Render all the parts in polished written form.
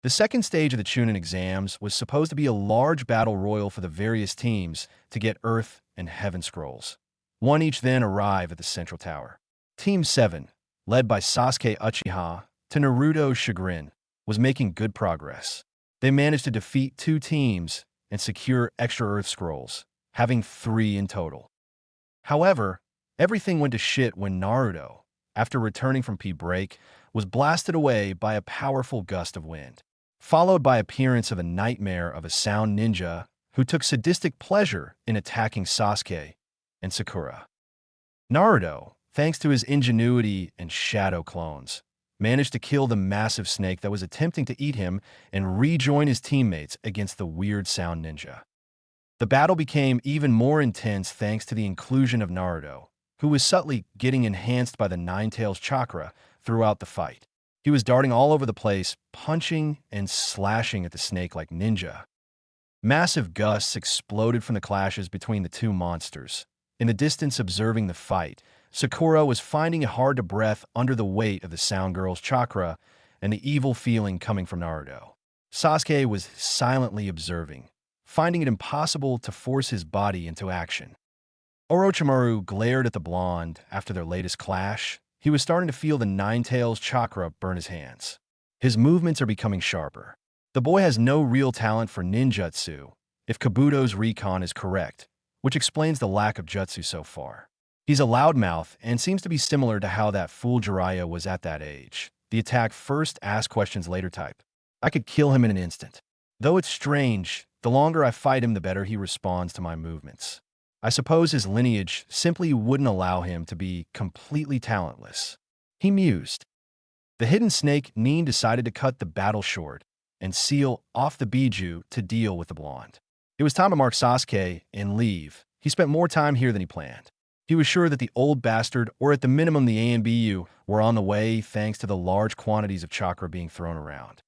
The second stage of the Chūnin exams was supposed to be a large battle royal for the various teams to get Earth and Heaven scrolls. One each then arrive at the central tower. Team 7, led by Sasuke Uchiha, to Naruto's chagrin, was making good progress. They managed to defeat 2 teams and secure extra Earth scrolls, having 3 in total. However, everything went to shit when Naruto, after returning from pee break, was blasted away by a powerful gust of wind, followed by appearance of a nightmare of a sound ninja who took sadistic pleasure in attacking Sasuke and Sakura. Naruto, thanks to his ingenuity and shadow clones, managed to kill the massive snake that was attempting to eat him and rejoin his teammates against the weird sound ninja. The battle became even more intense thanks to the inclusion of Naruto, who was subtly getting enhanced by the Nine-Tails chakra throughout the fight. He was darting all over the place, punching and slashing at the snake like ninja. Massive gusts exploded from the clashes between the 2 monsters. In the distance observing the fight, Sakura was finding it hard to breathe under the weight of the Sound Girl's chakra and the evil feeling coming from Naruto. Sasuke was silently observing, finding it impossible to force his body into action. Orochimaru glared at the blonde after their latest clash. He was starting to feel the Nine-Tails chakra burn his hands. His movements are becoming sharper. The boy has no real talent for ninjutsu, if Kabuto's recon is correct, which explains the lack of jutsu so far. He's a loudmouth and seems to be similar to how that fool Jiraiya was at that age. The attack first, ask questions later type. I could kill him in an instant. Though it's strange, the longer I fight him, the better he responds to my movements. I suppose his lineage simply wouldn't allow him to be completely talentless. He mused. The hidden snake Nin decided to cut the battle short and seal off the Biju to deal with the blonde. It was time to mark Sasuke and leave. He spent more time here than he planned. He was sure that the old bastard, or at the minimum the ANBU, were on the way thanks to the large quantities of chakra being thrown around.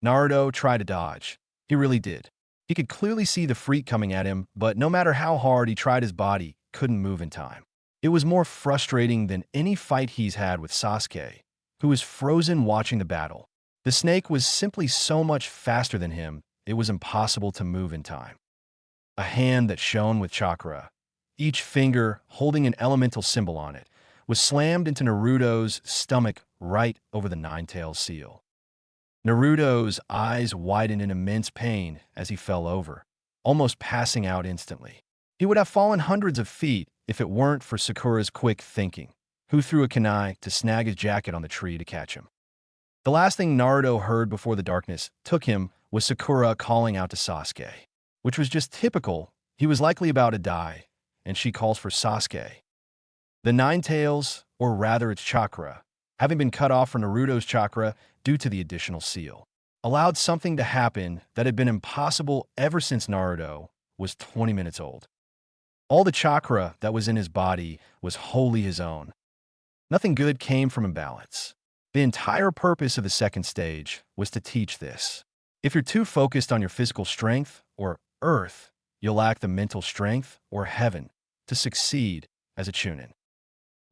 Naruto tried to dodge. He really did. He could clearly see the freak coming at him, but no matter how hard he tried, his body couldn't move in time. It was more frustrating than any fight he's had with Sasuke, who was frozen watching the battle. The snake was simply so much faster than him, it was impossible to move in time. A hand that shone with chakra, each finger holding an elemental symbol on it, was slammed into Naruto's stomach right over the Nine-Tails seal. Naruto's eyes widened in immense pain as he fell over, almost passing out instantly. He would have fallen hundreds of feet if it weren't for Sakura's quick thinking, who threw a kunai to snag his jacket on the tree to catch him. The last thing Naruto heard before the darkness took him was Sakura calling out to Sasuke, which was just typical. He was likely about to die, and she calls for Sasuke. The Nine-Tails, or rather its chakra, having been cut off from Naruto's chakra due to the additional seal, allowed something to happen that had been impossible ever since Naruto was 20 minutes old. All the chakra that was in his body was wholly his own. Nothing good came from imbalance. The entire purpose of the second stage was to teach this. If you're too focused on your physical strength, or earth, you'll lack the mental strength, or heaven, to succeed as a Chūnin.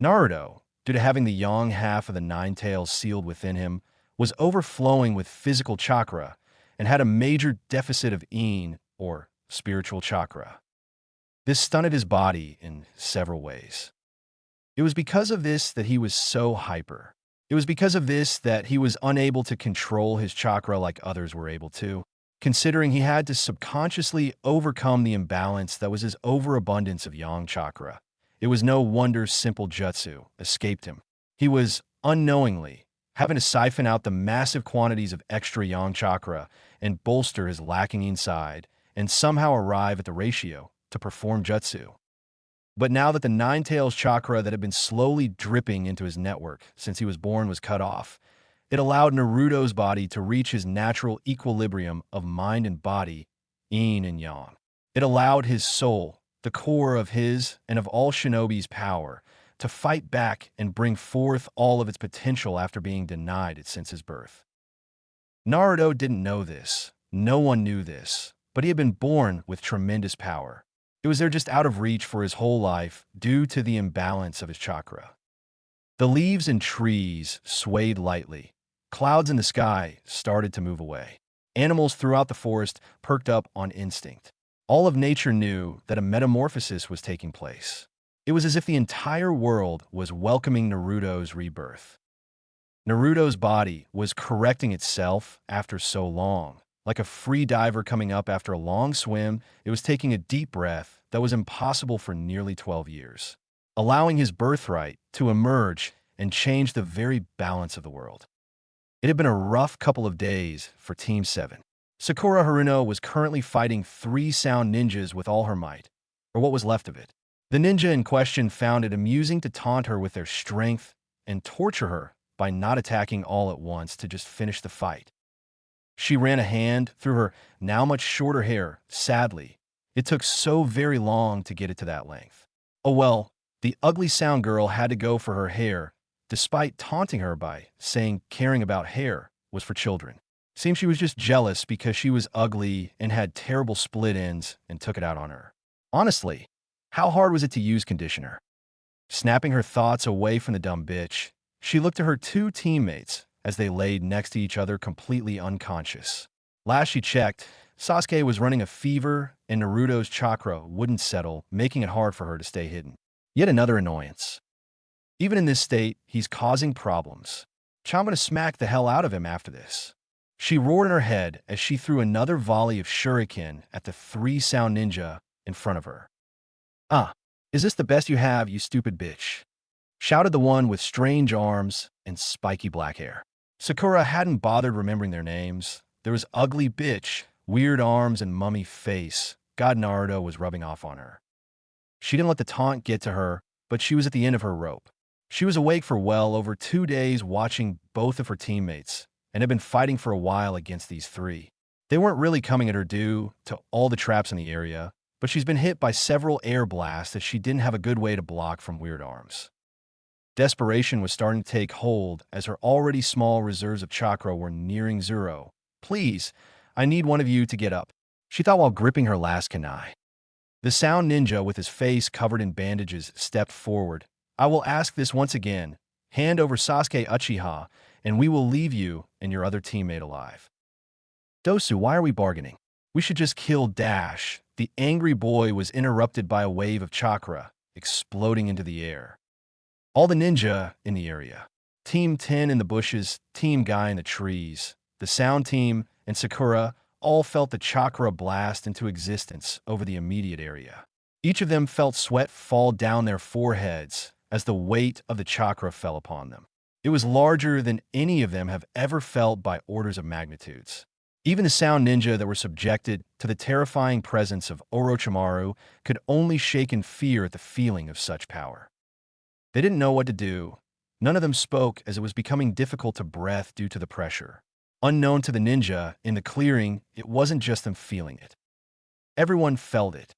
Naruto, due to having the yang half of the Nine-Tails sealed within him, was overflowing with physical chakra and had a major deficit of in, or spiritual chakra. This stunted his body in several ways. It was because of this that he was so hyper. It was because of this that he was unable to control his chakra like others were able to, considering he had to subconsciously overcome the imbalance that was his overabundance of yang chakra. It was no wonder simple jutsu escaped him. He was, unknowingly, having to siphon out the massive quantities of extra yang chakra and bolster his lacking inside, and somehow arrive at the ratio to perform jutsu. But now that the Nine-Tails chakra that had been slowly dripping into his network since he was born was cut off, it allowed Naruto's body to reach his natural equilibrium of mind and body, yin and yang. It allowed his soul, the core of his and of all shinobi's power, to fight back and bring forth all of its potential after being denied it since his birth. Naruto didn't know this. No one knew this, but he had been born with tremendous power. It was there just out of reach for his whole life due to the imbalance of his chakra. The leaves and trees swayed lightly, Clouds in the sky started to move away. Animals throughout the forest perked up on instinct. All of nature knew that a metamorphosis was taking place. It was as if the entire world was welcoming Naruto's rebirth. Naruto's body was correcting itself after so long. Like a free diver coming up after a long swim, it was taking a deep breath that was impossible for nearly 12 years, allowing his birthright to emerge and change the very balance of the world. It had been a rough couple of days for Team 7. Sakura Haruno was currently fighting 3 sound ninjas with all her might, or what was left of it. The ninja in question found it amusing to taunt her with their strength and torture her by not attacking all at once to just finish the fight. She ran a hand through her now much shorter hair. Sadly, it took so very long to get it to that length. Oh well, the ugly sound girl had to go for her hair, despite taunting her by saying caring about hair was for children. Seems she was just jealous because she was ugly and had terrible split ends and took it out on her. Honestly, how hard was it to use conditioner? Snapping her thoughts away from the dumb bitch, she looked to her 2 teammates as they laid next to each other completely unconscious. Last she checked, Sasuke was running a fever and Naruto's chakra wouldn't settle, making it hard for her to stay hidden. Yet another annoyance. Even in this state, he's causing problems. I'm gonna smack the hell out of him after this. She roared in her head as she threw another volley of shuriken at the 3 sound ninja in front of her. Is this the best you have, you stupid bitch? Shouted the one with strange arms and spiky black hair. Sakura hadn't bothered remembering their names. There was ugly bitch, weird arms, and mummy face. God, Naruto was rubbing off on her. She didn't let the taunt get to her, but she was at the end of her rope. She was awake for well over 2 days watching both of her teammates and had been fighting for a while against these 3. They weren't really coming at her due to all the traps in the area, but she's been hit by several air blasts that she didn't have a good way to block from weird arms. Desperation was starting to take hold as her already small reserves of chakra were nearing 0. Please, I need one of you to get up, she thought while gripping her last kunai. The sound ninja with his face covered in bandages stepped forward. I will ask this once again. Hand over Sasuke Uchiha, and we will leave you and your other teammate alive. Dosu, why are we bargaining? We should just kill Dash. The angry boy was interrupted by a wave of chakra, exploding into the air. All the ninja in the area. Team 10 in the bushes, Team Guy in the trees, the sound team, and Sakura all felt the chakra blast into existence over the immediate area. Each of them felt sweat fall down their foreheads as the weight of the chakra fell upon them. It was larger than any of them have ever felt by orders of magnitudes. Even the sound ninja that were subjected to the terrifying presence of Orochimaru could only shake in fear at the feeling of such power. They didn't know what to do. None of them spoke as it was becoming difficult to breathe due to the pressure. Unknown to the ninja, in the clearing, it wasn't just them feeling it. Everyone felt it.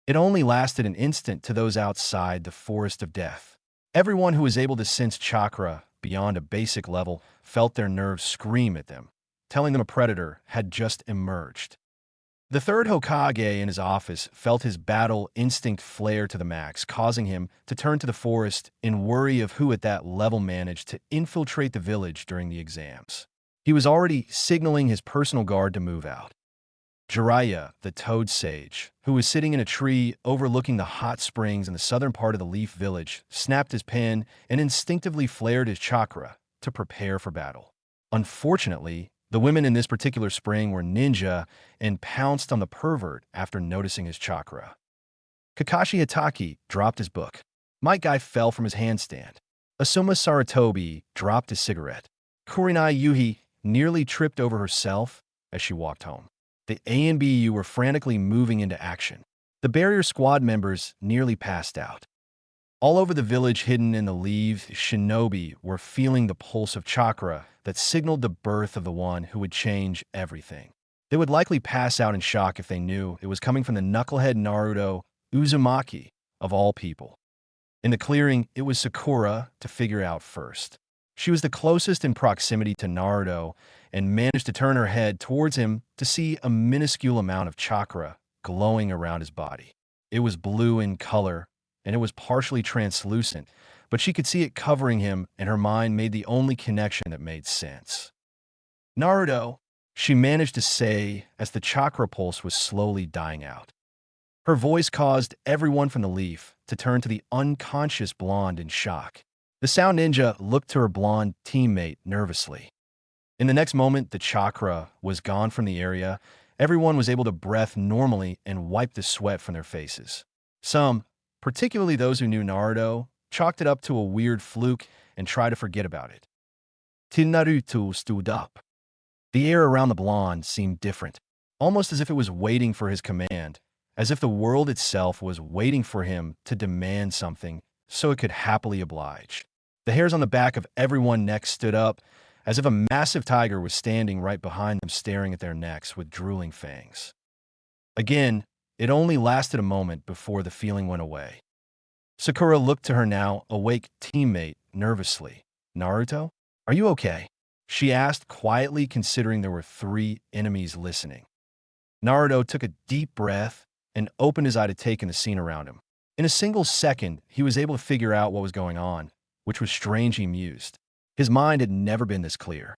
It only lasted an instant to those outside the forest of death. Everyone who was able to sense chakra beyond a basic level felt their nerves scream at them, telling them a predator had just emerged. The third Hokage in his office felt his battle instinct flare to the max, causing him to turn to the forest in worry of who at that level managed to infiltrate the village during the exams. He was already signaling his personal guard to move out. Jiraiya, the toad sage, who was sitting in a tree overlooking the hot springs in the southern part of the Leaf Village, snapped his pen and instinctively flared his chakra to prepare for battle. Unfortunately, the women in this particular spring were ninja and pounced on the pervert after noticing his chakra. Kakashi Hatake dropped his book. Might Guy fell from his handstand. Asuma Saratobi dropped his cigarette. Kurinai Yuhi nearly tripped over herself as she walked home. The A and BU were frantically moving into action. The barrier squad members nearly passed out. All over the village hidden in the leaves, shinobi were feeling the pulse of chakra that signaled the birth of the one who would change everything. They would likely pass out in shock if they knew it was coming from the knucklehead Naruto Uzumaki, of all people. In the clearing, it was Sakura to figure out first. She was the closest in proximity to Naruto and managed to turn her head towards him to see a minuscule amount of chakra glowing around his body. It was blue in color, and it was partially translucent, but she could see it covering him, and her mind made the only connection that made sense. Naruto, she managed to say as the chakra pulse was slowly dying out. Her voice caused everyone from the leaf to turn to the unconscious blonde in shock. The sound ninja looked to her blonde teammate nervously. In the next moment, the chakra was gone from the area. Everyone was able to breathe normally and wipe the sweat from their faces. Some, particularly those who knew Naruto, chalked it up to a weird fluke and tried to forget about it. Till Naruto stood up. The air around the blonde seemed different, almost as if it was waiting for his command, as if the world itself was waiting for him to demand something so it could happily oblige. The hairs on the back of everyone's neck stood up, as if a massive tiger was standing right behind them staring at their necks with drooling fangs. Again, it only lasted a moment before the feeling went away. Sakura looked to her now awake teammate nervously. "Naruto, are you okay?" she asked quietly, considering there were 3 enemies listening. Naruto took a deep breath and opened his eye to take in the scene around him. In a single second, he was able to figure out what was going on, which was strangely amused. His mind had never been this clear.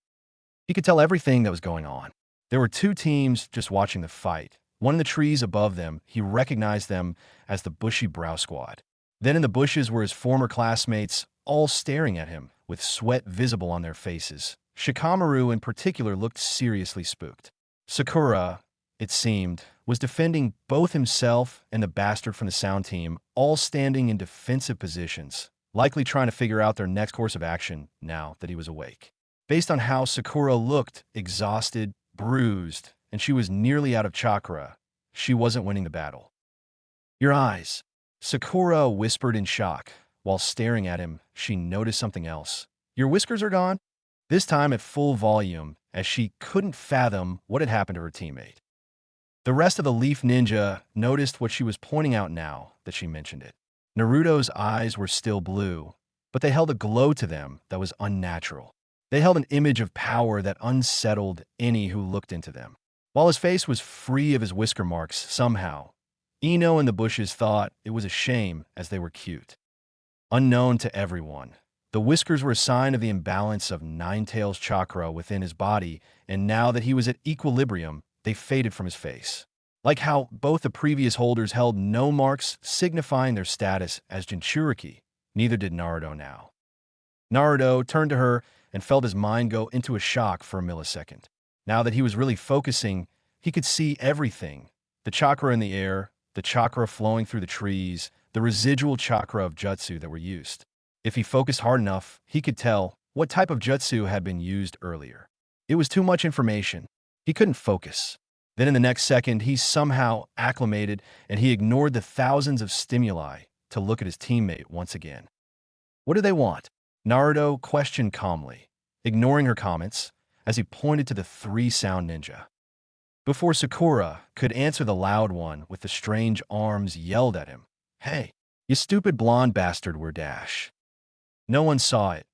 He could tell everything that was going on. There were 2 teams just watching the fight. One in the trees above them, he recognized them as the Bushy Brow Squad. Then in the bushes were his former classmates, all staring at him, with sweat visible on their faces. Shikamaru in particular looked seriously spooked. Sakura, it seemed, was defending both himself and the bastard from the sound team, all standing in defensive positions, likely trying to figure out their next course of action now that he was awake. Based on how Sakura looked, exhausted, bruised, and she was nearly out of chakra, she wasn't winning the battle. "Your eyes," Sakura whispered in shock. While staring at him, she noticed something else. "Your whiskers are gone?" This time at full volume, as she couldn't fathom what had happened to her teammate. The rest of the Leaf Ninja noticed what she was pointing out now that she mentioned it. Naruto's eyes were still blue, but they held a glow to them that was unnatural. They held an image of power that unsettled any who looked into them. While his face was free of his whisker marks somehow, Ino and the bushes thought it was a shame as they were cute. Unknown to everyone, the whiskers were a sign of the imbalance of Nine-Tails chakra within his body, and now that he was at equilibrium, they faded from his face. Like how both the previous holders held no marks signifying their status as Jinchuriki, neither did Naruto now. Naruto turned to her and felt his mind go into a shock for a millisecond. Now that he was really focusing, he could see everything. The chakra in the air, the chakra flowing through the trees, the residual chakra of jutsu that were used. If he focused hard enough, he could tell what type of jutsu had been used earlier. It was too much information. He couldn't focus. Then in the next second, he somehow acclimated and he ignored the thousands of stimuli to look at his teammate once again. "What do they want?" Naruto questioned calmly, ignoring her comments as he pointed to the 3 sound ninja. Before Sakura could answer, the loud one with the strange arms yelled at him, "Hey, you stupid blonde bastard, we're Dash." No one saw it.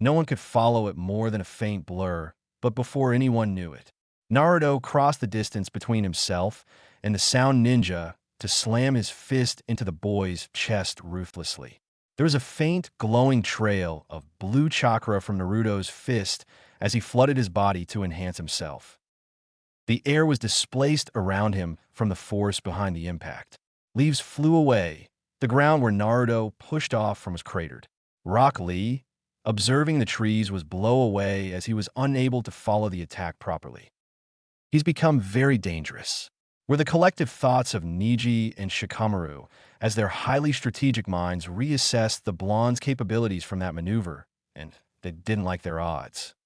No one could follow it more than a faint blur, but before anyone knew it, Naruto crossed the distance between himself and the sound ninja to slam his fist into the boy's chest ruthlessly. There was a faint, glowing trail of blue chakra from Naruto's fist as he flooded his body to enhance himself. The air was displaced around him from the force behind the impact. Leaves flew away. The ground where Naruto pushed off from was cratered. Rock Lee, observing the trees, was blown away as he was unable to follow the attack properly. "He's become very dangerous," were the collective thoughts of Niji and Shikamaru as their highly strategic minds reassessed the blonde's capabilities from that maneuver, and they didn't like their odds.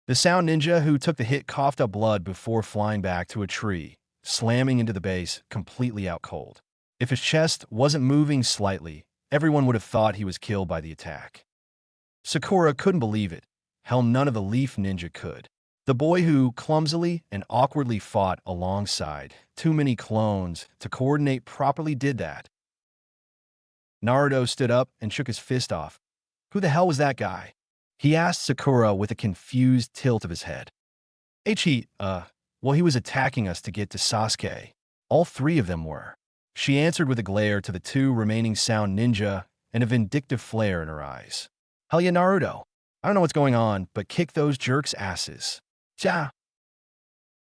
The sound ninja who took the hit coughed up blood before flying back to a tree, slamming into the base completely out cold. If his chest wasn't moving slightly, everyone would have thought he was killed by the attack. Sakura couldn't believe it. Hell, none of the Leaf Ninja could. The boy who clumsily and awkwardly fought alongside too many clones to coordinate properly did that. Naruto stood up and shook his fist off. "Who the hell was that guy?" he asked Sakura with a confused tilt of his head. Well, he was attacking us to get to Sasuke. All 3 of them were." She answered with a glare to the 2 remaining sound ninja and a vindictive flare in her eyes. Hell yeah, Naruto. I don't know what's going on, but kick those jerks' asses. Ja.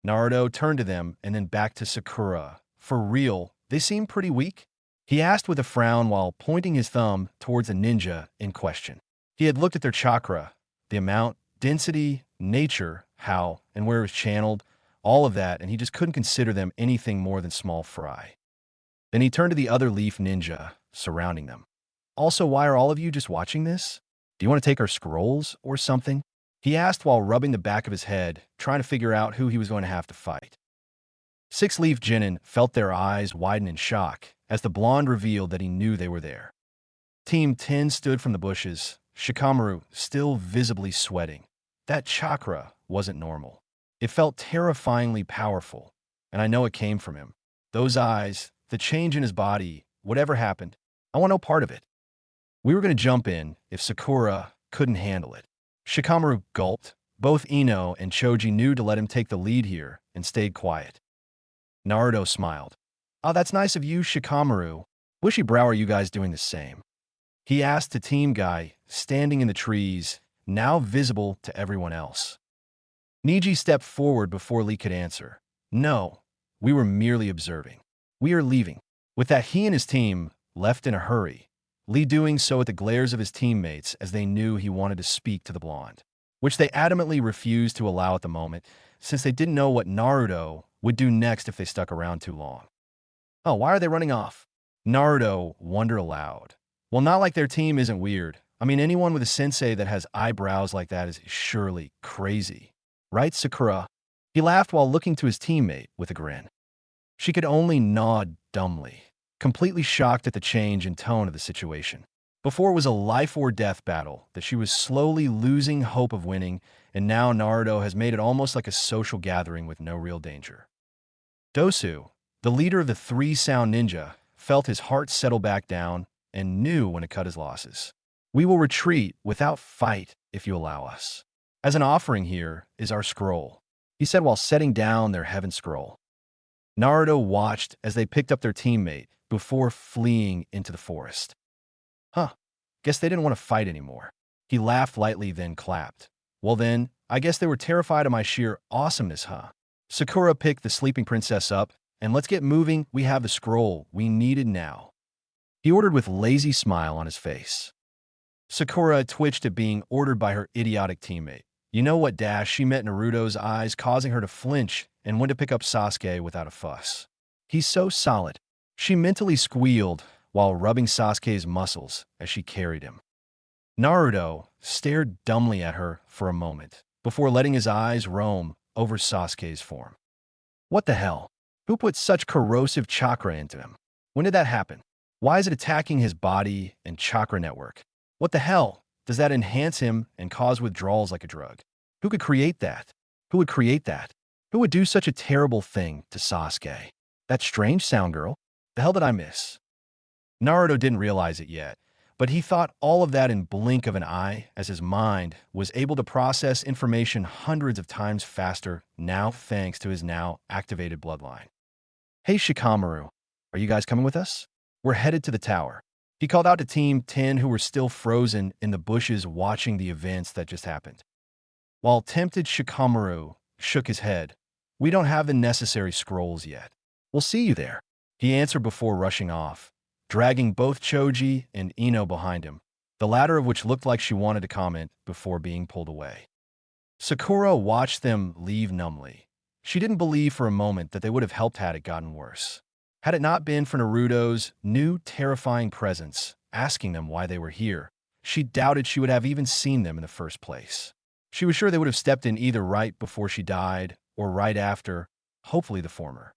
Naruto turned to them and then back to Sakura. For real, they seem pretty weak? He asked with a frown while pointing his thumb towards the ninja in question. He had looked at their chakra, the amount, density, nature, how, and where it was channeled, all of that, and he just couldn't consider them anything more than small fry. Then he turned to the other leaf ninja surrounding them. Also, why are all of you just watching this? Do you want to take our scrolls or something? He asked while rubbing the back of his head, trying to figure out who he was going to have to fight. Six-Leaf Jinin felt their eyes widen in shock as the blonde revealed that he knew they were there. Team 10 stood from the bushes, Shikamaru still visibly sweating. That chakra wasn't normal. It felt terrifyingly powerful, and I know it came from him. Those eyes, the change in his body, whatever happened, I want no part of it. We were going to jump in if Sakura couldn't handle it. Shikamaru gulped. Both Ino and Choji knew to let him take the lead here and stayed quiet. Naruto smiled. Oh, that's nice of you, Shikamaru. Wishy brow are you guys doing the same? He asked the team guy, standing in the trees, now visible to everyone else. Niji stepped forward before Lee could answer. No, we were merely observing. We are leaving. With that, he and his team left in a hurry, Lee doing so at the glares of his teammates as they knew he wanted to speak to the blonde, which they adamantly refused to allow at the moment, since they didn't know what Naruto would do next if they stuck around too long. Oh, why are they running off? Naruto wondered aloud. Well, not like their team isn't weird. I mean, anyone with a sensei that has eyebrows like that is surely crazy. Right, Sakura? He laughed while looking to his teammate with a grin. She could only nod dumbly, completely shocked at the change in tone of the situation. Before it was a life-or-death battle that she was slowly losing hope of winning, and now Naruto has made it almost like a social gathering with no real danger. Dosu, the leader of the three-sound ninja, felt his heart settle back down and knew when to cut his losses. We will retreat without fight if you allow us. As an offering here is our scroll, he said while setting down their heaven scroll. Naruto watched as they picked up their teammate before fleeing into the forest. Huh, guess they didn't want to fight anymore. He laughed lightly, then clapped. Well then, I guess they were terrified of my sheer awesomeness, huh? Sakura picked the sleeping princess up, and let's get moving, we have the scroll we needed now. He ordered with lazy smile on his face. Sakura twitched at being ordered by her idiotic teammate. You know what dash she met Naruto's eyes, causing her to flinch and went to pick up Sasuke without a fuss. He's so solid. She mentally squealed while rubbing Sasuke's muscles as she carried him. Naruto stared dumbly at her for a moment before letting his eyes roam over Sasuke's form. What the hell? Who put such corrosive chakra into him? When did that happen? Why is it attacking his body and chakra network? What the hell? Does that enhance him and cause withdrawals like a drug? Who could create that? Who would create that? Who would do such a terrible thing to Sasuke? That strange sound girl? The hell did I miss? Naruto didn't realize it yet, but he thought all of that in blink of an eye as his mind was able to process information hundreds of times faster now thanks to his now activated bloodline. Hey Shikamaru, are you guys coming with us? We're headed to the tower. He called out to Team 10 who were still frozen in the bushes watching the events that just happened. While tempted, Shikamaru shook his head. We don't have the necessary scrolls yet. We'll see you there, he answered before rushing off, dragging both Choji and Ino behind him, the latter of which looked like she wanted to comment before being pulled away. Sakura watched them leave numbly. She didn't believe for a moment that they would have helped had it gotten worse. Had it not been for Naruto's new terrifying presence asking them why they were here, she doubted she would have even seen them in the first place. She was sure they would have stepped in either right before she died or right after, hopefully the former.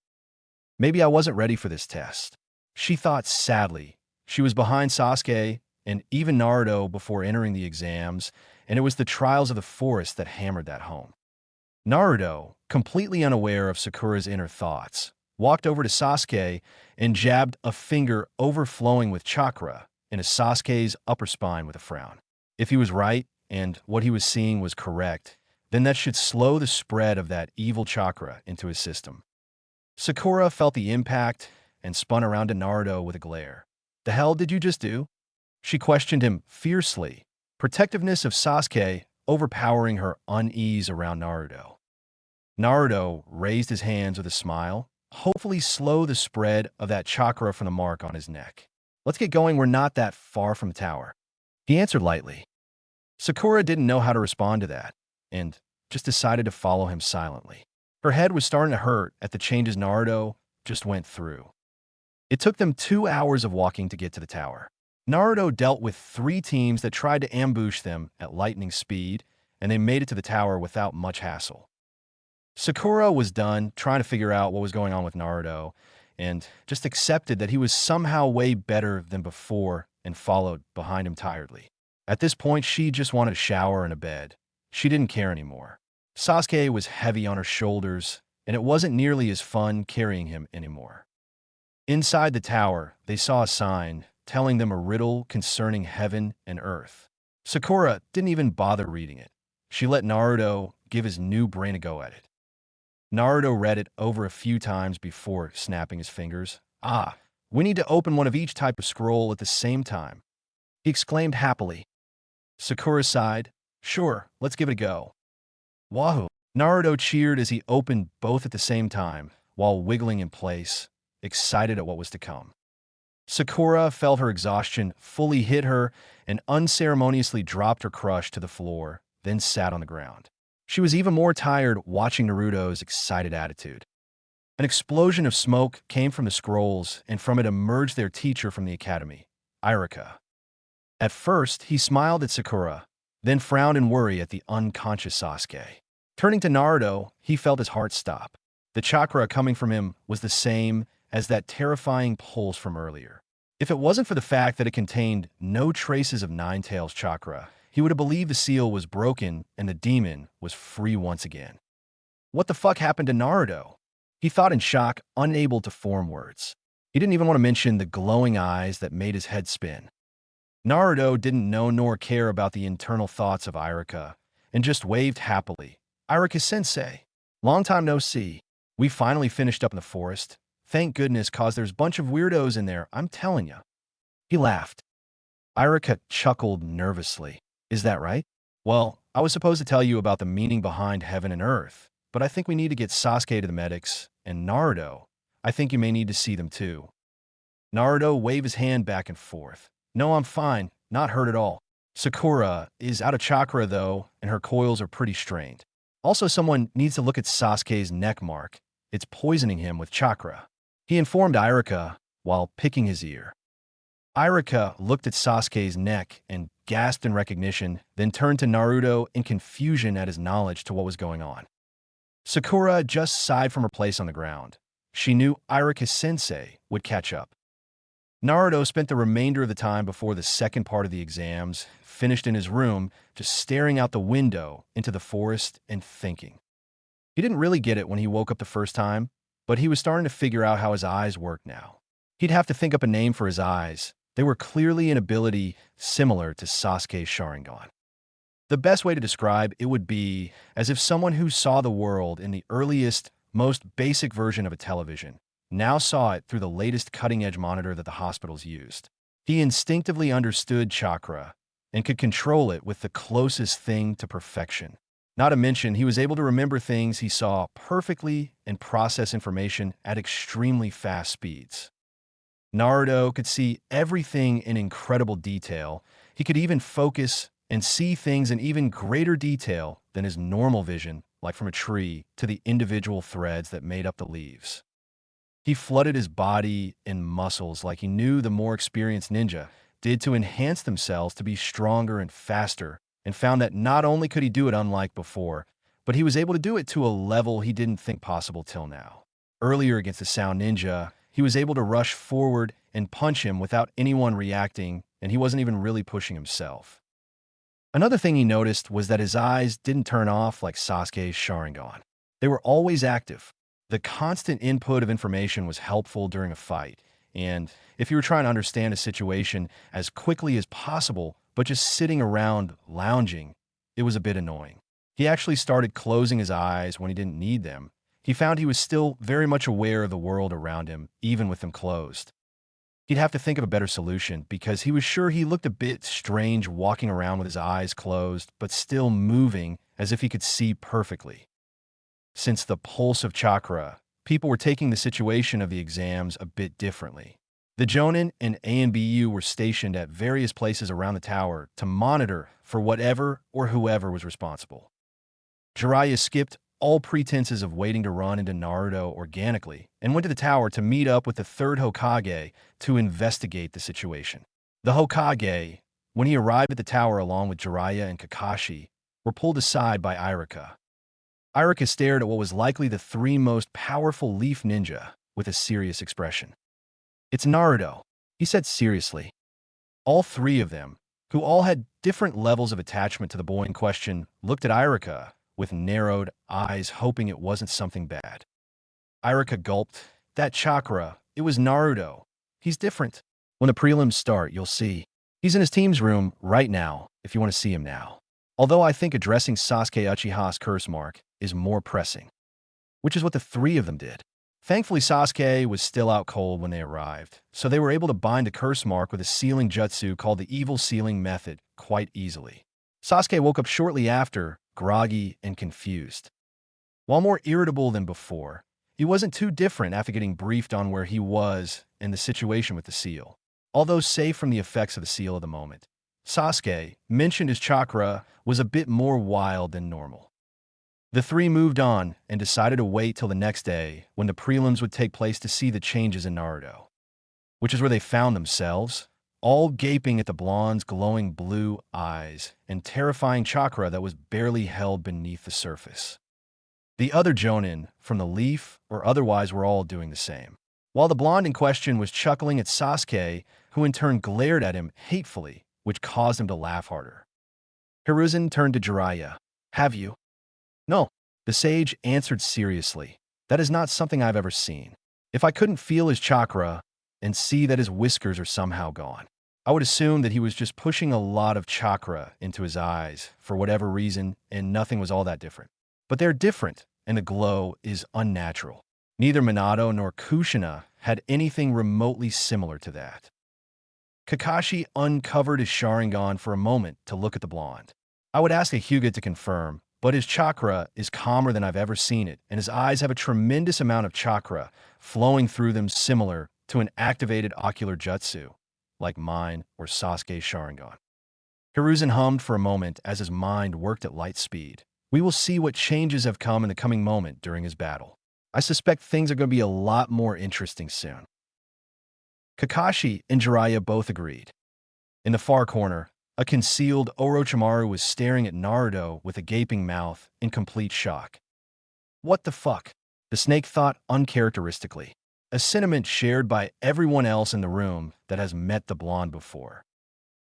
Maybe I wasn't ready for this test, she thought sadly. She was behind Sasuke and even Naruto before entering the exams, and it was the trials of the forest that hammered that home. Naruto, completely unaware of Sakura's inner thoughts, walked over to Sasuke and jabbed a finger overflowing with chakra into Sasuke's upper spine with a frown. If he was right and what he was seeing was correct, then that should slow the spread of that evil chakra into his system. Sakura felt the impact and spun around to Naruto with a glare. The hell did you just do? She questioned him fiercely, protectiveness of Sasuke overpowering her unease around Naruto. Naruto raised his hands with a smile, hopefully slow the spread of that chakra from the mark on his neck. Let's get going, we're not that far from the tower. He answered lightly. Sakura didn't know how to respond to that, and just decided to follow him silently. Her head was starting to hurt at the changes Naruto just went through. It took them 2 hours of walking to get to the tower. Naruto dealt with 3 teams that tried to ambush them at lightning speed, and they made it to the tower without much hassle. Sakura was done trying to figure out what was going on with Naruto, and just accepted that he was somehow way better than before and followed behind him tiredly. At this point, she just wanted a shower and a bed. She didn't care anymore. Sasuke was heavy on her shoulders, and it wasn't nearly as fun carrying him anymore. Inside the tower, they saw a sign telling them a riddle concerning heaven and earth. Sakura didn't even bother reading it. She let Naruto give his new brain a go at it. Naruto read it over a few times before snapping his fingers. Ah, we need to open one of each type of scroll at the same time, he exclaimed happily. Sakura sighed. Sure, let's give it a go. Wahoo! Naruto cheered as he opened both at the same time, while wiggling in place, excited at what was to come. Sakura felt her exhaustion fully hit her and unceremoniously dropped her crush to the floor, then sat on the ground. She was even more tired watching Naruto's excited attitude. An explosion of smoke came from the scrolls, and from it emerged their teacher from the academy, Irika. At first, he smiled at Sakura, then frowned in worry at the unconscious Sasuke. Turning to Naruto, he felt his heart stop. The chakra coming from him was the same as that terrifying pulse from earlier. If it wasn't for the fact that it contained no traces of Nine-Tails chakra, he would have believed the seal was broken and the demon was free once again. What the fuck happened to Naruto? He thought in shock, unable to form words. He didn't even want to mention the glowing eyes that made his head spin. Naruto didn't know nor care about the internal thoughts of Irika, and just waved happily. Irika-sensei, long time no see. We finally finished up in the forest. Thank goodness, cause there's a bunch of weirdos in there, I'm telling ya. He laughed. Irika chuckled nervously. Is that right? Well, I was supposed to tell you about the meaning behind heaven and earth, but I think we need to get Sasuke to the medics, and Naruto, I think you may need to see them too. Naruto waved his hand back and forth. No, I'm fine, not hurt at all. Sakura is out of chakra though, and her coils are pretty strained. Also, someone needs to look at Sasuke's neck mark. It's poisoning him with chakra. He informed Irika while picking his ear. Irika looked at Sasuke's neck and gasped in recognition, then turned to Naruto in confusion at his knowledge to what was going on. Sakura just sighed from her place on the ground. She knew Irika-sensei would catch up. Naruto spent the remainder of the time before the second part of the exams, finished in his room, just staring out the window into the forest and thinking. He didn't really get it when he woke up the first time, but he was starting to figure out how his eyes worked now. He'd have to think up a name for his eyes. They were clearly an ability similar to Sasuke's Sharingan. The best way to describe it would be as if someone who saw the world in the earliest, most basic version of a television now saw it through the latest cutting-edge monitor that the hospitals used. He instinctively understood chakra and could control it with the closest thing to perfection. Not to mention, he was able to remember things he saw perfectly and process information at extremely fast speeds. Naruto could see everything in incredible detail. He could even focus and see things in even greater detail than his normal vision, like from a tree to the individual threads that made up the leaves. He flooded his body and muscles like he knew the more experienced ninja did to enhance themselves to be stronger and faster, and found that not only could he do it unlike before, but he was able to do it to a level he didn't think possible till now. Earlier against the Sound Ninja, he was able to rush forward and punch him without anyone reacting, and he wasn't even really pushing himself. Another thing he noticed was that his eyes didn't turn off like Sasuke's Sharingan. They were always active. The constant input of information was helpful during a fight, and if you were trying to understand a situation as quickly as possible, but just sitting around lounging, it was a bit annoying. He actually started closing his eyes when he didn't need them. He found he was still very much aware of the world around him, even with them closed. He'd have to think of a better solution because he was sure he looked a bit strange walking around with his eyes closed, but still moving as if he could see perfectly. Since the pulse of chakra, people were taking the situation of the exams a bit differently. The Jonin and ANBU were stationed at various places around the tower to monitor for whatever or whoever was responsible. Jiraiya skipped all pretenses of waiting to run into Naruto organically and went to the tower to meet up with the third Hokage to investigate the situation. The Hokage, when he arrived at the tower along with Jiraiya and Kakashi, were pulled aside by Iruka. Iruka stared at what was likely the three most powerful leaf ninja with a serious expression. "It's Naruto," he said seriously. All three of them, who all had different levels of attachment to the boy in question, looked at Iruka with narrowed eyes, hoping it wasn't something bad. Iruka gulped. "That chakra, it was Naruto. He's different. When the prelims start, you'll see. He's in his team's room right now, if you want to see him now. Although I think addressing Sasuke Uchiha's curse mark is more pressing." Which is what the three of them did. Thankfully, Sasuke was still out cold when they arrived, so they were able to bind the curse mark with a sealing jutsu called the evil sealing method quite easily. Sasuke woke up shortly after, groggy and confused. While more irritable than before, he wasn't too different after getting briefed on where he was and the situation with the seal. Although safe from the effects of the seal at the moment, Sasuke mentioned his chakra was a bit more wild than normal. The three moved on and decided to wait till the next day when the prelims would take place to see the changes in Naruto. Which is where they found themselves, all gaping at the blonde's glowing blue eyes and terrifying chakra that was barely held beneath the surface. The other Jonin, from the leaf or otherwise, were all doing the same. While the blonde in question was chuckling at Sasuke, who in turn glared at him hatefully, which caused him to laugh harder. Hiruzen turned to Jiraiya. "Have you?" "No," the sage answered seriously. "That is not something I've ever seen. If I couldn't feel his chakra and see that his whiskers are somehow gone, I would assume that he was just pushing a lot of chakra into his eyes for whatever reason, and nothing was all that different. But they're different, and the glow is unnatural. Neither Minato nor Kushina had anything remotely similar to that." Kakashi uncovered his Sharingan for a moment to look at the blonde. "I would ask a Hyuga to confirm, but his chakra is calmer than I've ever seen it, and his eyes have a tremendous amount of chakra flowing through them, similar to an activated ocular jutsu, like mine or Sasuke's Sharingan." Hiruzen hummed for a moment as his mind worked at light speed. We will see what changes have come in the coming moment during his battle. I suspect things are going to be a lot more interesting soon. Kakashi and Jiraiya both agreed. In the far corner, a concealed Orochimaru was staring at Naruto with a gaping mouth in complete shock. "What the fuck?" the snake thought uncharacteristically, a sentiment shared by everyone else in the room that has met the blonde before.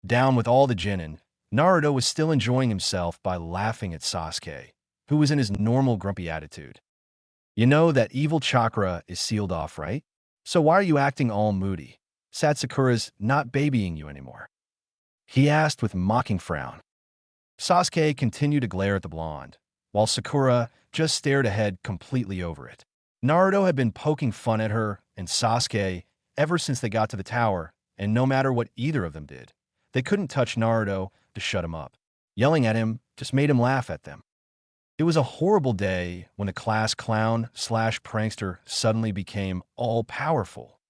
Down with all the genin, Naruto was still enjoying himself by laughing at Sasuke, who was in his normal grumpy attitude. "You know that evil chakra is sealed off, right? So why are you acting all moody? Satsukura's not babying you anymore," he asked with mocking frown. Sasuke continued to glare at the blonde, while Sakura just stared ahead completely over it. Naruto had been poking fun at her and Sasuke ever since they got to the tower, and no matter what either of them did, they couldn't touch Naruto to shut him up. Yelling at him just made him laugh at them. It was a horrible day when the class clown/prankster suddenly became all-powerful.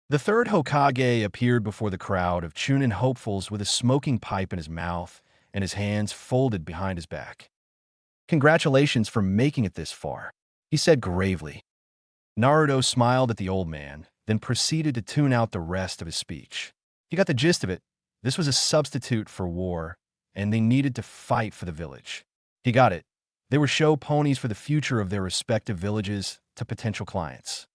The third Hokage appeared before the crowd of Chūnin hopefuls with a smoking pipe in his mouth and his hands folded behind his back. "Congratulations for making it this far," he said gravely. Naruto smiled at the old man, then proceeded to tune out the rest of his speech. He got the gist of it. This was a substitute for war, and they needed to fight for the village. He got it. They were show ponies for the future of their respective villages to potential clients.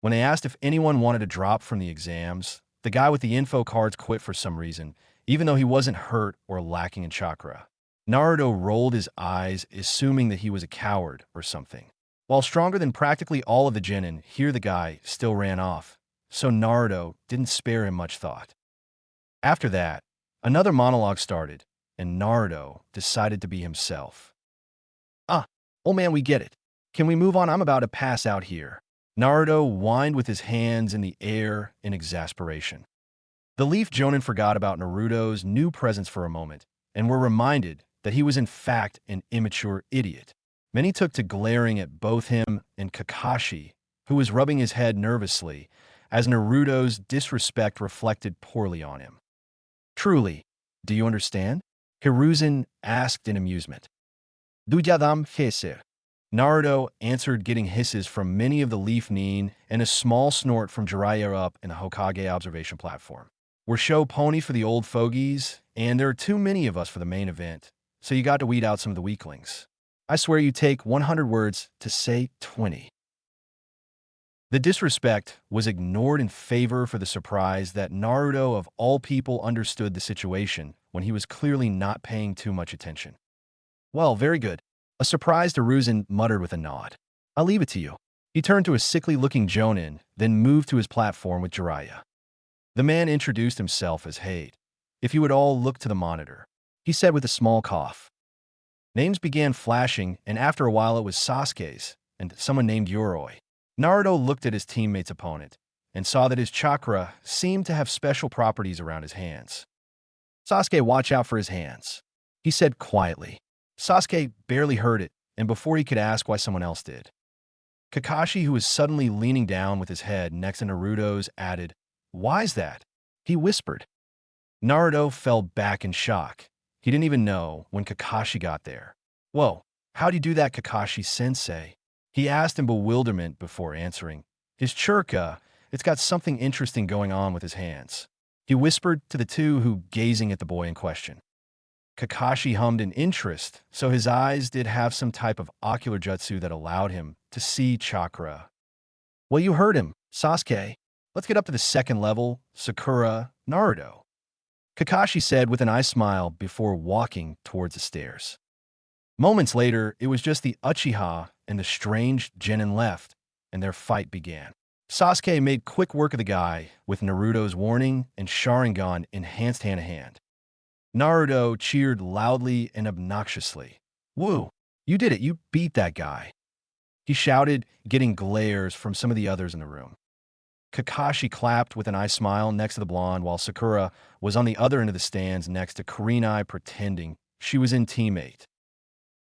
When they asked if anyone wanted to drop from the exams, the guy with the info cards quit for some reason, even though he wasn't hurt or lacking in chakra. Naruto rolled his eyes, assuming that he was a coward or something. While stronger than practically all of the genin, here the guy still ran off, so Naruto didn't spare him much thought. After that, another monologue started, and Naruto decided to be himself. "Ah, old man, we get it. Can we move on? I'm about to pass out here." Naruto whined with his hands in the air in exasperation. The Leaf Jonin forgot about Naruto's new presence for a moment, and were reminded that he was in fact an immature idiot. Many took to glaring at both him and Kakashi, who was rubbing his head nervously, as Naruto's disrespect reflected poorly on him. Truly, do you understand? Hiruzen asked in amusement. Dujadam Hesir. Naruto answered, getting hisses from many of the Leaf Nin and a small snort from Jiraiya up in the Hokage observation platform. We're show pony for the old fogies, and there are too many of us for the main event, so you got to weed out some of the weaklings. I swear you take 100 words to say 20. The disrespect was ignored in favor for the surprise that Naruto of all people understood the situation when he was clearly not paying too much attention. Well, very good. A surprised Hiruzen muttered with a nod. I'll leave it to you. He turned to a sickly-looking Jonin, then moved to his platform with Jiraiya. The man introduced himself as Hade. If you would all look to the monitor, he said with a small cough. Names began flashing, and after a while it was Sasuke's and someone named Yoroi. Naruto looked at his teammate's opponent and saw that his chakra seemed to have special properties around his hands. Sasuke, watch out for his hands, he said quietly. Sasuke barely heard it, and before he could ask why someone else did. Kakashi, who was suddenly leaning down with his head next to Naruto's, added, Why's that? He whispered. Naruto fell back in shock. He didn't even know when Kakashi got there. Whoa, how'd you do that, Kakashi-sensei? He asked in bewilderment before answering. His churka, it's got something interesting going on with his hands. He whispered to the two who gazing at the boy in question. Kakashi hummed in interest, so his eyes did have some type of ocular jutsu that allowed him to see chakra. Well, you heard him, Sasuke. Let's get up to the second level, Sakura, Naruto, Kakashi said with an eye smile before walking towards the stairs. Moments later, it was just the Uchiha and the strange Genin left, and their fight began. Sasuke made quick work of the guy with Naruto's warning and Sharingan enhanced hand-to-hand. Naruto cheered loudly and obnoxiously. Woo, you did it, you beat that guy, he shouted, getting glares from some of the others in the room. Kakashi clapped with an eye smile next to the blonde, while Sakura was on the other end of the stands next to Kurenai, pretending she was in teammate.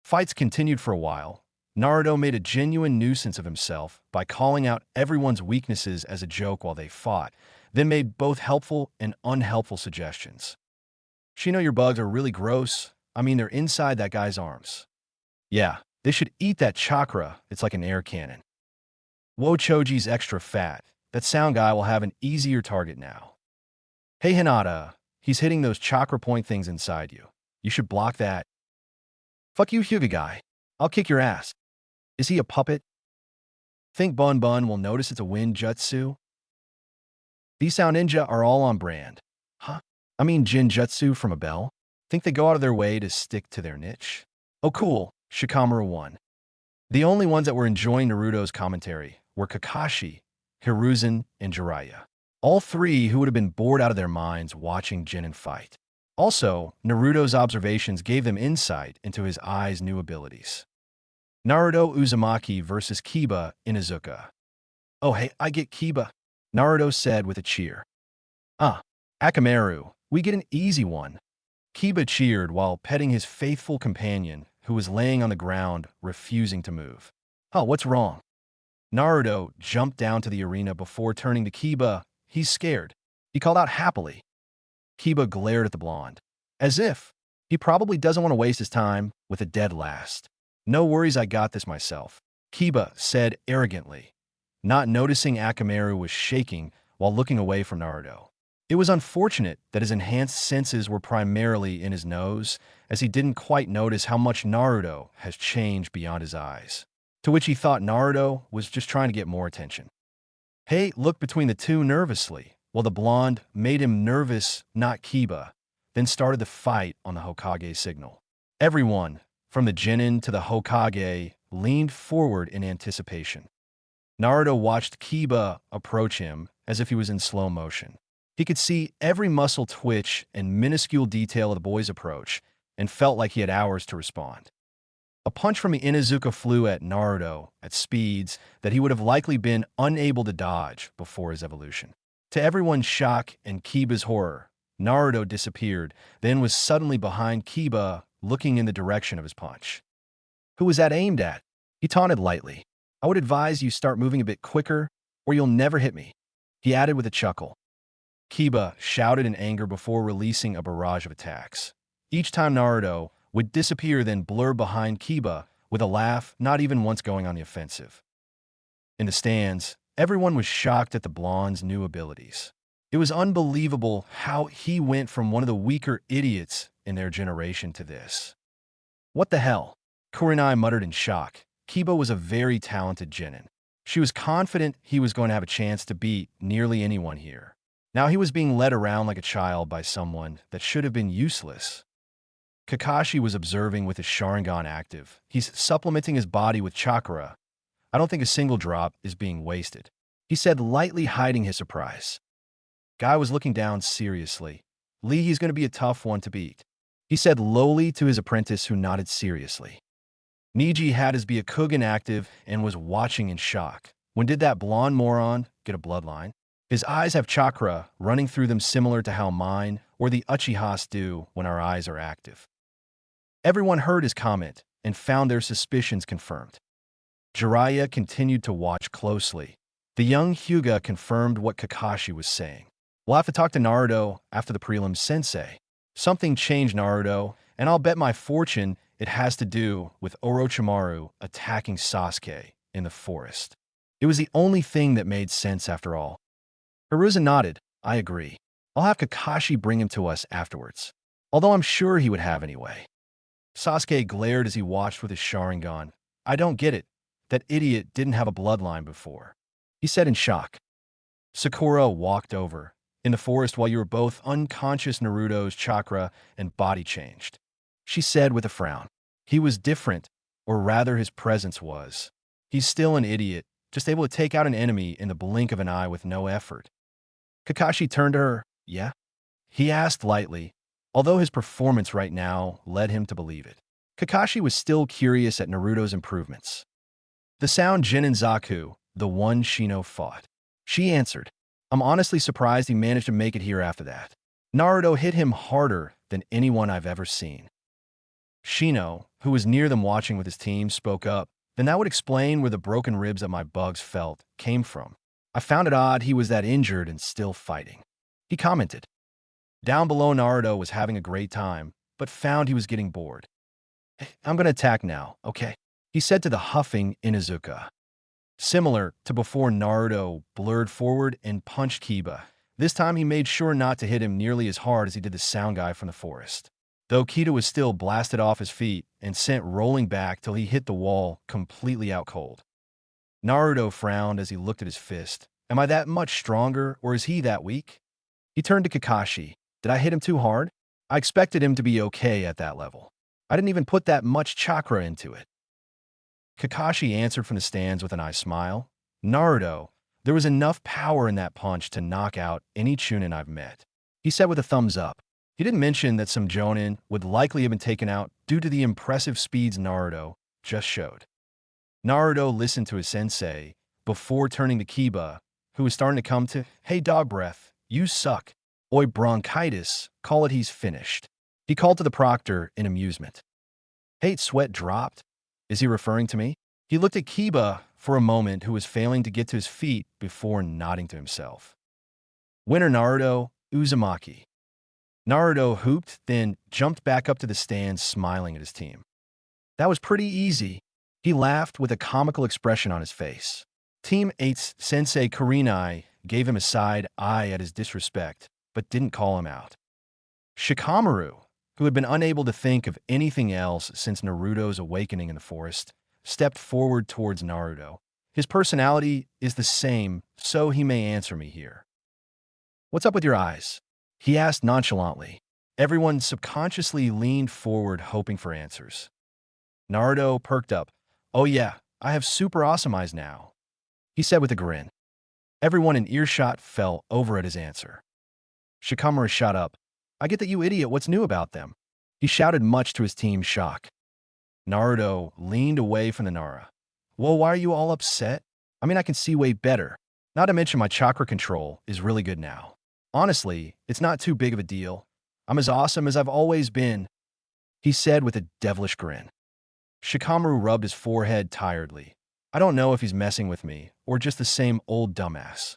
Fights continued for a while. Naruto made a genuine nuisance of himself by calling out everyone's weaknesses as a joke while they fought, then made both helpful and unhelpful suggestions. Shino, your bugs are really gross. I mean, they're inside that guy's arms. Yeah, they should eat that chakra. It's like an air cannon. Whoa, Choji's extra fat. That sound guy will have an easier target now. Hey, Hinata, he's hitting those chakra point things inside you. You should block that. Fuck you, Hyuga guy. I'll kick your ass. Is he a puppet? Think Bun Bun will notice it's a wind jutsu? These sound ninja are all on brand. Huh? I mean Jin jutsu from a bell? Think they go out of their way to stick to their niche? Oh cool, Shikamaru won. The only ones that were enjoying Naruto's commentary were Kakashi, Hiruzen, and Jiraiya. All three who would have been bored out of their minds watching Genin fight. Also, Naruto's observations gave them insight into his eye's new abilities. Naruto Uzumaki versus Kiba Inuzuka. Oh hey, I get Kiba, Naruto said with a cheer. Akamaru, we get an easy one. Kiba cheered while petting his faithful companion, who was laying on the ground, refusing to move. Oh, what's wrong? Naruto jumped down to the arena before turning to Kiba. He's scared, he called out happily. Kiba glared at the blonde, as if he probably doesn't want to waste his time with a dead last. No worries, I got this myself, Kiba said arrogantly, not noticing Akamaru was shaking while looking away from Naruto. It was unfortunate that his enhanced senses were primarily in his nose, as he didn't quite notice how much Naruto has changed beyond his eyes, to which he thought Naruto was just trying to get more attention. Hey looked between the two nervously, while the blonde made him nervous, not Kiba, then started the fight on the Hokage signal. Everyone, from the Genin to the Hokage, leaned forward in anticipation. Naruto watched Kiba approach him as if he was in slow motion. He could see every muscle twitch and minuscule detail of the boy's approach and felt like he had hours to respond. A punch from the Inuzuka flew at Naruto at speeds that he would have likely been unable to dodge before his evolution. To everyone's shock and Kiba's horror, Naruto disappeared, then was suddenly behind Kiba, looking in the direction of his punch. Who was that aimed at? He taunted lightly. I would advise you start moving a bit quicker, or you'll never hit me. He added with a chuckle. Kiba shouted in anger before releasing a barrage of attacks. Each time Naruto would disappear, then blur behind Kiba with a laugh, not even once going on the offensive. In the stands, everyone was shocked at the blonde's new abilities. It was unbelievable how he went from one of the weaker idiots in their generation to this. What the hell? Kurenai muttered in shock. Kiba was a very talented genin. She was confident he was going to have a chance to beat nearly anyone here. Now he was being led around like a child by someone that should have been useless. Kakashi was observing with his Sharingan active. He's supplementing his body with chakra. I don't think a single drop is being wasted, he said, lightly hiding his surprise. Guy was looking down seriously. Lee, he's going to be a tough one to beat, he said lowly to his apprentice, who nodded seriously. Niji had his Byakugan active and was watching in shock. When did that blonde moron get a bloodline? His eyes have chakra running through them, similar to how mine or the Uchihas do when our eyes are active. Everyone heard his comment and found their suspicions confirmed. Jiraiya continued to watch closely. The young Hyuga confirmed what Kakashi was saying. We'll have to talk to Naruto after the prelims, sensei. Something changed, Naruto, and I'll bet my fortune it has to do with Orochimaru attacking Sasuke in the forest. It was the only thing that made sense after all. Hiruzen nodded. I agree. I'll have Kakashi bring him to us afterwards. Although I'm sure he would have anyway. Sasuke glared as he watched with his Sharingan. I don't get it. That idiot didn't have a bloodline before, he said in shock. Sakura walked over. In the forest while you were both unconscious, Naruto's chakra and body changed. She said with a frown. He was different, or rather his presence was. He's still an idiot, just able to take out an enemy in the blink of an eye with no effort. Kakashi turned to her. Yeah? He asked lightly, although his performance right now led him to believe it. Kakashi was still curious at Naruto's improvements. The sound Jin and Zaku, the one Shino fought. She answered. I'm honestly surprised he managed to make it here after that. Naruto hit him harder than anyone I've ever seen. Shino, who was near them watching with his team, spoke up. Then that would explain where the broken ribs that my bugs felt came from. I found it odd he was that injured and still fighting, he commented. Down below, Naruto was having a great time, but found he was getting bored. I'm going to attack now, okay? He said to the huffing Inuzuka. Similar to before, Naruto blurred forward and punched Kiba. This time he made sure not to hit him nearly as hard as he did the sound guy from the forest. Though Kiba was still blasted off his feet and sent rolling back till he hit the wall, completely out cold. Naruto frowned as he looked at his fist. Am I that much stronger, or is he that weak? He turned to Kakashi. Did I hit him too hard? I expected him to be okay at that level. I didn't even put that much chakra into it. Kakashi answered from the stands with an eye smile. Naruto, there was enough power in that punch to knock out any Chūnin I've met, he said with a thumbs up. He didn't mention that some Jonin would likely have been taken out due to the impressive speeds Naruto just showed. Naruto listened to his sensei before turning to Kiba, who was starting to come to. Hey, dog breath, you suck. Oi, bronchitis, call it he's finished. He called to the proctor in amusement. Hate sweat dropped. Is he referring to me? He looked at Kiba for a moment, who was failing to get to his feet before nodding to himself. Winner Naruto Uzumaki. Naruto hooped, then jumped back up to the stands, smiling at his team. That was pretty easy. He laughed with a comical expression on his face. Team 8's Sensei Kurenai gave him a side eye at his disrespect, but didn't call him out. Shikamaru, who had been unable to think of anything else since Naruto's awakening in the forest, stepped forward towards Naruto. His personality is the same, so he may answer me here. What's up with your eyes? He asked nonchalantly. Everyone subconsciously leaned forward, hoping for answers. Naruto perked up. Oh yeah, I have super awesome eyes now, he said with a grin. Everyone in earshot fell over at his answer. Shikamaru shot up. I get that, you idiot, what's new about them? He shouted, much to his team's shock. Naruto leaned away from the Nara. Well, why are you all upset? I mean, I can see way better. Not to mention my chakra control is really good now. Honestly, it's not too big of a deal. I'm as awesome as I've always been, he said with a devilish grin. Shikamaru rubbed his forehead tiredly. I don't know if he's messing with me or just the same old dumbass.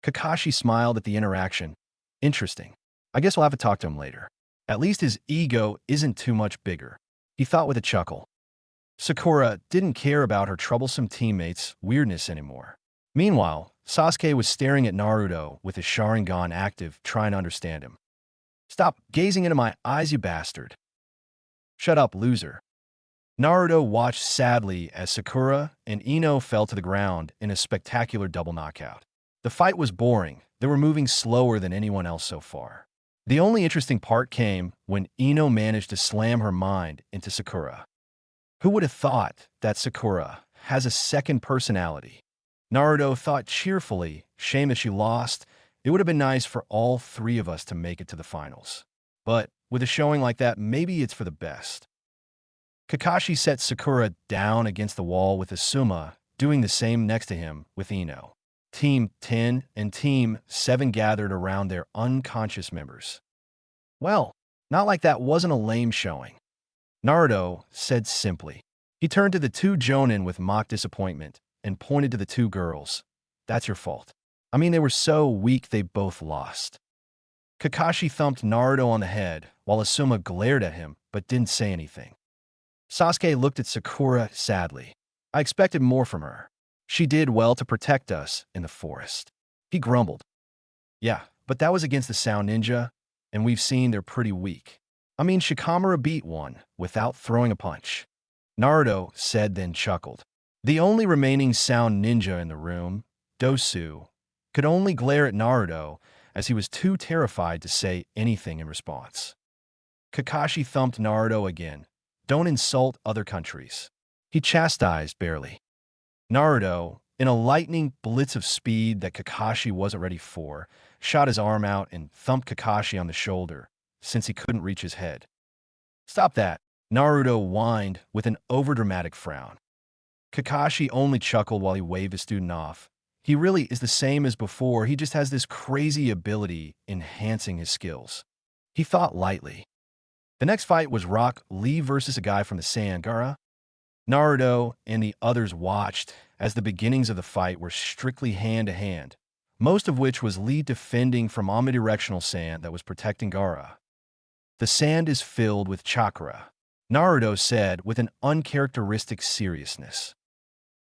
Kakashi smiled at the interaction. Interesting. I guess we'll have to talk to him later. At least his ego isn't too much bigger, he thought with a chuckle. Sakura didn't care about her troublesome teammates' weirdness anymore. Meanwhile, Sasuke was staring at Naruto with his Sharingan active, trying to understand him. Stop gazing into my eyes, you bastard. Shut up, loser. Naruto watched sadly as Sakura and Ino fell to the ground in a spectacular double knockout. The fight was boring. They were moving slower than anyone else so far. The only interesting part came when Ino managed to slam her mind into Sakura. Who would have thought that Sakura has a second personality? Naruto thought cheerfully, shame that she lost. It would have been nice for all three of us to make it to the finals. But with a showing like that, maybe it's for the best. Kakashi set Sakura down against the wall with Asuma, doing the same next to him with Ino. Team 10 and Team 7 gathered around their unconscious members. Well, not like that wasn't a lame showing, Naruto said simply. He turned to the two Jonin with mock disappointment and pointed to the two girls. That's your fault. I mean, they were so weak they both lost. Kakashi thumped Naruto on the head while Asuma glared at him but didn't say anything. Sasuke looked at Sakura sadly. I expected more from her. She did well to protect us in the forest. He grumbled. Yeah, but that was against the Sound Ninja, and we've seen they're pretty weak. I mean, Shikamaru beat one without throwing a punch, Naruto said, then chuckled. The only remaining Sound Ninja in the room, Dosu, could only glare at Naruto as he was too terrified to say anything in response. Kakashi thumped Naruto again. Don't insult other countries, he chastised barely. Naruto, in a lightning blitz of speed that Kakashi wasn't ready for, shot his arm out and thumped Kakashi on the shoulder, since he couldn't reach his head. Stop that, Naruto whined with an overdramatic frown. Kakashi only chuckled while he waved his student off. He really is the same as before, he just has this crazy ability enhancing his skills. He thought lightly. The next fight was Rock Lee versus a guy from the sand, Gaara. Naruto and the others watched as the beginnings of the fight were strictly hand-to-hand, most of which was Lee defending from omnidirectional sand that was protecting Gaara. The sand is filled with chakra, Naruto said with an uncharacteristic seriousness.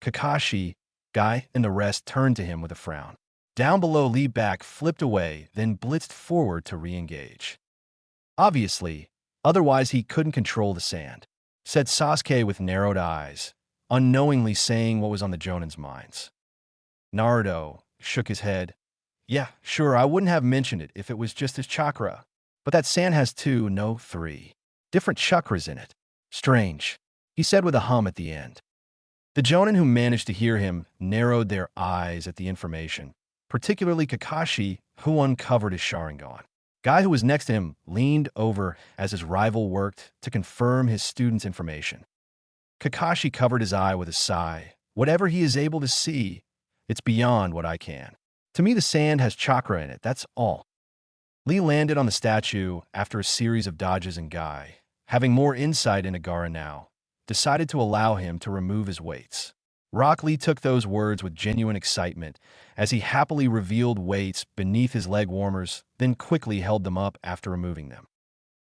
Kakashi, Guy, and the rest turned to him with a frown. Down below, Lee back flipped away, then blitzed forward to re-engage. Obviously, otherwise he couldn't control the sand, said Sasuke with narrowed eyes, unknowingly saying what was on the Jonin's minds. Naruto shook his head. Yeah, sure, I wouldn't have mentioned it if it was just his chakra. But that sand has 2, no 3, different chakras in it. Strange, he said with a hum at the end. The Jonin who managed to hear him narrowed their eyes at the information, particularly Kakashi, who uncovered his Sharingan. Guy who was next to him leaned over as his rival worked to confirm his student's information. Kakashi covered his eye with a sigh. Whatever he is able to see, it's beyond what I can. To me, the sand has chakra in it, that's all. Lee landed on the statue after a series of dodges, and Guy, having more insight into Gaara now, decided to allow him to remove his weights. Rock Lee took those words with genuine excitement as he happily revealed weights beneath his leg warmers, then quickly held them up after removing them.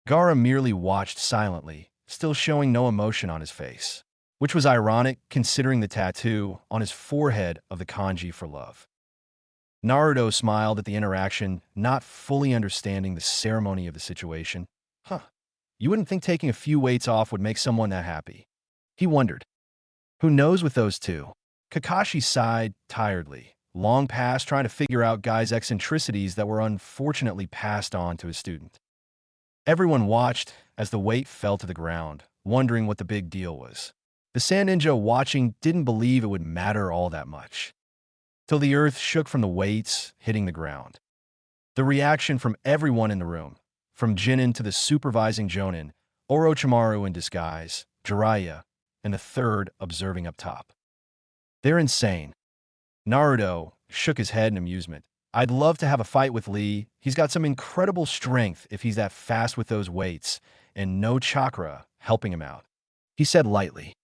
Gaara merely watched silently, still showing no emotion on his face, which was ironic considering the tattoo on his forehead of the kanji for love. Naruto smiled at the interaction, not fully understanding the ceremony of the situation. You wouldn't think taking a few weights off would make someone that happy, he wondered. Who knows with those two? Kakashi sighed tiredly, long past trying to figure out Guy's eccentricities that were unfortunately passed on to his student. Everyone watched as the weight fell to the ground, wondering what the big deal was. The Sand Ninja watching didn't believe it would matter all that much, till the earth shook from the weights hitting the ground. The reaction from everyone in the room, from Chūnin to the supervising Jonin, Orochimaru in disguise, Jiraiya, and the third observing up top. They're insane. Naruto shook his head in amusement. I'd love to have a fight with Lee. He's got some incredible strength if he's that fast with those weights, and no chakra helping him out, he said lightly.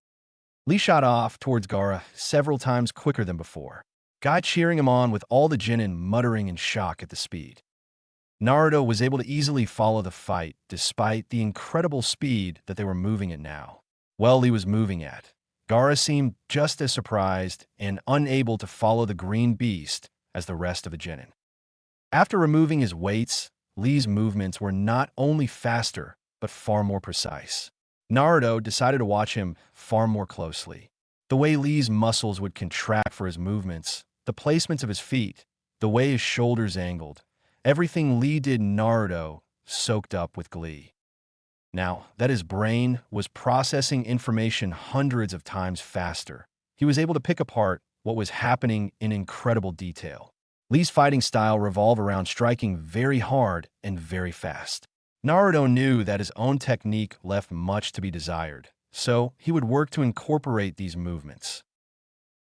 Lee shot off towards Gaara several times quicker than before, Guy cheering him on with all the Chūnin muttering in shock at the speed. Naruto was able to easily follow the fight despite the incredible speed that they were moving at now. Well, Lee was moving at. Gaara seemed just as surprised and unable to follow the green beast as the rest of the Chūnin. After removing his weights, Lee's movements were not only faster, but far more precise. Naruto decided to watch him far more closely. The way Lee's muscles would contract for his movements, the placements of his feet, the way his shoulders angled, everything Lee did Naruto soaked up with glee. Now that his brain was processing information hundreds of times faster, he was able to pick apart what was happening in incredible detail. Lee's fighting style revolved around striking very hard and very fast. Naruto knew that his own technique left much to be desired, so he would work to incorporate these movements.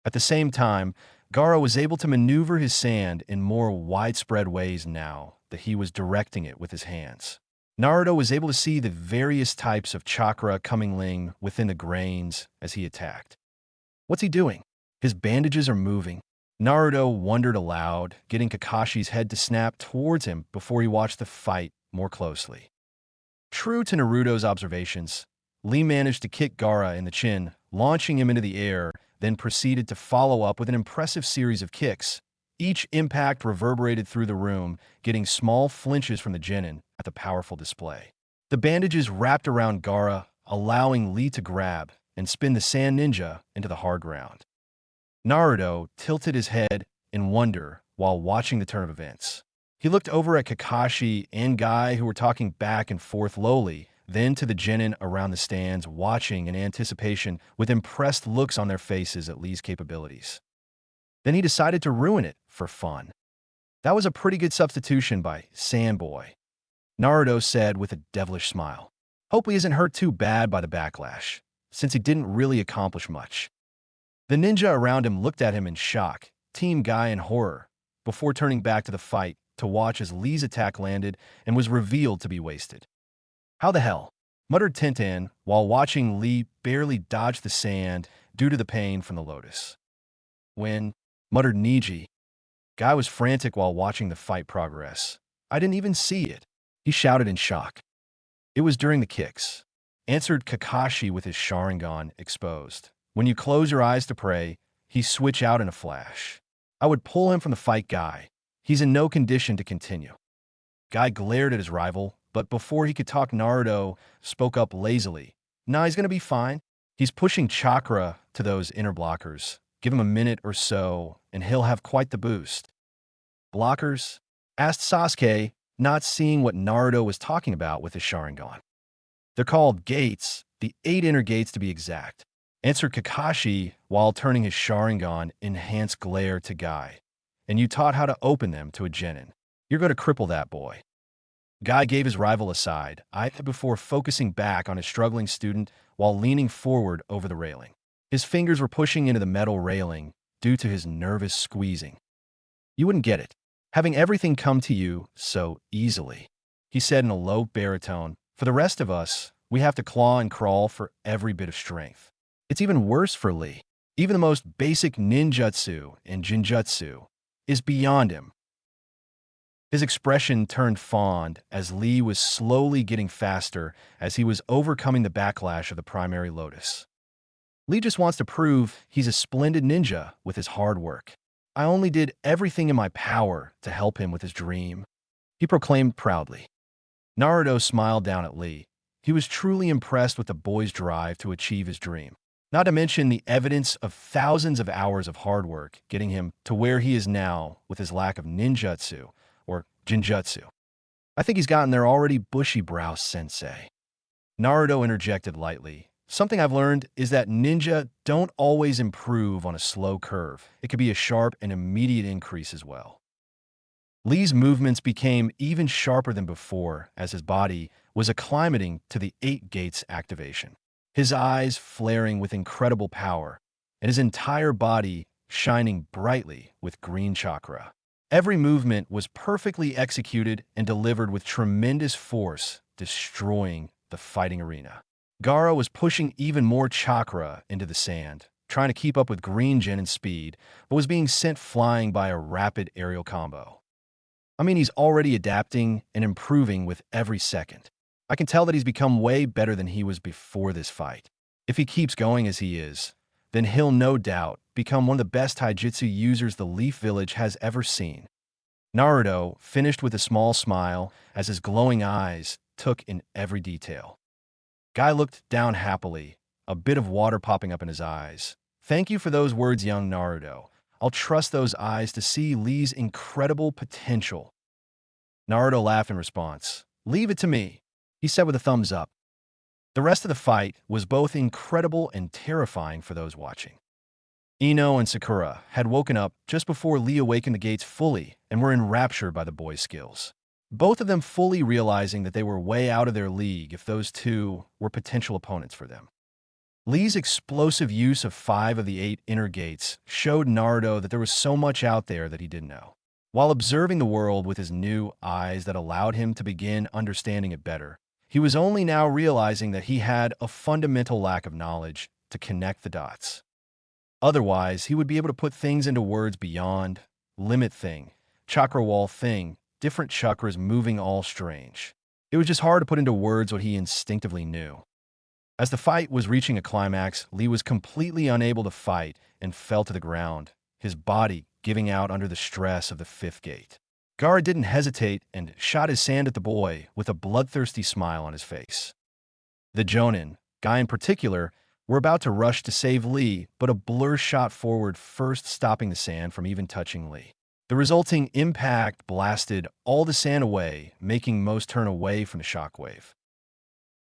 At the same time, Gaara was able to maneuver his sand in more widespread ways now that he was directing it with his hands. Naruto was able to see the various types of chakra coming within the grains as he attacked. What's he doing? His bandages are moving. Naruto wondered aloud, getting Kakashi's head to snap towards him before he watched the fight more closely. True to Naruto's observations, Lee managed to kick Gaara in the chin, launching him into the air, then proceeded to follow up with an impressive series of kicks. Each impact reverberated through the room, getting small flinches from the Chūnin at the powerful display. The bandages wrapped around Gaara, allowing Lee to grab and spin the sand ninja into the hard ground. Naruto tilted his head in wonder while watching the turn of events. He looked over at Kakashi and Guy, who were talking back and forth lowly, then to the Chūnin around the stands, watching in anticipation with impressed looks on their faces at Lee's capabilities. Then he decided to ruin it for fun. That was a pretty good substitution by Sandboy, Naruto said with a devilish smile. Hope he isn't hurt too bad by the backlash, since he didn't really accomplish much. The ninja around him looked at him in shock, Team Guy in horror, before turning back to the fight to watch as Lee's attack landed and was revealed to be wasted. How the hell? Muttered Tintin while watching Lee barely dodge the sand due to the pain from the lotus. When, muttered Niji. Guy was frantic while watching the fight progress. I didn't even see it, he shouted in shock. It was during the kicks, answered Kakashi with his Sharingan exposed. When you close your eyes to pray, he switch out in a flash. I would pull him from the fight, Guy. He's in no condition to continue. Guy glared at his rival, but before he could talk, Naruto spoke up lazily. Nah, he's gonna be fine. He's pushing chakra to those inner blockers. Give him a minute or so, and he'll have quite the boost. Blockers? Asked Sasuke, not seeing what Naruto was talking about with his Sharingan. They're called gates, the 8 inner gates to be exact, answered Kakashi while turning his Sharingan enhanced glare to Guy. And you taught how to open them to a Chūnin. You're going to cripple that boy. Guy gave his rival a side eye before focusing back on his struggling student while leaning forward over the railing. His fingers were pushing into the metal railing due to his nervous squeezing. You wouldn't get it, having everything come to you so easily, he said in a low baritone. For the rest of us, we have to claw and crawl for every bit of strength. It's even worse for Lee. Even the most basic ninjutsu and jinjutsu is beyond him. His expression turned fond as Lee was slowly getting faster as he was overcoming the backlash of the primary lotus. Lee just wants to prove he's a splendid ninja with his hard work. I only did everything in my power to help him with his dream, he proclaimed proudly. Naruto smiled down at Lee. He was truly impressed with the boy's drive to achieve his dream, not to mention the evidence of thousands of hours of hard work getting him to where he is now with his lack of ninjutsu or jinjutsu. I think he's gotten there already, bushy brow sensei. Naruto interjected lightly. Something I've learned is that ninja don't always improve on a slow curve. It could be a sharp and immediate increase as well. Lee's movements became even sharper than before as his body was acclimating to the 8 gates activation. his eyes flaring with incredible power, and his entire body shining brightly with green chakra. Every movement was perfectly executed and delivered with tremendous force, destroying the fighting arena. Gaara was pushing even more chakra into the sand, trying to keep up with Green Jin in speed, but was being sent flying by a rapid aerial combo. I mean, he's already adapting and improving with every second. I can tell that he's become way better than he was before this fight. If he keeps going as he is, then he'll no doubt become one of the best taijutsu users the Leaf Village has ever seen. Naruto finished with a small smile as his glowing eyes took in every detail. Guy looked down happily, a bit of water popping up in his eyes. Thank you for those words, young Naruto. I'll trust those eyes to see Lee's incredible potential. Naruto laughed in response. Leave it to me, he said with a thumbs up. The rest of the fight was both incredible and terrifying for those watching. Ino and Sakura had woken up just before Lee awakened the gates fully and were enraptured by the boy's skills. Both of them fully realizing that they were way out of their league if those two were potential opponents for them. Lee's explosive use of 5 of the 8 inner gates showed Naruto that there was so much out there that he didn't know. While observing the world with his new eyes that allowed him to begin understanding it better, he was only now realizing that he had a fundamental lack of knowledge to connect the dots. Otherwise, he would be able to put things into words beyond, limit thing, chakra wall thing, different chakras moving all strange. It was just hard to put into words what he instinctively knew. As the fight was reaching a climax, Lee was completely unable to fight and fell to the ground, his body giving out under the stress of the 5th gate. Gaara didn't hesitate and shot his sand at the boy with a bloodthirsty smile on his face. The Chūnin, Guy in particular, were about to rush to save Lee, but a blur shot forward first, stopping the sand from even touching Lee. The resulting impact blasted all the sand away, making most turn away from the shockwave.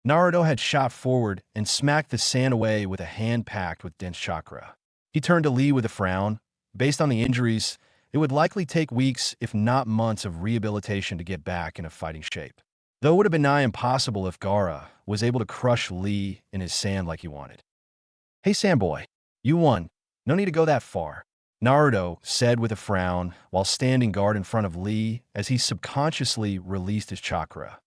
Naruto had shot forward and smacked the sand away with a hand packed with dense chakra. He turned to Lee with a frown. Based on the injuries, it would likely take weeks, if not months, of rehabilitation to get back in a fighting shape. Though it would have been nigh impossible if Gaara was able to crush Lee in his sand like he wanted. Hey, Sandboy, you won. No need to go that far, Naruto said with a frown while standing guard in front of Lee as he subconsciously released his chakra.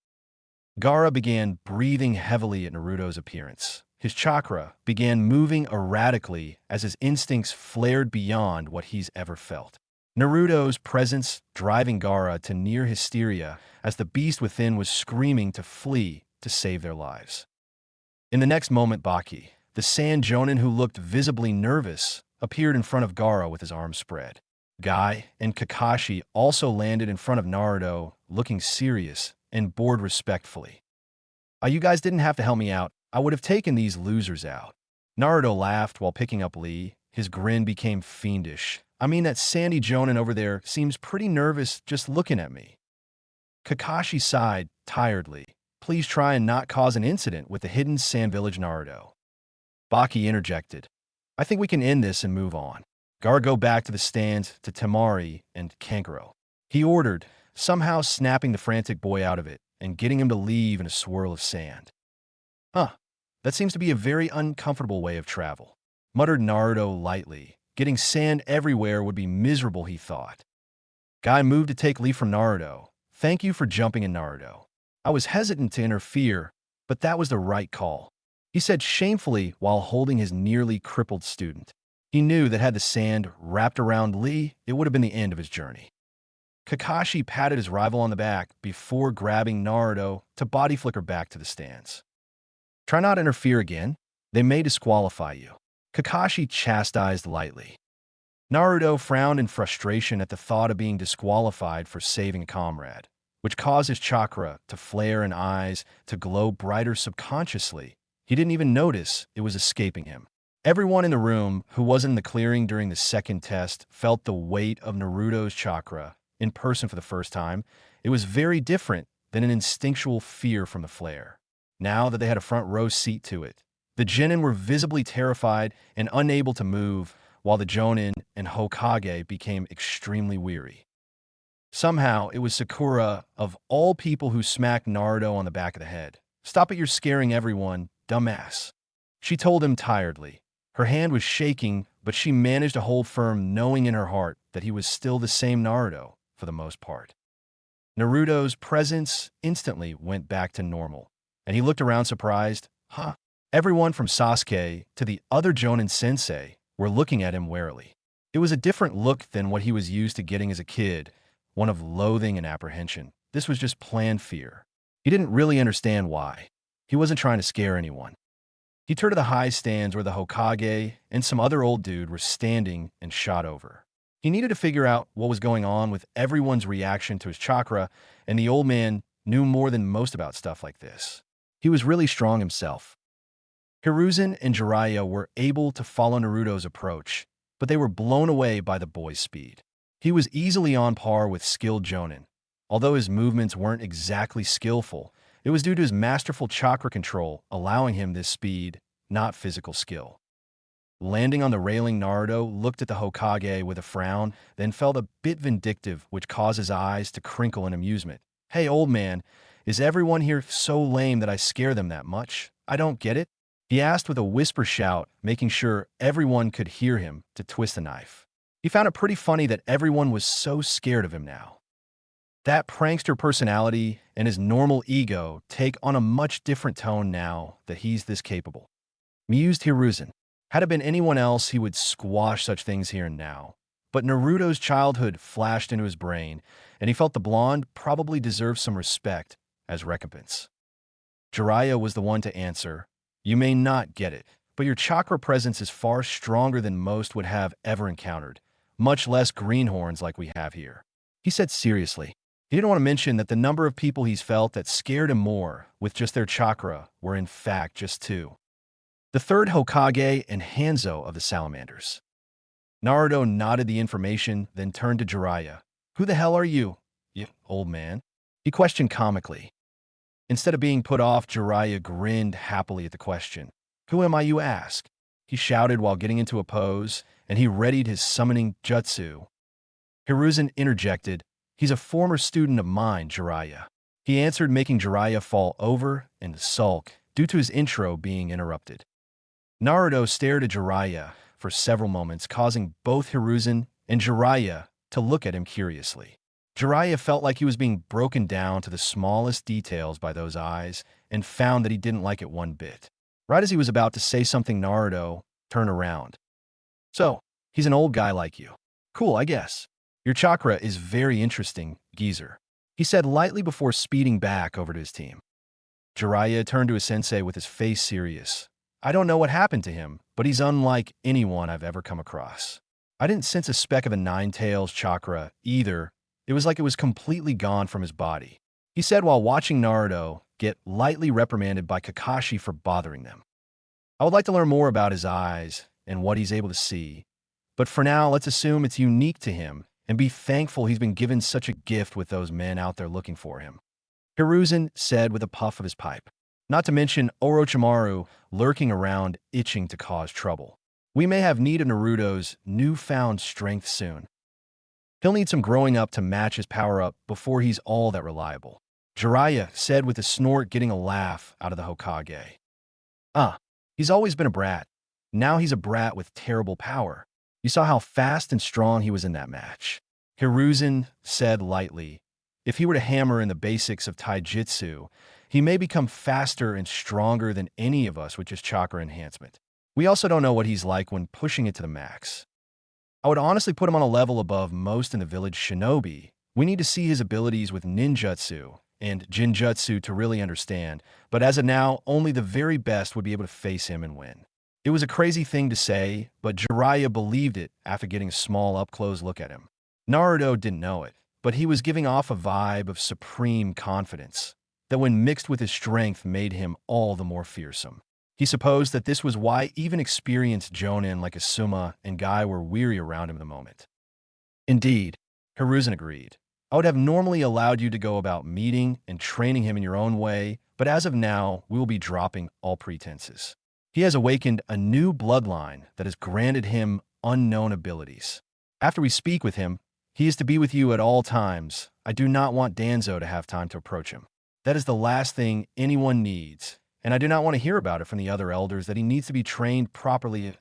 Gaara began breathing heavily at Naruto's appearance. His chakra began moving erratically as his instincts flared beyond what he's ever felt. Naruto's presence driving Gaara to near hysteria as the beast within was screaming to flee to save their lives. In the next moment, Baki, the sand Chūnin who looked visibly nervous, appeared in front of Gaara with his arms spread. Guy and Kakashi also landed in front of Naruto, looking serious and bored respectfully. You guys didn't have to help me out. I would have taken these losers out. Naruto laughed while picking up Lee. His grin became fiendish. I mean, that sandy Chūnin over there seems pretty nervous just looking at me. Kakashi sighed tiredly. Please try and not cause an incident with the hidden sand village Naruto. Baki interjected. I think we can end this and move on. Gaara, go back to the stands to Temari and Kankuro. He ordered, somehow snapping the frantic boy out of it and getting him to leave in a swirl of sand. That seems to be a very uncomfortable way of travel, muttered Naruto lightly. Getting sand everywhere would be miserable, he thought. Guy moved to take leave from Naruto. Thank you for jumping in, Naruto. I was hesitant to interfere, but that was the right call, he said shamefully while holding his nearly crippled student. He knew that had the sand wrapped around Lee, it would have been the end of his journey. Kakashi patted his rival on the back before grabbing Naruto to body flicker back to the stands. Try not to interfere again. They may disqualify you, Kakashi chastised lightly. Naruto frowned in frustration at the thought of being disqualified for saving a comrade, which caused his chakra to flare and eyes to glow brighter subconsciously. He didn't even notice it was escaping him. Everyone in the room who wasn't in the clearing during the second test felt the weight of Naruto's chakra in person for the first time. It was very different than an instinctual fear from the flare. Now that they had a front row seat to it, the Genin were visibly terrified and unable to move, while the Chūnin and Hokage became extremely weary. Somehow, it was Sakura, of all people, who smacked Naruto on the back of the head. Stop it, you're scaring everyone, dumbass, she told him tiredly. Her hand was shaking, but she managed to hold firm, knowing in her heart that he was still the same Naruto, for the most part. Naruto's presence instantly went back to normal, and he looked around surprised. Huh? Everyone from Sasuke to the other Jonin sensei were looking at him warily. It was a different look than what he was used to getting as a kid, one of loathing and apprehension. This was just planned fear. He didn't really understand why. He wasn't trying to scare anyone. He turned to the high stands where the Hokage and some other old dude were standing and shot over. He needed to figure out what was going on with everyone's reaction to his chakra, and the old man knew more than most about stuff like this. He was really strong himself. Hiruzen and Jiraiya were able to follow Naruto's approach, but they were blown away by the boy's speed. He was easily on par with skilled Jonin. Although his movements weren't exactly skillful, it was due to his masterful chakra control allowing him this speed, not physical skill. Landing on the railing, Naruto looked at the Hokage with a frown, then felt a bit vindictive, which caused his eyes to crinkle in amusement. Hey, old man, is everyone here so lame that I scare them that much? I don't get it. He asked with a whisper shout, making sure everyone could hear him to twist the knife. He found it pretty funny that everyone was so scared of him now. That prankster personality and his normal ego take on a much different tone now that he's this capable. Mused Hiruzen. Had it been anyone else, he would squash such things here and now. But Naruto's childhood flashed into his brain, and he felt the blonde probably deserved some respect as recompense. Jiraiya was the one to answer. You may not get it, but your chakra presence is far stronger than most would have ever encountered, much less greenhorns like we have here. He said seriously. He didn't want to mention that the number of people he's felt that scared him more with just their chakra were in fact just two. The third Hokage and Hanzo of the Salamanders. Naruto nodded the information, then turned to Jiraiya. Who the hell are you, you old man? He questioned comically. Instead of being put off, Jiraiya grinned happily at the question. Who am I, you ask? He shouted while getting into a pose, and he readied his summoning jutsu. Hiruzen interjected. He's a former student of mine, Jiraiya. He answered, making Jiraiya fall over and sulk due to his intro being interrupted. Naruto stared at Jiraiya for several moments, causing both Hiruzen and Jiraiya to look at him curiously. Jiraiya felt like he was being broken down to the smallest details by those eyes and found that he didn't like it one bit. Right as he was about to say something, Naruto turned around. So, he's an old guy like you. Cool, I guess. Your chakra is very interesting, geezer. He said lightly before speeding back over to his team. Jiraiya turned to his sensei with his face serious. I don't know what happened to him, but he's unlike anyone I've ever come across. I didn't sense a speck of a nine-tails chakra either. It was like it was completely gone from his body. He said while watching Naruto get lightly reprimanded by Kakashi for bothering them. I would like to learn more about his eyes and what he's able to see, but for now, let's assume it's unique to him and be thankful he's been given such a gift with those men out there looking for him. Hiruzen said with a puff of his pipe. Not to mention Orochimaru lurking around, itching to cause trouble. We may have need of Naruto's newfound strength soon. He'll need some growing up to match his power-up before he's all that reliable. Jiraiya said with a snort, getting a laugh out of the Hokage. He's always been a brat. Now he's a brat with terrible power. You saw how fast and strong he was in that match. Hiruzen said lightly, if he were to hammer in the basics of taijutsu, he may become faster and stronger than any of us with just chakra enhancement. We also don't know what he's like when pushing it to the max. I would honestly put him on a level above most in the village shinobi. We need to see his abilities with ninjutsu and jinjutsu to really understand, but as of now, only the very best would be able to face him and win. It was a crazy thing to say, but Jiraiya believed it after getting a small up-close look at him. Naruto didn't know it, but he was giving off a vibe of supreme confidence that when mixed with his strength made him all the more fearsome. He supposed that this was why even experienced Jonin like Asuma and Guy were weary around him at the moment. Indeed, Hiruzen agreed. I would have normally allowed you to go about meeting and training him in your own way, but as of now, we will be dropping all pretenses. He has awakened a new bloodline that has granted him unknown abilities. After we speak with him, he is to be with you at all times. I do not want Danzo to have time to approach him. That is the last thing anyone needs, and I do not want to hear about it from the other elders that he needs to be trained properly.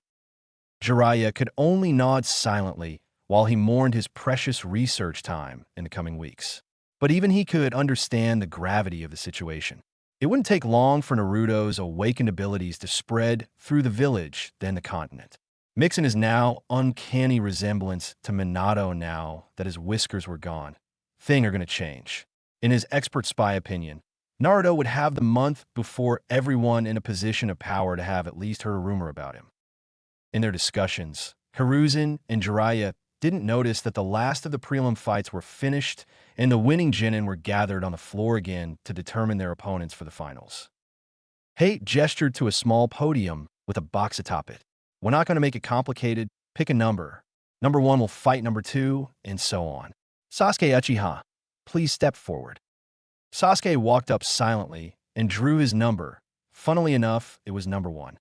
Jiraiya could only nod silently while he mourned his precious research time in the coming weeks. But even he could understand the gravity of the situation. It wouldn't take long for Naruto's awakened abilities to spread through the village, then the continent. Mixing his now uncanny resemblance to Minato now that his whiskers were gone, things are going to change. In his expert spy opinion, Naruto would have the month before everyone in a position of power to have at least heard a rumor about him. In their discussions, Hiruzen and Jiraiya didn't notice that the last of the prelim fights were finished and the winning Genin were gathered on the floor again to determine their opponents for the finals. Hate gestured to a small podium with a box atop it. We're not going to make it complicated. Pick a number. Number 1 will fight number 2, and so on. Sasuke Uchiha, please step forward. Sasuke walked up silently and drew his number. Funnily enough, it was number 1.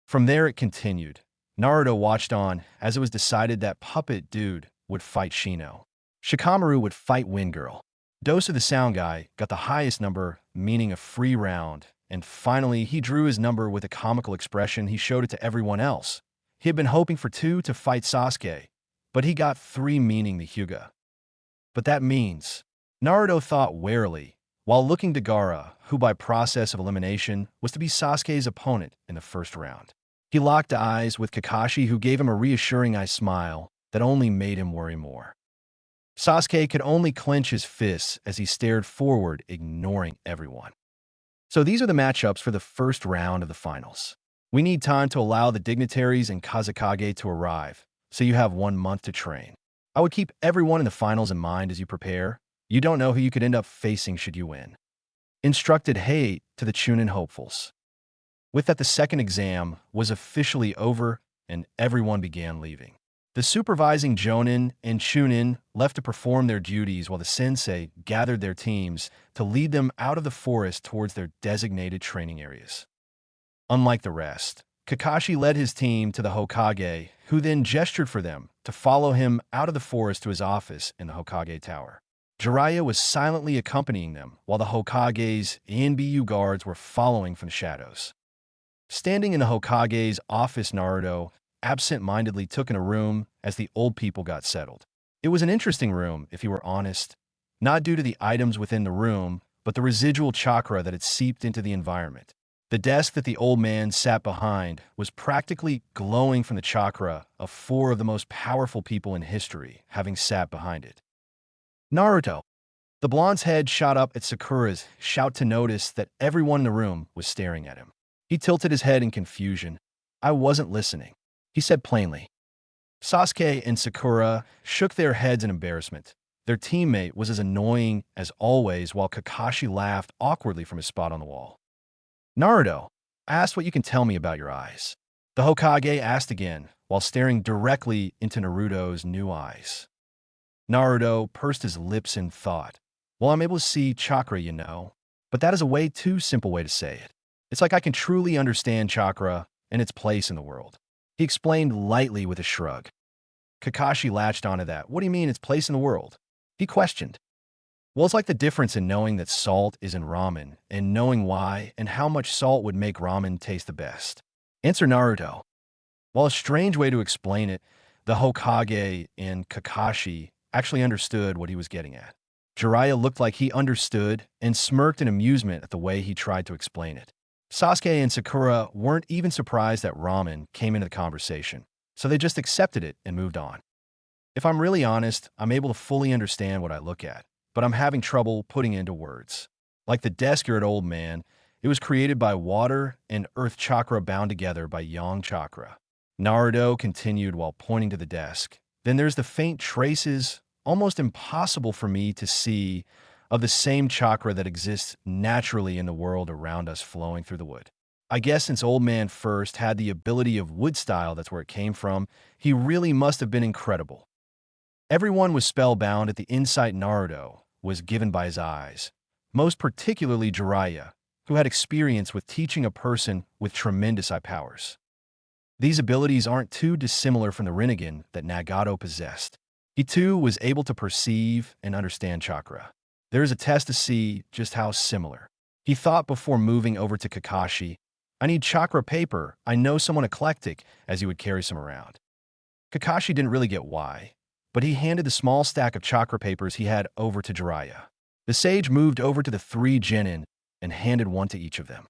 From there it continued. Naruto watched on as it was decided that Puppet Dude would fight Shino. Shikamaru would fight Wind Girl. Dose of the Sound Guy got the highest number, meaning a free round, and finally he drew his number with a comical expression. He showed it to everyone else. He had been hoping for 2 to fight Sasuke, but he got 3, meaning the Hyuga. But that means, Naruto thought warily, while looking to Gaara, who by process of elimination was to be Sasuke's opponent in the first round. He locked eyes with Kakashi, who gave him a reassuring eye smile that only made him worry more. Sasuke could only clench his fists as he stared forward, ignoring everyone. So these are the matchups for the first round of the finals. We need time to allow the dignitaries and Kazekage to arrive, so you have 1 month to train. I would keep everyone in the finals in mind as you prepare. You don't know who you could end up facing should you win. Instructed Hate to the Chūnin hopefuls. With that, the second exam was officially over and everyone began leaving. The supervising Jonin and Chūnin left to perform their duties while the sensei gathered their teams to lead them out of the forest towards their designated training areas. Unlike the rest, Kakashi led his team to the Hokage, who then gestured for them to follow him out of the forest to his office in the Hokage Tower. Jiraiya was silently accompanying them while the Hokage's NBU guards were following from the shadows. Standing in the Hokage's office, Naruto absent-mindedly took in a room as the old people got settled. It was an interesting room, if you were honest, not due to the items within the room, but the residual chakra that had seeped into the environment. The desk that the old man sat behind was practically glowing from the chakra of 4 of the most powerful people in history having sat behind it. Naruto. The blonde's head shot up at Sakura's shout to notice that everyone in the room was staring at him. He tilted his head in confusion. I wasn't listening, he said plainly. Sasuke and Sakura shook their heads in embarrassment. Their teammate was as annoying as always, while Kakashi laughed awkwardly from his spot on the wall. Naruto, I asked what you can tell me about your eyes. The Hokage asked again, while staring directly into Naruto's new eyes. Naruto pursed his lips in thought. Well, I'm able to see chakra, you know, but that is a way too simple way to say it. It's like I can truly understand chakra and its place in the world. He explained lightly with a shrug. Kakashi latched onto that. What do you mean its place in the world? He questioned. Well, it's like the difference in knowing that salt is in ramen and knowing why and how much salt would make ramen taste the best. Answer Naruto. While a strange way to explain it, the Hokage and Kakashi actually understood what he was getting at. Jiraiya looked like he understood and smirked in amusement at the way he tried to explain it. Sasuke and Sakura weren't even surprised that ramen came into the conversation, so they just accepted it and moved on. If I'm really honest, I'm able to fully understand what I look at, but I'm having trouble putting it into words. Like the desk you're at, old man, it was created by water and earth chakra bound together by yang chakra. Naruto continued while pointing to the desk. Then there's the faint traces, almost impossible for me to see, of the same chakra that exists naturally in the world around us flowing through the wood. I guess since Old Man first had the ability of wood style, that's where it came from, he really must have been incredible. Everyone was spellbound at the insight Naruto was given by his eyes, most particularly Jiraiya, who had experience with teaching a person with tremendous eye powers. These abilities aren't too dissimilar from the Rinnegan that Nagato possessed. He too was able to perceive and understand chakra. There is a test to see just how similar. He thought before moving over to Kakashi, I need chakra paper. I know someone eclectic, as he would carry some around. Kakashi didn't really get why, but he handed the small stack of chakra papers he had over to Jiraiya. The sage moved over to the three genin and handed one to each of them.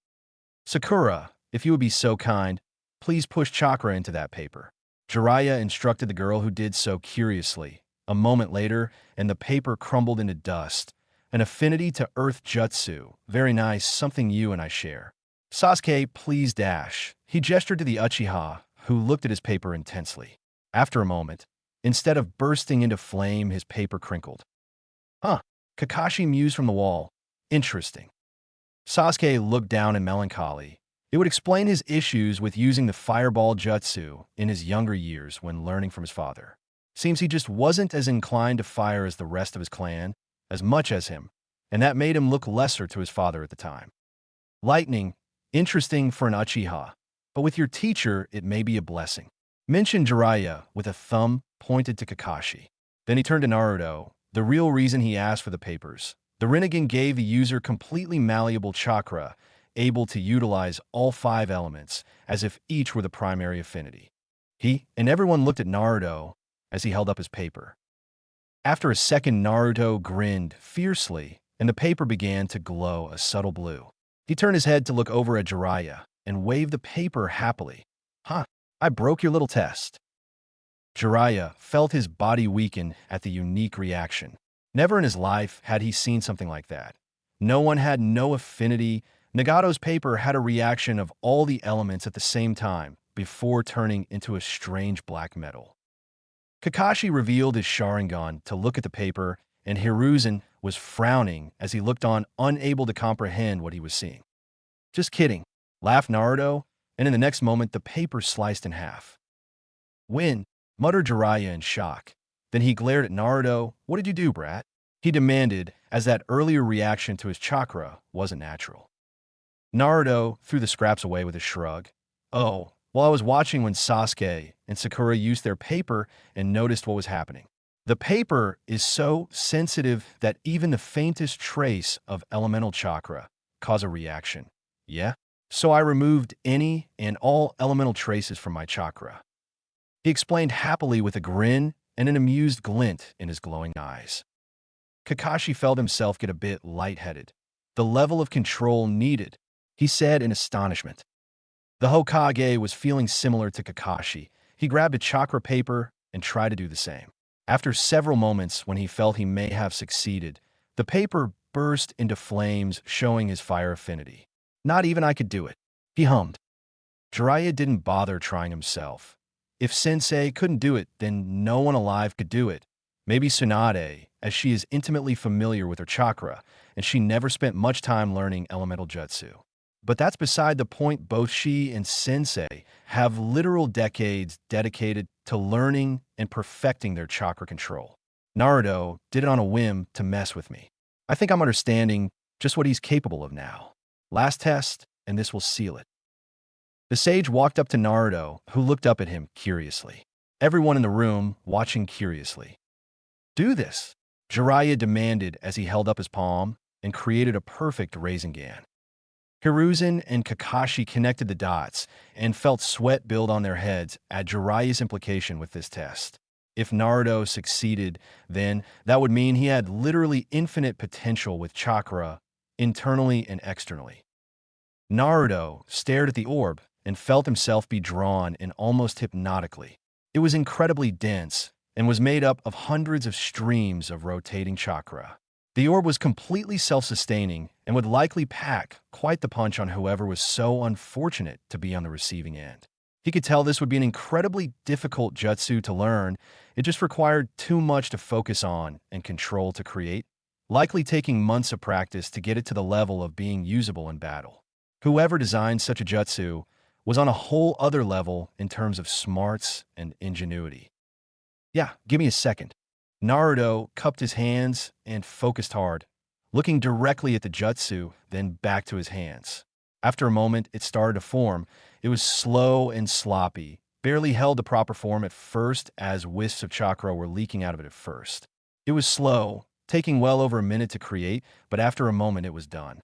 Sakura, if you would be so kind, please push chakra into that paper. Jiraiya instructed the girl, who did so curiously. A moment later, and the paper crumbled into dust. An affinity to earth jutsu. Very nice, something you and I share. Sasuke, please dash. He gestured to the Uchiha, who looked at his paper intensely. After a moment, instead of bursting into flame, his paper crinkled. Huh. Kakashi mused from the wall. Interesting. Sasuke looked down in melancholy. It would explain his issues with using the fireball jutsu in his younger years when learning from his father. Seems he just wasn't as inclined to fire as the rest of his clan, as much as him, and that made him look lesser to his father at the time. Lightning, interesting for an Uchiha, but with your teacher, it may be a blessing. Mentioned Jiraiya with a thumb pointed to Kakashi. Then he turned to Naruto, the real reason he asked for the papers. The Rinnegan gave the user completely malleable chakra, able to utilize all 5 elements, as if each were the primary affinity. He and everyone looked at Naruto as he held up his paper. After a second, Naruto grinned fiercely, and the paper began to glow a subtle blue. He turned his head to look over at Jiraiya and waved the paper happily. Huh, I broke your little test. Jiraiya felt his body weaken at the unique reaction. Never in his life had he seen something like that. No one had no affinity. Nagato's paper had a reaction of all the elements at the same time before turning into a strange black metal. Kakashi revealed his Sharingan to look at the paper, and Hiruzen was frowning as he looked on, unable to comprehend what he was seeing. Just kidding, laughed Naruto, and in the next moment the paper sliced in half. Win, muttered Jiraiya in shock. Then he glared at Naruto. What did you do, brat? He demanded, as that earlier reaction to his chakra wasn't natural. Naruto threw the scraps away with a shrug. Oh, well, I was watching when Sasuke and Sakura used their paper and noticed what was happening. The paper is so sensitive that even the faintest trace of elemental chakra causes a reaction. Yeah? So I removed any and all elemental traces from my chakra. He explained happily with a grin and an amused glint in his glowing eyes. Kakashi felt himself get a bit lightheaded. The level of control needed, he said in astonishment. The Hokage was feeling similar to Kakashi. He grabbed a chakra paper and tried to do the same. After several moments when he felt he may have succeeded, the paper burst into flames, showing his fire affinity. Not even I could do it, he hummed. Jiraiya didn't bother trying himself. If Sensei couldn't do it, then no one alive could do it. Maybe Tsunade, as she is intimately familiar with her chakra, and she never spent much time learning elemental jutsu. But that's beside the point. Both she and Sensei have literal decades dedicated to learning and perfecting their chakra control. Naruto did it on a whim to mess with me. I think I'm understanding just what he's capable of now. Last test, and this will seal it. The sage walked up to Naruto, who looked up at him curiously. Everyone in the room watching curiously. Do this, Jiraiya demanded as he held up his palm and created a perfect Rasengan. Hiruzen and Kakashi connected the dots and felt sweat build on their heads at Jiraiya's implication with this test. If Naruto succeeded, then that would mean he had literally infinite potential with chakra, internally and externally. Naruto stared at the orb and felt himself be drawn in almost hypnotically. It was incredibly dense and was made up of hundreds of streams of rotating chakra. The orb was completely self-sustaining and would likely pack quite the punch on whoever was so unfortunate to be on the receiving end. He could tell this would be an incredibly difficult jutsu to learn. It just required too much to focus on and control to create, likely taking months of practice to get it to the level of being usable in battle. Whoever designed such a jutsu was on a whole other level in terms of smarts and ingenuity. Yeah, give me a second. Naruto cupped his hands and focused hard, looking directly at the jutsu, then back to his hands. After a moment, it started to form. It was slow and sloppy, barely held the proper form at first, as wisps of chakra were leaking out of it at first. It was slow, taking well over a minute to create, but after a moment it was done.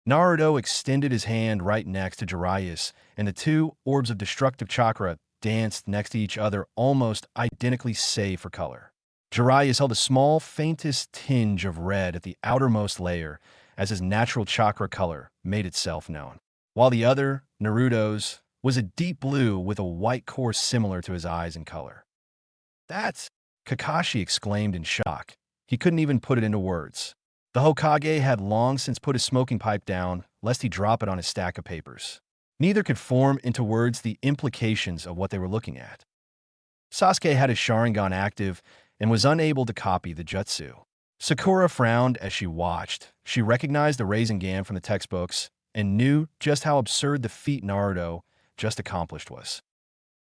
Naruto extended his hand right next to Jiraiya's, and the two orbs of destructive chakra danced next to each other almost identically save for color. Jiraiya's held a small, faintest tinge of red at the outermost layer as his natural chakra color made itself known, while the other, Naruto's, was a deep blue with a white core similar to his eyes in color. "That's—" Kakashi exclaimed in shock. He couldn't even put it into words. The Hokage had long since put his smoking pipe down, lest he drop it on his stack of papers. Neither could form into words the implications of what they were looking at. Sasuke had his Sharingan active and was unable to copy the jutsu. Sakura frowned as she watched. She recognized the Rasengan from the textbooks and knew just how absurd the feat Naruto just accomplished was.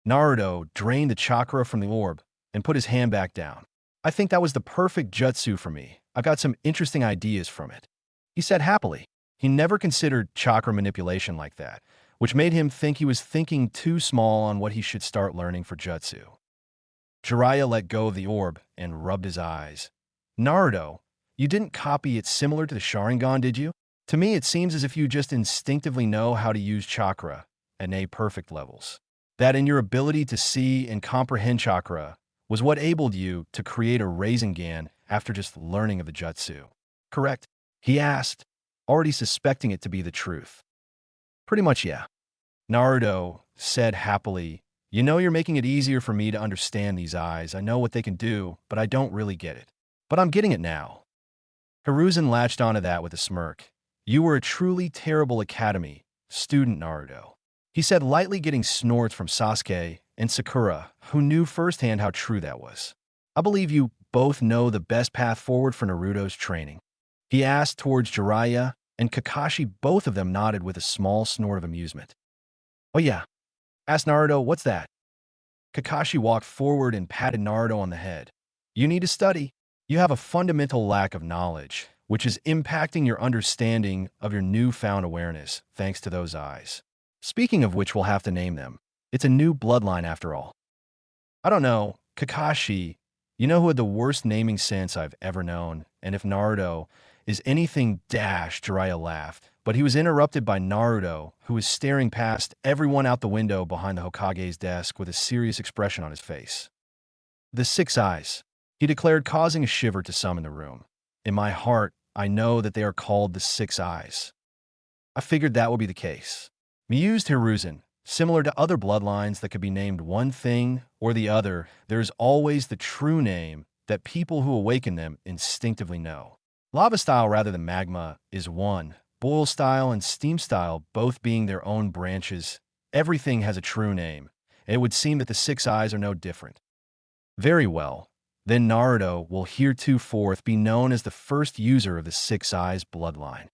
Naruto drained the chakra from the orb and put his hand back down. "I think that was the perfect jutsu for me. I've got some interesting ideas from it," he said happily. He never considered chakra manipulation like that, which made him think he was thinking too small on what he should start learning for jutsu. Jiraiya let go of the orb and rubbed his eyes. "Naruto, you didn't copy it similar to the Sharingan, did you? To me, it seems as if you just instinctively know how to use chakra at A-perfect levels. That in your ability to see and comprehend chakra was what enabled you to create a Rasengan after just learning of the jutsu. Correct?" he asked, already suspecting it to be the truth. "Pretty much, yeah," Naruto said happily. "You know, you're making it easier for me to understand these eyes. I know what they can do, but I don't really get it. But I'm getting it now." Hiruzen latched onto that with a smirk. "You were a truly terrible academy student, Naruto," he said, lightly getting snorts from Sasuke and Sakura, who knew firsthand how true that was. "I believe you both know the best path forward for Naruto's training," he asked towards Jiraiya, and Kakashi. Both of them nodded with a small snort of amusement. "Oh yeah?" asked Naruto. "What's that?" Kakashi walked forward and patted Naruto on the head. "You need to study. You have a fundamental lack of knowledge, which is impacting your understanding of your newfound awareness, thanks to those eyes. Speaking of which, we'll have to name them. It's a new bloodline after all." "I don't know, Kakashi, you know who had the worst naming sense I've ever known, and if Naruto is anything dash," Jiraiya laughed, but he was interrupted by Naruto, who was staring past everyone out the window behind the Hokage's desk with a serious expression on his face. "The six eyes," he declared, causing a shiver to some in the room. "In my heart, I know that they are called the six eyes." "I figured that would be the case," mused Hiruzen. "Similar to other bloodlines that could be named one thing or the other, there is always the true name that people who awaken them instinctively know. Lava style rather than magma is one, boil style and steam style both being their own branches. Everything has a true name, and it would seem that the six eyes are no different." "Very well. Then Naruto will heretofore be known as the first user of the six eyes bloodline,"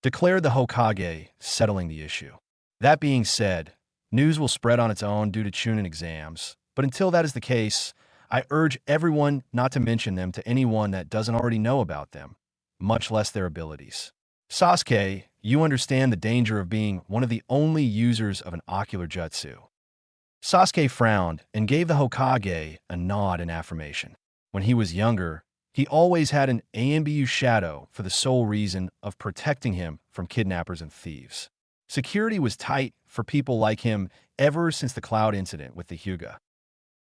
declared the Hokage, settling the issue. "That being said, news will spread on its own due to Chūnin exams, but until that is the case, I urge everyone not to mention them to anyone that doesn't already know about them, much less their abilities. Sasuke, you understand the danger of being one of the only users of an ocular jutsu." Sasuke frowned and gave the Hokage a nod in affirmation. When he was younger, he always had an AMBU shadow for the sole reason of protecting him from kidnappers and thieves. Security was tight for people like him ever since the Cloud incident with the Hyuga.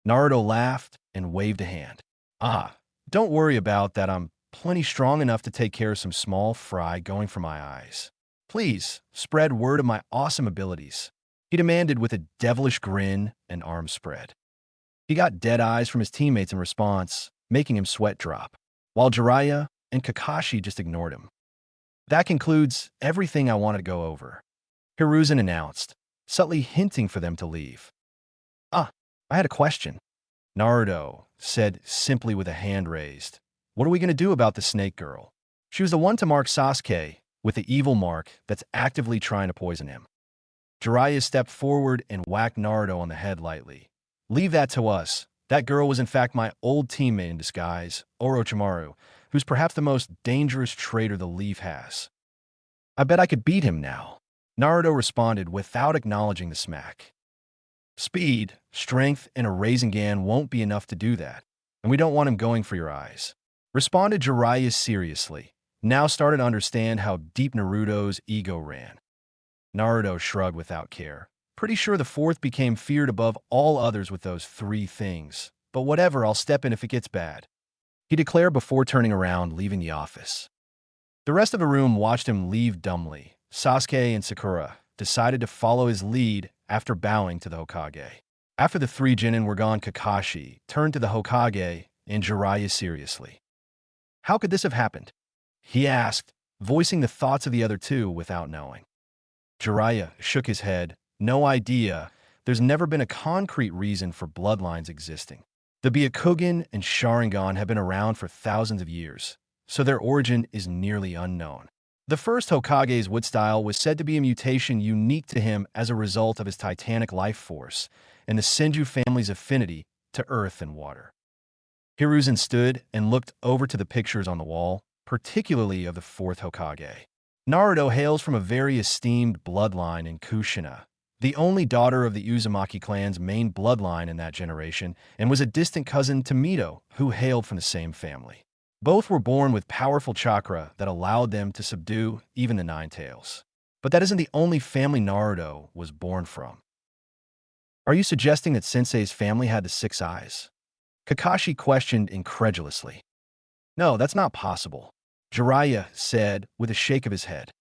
Naruto laughed and waved a hand. "Ah, don't worry about that. I'm plenty strong enough to take care of some small fry going for my eyes. Please, spread word of my awesome abilities," he demanded with a devilish grin and arms spread. He got dead eyes from his teammates in response, making him sweat drop, while Jiraiya and Kakashi just ignored him. "That concludes everything I wanted to go over," Hiruzen announced, subtly hinting for them to leave. "Ah, I had a question," Naruto said simply with a hand raised. "What are we going to do about the snake girl? She was the one to mark Sasuke with the evil mark that's actively trying to poison him." Jiraiya stepped forward and whacked Naruto on the head lightly. "Leave that to us. That girl was in fact my old teammate in disguise, Orochimaru, who's perhaps the most dangerous traitor the Leaf has." "I bet I could beat him now," Naruto responded without acknowledging the smack. "Speed, strength, and a Rasengan won't be enough to do that, and we don't want him going for your eyes," responded Jiraiya seriously, now started to understand how deep Naruto's ego ran. Naruto shrugged without care. Pretty sure the fourth became feared above all others with those three things. But whatever, I'll step in if it gets bad, he declared before turning around, leaving the office. The rest of the room watched him leave dumbly. Sasuke and Sakura decided to follow his lead after bowing to the Hokage. After the three Jonin were gone, Kakashi turned to the Hokage and Jiraiya seriously. How could this have happened? He asked, voicing the thoughts of the other two without knowing. Jiraiya shook his head. No idea. There's never been a concrete reason for bloodlines existing. The Byakugan and Sharingan have been around for thousands of years, so their origin is nearly unknown. The first Hokage's wood style was said to be a mutation unique to him as a result of his titanic life force and the Senju family's affinity to earth and water. Hiruzen stood and looked over to the pictures on the wall, particularly of the fourth Hokage. Naruto hails from a very esteemed bloodline in Kushina, the only daughter of the Uzumaki clan's main bloodline in that generation, and was a distant cousin to Mito, who hailed from the same family. Both were born with powerful chakra that allowed them to subdue even the Nine Tails. But that isn't the only family Naruto was born from. Are you suggesting that Sensei's family had the six eyes? Kakashi questioned incredulously. No, that's not possible, Jiraiya said with a shake of his head.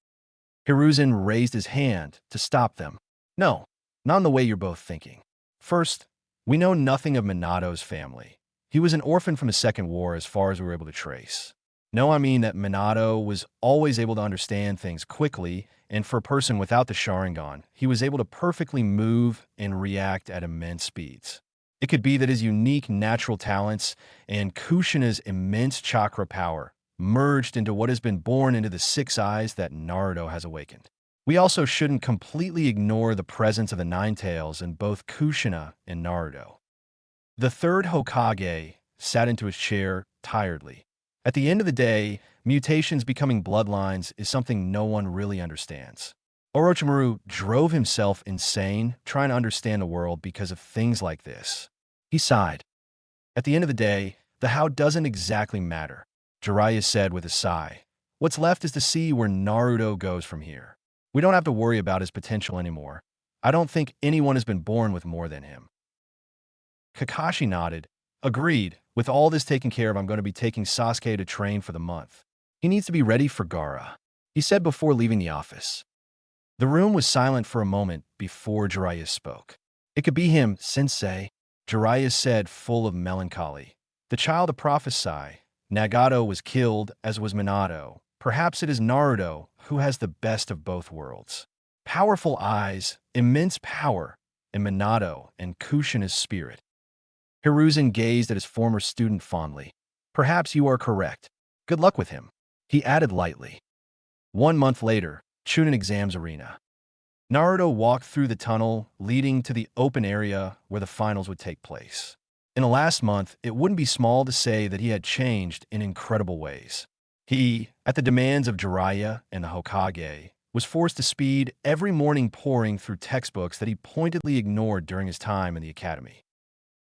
Hiruzen raised his hand to stop them. No, not in the way you're both thinking. First, we know nothing of Minato's family. He was an orphan from the Second War as far as we were able to trace. No, I mean that Minato was always able to understand things quickly, and for a person without the Sharingan, he was able to perfectly move and react at immense speeds. It could be that his unique natural talents and Kushina's immense chakra power merged into what has been born into the six eyes that Naruto has awakened. We also shouldn't completely ignore the presence of the Nine Tails in both Kushina and Naruto. The third Hokage sat into his chair tiredly. At the end of the day, mutations becoming bloodlines is something no one really understands. Orochimaru drove himself insane trying to understand the world because of things like this. He sighed. At the end of the day, the how doesn't exactly matter, Jiraiya said with a sigh. What's left is to see where Naruto goes from here. We don't have to worry about his potential anymore. I don't think anyone has been born with more than him. Kakashi nodded. Agreed. With all this taken care of, I'm going to be taking Sasuke to train for the month. He needs to be ready for Gaara, he said before leaving the office. The room was silent for a moment before Jiraiya spoke. It could be him, Sensei, Jiraiya said, full of melancholy. The child of prophesy. Nagato was killed, as was Minato. Perhaps it is Naruto who has the best of both worlds. Powerful eyes, immense power, and Minato and Kushina's spirit. Hiruzen gazed at his former student fondly. Perhaps you are correct. Good luck with him, he added lightly. 1 month later, Chūnin exams arena. Naruto walked through the tunnel leading to the open area where the finals would take place. In the last month, it wouldn't be small to say that he had changed in incredible ways. He, at the demands of Jiraiya and the Hokage, was forced to speed every morning pouring through textbooks that he pointedly ignored during his time in the academy.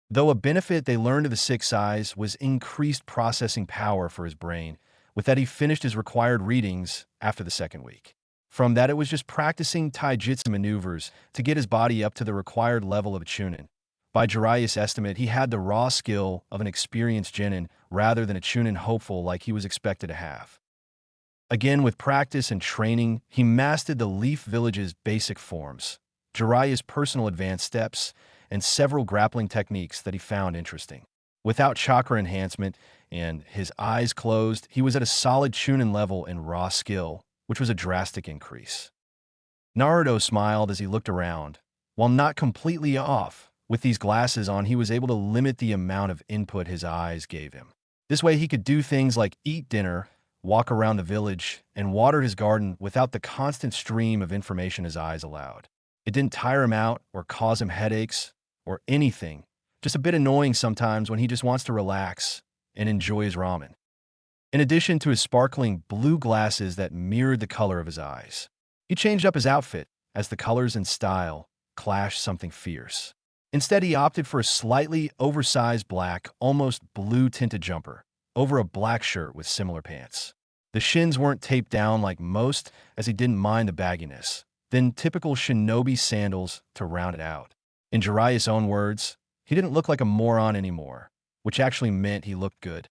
Though a benefit they learned of the six eyes was increased processing power for his brain, with that he finished his required readings after the second week. From that, it was just practicing taijutsu maneuvers to get his body up to the required level of a Chūnin. By Jiraiya's estimate, he had the raw skill of an experienced genin rather than a Chūnin hopeful like he was expected to have. Again, with practice and training, he mastered the Leaf Village's basic forms, Jiraiya's personal advanced steps, and several grappling techniques that he found interesting. Without chakra enhancement and his eyes closed, he was at a solid Chūnin level in raw skill, which was a drastic increase. Naruto smiled as he looked around. While not completely off, with these glasses on, he was able to limit the amount of input his eyes gave him. This way, he could do things like eat dinner, walk around the village, and water his garden without the constant stream of information his eyes allowed. It didn't tire him out or cause him headaches or anything, just a bit annoying sometimes when he just wants to relax and enjoy his ramen. In addition to his sparkling blue glasses that mirrored the color of his eyes, he changed up his outfit as the colors and style clashed something fierce. Instead, he opted for a slightly oversized black, almost blue-tinted jumper over a black shirt with similar pants. The shins weren't taped down like most, as he didn't mind the bagginess. Then typical shinobi sandals to round it out. In Jiraiya's own words, he didn't look like a moron anymore, which actually meant he looked good.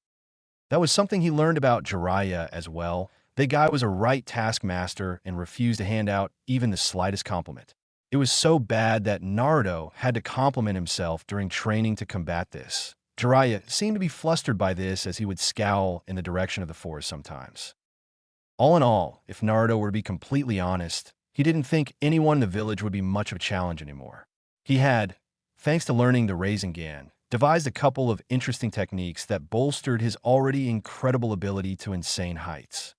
That was something he learned about Jiraiya as well. The guy was a right taskmaster and refused to hand out even the slightest compliment. It was so bad that Naruto had to compliment himself during training to combat this. Jiraiya seemed to be flustered by this as he would scowl in the direction of the forest sometimes. All in all, if Naruto were to be completely honest, he didn't think anyone in the village would be much of a challenge anymore. He had, thanks to learning the Rasengan, devised a couple of interesting techniques that bolstered his already incredible ability to insane heights.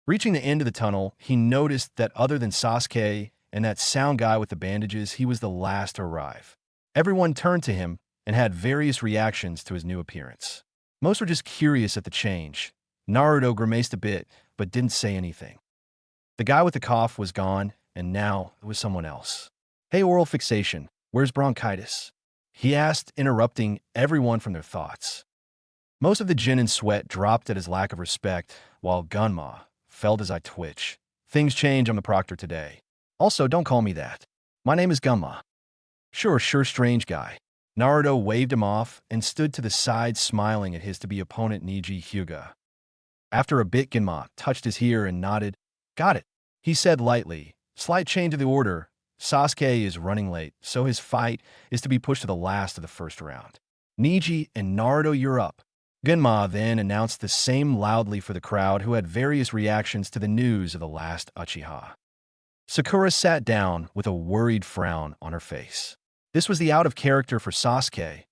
Reaching the end of the tunnel, he noticed that other than Sasuke and that sound guy with the bandages, he was the last to arrive. Everyone turned to him and had various reactions to his new appearance. Most were just curious at the change. Naruto grimaced a bit, but didn't say anything. The guy with the cough was gone, and now it was someone else. "Hey, oral fixation, where's bronchitis?" he asked, interrupting everyone from their thoughts. Most of the gin and sweat dropped at his lack of respect, while Gunma felt his eye twitch. "Things change, I'm the proctor today. Also, don't call me that. My name is Gunma." Sure, strange guy." Naruto waved him off and stood to the side smiling at his to-be opponent Neji Hyuga. After a bit, Gunma touched his ear and nodded. "Got it," he said lightly. "Slight change of the order. Sasuke is running late, so his fight is to be pushed to the last of the first round. Neji and Naruto, you're up." Gunma then announced the same loudly for the crowd, who had various reactions to the news of the last Uchiha. Sakura sat down with a worried frown on her face. This was the out of character for Sasuke,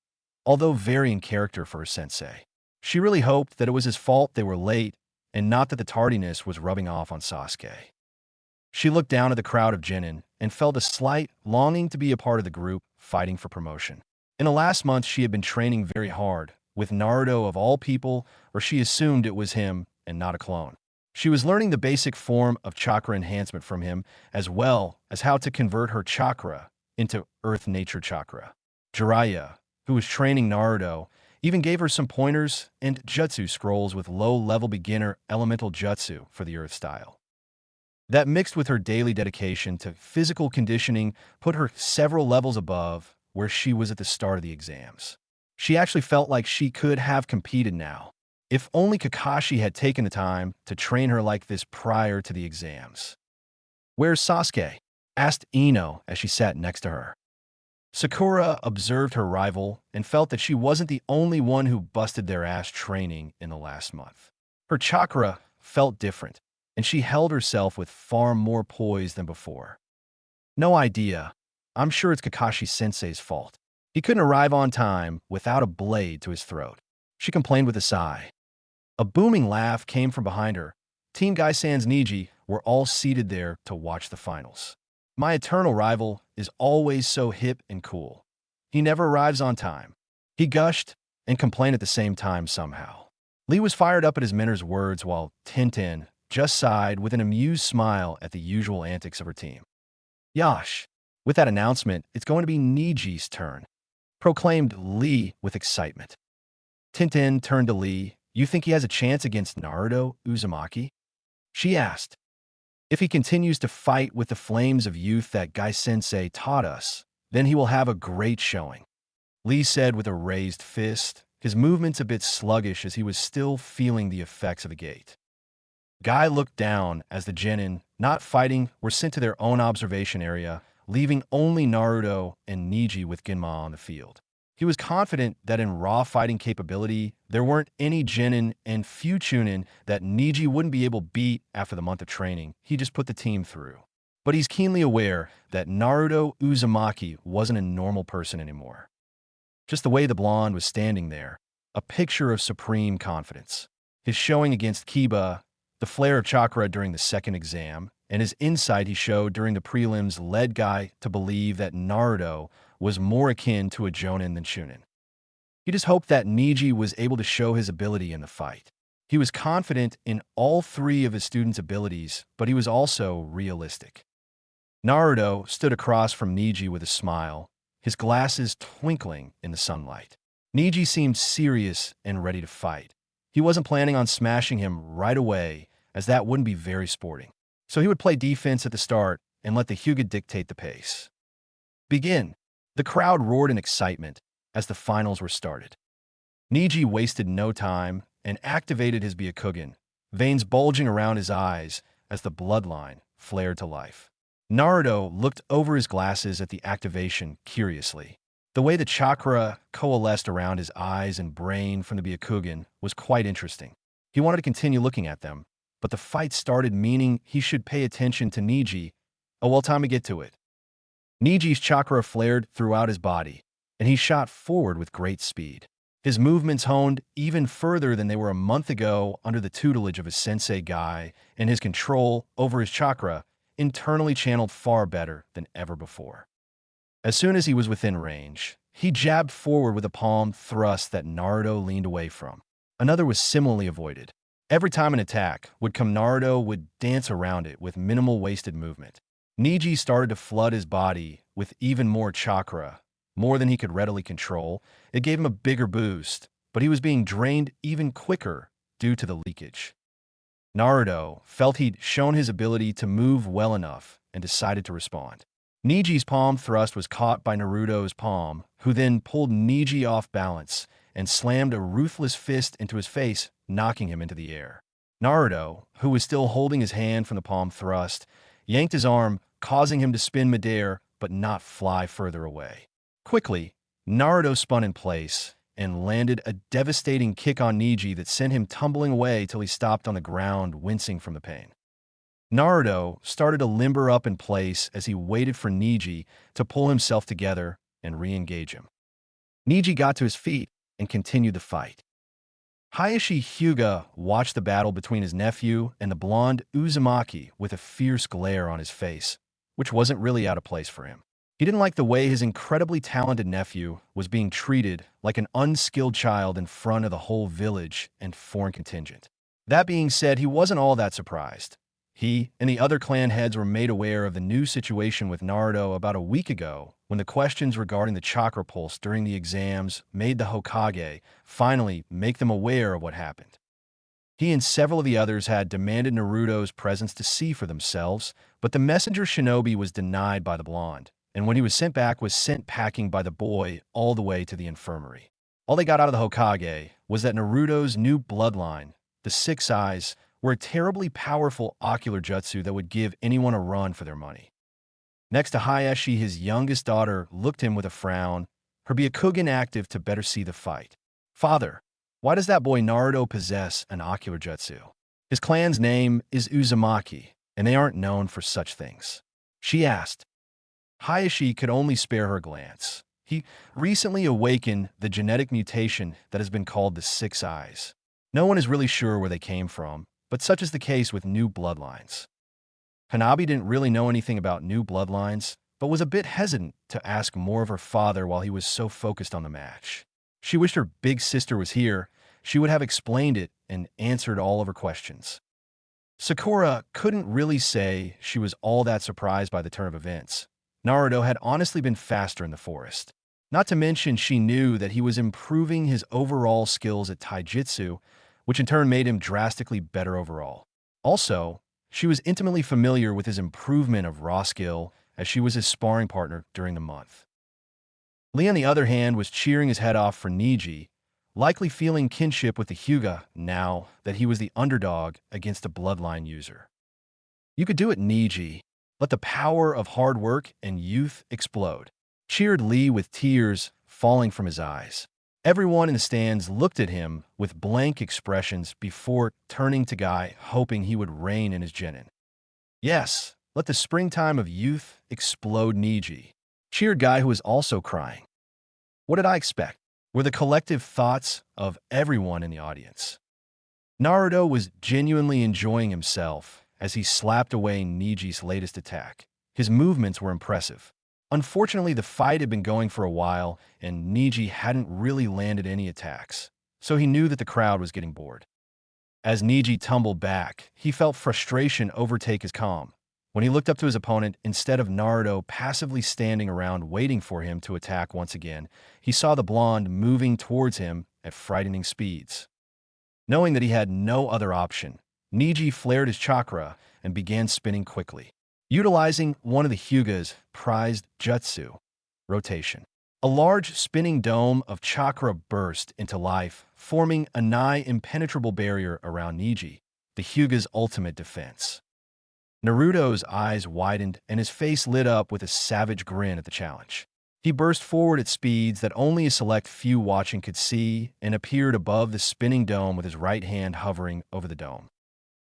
although very in character for her sensei. She really hoped that it was his fault they were late, and not that the tardiness was rubbing off on Sasuke. She looked down at the crowd of genin and felt a slight longing to be a part of the group fighting for promotion. In the last month, she had been training very hard, with Naruto of all people, or she assumed it was him and not a clone. She was learning the basic form of chakra enhancement from him, as well as how to convert her chakra into earth nature chakra. Jiraiya, who was training Naruto, even gave her some pointers and jutsu scrolls with low-level beginner elemental jutsu for the earth style. That, mixed with her daily dedication to physical conditioning, put her several levels above where she was at the start of the exams. She actually felt like she could have competed now, if only Kakashi had taken the time to train her like this prior to the exams. "Where's Sasuke?" asked Ino as she sat next to her. Sakura observed her rival and felt that she wasn't the only one who busted their ass training in the last month. Her chakra felt different, and she held herself with far more poise than before. "No idea. I'm sure it's Kakashi-sensei's fault. He couldn't arrive on time without a blade to his throat," she complained with a sigh. A booming laugh came from behind her. Team Gai-san's Neji were all seated there to watch the finals. "My eternal rival is always so hip and cool. He never arrives on time," he gushed and complained at the same time somehow. Lee was fired up at his mentor's words, while Tintin just sighed with an amused smile at the usual antics of her team. "Yosh, with that announcement, it's going to be Neji's turn," proclaimed Lee with excitement. Tintin turned to Lee. "You think he has a chance against Naruto Uzumaki?" she asked. "If he continues to fight with the flames of youth that Gai-sensei taught us, then he will have a great showing," Lee said with a raised fist, his movements a bit sluggish as he was still feeling the effects of the gate. Guy looked down as the genin, not fighting, were sent to their own observation area, leaving only Naruto and Neji with Gunma on the field. He was confident that in raw fighting capability, there weren't any genin and few Chūnin that Neji wouldn't be able to beat after the month of training. He just put the team through. But he's keenly aware that Naruto Uzumaki wasn't a normal person anymore. Just the way the blonde was standing there, a picture of supreme confidence. His showing against Kiba, the flare of chakra during the second exam, and his insight he showed during the prelims led Guy to believe that Naruto was more akin to a Jonin than Chūnin. He just hoped that Neji was able to show his ability in the fight. He was confident in all three of his students' abilities, but he was also realistic. Naruto stood across from Neji with a smile, his glasses twinkling in the sunlight. Neji seemed serious and ready to fight. He wasn't planning on smashing him right away, as that wouldn't be very sporting. So he would play defense at the start and let the Hyuga dictate the pace. Begin. The crowd roared in excitement as the finals were started. Niji wasted no time and activated his Byakugan, veins bulging around his eyes as the bloodline flared to life. Naruto looked over his glasses at the activation curiously. The way the chakra coalesced around his eyes and brain from the Byakugan was quite interesting. He wanted to continue looking at them, but the fight started, meaning he should pay attention to Niji. Oh, well, time to get to it. Niji's chakra flared throughout his body, and he shot forward with great speed. His movements honed even further than they were a month ago under the tutelage of his sensei Guy, and his control over his chakra internally channeled far better than ever before. As soon as he was within range, he jabbed forward with a palm thrust that Naruto leaned away from. Another was similarly avoided. Every time an attack would come, Naruto would dance around it with minimal wasted movement. Niji started to flood his body with even more chakra, more than he could readily control. It gave him a bigger boost, but he was being drained even quicker due to the leakage. Naruto felt he'd shown his ability to move well enough and decided to respond. Niji's palm thrust was caught by Naruto's palm, who then pulled Niji off balance and slammed a ruthless fist into his face, knocking him into the air. Naruto, who was still holding his hand from the palm thrust, yanked his arm, causing him to spin midair but not fly further away. Quickly, Naruto spun in place and landed a devastating kick on Niji that sent him tumbling away till he stopped on the ground, wincing from the pain. Naruto started to limber up in place as he waited for Niji to pull himself together and re-engage him. Niji got to his feet and continued the fight. Hayashi Hyuga watched the battle between his nephew and the blonde Uzumaki with a fierce glare on his face, which wasn't really out of place for him. He didn't like the way his incredibly talented nephew was being treated like an unskilled child in front of the whole village and foreign contingent. That being said, he wasn't all that surprised. He and the other clan heads were made aware of the new situation with Naruto about a week ago when the questions regarding the chakra pulse during the exams made the Hokage finally make them aware of what happened. He and several of the others had demanded Naruto's presence to see for themselves, but the messenger shinobi was denied by the blonde, and when he was sent back, was sent packing by the boy all the way to the infirmary. All they got out of the Hokage was that Naruto's new bloodline, the Six Eyes, were a terribly powerful ocular jutsu that would give anyone a run for their money. Next to Hayashi, his youngest daughter looked at him with a frown, her Byakugan active to better see the fight. "Father, why does that boy Naruto possess an ocular jutsu? His clan's name is Uzumaki, and they aren't known for such things," she asked. Hayashi could only spare her glance. He recently awakened the genetic mutation that has been called the Six Eyes. No one is really sure where they came from, but such is the case with new bloodlines. Hanabi didn't really know anything about new bloodlines, but was a bit hesitant to ask more of her father while he was so focused on the match. She wished her big sister was here. She would have explained it and answered all of her questions. Sakura couldn't really say she was all that surprised by the turn of events. Naruto had honestly been faster in the forest. Not to mention, she knew that he was improving his overall skills at taijutsu, which in turn made him drastically better overall. Also, she was intimately familiar with his improvement of raw skill, as she was his sparring partner during the month. Lee, on the other hand, was cheering his head off for Niji, likely feeling kinship with the Hyuga now that he was the underdog against a bloodline user. "You could do it, Niji. Let the power of hard work and youth explode," cheered Lee with tears falling from his eyes. Everyone in the stands looked at him with blank expressions before turning to Guy, hoping he would reign in his genin. "Yes, let the springtime of youth explode, Niji," cheered Guy, who was also crying. "What did I expect?" were the collective thoughts of everyone in the audience. Naruto was genuinely enjoying himself as he slapped away Niji's latest attack. His movements were impressive. Unfortunately, the fight had been going for a while, and Niji hadn't really landed any attacks, so he knew that the crowd was getting bored. As Niji tumbled back, he felt frustration overtake his calm. When he looked up to his opponent, instead of Naruto passively standing around waiting for him to attack once again, he saw the blonde moving towards him at frightening speeds. Knowing that he had no other option, Niji flared his chakra and began spinning quickly, utilizing one of the Hyuga's prized jutsu, rotation. A large spinning dome of chakra burst into life, forming a nigh impenetrable barrier around Niji, the Hyuga's ultimate defense. Naruto's eyes widened and his face lit up with a savage grin at the challenge. He burst forward at speeds that only a select few watching could see and appeared above the spinning dome with his right hand hovering over the dome.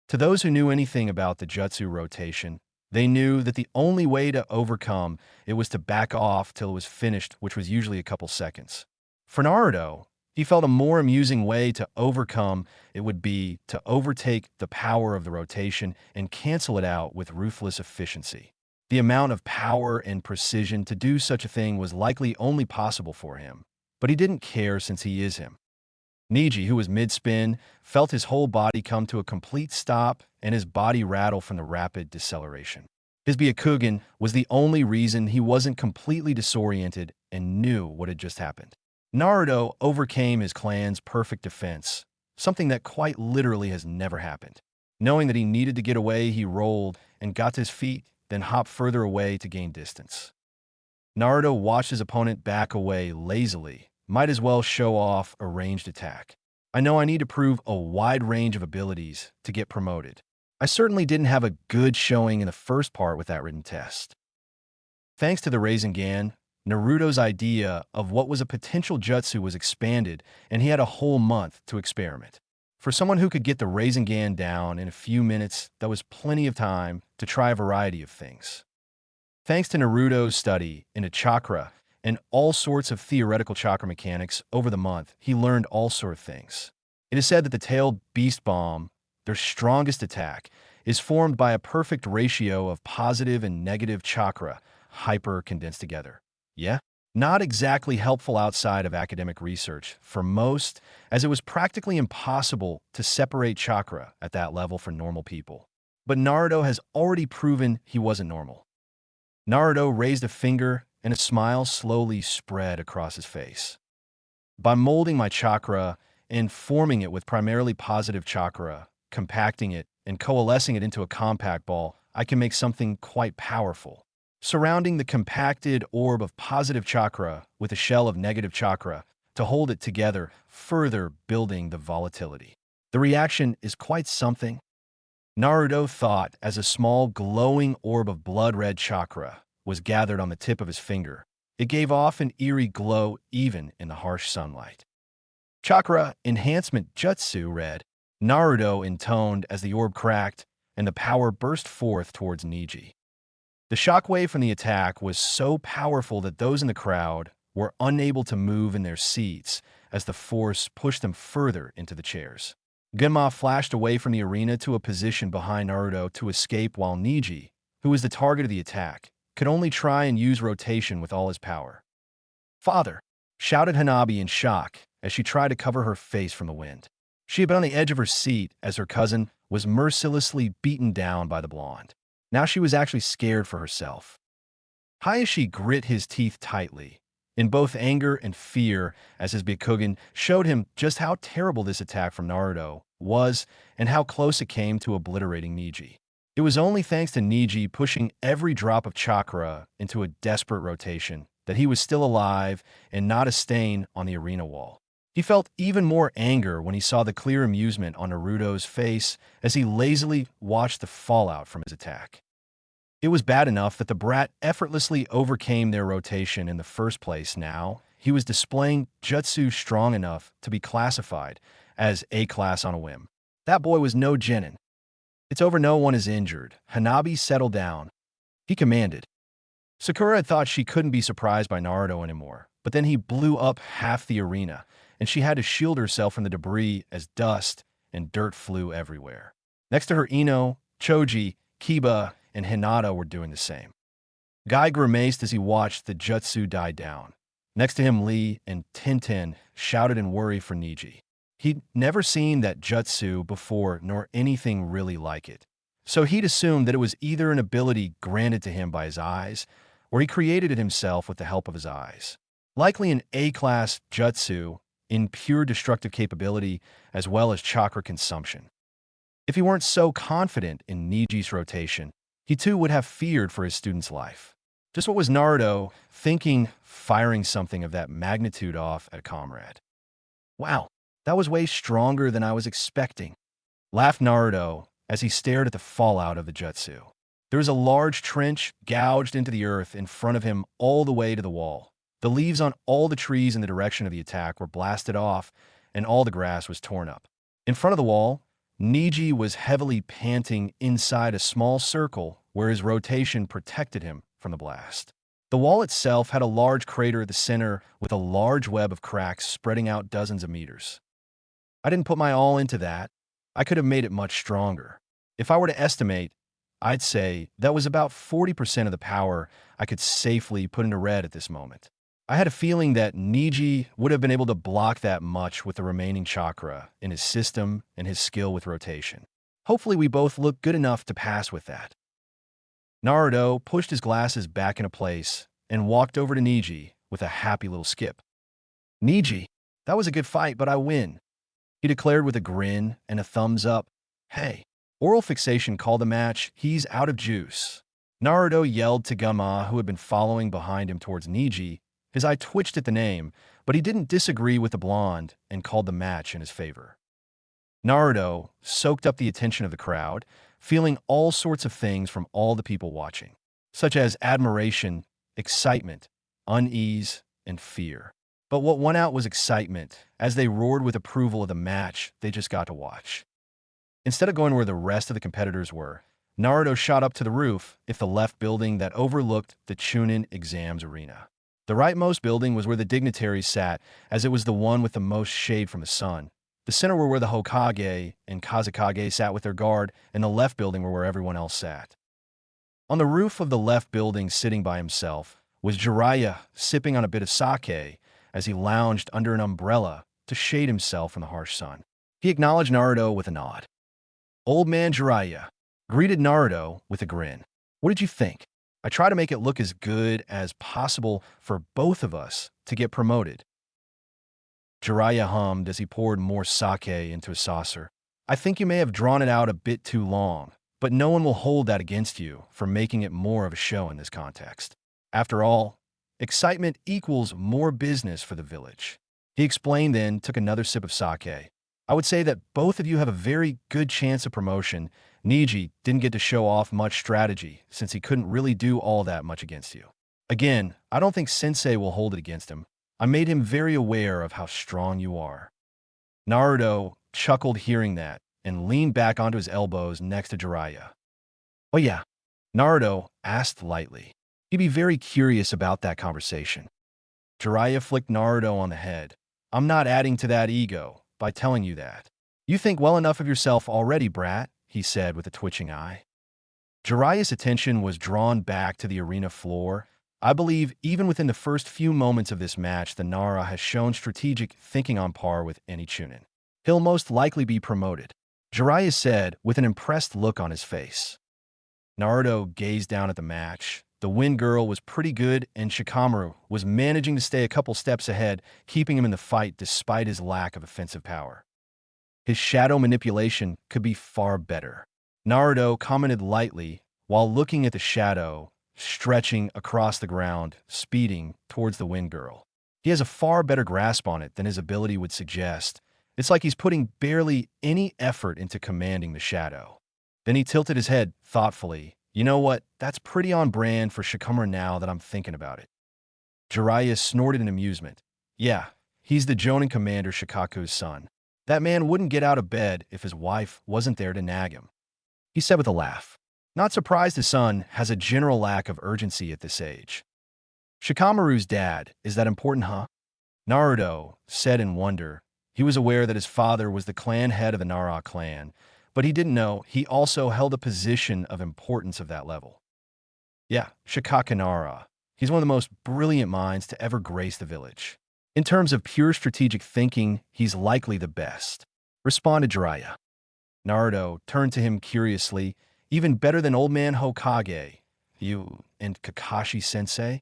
To those who knew anything about the jutsu rotation, they knew that the only way to overcome it was to back off till it was finished, which was usually a couple seconds. For Naruto, he felt a more amusing way to overcome it would be to overtake the power of the rotation and cancel it out with ruthless efficiency. The amount of power and precision to do such a thing was likely only possible for him, but he didn't care since he is him. Niji, who was mid-spin, felt his whole body come to a complete stop and his body rattle from the rapid deceleration. His Byakugan was the only reason he wasn't completely disoriented and knew what had just happened. Naruto overcame his clan's perfect defense, something that quite literally has never happened. Knowing that he needed to get away, he rolled and got to his feet, then hopped further away to gain distance. Naruto watched his opponent back away lazily. Might as well show off a ranged attack. I know I need to prove a wide range of abilities to get promoted. I certainly didn't have a good showing in the first part with that written test. Thanks to the Rasengan, Naruto's idea of what was a potential jutsu was expanded, and he had a whole month to experiment. For someone who could get the Rasengan down in a few minutes, that was plenty of time to try a variety of things. Thanks to Naruto's study into chakra and all sorts of theoretical chakra mechanics over the month, he learned all sorts of things. It is said that the tailed beast bomb, their strongest attack, is formed by a perfect ratio of positive and negative chakra hyper-condensed together. Yeah? Not exactly helpful outside of academic research for most, as it was practically impossible to separate chakra at that level for normal people. But Naruto has already proven he wasn't normal. Naruto raised a finger and a smile slowly spread across his face. By molding my chakra and forming it with primarily positive chakra, compacting it and coalescing it into a compact ball, I can make something quite powerful. Surrounding the compacted orb of positive chakra with a shell of negative chakra to hold it together, further building the volatility. The reaction is quite something. Naruto thought as a small glowing orb of blood-red chakra was gathered on the tip of his finger. It gave off an eerie glow even in the harsh sunlight. Chakra Enhancement Jutsu read, Naruto intoned as the orb cracked and the power burst forth towards Niji. The shockwave from the attack was so powerful that those in the crowd were unable to move in their seats as the force pushed them further into the chairs. Genma flashed away from the arena to a position behind Naruto to escape while Niji, who was the target of the attack, could only try and use rotation with all his power. "Father!" shouted Hanabi in shock as she tried to cover her face from the wind. She had been on the edge of her seat as her cousin was mercilessly beaten down by the blonde. Now she was actually scared for herself. Hayashi grit his teeth tightly, in both anger and fear, as his Byakugan showed him just how terrible this attack from Naruto was and how close it came to obliterating Niji. It was only thanks to Niji pushing every drop of chakra into a desperate rotation that he was still alive and not a stain on the arena wall. He felt even more anger when he saw the clear amusement on Naruto's face as he lazily watched the fallout from his attack. It was bad enough that the brat effortlessly overcame their rotation in the first place. Now, he was displaying jutsu strong enough to be classified as A-class on a whim. That boy was no genin. "It's over, no one is injured." Hanabi settled down. He commanded. Sakura had thought she couldn't be surprised by Naruto anymore, but then he blew up half the arena, and she had to shield herself from the debris as dust and dirt flew everywhere. Next to her, Ino, Choji, Kiba, and Hinata were doing the same. Guy grimaced as he watched the jutsu die down. Next to him, Lee and Tintin shouted in worry for Niji. He'd never seen that jutsu before nor anything really like it, so he'd assumed that it was either an ability granted to him by his eyes or he created it himself with the help of his eyes. Likely an A-class jutsu, in pure destructive capability as well as chakra consumption. If he weren't so confident in Niji's rotation, he too would have feared for his student's life. Just what was Naruto thinking, firing something of that magnitude off at a comrade? Wow, that was way stronger than I was expecting, laughed Naruto as he stared at the fallout of the jutsu. There was a large trench gouged into the earth in front of him all the way to the wall. The leaves on all the trees in the direction of the attack were blasted off, and all the grass was torn up. In front of the wall, Niji was heavily panting inside a small circle where his rotation protected him from the blast. The wall itself had a large crater at the center with a large web of cracks spreading out dozens of meters. I didn't put my all into that. I could have made it much stronger. If I were to estimate, I'd say that was about 40% of the power I could safely put into red at this moment. I had a feeling that Niji would have been able to block that much with the remaining chakra in his system and his skill with rotation. Hopefully we both look good enough to pass with that. Naruto pushed his glasses back into place and walked over to Niji with a happy little skip. Niji, that was a good fight, but I win, he declared with a grin and a thumbs up. Hey, oral fixation called the match. He's out of juice. Naruto yelled to Gama, who had been following behind him towards Niji. His eye twitched at the name, but he didn't disagree with the blonde and called the match in his favor. Naruto soaked up the attention of the crowd, feeling all sorts of things from all the people watching, such as admiration, excitement, unease, and fear. But what won out was excitement, as they roared with approval of the match they just got to watch. Instead of going where the rest of the competitors were, Naruto shot up to the roof of the left building that overlooked the Chūnin exams arena. The rightmost building was where the dignitaries sat, as it was the one with the most shade from the sun. The center were where the Hokage and Kazekage sat with their guard, and the left building were where everyone else sat. On the roof of the left building, sitting by himself, was Jiraiya, sipping on a bit of sake as he lounged under an umbrella to shade himself from the harsh sun. He acknowledged Naruto with a nod. Old man Jiraiya greeted Naruto with a grin. What did you think? I try to make it look as good as possible for both of us to get promoted. Jiraiya hummed as he poured more sake into a saucer. I think you may have drawn it out a bit too long, but no one will hold that against you for making it more of a show in this context. After all, excitement equals more business for the village. He explained, then took another sip of sake. I would say that both of you have a very good chance of promotion. Niji didn't get to show off much strategy since he couldn't really do all that much against you. Again, I don't think Sensei will hold it against him. I made him very aware of how strong you are. Naruto chuckled hearing that and leaned back onto his elbows next to Jiraiya. Oh yeah, Naruto asked lightly. He'd be very curious about that conversation. Jiraiya flicked Naruto on the head. I'm not adding to that ego by telling you that. You think well enough of yourself already, brat, he said with a twitching eye. Jiraiya's attention was drawn back to the arena floor. I believe even within the first few moments of this match, the Nara has shown strategic thinking on par with any Chūnin. He'll most likely be promoted, Jiraiya said with an impressed look on his face. Naruto gazed down at the match. The Wind Girl was pretty good, and Shikamaru was managing to stay a couple steps ahead, keeping him in the fight despite his lack of offensive power. His shadow manipulation could be far better, Naruto commented lightly while looking at the shadow stretching across the ground, speeding towards the Wind Girl. He has a far better grasp on it than his ability would suggest. It's like he's putting barely any effort into commanding the shadow. Then he tilted his head thoughtfully. You know what? That's pretty on brand for Shikamaru now that I'm thinking about it. Jiraiya snorted in amusement. Yeah, he's the Jonin commander Shikaku's son. That man wouldn't get out of bed if his wife wasn't there to nag him, he said with a laugh. Not surprised his son has a general lack of urgency at this age. Shikamaru's dad, is that important, huh? Naruto said in wonder. He was aware that his father was the clan head of the Nara clan, but he didn't know he also held a position of importance of that level. Yeah, Shikaku Nara. He's one of the most brilliant minds to ever grace the village. In terms of pure strategic thinking, he's likely the best, responded Jiraiya. Naruto turned to him curiously. Even better than old man Hokage, you and Kakashi-sensei?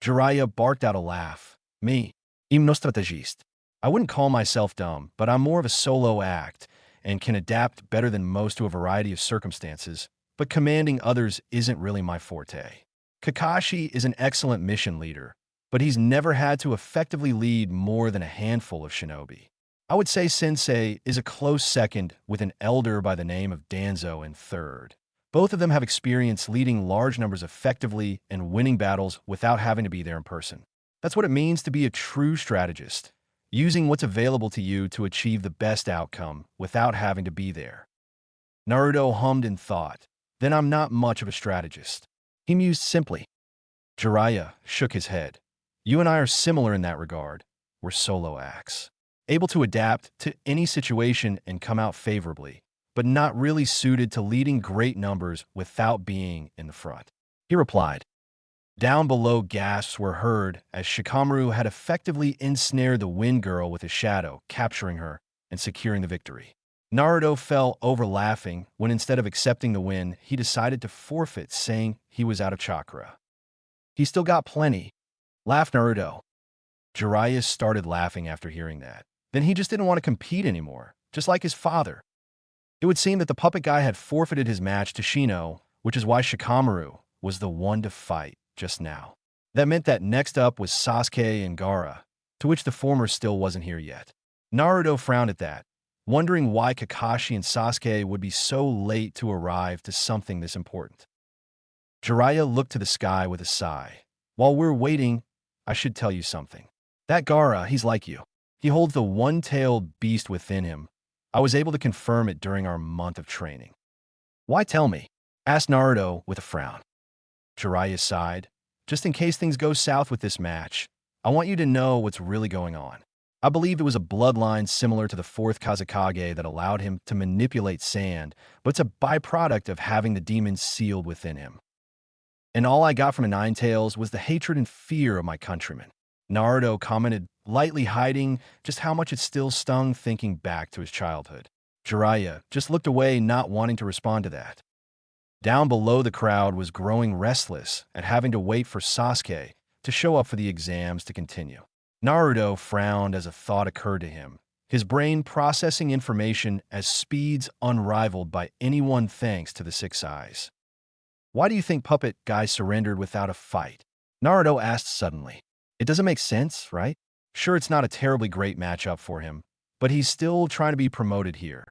Jiraiya barked out a laugh. Me? I'm no strategist. I wouldn't call myself dumb, but I'm more of a solo act and can adapt better than most to a variety of circumstances, but commanding others isn't really my forte. Kakashi is an excellent mission leader, but he's never had to effectively lead more than a handful of shinobi. I would say Sensei is a close second, with an elder by the name of Danzo in third. Both of them have experience leading large numbers effectively and winning battles without having to be there in person. That's what it means to be a true strategist, using what's available to you to achieve the best outcome without having to be there. Naruto hummed in thought. Then I'm not much of a strategist. He mused simply. Jiraiya shook his head. You and I are similar in that regard. We're solo acts, able to adapt to any situation and come out favorably, but not really suited to leading great numbers without being in the front. He replied. Down below, gasps were heard as Shikamaru had effectively ensnared the Wind Girl with his shadow, capturing her and securing the victory. Naruto fell over laughing when, instead of accepting the win, he decided to forfeit, saying he was out of chakra. He still got plenty, laughed Naruto. Jiraiya started laughing after hearing that. Then he just didn't want to compete anymore, just like his father. It would seem that the puppet guy had forfeited his match to Shino, which is why Shikamaru was the one to fight just now. That meant that next up was Sasuke and Gaara, to which the former still wasn't here yet. Naruto frowned at that, wondering why Kakashi and Sasuke would be so late to arrive to something this important. Jiraiya looked to the sky with a sigh. While we're waiting, I should tell you something. That Gaara, he's like you. He holds the one-tailed beast within him. I was able to confirm it during our month of training. Why tell me? Asked Naruto with a frown. Jiraiya sighed. Just in case things go south with this match, I want you to know what's really going on. I believe it was a bloodline similar to the fourth Kazekage that allowed him to manipulate sand, but it's a byproduct of having the demons sealed within him. And all I got from a Ninetales was the hatred and fear of my countrymen. Naruto commented, lightly hiding just how much it still stung thinking back to his childhood. Jiraiya just looked away, not wanting to respond to that. Down below, the crowd was growing restless at having to wait for Sasuke to show up for the exams to continue. Naruto frowned as a thought occurred to him, his brain processing information at speeds unrivaled by anyone thanks to the Six Eyes. Why do you think Puppet Guy surrendered without a fight? Naruto asked suddenly. It doesn't make sense, right? Sure, it's not a terribly great matchup for him, but he's still trying to be promoted here.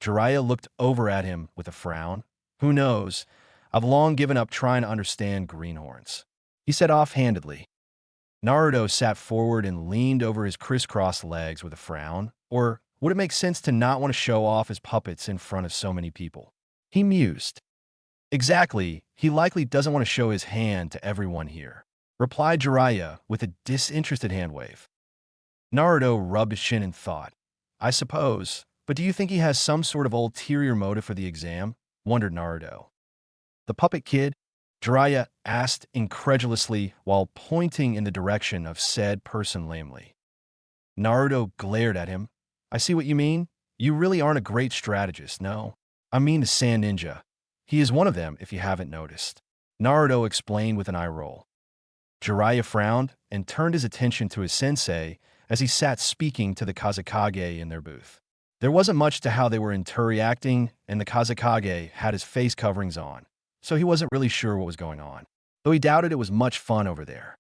Jiraiya looked over at him with a frown. Who knows? I've long given up trying to understand greenhorns, he said offhandedly. Naruto sat forward and leaned over his crisscrossed legs with a frown. Or would it make sense to not want to show off his puppets in front of so many people? He mused. Exactly, he likely doesn't want to show his hand to everyone here, replied Jiraiya with a disinterested handwave. Naruto rubbed his chin in thought. I suppose, but do you think he has some sort of ulterior motive for the exam? Wondered Naruto. The puppet kid? Jiraiya asked incredulously while pointing in the direction of said person lamely. Naruto glared at him. I see what you mean. You really aren't a great strategist, no. I mean the Sand Ninja. He is one of them, if you haven't noticed. Naruto explained with an eye roll. Jiraiya frowned and turned his attention to his sensei as he sat speaking to the Kazekage in their booth. There wasn't much to how they were interacting, and the Kazekage had his face coverings on, so he wasn't really sure what was going on, though he doubted it was much fun over there.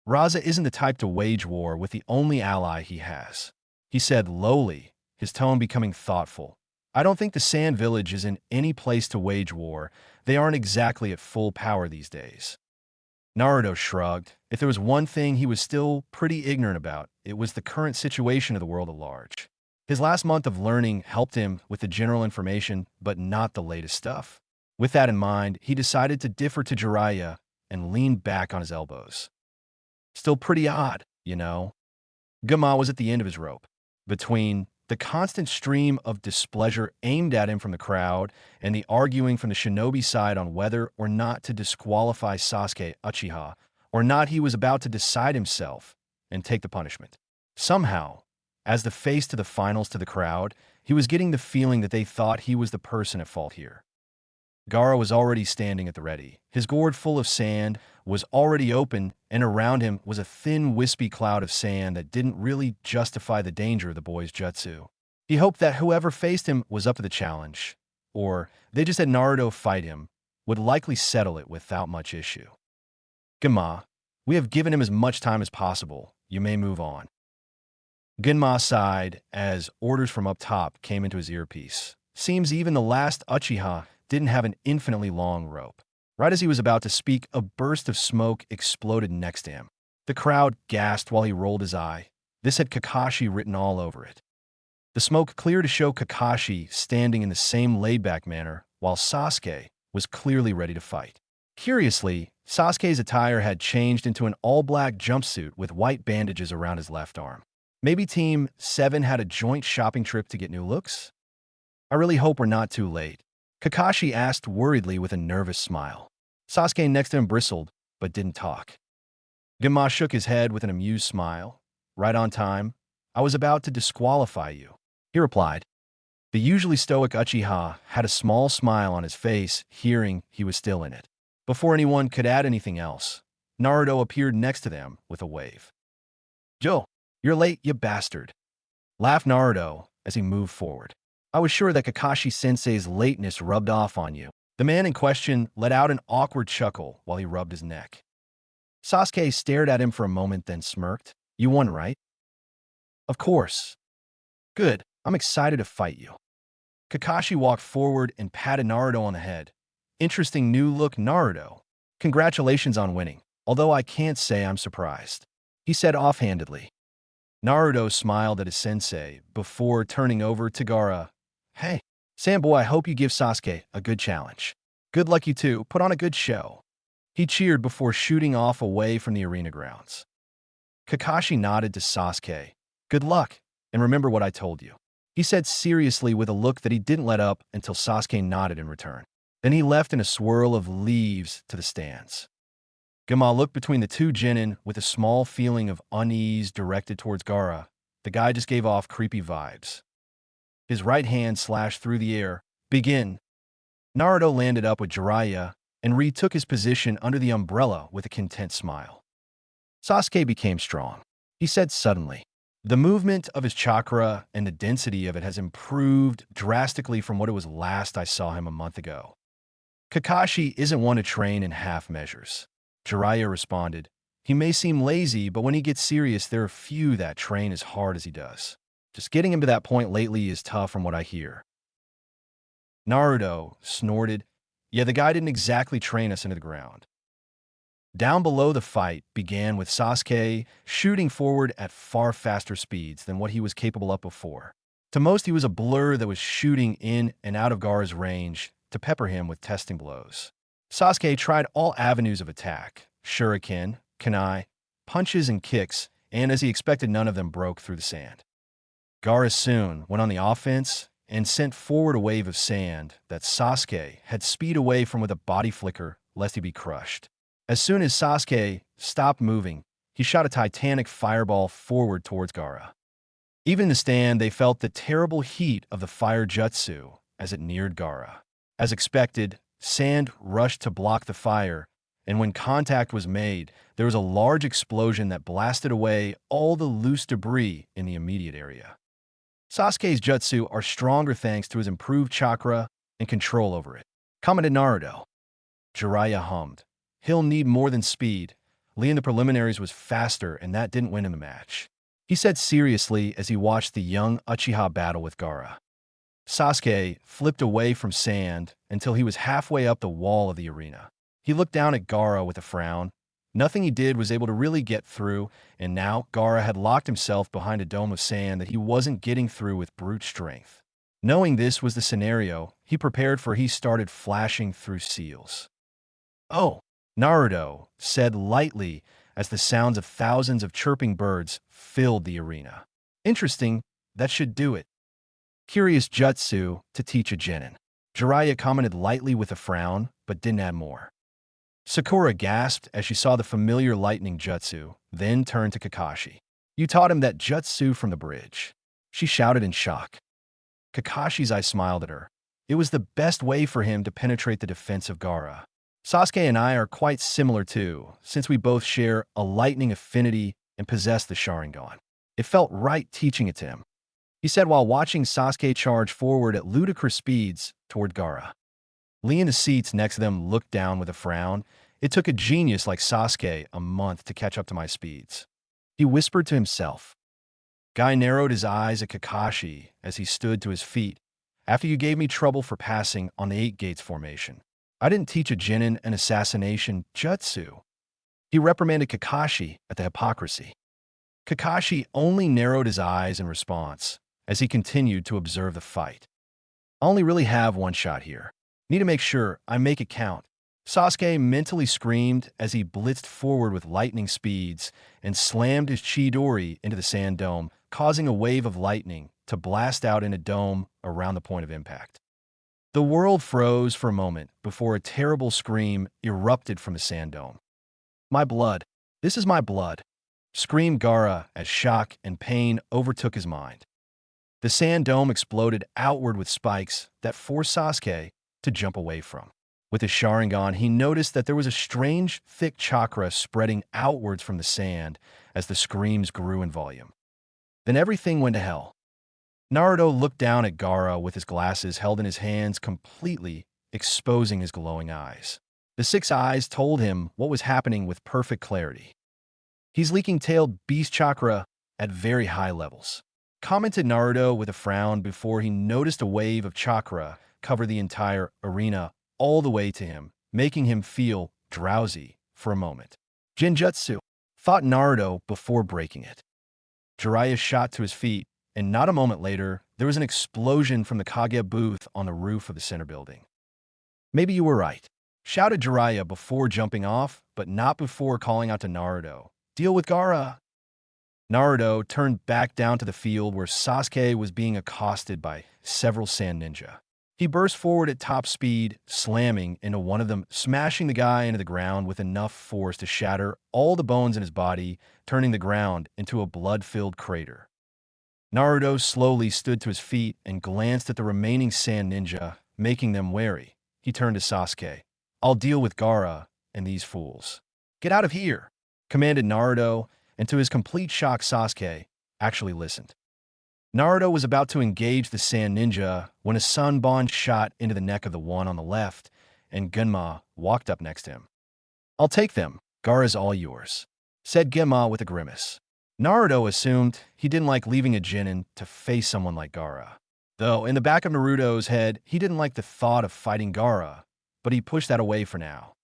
Raza isn't the type to wage war with the only ally he has, he said lowly, his tone becoming thoughtful. I don't think the Sand Village is in any place to wage war. They aren't exactly at full power these days. Naruto shrugged. If there was one thing he was still pretty ignorant about, it was the current situation of the world at large. His last month of learning helped him with the general information, but not the latest stuff. With that in mind, he decided to differ to Jiraiya and leaned back on his elbows. Still pretty odd, you know. Gama was at the end of his rope. Between the constant stream of displeasure aimed at him from the crowd and the arguing from the shinobi side on whether or not to disqualify Sasuke Uchiha, or not, he was about to decide himself and take the punishment. Somehow, as the face to the finals to the crowd, he was getting the feeling that they thought he was the person at fault here. Gaara was already standing at the ready, his gourd full of sand, was already open, and around him was a thin, wispy cloud of sand that didn't really justify the danger of the boy's jutsu. He hoped that whoever faced him was up to the challenge, or they just had Naruto fight him, would likely settle it without much issue. Genma, we have given him as much time as possible. You may move on. Genma sighed as orders from up top came into his earpiece. Seems even the last Uchiha didn't have an infinitely long rope. Right as he was about to speak, a burst of smoke exploded next to him. The crowd gasped while he rolled his eye. This had Kakashi written all over it. The smoke cleared to show Kakashi standing in the same laid-back manner, while Sasuke was clearly ready to fight. Curiously, Sasuke's attire had changed into an all-black jumpsuit with white bandages around his left arm. Maybe Team 7 had a joint shopping trip to get new looks? I really hope we're not too late. Kakashi asked worriedly with a nervous smile. Sasuke next to him bristled, but didn't talk. Genma shook his head with an amused smile. Right on time. I was about to disqualify you, he replied. The usually stoic Uchiha had a small smile on his face, hearing he was still in it. Before anyone could add anything else, Naruto appeared next to them with a wave. Joe, you're late, you bastard, laughed Naruto as he moved forward. I was sure that Kakashi-sensei's lateness rubbed off on you. The man in question let out an awkward chuckle while he rubbed his neck. Sasuke stared at him for a moment, then smirked. You won, right? Of course. Good, I'm excited to fight you. Kakashi walked forward and patted Naruto on the head. Interesting new look, Naruto. Congratulations on winning, although I can't say I'm surprised, he said offhandedly. Naruto smiled at his sensei before turning over to Gaara. Hey, Samboy, I hope you give Sasuke a good challenge. Good luck, you two. Put on a good show. He cheered before shooting off away from the arena grounds. Kakashi nodded to Sasuke. Good luck, and remember what I told you, he said seriously with a look that he didn't let up until Sasuke nodded in return. Then he left in a swirl of leaves to the stands. Genma looked between the two genin with a small feeling of unease directed towards Gaara. The guy just gave off creepy vibes. His right hand slashed through the air. Begin. Naruto landed up with Jiraiya and retook his position under the umbrella with a content smile. Sasuke became strong, he said suddenly. The movement of his chakra and the density of it has improved drastically from what it was last I saw him a month ago. Kakashi isn't one to train in half measures, Jiraiya responded. He may seem lazy, but when he gets serious, there are few that train as hard as he does. Just getting him to that point lately is tough from what I hear. Naruto snorted. Yeah, the guy didn't exactly train us into the ground. Down below, the fight began with Sasuke shooting forward at far faster speeds than what he was capable of before. To most, he was a blur that was shooting in and out of Gaara's range to pepper him with testing blows. Sasuke tried all avenues of attack, shuriken, kunai, punches and kicks, and as he expected, none of them broke through the sand. Gaara soon went on the offense and sent forward a wave of sand that Sasuke had speed away from with a body flicker lest he be crushed. As soon as Sasuke stopped moving, he shot a titanic fireball forward towards Gaara. Even in the stand, they felt the terrible heat of the fire jutsu as it neared Gaara. As expected, sand rushed to block the fire, and when contact was made, there was a large explosion that blasted away all the loose debris in the immediate area. Sasuke's jutsu are stronger thanks to his improved chakra and control over it, commented Naruto. Jiraiya hummed. He'll need more than speed. Lee in the preliminaries was faster, and that didn't win him the match, he said seriously as he watched the young Uchiha battle with Gaara. Sasuke flipped away from sand until he was halfway up the wall of the arena. He looked down at Gaara with a frown. Nothing he did was able to really get through, and now Gaara had locked himself behind a dome of sand that he wasn't getting through with brute strength. Knowing this was the scenario, he prepared for he started flashing through seals. Oh, Naruto said lightly as the sounds of thousands of chirping birds filled the arena. Interesting, that should do it. Curious jutsu to teach a genin, Jiraiya commented lightly with a frown, but didn't add more. Sakura gasped as she saw the familiar lightning jutsu, then turned to Kakashi. You taught him that jutsu from the bridge, she shouted in shock. Kakashi's eyes smiled at her. It was the best way for him to penetrate the defense of Gaara. Sasuke and I are quite similar too, since we both share a lightning affinity and possess the Sharingan. It felt right teaching it to him," he said while watching Sasuke charge forward at ludicrous speeds toward Gaara. Lee in the seats next to them looked down with a frown. "It took a genius like Sasuke a month to catch up to my speeds," he whispered to himself. Guy narrowed his eyes at Kakashi as he stood to his feet. "After you gave me trouble for passing on the Eight Gates formation, I didn't teach a Jinin an assassination jutsu." He reprimanded Kakashi at the hypocrisy. Kakashi only narrowed his eyes in response as he continued to observe the fight. "I only really have one shot here. Need to make sure I make it count," Sasuke mentally screamed as he blitzed forward with lightning speeds and slammed his Chidori into the sand dome, causing a wave of lightning to blast out in a dome around the point of impact. The world froze for a moment before a terrible scream erupted from the sand dome. "My blood! This is my blood!" screamed Gaara as shock and pain overtook his mind. The sand dome exploded outward with spikes that forced Sasuke to jump away from. With his Sharingan, he noticed that there was a strange, thick chakra spreading outwards from the sand as the screams grew in volume. Then everything went to hell. Naruto looked down at Gaara with his glasses held in his hands, completely exposing his glowing eyes. The six eyes told him what was happening with perfect clarity. "He's leaking tailed beast chakra at very high levels," commented Naruto with a frown before he noticed a wave of chakra cover the entire arena all the way to him, making him feel drowsy for a moment. "Genjutsu," thought Naruto before breaking it. Jiraiya shot to his feet, and not a moment later, there was an explosion from the Kage booth on the roof of the center building. "Maybe you were right," shouted Jiraiya before jumping off, but not before calling out to Naruto. "Deal with Gaara." Naruto turned back down to the field where Sasuke was being accosted by several sand ninja. He burst forward at top speed, slamming into one of them, smashing the guy into the ground with enough force to shatter all the bones in his body, turning the ground into a blood-filled crater. Naruto slowly stood to his feet and glanced at the remaining sand ninja, making them wary. He turned to Sasuke. "I'll deal with Gaara and these fools." "Get out of here," commanded Naruto, and to his complete shock, Sasuke actually listened. Naruto was about to engage the sand ninja when a sunbond shot into the neck of the one on the left, and Genma walked up next to him. "I'll take them. Gaara's all yours," said Genma with a grimace. Naruto assumed he didn't like leaving a Jinin to face someone like Gaara. Though in the back of Naruto's head, he didn't like the thought of fighting Gaara, but he pushed that away for now.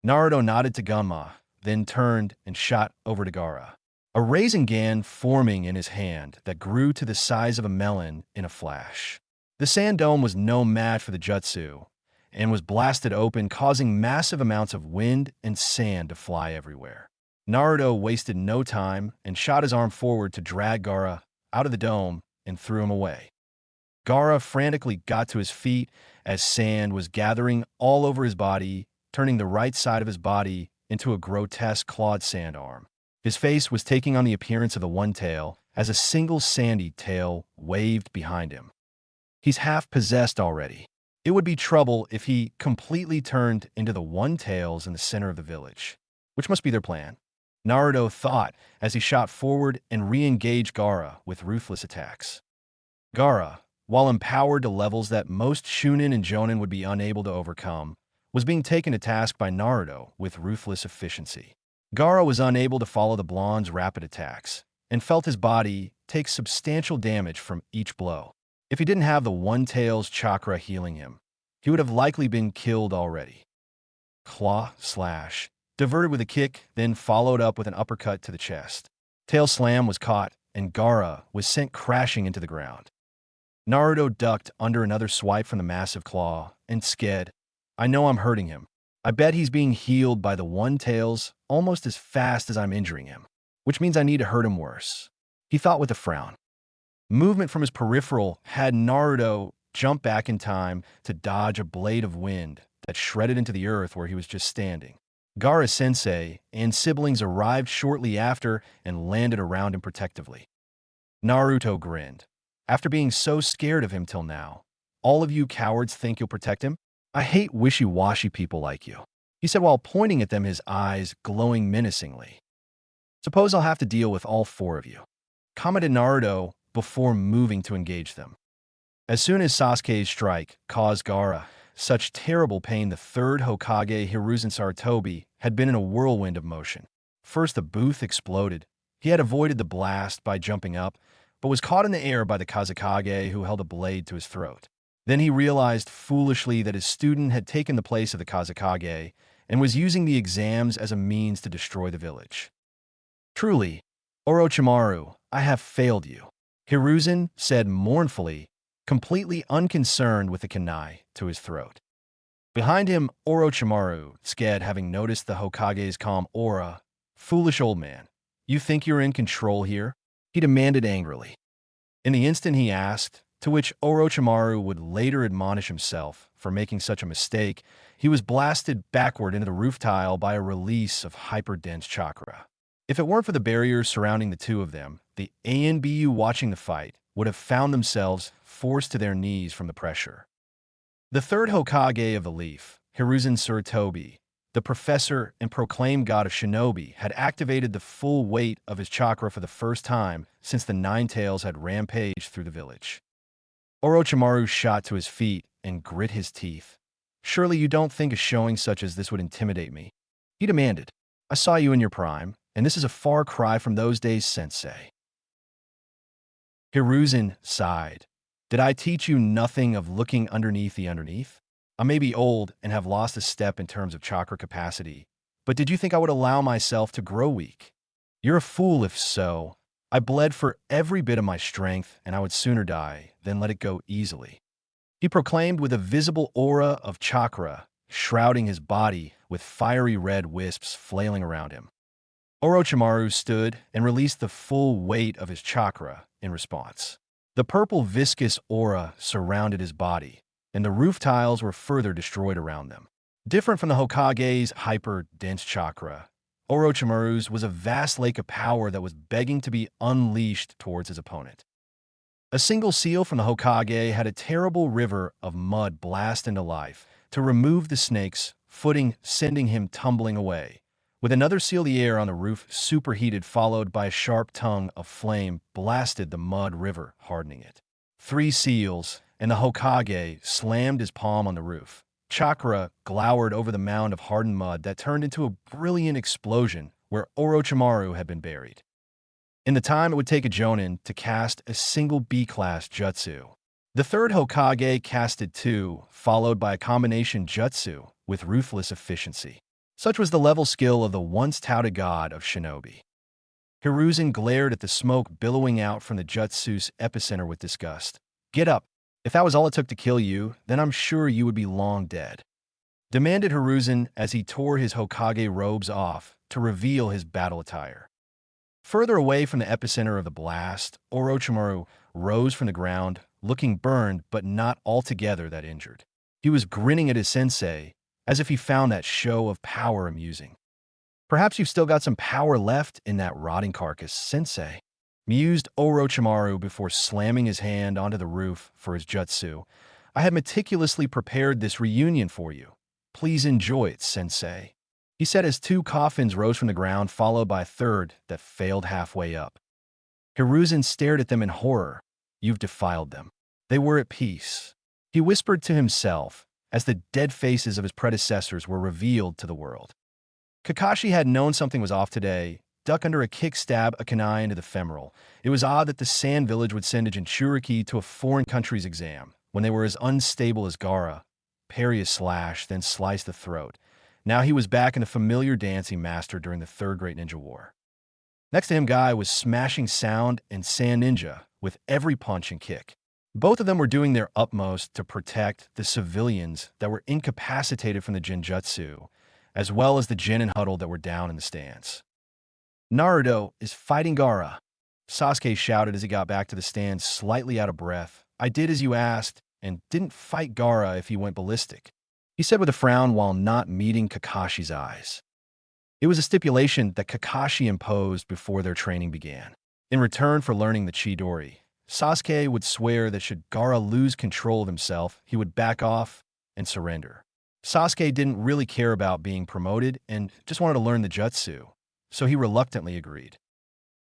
Naruto nodded to Genma, then turned and shot over to Gaara, a Rasengan forming in his hand that grew to the size of a melon in a flash. The sand dome was no match for the jutsu, and was blasted open, causing massive amounts of wind and sand to fly everywhere. Naruto wasted no time and shot his arm forward to drag Gaara out of the dome and threw him away. Gaara frantically got to his feet as sand was gathering all over his body, turning the right side of his body into a grotesque clawed sand arm. His face was taking on the appearance of the One Tail as a single sandy tail waved behind him. He's half possessed already. It would be trouble if he completely turned into the One Tails in the center of the village, which must be their plan, Naruto thought as he shot forward and re-engaged Gaara with ruthless attacks. Gaara, while empowered to levels that most Chūnin and Jonin would be unable to overcome, was being taken to task by Naruto with ruthless efficiency. Gaara was unable to follow the blonde's rapid attacks, and felt his body take substantial damage from each blow. If he didn't have the One Tail's chakra healing him, he would have likely been killed already. Claw slash, diverted with a kick, then followed up with an uppercut to the chest. Tail slam was caught, and Gaara was sent crashing into the ground. Naruto ducked under another swipe from the massive claw, and sked. "I know I'm hurting him. I bet he's being healed by the One Tails almost as fast as I'm injuring him, which means I need to hurt him worse," he thought with a frown. Movement from his peripheral had Naruto jump back in time to dodge a blade of wind that shredded into the earth where he was just standing. Gaara-sensei and siblings arrived shortly after and landed around him protectively. Naruto grinned. "After being so scared of him till now, all of you cowards think you'll protect him? I hate wishy-washy people like you." he said while pointing at them, his eyes glowing menacingly. Suppose I'll have to deal with all four of you, commented Naruto before moving to engage them. As soon as Sasuke's strike caused Gaara such terrible pain, the third Hokage, Hiruzen Sarutobi, had been in a whirlwind of motion. First, the booth exploded. He had avoided the blast by jumping up, but was caught in the air by the Kazekage, who held a blade to his throat. Then he realized foolishly that his student had taken the place of the Kazekage and was using the exams as a means to destroy the village. Truly, Orochimaru, I have failed you, Hiruzen said mournfully, completely unconcerned with the kunai to his throat. Behind him, Orochimaru, scared having noticed the Hokage's calm aura. Foolish old man, you think you're in control here? He demanded angrily. In the instant he asked, to which Orochimaru would later admonish himself for making such a mistake, he was blasted backward into the roof tile by a release of hyper-dense chakra. If it weren't for the barriers surrounding the two of them, the ANBU watching the fight would have found themselves forced to their knees from the pressure. The third Hokage of the Leaf, Hiruzen Sarutobi, the professor and proclaimed god of shinobi, had activated the full weight of his chakra for the first time since the Nine Tails had rampaged through the village. Orochimaru shot to his feet and grit his teeth. Surely you don't think a showing such as this would intimidate me? He demanded. I saw you in your prime, and this is a far cry from those days, sensei. Hiruzen sighed. Did I teach you nothing of looking underneath the underneath? I may be old and have lost a step in terms of chakra capacity, but did you think I would allow myself to grow weak? You're a fool if so. I bled for every bit of my strength, and I would sooner die than let it go easily. He proclaimed with a visible aura of chakra, shrouding his body with fiery red wisps flailing around him. Orochimaru stood and released the full weight of his chakra in response. The purple viscous aura surrounded his body, and the roof tiles were further destroyed around them. Different from the Hokage's hyper-dense chakra, Orochimaru's was a vast lake of power that was begging to be unleashed towards his opponent. A single seal from the Hokage had a terrible river of mud blast into life to remove the snake's footing, sending him tumbling away. With another seal, the air on the roof superheated, followed by a sharp tongue of flame blasted the mud river, hardening it. 3 seals, and the Hokage slammed his palm on the roof. Chakra glowered over the mound of hardened mud that turned into a brilliant explosion where Orochimaru had been buried. In the time it would take a Jonin to cast a single B-class jutsu, the third Hokage casted 2, followed by a combination jutsu with ruthless efficiency. Such was the level skill of the once touted god of shinobi. Hiruzen glared at the smoke billowing out from the jutsu's epicenter with disgust. Get up. If that was all it took to kill you, then I'm sure you would be long dead, demanded Hiruzen as he tore his Hokage robes off to reveal his battle attire. Further away from the epicenter of the blast, Orochimaru rose from the ground, looking burned but not altogether that injured. He was grinning at his sensei, as if he found that show of power amusing. Perhaps you've still got some power left in that rotting carcass, sensei, mused Orochimaru before slamming his hand onto the roof for his jutsu. I had meticulously prepared this reunion for you. Please enjoy it, sensei, he said as 2 coffins rose from the ground, followed by a third that failed halfway up. Hiruzen stared at them in horror. You've defiled them. They were at peace, he whispered to himself, as the dead faces of his predecessors were revealed to the world. Kakashi had known something was off today. Duck under a kick, stab a kunai into the femoral. It was odd that the Sand Village would send a Jinchuriki to a foreign country's exam when they were as unstable as Gaara. Parry a slash, then slice the throat. Now he was back in the familiar dance he mastered during the Third Great Ninja War. Next to him, Guy was smashing Sound and Sand Ninja with every punch and kick. Both of them were doing their utmost to protect the civilians that were incapacitated from the Jinjutsu, as well as the Jin and Huddle that were down in the stands. Naruto is fighting Gaara, Sasuke shouted as he got back to the stands, slightly out of breath. I did as you asked, and didn't fight Gaara if he went ballistic, he said with a frown while not meeting Kakashi's eyes. It was a stipulation that Kakashi imposed before their training began. In return for learning the Chidori, Sasuke would swear that should Gaara lose control of himself, he would back off and surrender. Sasuke didn't really care about being promoted and just wanted to learn the jutsu, so he reluctantly agreed.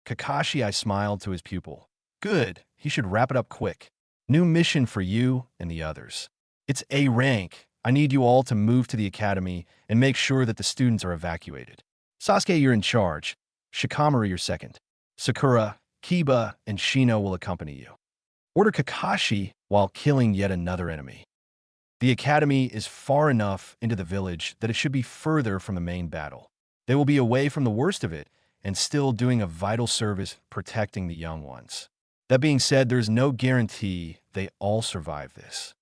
Kakashi, I smiled to his pupil. Good, he should wrap it up quick. New mission for you and the others. It's A rank. I need you all to move to the academy and make sure that the students are evacuated. Sasuke, you're in charge. Shikamaru, you're second. Sakura, Kiba, and Shino will accompany you. Order Kakashi while killing yet another enemy. The academy is far enough into the village that it should be further from the main battle. They will be away from the worst of it and still doing a vital service protecting the young ones. That being said, there's no guarantee they all survive this.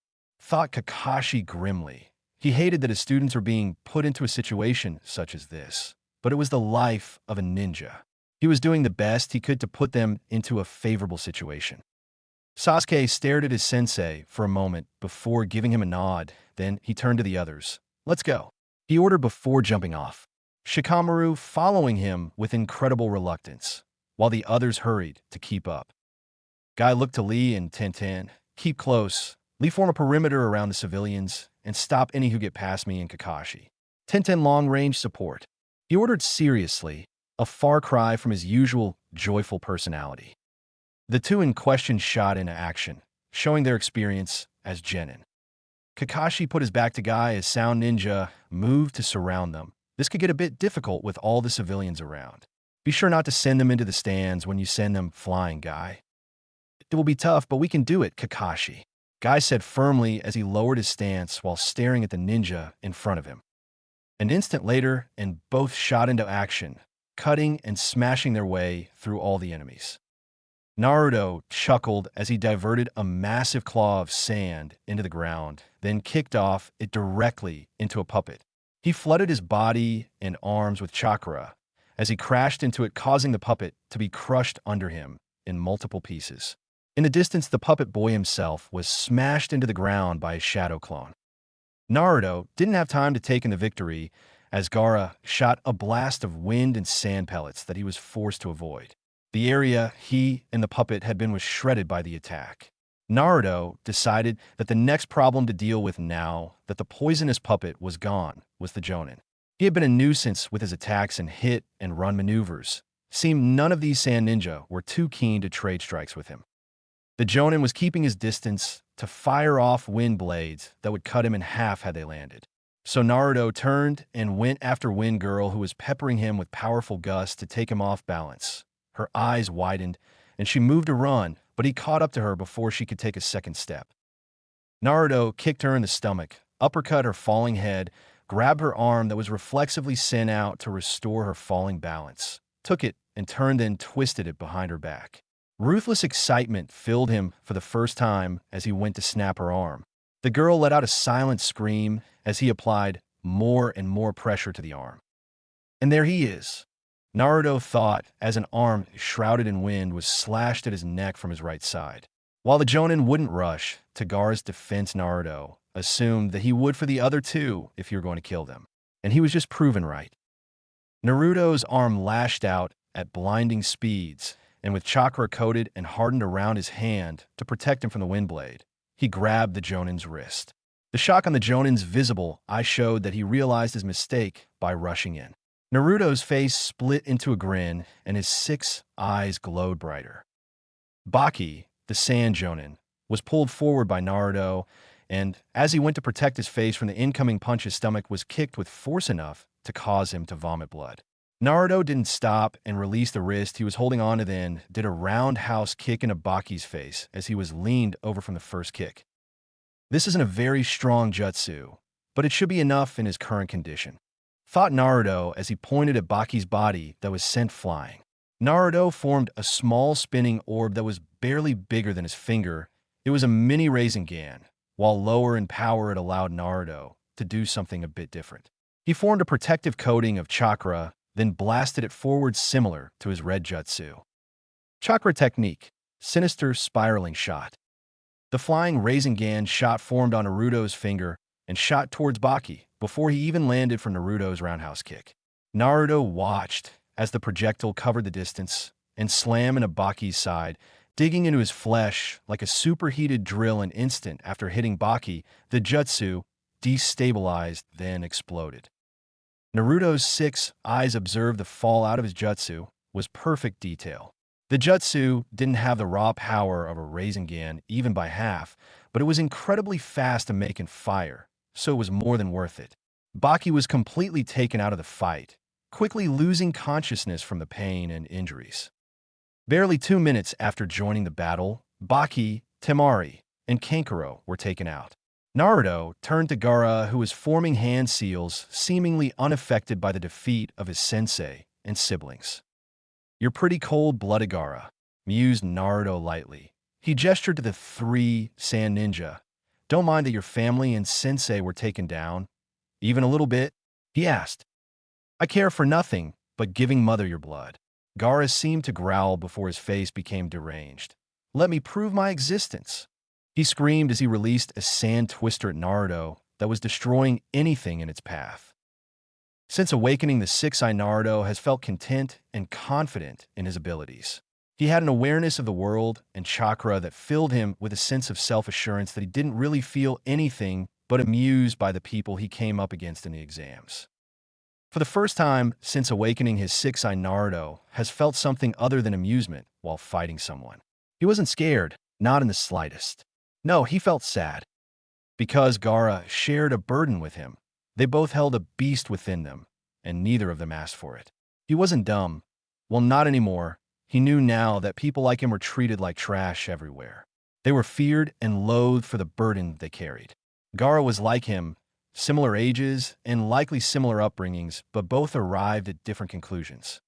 Thought Kakashi grimly. He hated that his students were being put into a situation such as this, but it was the life of a ninja. He was doing the best he could to put them into a favorable situation. Sasuke stared at his sensei for a moment before giving him a nod, then he turned to the others. Let's go, he ordered before jumping off. Shikamaru following him with incredible reluctance, while the others hurried to keep up. Guy looked to Lee and Tenten. Keep close. Lee, form a perimeter around the civilians and stop any who get past me and Kakashi. Tenten, long-range support. He ordered seriously, a far cry from his usual joyful personality. The two in question shot into action, showing their experience as genin. Kakashi put his back to Guy as Sound Ninja moved to surround them. This could get a bit difficult with all the civilians around. Be sure not to send them into the stands when you send them flying, Guy. It will be tough, but we can do it, Kakashi, Guy said firmly as he lowered his stance while staring at the ninja in front of him. An instant later, and both shot into action, cutting and smashing their way through all the enemies. Naruto chuckled as he diverted a massive claw of sand into the ground, then kicked off it directly into a puppet. He flooded his body and arms with chakra as he crashed into it, causing the puppet to be crushed under him in multiple pieces. In the distance, the puppet boy himself was smashed into the ground by a shadow clone. Naruto didn't have time to take in the victory as Gaara shot a blast of wind and sand pellets that he was forced to avoid. The area he and the puppet had been was shredded by the attack. Naruto decided that the next problem to deal with now that the poisonous puppet was gone was the Chūnin. He had been a nuisance with his attacks and hit and run maneuvers. Seemed none of these sand ninja were too keen to trade strikes with him. The Chūnin was keeping his distance to fire off wind blades that would cut him in half had they landed. So Naruto turned and went after Wind Girl, who was peppering him with powerful gusts to take him off balance. Her eyes widened, and she moved to run, but he caught up to her before she could take a second step. Naruto kicked her in the stomach, uppercut her falling head, grabbed her arm that was reflexively sent out to restore her falling balance, took it, and turned then twisted it behind her back. Ruthless excitement filled him for the first time as he went to snap her arm. The girl let out a silent scream as he applied more and more pressure to the arm. And there he is, Naruto thought as an arm shrouded in wind was slashed at his neck from his right side. While the Chūnin wouldn't rush to Gaara's defense, Naruto assumed that he would for the other two if he were going to kill them. And he was just proven right. Naruto's arm lashed out at blinding speeds, and with chakra coated and hardened around his hand to protect him from the wind blade, he grabbed the Chūnin's wrist. The shock on the Chūnin's visible eye showed that he realized his mistake by rushing in. Naruto's face split into a grin, and his 6 eyes glowed brighter. Baki, the Sand Chūnin, was pulled forward by Naruto, and as he went to protect his face from the incoming punch, his stomach was kicked with force enough to cause him to vomit blood. Naruto didn't stop and release the wrist he was holding on to, then did a roundhouse kick into Baki's face as he was leaned over from the first kick. This isn't a very strong jutsu, but it should be enough in his current condition, thought Naruto as he pointed at Baki's body that was sent flying. Naruto formed a small spinning orb that was barely bigger than his finger. It was a mini Rasengan, while lower in power it allowed Naruto to do something a bit different. He formed a protective coating of chakra, then blasted it forward similar to his red jutsu. Chakra technique, sinister spiraling shot. The flying Rasengan shot formed on Naruto's finger and shot towards Baki before he even landed from Naruto's roundhouse kick. Naruto watched as the projectile covered the distance and slammed into Baki's side, digging into his flesh like a superheated drill. An instant after hitting Baki, the jutsu, destabilized, then exploded. Naruto's 6 eyes observed the fallout of his jutsu was perfect detail. The jutsu didn't have the raw power of a Rasengan even by half, but it was incredibly fast to make and fire, so it was more than worth it. Baki was completely taken out of the fight, quickly losing consciousness from the pain and injuries. Barely 2 minutes after joining the battle, Baki, Temari, and Kankuro were taken out. Naruto turned to Gaara, who was forming hand seals, seemingly unaffected by the defeat of his sensei and siblings. "You're pretty cold-blooded, Gaara," mused Naruto lightly. He gestured to the 3 sand ninja. "Don't mind that your family and sensei were taken down? Even a little bit?" he asked. "I care for nothing but giving mother your blood." Gaara seemed to growl before his face became deranged. "Let me prove my existence," he screamed as he released a sand twister at Naruto that was destroying anything in its path. Since awakening the 6-eye, Naruto has felt content and confident in his abilities. He had an awareness of the world and chakra that filled him with a sense of self-assurance that he didn't really feel anything but amused by the people he came up against in the exams. For the first time since awakening, his 6-eye, Naruto has felt something other than amusement while fighting someone. He wasn't scared, not in the slightest. No, he felt sad. Because Gaara shared a burden with him. They both held a beast within them, and neither of them asked for it. He wasn't dumb. Well, not anymore. He knew now that people like him were treated like trash everywhere. They were feared and loathed for the burden they carried. Gaara was like him, similar ages and likely similar upbringings, but both arrived at different conclusions.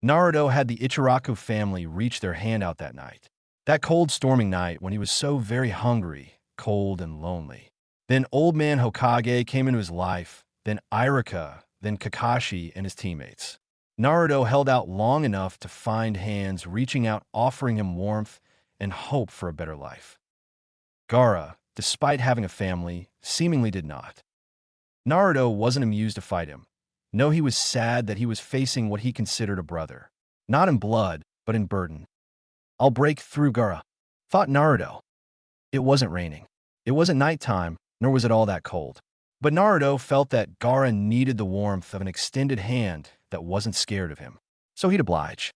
Naruto had the Ichiraku family reach their hand out that night. That cold, storming night when he was so very hungry, cold, and lonely. Then Old Man Hokage came into his life, then Iruka, then Kakashi and his teammates. Naruto held out long enough to find hands reaching out, offering him warmth and hope for a better life. Gaara, despite having a family, seemingly did not. Naruto wasn't amused to fight him. No, he was sad that he was facing what he considered a brother. Not in blood, but in burden. "I'll break through, Gaara," thought Naruto. It wasn't raining. It wasn't nighttime, nor was it all that cold. But Naruto felt that Gaara needed the warmth of an extended hand that wasn't scared of him. So he'd oblige.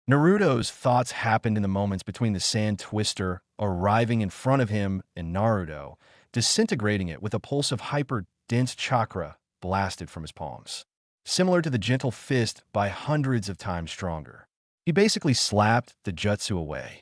Naruto's thoughts happened in the moments between the sand twister arriving in front of him and Naruto, disintegrating it with a pulse of hyper-dense chakra blasted from his palms. Similar to the gentle fist by hundreds of times stronger. He basically slapped the jutsu away.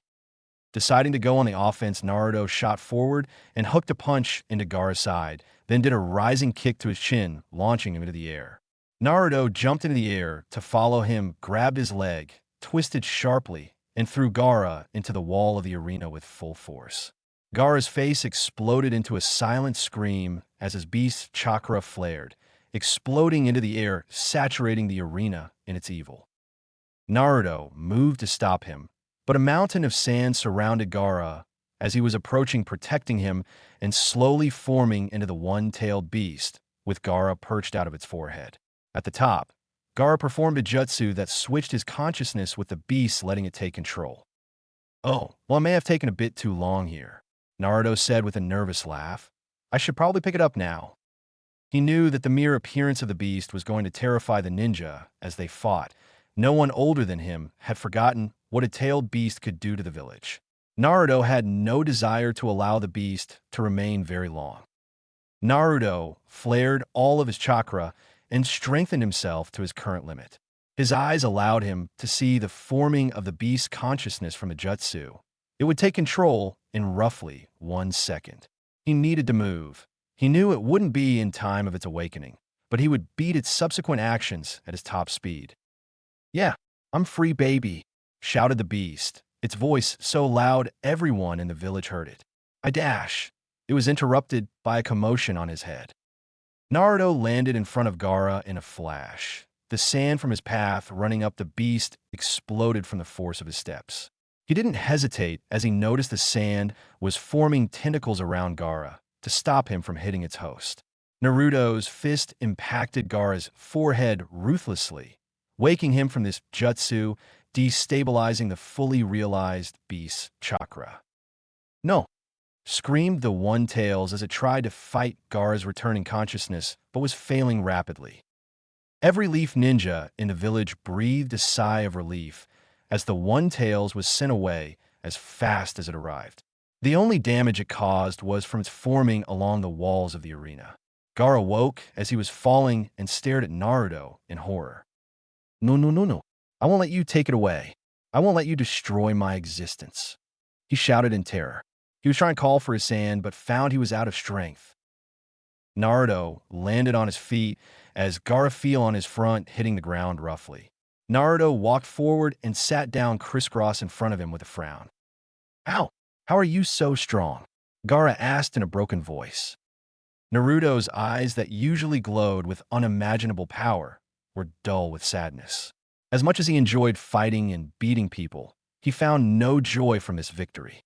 Deciding to go on the offense, Naruto shot forward and hooked a punch into Gaara's side, then did a rising kick to his chin, launching him into the air. Naruto jumped into the air to follow him, grabbed his leg, twisted sharply, and threw Gaara into the wall of the arena with full force. Gaara's face exploded into a silent scream as his beast's chakra flared, exploding into the air, saturating the arena in its evil. Naruto moved to stop him, but a mountain of sand surrounded Gaara as he was approaching, protecting him and slowly forming into the one-tailed beast, with Gaara perched out of its forehead. At the top, Gaara performed a jutsu that switched his consciousness with the beast, letting it take control. "Oh, well, I may have taken a bit too long here," Naruto said with a nervous laugh. "I should probably pick it up now." He knew that the mere appearance of the beast was going to terrify the ninja as they fought. No one older than him had forgotten what a tailed beast could do to the village. Naruto had no desire to allow the beast to remain very long. Naruto flared all of his chakra and strengthened himself to his current limit. His eyes allowed him to see the forming of the beast's consciousness from the jutsu. It would take control in roughly 1 second. He needed to move. He knew it wouldn't be in time of its awakening, but he would beat its subsequent actions at his top speed. "Yeah, I'm free, baby," shouted the beast, its voice so loud everyone in the village heard it. "I dash." It was interrupted by a commotion on his head. Naruto landed in front of Gaara in a flash. The sand from his path running up the beast exploded from the force of his steps. He didn't hesitate as he noticed the sand was forming tentacles around Gaara to stop him from hitting its host. Naruto's fist impacted Gaara's forehead ruthlessly, waking him from this jutsu, destabilizing the fully realized beast's chakra. "No," screamed the One-Tails as it tried to fight Gaara's returning consciousness, but was failing rapidly. Every leaf ninja in the village breathed a sigh of relief as the One-Tails was sent away as fast as it arrived. The only damage it caused was from its forming along the walls of the arena. Gaara woke as he was falling and stared at Naruto in horror. No, no, no, no. I won't let you take it away. I won't let you destroy my existence. He shouted in terror. He was trying to call for his hand, but found he was out of strength. Naruto landed on his feet as Gaara fell on his front, hitting the ground roughly. Naruto walked forward and sat down crisscross in front of him with a frown. How? How are you so strong? Gaara asked in a broken voice. Naruto's eyes that usually glowed with unimaginable power were dull with sadness. As much as he enjoyed fighting and beating people, he found no joy from this victory.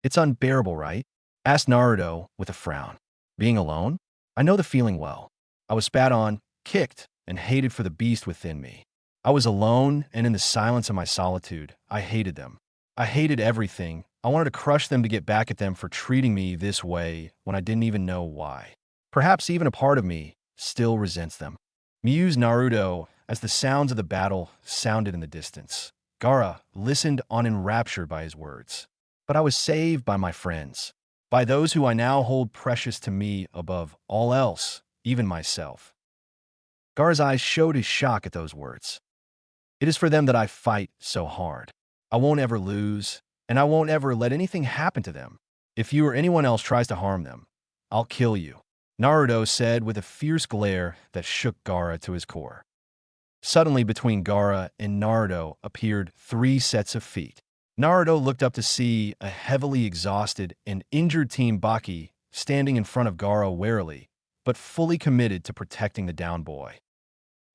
It's unbearable, right? Asked Naruto with a frown. Being alone? I know the feeling well. I was spat on, kicked, and hated for the beast within me. I was alone, and in the silence of my solitude, I hated them. I hated everything. I wanted to crush them to get back at them for treating me this way when I didn't even know why. Perhaps even a part of me still resents them. Mused Naruto as the sounds of the battle sounded in the distance. Gaara listened on enraptured by his words. But I was saved by my friends, by those who I now hold precious to me above all else, even myself. Gaara's eyes showed his shock at those words. It is for them that I fight so hard. I won't ever lose, and I won't ever let anything happen to them. If you or anyone else tries to harm them, I'll kill you, Naruto said with a fierce glare that shook Gaara to his core. Suddenly, between Gaara and Naruto appeared 3 sets of feet. Naruto looked up to see a heavily exhausted and injured Team Baki standing in front of Gaara warily, but fully committed to protecting the down boy.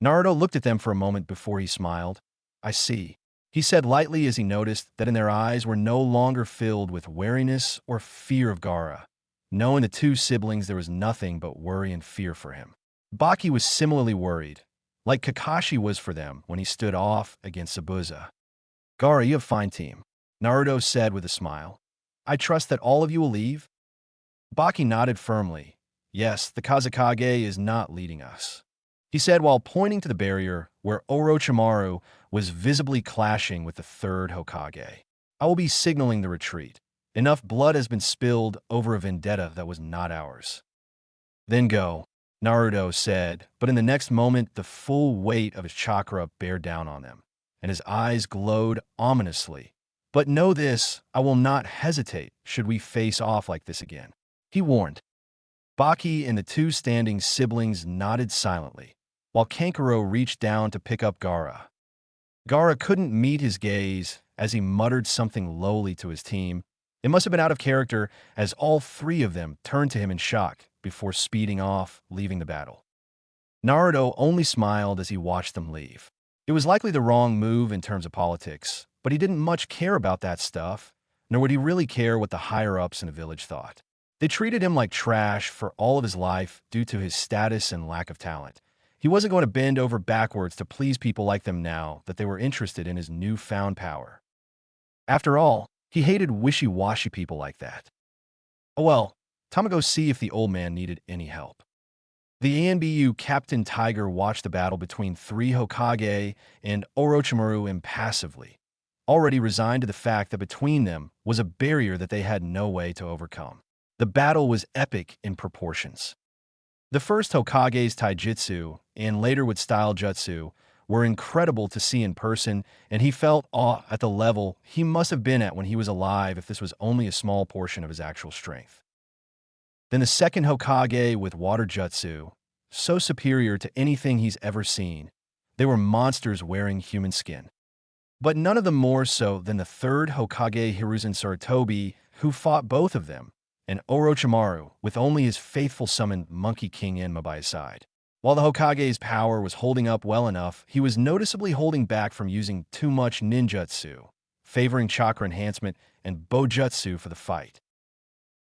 Naruto looked at them for a moment before he smiled. I see, he said lightly as he noticed that in their eyes were no longer filled with wariness or fear of Gaara. Knowing the 2 siblings, there was nothing but worry and fear for him. Baki was similarly worried, like Kakashi was for them when he stood off against Zabuza. Gaara, you have a fine team, Naruto said with a smile. I trust that all of you will leave? Baki nodded firmly. Yes, the Kazekage is not leading us, he said while pointing to the barrier where Orochimaru was visibly clashing with the 3rd Hokage. I will be signaling the retreat. Enough blood has been spilled over a vendetta that was not ours. Then go, Naruto said, but in the next moment the full weight of his chakra bared down on them, and his eyes glowed ominously. But know this, I will not hesitate should we face off like this again, he warned. Baki and the 2 standing siblings nodded silently, while Kankuro reached down to pick up Gaara. Gaara couldn't meet his gaze as he muttered something lowly to his team. It must have been out of character as all 3 of them turned to him in shock before speeding off, leaving the battle. Naruto only smiled as he watched them leave. It was likely the wrong move in terms of politics, but he didn't much care about that stuff, nor would he really care what the higher-ups in the village thought. They treated him like trash for all of his life due to his status and lack of talent. He wasn't going to bend over backwards to please people like them now that they were interested in his newfound power. After all, he hated wishy-washy people like that. Oh well, time to go see if the old man needed any help. The ANBU Captain Tiger watched the battle between 3 Hokage and Orochimaru impassively, already resigned to the fact that between them was a barrier that they had no way to overcome. The battle was epic in proportions. The first Hokage's taijutsu, and later with style jutsu, were incredible to see in person, and he felt awe at the level he must have been at when he was alive if this was only a small portion of his actual strength. Then the second Hokage with water jutsu, so superior to anything he's ever seen. They were monsters wearing human skin. But none of them more so than the 3rd Hokage Hiruzen Sarutobi, who fought both of them, and Orochimaru, with only his faithful summoned Monkey King Enma by his side. While the Hokage's power was holding up well enough, he was noticeably holding back from using too much ninjutsu, favoring chakra enhancement and bojutsu for the fight.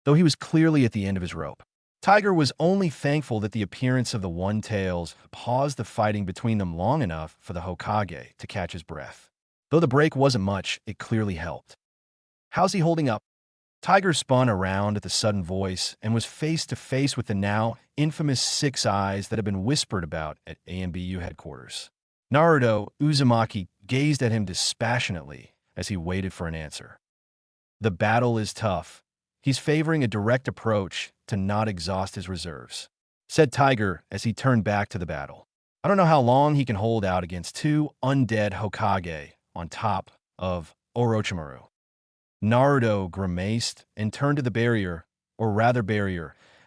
Though he was clearly at the end of his rope. Tiger was only thankful that the appearance of the One-Tails paused the fighting between them long enough for the Hokage to catch his breath. Though the break wasn't much, it clearly helped. How's he holding up? Tiger spun around at the sudden voice and was face to face with the now infamous six eyes that had been whispered about at AMBU headquarters. Naruto Uzumaki gazed at him dispassionately as he waited for an answer. The battle is tough. He's favoring a direct approach to not exhaust his reserves, said Tiger as he turned back to the battle. I don't know how long he can hold out against two undead Hokage on top of Orochimaru. Naruto grimaced and turned to the barrier,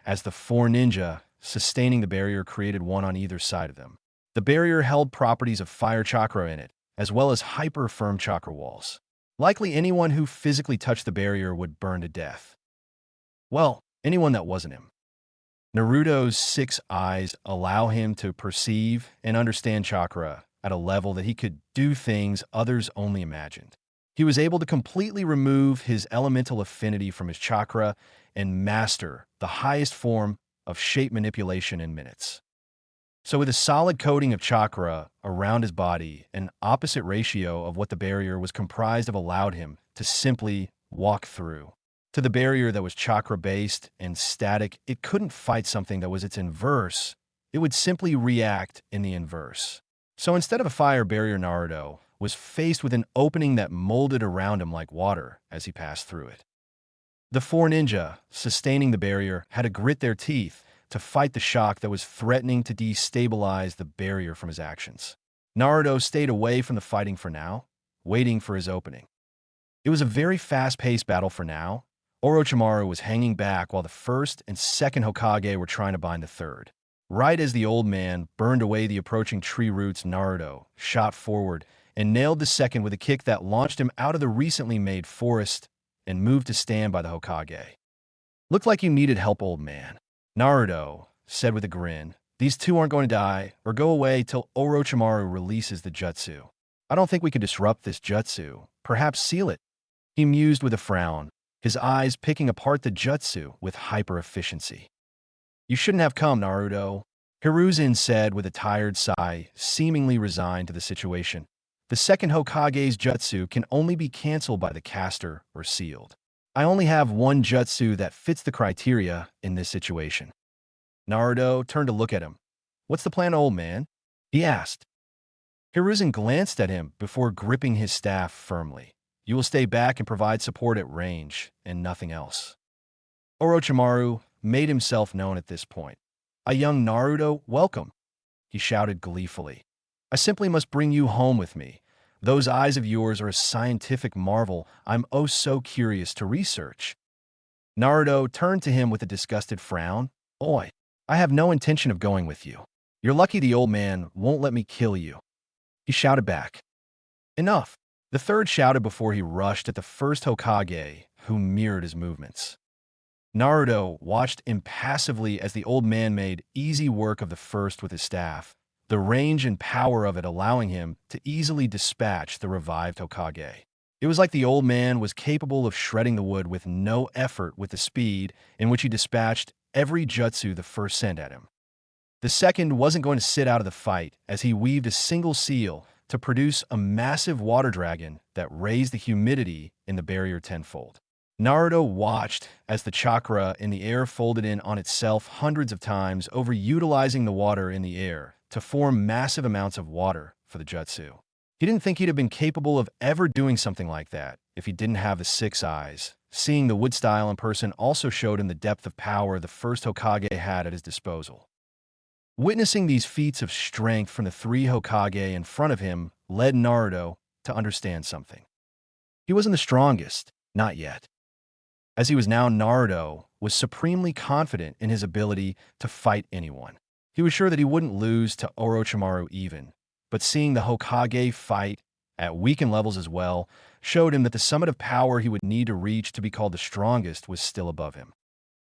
as the four ninja sustaining the barrier created one on either side of them. The barrier held properties of fire chakra in it, as well as hyper-firm chakra walls. Likely anyone who physically touched the barrier would burn to death. Well, anyone that wasn't him. Naruto's six eyes allow him to perceive and understand chakra at a level that he could do things others only imagined. He was able to completely remove his elemental affinity from his chakra and master the highest form of shape manipulation in minutes. So with a solid coating of chakra around his body, an opposite ratio of what the barrier was comprised of allowed him to simply walk through. To the barrier that was chakra-based and static, it couldn't fight something that was its inverse. It would simply react in the inverse. So instead of a fire barrier, Naruto was faced with an opening that molded around him like water as he passed through it. The four ninja, sustaining the barrier, had to grit their teeth to fight the shock that was threatening to destabilize the barrier from his actions. Naruto stayed away from the fighting for now, waiting for his opening. It was a very fast-paced battle for now. Orochimaru was hanging back while the first and second Hokage were trying to bind the third. Right as the old man burned away the approaching tree roots, Naruto shot forward and nailed the second with a kick that launched him out of the recently made forest and moved to stand by the Hokage. Looked like you needed help, old man, Naruto said with a grin. These two aren't going to die or go away till Orochimaru releases the jutsu. I don't think we could disrupt this jutsu, perhaps seal it, he mused with a frown, his eyes picking apart the jutsu with hyper-efficiency. You shouldn't have come, Naruto, Hiruzen said with a tired sigh, seemingly resigned to the situation. The second Hokage's jutsu can only be cancelled by the caster or sealed. I only have one jutsu that fits the criteria in this situation. Naruto turned to look at him. What's the plan, old man? He asked. Hiruzen glanced at him before gripping his staff firmly. You will stay back and provide support at range, and nothing else. Orochimaru made himself known at this point. A young Naruto, welcome, he shouted gleefully. I simply must bring you home with me. Those eyes of yours are a scientific marvel I'm oh so curious to research. Naruto turned to him with a disgusted frown. Oi, I have no intention of going with you. You're lucky the old man won't let me kill you, he shouted back. Enough, the third shouted before he rushed at the first Hokage, who mirrored his movements. Naruto watched impassively as the old man made easy work of the first with his staff, the range and power of it allowing him to easily dispatch the revived Hokage. It was like the old man was capable of shredding the wood with no effort with the speed in which he dispatched every jutsu the first sent at him. The second wasn't going to sit out of the fight as he weaved a single seal to produce a massive water dragon that raised the humidity in the barrier tenfold. Naruto watched as the chakra in the air folded in on itself hundreds of times, overutilizing the water in the air to form massive amounts of water for the jutsu. He didn't think he'd have been capable of ever doing something like that if he didn't have the six eyes. Seeing the wood style in person also showed him the depth of power the first Hokage had at his disposal. Witnessing these feats of strength from the three Hokage in front of him led Naruto to understand something. He wasn't the strongest, not yet. As he was now, Naruto was supremely confident in his ability to fight anyone. He was sure that he wouldn't lose to Orochimaru even, but seeing the Hokage fight at weakened levels as well showed him that the summit of power he would need to reach to be called the strongest was still above him.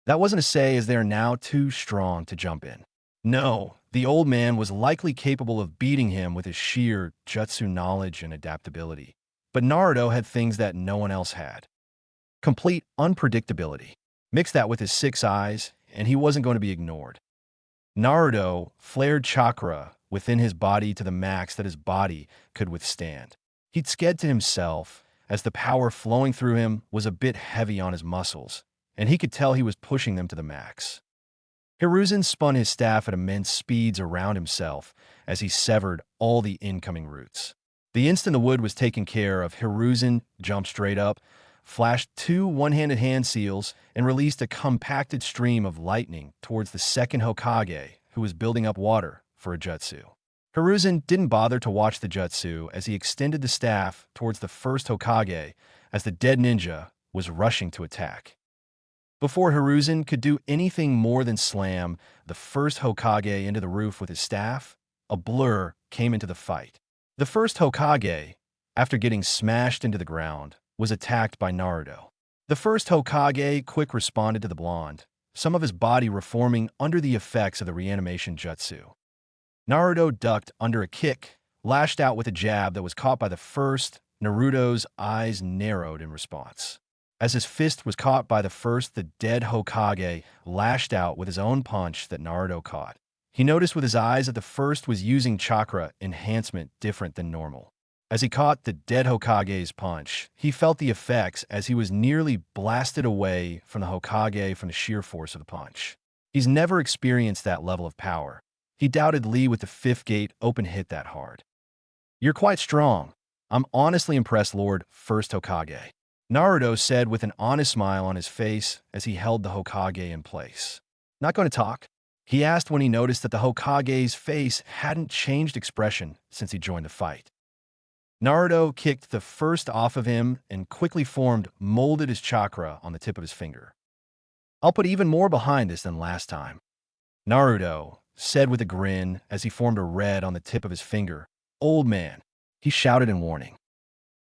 That wasn't to say as they are now too strong to jump in. No, the old man was likely capable of beating him with his sheer jutsu knowledge and adaptability. But Naruto had things that no one else had. Complete unpredictability. Mix that with his six eyes, and he wasn't going to be ignored. Naruto flared chakra within his body to the max that his body could withstand. He'd said to himself as the power flowing through him was a bit heavy on his muscles, and he could tell he was pushing them to the max. Hiruzen spun his staff at immense speeds around himself as he severed all the incoming roots. The instant the wood was taken care of, Hiruzen jumped straight up, flashed two one-handed hand seals, and released a compacted stream of lightning towards the second Hokage, who was building up water for a jutsu. Hiruzen didn't bother to watch the jutsu as he extended the staff towards the first Hokage as the dead ninja was rushing to attack. Before Hiruzen could do anything more than slam the first Hokage into the roof with his staff, a blur came into the fight. The first Hokage, after getting smashed into the ground, was attacked by Naruto. The first Hokage quick responded to the blonde, some of his body reforming under the effects of the reanimation jutsu. Naruto ducked under a kick, lashed out with a jab that was caught by the first. Naruto's eyes narrowed in response. As his fist was caught by the first, the dead Hokage lashed out with his own punch that Naruto caught. He noticed with his eyes that the first was using chakra enhancement different than normal. As he caught the dead Hokage's punch, he felt the effects as he was nearly blasted away from the Hokage from the sheer force of the punch. He's never experienced that level of power. He doubted Lee with the fifth gate open hit that hard. "You're quite strong. I'm honestly impressed, Lord First Hokage," Naruto said with an honest smile on his face as he held the Hokage in place. "Not going to talk?" he asked when he noticed that the Hokage's face hadn't changed expression since he joined the fight. Naruto kicked the first off of him and quickly molded his chakra on the tip of his finger. "I'll put even more behind this than last time," Naruto said with a grin as he formed a red on the tip of his finger. "Old man," he shouted in warning.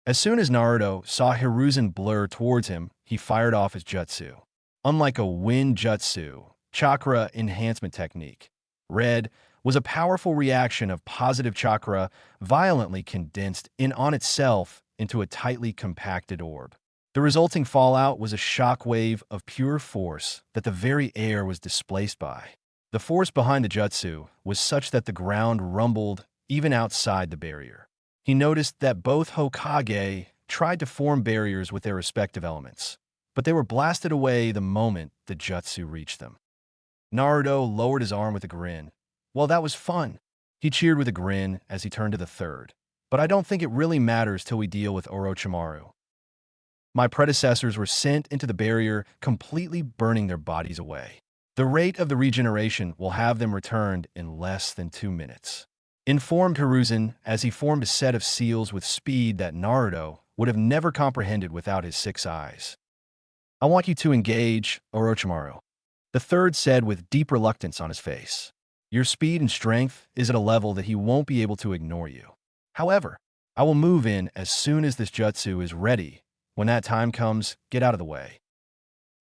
As soon as Naruto saw Hiruzen blur towards him, he fired off his jutsu. Unlike a wind jutsu, chakra enhancement technique, red was a powerful reaction of positive chakra violently condensed in on itself into a tightly compacted orb. The resulting fallout was a shock wave of pure force that the very air was displaced by. The force behind the jutsu was such that the ground rumbled even outside the barrier. He noticed that both Hokage tried to form barriers with their respective elements, but they were blasted away the moment the jutsu reached them. Naruto lowered his arm with a grin. "Well, that was fun," he cheered with a grin as he turned to the third. "But I don't think it really matters till we deal with Orochimaru. My predecessors were sent into the barrier, completely burning their bodies away. The rate of the regeneration will have them returned in less than 2 minutes," informed Hiruzen as he formed a set of seals with speed that Naruto would have never comprehended without his 6 eyes. "I want you to engage Orochimaru," the third said with deep reluctance on his face. "Your speed and strength is at a level that he won't be able to ignore you. However, I will move in as soon as this jutsu is ready. When that time comes, get out of the way."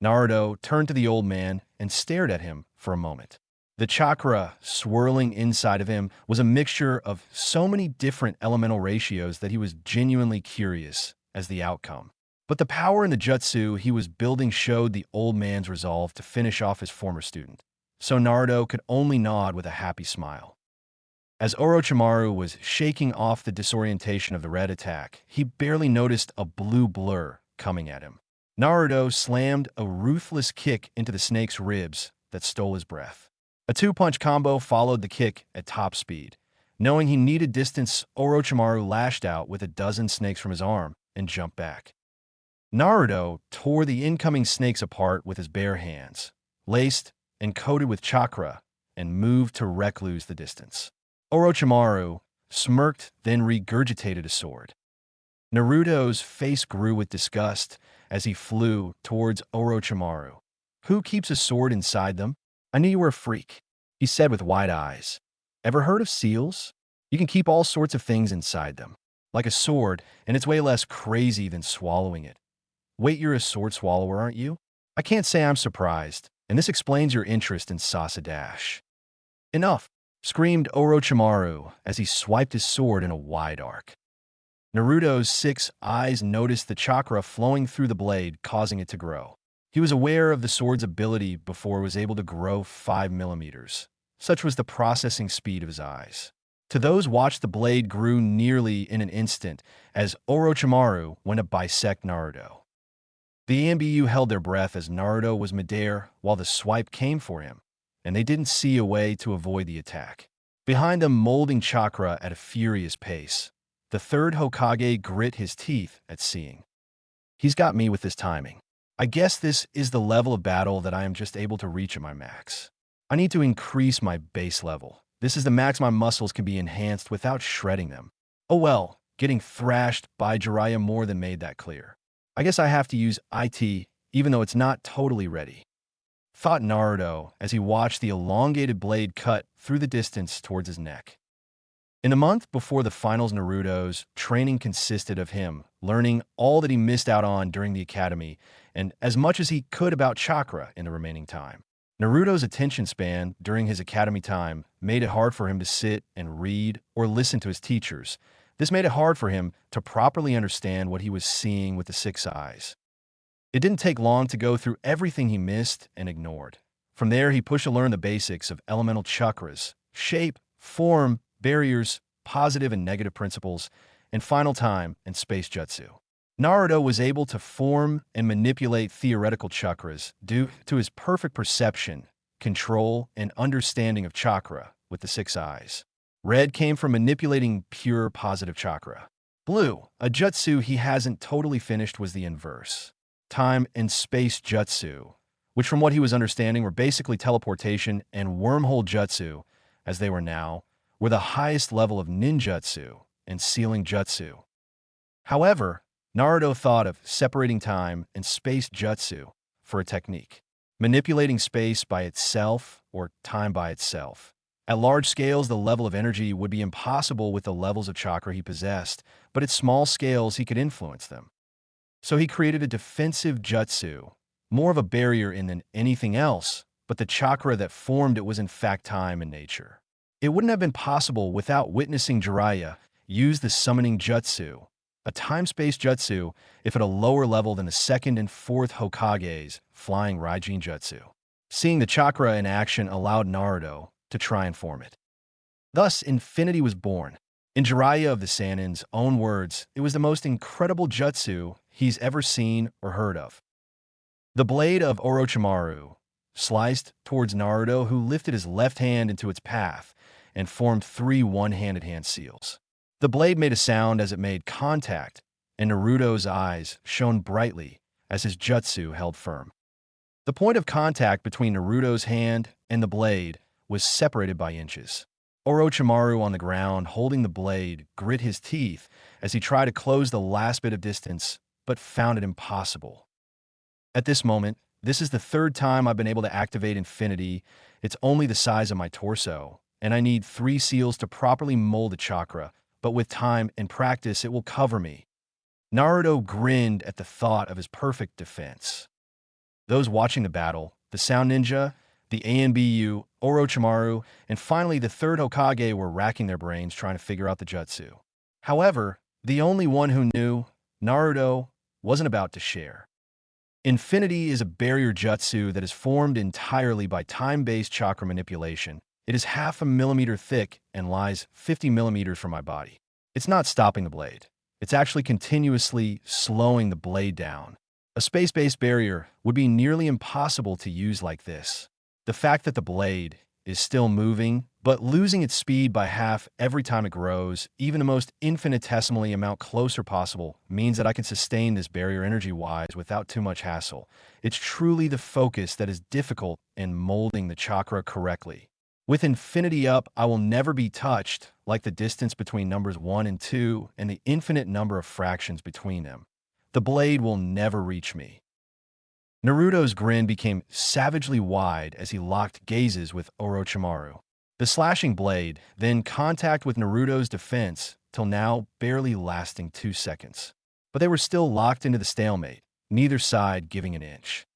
Naruto turned to the old man and stared at him for a moment. The chakra swirling inside of him was a mixture of so many different elemental ratios that he was genuinely curious as the outcome. But the power in the jutsu he was building showed the old man's resolve to finish off his former student, so Naruto could only nod with a happy smile. As Orochimaru was shaking off the disorientation of the red attack, he barely noticed a blue blur coming at him. Naruto slammed a ruthless kick into the snake's ribs that stole his breath. A 2-punch combo followed the kick at top speed. Knowing he needed distance, Orochimaru lashed out with a dozen snakes from his arm and jumped back. Naruto tore the incoming snakes apart with his bare hands, laced and coated with chakra, and moved to recluse the distance. Orochimaru smirked, then regurgitated a sword. Naruto's face grew with disgust as he flew towards Orochimaru. "Who keeps a sword inside them? I knew you were a freak," he said with wide eyes. "Ever heard of seals? You can keep all sorts of things inside them, like a sword, and it's way less crazy than swallowing it. Wait, you're a sword swallower, aren't you? I can't say I'm surprised, and this explains your interest in Sasadash." "Enough!" screamed Orochimaru as he swiped his sword in a wide arc. Naruto's 6 eyes noticed the chakra flowing through the blade, causing it to grow. He was aware of the sword's ability before it was able to grow 5 millimeters. Such was the processing speed of his eyes. To those watched, the blade grew nearly in an instant as Orochimaru went to bisect Naruto. The AMBU held their breath as Naruto was midair while the swipe came for him, and they didn't see a way to avoid the attack. Behind them, molding chakra at a furious pace, the third Hokage grit his teeth at seeing. He's got me with this timing. I guess this is the level of battle that I am just able to reach at my max. I need to increase my base level. This is the max my muscles can be enhanced without shredding them. Oh well, getting thrashed by Jiraiya more than made that clear. I guess I have to use IT, even though it's not totally ready, thought Naruto as he watched the elongated blade cut through the distance towards his neck. In the month before the finals, Naruto's training consisted of him learning all that he missed out on during the academy and as much as he could about chakra in the remaining time. Naruto's attention span during his academy time made it hard for him to sit and read or listen to his teachers. This made it hard for him to properly understand what he was seeing with the six eyes. It didn't take long to go through everything he missed and ignored. From there, he pushed to learn the basics of elemental chakras, shape, form, barriers, positive and negative principles, and final time and space jutsu. Naruto was able to form and manipulate theoretical chakras due to his perfect perception, control, and understanding of chakra with the six eyes. Red came from manipulating pure positive chakra. Blue, a jutsu he hasn't totally finished, was the inverse. Time and space jutsu, which from what he was understanding were basically teleportation and wormhole jutsu, as they were now, were the highest level of ninjutsu and sealing jutsu. However, Naruto thought of separating time and space jutsu for a technique, manipulating space by itself or time by itself. At large scales, the level of energy would be impossible with the levels of chakra he possessed, but at small scales, he could influence them. So he created a defensive jutsu, more of a barrier in than anything else, but the chakra that formed it was in fact time and nature. It wouldn't have been possible without witnessing Jiraiya use the summoning jutsu, a time-space jutsu, if at a lower level than the second and fourth Hokage's flying Raijin jutsu. Seeing the chakra in action allowed Naruto to try and form it. Thus, infinity was born. In Jiraiya of the Sannin's own words, it was the most incredible jutsu he's ever seen or heard of. The blade of Orochimaru sliced towards Naruto, who lifted his left hand into its path and formed three one-handed hand seals. The blade made a sound as it made contact, and Naruto's eyes shone brightly as his jutsu held firm. The point of contact between Naruto's hand and the blade was separated by inches. Orochimaru, on the ground holding the blade, grit his teeth as he tried to close the last bit of distance, but found it impossible. At this moment, this is the third time I've been able to activate infinity. It's only the size of my torso, and I need 3 seals to properly mold the chakra, but with time and practice, it will cover me. Naruto grinned at the thought of his perfect defense. Those watching the battle, the Sound Ninja, the ANBU, Orochimaru, and finally the third Hokage were racking their brains trying to figure out the jutsu. However, the only one who knew, Naruto, wasn't about to share. Infinity is a barrier jutsu that is formed entirely by time-based chakra manipulation. It is 0.5 millimeter thick and lies 50 millimeters from my body. It's not stopping the blade. It's actually continuously slowing the blade down. A space-based barrier would be nearly impossible to use like this. The fact that the blade is still moving, but losing its speed by half every time it grows, even the most infinitesimally amount closer possible, means that I can sustain this barrier energy-wise without too much hassle. It's truly the focus that is difficult in molding the chakra correctly. With infinity up, I will never be touched, like the distance between numbers 1 and 2 and the infinite number of fractions between them. The blade will never reach me. Naruto's grin became savagely wide as he locked gazes with Orochimaru. The slashing blade, then contact with Naruto's defense, till now barely lasting 2 seconds. But they were still locked into the stalemate, neither side giving an inch.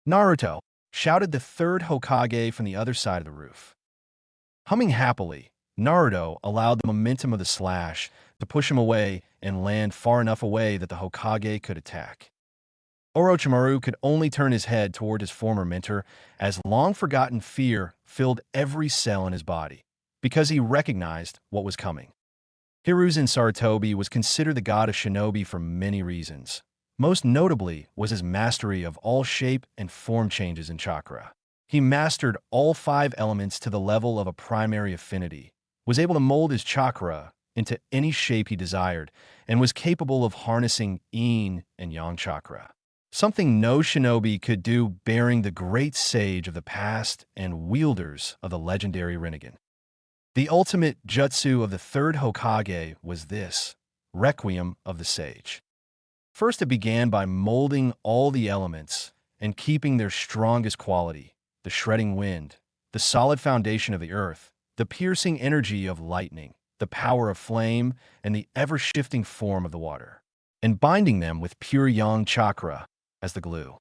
"Naruto!" shouted the third Hokage from the other side of the roof. Humming happily, Naruto allowed the momentum of the slash to push him away and land far enough away that the Hokage could attack. Orochimaru could only turn his head toward his former mentor as long-forgotten fear filled every cell in his body. because he recognized what was coming. Hiruzen Sarutobi was considered the god of shinobi for many reasons. Most notably was his mastery of all shape and form changes in chakra. He mastered all 5 elements to the level of a primary affinity, was able to mold his chakra into any shape he desired, and was capable of harnessing yin and yang chakra. Something no shinobi could do, bearing the great sage of the past and wielders of the legendary Rinnegan. The ultimate jutsu of the 3rd Hokage was this, Requiem of the Sage. First, it began by molding all the elements and keeping their strongest quality, the shredding wind, the solid foundation of the earth, the piercing energy of lightning, the power of flame, and the ever-shifting form of the water, and binding them with pure yang chakra as the glue.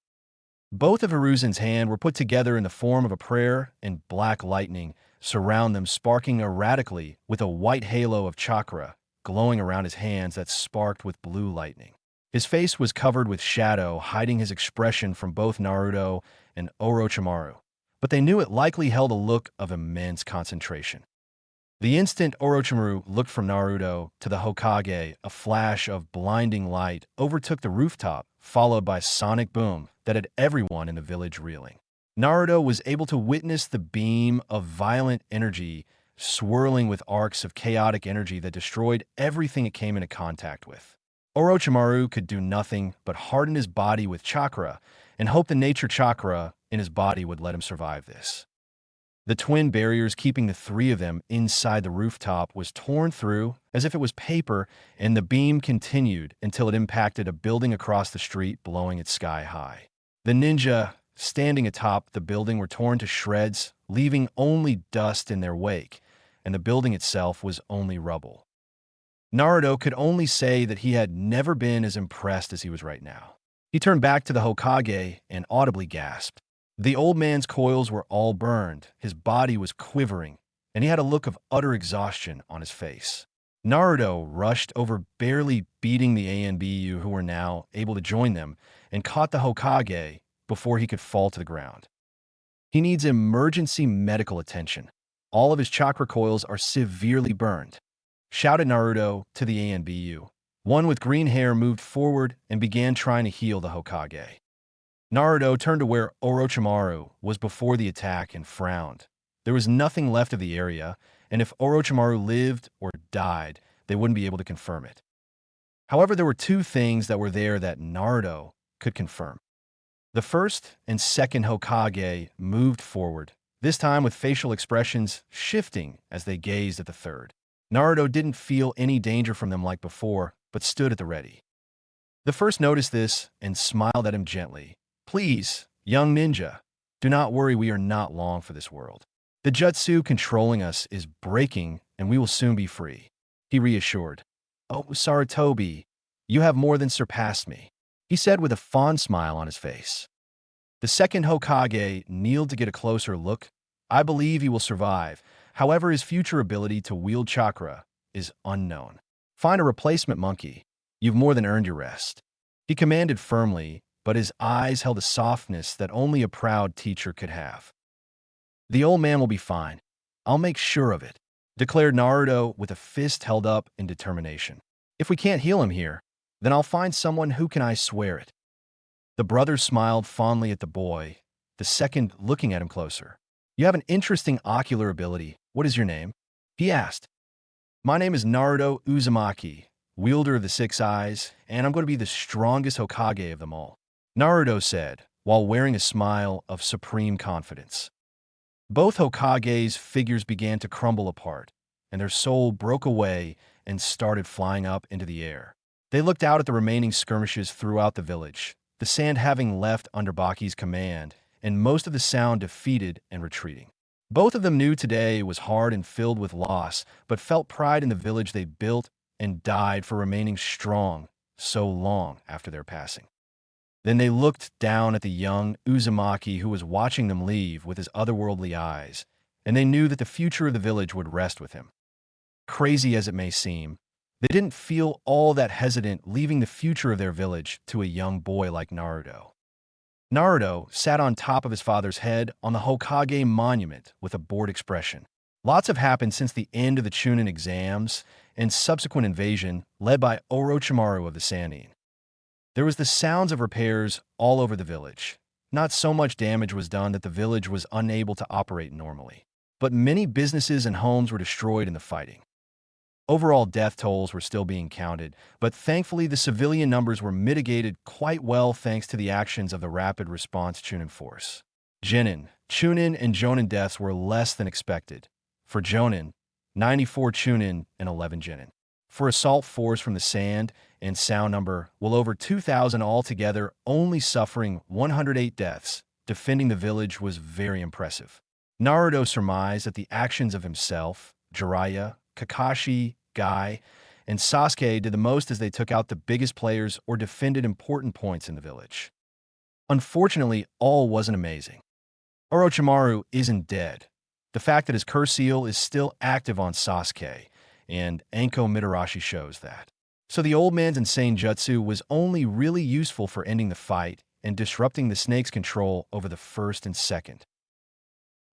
Both of Hiruzen's hands were put together in the form of a prayer, and black lightning surround them, sparking erratically with a white halo of chakra glowing around his hands that sparked with blue lightning. His face was covered with shadow, hiding his expression from both Naruto and Orochimaru, but they knew it likely held a look of immense concentration. The instant Orochimaru looked from Naruto to the Hokage, a flash of blinding light overtook the rooftop, followed by a sonic boom that had everyone in the village reeling. Naruto was able to witness the beam of violent energy swirling with arcs of chaotic energy that destroyed everything it came into contact with. Orochimaru could do nothing but harden his body with chakra and hope the nature chakra in his body would let him survive this. The twin barriers keeping the 3 of them inside the rooftop was torn through as if it was paper, and the beam continued until it impacted a building across the street, blowing it sky high. The ninja standing atop the building were torn to shreds, leaving only dust in their wake, and the building itself was only rubble. Naruto could only say that he had never been as impressed as he was right now. He turned back to the Hokage and audibly gasped. The old man's coils were all burned, his body was quivering, and he had a look of utter exhaustion on his face. Naruto rushed over, barely beating the ANBU who were now able to join them, and caught the Hokage before he could fall to the ground. He needs emergency medical attention. All of his chakra coils are severely burned, shouted Naruto to the ANBU. One with green hair moved forward and began trying to heal the Hokage. Naruto turned to where Orochimaru was before the attack and frowned. There was nothing left of the area, and if Orochimaru lived or died, they wouldn't be able to confirm it. However, there were 2 things that were there that Naruto could confirm. The first and second Hokage moved forward, this time with facial expressions shifting as they gazed at the third. Naruto didn't feel any danger from them like before, but stood at the ready. The first noticed this and smiled at him gently. "Please, young ninja, do not worry, we are not long for this world. The jutsu controlling us is breaking and we will soon be free," he reassured. "Oh, Sarutobi, you have more than surpassed me," he said with a fond smile on his face. The second Hokage kneeled to get a closer look. "I believe he will survive. However, his future ability to wield chakra is unknown. Find a replacement monkey. You've more than earned your rest," he commanded firmly, but his eyes held a softness that only a proud teacher could have. "The old man will be fine. I'll make sure of it," declared Naruto with a fist held up in determination. "If we can't heal him here, then I'll find someone who can, I swear it." The brother smiled fondly at the boy, the second looking at him closer. "You have an interesting ocular ability. What is your name?" he asked. "My name is Naruto Uzumaki, wielder of the 6 eyes, and I'm going to be the strongest Hokage of them all," Naruto said, while wearing a smile of supreme confidence. Both Hokage's figures began to crumble apart, and their soul broke away and started flying up into the air. They looked out at the remaining skirmishes throughout the village, the sand having left under Baki's command, and most of the sound defeated and retreating. Both of them knew today was hard and filled with loss, but felt pride in the village they built and died for remaining strong so long after their passing. Then they looked down at the young Uzumaki who was watching them leave with his otherworldly eyes, and they knew that the future of the village would rest with him. Crazy as it may seem, they didn't feel all that hesitant leaving the future of their village to a young boy like Naruto. Naruto sat on top of his father's head on the Hokage monument with a bored expression. Lots have happened since the end of the Chūnin exams and subsequent invasion led by Orochimaru of the Sannin. There was the sounds of repairs all over the village. Not so much damage was done that the village was unable to operate normally, but many businesses and homes were destroyed in the fighting. Overall death tolls were still being counted, but thankfully the civilian numbers were mitigated quite well thanks to the actions of the rapid response Chūnin force. Chūnin, and Jonin deaths were less than expected. For Jonin, 94 Chūnin and 11 Genin. For assault force from the sand and sound number, well over 2,000 altogether, only suffering 108 deaths. Defending the village was very impressive. Naruto surmised that the actions of himself, Jiraiya, Kakashi, Guy, and Sasuke did the most as they took out the biggest players or defended important points in the village. Unfortunately, all wasn't amazing. Orochimaru isn't dead. The fact that his curse seal is still active on Sasuke, and Anko Mitarashi shows that. So the old man's insane jutsu was only really useful for ending the fight and disrupting the snake's control over the first and second.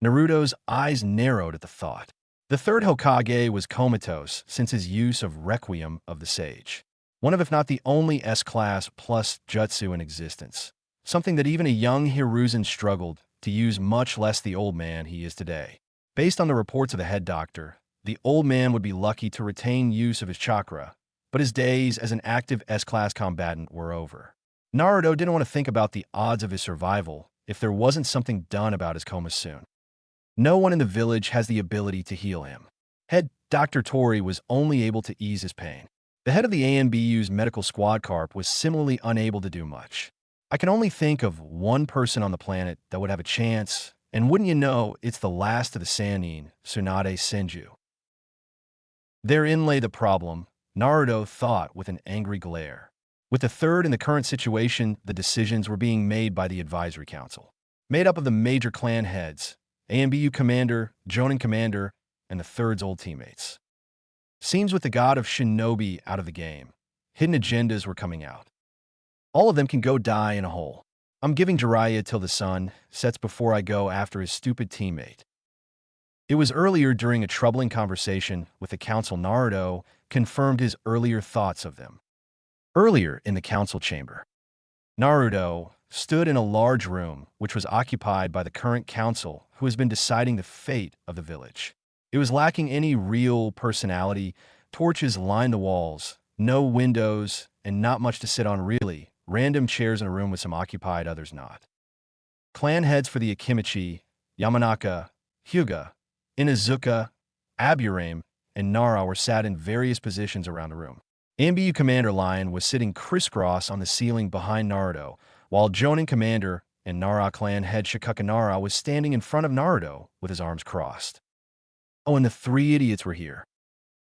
Naruto's eyes narrowed at the thought. The third Hokage was comatose since his use of Requiem of the Sage. One of if not the only S-class plus jutsu in existence. Something that even a young Hiruzen struggled to use, much less the old man he is today. Based on the reports of the head doctor, the old man would be lucky to retain use of his chakra, but his days as an active S-class combatant were over. Naruto didn't want to think about the odds of his survival if there wasn't something done about his coma soon. No one in the village has the ability to heal him. Head Dr. Tori was only able to ease his pain. The head of the ANBU's medical squad carp was similarly unable to do much. I can only think of one person on the planet that would have a chance, and wouldn't you know, it's the last of the Sannin, Tsunade Senju. Therein lay the problem, Naruto thought with an angry glare. With the third in the current situation, the decisions were being made by the Advisory Council, made up of the major clan heads, ANBU commander, Jonin commander, and the third's old teammates. Seems with the god of shinobi out of the game, hidden agendas were coming out. All of them can go die in a hole. I'm giving Jiraiya till the sun sets before I go after his stupid teammate. It was earlier during a troubling conversation with the council Naruto confirmed his earlier thoughts of them. Earlier in the council chamber, Naruto stood in a large room which was occupied by the current council who has been deciding the fate of the village. It was lacking any real personality. Torches lined the walls, no windows, and not much to sit on really. Random chairs in a room with some occupied, others not. Clan heads for the Akimichi, Yamanaka, Hyuga, Inuzuka, Aburame, and Nara were sat in various positions around the room. ANBU Commander Lion was sitting crisscross on the ceiling behind Naruto, while Jonin Commander and Nara clan head Shikaka Nara was standing in front of Naruto with his arms crossed. Oh, and the three idiots were here.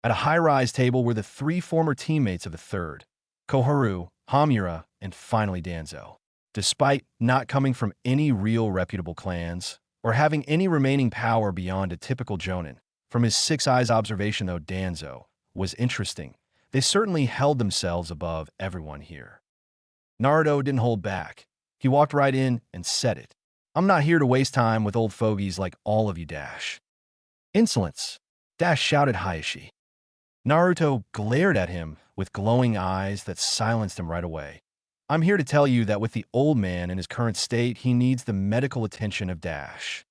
At a high-rise table were the three former teammates of the third, Koharu, Hamura, and finally Danzo. Despite not coming from any real reputable clans, or having any remaining power beyond a typical Jonin, from his six eyes observation though Danzo was interesting, they certainly held themselves above everyone here. Naruto didn't hold back. He walked right in and said it. I'm not here to waste time with old fogies like all of you, Dash. Insolence, Dash shouted Hayashi. Naruto glared at him with glowing eyes that silenced him right away. I'm here to tell you that with the old man in his current state, he needs the medical attention of Dash.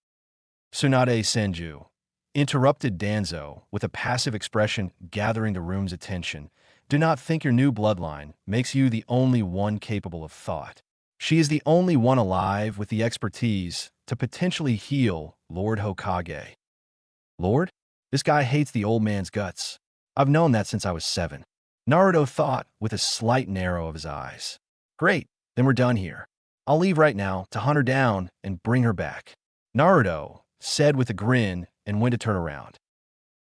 Tsunade Senju interrupted Danzo with a passive expression gathering the room's attention. Do not think your new bloodline makes you the only one capable of thought. She is the only one alive with the expertise to potentially heal Lord Hokage. Lord? This guy hates the old man's guts. I've known that since I was 7. Naruto thought with a slight narrow of his eyes. Great, then we're done here. I'll leave right now to hunt her down and bring her back. Naruto said with a grin and went to turn around.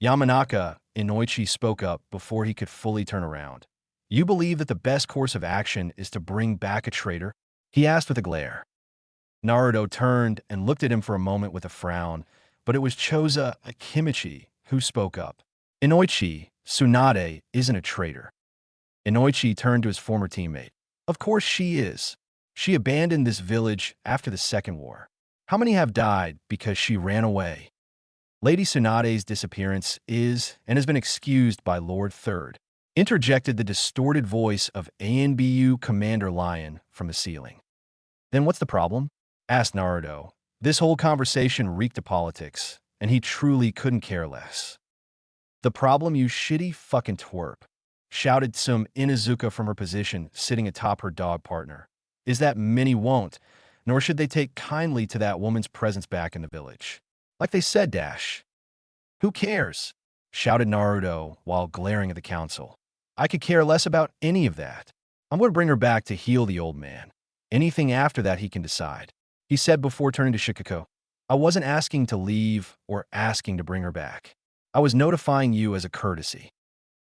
Yamanaka Inoichi spoke up before he could fully turn around. You believe that the best course of action is to bring back a traitor? He asked with a glare. Naruto turned and looked at him for a moment with a frown, but it was Choza Akimichi who spoke up. Inoichi, Tsunade isn't a traitor. Inoichi turned to his former teammate. Of course she is. She abandoned this village after the Second War. How many have died because she ran away? Lady Tsunade's disappearance is and has been excused by Lord Third. Interjected the distorted voice of ANBU Commander Lion from the ceiling. Then what's the problem? Asked Naruto. This whole conversation reeked of politics, and he truly couldn't care less. The problem, you shitty fucking twerp, shouted some Inuzuka from her position, sitting atop her dog partner, is that many won't, nor should they take kindly to that woman's presence back in the village. Like they said, Dash. Who cares? Shouted Naruto while glaring at the council. I could care less about any of that. I'm going to bring her back to heal the old man. Anything after that he can decide, he said before turning to Shikako. I wasn't asking to leave or asking to bring her back. I was notifying you as a courtesy.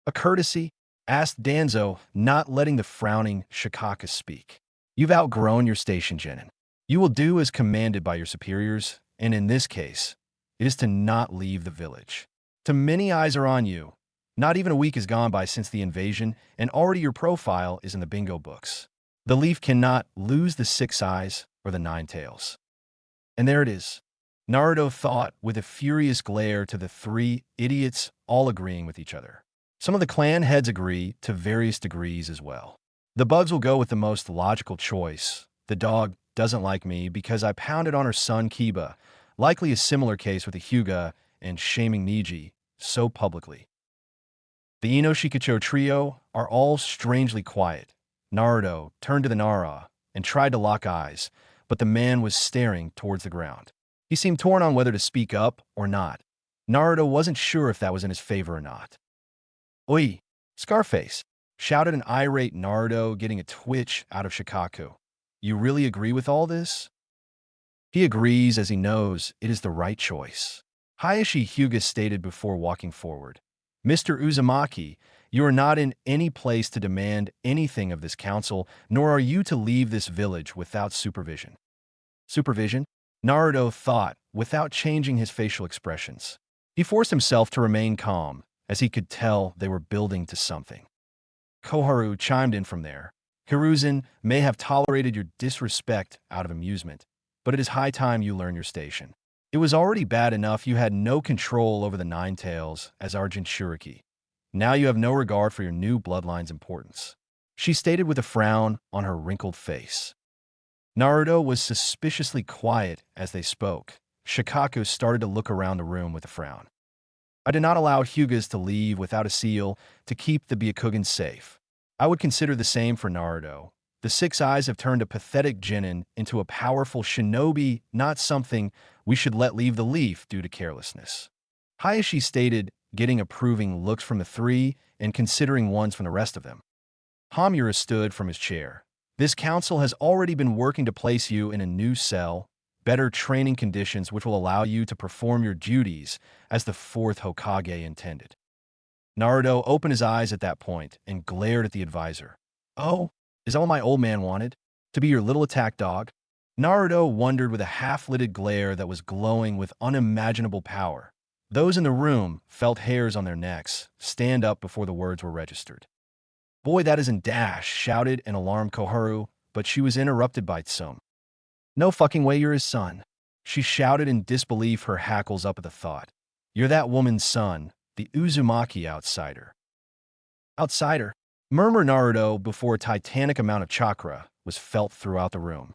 A courtesy? Asked Danzo, not letting the frowning Shikaka speak. You've outgrown your station, Genin. You will do as commanded by your superiors, and in this case, it is to not leave the village. To many eyes are on you. Not even a week has gone by since the invasion, and already your profile is in the bingo books. The leaf cannot lose the 6 eyes or the 9 tails. And there it is. Naruto thought with a furious glare to the 3 idiots all agreeing with each other. Some of the clan heads agree to various degrees as well. The bugs will go with the most logical choice. The dog doesn't like me because I pounded on her son Kiba, likely a similar case with the Hyuga and shaming Niji so publicly. The Ino Shikacho trio are all strangely quiet. Naruto turned to the Nara and tried to lock eyes, but the man was staring towards the ground. He seemed torn on whether to speak up or not. Naruto wasn't sure if that was in his favor or not. Oi, Scarface, shouted an irate Naruto, getting a twitch out of Shikaku. You really agree with all this? He agrees as he knows it is the right choice. Hayashi Hyuga stated before walking forward. Mr. Uzumaki, you are not in any place to demand anything of this council, nor are you to leave this village without supervision. Supervision? Naruto thought, without changing his facial expressions. He forced himself to remain calm, as he could tell they were building to something. Koharu chimed in from there. Hiruzen may have tolerated your disrespect out of amusement, but it is high time you learn your station. It was already bad enough you had no control over the 9 tails as Argent Shuriki. Now you have no regard for your new bloodline's importance, she stated with a frown on her wrinkled face. Naruto was suspiciously quiet as they spoke. Shikaku started to look around the room with a frown. I did not allow Hyugas to leave without a seal to keep the Byakugan safe. I would consider the same for Naruto. The 6 eyes have turned a pathetic genin into a powerful shinobi, not something we should let leave the leaf due to carelessness. Hayashi stated, getting approving looks from the 3 and considering ones from the rest of them. Hamura stood from his chair. This council has already been working to place you in a new cell, better training conditions which will allow you to perform your duties as the 4th Hokage intended. Naruto opened his eyes at that point and glared at the advisor. Oh, is that what my old man wanted? To be your little attack dog? Naruto wondered with a half-lidded glare that was glowing with unimaginable power. Those in the room felt hairs on their necks stand up before the words were registered. Boy, that isn't Dash, shouted and alarmed Koharu, but she was interrupted by Tsum. No fucking way you're his son. She shouted in disbelief, her hackles up at the thought. You're that woman's son, the Uzumaki outsider. Outsider? Murmured Naruto before a titanic amount of chakra was felt throughout the room.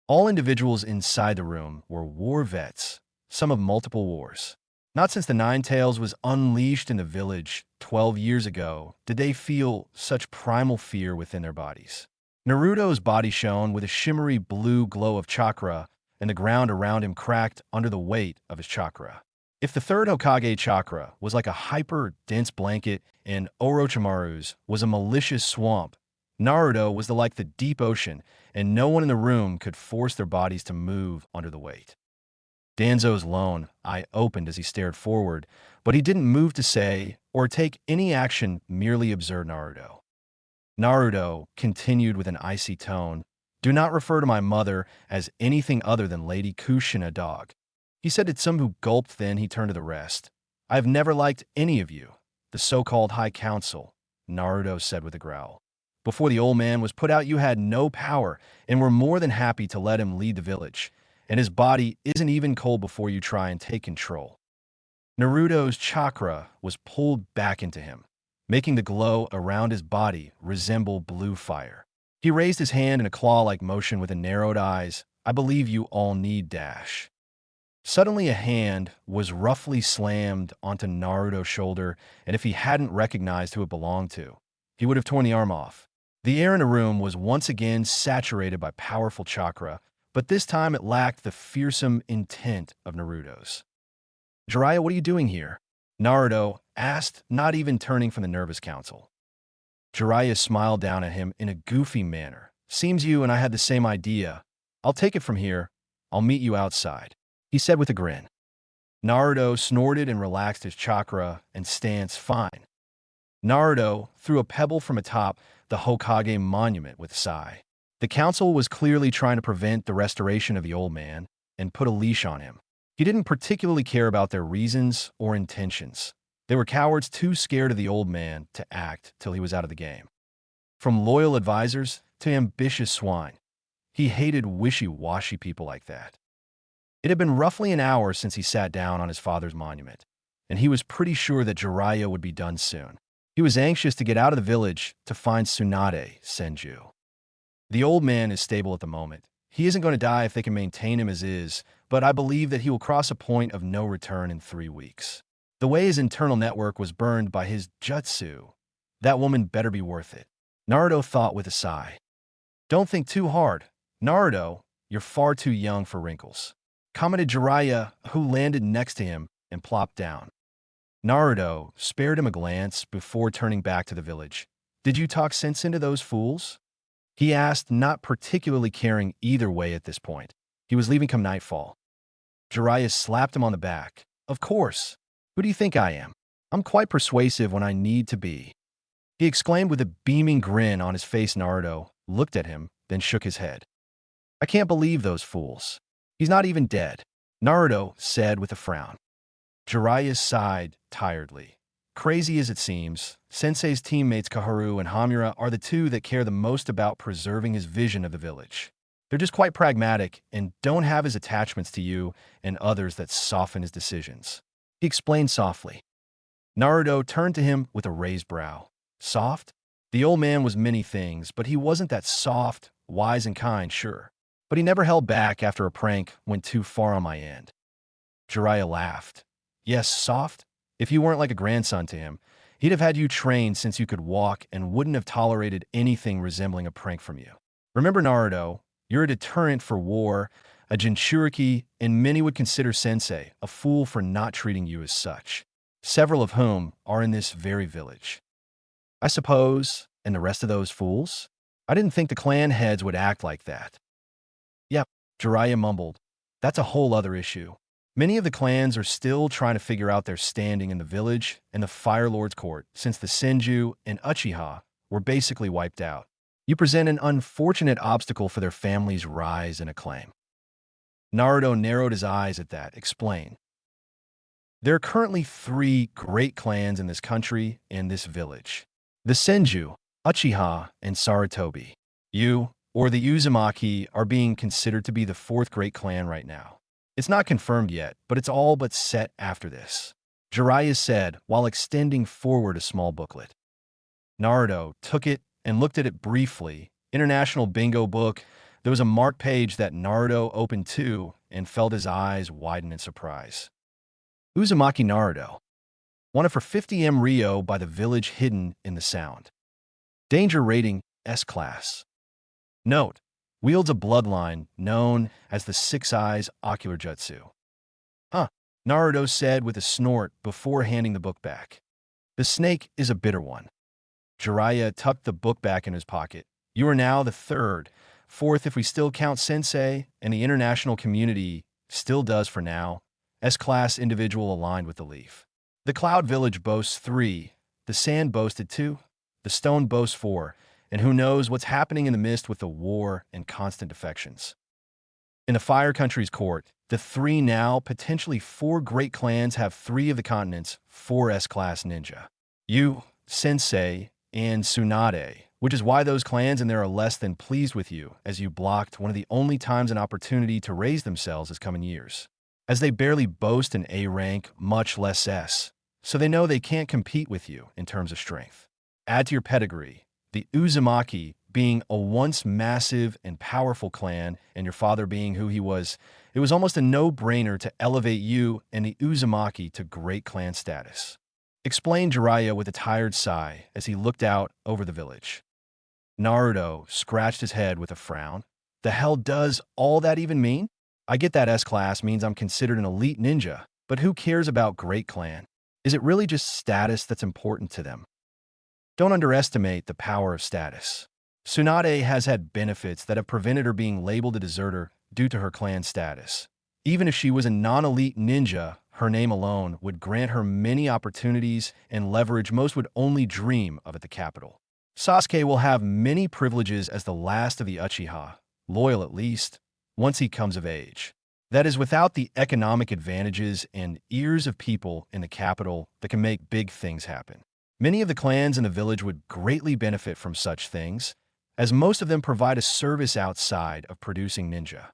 All individuals inside the room were war vets, some of multiple wars. Not since the 9 Tails was unleashed in the village 12 years ago did they feel such primal fear within their bodies. Naruto's body shone with a shimmery blue glow of chakra, and the ground around him cracked under the weight of his chakra. If the 3rd Hokage chakra was like a hyper-dense blanket and Orochimaru's was a malicious swamp, Naruto was like the deep ocean, and no one in the room could force their bodies to move under the weight. Danzo's lone eye opened as he stared forward, but he didn't move to say or take any action, merely observed Naruto. Naruto continued with an icy tone, do not refer to my mother as anything other than Lady Kushina dog. He said to some who gulped, then he turned to the rest. I have never liked any of you, the so-called High Council, Naruto said with a growl. Before the old man was put out, you had no power and were more than happy to let him lead the village. And his body isn't even cold before you try and take control. Naruto's chakra was pulled back into him, making the glow around his body resemble blue fire. He raised his hand in a claw-like motion with narrowed eyes. I believe you all need dash. Suddenly a hand was roughly slammed onto Naruto's shoulder, and if he hadn't recognized who it belonged to, he would have torn the arm off. The air in the room was once again saturated by powerful chakra, but this time it lacked the fearsome intent of Naruto's. Jiraiya, what are you doing here? Naruto asked, not even turning from the nervous council. Jiraiya smiled down at him in a goofy manner. Seems you and I had the same idea. I'll take it from here. I'll meet you outside, he said with a grin. Naruto snorted and relaxed his chakra and stance. Fine. Naruto threw a pebble from atop the Hokage monument with a sigh. The council was clearly trying to prevent the restoration of the old man and put a leash on him. He didn't particularly care about their reasons or intentions. They were cowards too scared of the old man to act till he was out of the game. From loyal advisors to ambitious swine, he hated wishy-washy people like that. It had been roughly an hour since he sat down on his father's monument, and he was pretty sure that Jiraiya would be done soon. He was anxious to get out of the village to find Tsunade Senju. The old man is stable at the moment. He isn't going to die if they can maintain him as is, but I believe that he will cross a point of no return in 3 weeks. The way his internal network was burned by his jutsu, that woman better be worth it. Naruto thought with a sigh. Don't think too hard. Naruto, you're far too young for wrinkles, commented Jiraiya, who landed next to him and plopped down. Naruto spared him a glance before turning back to the village. Did you talk sense into those fools? He asked, not particularly caring either way at this point. He was leaving come nightfall. Jiraiya slapped him on the back. Of course. Who do you think I am? I'm quite persuasive when I need to be, he exclaimed with a beaming grin on his face. Naruto looked at him, then shook his head. I can't believe those fools. He's not even dead, Naruto said with a frown. Jiraiya sighed tiredly. Crazy as it seems, Sensei's teammates Kaharu and Hamura are the two that care the most about preserving his vision of the village. They're just quite pragmatic and don't have his attachments to you and others that soften his decisions, he explained softly. Naruto turned to him with a raised brow. Soft? The old man was many things, but he wasn't that soft, wise and kind, sure. But he never held back after a prank went too far on my end. Jiraiya laughed. Yes, soft? If you weren't like a grandson to him, he'd have had you trained since you could walk and wouldn't have tolerated anything resembling a prank from you. Remember, Naruto, you're a deterrent for war, a Jinchuriki, and many would consider Sensei a fool for not treating you as such, several of whom are in this very village. I suppose, and the rest of those fools? I didn't think the clan heads would act like that. Yep, Jiraiya mumbled. That's a whole other issue. Many of the clans are still trying to figure out their standing in the village and the Fire Lord's court, since the Senju and Uchiha were basically wiped out. You present an unfortunate obstacle for their family's rise and acclaim. Naruto narrowed his eyes at that. Explain. There are currently 3 great clans in this country and this village. The Senju, Uchiha, and Sarutobi. You, or the Uzumaki, are being considered to be the 4th great clan right now. It's not confirmed yet, but it's all but set after this, Jiraiya said while extending forward a small booklet. Naruto took it and looked at it briefly. International Bingo Book. There was a marked page that Naruto opened too and felt his eyes widen in surprise. Uzumaki Naruto. Wanted for 50M Rio by the village hidden in the sound. Danger rating S-Class. Note. Wields a bloodline known as the Six Eyes Ocular Jutsu. Huh, Naruto said with a snort before handing the book back. The snake is a bitter one. Jiraiya tucked the book back in his pocket. You are now the 3rd, 4th if we still count Sensei, and the international community still does for now, S-Class individual aligned with the leaf. The Cloud Village boasts 3, the Sand boasted 2, the Stone boasts 4, and who knows what's happening in the mist with the war and constant defections. In the Fire Country's court, the 3 now, potentially 4 great clans have 3 of the continent's 4 S-Class ninja. You, Sensei, and Tsunade, which is why those clans in there are less than pleased with you, as you blocked one of the only times an opportunity to raise themselves has come in years. as they barely boast an A rank, much less S, so they know they can't compete with you in terms of strength. Add to your pedigree, the Uzumaki being a once massive and powerful clan, and your father being who he was, it was almost a no-brainer to elevate you and the Uzumaki to great clan status. Explained Jiraiya with a tired sigh as he looked out over the village. Naruto scratched his head with a frown. The hell does all that even mean? I get that S-class means I'm considered an elite ninja, but who cares about great clan? Is it really just status that's important to them? Don't underestimate the power of status. Tsunade has had benefits that have prevented her being labeled a deserter due to her clan status. Even if she was a non-elite ninja, her name alone would grant her many opportunities and leverage most would only dream of at the capital. Sasuke will have many privileges as the last of the Uchiha, loyal at least, once he comes of age. That is without the economic advantages and ears of people in the capital that can make big things happen. Many of the clans in the village would greatly benefit from such things, as most of them provide a service outside of producing ninja.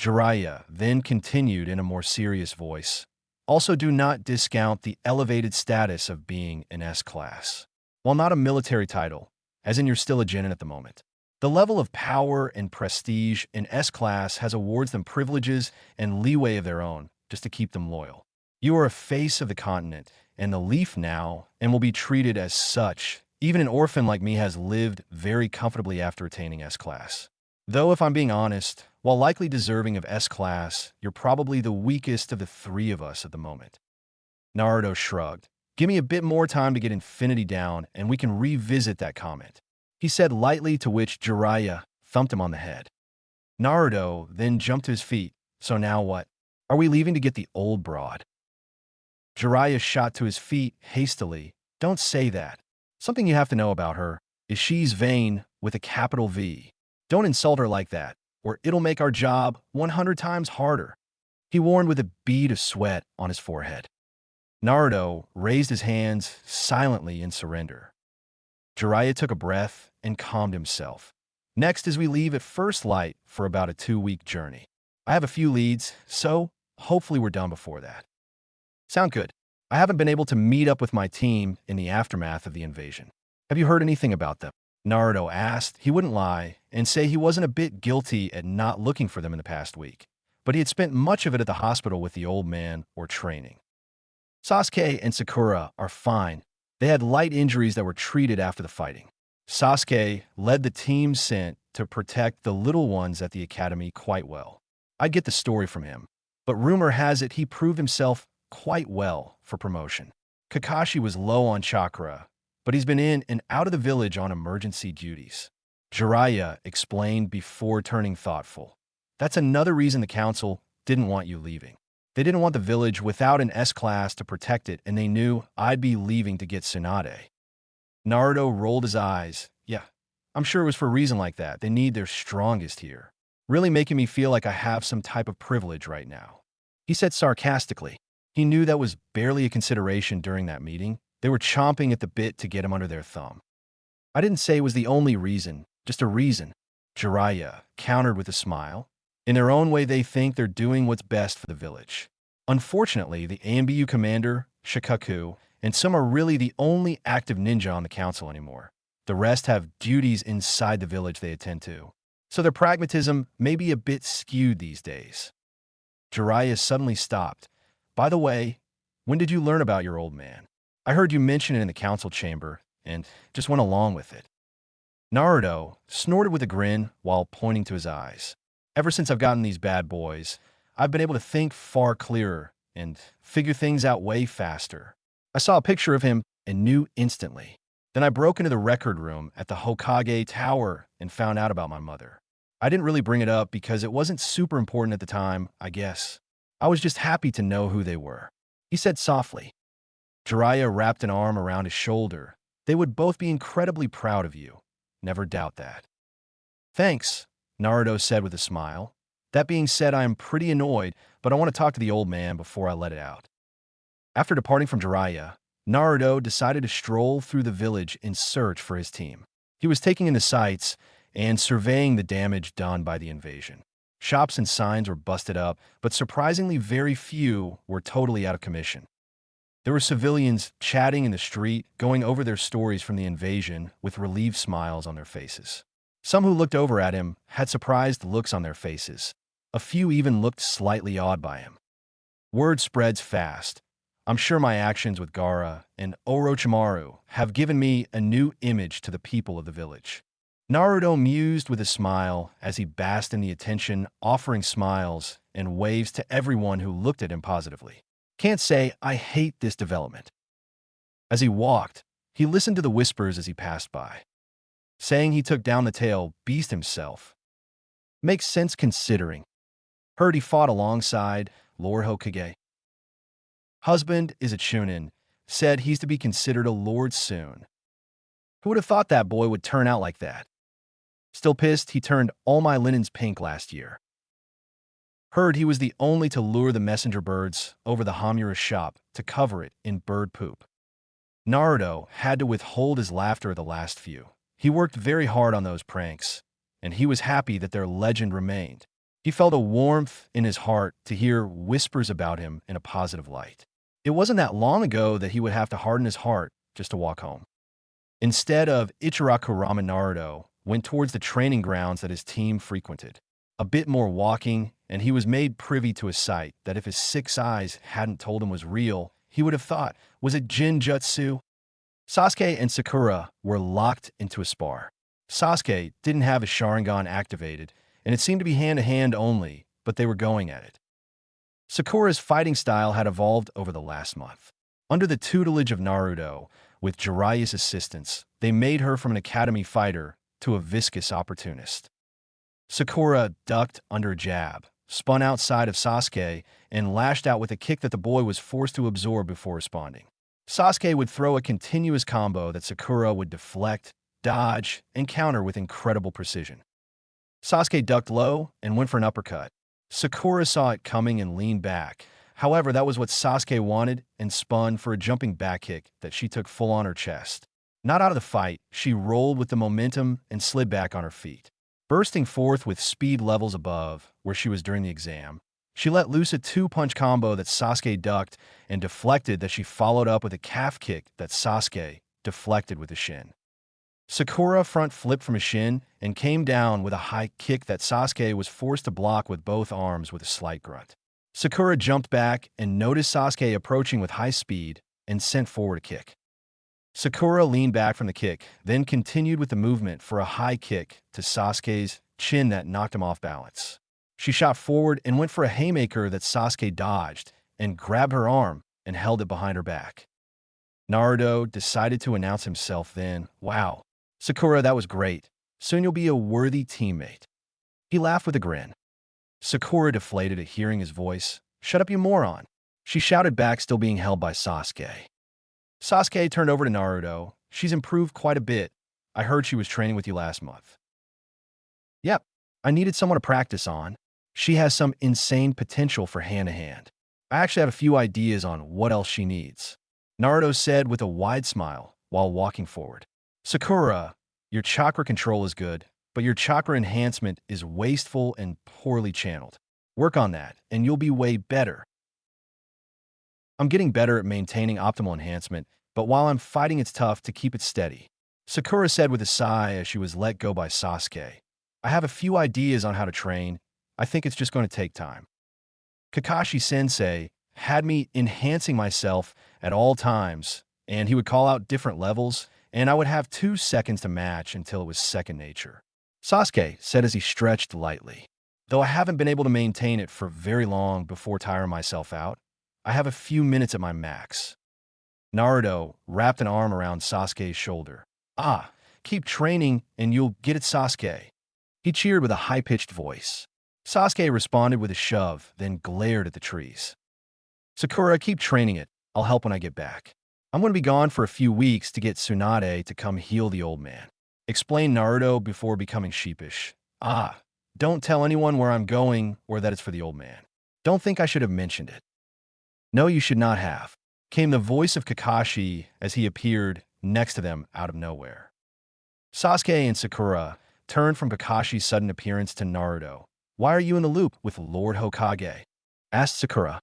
Jiraiya then continued in a more serious voice. Also, do not discount the elevated status of being an S-class. While not a military title, as in you're still a genin at the moment, the level of power and prestige in S-class has awards them privileges and leeway of their own just to keep them loyal. You are a face of the continent and the leaf now and will be treated as such. Even an orphan like me has lived very comfortably after attaining S-class. Though if I'm being honest, while likely deserving of S-class, you're probably the weakest of the three of us at the moment. Naruto shrugged. Give me a bit more time to get Infinity down and we can revisit that comment, he said lightly, to which Jiraiya thumped him on the head. Naruto then jumped to his feet. So now what? Are we leaving to get the old broad? Jiraiya shot to his feet hastily. Don't say that. Something you have to know about her is she's vain with a capital V. Don't insult her like that, or it'll make our job 100 times harder, he warned with a bead of sweat on his forehead. Naruto raised his hands silently in surrender. Jiraiya took a breath and calmed himself. Next, as we leave at first light for about a 2-week journey. I have a few leads, so hopefully we're done before that. Sound good? I haven't been able to meet up with my team in the aftermath of the invasion. Have you heard anything about them? Naruto asked. He wouldn't lie and say he wasn't a bit guilty at not looking for them in the past week, but he had spent much of it at the hospital with the old man or training. Sasuke and Sakura are fine. They had light injuries that were treated after the fighting. Sasuke led the team sent to protect the little ones at the academy quite well. I get the story from him, but rumor has it he proved himself quite well for promotion. Kakashi was low on chakra, but he's been in and out of the village on emergency duties. Jiraiya explained before turning thoughtful. That's another reason the council didn't want you leaving. They didn't want the village without an S-class to protect it, and they knew I'd be leaving to get Tsunade. Naruto rolled his eyes. Yeah, I'm sure it was for a reason like that. They need their strongest here. Really making me feel like I have some type of privilege right now, he said sarcastically. He knew that was barely a consideration during that meeting. They were chomping at the bit to get him under their thumb. I didn't say it was the only reason, just a reason, Jiraiya countered with a smile. In their own way, they think they're doing what's best for the village. Unfortunately, the AMBU commander, Shikaku, and some are really the only active ninja on the council anymore. The rest have duties inside the village they attend to, so their pragmatism may be a bit skewed these days. Jiraiya suddenly stopped. By the way, when did you learn about your old man? I heard you mention it in the council chamber, and just went along with it. Naruto snorted with a grin while pointing to his eyes. Ever since I've gotten these bad boys, I've been able to think far clearer and figure things out way faster. I saw a picture of him and knew instantly. Then I broke into the record room at the Hokage Tower and found out about my mother. I didn't really bring it up because it wasn't super important at the time, I guess. I was just happy to know who they were, he said softly. Jiraiya wrapped an arm around his shoulder. They would both be incredibly proud of you. Never doubt that. Thanks, Naruto said with a smile. That being said, I am pretty annoyed, but I want to talk to the old man before I let it out. After departing from Jiraiya, Naruto decided to stroll through the village in search for his team. He was taking in the sights and surveying the damage done by the invasion. Shops and signs were busted up, but surprisingly very few were totally out of commission. There were civilians chatting in the street, going over their stories from the invasion with relieved smiles on their faces. Some who looked over at him had surprised looks on their faces. A few even looked slightly awed by him. Word spreads fast. I'm sure my actions with Gaara and Orochimaru have given me a new image to the people of the village. Naruto mused with a smile as he basked in the attention, offering smiles and waves to everyone who looked at him positively. Can't say I hate this development. As he walked, he listened to the whispers as he passed by, saying he took down the tail beast himself. Makes sense considering. Heard he fought alongside Lord Hokage. Husband is a Chūnin, said he's to be considered a lord soon. Who would have thought that boy would turn out like that? Still pissed he turned all my linens pink last year. Heard he was the only to lure the messenger birds over the Hamura's shop to cover it in bird poop. Naruto had to withhold his laughter at the last few. He worked very hard on those pranks, and he was happy that their legend remained. He felt a warmth in his heart to hear whispers about him in a positive light. It wasn't that long ago that he would have to harden his heart just to walk home. Instead of Ichirakurama, Naruto went towards the training grounds that his team frequented. A bit more walking, and he was made privy to a sight that if his 6 eyes hadn't told him was real, he would have thought was it Jinjutsu. Sasuke and Sakura were locked into a spar. Sasuke didn't have his Sharingan activated, and it seemed to be hand-to-hand only, but they were going at it. Sakura's fighting style had evolved over the last month. Under the tutelage of Naruto, with Jiraiya's assistance, they made her from an academy fighter to a viscous opportunist. Sakura ducked under a jab, spun outside of Sasuke, and lashed out with a kick that the boy was forced to absorb before responding. Sasuke would throw a continuous combo that Sakura would deflect, dodge, and counter with incredible precision. Sasuke ducked low and went for an uppercut. Sakura saw it coming and leaned back. However, that was what Sasuke wanted and spun for a jumping back kick that she took full on her chest. Not out of the fight, she rolled with the momentum and slid back on her feet. Bursting forth with speed levels above where she was during the exam, she let loose a 2-punch combo that Sasuke ducked and deflected that she followed up with a calf kick that Sasuke deflected with a shin. Sakura front flipped from a shin and came down with a high kick that Sasuke was forced to block with both arms with a slight grunt. Sakura jumped back and noticed Sasuke approaching with high speed and sent forward a kick. Sakura leaned back from the kick, then continued with the movement for a high kick to Sasuke's chin that knocked him off balance. She shot forward and went for a haymaker that Sasuke dodged and grabbed her arm and held it behind her back. Naruto decided to announce himself then. Wow, Sakura, that was great. Soon you'll be a worthy teammate. He laughed with a grin. Sakura deflated at hearing his voice. Shut up, you moron. She shouted back, still being held by Sasuke. Sasuke turned over to Naruto. She's improved quite a bit. I heard she was training with you last month. Yep, I needed someone to practice on. She has some insane potential for hand-to-hand. I actually have a few ideas on what else she needs, Naruto said with a wide smile while walking forward. Sakura, your chakra control is good, but your chakra enhancement is wasteful and poorly channeled. Work on that, and you'll be way better. I'm getting better at maintaining optimal enhancement, but while I'm fighting it's tough to keep it steady, Sakura said with a sigh as she was let go by Sasuke. I have a few ideas on how to train. I think it's just going to take time. Kakashi-sensei had me enhancing myself at all times, and he would call out different levels, and I would have 2 seconds to match until it was second nature. Sasuke said as he stretched lightly. Though I haven't been able to maintain it for very long before tiring myself out, I have a few minutes at my max. Naruto wrapped an arm around Sasuke's shoulder. Ah, keep training and you'll get it, Sasuke. He cheered with a high-pitched voice. Sasuke responded with a shove, then glared at the trees. Sakura, keep training it. I'll help when I get back. I'm going to be gone for a few weeks to get Tsunade to come heal the old man, explained Naruto before becoming sheepish. Ah, don't tell anyone where I'm going or that it's for the old man. Don't think I should have mentioned it. No, you should not have, came the voice of Kakashi as he appeared next to them out of nowhere. Sasuke and Sakura turned from Kakashi's sudden appearance to Naruto. Why are you in the loop with Lord Hokage? Asked Sakura.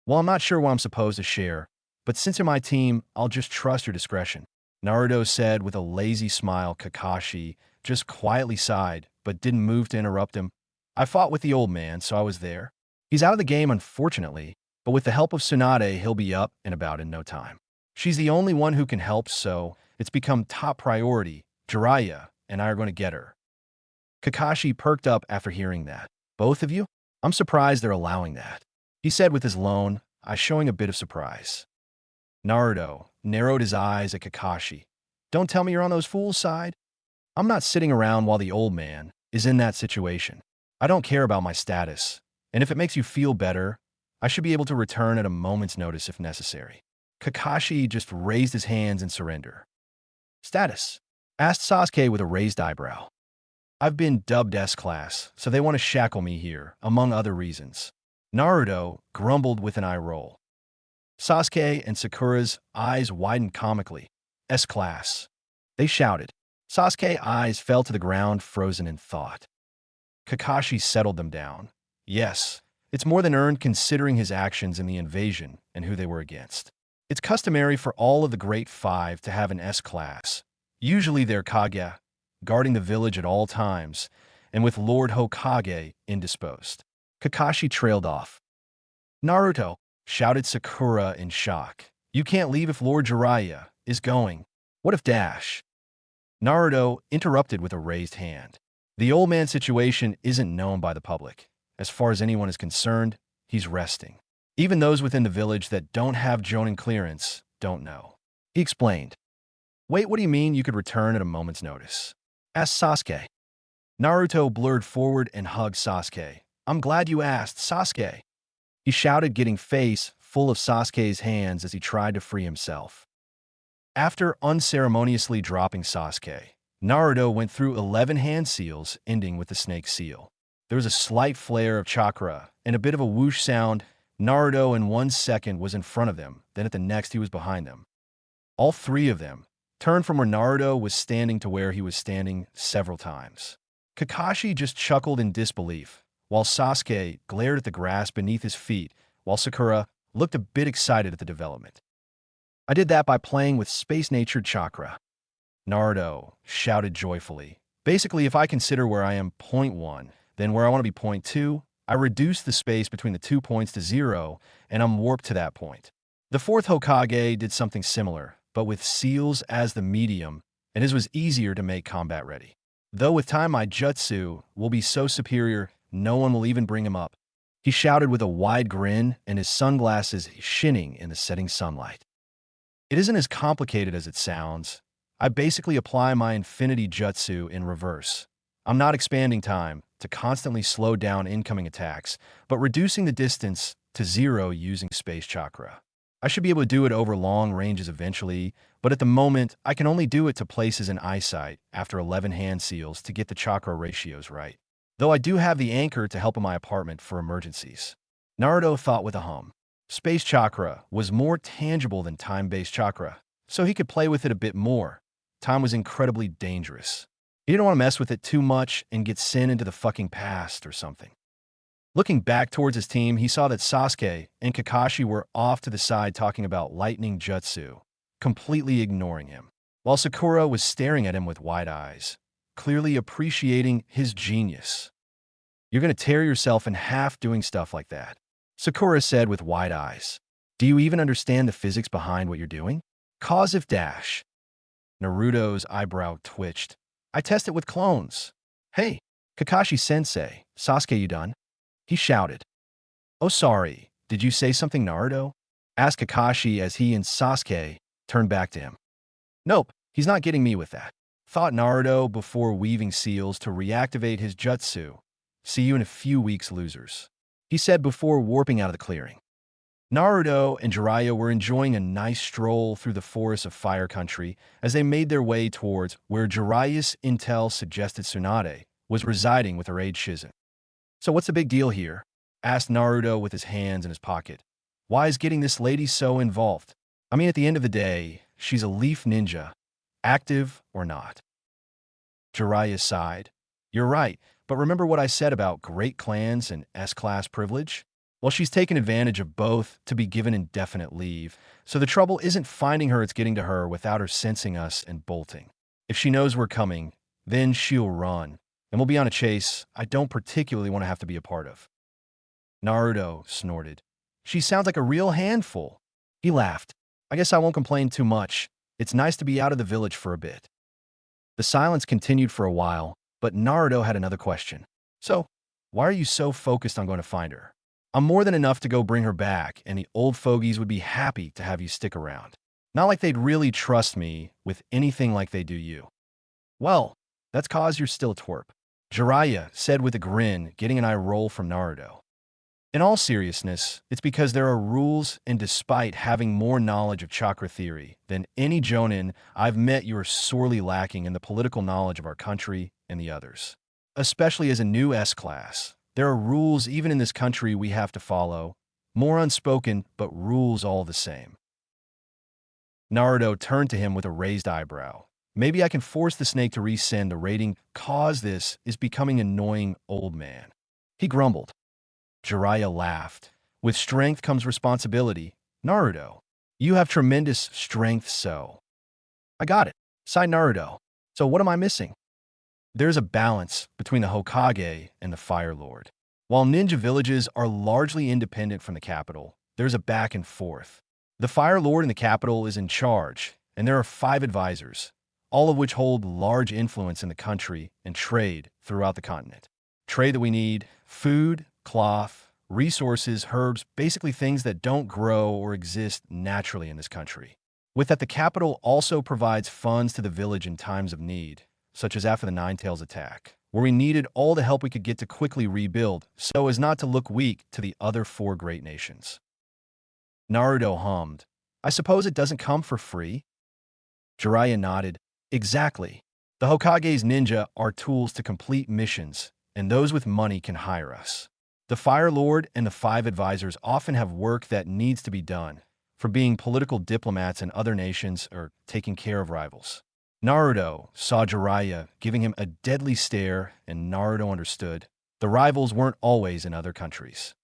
Well, I'm not sure what I'm supposed to share, but since you're my team, I'll just trust your discretion. Naruto said with a lazy smile. Kakashi just quietly sighed, but didn't move to interrupt him. I fought with the old man, so I was there. He's out of the game, unfortunately, but with the help of Tsunade, he'll be up and about in no time. She's the only one who can help, so it's become top priority. Jiraiya and I are going to get her. Kakashi perked up after hearing that. Both of you? I'm surprised they're allowing that, he said with his lone eye showing a bit of surprise. Naruto narrowed his eyes at Kakashi. Don't tell me you're on those fools' side. I'm not sitting around while the old man is in that situation. I don't care about my status, and if it makes you feel better, I should be able to return at a moment's notice if necessary. Kakashi just raised his hands in surrender. Status? Asked Sasuke with a raised eyebrow. I've been dubbed S-Class, so they want to shackle me here, among other reasons. Naruto grumbled with an eye roll. Sasuke and Sakura's eyes widened comically. S-Class. They shouted. Sasuke's eyes fell to the ground, frozen in thought. Kakashi settled them down. Yes, it's more than earned considering his actions in the invasion and who they were against. It's customary for all of the Great Five to have an S-Class. Usually they're Kage, guarding the village at all times, and with Lord Hokage indisposed. Kakashi trailed off. Naruto, shouted Sakura in shock. You can't leave if Lord Jiraiya is going. What if Dash? Naruto interrupted with a raised hand. The old man's situation isn't known by the public. As far as anyone is concerned, he's resting. Even those within the village that don't have Chūnin clearance don't know. He explained. Wait, what do you mean you could return at a moment's notice? Asked Sasuke. Naruto blurred forward and hugged Sasuke. I'm glad you asked, Sasuke. He shouted, getting face full of Sasuke's hands as he tried to free himself. After unceremoniously dropping Sasuke, Naruto went through 11 hand seals, ending with the snake seal. There was a slight flare of chakra and a bit of a whoosh sound. Naruto in 1 second was in front of them, then at the next he was behind them. All three of them turned from where Naruto was standing to where he was standing several times. Kakashi just chuckled in disbelief, while Sasuke glared at the grass beneath his feet, while Sakura looked a bit excited at the development. I did that by playing with space-natured chakra. Naruto shouted joyfully. Basically, if I consider where I am 0.1, then where I want to be 0.2, I reduce the space between the 2 points to 0, and I'm warped to that point. The fourth Hokage did something similar, but with seals as the medium, and his was easier to make combat ready. Though with time my jutsu will be so superior, no one will even bring him up. He shouted with a wide grin and his sunglasses shining in the setting sunlight. It isn't as complicated as it sounds. I basically apply my infinity jutsu in reverse. I'm not expanding time to constantly slow down incoming attacks, but reducing the distance to 0 using space chakra. I should be able to do it over long ranges eventually, but at the moment, I can only do it to places in eyesight after 11 hand seals to get the chakra ratios right. Though I do have the anchor to help in my apartment for emergencies. Naruto thought with a hum. Space chakra was more tangible than time-based chakra, so he could play with it a bit more. Time was incredibly dangerous. He didn't want to mess with it too much and get sent into the fucking past or something. Looking back towards his team, he saw that Sasuke and Kakashi were off to the side talking about lightning jutsu, completely ignoring him, while Sakura was staring at him with wide eyes, clearly appreciating his genius. You're going to tear yourself in half doing stuff like that, Sakura said with wide eyes. Do you even understand the physics behind what you're doing? Cause if dash. Naruto's eyebrow twitched. I test it with clones. Hey, Kakashi-sensei, Sasuke, you done? He shouted. Oh, sorry, did you say something, Naruto? Asked Kakashi as he and Sasuke turned back to him. Nope, he's not getting me with that, thought Naruto before weaving seals to reactivate his jutsu. See you in a few weeks, losers, he said before warping out of the clearing. Naruto and Jiraiya were enjoying a nice stroll through the forests of Fire Country as they made their way towards where Jiraiya's intel suggested Tsunade was residing with her aide Shizen. So what's the big deal here? Asked Naruto with his hands in his pocket. Why is getting this lady so involved? I mean, at the end of the day, she's a leaf ninja, active or not. Jiraiya sighed. You're right, But remember what I said about great clans and S-class privilege? Well, she's taken advantage of both to be given indefinite leave, so the trouble isn't finding her, it's getting to her without her sensing us and bolting. If she knows we're coming, then she'll run, and we'll be on a chase I don't particularly want to have to be a part of. Naruto snorted. She sounds like a real handful. He laughed. I guess I won't complain too much. It's nice to be out of the village for a bit. The silence continued for a while, but Naruto had another question. So, why are you so focused on going to find her? I'm more than enough to go bring her back, and the old fogies would be happy to have you stick around. Not like they'd really trust me with anything like they do you. Well, that's 'cause you're still a twerp, Jiraiya said with a grin, getting an eye roll from Naruto. In all seriousness, it's because there are rules, and despite having more knowledge of chakra theory than any Jonin I've met, you are sorely lacking in the political knowledge of our country and the others. Especially as a new S-class, there are rules even in this country we have to follow, more unspoken, but rules all the same. Naruto turned to him with a raised eyebrow. Maybe I can force the snake to resend the rating, 'cause this is becoming annoying, old man. He grumbled. Jiraiya laughed. With strength comes responsibility. Naruto, you have tremendous strength, so. I got it, sighed Naruto. So what am I missing? There's a balance between the Hokage and the Fire Lord. While ninja villages are largely independent from the capital, there's a back and forth. The Fire Lord in the capital is in charge, and there are 5 advisors, all of which hold large influence in the country and trade throughout the continent. Trade that we need: food, cloth, resources, herbs, basically things that don't grow or exist naturally in this country. With that, the capital also provides funds to the village in times of need, such as after the Ninetales attack, where we needed all the help we could get to quickly rebuild so as not to look weak to the other 4 great nations. Naruto hummed. I suppose it doesn't come for free? Jiraiya nodded. Exactly. The Hokage's ninja are tools to complete missions, and those with money can hire us. The Fire Lord and the 5 advisors often have work that needs to be done, for being political diplomats in other nations or taking care of rivals. Naruto saw Jiraiya giving him a deadly stare, and Naruto understood. The rivals weren't always in other countries.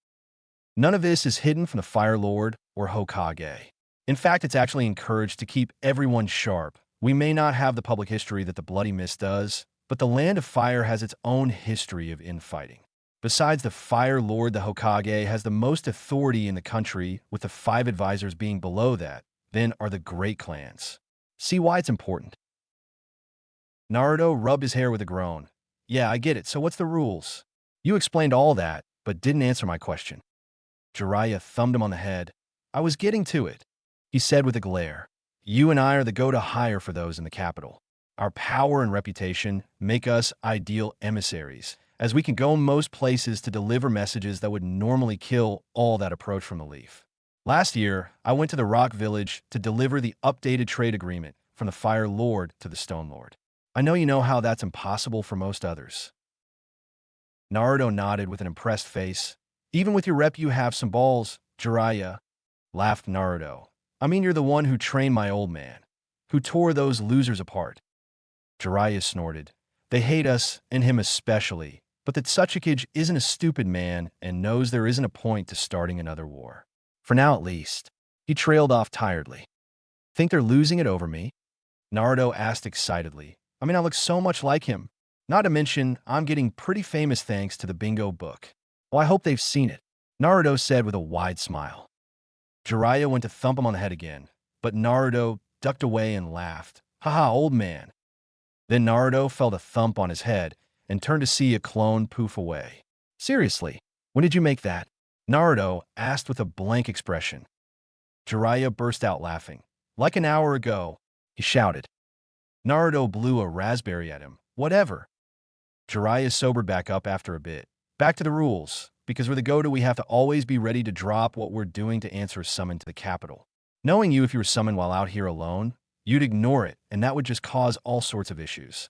None of this is hidden from the Fire Lord or Hokage. In fact, it's actually encouraged to keep everyone sharp. We may not have the public history that the Bloody Mist does, but the Land of Fire has its own history of infighting. Besides the Fire Lord, the Hokage has the most authority in the country, with the 5 advisors being below that. Then are the great clans. See why it's important. Naruto rubbed his hair with a groan. Yeah, I get it. So what's the rules? You explained all that, but didn't answer my question. Jiraiya thumbed him on the head. I was getting to it, he said with a glare. You and I are the go-to hire for those in the capital. Our power and reputation make us ideal emissaries, as we can go most places to deliver messages that would normally kill all that approach from the leaf. Last year, I went to the Rock Village to deliver the updated trade agreement from the Fire Lord to the Stone Lord. I know you know how that's impossible for most others. Naruto nodded with an impressed face. Even with your rep, you have some balls, Jiraiya, laughed Naruto. I mean, you're the one who trained my old man, who tore those losers apart. Jiraiya snorted. They hate us, and him especially, but that Tsuchikage isn't a stupid man and knows there isn't a point to starting another war. For now, at least. He trailed off tiredly. Think they're losing it over me? Naruto asked excitedly. I mean, I look so much like him. Not to mention, I'm getting pretty famous thanks to the bingo book. Well, I hope they've seen it, Naruto said with a wide smile. Jiraiya went to thump him on the head again, but Naruto ducked away and laughed. Haha, old man. Then Naruto felt a thump on his head and turned to see a clone poof away. Seriously, when did you make that? Naruto asked with a blank expression. Jiraiya burst out laughing. Like an hour ago, he shouted. Naruto blew a raspberry at him. Whatever. Jiraiya sobered back up after a bit. Back to the rules, because we're the go-to, we have to always be ready to drop what we're doing to answer a summon to the capital. Knowing you, if you were summoned while out here alone, you'd ignore it, and that would just cause all sorts of issues.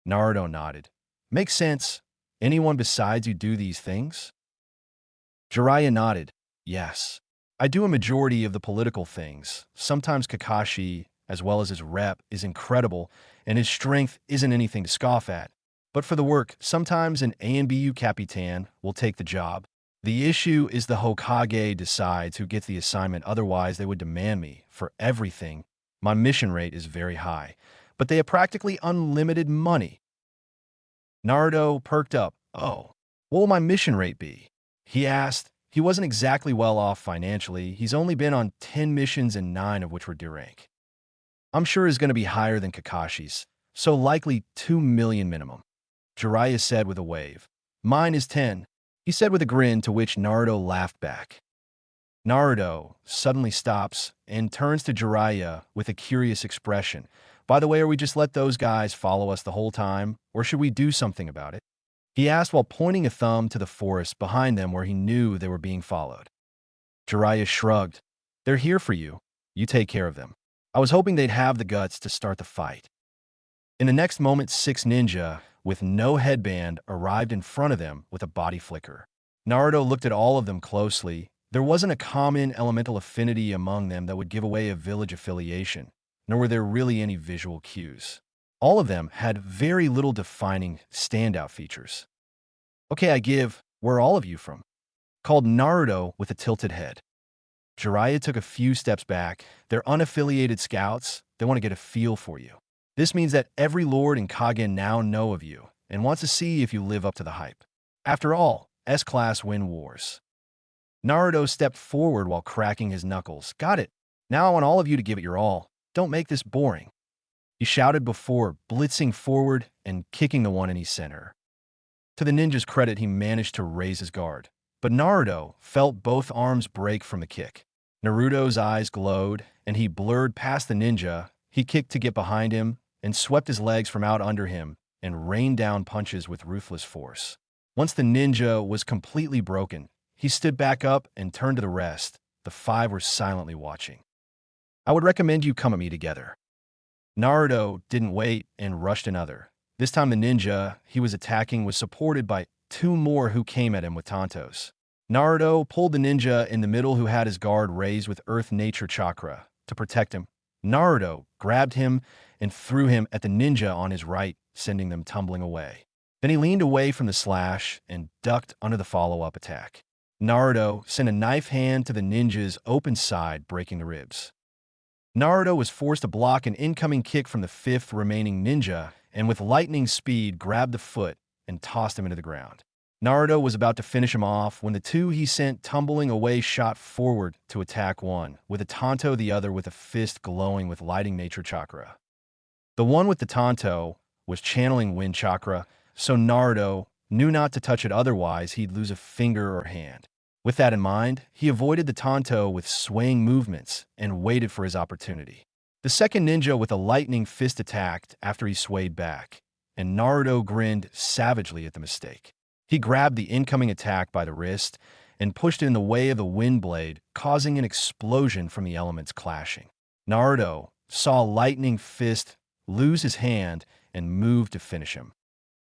Naruto nodded. Makes sense. Anyone besides you do these things? Jiraiya nodded. Yes. I do a majority of the political things. Sometimes Kakashi, as well as his rep, is incredible, and his strength isn't anything to scoff at. But for the work, sometimes an ANBU Capitan will take the job. The issue is the Hokage decides who gets the assignment, otherwise they would demand me for everything. My mission rate is very high, but they have practically unlimited money. Naruto perked up. Oh, what will my mission rate be? He asked. He wasn't exactly well off financially. He's only been on 10 missions and 9 of which were D rank. I'm sure it's going to be higher than Kakashi's, so likely 2 million minimum. Jiraiya said with a wave. Mine is 10, he said with a grin, to which Naruto laughed back. Naruto suddenly stops and turns to Jiraiya with a curious expression. By the way, are we just let those guys follow us the whole time, or should we do something about it? He asked while pointing a thumb to the forest behind them where he knew they were being followed. Jiraiya shrugged. They're here for you. You take care of them. I was hoping they'd have the guts to start the fight. In the next moment, 6 ninja, with no headband, arrived in front of them with a body flicker. Naruto looked at all of them closely. There wasn't a common elemental affinity among them that would give away a village affiliation, nor were there really any visual cues. All of them had very little defining standout features. Okay, where are all of you from? Called Naruto with a tilted head. Jiraiya took a few steps back. They're unaffiliated scouts. They want to get a feel for you. This means that every lord and Kage now know of you and wants to see if you live up to the hype. After all, S-class win wars. Naruto stepped forward while cracking his knuckles. Got it. Now I want all of you to give it your all. Don't make this boring. He shouted before blitzing forward and kicking the one in his center. To the ninja's credit, he managed to raise his guard, but Naruto felt both arms break from the kick. Naruto's eyes glowed, and he blurred past the ninja. He kicked to get behind him and swept his legs from out under him and rained down punches with ruthless force. Once the ninja was completely broken, he stood back up and turned to the rest. The 5 were silently watching. I would recommend you come at me together. Naruto didn't wait and rushed another. This time the ninja he was attacking was supported by 2 more who came at him with tantos. Naruto pulled the ninja in the middle who had his guard raised with earth nature chakra to protect him. Naruto grabbed him and threw him at the ninja on his right, sending them tumbling away. Then he leaned away from the slash and ducked under the follow-up attack. Naruto sent a knife hand to the ninja's open side, breaking the ribs. Naruto was forced to block an incoming kick from the 5th remaining ninja and with lightning speed grabbed the foot and tossed him into the ground. Naruto was about to finish him off when the 2 he sent tumbling away shot forward to attack one with a tanto, the other with a fist glowing with lighting nature chakra. The one with the tanto was channeling wind chakra, so Naruto knew not to touch it, otherwise he'd lose a finger or hand. With that in mind, he avoided the tanto with swaying movements and waited for his opportunity. The second ninja with a lightning fist attacked after he swayed back, and Naruto grinned savagely at the mistake. He grabbed the incoming attack by the wrist and pushed it in the way of the wind blade, causing an explosion from the elements clashing. Naruto saw lightning fist lose his hand and moved to finish him.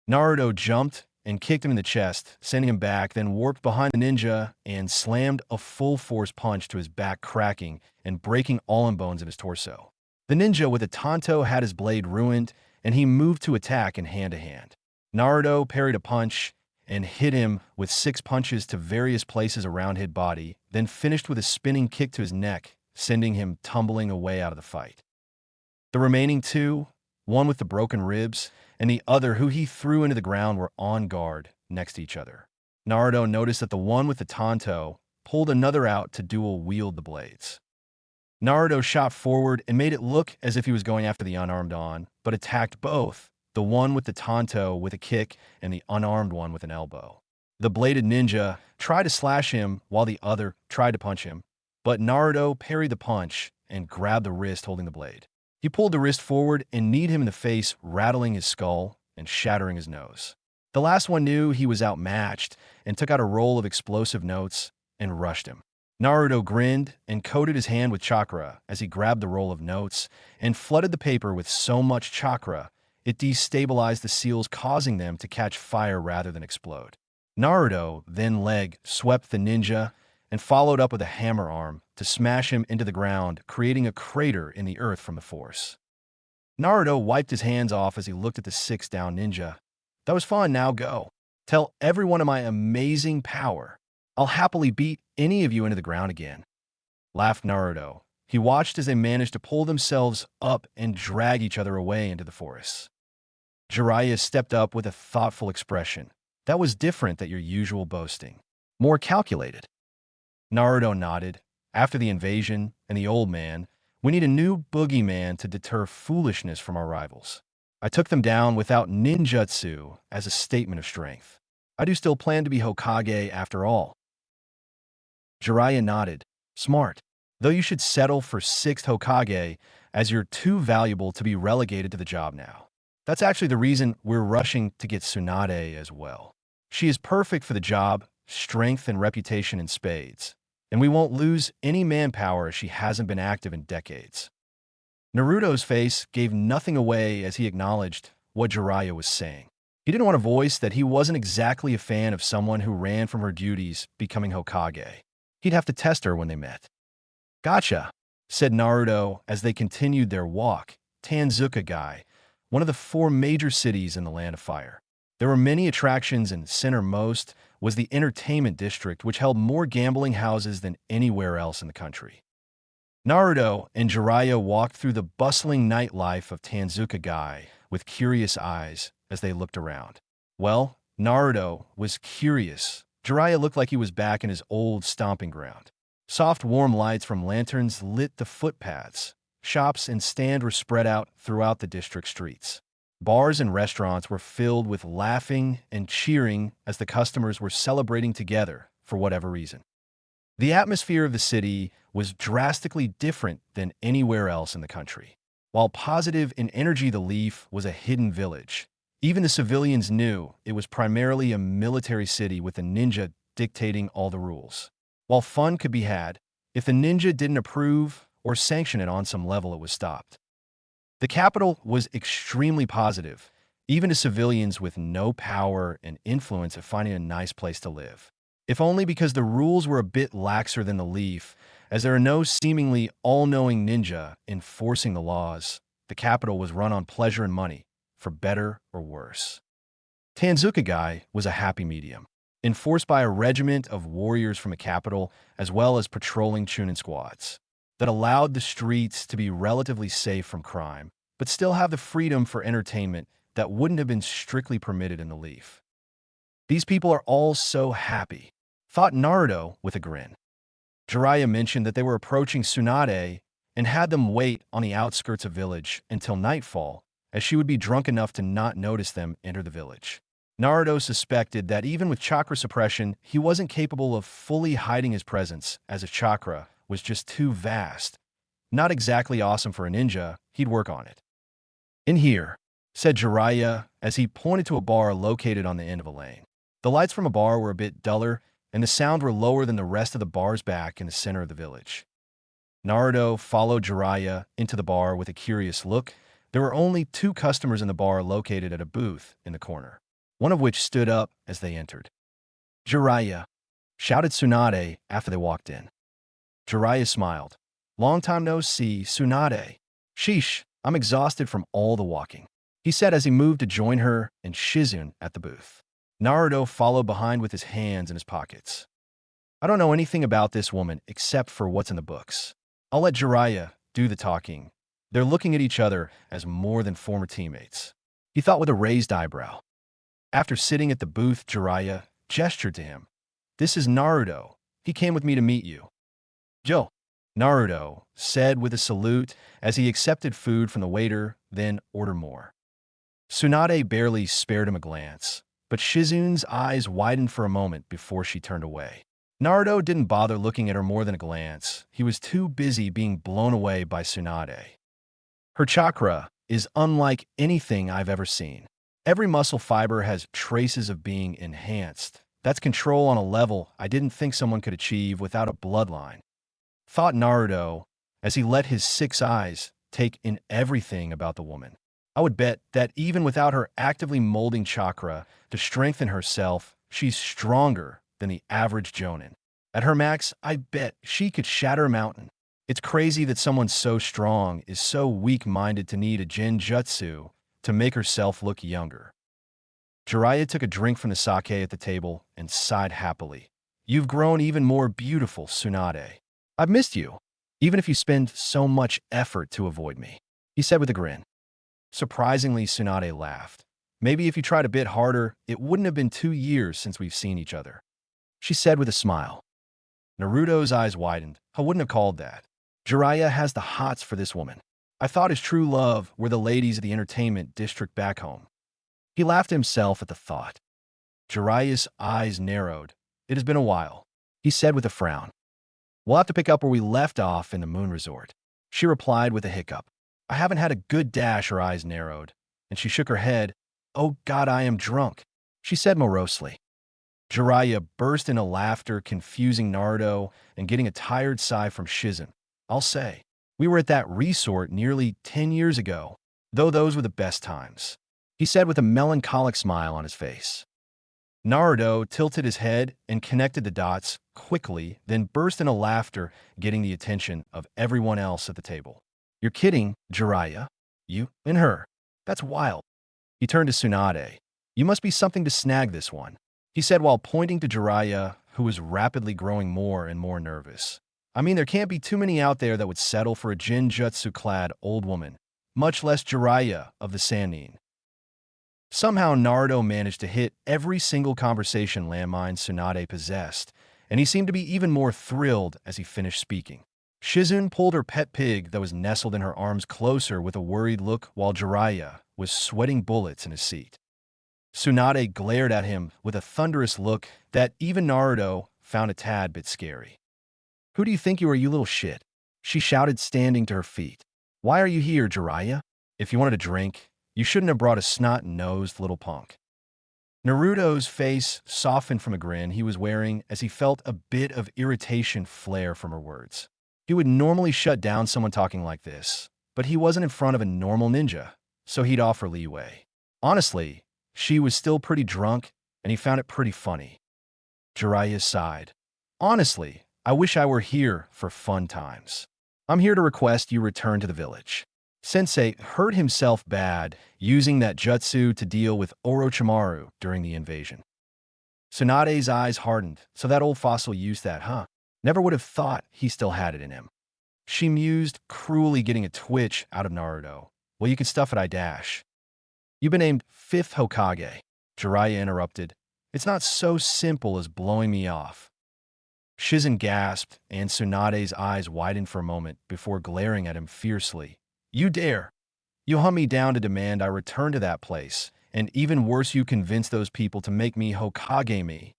Naruto jumped and kicked him in the chest, sending him back, then warped behind the ninja and slammed a full-force punch to his back, cracking and breaking all in bones of his torso. The ninja with a tanto had his blade ruined, and he moved to attack in hand-to-hand. Naruto parried a punch and hit him with 6 punches to various places around his body, then finished with a spinning kick to his neck, sending him tumbling away out of the fight. The remaining 2, one with the broken ribs and the other who he threw into the ground, were on guard next to each other. Naruto noticed that the one with the tanto pulled another out to dual-wield the blades. Naruto shot forward and made it look as if he was going after the unarmed one, but attacked both, the one with the tanto with a kick and the unarmed one with an elbow. The bladed ninja tried to slash him while the other tried to punch him, but Naruto parried the punch and grabbed the wrist holding the blade. He pulled the wrist forward and kneed him in the face, rattling his skull and shattering his nose. The last one knew he was outmatched and took out a roll of explosive notes and rushed him. Naruto grinned and coated his hand with chakra as he grabbed the roll of notes and flooded the paper with so much chakra it destabilized the seals, causing them to catch fire rather than explode. Naruto then leg swept the ninja and followed up with a hammer arm to smash him into the ground, creating a crater in the earth from the force. Naruto wiped his hands off as he looked at the 6 down ninja. That was fun, now go. Tell everyone of my amazing power. I'll happily beat any of you into the ground again. Laughed Naruto. He watched as they managed to pull themselves up and drag each other away into the forest. Jiraiya stepped up with a thoughtful expression. That was different than your usual boasting. More calculated. Naruto nodded. After the invasion and the old man, we need a new boogeyman to deter foolishness from our rivals. I took them down without ninjutsu as a statement of strength. I do still plan to be Hokage after all. Jiraiya nodded. Smart. Though you should settle for 6th Hokage, as you're too valuable to be relegated to the job now. That's actually the reason we're rushing to get Tsunade as well. She is perfect for the job, strength and reputation in spades, and we won't lose any manpower as she hasn't been active in decades. Naruto's face gave nothing away as he acknowledged what Jiraiya was saying. He didn't want to voice that he wasn't exactly a fan of someone who ran from her duties becoming Hokage. He'd have to test her when they met. Gotcha, said Naruto as they continued their walk. Tanzuka-gai, one of the 4 major cities in the Land of Fire. There were many attractions, and centermost was the entertainment district, which held more gambling houses than anywhere else in the country. Naruto and Jiraiya walked through the bustling nightlife of Tanzuka-gai with curious eyes as they looked around. Well, Naruto was curious. Jiraiya looked like he was back in his old stomping ground. Soft, warm lights from lanterns lit the footpaths. Shops and stands were spread out throughout the district streets. Bars and restaurants were filled with laughing and cheering as the customers were celebrating together for whatever reason. The atmosphere of the city was drastically different than anywhere else in the country. While positive in energy, the Leaf was a hidden village. Even the civilians knew it was primarily a military city with a ninja dictating all the rules. While fun could be had, if the ninja didn't approve or sanction it on some level, it was stopped. The capital was extremely positive, even to civilians with no power and influence at finding a nice place to live. If only because the rules were a bit laxer than the Leaf, as there are no seemingly all-knowing ninja enforcing the laws. The capital was run on pleasure and money, for better or worse. Tanzuka-gai was a happy medium, enforced by a regiment of warriors from the capital, as well as patrolling Chūnin squads, that allowed the streets to be relatively safe from crime, but still have the freedom for entertainment that wouldn't have been strictly permitted in the Leaf. These people are all so happy, thought Naruto with a grin. Jiraiya mentioned that they were approaching Tsunade and had them wait on the outskirts of village until nightfall, as she would be drunk enough to not notice them enter the village. Naruto suspected that even with chakra suppression, he wasn't capable of fully hiding his presence, as his chakra was just too vast. Not exactly awesome for a ninja, he'd work on it. In here, said Jiraiya as he pointed to a bar located on the end of a lane. The lights from a bar were a bit duller, and the sound were lower than the rest of the bars back in the center of the village. Naruto followed Jiraiya into the bar with a curious look. There were only 2 customers in the bar located at a booth in the corner, one of which stood up as they entered. Jiraiya, shouted Tsunade after they walked in. Jiraiya smiled. Long time no see, Tsunade. Sheesh, I'm exhausted from all the walking, he said as he moved to join her and Shizune at the booth. Naruto followed behind with his hands in his pockets. I don't know anything about this woman except for what's in the books. I'll let Jiraiya do the talking. They're looking at each other as more than former teammates, he thought with a raised eyebrow. After sitting at the booth, Jiraiya gestured to him. This is Naruto. He came with me to meet you. Joe, Naruto said with a salute as he accepted food from the waiter, then ordered more. Tsunade barely spared him a glance, but Shizune's eyes widened for a moment before she turned away. Naruto didn't bother looking at her more than a glance. He was too busy being blown away by Tsunade. Her chakra is unlike anything I've ever seen. Every muscle fiber has traces of being enhanced. That's control on a level I didn't think someone could achieve without a bloodline, thought Naruto as he let his 6 eyes take in everything about the woman. I would bet that even without her actively molding chakra to strengthen herself, she's stronger than the average Jonin. At her max, I bet she could shatter a mountain. It's crazy that someone so strong is so weak-minded to need a genjutsu to make herself look younger. Jiraiya took a drink from the sake at the table and sighed happily. You've grown even more beautiful, Tsunade. I've missed you, even if you spend so much effort to avoid me, he said with a grin. Surprisingly, Tsunade laughed. Maybe if you tried a bit harder, it wouldn't have been 2 years since we've seen each other, she said with a smile. Naruto's eyes widened. I wouldn't have called that. Jiraiya has the hots for this woman. I thought his true love were the ladies of the entertainment district back home. He laughed himself at the thought. Jiraiya's eyes narrowed. It has been a while, he said with a frown. We'll have to pick up where we left off in the moon resort, she replied with a hiccup. I haven't had a good dash. Her eyes narrowed, and she shook her head. Oh God, I am drunk, she said morosely. Jiraiya burst into laughter, confusing Naruto and getting a tired sigh from Shizen. I'll say, we were at that resort nearly 10 years ago, though those were the best times, he said with a melancholic smile on his face. Naruto tilted his head and connected the dots quickly, then burst into laughter, getting the attention of everyone else at the table. You're kidding, Jiraiya? You and her? That's wild. He turned to Tsunade. You must be something to snag this one, he said while pointing to Jiraiya, who was rapidly growing more and more nervous. I mean, there can't be too many out there that would settle for a Jinjutsu-clad old woman, much less Jiraiya of the Sannin. Somehow Naruto managed to hit every single conversation landmine Tsunade possessed, and he seemed to be even more thrilled as he finished speaking. Shizen pulled her pet pig that was nestled in her arms closer with a worried look while Jiraiya was sweating bullets in his seat. Tsunade glared at him with a thunderous look that even Naruto found a tad bit scary. Who do you think you are, you little shit? She shouted, standing to her feet. Why are you here, Jiraiya? If you wanted a drink, you shouldn't have brought a snot-nosed little punk. Naruto's face softened from a grin he was wearing as he felt a bit of irritation flare from her words. He would normally shut down someone talking like this, but he wasn't in front of a normal ninja, so he'd offer leeway. Honestly, she was still pretty drunk, and he found it pretty funny. Jiraiya sighed. Honestly, I wish I were here for fun times. I'm here to request you return to the village. Sensei hurt himself bad using that jutsu to deal with Orochimaru during the invasion. Tsunade's eyes hardened. So that old fossil used that, huh? Never would have thought he still had it in him. She mused, cruelly getting a twitch out of Naruto. Well, you can stuff it, I dash. You've been named 5th Hokage, Jiraiya interrupted. It's not so simple as blowing me off. Shizen gasped, and Tsunade's eyes widened for a moment before glaring at him fiercely. You dare! You hunt me down to demand I return to that place, and even worse, you convince those people to make me Hokage me.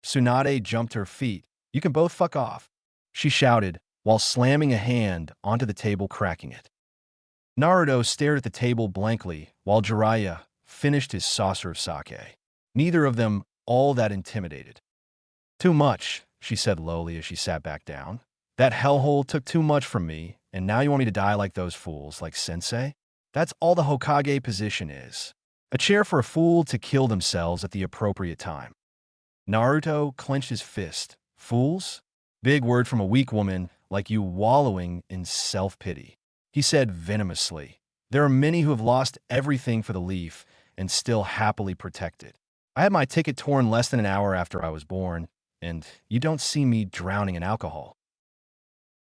Tsunade jumped to her feet. You can both fuck off, she shouted, while slamming a hand onto the table, cracking it. Naruto stared at the table blankly while Jiraiya finished his saucer of sake. Neither of them all that intimidated. Too much, she said lowly as she sat back down. That hellhole took too much from me, and now you want me to die like those fools, like Sensei? That's all the Hokage position is. A chair for a fool to kill themselves at the appropriate time. Naruto clenched his fist. Fools? Big word from a weak woman like you, wallowing in self-pity. He said venomously. There are many who have lost everything for the leaf and still happily protect it. I had my ticket torn less than an hour after I was born, and you don't see me drowning in alcohol.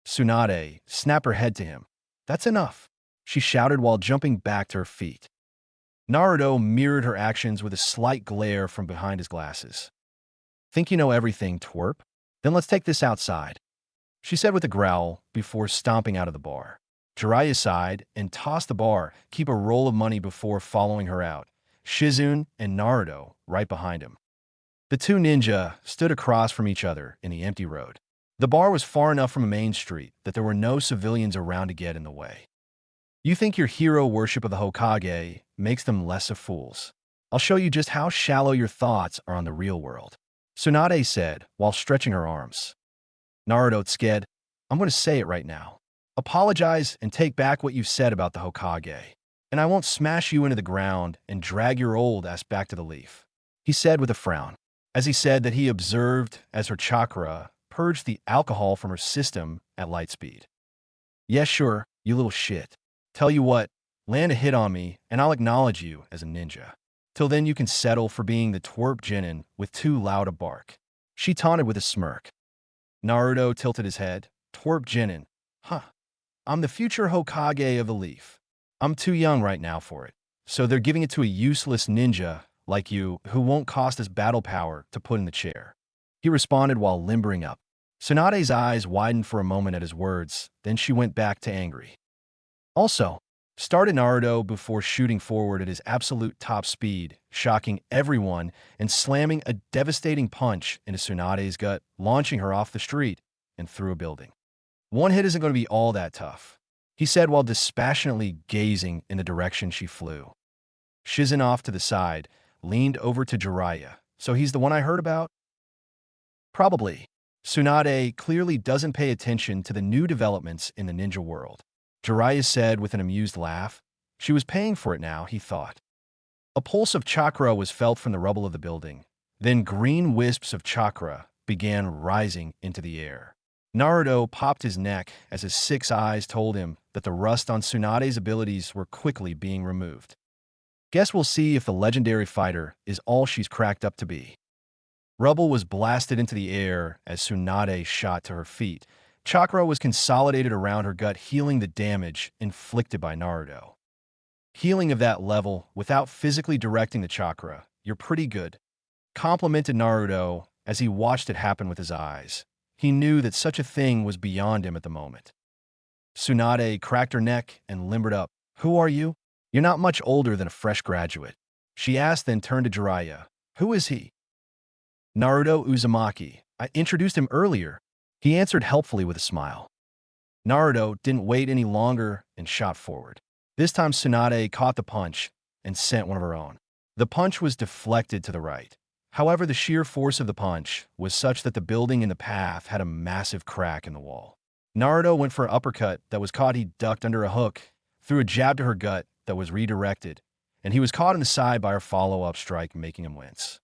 Tsunade snapped her head to him. That's enough, she shouted while jumping back to her feet. Naruto mirrored her actions with a slight glare from behind his glasses. Think you know everything, twerp? Then let's take this outside, she said with a growl before stomping out of the bar. Jiraiya sighed and tossed the bar, keep a roll of money before following her out, Shizen and Naruto right behind him. The two ninja stood across from each other in the empty road. The bar was far enough from a main street that there were no civilians around to get in the way. You think your hero worship of the Hokage makes them less of fools? I'll show you just how shallow your thoughts are on the real world, Tsunade said while stretching her arms. Naruto scared. I'm going to say it right now. Apologize and take back what you said about the Hokage, and I won't smash you into the ground and drag your old ass back to the leaf, he said with a frown, as he said that he observed as her chakra purged the alcohol from her system at light speed. Yeah, sure, you little shit. Tell you what, land a hit on me, and I'll acknowledge you as a ninja. Till then you can settle for being the twerp Chūnin with too loud a bark. She taunted with a smirk. Naruto tilted his head. Twerp Chūnin. Huh. I'm the future Hokage of the Leaf. I'm too young right now for it. So they're giving it to a useless ninja like you who won't cost us battle power to put in the chair. He responded while limbering up. Tsunade's eyes widened for a moment at his words, then she went back to angry. Also, started Naruto before shooting forward at his absolute top speed, shocking everyone and slamming a devastating punch into Tsunade's gut, launching her off the street and through a building. One hit isn't going to be all that tough, he said while dispassionately gazing in the direction she flew. Shizen off to the side, leaned over to Jiraiya. So he's the one I heard about? Probably. Tsunade clearly doesn't pay attention to the new developments in the ninja world. Jiraiya said with an amused laugh. She was paying for it now, he thought. A pulse of chakra was felt from the rubble of the building. Then green wisps of chakra began rising into the air. Naruto popped his neck as his 6 eyes told him that the rust on Tsunade's abilities were quickly being removed. Guess we'll see if the legendary fighter is all she's cracked up to be. Rubble was blasted into the air as Tsunade shot to her feet. Chakra was consolidated around her gut, healing the damage inflicted by Naruto. Healing of that level without physically directing the chakra, you're pretty good, complimented Naruto as he watched it happen with his eyes. He knew that such a thing was beyond him at the moment. Tsunade cracked her neck and limbered up. Who are you? You're not much older than a fresh graduate, she asked, then turned to Jiraiya. Who is he? Naruto Uzumaki. I introduced him earlier, he answered helpfully with a smile. Naruto didn't wait any longer and shot forward. This time Tsunade caught the punch and sent one of her own. The punch was deflected to the right. However, the sheer force of the punch was such that the building in the path had a massive crack in the wall. Naruto went for an uppercut that was caught. He ducked under a hook, threw a jab to her gut that was redirected, and he was caught in the side by her follow-up strike, making him wince.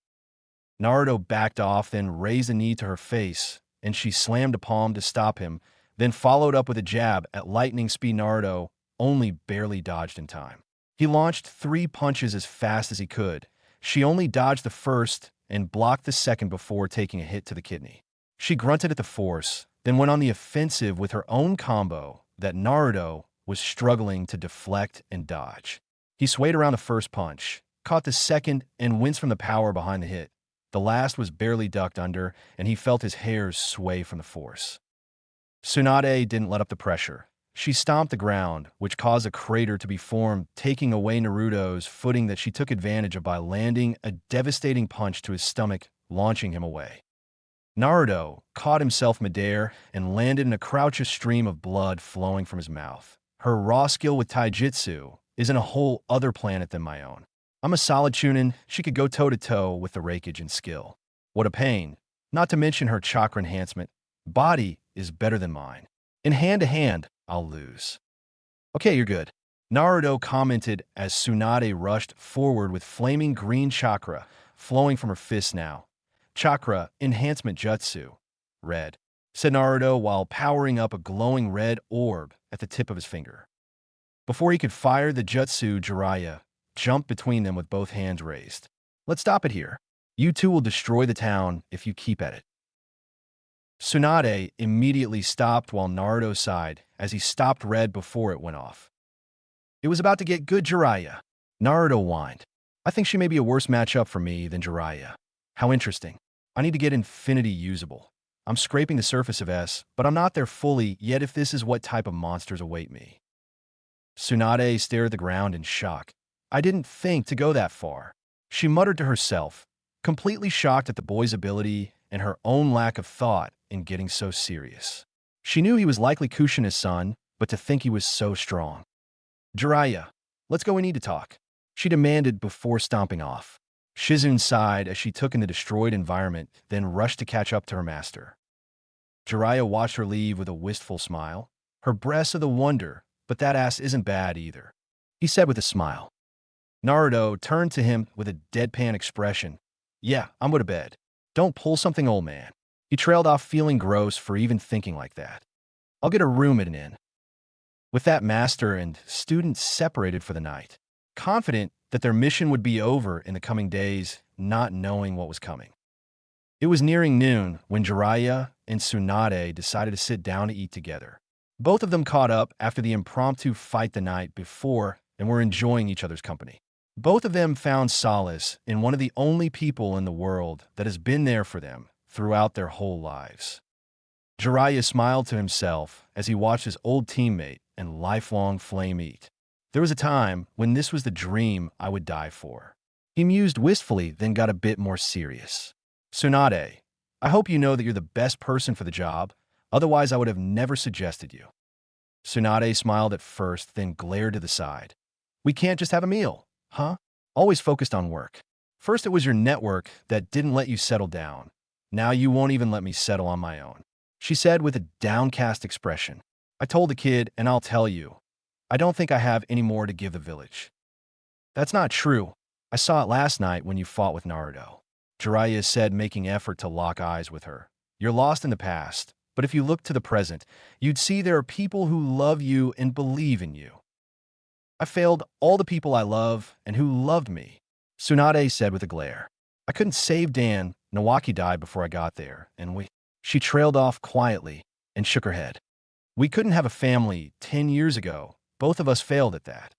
Naruto backed off, then raised a knee to her face, and she slammed a palm to stop him, then followed up with a jab at lightning speed. Naruto only barely dodged in time. He launched 3 punches as fast as he could. She only dodged the first and blocked the second before taking a hit to the kidney. She grunted at the force, then went on the offensive with her own combo that Naruto was struggling to deflect and dodge. He swayed around the first punch, caught the second, and winced from the power behind the hit. The last was barely ducked under, and he felt his hairs sway from the force. Tsunade didn't let up the pressure. She stomped the ground, which caused a crater to be formed, taking away Naruto's footing that she took advantage of by landing a devastating punch to his stomach, launching him away. Naruto caught himself midair and landed in a crouching stream of blood flowing from his mouth. Her raw skill with taijutsu is in a whole other planet than my own. I'm a solid Chūnin. She could go toe-to-toe with the rakeage and skill. What a pain. Not to mention her chakra enhancement. Body is better than mine. In hand-to-hand, I'll lose. Okay, you're good, Naruto commented as Tsunade rushed forward with flaming green chakra flowing from her fist now. Chakra enhancement jutsu. Red, said Naruto while powering up a glowing red orb at the tip of his finger. Before he could fire the jutsu, Jiraiya jumped between them with both hands raised. Let's stop it here. You two will destroy the town if you keep at it. Tsunade immediately stopped while Naruto sighed as he stopped red before it went off. It was about to get good, Jiraiya. Naruto whined. I think she may be a worse matchup for me than Jiraiya. How interesting. I need to get Infinity usable. I'm scraping the surface of S, but I'm not there fully yet if this is what type of monsters await me. Tsunade stared at the ground in shock. I didn't think to go that far, she muttered to herself, completely shocked at the boy's ability and her own lack of thought in getting so serious. She knew he was likely Kushina's son, but to think he was so strong. Jiraiya, let's go, we need to talk, she demanded before stomping off. Shizen sighed as she took in the destroyed environment, then rushed to catch up to her master. Jiraiya watched her leave with a wistful smile. Her breasts are the wonder, but that ass isn't bad either, he said with a smile. Naruto turned to him with a deadpan expression. Yeah, I'm going to bed. Don't pull something, old man. He trailed off, feeling gross for even thinking like that. I'll get a room at an inn. With that, master and student separated for the night. confident that their mission would be over in the coming days, not knowing what was coming. It was nearing noon when Jiraiya and Tsunade decided to sit down to eat together. Both of them caught up after the impromptu fight the night before and were enjoying each other's company. Both of them found solace in one of the only people in the world that has been there for them throughout their whole lives. Jiraiya smiled to himself as he watched his old teammate and lifelong flame eat. There was a time when this was the dream I would die for. He mused wistfully, then got a bit more serious. Tsunade, I hope you know that you're the best person for the job, otherwise I would have never suggested you. Tsunade smiled at first, then glared to the side. We can't just have a meal, huh? Always focused on work. First it was your network that didn't let you settle down. Now you won't even let me settle on my own, she said with a downcast expression. I told the kid, and I'll tell you, I don't think I have any more to give the village. That's not true. I saw it last night when you fought with Naruto, Jiraiya said, making effort to lock eyes with her. You're lost in the past, but if you look to the present, you'd see there are people who love you and believe in you. I failed all the people I love and who loved me, Tsunade said with a glare. I couldn't save Dan. Nawaki died before I got there, and She trailed off quietly and shook her head. We couldn't have a family 10 years ago. Both of us failed at that.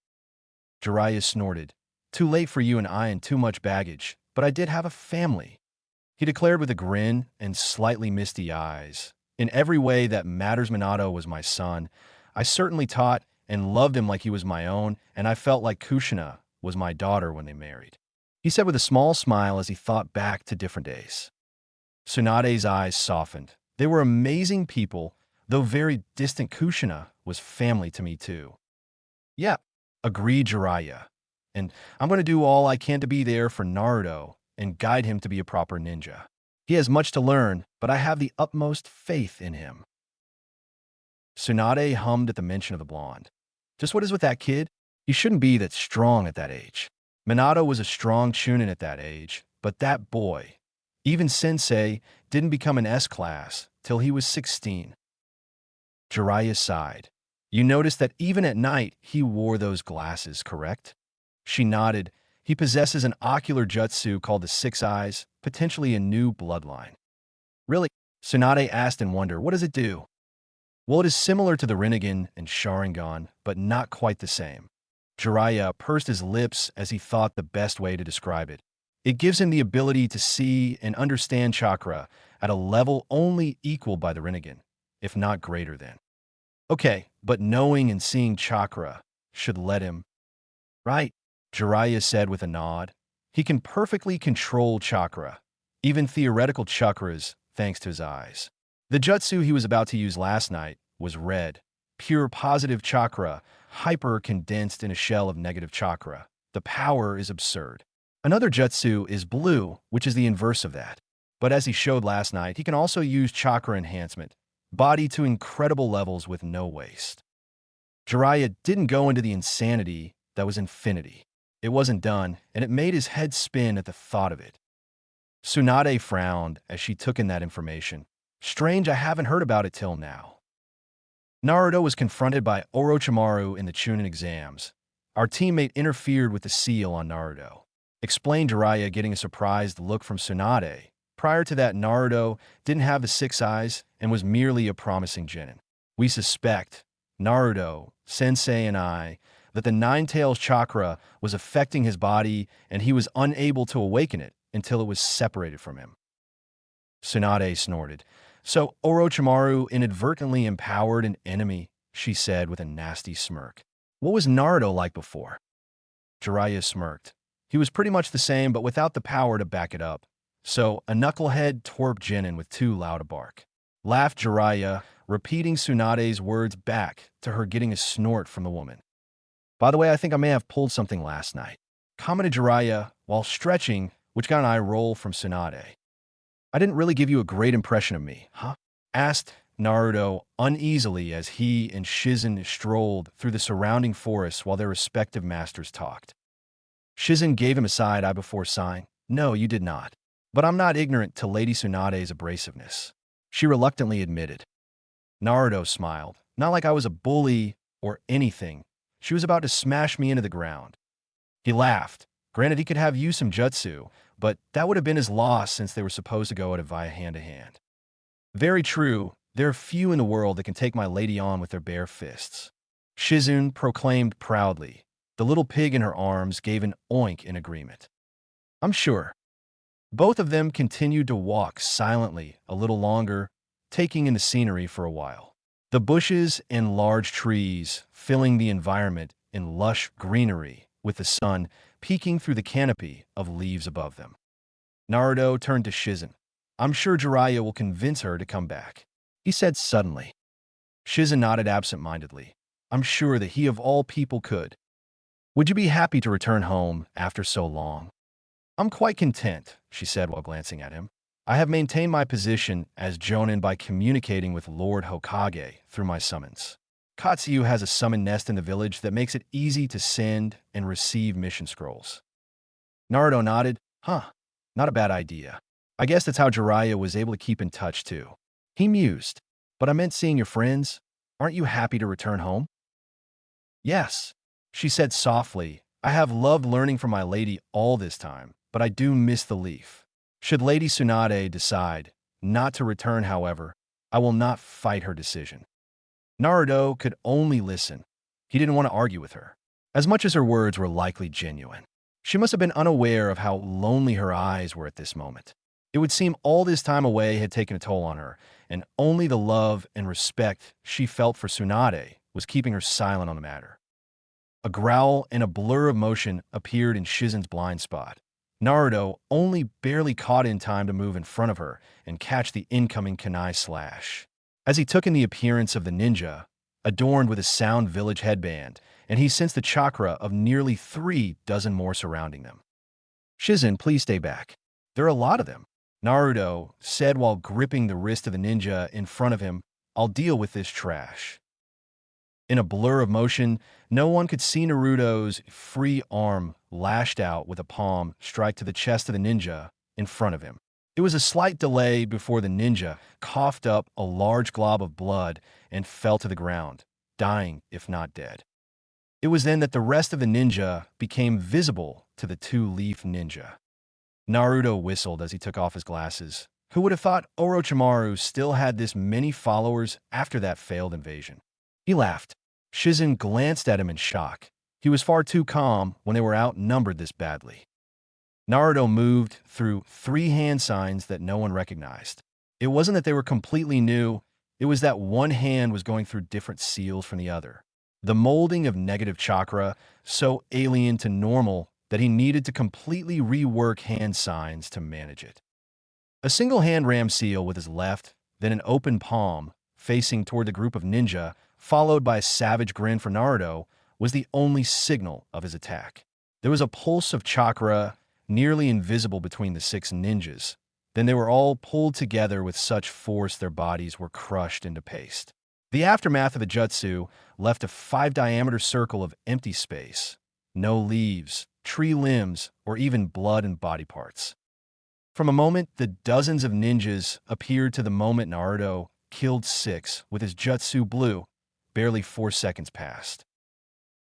Jiraiya snorted. Too late for you and I and too much baggage, but I did have a family, he declared with a grin and slightly misty eyes. In every way that matters, Minato was my son. I certainly taught and loved him like he was my own, and I felt like Kushina was my daughter when they married, he said with a small smile as he thought back to different days. Tsunade's eyes softened. They were amazing people, though very distant. Kushina was family to me too. Yeah, agreed Jiraiya. And I'm going to do all I can to be there for Naruto and guide him to be a proper ninja. He has much to learn, but I have the utmost faith in him. Tsunade hummed at the mention of the blonde. Just what is with that kid? He shouldn't be that strong at that age. Minato was a strong Chūnin at that age, but that boy, even Sensei, didn't become an S-class till he was 16. Jiraiya sighed. You noticed that even at night he wore those glasses, correct? She nodded. He possesses an ocular jutsu called the Six Eyes, potentially a new bloodline. Really? Tsunade asked in wonder. What does it do? Well, it is similar to the Rinnegan and Sharingan, but not quite the same. Jiraiya pursed his lips as he thought the best way to describe it. It gives him the ability to see and understand chakra at a level only equaled by the Rinnegan, if not greater than. Okay, but knowing and seeing chakra should let him. Right, Jiraiya said with a nod. He can perfectly control chakra, even theoretical chakras, thanks to his eyes. The jutsu he was about to use last night was red, pure positive chakra, hyper-condensed in a shell of negative chakra. The power is absurd. Another jutsu is blue, which is the inverse of that. But as he showed last night, he can also use chakra enhancement, body to incredible levels with no waste. Jiraiya didn't go into the insanity that was infinity. It wasn't done, and it made his head spin at the thought of it. Tsunade frowned as she took in that information. Strange, I haven't heard about it till now. Naruto was confronted by Orochimaru in the Chūnin exams. Our teammate interfered with the seal on Naruto, explained Jiraiya, getting a surprised look from Tsunade. Prior to that, Naruto didn't have the six eyes and was merely a promising genin. We suspect, Naruto, Sensei and I, that the Nine-Tails chakra was affecting his body and he was unable to awaken it until it was separated from him. Tsunade snorted. So Orochimaru inadvertently empowered an enemy, she said with a nasty smirk. What was Naruto like before? Jiraiya smirked. He was pretty much the same, but without the power to back it up. So, a knucklehead twerp genin with too loud a bark. Laughed Jiraiya, repeating Tsunade's words back to her, getting a snort from the woman. By the way, I think I may have pulled something last night, commented Jiraiya while stretching, which got an eye roll from Tsunade. I didn't really give you a great impression of me, huh? Asked Naruto uneasily as he and Shizen strolled through the surrounding forests while their respective masters talked. Shizen gave him a side eye before sighing. No, you did not. But I'm not ignorant to Lady Tsunade's abrasiveness, she reluctantly admitted. Naruto smiled. Not like I was a bully or anything. She was about to smash me into the ground. He laughed. Granted, he could have used some jutsu, but that would have been his loss since they were supposed to go at it via hand-to-hand. Very true, there are few in the world that can take my lady on with their bare fists. Shizun proclaimed proudly. The little pig in her arms gave an oink in agreement. I'm sure. Both of them continued to walk silently a little longer, taking in the scenery for a while. The bushes and large trees filling the environment in lush greenery, with the sun peeking through the canopy of leaves above them. Naruto turned to Shizun. I'm sure Jiraiya will convince her to come back, he said suddenly. Shizun nodded absent-mindedly. I'm sure that he of all people could. Would you be happy to return home after so long? I'm quite content, she said while glancing at him. I have maintained my position as Chūnin by communicating with Lord Hokage through my summons. Katsuyu has a summon nest in the village that makes it easy to send and receive mission scrolls. Naruto nodded. Not a bad idea. I guess that's how Jiraiya was able to keep in touch too. He mused. But I meant seeing your friends. Aren't you happy to return home? Yes, she said softly. I have loved learning from my lady all this time, but I do miss the leaf. Should Lady Tsunade decide not to return, however, I will not fight her decision. Naruto could only listen. He didn't want to argue with her, as much as her words were likely genuine. She must have been unaware of how lonely her eyes were at this moment. It would seem all this time away had taken a toll on her, and only the love and respect she felt for Tsunade was keeping her silent on the matter. A growl and a blur of motion appeared in Shizun's blind spot. Naruto only barely caught in time to move in front of her and catch the incoming kunai slash. As he took in the appearance of the ninja, adorned with a sound village headband, and he sensed the chakra of nearly 3 dozen more surrounding them. Shizun, please stay back. There are a lot of them, Naruto said while gripping the wrist of the ninja in front of him. I'll deal with this trash. In a blur of motion, no one could see Naruto's free arm lashed out with a palm strike to the chest of the ninja in front of him. It was a slight delay before the ninja coughed up a large glob of blood and fell to the ground, dying if not dead. It was then that the rest of the ninja became visible to the two-leaf ninja. Naruto whistled as he took off his glasses. Who would have thought Orochimaru still had this many followers after that failed invasion? He laughed. Shizun glanced at him in shock. He was far too calm when they were outnumbered this badly. Naruto moved through 3 hand signs that no one recognized. It wasn't that they were completely new, it was that one hand was going through different seals from the other. The molding of negative chakra, so alien to normal that he needed to completely rework hand signs to manage it. A single hand ram seal with his left, then an open palm, facing toward the group of ninja, followed by a savage grin for Naruto, was the only signal of his attack. There was a pulse of chakra, nearly invisible between the 6 ninjas. Then they were all pulled together with such force their bodies were crushed into paste. The aftermath of the jutsu left a 5-diameter circle of empty space. No leaves, tree limbs, or even blood and body parts. From a moment the dozens of ninjas appeared to the moment Naruto killed 6 with his jutsu blue, barely 4 seconds passed.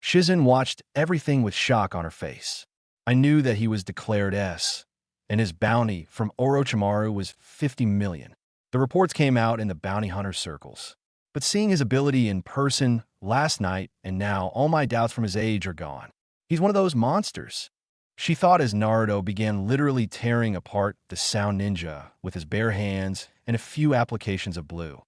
Shizun watched everything with shock on her face. I knew that he was declared S, and his bounty from Orochimaru was 50 million. The reports came out in the bounty hunter circles. But seeing his ability in person last night and now, all my doubts from his age are gone. He's one of those monsters, she thought as Naruto began literally tearing apart the sound ninja with his bare hands and a few applications of blue.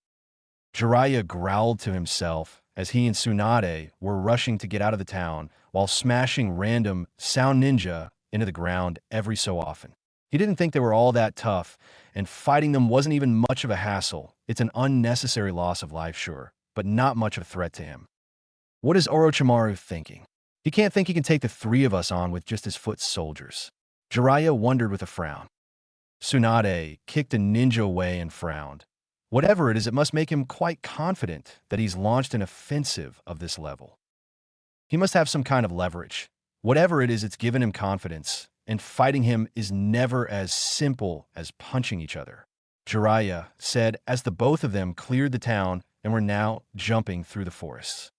Jiraiya growled to himself as he and Tsunade were rushing to get out of the town while smashing random sound ninja into the ground every so often. He didn't think they were all that tough, and fighting them wasn't even much of a hassle. It's an unnecessary loss of life, sure, but not much of a threat to him. What is Orochimaru thinking? He can't think he can take the 3 of us on with just his foot soldiers. Jiraiya wondered with a frown. Tsunade kicked a ninja away and frowned. Whatever it is, it must make him quite confident that he's launched an offensive of this level. He must have some kind of leverage. Whatever it is, it's given him confidence, and fighting him is never as simple as punching each other, Jiraiya said as the both of them cleared the town and were now jumping through the forests.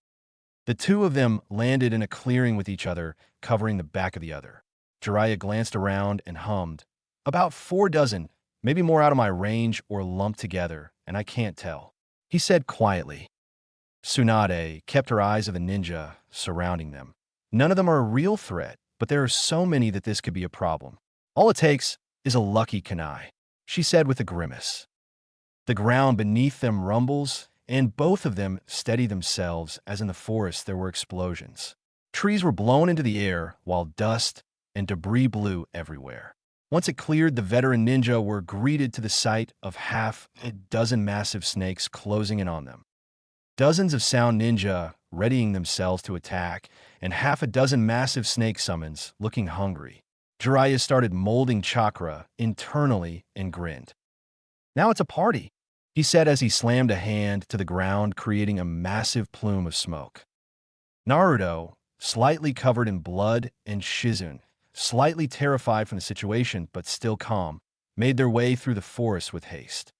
The two of them landed in a clearing with each other, covering the back of the other. Jiraiya glanced around and hummed. About 4 dozen, maybe more out of my range or lumped together, and I can't tell. He said quietly. Tsunade kept her eyes of the ninja surrounding them. None of them are a real threat, but there are so many that this could be a problem. All it takes is a lucky kunai, she said with a grimace. The ground beneath them rumbles, and both of them steady themselves as in the forest there were explosions. Trees were blown into the air while dust and debris blew everywhere. Once it cleared, the veteran ninja were greeted to the sight of half a dozen massive snakes closing in on them. Dozens of sound ninja readying themselves to attack, and half a dozen massive snake summons looking hungry. Jiraiya started molding chakra internally and grinned. Now it's a party, he said as he slammed a hand to the ground, creating a massive plume of smoke. Naruto, slightly covered in blood, and Shizun, slightly terrified from the situation but still calm, made their way through the forest with haste.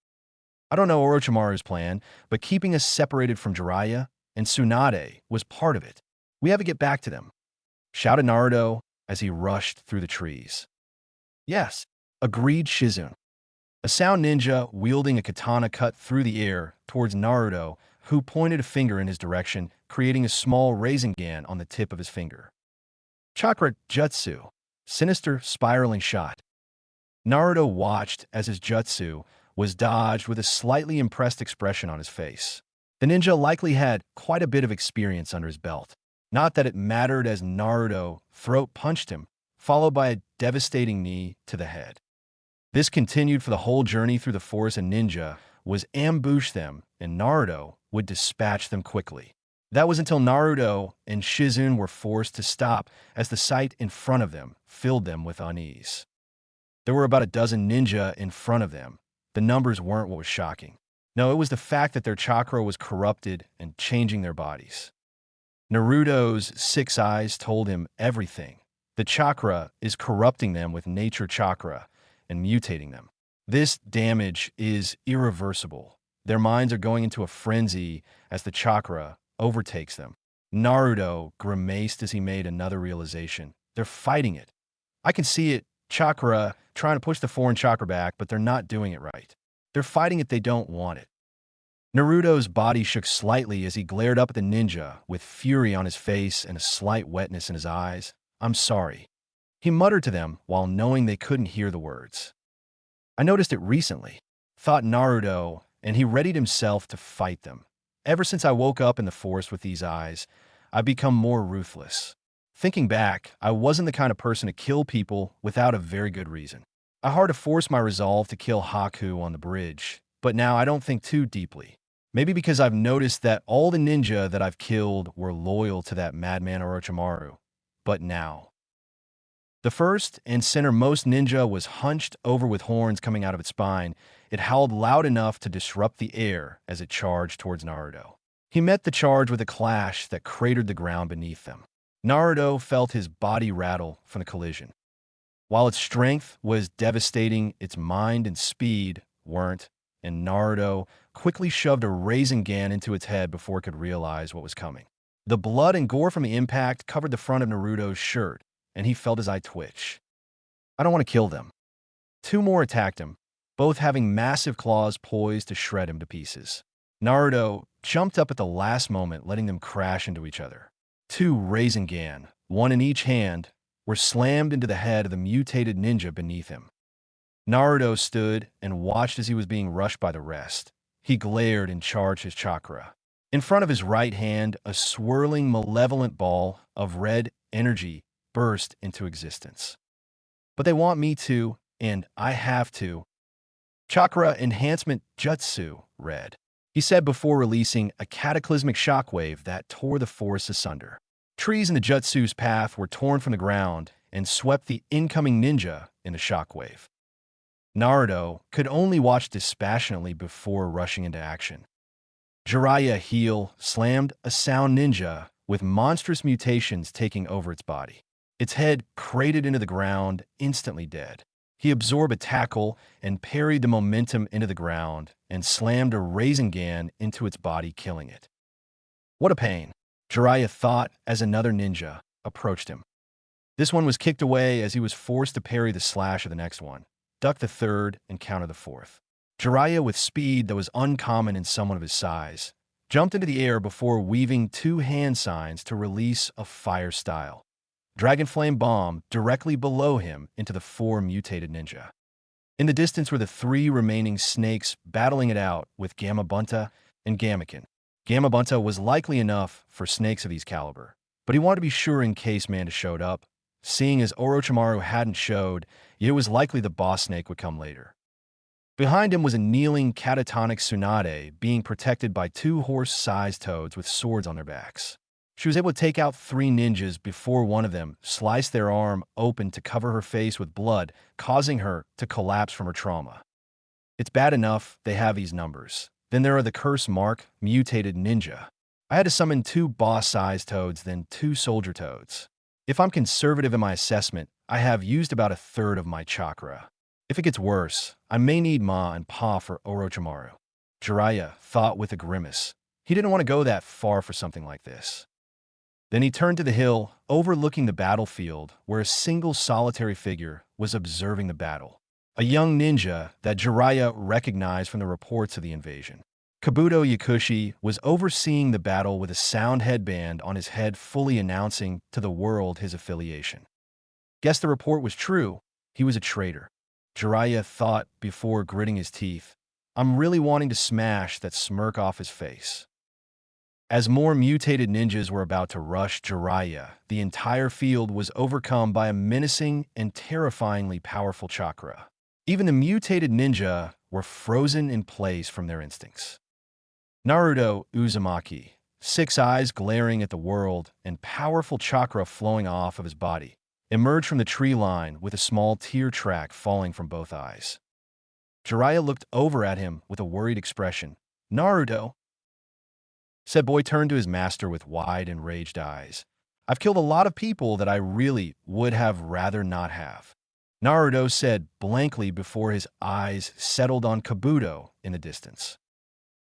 I don't know Orochimaru's plan, but keeping us separated from Jiraiya and Tsunade was part of it. We have to get back to them, shouted Naruto as he rushed through the trees. Yes, agreed Shizun. A sound ninja wielding a katana cut through the air towards Naruto, who pointed a finger in his direction, creating a small Rasengan on the tip of his finger. Chakra Jutsu, sinister spiraling shot. Naruto watched as his jutsu was dodged with a slightly impressed expression on his face. The ninja likely had quite a bit of experience under his belt. Not that it mattered as Naruto throat punched him, followed by a devastating knee to the head. This continued for the whole journey through the forest, and ninja was ambush them, and Naruto would dispatch them quickly. That was until Naruto and Shizun were forced to stop as the sight in front of them filled them with unease. There were about a dozen ninja in front of them. The numbers weren't what was shocking. No, it was the fact that their chakra was corrupted and changing their bodies. Naruto's 6 eyes told him everything. The chakra is corrupting them with nature chakra and mutating them. This damage is irreversible. Their minds are going into a frenzy as the chakra overtakes them. Naruto grimaced as he made another realization. They're fighting it. I can see it. Chakra trying to push the foreign chakra back, but they're not doing it right. They're fighting it, they don't want it. Naruto's body shook slightly as he glared up at the ninja with fury on his face and a slight wetness in his eyes. I'm sorry, he muttered to them while knowing they couldn't hear the words. I noticed it recently, thought Naruto, and he readied himself to fight them. Ever since I woke up in the forest with these eyes, I've become more ruthless. Thinking back, I wasn't the kind of person to kill people without a very good reason. I had to force my resolve to kill Haku on the bridge, but now I don't think too deeply. Maybe because I've noticed that all the ninja that I've killed were loyal to that madman Orochimaru. But now, the first and centermost ninja was hunched over with horns coming out of its spine. It howled loud enough to disrupt the air as it charged towards Naruto. He met the charge with a clash that cratered the ground beneath them. Naruto felt his body rattle from the collision. While its strength was devastating, its mind and speed weren't, and Naruto quickly shoved a Rasengan into its head before it could realize what was coming. The blood and gore from the impact covered the front of Naruto's shirt, and he felt his eye twitch. I don't want to kill them. 2 more attacked him, both having massive claws poised to shred him to pieces. Naruto jumped up at the last moment, letting them crash into each other. 2 Rasengan, 1 in each hand, were slammed into the head of the mutated ninja beneath him. Naruto stood and watched as he was being rushed by the rest. He glared and charged his chakra. In front of his right hand, a swirling, malevolent ball of red energy burst into existence. But they want me to, and I have to. Chakra Enhancement Jutsu, red, he said before releasing a cataclysmic shockwave that tore the forest asunder. Trees in the Jutsu's path were torn from the ground and swept the incoming ninja in the shockwave. Naruto could only watch dispassionately before rushing into action. Jiraiya heel slammed a sound ninja with monstrous mutations taking over its body. Its head cratered into the ground, instantly dead. He absorbed a tackle and parried the momentum into the ground and slammed a Rasengan into its body, killing it. What a pain. Jiraiya thought as another ninja approached him. This one was kicked away as he was forced to parry the slash of the next one, duck the third, and counter the fourth. Jiraiya, with speed that was uncommon in someone of his size, jumped into the air before weaving two hand signs to release a fire style Dragon Flame Bomb directly below him into the four mutated ninja. In the distance were the three remaining snakes battling it out with Gamabunta and Gamaken. Gamabunta was likely enough for snakes of his caliber, but he wanted to be sure in case Manda showed up. Seeing as Orochimaru hadn't showed, it was likely the boss snake would come later. Behind him was a kneeling catatonic Tsunade being protected by two horse-sized toads with swords on their backs. She was able to take out three ninjas before one of them sliced their arm open to cover her face with blood, causing her to collapse from her trauma. It's bad enough they have these numbers. Then there are the curse mark, mutated ninja. I had to summon two boss-sized toads, then two soldier toads. If I'm conservative in my assessment, I have used about a third of my chakra. If it gets worse, I may need Ma and Pa for Orochimaru. Jiraiya thought with a grimace. He didn't want to go that far for something like this. Then he turned to the hill, overlooking the battlefield, where a single solitary figure was observing the battle. A young ninja that Jiraiya recognized from the reports of the invasion. Kabuto Yakushi was overseeing the battle with a sound headband on his head, fully announcing to the world his affiliation. Guess the report was true. He was a traitor. Jiraiya thought before gritting his teeth. I'm really wanting to smash that smirk off his face. As more mutated ninjas were about to rush Jiraiya, the entire field was overcome by a menacing and terrifyingly powerful chakra. Even the mutated ninja were frozen in place from their instincts. Naruto Uzumaki, 6 eyes glaring at the world and powerful chakra flowing off of his body, emerged from the tree line with a small tear track falling from both eyes. Jiraiya looked over at him with a worried expression. Naruto, said boy turned to his master with wide, enraged eyes. I've killed a lot of people that I really would have rather not have. Naruto said blankly before his eyes settled on Kabuto in the distance.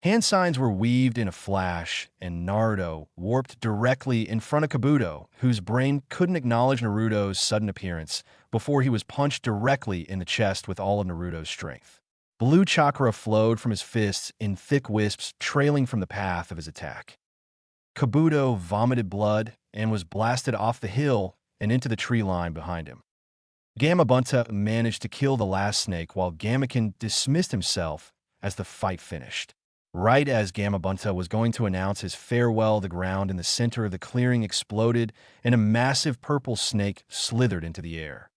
Hand signs were weaved in a flash, and Naruto warped directly in front of Kabuto, whose brain couldn't acknowledge Naruto's sudden appearance before he was punched directly in the chest with all of Naruto's strength. Blue chakra flowed from his fists in thick wisps trailing from the path of his attack. Kabuto vomited blood and was blasted off the hill and into the tree line behind him. Gamabunta managed to kill the last snake while Gamaken dismissed himself as the fight finished. Right as Gamabunta was going to announce his farewell, the ground in the center of the clearing exploded and a massive purple snake slithered into the air.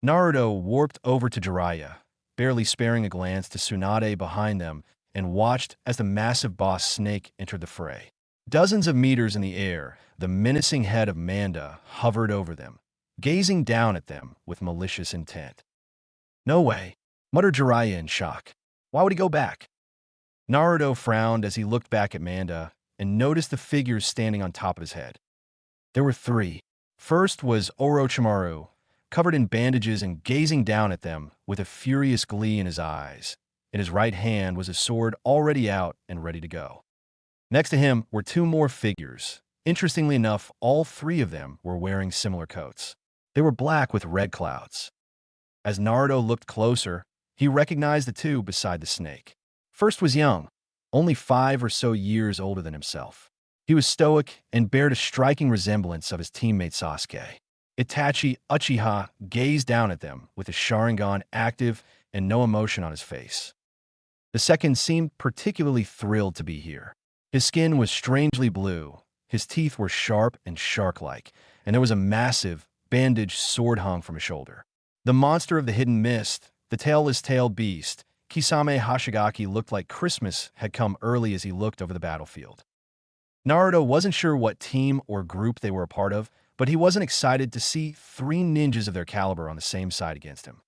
Naruto warped over to Jiraiya, barely sparing a glance to Tsunade behind them, and watched as the massive boss snake entered the fray. Dozens of meters in the air, the menacing head of Manda hovered over them, gazing down at them with malicious intent. No way, muttered Jiraiya in shock. Why would he go back? Naruto frowned as he looked back at Manda and noticed the figures standing on top of his head. There were 3. First was Orochimaru, covered in bandages and gazing down at them with a furious glee in his eyes. In his right hand was a sword already out and ready to go. Next to him were 2 more figures. Interestingly enough, all 3 of them were wearing similar coats. They were black with red clouds. As Naruto looked closer, he recognized the 2 beside the snake. First was young, only 5 or so years older than himself. He was stoic and bared a striking resemblance of his teammate Sasuke. Itachi Uchiha gazed down at them with a Sharingan active and no emotion on his face. The second seemed particularly thrilled to be here. His skin was strangely blue, his teeth were sharp and shark-like, and there was a massive, bandaged sword hung from his shoulder. The monster of the hidden mist, the tailless-tailed beast, Kisame Hashigaki, looked like Christmas had come early as he looked over the battlefield. Naruto wasn't sure what team or group they were a part of, but he wasn't excited to see 3 ninjas of their caliber on the same side against him.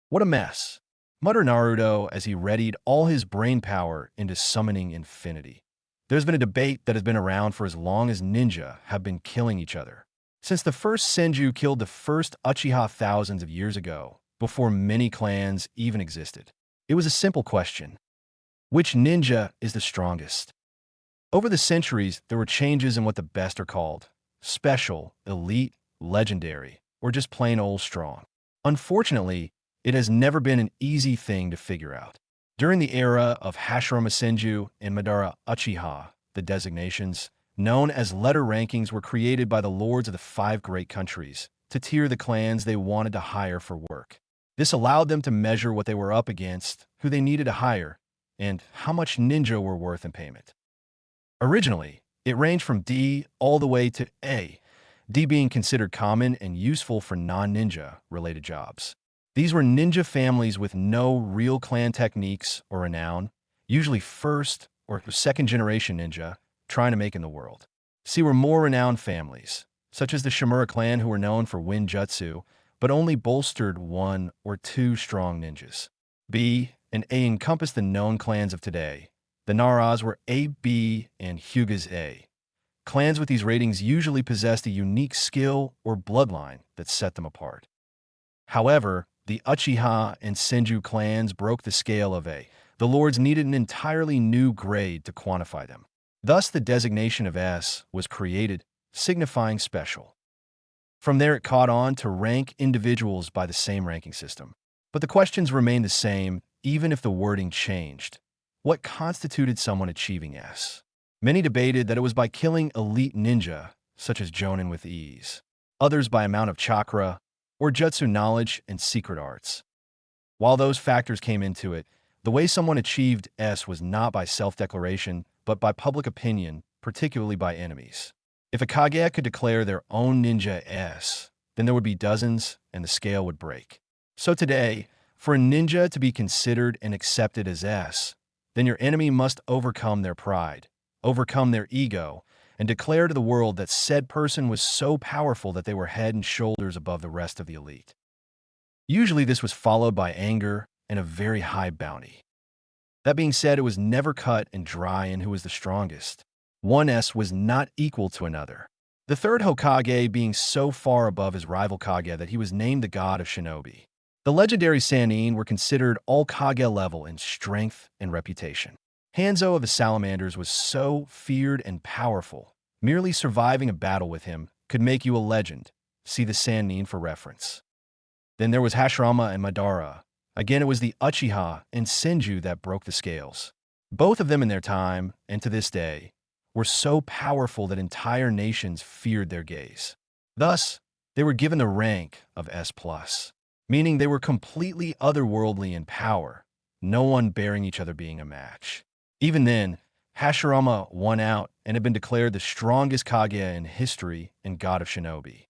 What a mess, muttered Naruto as he readied all his brain power into summoning infinity. There's been a debate that has been around for as long as ninja have been killing each other. Since the first Senju killed the first Uchiha thousands of years ago, before many clans even existed. It was a simple question. Which ninja is the strongest? Over the centuries, there were changes in what the best are called: special, elite, legendary, or just plain old strong. Unfortunately, it has never been an easy thing to figure out. During the era of Hashirama Senju and Madara Uchiha, the designations, known as letter rankings, were created by the lords of the five great countries to tier the clans they wanted to hire for work. This allowed them to measure what they were up against, who they needed to hire, and how much ninja were worth in payment. Originally, it ranged from D all the way to A, D being considered common and useful for non-ninja related jobs. These were ninja families with no real clan techniques or renown, usually first or second generation ninja, trying to make in the world. C were more renowned families, such as the Shimura clan, who were known for wind jutsu, but only bolstered one or two strong ninjas. B and A encompassed the known clans of today. The Naras were A, B, and Hyugas A. Clans with these ratings usually possessed a unique skill or bloodline that set them apart. However, the Uchiha and Senju clans broke the scale of A. The lords needed an entirely new grade to quantify them. Thus, the designation of S was created, signifying special. From there, it caught on to rank individuals by the same ranking system. But the questions remained the same, even if the wording changed. What constituted someone achieving S? Many debated that it was by killing elite ninja, such as Chūnin, with ease. Others by amount of chakra, or jutsu knowledge and secret arts. While those factors came into it, the way someone achieved S was not by self-declaration, but by public opinion, particularly by enemies. If a Kage could declare their own ninja S, then there would be dozens, and the scale would break. So today, for a ninja to be considered and accepted as S, then your enemy must overcome their pride, overcome their ego, and declare to the world that said person was so powerful that they were head and shoulders above the rest of the elite. Usually this was followed by anger and a very high bounty. That being said, it was never cut and dry in who was the strongest. One S was not equal to another. The third Hokage being so far above his rival Kage that he was named the god of shinobi. The legendary Sannin were considered all Kage level in strength and reputation. Hanzo of the Salamanders was so feared and powerful, merely surviving a battle with him could make you a legend. See the Sannin for reference. Then there was Hashirama and Madara. Again, it was the Uchiha and Senju that broke the scales. Both of them in their time, and to this day, were so powerful that entire nations feared their gaze. Thus, they were given the rank of S+, meaning they were completely otherworldly in power, no one bearing each other being a match. Even then, Hashirama won out and had been declared the strongest Kage in history and god of shinobi.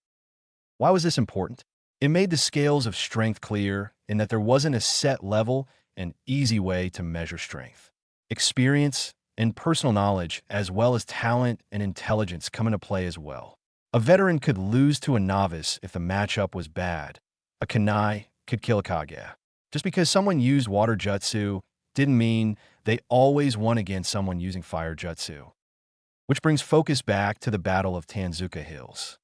Why was this important? It made the scales of strength clear in that there wasn't a set level and easy way to measure strength. Experience and personal knowledge, as well as talent and intelligence, come into play as well. A veteran could lose to a novice if the matchup was bad. A kunai could kill a Kage. Just because someone used water jutsu didn't mean they always won against someone using fire jutsu. Which brings focus back to the Battle of Tanzuka Hills.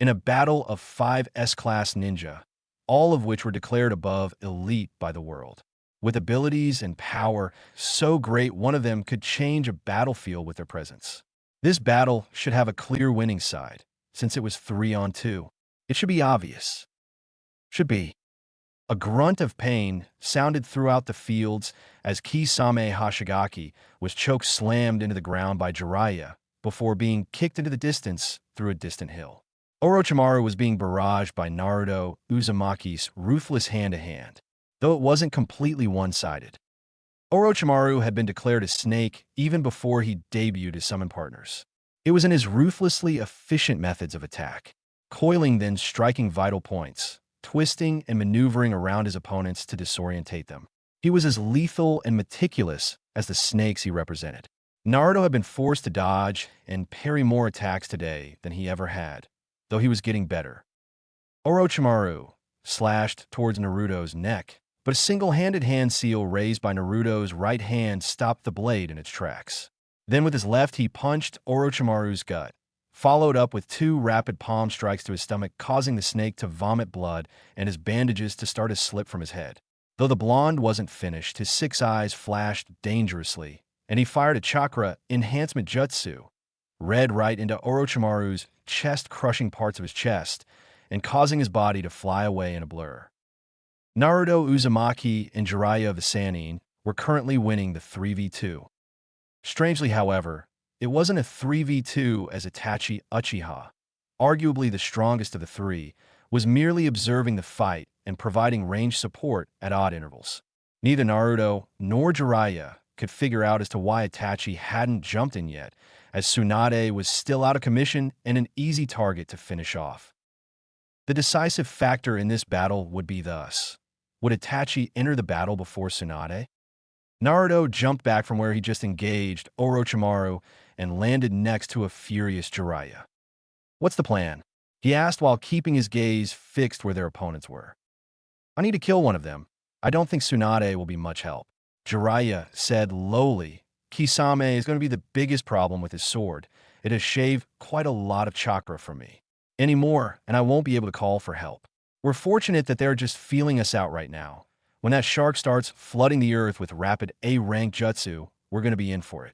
In a battle of 5 S-class ninja, all of which were declared above elite by the world, with abilities and power so great one of them could change a battlefield with their presence. This battle should have a clear winning side, since it was 3-on-2. It should be obvious. Should be. A grunt of pain sounded throughout the fields as Kisame Hashigaki was choke-slammed into the ground by Jiraiya before being kicked into the distance through a distant hill. Orochimaru was being barraged by Naruto Uzumaki's ruthless hand-to-hand, though it wasn't completely one-sided. Orochimaru had been declared a snake even before he debuted as summon partners. It was in his ruthlessly efficient methods of attack, coiling then striking vital points, twisting and maneuvering around his opponents to disorientate them. He was as lethal and meticulous as the snakes he represented. Naruto had been forced to dodge and parry more attacks today than he ever had, though he was getting better. Orochimaru slashed towards Naruto's neck, but a single-handed hand seal raised by Naruto's right hand stopped the blade in its tracks. Then with his left he punched Orochimaru's gut, followed up with 2 rapid palm strikes to his stomach, causing the snake to vomit blood and his bandages to start to slip from his head. Though the blonde wasn't finished, his 6 eyes flashed dangerously, and he fired a chakra enhancement jutsu, read right into Orochimaru's chest, crushing parts of his chest and causing his body to fly away in a blur. Naruto Uzumaki and Jiraiya of the Sannin were currently winning the 3v2. Strangely, however, it wasn't a 3v2 as Itachi Uchiha, arguably the strongest of the three, was merely observing the fight and providing range support at odd intervals. Neither Naruto nor Jiraiya could figure out as to why Itachi hadn't jumped in yet, as Tsunade was still out of commission and an easy target to finish off. The decisive factor in this battle would be thus: would Itachi enter the battle before Tsunade? Naruto jumped back from where he just engaged Orochimaru and landed next to a furious Jiraiya. "What's the plan?" he asked while keeping his gaze fixed where their opponents were. "I need to kill one of them. I don't think Tsunade will be much help," Jiraiya said lowly. "Kisame is going to be the biggest problem with his sword. It has shaved quite a lot of chakra from me. Anymore, and I won't be able to call for help. We're fortunate that they're just feeling us out right now. When that shark starts flooding the earth with rapid A-rank jutsu, we're going to be in for it."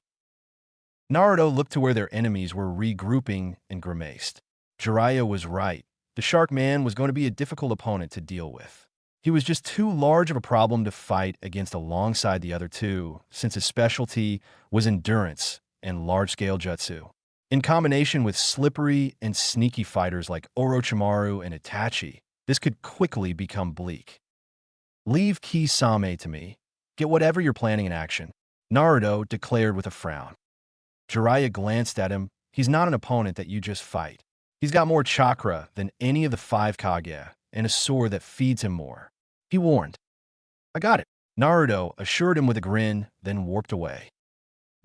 Naruto looked to where their enemies were regrouping and grimaced. Jiraiya was right. The Shark Man was going to be a difficult opponent to deal with. He was just too large of a problem to fight against alongside the other two, since his specialty was endurance and large-scale jutsu. In combination with slippery and sneaky fighters like Orochimaru and Itachi, this could quickly become bleak. "Leave Kisame to me. Get whatever you're planning in action," Naruto declared with a frown. Jiraiya glanced at him. "He's not an opponent that you just fight. He's got more chakra than any of the 5 Kage, and a sword that feeds him more," he warned. "I got it," Naruto assured him with a grin, then warped away.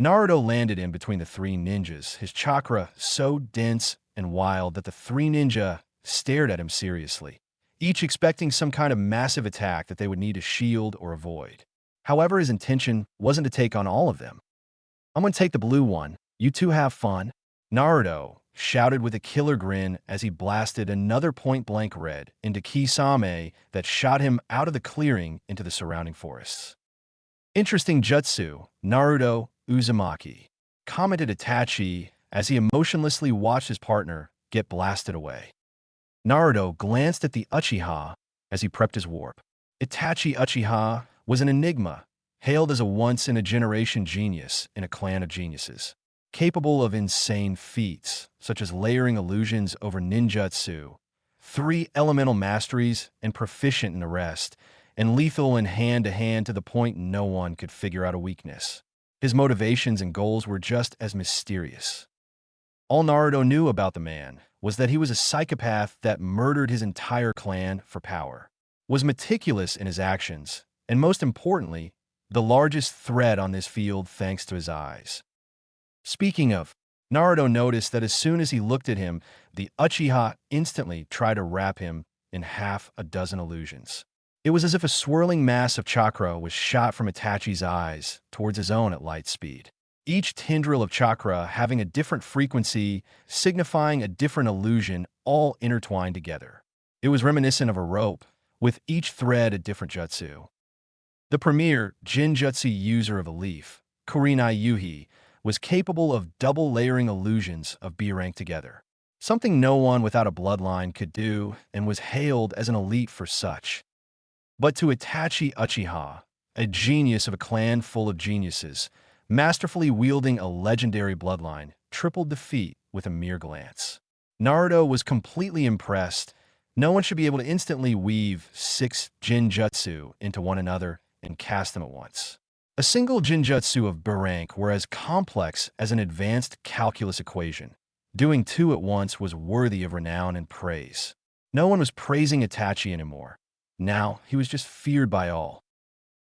Naruto landed in between the 3 ninjas, his chakra so dense and wild that the 3 ninja stared at him seriously, each expecting some kind of massive attack that they would need to shield or avoid. However, his intention wasn't to take on all of them. "I'm going to take the blue one. You two have fun," Naruto shouted with a killer grin as he blasted another point-blank red into Kisame that shot him out of the clearing into the surrounding forests. "Interesting jutsu, Naruto Uzumaki," commented Itachi as he emotionlessly watched his partner get blasted away. Naruto glanced at the Uchiha as he prepped his warp. Itachi Uchiha was an enigma, hailed as a once-in-a-generation genius in a clan of geniuses, capable of insane feats, such as layering illusions over ninjutsu, 3 elemental masteries, and proficient in arrest, and lethal in hand-to-hand to the point no one could figure out a weakness. His motivations and goals were just as mysterious. All Naruto knew about the man was that he was a psychopath that murdered his entire clan for power, was meticulous in his actions, and most importantly, the largest threat on this field thanks to his eyes. Speaking of, Naruto noticed that as soon as he looked at him, the Uchiha instantly tried to wrap him in half a dozen illusions. It was as if a swirling mass of chakra was shot from Itachi's eyes towards his own at light speed, each tendril of chakra having a different frequency, signifying a different illusion, all intertwined together. It was reminiscent of a rope, with each thread a different jutsu. The premier Jinjutsu user of a leaf, Kurenai Yuhi, was capable of double-layering illusions of B-rank together, something no one without a bloodline could do, and was hailed as an elite for such. But to Itachi Uchiha, a genius of a clan full of geniuses, masterfully wielding a legendary bloodline, tripled defeat with a mere glance. Naruto was completely impressed. No one should be able to instantly weave 6 Jinjutsu into one another and cast them at once. A single Jinjutsu of B-rank were as complex as an advanced calculus equation. Doing 2 at once was worthy of renown and praise. No one was praising Itachi anymore. Now, he was just feared by all.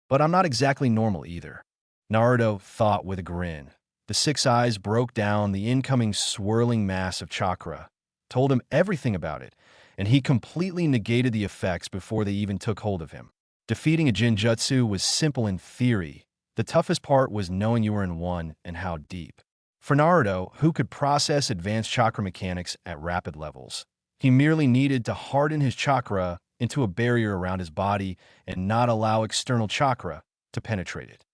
"But I'm not exactly normal either," Naruto thought with a grin. The 6 eyes broke down the incoming swirling mass of chakra, told him everything about it, and he completely negated the effects before they even took hold of him. Defeating a Jinjutsu was simple in theory. The toughest part was knowing you were in one and how deep. For Naruto, who could process advanced chakra mechanics at rapid levels, he merely needed to harden his chakra into a barrier around his body and not allow external chakra to penetrate it.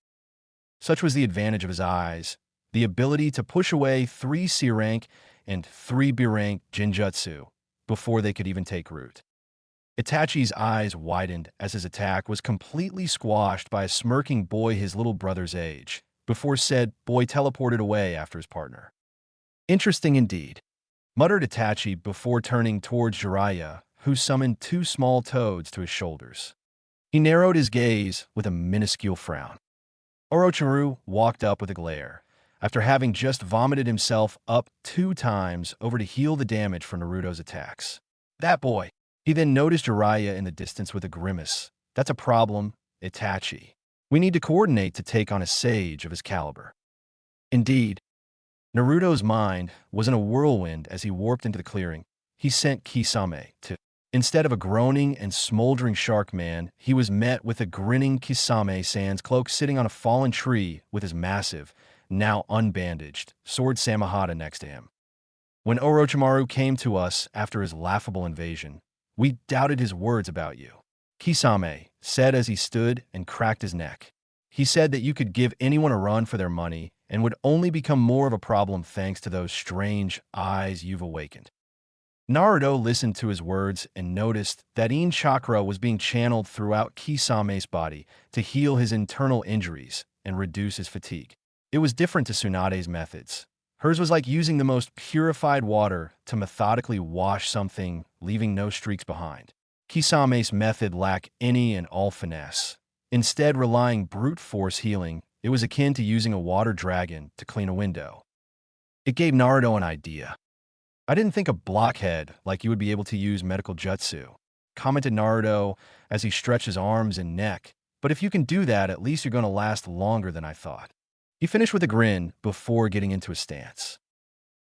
Such was the advantage of his eyes, the ability to push away 3 C-rank and 3 B-rank Jinjutsu before they could even take root. Itachi's eyes widened as his attack was completely squashed by a smirking boy his little brother's age, before said boy teleported away after his partner. Interesting indeed, muttered Itachi before turning towards Jiraiya, who summoned 2 small toads to his shoulders. He narrowed his gaze with a minuscule frown. Orochimaru walked up with a glare, after having just vomited himself up 2 times over to heal the damage from Naruto's attacks. That boy! He then noticed Jiraiya in the distance with a grimace. That's a problem, Itachi. We need to coordinate to take on a sage of his caliber. Indeed, Naruto's mind was in a whirlwind as he warped into the clearing. He sent Kisame to. Instead of a groaning and smoldering shark man, he was met with a grinning Kisame sans cloak sitting on a fallen tree with his massive, now unbandaged, sword Samahata next to him. When Orochimaru came to us after his laughable invasion, we doubted his words about you, Kisame said as he stood and cracked his neck. He said that you could give anyone a run for their money and would only become more of a problem thanks to those strange eyes you've awakened. Naruto listened to his words and noticed that Yin chakra was being channeled throughout Kisame's body to heal his internal injuries and reduce his fatigue. It was different to Tsunade's methods. Hers was like using the most purified water to methodically wash something, leaving no streaks behind. Kisame's method lacked any and all finesse. Instead, relying brute force healing, it was akin to using a water dragon to clean a window. It gave Naruto an idea. I didn't think a blockhead like you would be able to use medical jutsu, commented Naruto as he stretched his arms and neck, but if you can do that, at least you're going to last longer than I thought. He finished with a grin before getting into his stance.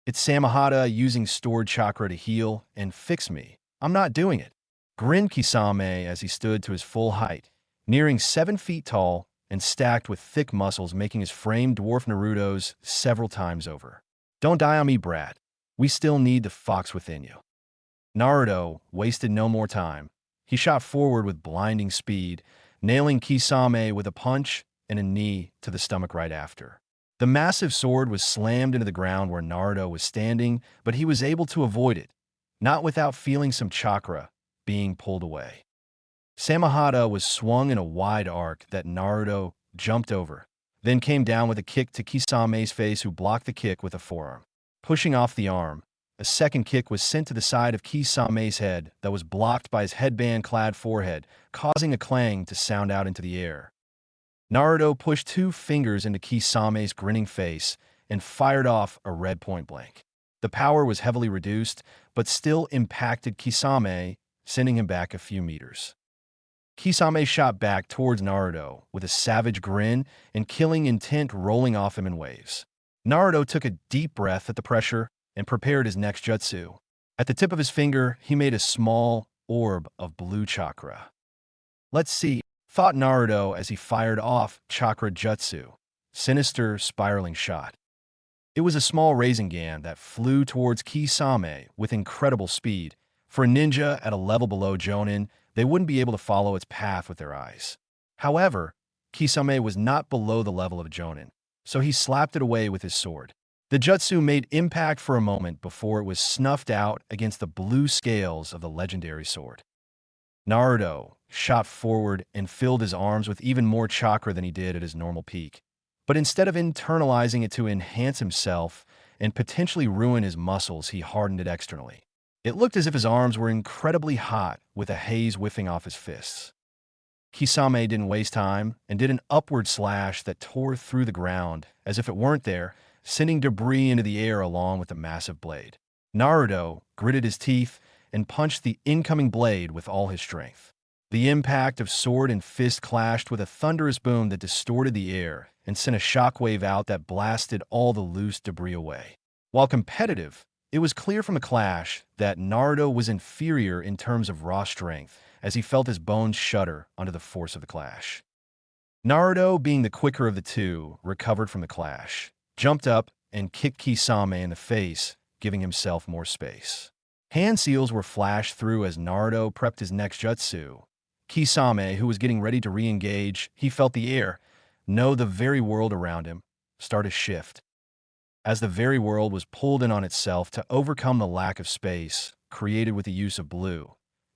It's Samahata using stored chakra to heal and fix me. I'm not doing it, grinned Kisame as he stood to his full height, nearing 7 feet tall and stacked with thick muscles making his frame dwarf Naruto's several times over. Don't die on me, brat. We still need the fox within you. Naruto wasted no more time. He shot forward with blinding speed, nailing Kisame with a punch and a knee to the stomach right after. The massive sword was slammed into the ground where Naruto was standing, but he was able to avoid it, not without feeling some chakra being pulled away. Samahata was swung in a wide arc that Naruto jumped over, then came down with a kick to Kisame's face, who blocked the kick with a forearm. Pushing off the arm, a second kick was sent to the side of Kisame's head that was blocked by his headband-clad forehead, causing a clang to sound out into the air. Naruto pushed 2 fingers into Kisame's grinning face and fired off a red point blank. The power was heavily reduced, but still impacted Kisame, sending him back a few meters. Kisame shot back towards Naruto with a savage grin and killing intent rolling off him in waves. Naruto took a deep breath at the pressure and prepared his next jutsu. At the tip of his finger, he made a small orb of blue chakra. Let's see, thought Naruto as he fired off chakra jutsu, sinister spiraling shot. It was a small Rasengan that flew towards Kisame with incredible speed. For a ninja at a level below Chūnin, they wouldn't be able to follow its path with their eyes. However, Kisame was not below the level of Chūnin, so he slapped it away with his sword. The jutsu made impact for a moment before it was snuffed out against the blue scales of the legendary sword. Naruto shot forward and filled his arms with even more chakra than he did at his normal peak. But instead of internalizing it to enhance himself and potentially ruin his muscles, he hardened it externally. It looked as if his arms were incredibly hot with a haze whiffing off his fists. Kisame didn't waste time and did an upward slash that tore through the ground as if it weren't there, sending debris into the air along with the massive blade. Naruto gritted his teeth and punched the incoming blade with all his strength. The impact of sword and fist clashed with a thunderous boom that distorted the air and sent a shockwave out that blasted all the loose debris away. While competitive, it was clear from the clash that Naruto was inferior in terms of raw strength, as he felt his bones shudder under the force of the clash. Naruto, being the quicker of the two, recovered from the clash, jumped up and kicked Kisame in the face, giving himself more space. Hand seals were flashed through as Naruto prepped his next jutsu. Kisame, who was getting ready to re-engage, he felt the air, No, the very world around him started to shift. As the very world was pulled in on itself to overcome the lack of space created with the use of blue,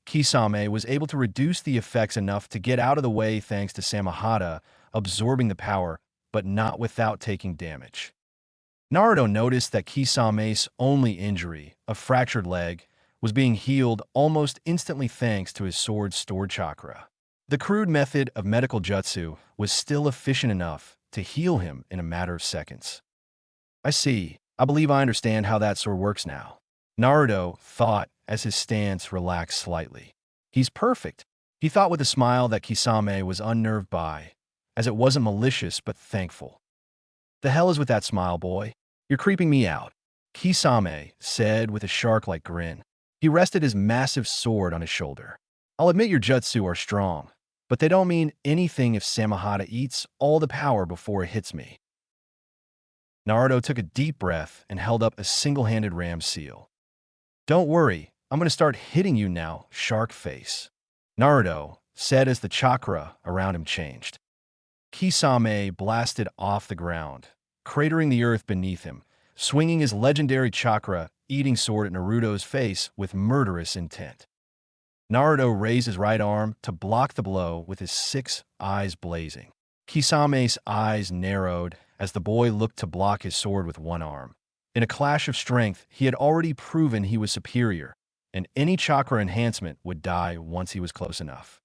Kisame was able to reduce the effects enough to get out of the way thanks to Samahata absorbing the power, but not without taking damage. Naruto noticed that Kisame's only injury, a fractured leg, was being healed almost instantly thanks to his sword's stored chakra. The crude method of medical jutsu was still efficient enough to heal him in a matter of seconds. I see. I believe I understand how that sword works now. Naruto thought as his stance relaxed slightly. He's perfect. He thought with a smile that Kisame was unnerved by, as it wasn't malicious but thankful. The hell is with that smile, boy? You're creeping me out, Kisame said with a shark-like grin. He rested his massive sword on his shoulder. I'll admit your jutsu are strong, but they don't mean anything if Samahata eats all the power before it hits me. Naruto took a deep breath and held up a single-handed ram seal. Don't worry, I'm going to start hitting you now, shark face, Naruto said as the chakra around him changed. Kisame blasted off the ground, cratering the earth beneath him, swinging his legendary chakra eating sword at Naruto's face with murderous intent. Naruto raised his right arm to block the blow with his 6 eyes blazing. Kisame's eyes narrowed as the boy looked to block his sword with one arm. In a clash of strength, he had already proven he was superior, and any chakra enhancement would die once he was close enough.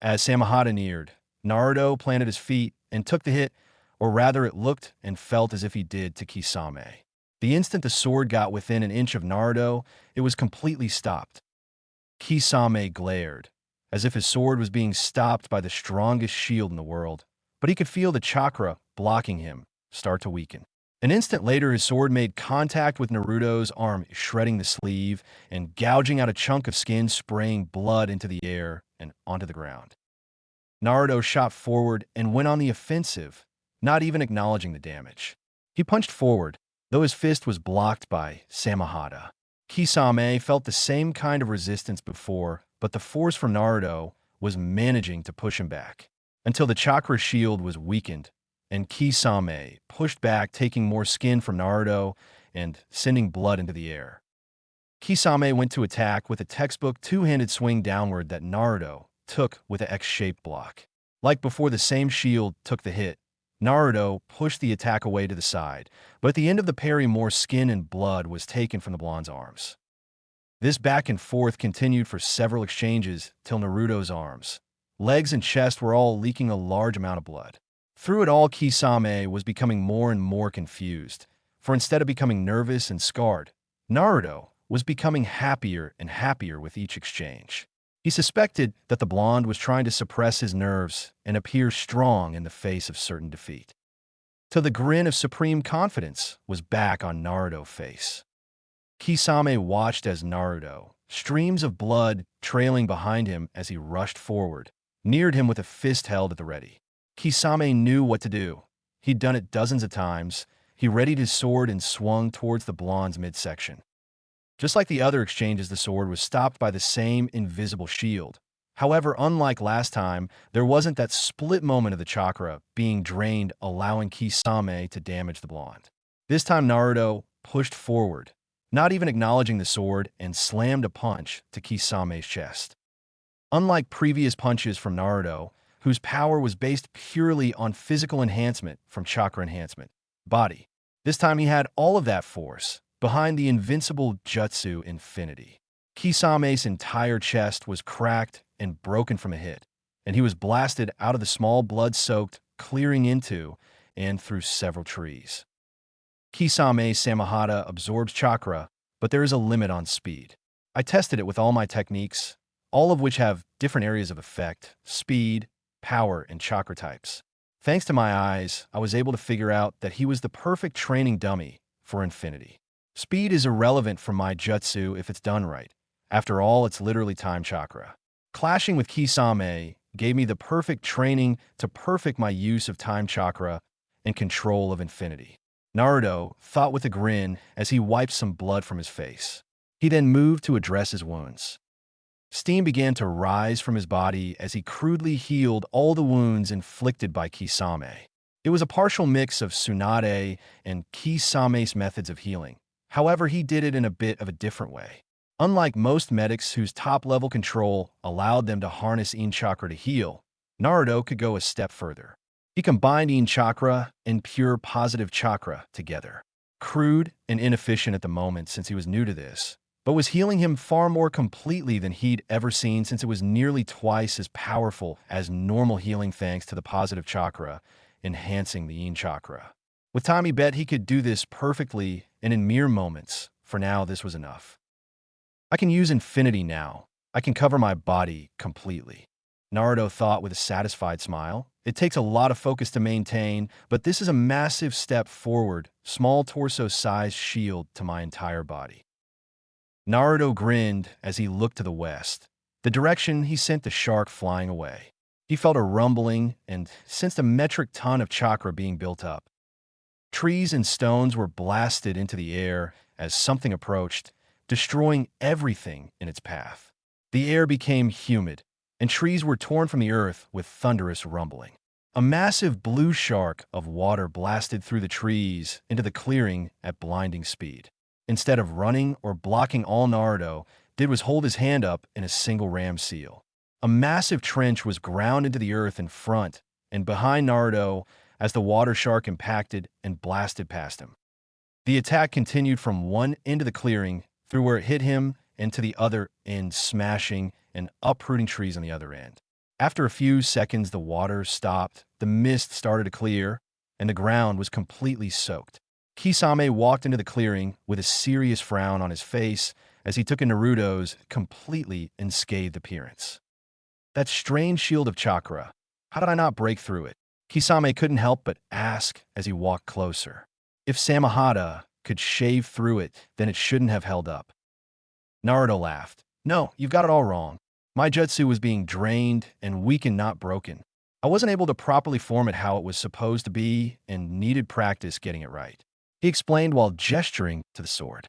As Samahata neared, Naruto planted his feet and took the hit, or rather it looked and felt as if he did to Kisame. The instant the sword got within an inch of Naruto, it was completely stopped. Kisame glared, as if his sword was being stopped by the strongest shield in the world, but he could feel the chakra blocking him start to weaken. An instant later, his sword made contact with Naruto's arm, shredding the sleeve and gouging out a chunk of skin, spraying blood into the air and onto the ground. Naruto shot forward and went on the offensive, not even acknowledging the damage. He punched forward, though his fist was blocked by Samahata. Kisame felt the same kind of resistance before, but the force from Naruto was managing to push him back, until the chakra shield was weakened, and Kisame pushed back, taking more skin from Naruto and sending blood into the air. Kisame went to attack with a textbook two-handed swing downward that Naruto took with an X-shaped block. Like before the same shield took the hit, Naruto pushed the attack away to the side, but at the end of the parry more skin and blood was taken from the blonde's arms. This back and forth continued for several exchanges till Naruto's arms, legs and chest were all leaking a large amount of blood. Through it all, Kisame was becoming more and more confused, for instead of becoming nervous and scarred, Naruto was becoming happier and happier with each exchange. He suspected that the blonde was trying to suppress his nerves and appear strong in the face of certain defeat. Till the grin of supreme confidence was back on Naruto's face. Kisame watched as Naruto, streams of blood trailing behind him as he rushed forward, neared him with a fist held at the ready. Kisame knew what to do. He'd done it dozens of times. He readied his sword and swung towards the blonde's midsection. Just like the other exchanges, the sword was stopped by the same invisible shield. However, unlike last time, there wasn't that split moment of the chakra being drained, allowing Kisame to damage the blonde. This time, Naruto pushed forward, not even acknowledging the sword, and slammed a punch to Kisame's chest. Unlike previous punches from Naruto, whose power was based purely on physical enhancement from chakra enhancement, body, this time he had all of that force behind the invincible jutsu infinity. Kisame's entire chest was cracked and broken from a hit, and he was blasted out of the small blood-soaked, clearing into and through several trees. Kisame's Samahata absorbs chakra, but there is a limit on speed. I tested it with all my techniques, all of which have different areas of effect, speed, power, and chakra types. Thanks to my eyes, I was able to figure out that he was the perfect training dummy for infinity. Speed is irrelevant for my jutsu if it's done right. After all, it's literally time chakra. Clashing with Kisame gave me the perfect training to perfect my use of time chakra and control of infinity. Naruto thought with a grin as he wiped some blood from his face. He then moved to address his wounds. Steam began to rise from his body as he crudely healed all the wounds inflicted by Kisame. It was a partial mix of Tsunade and Kisame's methods of healing. However, he did it in a bit of a different way. Unlike most medics whose top-level control allowed them to harness Yin Chakra to heal, Naruto could go a step further. He combined Yin Chakra and pure positive chakra together. Crude and inefficient at the moment since he was new to this, but was healing him far more completely than he'd ever seen since it was nearly twice as powerful as normal healing thanks to the positive chakra, enhancing the Yin Chakra. With time, he bet he could do this perfectly and in mere moments. For now, this was enough. I can use infinity now. I can cover my body completely. Naruto thought with a satisfied smile. It takes a lot of focus to maintain, but this is a massive step forward, small torso-sized shield to my entire body. Naruto grinned as he looked to the west, the direction he sent the shark flying away. He felt a rumbling and sensed a metric ton of chakra being built up. Trees and stones were blasted into the air as something approached, destroying everything in its path. The air became humid, and trees were torn from the earth with thunderous rumbling. A massive blue shark of water blasted through the trees into the clearing at blinding speed. Instead of running or blocking, all Naruto did was hold his hand up in a single ram seal. A massive trench was ground into the earth in front and behind Naruto as the water shark impacted and blasted past him. The attack continued from one end of the clearing through where it hit him and to the other end, smashing and uprooting trees on the other end. After a few seconds, the water stopped, the mist started to clear, and the ground was completely soaked. Kisame walked into the clearing with a serious frown on his face as he took in Naruto's completely unscathed appearance. That strange shield of chakra, how did I not break through it? Kisame couldn't help but ask as he walked closer. If Samehada could shave through it, then it shouldn't have held up. Naruto laughed. No, you've got it all wrong. My jutsu was being drained and weakened, not broken. I wasn't able to properly form it how it was supposed to be and needed practice getting it right. He explained while gesturing to the sword.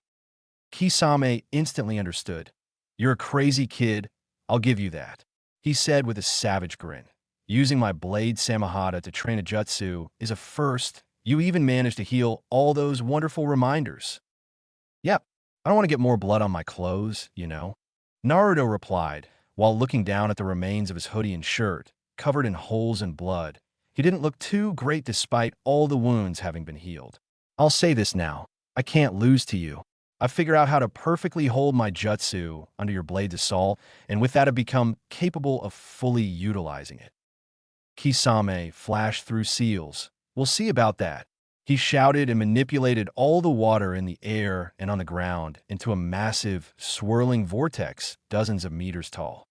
Kisame instantly understood. You're a crazy kid, I'll give you that, he said with a savage grin. Using my blade Samehada to train a jutsu is a first. You even managed to heal all those wonderful reminders. Yep, I don't want to get more blood on my clothes, you know. Naruto replied, while looking down at the remains of his hoodie and shirt, covered in holes and blood. He didn't look too great despite all the wounds having been healed. I'll say this now, I can't lose to you. I've figured out how to perfectly hold my jutsu under your blade's assault, and with that I've become capable of fully utilizing it. Kisame flashed through seals. We'll see about that. He shouted and manipulated all the water in the air and on the ground into a massive, swirling vortex dozens of meters tall.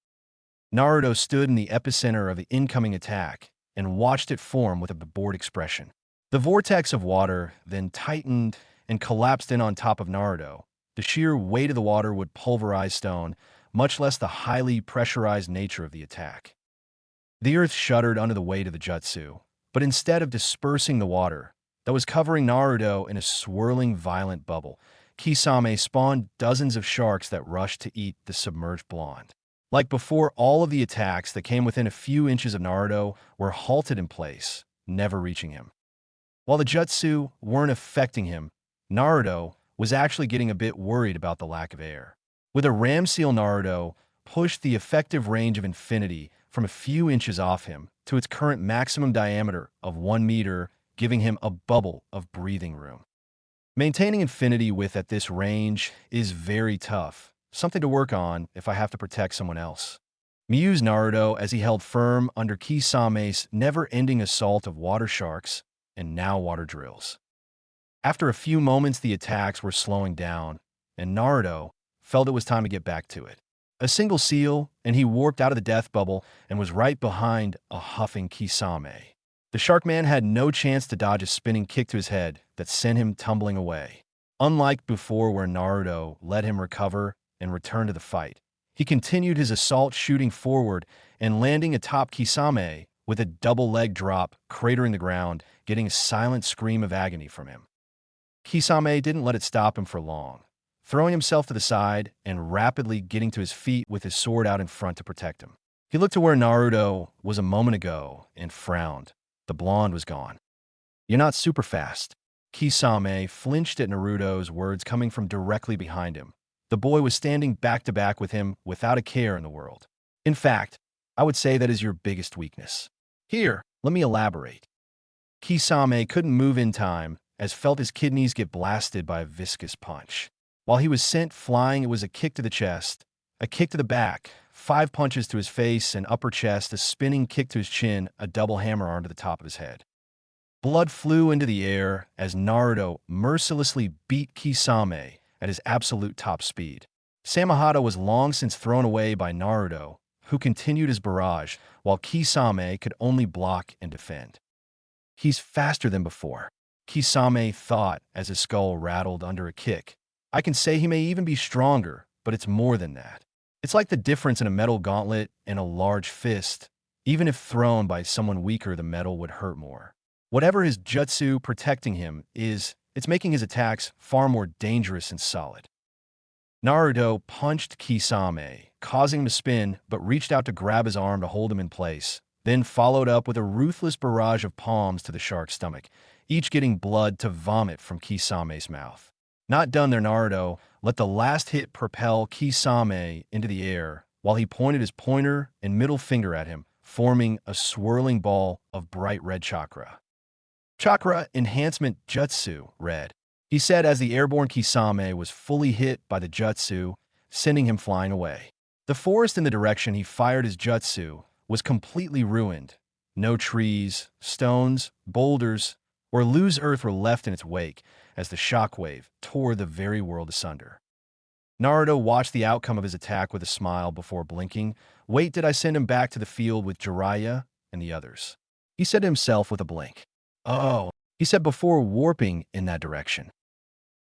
Naruto stood in the epicenter of the incoming attack and watched it form with a bored expression. The vortex of water then tightened and collapsed in on top of Naruto. The sheer weight of the water would pulverize stone, much less the highly pressurized nature of the attack. The earth shuddered under the weight of the jutsu, but instead of dispersing the water that was covering Naruto in a swirling, violent bubble, Kisame spawned dozens of sharks that rushed to eat the submerged blonde. Like before, all of the attacks that came within a few inches of Naruto were halted in place, never reaching him. While the jutsu weren't affecting him, Naruto was actually getting a bit worried about the lack of air. With a ram seal, Naruto pushed the effective range of infinity from a few inches off him to its current maximum diameter of 1 meter, giving him a bubble of breathing room. Maintaining infinity width at this range is very tough, something to work on if I have to protect someone else, mused Naruto as he held firm under Kisame's never-ending assault of water sharks and now water drills. After a few moments, the attacks were slowing down, and Naruto felt it was time to get back to it. A single seal, and he warped out of the death bubble and was right behind a huffing Kisame. The shark man had no chance to dodge a spinning kick to his head that sent him tumbling away. Unlike before where Naruto let him recover and return to the fight, he continued his assault, shooting forward and landing atop Kisame with a double leg drop, cratering the ground, getting a silent scream of agony from him. Kisame didn't let it stop him for long. throwing himself to the side and rapidly getting to his feet with his sword out in front to protect him. He looked to where Naruto was a moment ago and frowned. The blonde was gone. "You're not super fast." Kisame flinched at Naruto's words coming from directly behind him. The boy was standing back to back with him without a care in the world. "In fact, I would say that is your biggest weakness." "Here, let me elaborate." Kisame couldn't move in time, as felt his kidneys get blasted by a viscous punch. While he was sent flying, it was a kick to the chest, a kick to the back, 5 punches to his face and upper chest, a spinning kick to his chin, a double hammer arm to the top of his head. Blood flew into the air as Naruto mercilessly beat Kisame at his absolute top speed. Samahata was long since thrown away by Naruto, who continued his barrage, while Kisame could only block and defend. "He's faster than before," Kisame thought as his skull rattled under a kick. "I can say he may even be stronger, but it's more than that. It's like the difference in a metal gauntlet and a large fist. Even if thrown by someone weaker, the metal would hurt more. Whatever his jutsu protecting him is, it's making his attacks far more dangerous and solid." Naruto punched Kisame, causing him to spin, but reached out to grab his arm to hold him in place, then followed up with a ruthless barrage of palms to the shark's stomach, each getting blood to vomit from Kisame's mouth. Not done there, Naruto let the last hit propel Kisame into the air while he pointed his pointer and middle finger at him, forming a swirling ball of bright red chakra. "Chakra Enhancement Jutsu, Red," he said as the airborne Kisame was fully hit by the jutsu, sending him flying away. The forest in the direction he fired his jutsu was completely ruined. No trees, stones, boulders, or loose earth were left in its wake as the shockwave tore the very world asunder. Naruto watched the outcome of his attack with a smile before blinking. "Wait, did I send him back to the field with Jiraiya and the others?" he said to himself with a blink. "Oh," he said before warping in that direction.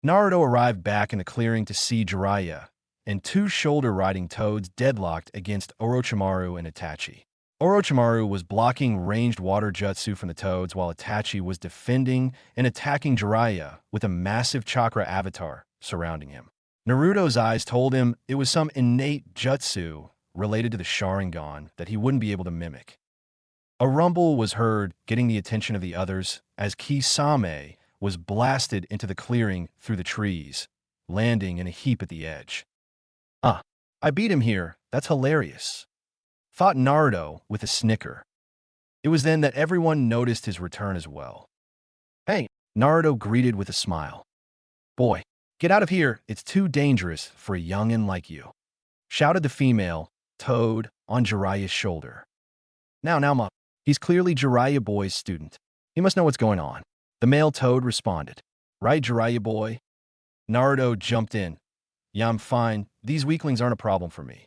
Naruto arrived back in the clearing to see Jiraiya and 2 shoulder-riding toads deadlocked against Orochimaru and Itachi. Orochimaru was blocking ranged water jutsu from the toads while Itachi was defending and attacking Jiraiya with a massive chakra avatar surrounding him. Naruto's eyes told him it was some innate jutsu related to the Sharingan that he wouldn't be able to mimic. A rumble was heard, getting the attention of the others, as Kisame was blasted into the clearing through the trees, landing in a heap at the edge. I beat him here, that's hilarious," thought Naruto with a snicker. It was then that everyone noticed his return as well. "Hey," Naruto greeted with a smile. "Boy, get out of here, it's too dangerous for a youngin' like you," shouted the female toad on Jiraiya's shoulder. Now, Ma, he's clearly Jiraiya boy's student. He must know what's going on," the male toad responded. "Right, Jiraiya boy?" Naruto jumped in. "Yeah, I'm fine. These weaklings aren't a problem for me."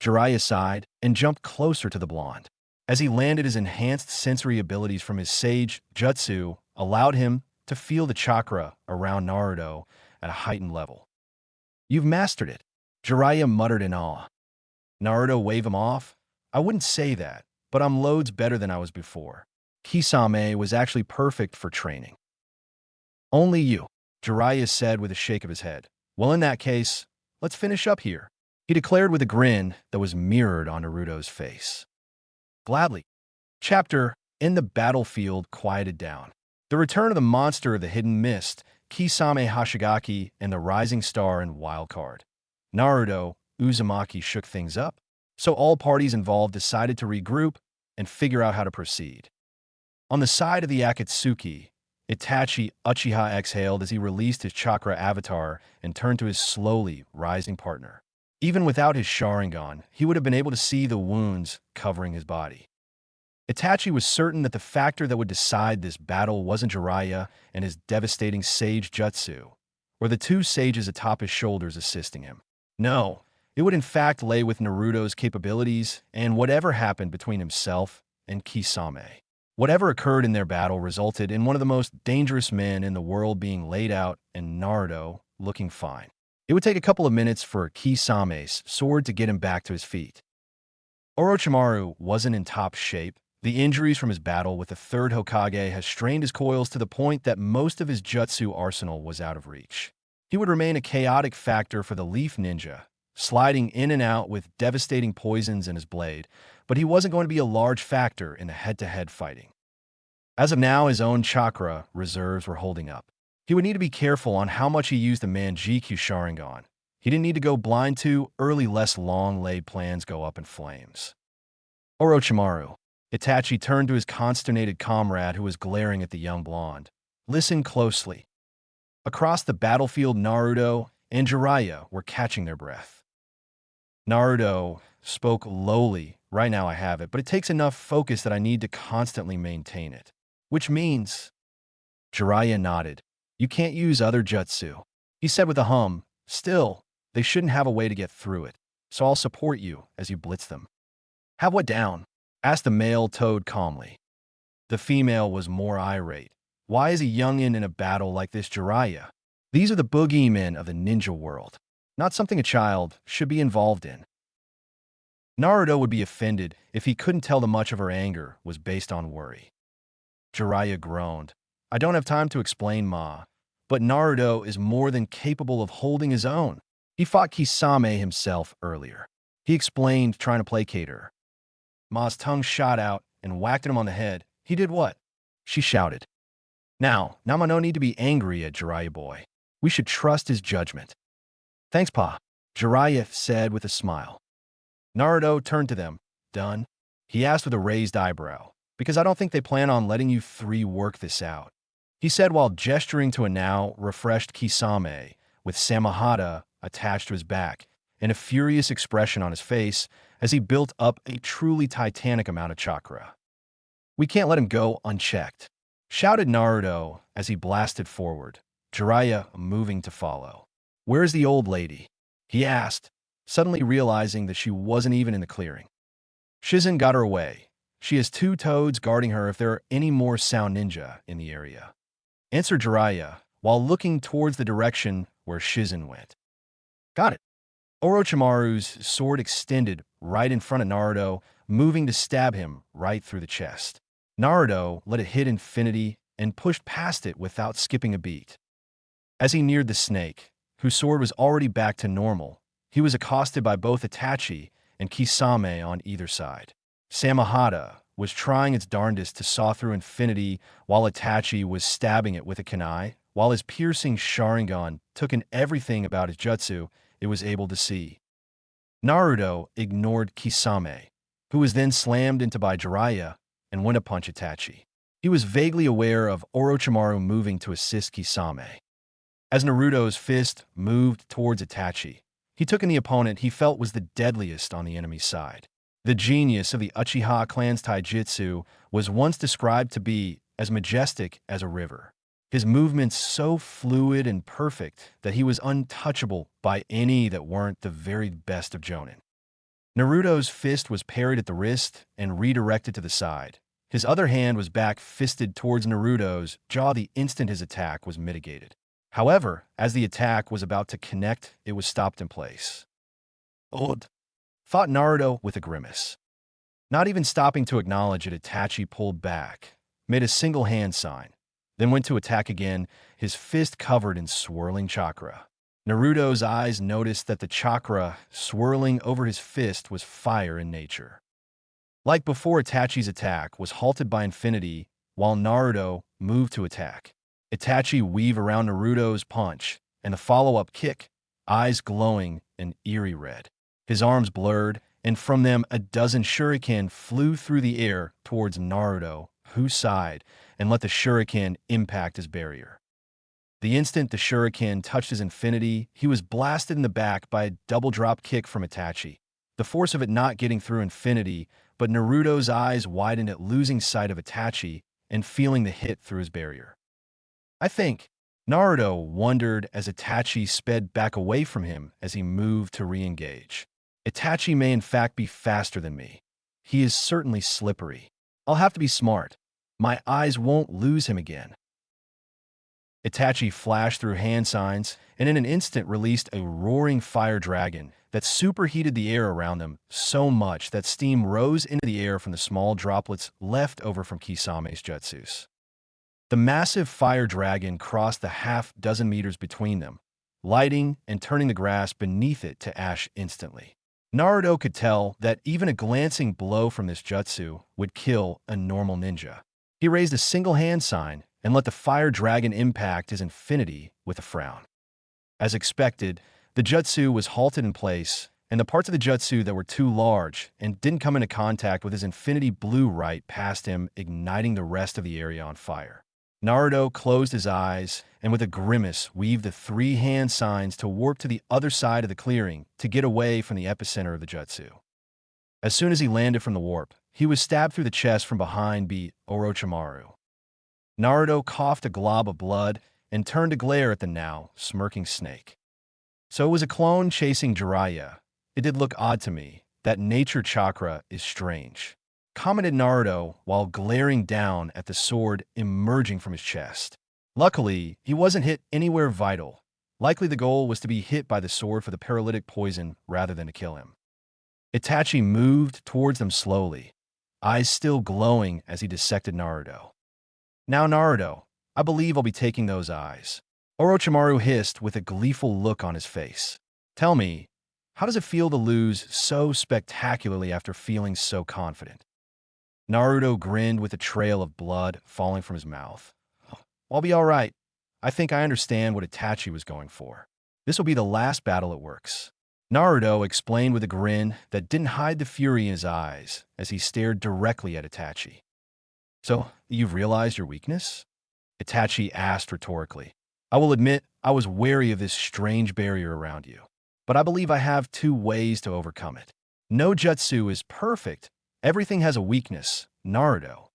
Jiraiya sighed and jumped closer to the blonde. As he landed, his enhanced sensory abilities from his Sage Jutsu allowed him to feel the chakra around Naruto at a heightened level. "You've mastered it," Jiraiya muttered in awe. Naruto waved him off. "I wouldn't say that, but I'm loads better than I was before. Kisame was actually perfect for training." "Only you," Jiraiya said with a shake of his head. "Well, in that case, let's finish up here," he declared with a grin that was mirrored on Naruto's face. "Gladly." Chapter in the battlefield quieted down. The return of the monster of the hidden mist, Kisame Hashigaki, and the rising star and wildcard. Naruto, Uzumaki shook things up, so all parties involved decided to regroup and figure out how to proceed. On the side of the Akatsuki, Itachi Uchiha exhaled as he released his chakra avatar and turned to his slowly rising partner. Even without his Sharingan, he would have been able to see the wounds covering his body. Itachi was certain that the factor that would decide this battle wasn't Jiraiya and his devastating Sage Jutsu, or the 2 sages atop his shoulders assisting him. No, it would in fact lay with Naruto's capabilities and whatever happened between himself and Kisame. Whatever occurred in their battle resulted in one of the most dangerous men in the world being laid out and Naruto looking fine. It would take a couple of minutes for Kisame's sword to get him back to his feet. Orochimaru wasn't in top shape. The injuries from his battle with the 3rd Hokage has strained his coils to the point that most of his jutsu arsenal was out of reach. He would remain a chaotic factor for the Leaf Ninja, sliding in and out with devastating poisons in his blade, but he wasn't going to be a large factor in the head-to-head fighting. As of now, his own chakra reserves were holding up. He would need to be careful on how much he used the Manjikyu Sharingan. He didn't need to go blind to early, less long-laid plans go up in flames. Orochimaru. Itachi turned to his consternated comrade who was glaring at the young blonde. Listen closely. Across the battlefield, Naruto and Jiraiya were catching their breath. Naruto spoke lowly. Right now I have it, but it takes enough focus that I need to constantly maintain it. Which means... Jiraiya nodded. You can't use other jutsu. He said with a hum. Still, they shouldn't have a way to get through it, so I'll support you as you blitz them. Have what down? Asked the male toad calmly. The female was more irate. Why is a youngin in a battle like this, Jiraiya? These are the boogeymen of the ninja world, not something a child should be involved in. Naruto would be offended if he couldn't tell that much of her anger was based on worry. Jiraiya groaned. I don't have time to explain, Ma, but Naruto is more than capable of holding his own. He fought Kisame himself earlier. He explained, trying to placate her. Ma's tongue shot out and whacked him on the head. He did what? She shouted. Now no need to be angry at Jiraiya boy. We should trust his judgment. Thanks, Pa, Jiraiya said with a smile. Naruto turned to them. Done? He asked with a raised eyebrow. Because I don't think they plan on letting you three work this out. He said while gesturing to a now refreshed Kisame with Samahata attached to his back and a furious expression on his face as he built up a truly titanic amount of chakra. We can't let him go unchecked, shouted Naruto as he blasted forward, Jiraiya moving to follow. Where's the old lady? He asked, suddenly realizing that she wasn't even in the clearing. Shizen got her away. She has two toads guarding her if there are any more sound ninja in the area. Answered Jiraiya, while looking towards the direction where Shizen went. Got it. Orochimaru's sword extended right in front of Naruto, moving to stab him right through the chest. Naruto let it hit infinity and pushed past it without skipping a beat. As he neared the snake, whose sword was already back to normal, he was accosted by both Itachi and Kisame on either side. Samahata was trying its darndest to saw through infinity while Itachi was stabbing it with a kunai, while his piercing Sharingan took in everything about his jutsu it was able to see. Naruto ignored Kisame, who was then slammed into by Jiraiya and went to punch Itachi. He was vaguely aware of Orochimaru moving to assist Kisame. As Naruto's fist moved towards Itachi, he took in the opponent he felt was the deadliest on the enemy's side. The genius of the Uchiha clan's taijutsu was once described to be as majestic as a river. His movements so fluid and perfect that he was untouchable by any that weren't the very best of Jonin. Naruto's fist was parried at the wrist and redirected to the side. His other hand was back-fisted towards Naruto's jaw the instant his attack was mitigated. However, as the attack was about to connect, it was stopped in place. Odd, thought Naruto with a grimace. Not even stopping to acknowledge it, Itachi pulled back, made a single hand sign, then went to attack again, his fist covered in swirling chakra. Naruto's eyes noticed that the chakra swirling over his fist was fire in nature. Like before, Itachi's attack was halted by infinity while Naruto moved to attack. Itachi weaved around Naruto's punch and the follow-up kick, eyes glowing an eerie red. His arms blurred, and from them a dozen shuriken flew through the air towards Naruto, who sighed and let the shuriken impact his barrier. The instant the shuriken touched his infinity, he was blasted in the back by a double drop kick from Itachi. The force of it not getting through infinity, but Naruto's eyes widened at losing sight of Itachi and feeling the hit through his barrier. I think, Naruto wondered as Itachi sped back away from him as he moved to re-engage. Itachi may in fact be faster than me. He is certainly slippery. I'll have to be smart. My eyes won't lose him again. Itachi flashed through hand signs and in an instant released a roaring fire dragon that superheated the air around them so much that steam rose into the air from the small droplets left over from Kisame's jutsus. The massive fire dragon crossed the half-dozen meters between them, lighting and turning the grass beneath it to ash instantly. Naruto could tell that even a glancing blow from this jutsu would kill a normal ninja. He raised a single hand sign and let the fire dragon impact his infinity with a frown. As expected, the jutsu was halted in place, and the parts of the jutsu that were too large and didn't come into contact with his infinity blew right past him, igniting the rest of the area on fire. Naruto closed his eyes and with a grimace weaved the three hand signs to warp to the other side of the clearing to get away from the epicenter of the jutsu. As soon as he landed from the warp, he was stabbed through the chest from behind by Orochimaru. Naruto coughed a glob of blood and turned to glare at the now smirking snake. So it was a clone chasing Jiraiya. It did look odd to me. That nature chakra is strange, commented Naruto while glaring down at the sword emerging from his chest. Luckily, he wasn't hit anywhere vital. Likely the goal was to be hit by the sword for the paralytic poison rather than to kill him. Itachi moved towards them slowly, eyes still glowing as he dissected Naruto. Now, Naruto, I believe I'll be taking those eyes, Orochimaru hissed with a gleeful look on his face. Tell me, how does it feel to lose so spectacularly after feeling so confident? Naruto grinned with a trail of blood falling from his mouth. I'll be all right. I think I understand what Itachi was going for. This will be the last battle it works. Naruto explained with a grin that didn't hide the fury in his eyes as he stared directly at Itachi. So, you've realized your weakness? Itachi asked rhetorically. I will admit I was wary of this strange barrier around you, but I believe I have two ways to overcome it. No jutsu is perfect. Everything has a weakness, Naruto.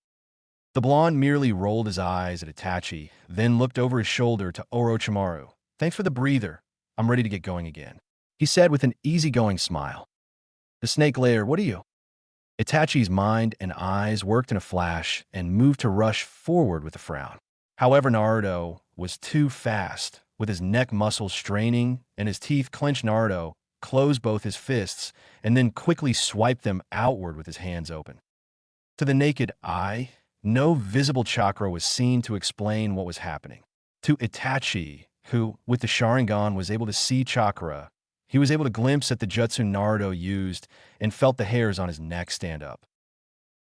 The blonde merely rolled his eyes at Itachi, then looked over his shoulder to Orochimaru. Thanks for the breather. I'm ready to get going again, he said with an easygoing smile. The snake layer, what are you? Itachi's mind and eyes worked in a flash and moved to rush forward with a frown. However, Naruto was too fast, with his neck muscles straining and his teeth clenched. Naruto closed both his fists and then quickly swiped them outward with his hands open. To the naked eye, no visible chakra was seen to explain what was happening. To Itachi, who, with the Sharingan, was able to see chakra, he was able to glimpse at the jutsu Naruto used and felt the hairs on his neck stand up.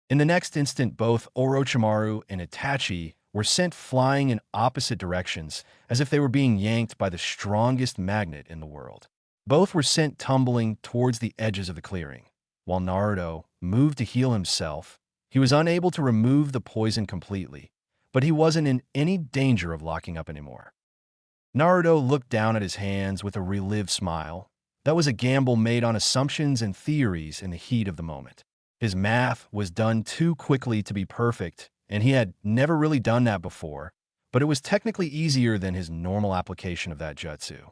In the next instant, both Orochimaru and Itachi were sent flying in opposite directions as if they were being yanked by the strongest magnet in the world. Both were sent tumbling towards the edges of the clearing. While Naruto moved to heal himself, he was unable to remove the poison completely, but he wasn't in any danger of locking up anymore. Naruto looked down at his hands with a relieved smile. That was a gamble made on assumptions and theories in the heat of the moment. His math was done too quickly to be perfect, and he had never really done that before, but it was technically easier than his normal application of that jutsu.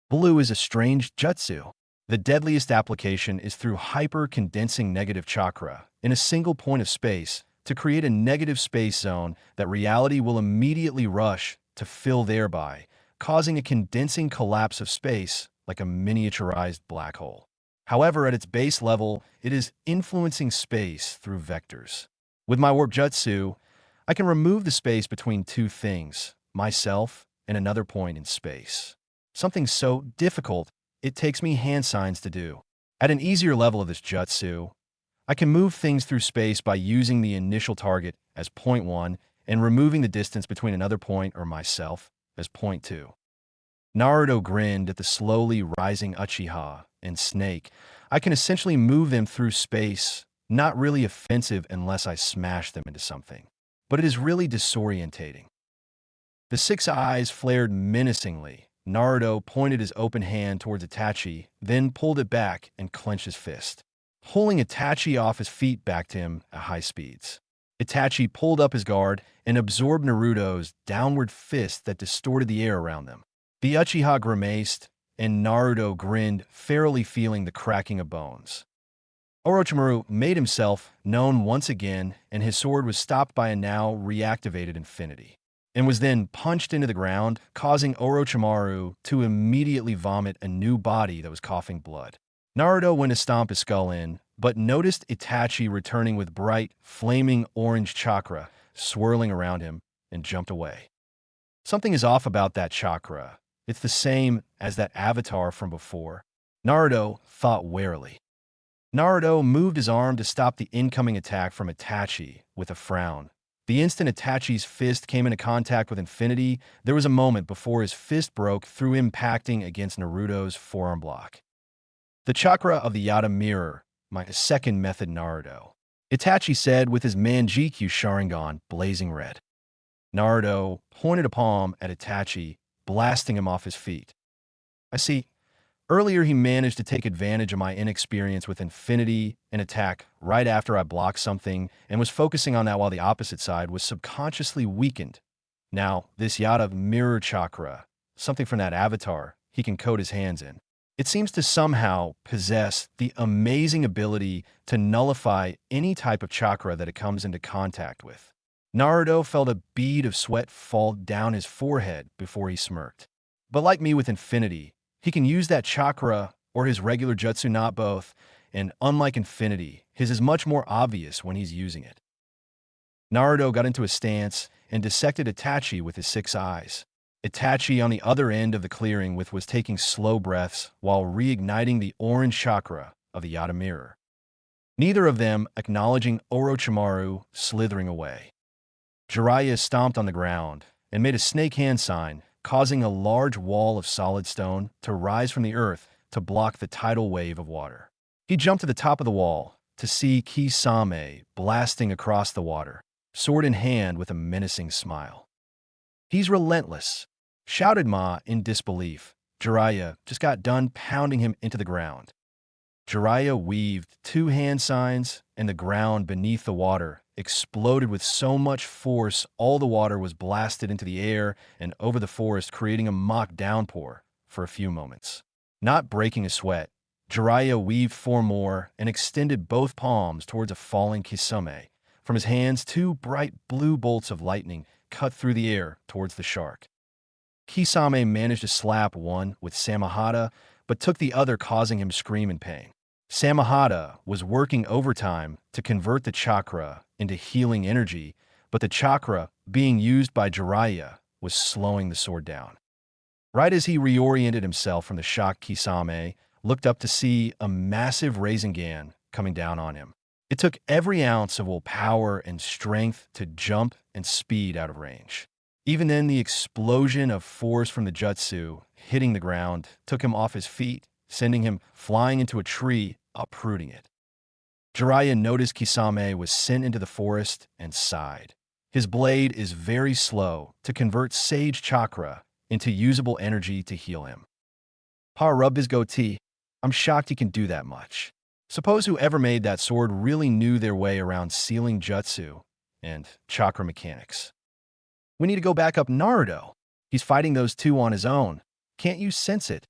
Blue is a strange jutsu. The deadliest application is through hyper-condensing negative chakra in a single point of space to create a negative space zone that reality will immediately rush to fill, thereby causing a condensing collapse of space like a miniaturized black hole. However, at its base level, it is influencing space through vectors. With my warp jutsu, I can remove the space between two things, myself and another point in space. Something so difficult, it takes me hand signs to do. At an easier level of this jutsu, I can move things through space by using the initial target as point 1 and removing the distance between another point or myself as point 2. Naruto grinned at the slowly rising Uchiha and Snake. I can essentially move them through space, not really offensive unless I smash them into something. But it is really disorientating. The six eyes flared menacingly. Naruto pointed his open hand towards Itachi, then pulled it back and clenched his fist, pulling Itachi off his feet back to him at high speeds. Itachi pulled up his guard and absorbed Naruto's downward fist that distorted the air around them. The Uchiha grimaced, and Naruto grinned, fairly feeling the cracking of bones. Orochimaru made himself known once again, and his sword was stopped by a now reactivated infinity, and was then punched into the ground, causing Orochimaru to immediately vomit a new body that was coughing blood. Naruto went to stomp his skull in, but noticed Itachi returning with bright, flaming orange chakra swirling around him, and jumped away. Something is off about that chakra. It's the same as that avatar from before. Naruto thought warily. Naruto moved his arm to stop the incoming attack from Itachi with a frown. The instant Itachi's fist came into contact with infinity, there was a moment before his fist broke through impacting against Naruto's forearm block. The chakra of the Yata mirror, my second method Naruto, Itachi said with his Manjikyu Sharingan blazing red. Naruto pointed a palm at Itachi, blasting him off his feet. I see. Earlier he managed to take advantage of my inexperience with infinity and attack right after I blocked something and was focusing on that while the opposite side was subconsciously weakened. Now, this Yata mirror chakra, something from that avatar, he can coat his hands in. It seems to somehow possess the amazing ability to nullify any type of chakra that it comes into contact with. Naruto felt a bead of sweat fall down his forehead before he smirked. But like me with infinity, he can use that chakra or his regular jutsu, not both, and unlike infinity, his is much more obvious when he's using it. Naruto got into a stance and dissected Itachi with his 6 eyes. Itachi on the other end of the clearing was taking slow breaths while reigniting the orange chakra of the Yata mirror. Neither of them acknowledging Orochimaru slithering away. Jiraiya stomped on the ground and made a snake hand sign, causing a large wall of solid stone to rise from the earth to block the tidal wave of water. He jumped to the top of the wall to see Kisame blasting across the water, sword in hand with a menacing smile. "He's relentless," shouted Ma in disbelief. Jiraiya just got done pounding him into the ground. Jiraiya weaved 2 hand signs, and the ground beneath the water exploded with so much force all the water was blasted into the air and over the forest, creating a mock downpour for a few moments. Not breaking a sweat, Jiraiya weaved 4 more and extended both palms towards a falling Kisame. From his hands, 2 bright blue bolts of lightning cut through the air towards the shark. Kisame managed to slap one with Samahata, but took the other, causing him scream in pain. Samahata was working overtime to convert the chakra into healing energy, but the chakra being used by Jiraiya was slowing the sword down. Right as he reoriented himself from the shock, Kisame looked up to see a massive Rasengan coming down on him. It took every ounce of willpower and strength to jump and speed out of range. Even then, the explosion of force from the jutsu hitting the ground took him off his feet, sending him flying into a tree, uprooting it. Jiraiya noticed Kisame was sent into the forest and sighed. His blade is very slow to convert sage chakra into usable energy to heal him. Pa rubbed his goatee. I'm shocked he can do that much. Suppose whoever made that sword really knew their way around sealing jutsu and chakra mechanics. We need to go back up Naruto. He's fighting those 2 on his own. Can't you sense it?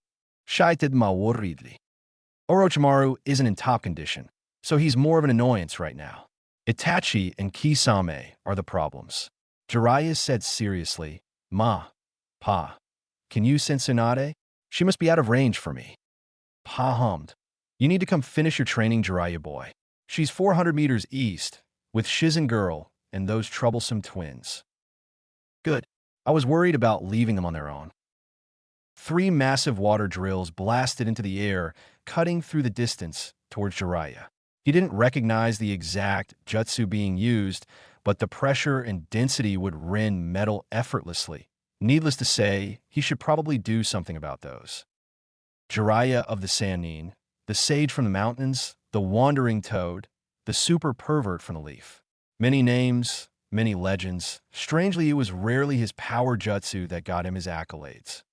Shaited Maworidli. Orochimaru isn't in top condition, so he's more of an annoyance right now. Itachi and Kisame are the problems. Jiraiya said seriously, Ma, Pa, can you sense Tsunade? She must be out of range for me. Pa hummed. You need to come finish your training, Jiraiya boy. She's 400 meters east, with Shizen Girl and those troublesome twins. Good. I was worried about leaving them on their own. 3 massive water drills blasted into the air, cutting through the distance towards Jiraiya. He didn't recognize the exact jutsu being used, but the pressure and density would rend metal effortlessly. Needless to say, he should probably do something about those. Jiraiya of the Sannin, the sage from the mountains, the wandering toad, the super pervert from the leaf. Many names, many legends. Strangely, it was rarely his power jutsu that got him his accolades.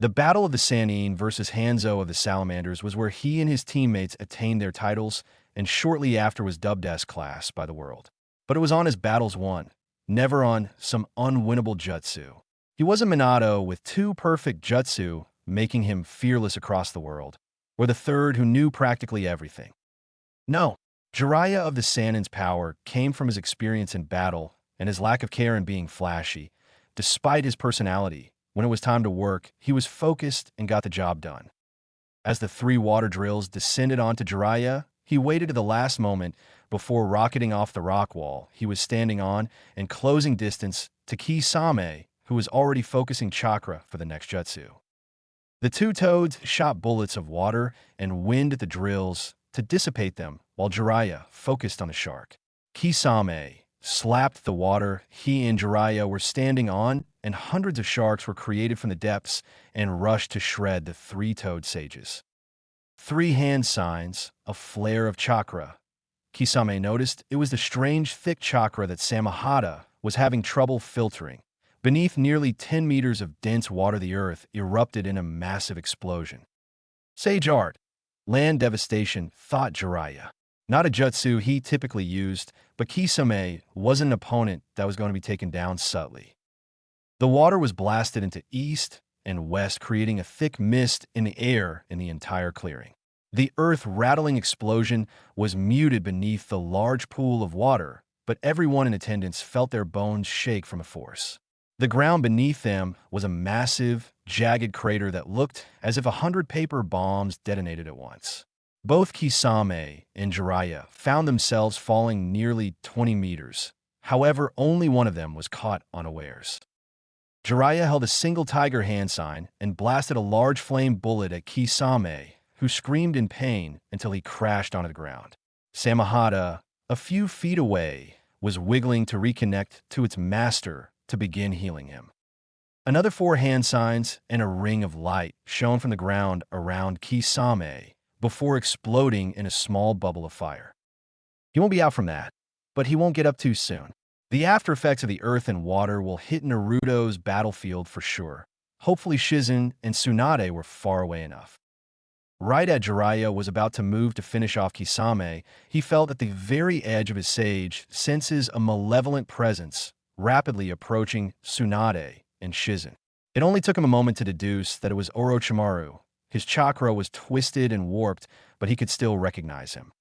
The Battle of the Sannin versus Hanzo of the Salamanders was where he and his teammates attained their titles, and shortly after was dubbed S-Class by the world. But it was on his battles won, never on some unwinnable jutsu. He was a Minato with 2 perfect jutsu, making him fearless across the world, or the third who knew practically everything. No, Jiraiya of the Sannin's power came from his experience in battle and his lack of care in being flashy. Despite his personality, when it was time to work, he was focused and got the job done. As the 3 water drills descended onto Jiraiya, he waited to the last moment before rocketing off the rock wall he was standing on and closing distance to Kisame, who was already focusing chakra for the next jutsu. The two toads shot bullets of water and wind at the drills to dissipate them, while Jiraiya focused on the shark. Kisame slapped the water he and Jiraiya were standing on, and hundreds of sharks were created from the depths and rushed to shred the three-toed sages. Three hand signs, a flare of chakra. Kisame noticed it was the strange, thick chakra that Samahata was having trouble filtering. Beneath nearly 10 meters of dense water, the earth erupted in a massive explosion. Sage art. Land devastation, thought Jiraiya. Not a jutsu he typically used, but Kisame wasn't an opponent that was going to be taken down subtly. The water was blasted into east and west, creating a thick mist in the air in the entire clearing. The earth-rattling explosion was muted beneath the large pool of water, but everyone in attendance felt their bones shake from the force. The ground beneath them was a massive, jagged crater that looked as if 100 paper bombs detonated at once. Both Kisame and Jiraiya found themselves falling nearly 20 meters. However, only one of them was caught unawares. Jiraiya held a single tiger hand sign and blasted a large flame bullet at Kisame, who screamed in pain until he crashed onto the ground. Samahata, a few feet away, was wiggling to reconnect to its master to begin healing him. Another 4 hand signs and a ring of light shone from the ground around Kisame before exploding in a small bubble of fire. He won't be out from that, but he won't get up too soon. The after effects of the earth and water will hit Naruto's battlefield for sure. Hopefully Shizen and Tsunade were far away enough. Right as Jiraiya was about to move to finish off Kisame, he felt at the very edge of his sage senses a malevolent presence rapidly approaching Tsunade and Shizen. It only took him a moment to deduce that it was Orochimaru. His chakra was twisted and warped, but he could still recognize him.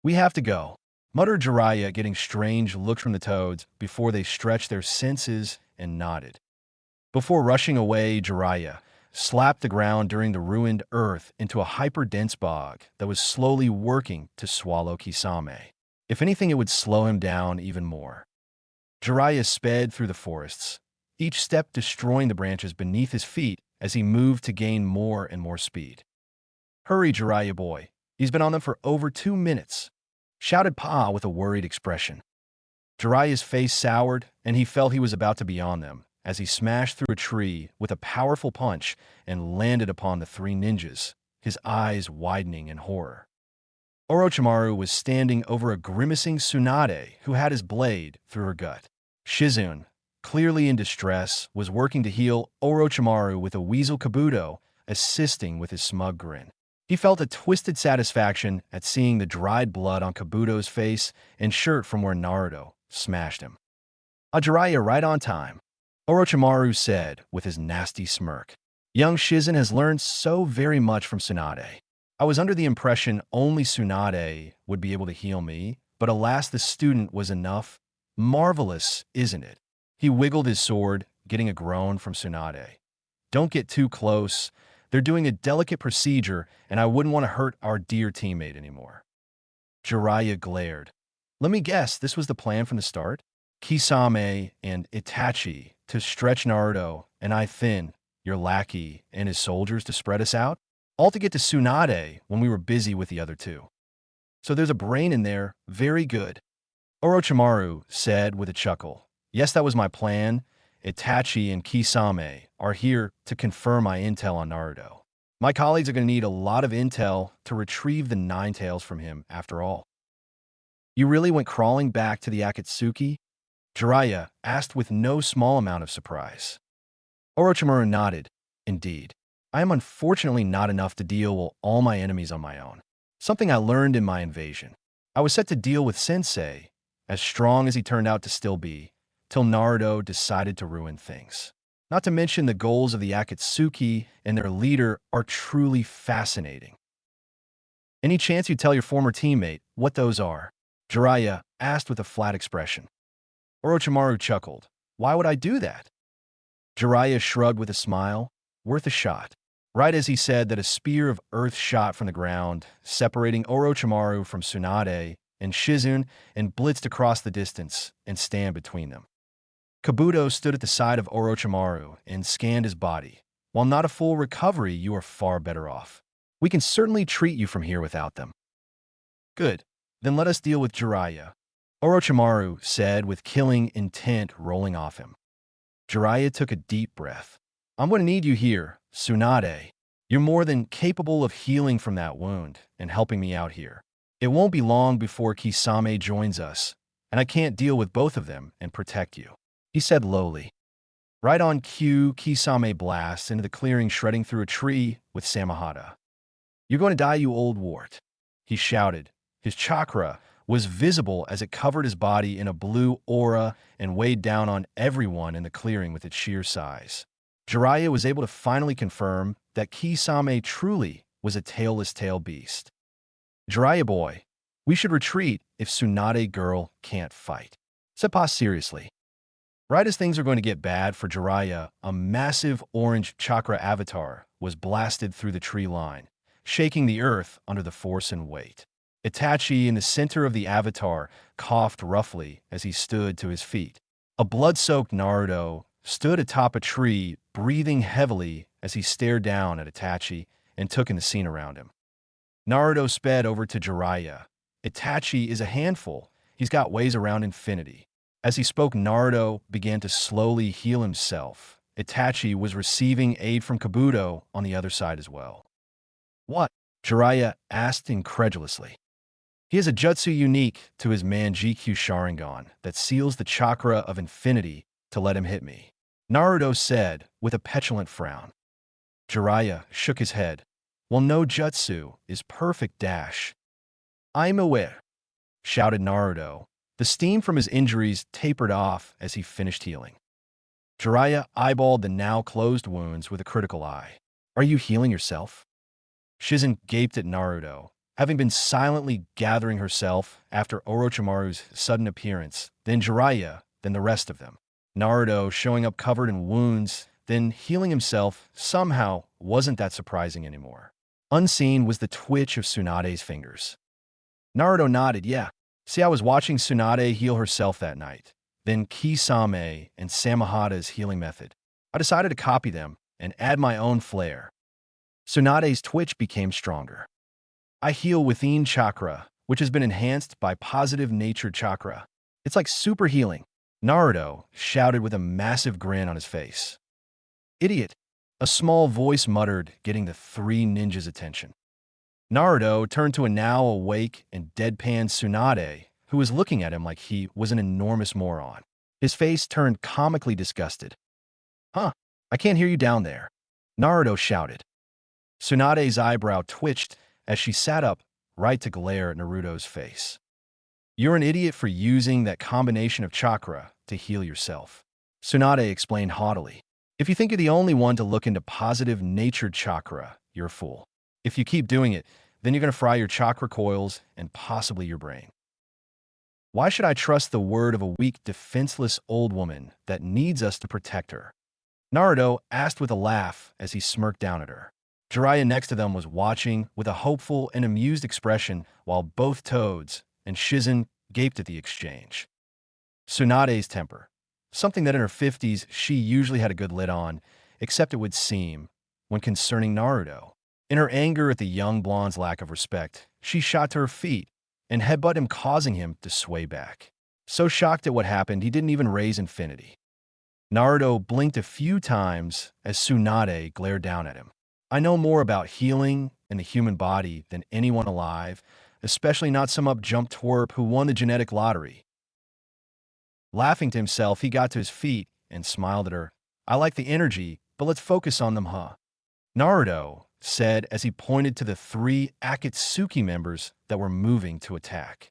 "We have to go," muttered Jiraiya, getting strange looks from the toads before they stretched their senses and nodded. Before rushing away, Jiraiya slapped the ground during the ruined earth into a hyper-dense bog that was slowly working to swallow Kisame. If anything, it would slow him down even more. Jiraiya sped through the forests, each step destroying the branches beneath his feet as he moved to gain more and more speed. "Hurry, Jiraiya boy. He's been on them for over 2 minutes," shouted Pa with a worried expression. Jiraiya's face soured, and he felt he was about to be on them as he smashed through a tree with a powerful punch and landed upon the 3 ninjas, his eyes widening in horror. Orochimaru was standing over a grimacing Tsunade who had his blade through her gut. Shizen, clearly in distress, was working to heal Orochimaru with a weasel Kabuto, assisting with his smug grin. He felt a twisted satisfaction at seeing the dried blood on Kabuto's face and shirt from where Naruto smashed him. "Jiraiya right on time," Orochimaru said with his nasty smirk. "Young Shizen has learned so very much from Tsunade. I was under the impression only Tsunade would be able to heal me, but alas, the student was enough. Marvelous, isn't it?" He wiggled his sword, getting a groan from Tsunade. "Don't get too close. They're doing a delicate procedure, and I wouldn't want to hurt our dear teammate anymore." Jiraiya glared. "Let me guess, this was the plan from the start? Kisame and Itachi to stretch Naruto, and I thin, your lackey, and his soldiers to spread us out? All to get to Tsunade when we were busy with the other 2. So there's a brain in there, very good," Orochimaru said with a chuckle. "Yes, that was my plan. Itachi and Kisame are here to confirm my intel on Naruto. My colleagues are going to need a lot of intel to retrieve the 9 tails from him after all." "You really went crawling back to the Akatsuki?" Jiraiya asked with no small amount of surprise. Orochimaru nodded. "Indeed. I am unfortunately not enough to deal with all my enemies on my own. Something I learned in my invasion. I was set to deal with Sensei, as strong as he turned out to still be, till Naruto decided to ruin things. Not to mention the goals of the Akatsuki and their leader are truly fascinating." "Any chance you tell your former teammate what those are?" Jiraiya asked with a flat expression. Orochimaru chuckled. "Why would I do that?" Jiraiya shrugged with a smile. "Worth a shot." Right as he said that, a spear of earth shot from the ground, separating Orochimaru from Tsunade and Shizen, and blitzed across the distance and stand between them. Kabuto stood at the side of Orochimaru and scanned his body. While not a full recovery, you are far better off. We can certainly treat you from here without them. Good. Then let us deal with Jiraiya, Orochimaru said with killing intent rolling off him. Jiraiya took a deep breath. I'm going to need you here, Tsunade. You're more than capable of healing from that wound and helping me out here. It won't be long before Kisame joins us, and I can't deal with both of them and protect you, he said lowly. Right on cue, Kisame blasts into the clearing, shredding through a tree with Samahata. You're going to die, you old wart, he shouted. His chakra was visible as it covered his body in a blue aura and weighed down on everyone in the clearing with its sheer size. Jiraiya was able to finally confirm that Kisame truly was a tailless tail beast. Jiraiya boy, we should retreat if Tsunade girl can't fight, said Pa seriously. Right as things are going to get bad for Jiraiya, a massive orange chakra avatar was blasted through the tree line, shaking the earth under the force and weight. Itachi, in the center of the avatar, coughed roughly as he stood to his feet. A blood-soaked Naruto stood atop a tree, breathing heavily as he stared down at Itachi and took in the scene around him. Naruto sped over to Jiraiya. Itachi is a handful. He's got ways around infinity. As he spoke, Naruto began to slowly heal himself. Itachi was receiving aid from Kabuto on the other side as well. What? Jiraiya asked incredulously. He has a jutsu unique to his Manjikyu Sharingan that seals the chakra of infinity to let him hit me, Naruto said with a petulant frown. Jiraiya shook his head. Well, no jutsu is perfect dash. I'm aware, shouted Naruto. The steam from his injuries tapered off as he finished healing. Jiraiya eyeballed the now closed wounds with a critical eye. Are you healing yourself? Shizen gaped at Naruto, having been silently gathering herself after Orochimaru's sudden appearance, then Jiraiya, then the rest of them. Naruto showing up covered in wounds, then healing himself somehow wasn't that surprising anymore. Unseen was the twitch of Tsunade's fingers. Naruto nodded, yeah. See, I was watching Tsunade heal herself that night, then Kisame and Samahata's healing method. I decided to copy them and add my own flair. Tsunade's twitch became stronger. I heal within chakra, which has been enhanced by positive nature chakra. It's like super healing, Naruto shouted with a massive grin on his face. Idiot, a small voice muttered, getting the three ninjas' attention. Naruto turned to a now awake and deadpan Tsunade, who was looking at him like he was an enormous moron. His face turned comically disgusted. Huh, I can't hear you down there, Naruto shouted. Tsunade's eyebrow twitched as she sat up, right to glare at Naruto's face. You're an idiot for using that combination of chakra to heal yourself, Tsunade explained haughtily. If you think you're the only one to look into positive natured chakra, you're a fool. If you keep doing it, then you're going to fry your chakra coils and possibly your brain. Why should I trust the word of a weak, defenseless old woman that needs us to protect her? Naruto asked with a laugh as he smirked down at her. Jiraiya next to them was watching with a hopeful and amused expression while both Toads and Shizen gaped at the exchange. Tsunade's temper, something that in her 50s she usually had a good lid on, except it would seem, when concerning Naruto. In her anger at the young blonde's lack of respect, she shot to her feet and headbutted him, causing him to sway back. So shocked at what happened, he didn't even raise infinity. Naruto blinked a few times as Tsunade glared down at him. I know more about healing and the human body than anyone alive, especially not some up-jump twerp who won the genetic lottery. Laughing to himself, he got to his feet and smiled at her. I like the energy, but let's focus on them, huh? Naruto said as he pointed to the three Akatsuki members that were moving to attack.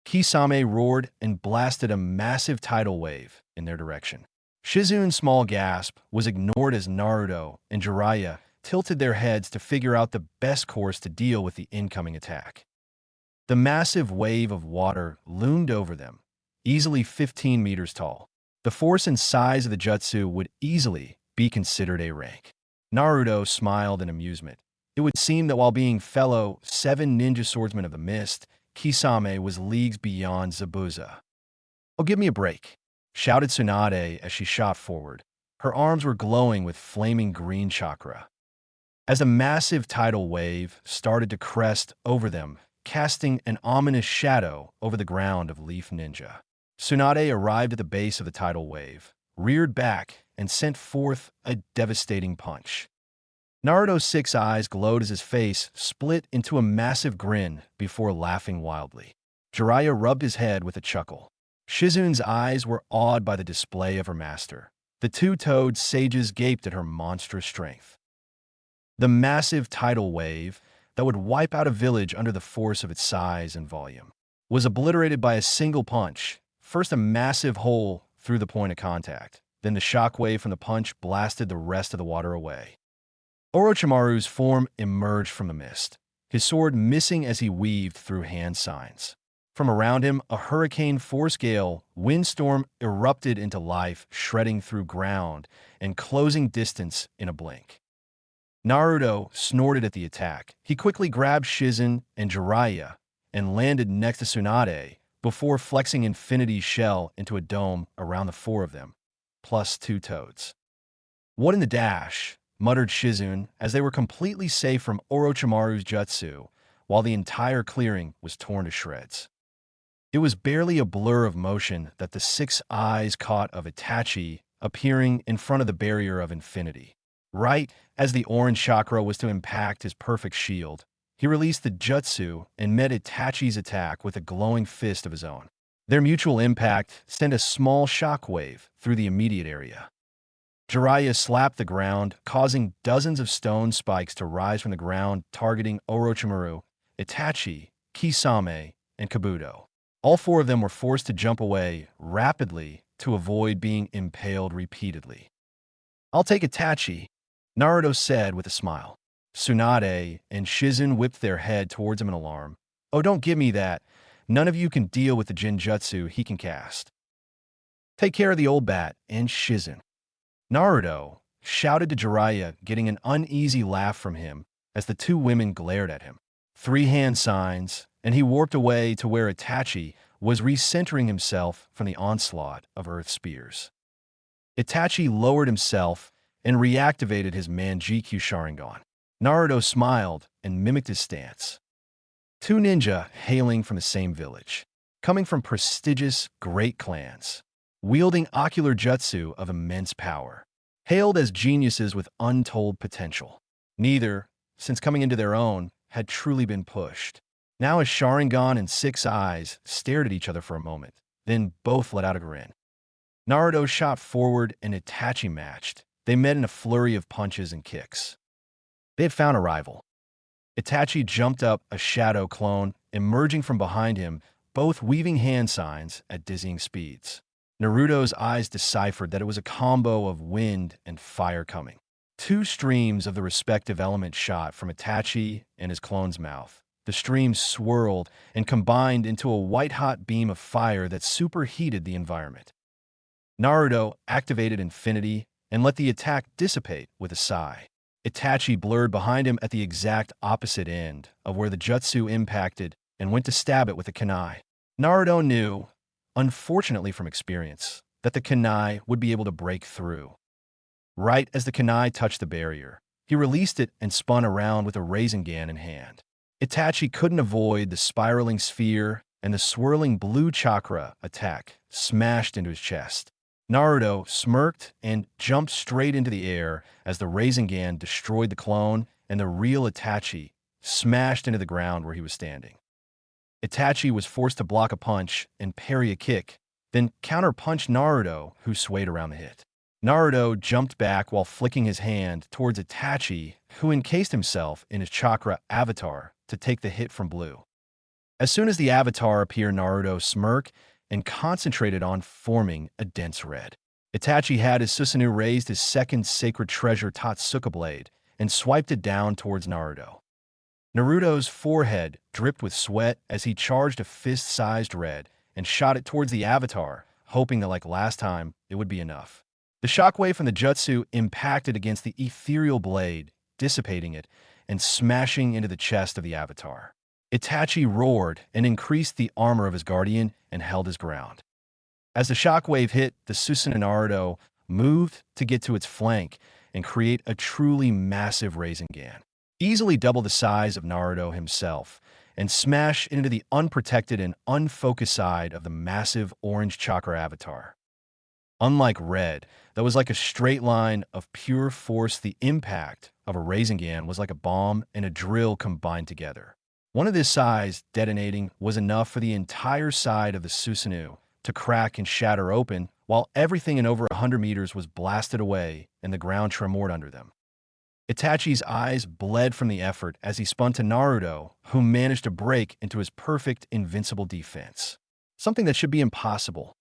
Kisame roared and blasted a massive tidal wave in their direction. Shizune's small gasp was ignored as Naruto and Jiraiya tilted their heads to figure out the best course to deal with the incoming attack. The massive wave of water loomed over them, easily 15 meters tall. The force and size of the jutsu would easily be considered A rank. Naruto smiled in amusement. It would seem that while being fellow 7 ninja swordsmen of the mist, Kisame was leagues beyond Zabuza. Oh, give me a break, shouted Tsunade as she shot forward, Her arms were glowing with flaming green chakra. As a massive tidal wave started to crest over them, casting an ominous shadow over the ground of Leaf Ninja. Tsunade arrived at the base of the tidal wave, reared back, and sent forth a devastating punch. Naruto's 6 eyes glowed as his face split into a massive grin before laughing wildly. Jiraiya rubbed his head with a chuckle. Shizune's eyes were awed by the display of her master. The two-toed sages gaped at her monstrous strength. The massive tidal wave that would wipe out a village under the force of its size and volume was obliterated by a single punch. First a massive hole through the point of contact, then the shockwave from the punch blasted the rest of the water away. Orochimaru's form emerged from the mist, his sword missing as he weaved through hand signs. From around him, a hurricane force-gale windstorm erupted into life, shredding through ground and closing distance in a blink. Naruto snorted at the attack. He quickly grabbed Shizune and Jiraiya and landed next to Tsunade before flexing Infinity's shell into a dome around the 4 of them, plus 2 toads. "What in the dash?" muttered Shizune as they were completely safe from Orochimaru's jutsu, while the entire clearing was torn to shreds. It was barely a blur of motion that the 6 eyes caught of Itachi appearing in front of the barrier of infinity. Right as the orange chakra was to impact his perfect shield, he released the jutsu and met Itachi's attack with a glowing fist of his own. Their mutual impact sent a small shockwave through the immediate area. Jiraiya slapped the ground, causing dozens of stone spikes to rise from the ground, targeting Orochimaru, Itachi, Kisame, and Kabuto. All 4 of them were forced to jump away rapidly to avoid being impaled repeatedly. "I'll take Itachi," Naruto said with a smile. Tsunade and Shizune whipped their head towards him in alarm. "Oh, don't give me that. None of you can deal with the Jinjutsu he can cast. Take care of the old bat and Shizune." Naruto shouted to Jiraiya, getting an uneasy laugh from him as the 2 women glared at him. 3 hand signs, and he warped away to where Itachi was recentering himself from the onslaught of earth spears. Itachi lowered himself and reactivated his Manjikyu Sharingan. Naruto smiled and mimicked his stance. 2 ninja hailing from the same village, coming from prestigious great clans, wielding ocular jutsu of immense power, hailed as geniuses with untold potential. Neither, since coming into their own, had truly been pushed. Now as Sharingan and 6 eyes stared at each other for a moment, then both let out a grin. Naruto shot forward and Itachi matched. They met in a flurry of punches and kicks. They had found a rival. Itachi jumped up a shadow clone, emerging from behind him, both weaving hand signs at dizzying speeds. Naruto's eyes deciphered that it was a combo of wind and fire coming. 2 streams of the respective element shot from Itachi and his clone's mouth. The streams swirled and combined into a white-hot beam of fire that superheated the environment. Naruto activated Infinity and let the attack dissipate with a sigh. Itachi blurred behind him at the exact opposite end of where the jutsu impacted and went to stab it with a kunai. Naruto knew, unfortunately from experience, that the kunai would be able to break through. Right as the kunai touched the barrier, he released it and spun around with a Rasengan in hand. Itachi couldn't avoid the spiraling sphere and the swirling blue chakra attack smashed into his chest. Naruto smirked and jumped straight into the air as the Rasengan destroyed the clone and the real Itachi smashed into the ground where he was standing. Itachi was forced to block a punch and parry a kick, then counter-punch Naruto, who swayed around the hit. Naruto jumped back while flicking his hand towards Itachi, who encased himself in his chakra avatar to take the hit from Blue. As soon as the avatar appeared, Naruto smirked and concentrated on forming a dense red. Itachi had his Susanoo raised his second sacred treasure Totsuka blade and swiped it down towards Naruto. Naruto's forehead dripped with sweat as he charged a fist-sized red and shot it towards the avatar, hoping that like last time, it would be enough. The shockwave from the jutsu impacted against the ethereal blade, dissipating it and smashing into the chest of the avatar. Itachi roared and increased the armor of his guardian and held his ground. As the shockwave hit the Susanoo, Naruto moved to get to its flank and create a truly massive Rasengan, easily double the size of Naruto himself, and smash into the unprotected and unfocused side of the massive orange chakra avatar. Unlike Red, that was like a straight line of pure force, the impact of a Rasengan was like a bomb and a drill combined together. One of this size detonating was enough for the entire side of the Susanoo to crack and shatter open, while everything in over 100 meters was blasted away and the ground tremored under them. Itachi's eyes bled from the effort as he spun to Naruto, who managed to break into his perfect invincible defense. Something that should be impossible.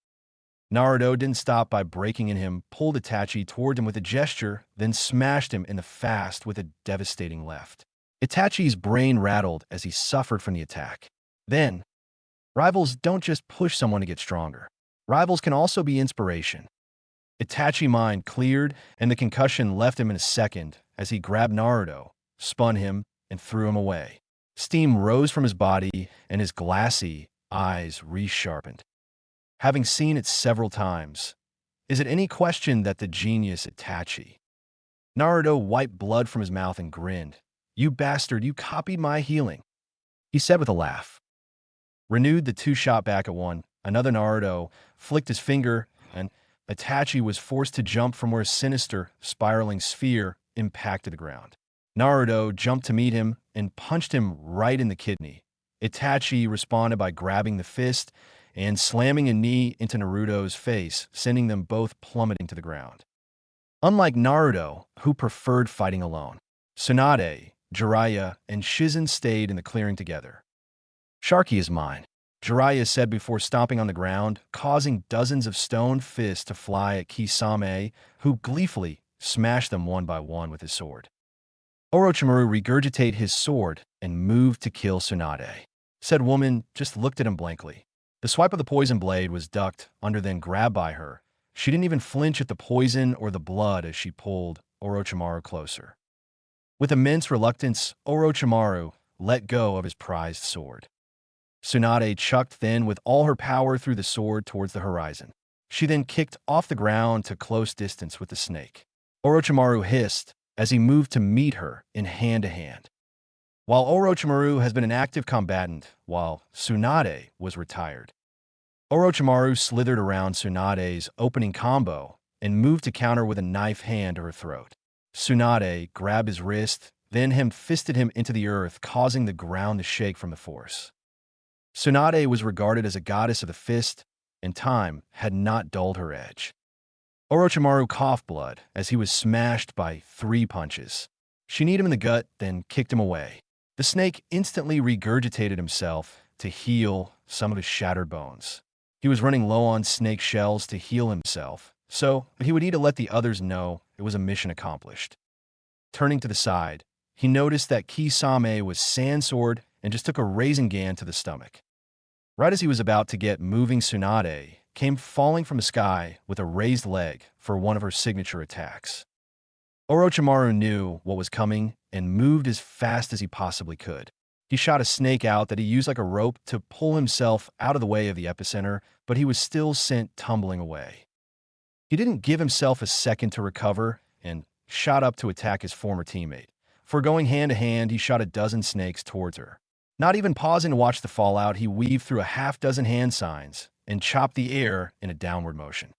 Naruto didn't stop by breaking in him, pulled Itachi toward him with a gesture, then smashed him in the fast with a devastating left. Itachi's brain rattled as he suffered from the attack. Then, rivals don't just push someone to get stronger. Rivals can also be inspiration. Itachi's mind cleared, and the concussion left him in a second as he grabbed Naruto, spun him, and threw him away. Steam rose from his body, and his glassy eyes resharpened. Having seen it several times, is it any question that the genius Itachi? Naruto wiped blood from his mouth and grinned. "You bastard, you copied my healing," he said with a laugh. Renewed, the two shot back at one. Another Naruto flicked his finger, and Itachi was forced to jump from where a sinister, spiraling sphere impacted the ground. Naruto jumped to meet him and punched him right in the kidney. Itachi responded by grabbing the fist and slamming a knee into Naruto's face, sending them both plummeting to the ground. Unlike Naruto, who preferred fighting alone, Tsunade, Jiraiya, and Shizen stayed in the clearing together. "Sharky is mine," Jiraiya said before stomping on the ground, causing dozens of stone fists to fly at Kisame, who gleefully smashed them one by one with his sword. Orochimaru regurgitated his sword and moved to kill Tsunade. Said woman just looked at him blankly. The swipe of the poison blade was ducked under, then grabbed by her. She didn't even flinch at the poison or the blood as she pulled Orochimaru closer. With immense reluctance, Orochimaru let go of his prized sword. Tsunade chucked then with all her power through the sword towards the horizon. She then kicked off the ground to close distance with the snake. Orochimaru hissed as he moved to meet her in hand-to-hand. While Orochimaru has been an active combatant, while Tsunade was retired. Orochimaru slithered around Tsunade's opening combo and moved to counter with a knife hand to her throat. Tsunade grabbed his wrist, then fisted him into the earth, causing the ground to shake from the force. Tsunade was regarded as a goddess of the fist, and time had not dulled her edge. Orochimaru coughed blood as he was smashed by 3 punches. She kneed him in the gut, then kicked him away. The snake instantly regurgitated himself to heal some of his shattered bones. He was running low on snake shells to heal himself, so he would need to let the others know it was a mission accomplished. Turning to the side, he noticed that Kisame was Sandsword and just took a Rasengan to the stomach. Right as he was about to get moving, Tsunade came falling from the sky with a raised leg for one of her signature attacks. Orochimaru knew what was coming and moved as fast as he possibly could. He shot a snake out that he used like a rope to pull himself out of the way of the epicenter, but he was still sent tumbling away. He didn't give himself a second to recover and shot up to attack his former teammate. For going hand-to-hand, he shot a dozen snakes towards her. Not even pausing to watch the fallout, he weaved through a half-dozen hand signs and chopped the air in a downward motion.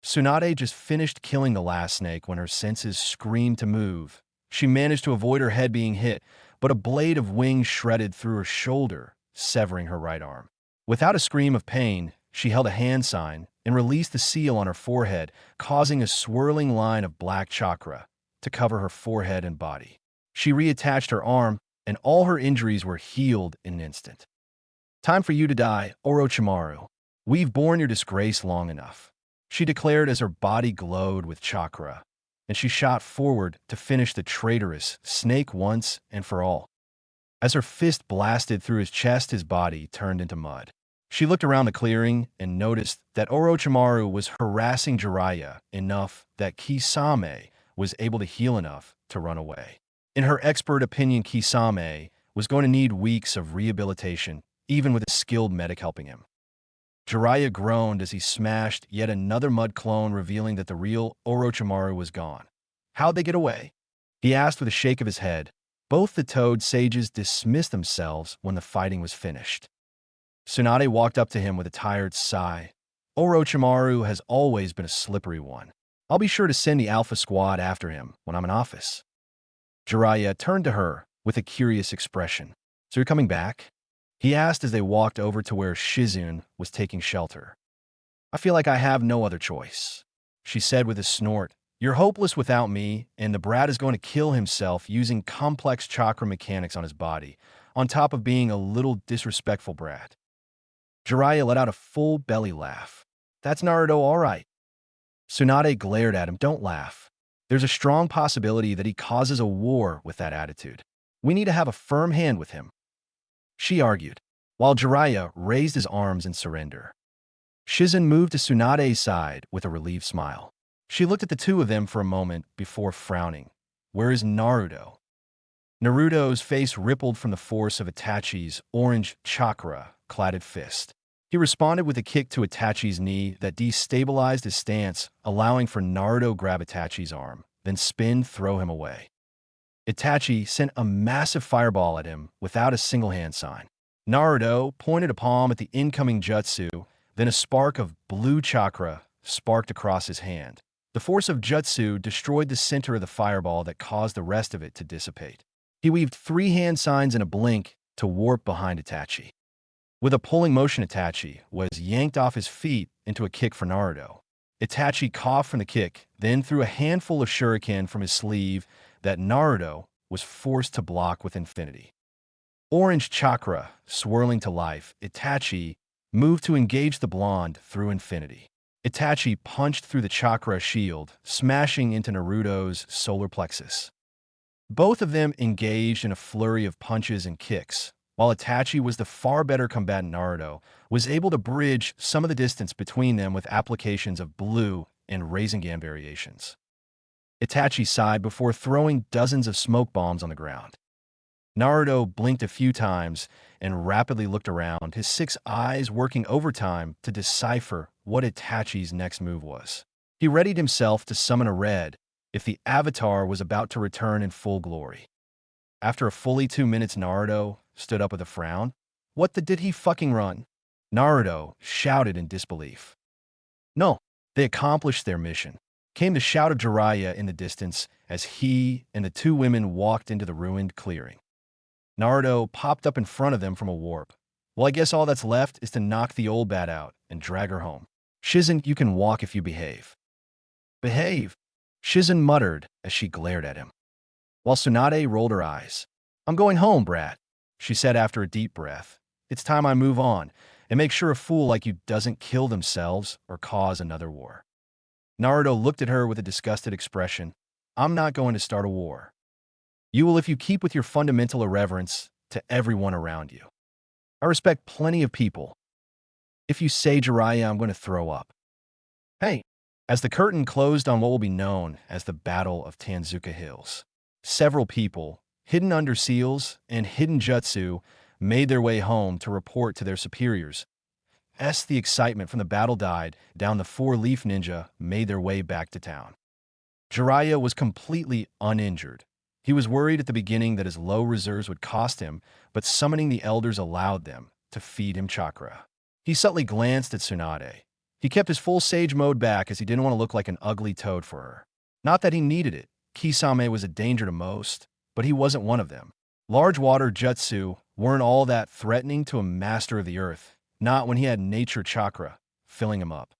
Tsunade just finished killing the last snake when her senses screamed to move. She managed to avoid her head being hit, but a blade of wing shredded through her shoulder, severing her right arm. Without a scream of pain, she held a hand sign and released the seal on her forehead, causing a swirling line of black chakra to cover her forehead and body. She reattached her arm, and all her injuries were healed in an instant. "Time for you to die, Orochimaru. We've borne your disgrace long enough," she declared as her body glowed with chakra, and she shot forward to finish the traitorous snake once and for all. As her fist blasted through his chest, his body turned into mud. She looked around the clearing and noticed that Orochimaru was harassing Jiraiya enough that Kisame was able to heal enough to run away. In her expert opinion, Kisame was going to need weeks of rehabilitation, even with a skilled medic helping him. Jiraiya groaned as he smashed yet another mud clone, revealing that the real Orochimaru was gone. How'd they get away? He asked with a shake of his head. Both the Toad sages dismissed themselves when the fighting was finished. Tsunade walked up to him with a tired sigh. Orochimaru has always been a slippery one. I'll be sure to send the Alpha Squad after him when I'm in office. Jiraiya turned to her with a curious expression. So you're coming back? He asked as they walked over to where Shizune was taking shelter. I feel like I have no other choice, she said with a snort. You're hopeless without me, and the brat is going to kill himself using complex chakra mechanics on his body, on top of being a little disrespectful brat. Jiraiya let out a full belly laugh. That's Naruto, all right. Tsunade glared at him. Don't laugh. There's a strong possibility that he causes a war with that attitude. We need to have a firm hand with him, she argued, while Jiraiya raised his arms in surrender. Shizune moved to Tsunade's side with a relieved smile. She looked at the two of them for a moment before frowning. Where is Naruto? Naruto's face rippled from the force of Itachi's orange chakra-cladded fist. He responded with a kick to Itachi's knee that destabilized his stance, allowing for Naruto to grab Itachi's arm, then throw him away. Itachi sent a massive fireball at him without a single hand sign. Naruto pointed a palm at the incoming jutsu, then a spark of blue chakra sparked across his hand. The force of jutsu destroyed the center of the fireball that caused the rest of it to dissipate. He weaved 3 hand signs in a blink to warp behind Itachi. With a pulling motion, Itachi was yanked off his feet into a kick for Naruto. Itachi coughed from the kick, then threw a handful of shuriken from his sleeve that Naruto was forced to block with infinity. Orange chakra swirling to life, Itachi moved to engage the blonde through infinity. Itachi punched through the chakra shield, smashing into Naruto's solar plexus. Both of them engaged in a flurry of punches and kicks, while Itachi was the far better combatant. Naruto was able to bridge some of the distance between them with applications of blue and Rasengan variations. Itachi sighed before throwing dozens of smoke bombs on the ground. Naruto blinked a few times and rapidly looked around, his 6 eyes working overtime to decipher what Itachi's next move was. He readied himself to summon a red if the Avatar was about to return in full glory. After a fully 2 minutes, Naruto stood up with a frown. What the did he fucking run? Naruto shouted in disbelief. No, they accomplished their mission. Came the shout of Jiraiya in the distance as he and the 2 women walked into the ruined clearing. Naruto popped up in front of them from a warp. Well, I guess all that's left is to knock the old bat out and drag her home. Shizune, you can walk if you behave. Behave? Shizune muttered as she glared at him, while Tsunade rolled her eyes. I'm going home, brat, she said after a deep breath. It's time I move on and make sure a fool like you doesn't kill themselves or cause another war. Naruto looked at her with a disgusted expression. I'm not going to start a war. You will if you keep with your fundamental irreverence to everyone around you. I respect plenty of people. If you say Jiraiya, I'm going to throw up. Hey, as the curtain closed on what will be known as the Battle of Tanzuka Hills, several people, hidden under seals and hidden jutsu, made their way home to report to their superiors. As the excitement from the battle died down, the 4-leaf ninja made their way back to town. Jiraiya was completely uninjured. He was worried at the beginning that his low reserves would cost him, but summoning the elders allowed them to feed him chakra. He subtly glanced at Tsunade. He kept his full sage mode back as he didn't want to look like an ugly toad for her. Not that he needed it. Kisame was a danger to most, but he wasn't one of them. Large water jutsu weren't all that threatening to a master of the earth, not when he had nature chakra filling him up.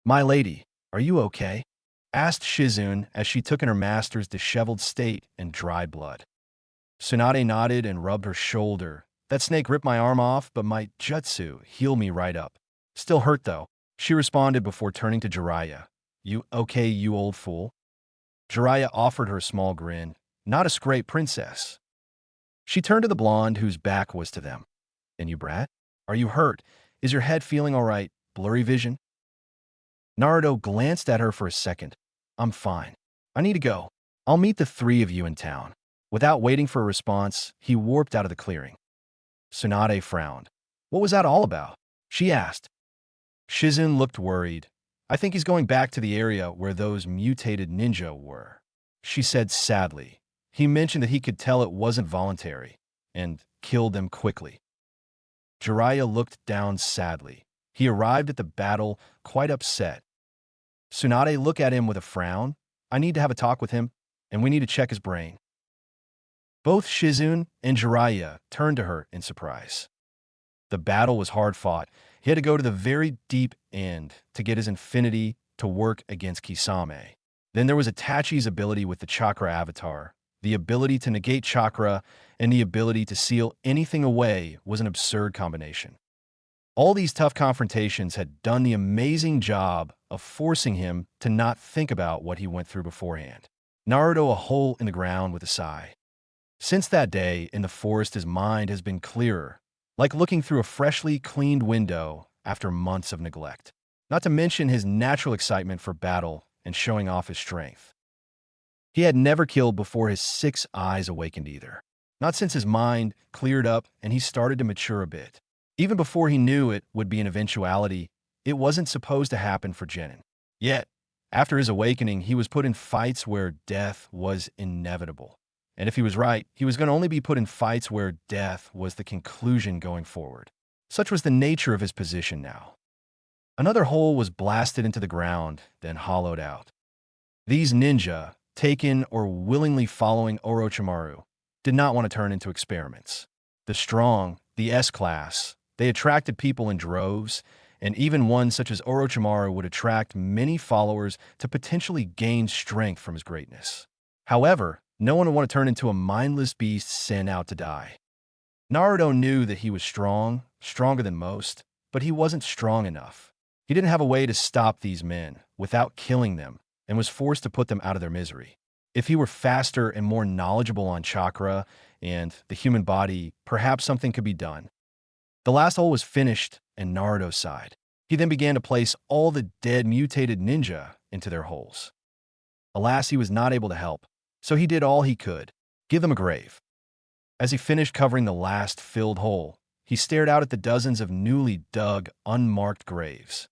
My lady, are you okay? Asked Shizune as she took in her master's disheveled state and dried blood. Tsunade nodded and rubbed her shoulder. That snake ripped my arm off, but my jutsu healed me right up. Still hurt though, she responded before turning to Jiraiya. You okay, you old fool? Jiraiya offered her a small grin. Not a scrape, princess. She turned to the blonde whose back was to them. And you, brat? Are you hurt? Is your head feeling all right? Blurry vision? Naruto glanced at her for a second. I'm fine. I need to go. I'll meet the 3 of you in town. Without waiting for a response, he warped out of the clearing. Tsunade frowned. What was that all about? She asked. Shizun looked worried. I think he's going back to the area where those mutated ninja were, she said sadly. He mentioned that he could tell it wasn't voluntary, and killed them quickly. Jiraiya looked down sadly. He arrived at the battle quite upset. Tsunade looked at him with a frown. I need to have a talk with him, and we need to check his brain. Both Shizun and Jiraiya turned to her in surprise. The battle was hard fought. He had to go to the very deep end to get his infinity to work against Kisame. Then there was Itachi's ability with the chakra avatar. The ability to negate chakra and the ability to seal anything away was an absurd combination. All these tough confrontations had done the amazing job of forcing him to not think about what he went through beforehand. Naruto a hole in the ground with a sigh. Since that day, in the forest his mind has been clearer, like looking through a freshly cleaned window after months of neglect. Not to mention his natural excitement for battle and showing off his strength. He had never killed before his 6 eyes awakened either. Not since his mind cleared up and he started to mature a bit. Even before he knew it would be an eventuality, it wasn't supposed to happen for Chūnin. Yet, after his awakening, he was put in fights where death was inevitable. And if he was right, he was going to only be put in fights where death was the conclusion going forward. Such was the nature of his position now. Another hole was blasted into the ground, then hollowed out. These ninja, taken or willingly following Orochimaru, did not want to turn into experiments. The strong, the S-class, they attracted people in droves, and even one such as Orochimaru would attract many followers to potentially gain strength from his greatness. However, no one would want to turn into a mindless beast sent out to die. Naruto knew that he was strong, stronger than most, but he wasn't strong enough. He didn't have a way to stop these men without killing them and was forced to put them out of their misery. If he were faster and more knowledgeable on chakra and the human body, perhaps something could be done. The last hole was finished, and Naruto sighed. He then began to place all the dead mutated ninja into their holes. Alas, he was not able to help, so he did all he could, give them a grave. As he finished covering the last filled hole, he stared out at the dozens of newly dug, unmarked graves.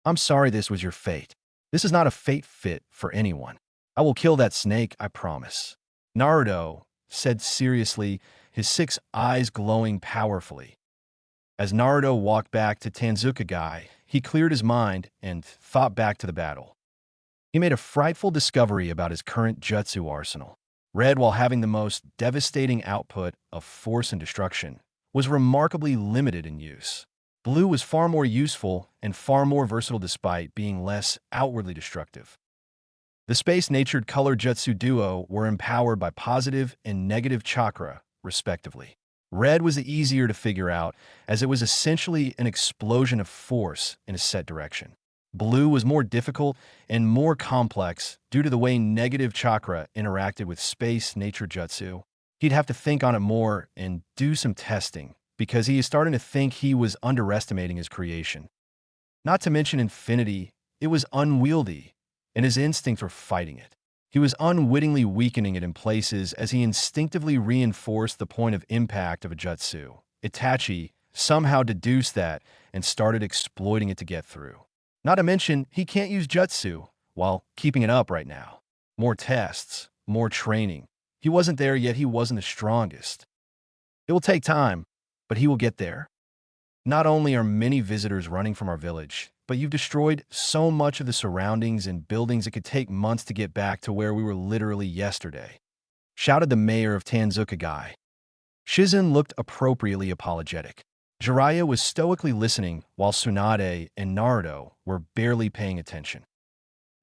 I'm sorry this was your fate. This is not a fate fit for anyone. I will kill that snake, I promise. Naruto said seriously, his 6 eyes glowing powerfully. As Naruto walked back to Tanzukagai, he cleared his mind and thought back to the battle. He made a frightful discovery about his current jutsu arsenal. Red, while having the most devastating output of force and destruction, was remarkably limited in use. Blue was far more useful and far more versatile despite being less outwardly destructive. The space-natured color jutsu duo were empowered by positive and negative chakra, respectively. Red was easier to figure out as it was essentially an explosion of force in a set direction. Blue was more difficult and more complex due to the way negative chakra interacted with space-nature jutsu. He'd have to think on it more and do some testing because he is starting to think he was underestimating his creation. Not to mention infinity, it was unwieldy, and his instincts were fighting it. He was unwittingly weakening it in places as he instinctively reinforced the point of impact of a jutsu. Itachi somehow deduced that and started exploiting it to get through. Not to mention, he can't use jutsu while keeping it up right now. More tests, more training. He wasn't there yet, he wasn't the strongest. It will take time, but he will get there. Not only are many visitors running from our village, but you've destroyed so much of the surroundings and buildings it could take months to get back to where we were literally yesterday, shouted the mayor of Tanzukagai. Shizun looked appropriately apologetic. Jiraiya was stoically listening while Tsunade and Naruto were barely paying attention.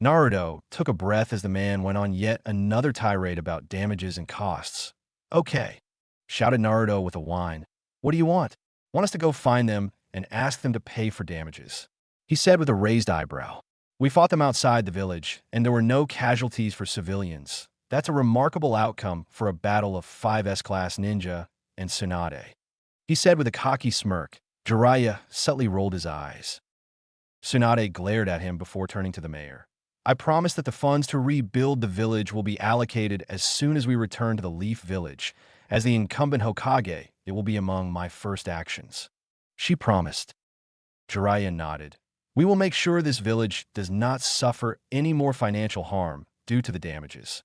Naruto took a breath as the man went on yet another tirade about damages and costs. Okay, shouted Naruto with a whine. What do you want? Want us to go find them and ask them to pay for damages? He said with a raised eyebrow. We fought them outside the village, and there were no casualties for civilians. That's a remarkable outcome for a battle of 5 S-class ninja and Tsunade. He said with a cocky smirk. Jiraiya subtly rolled his eyes. Tsunade glared at him before turning to the mayor. I promise that the funds to rebuild the village will be allocated as soon as we return to the Leaf Village. As the incumbent Hokage, it will be among my first actions. She promised. Jiraiya nodded. We will make sure this village does not suffer any more financial harm due to the damages.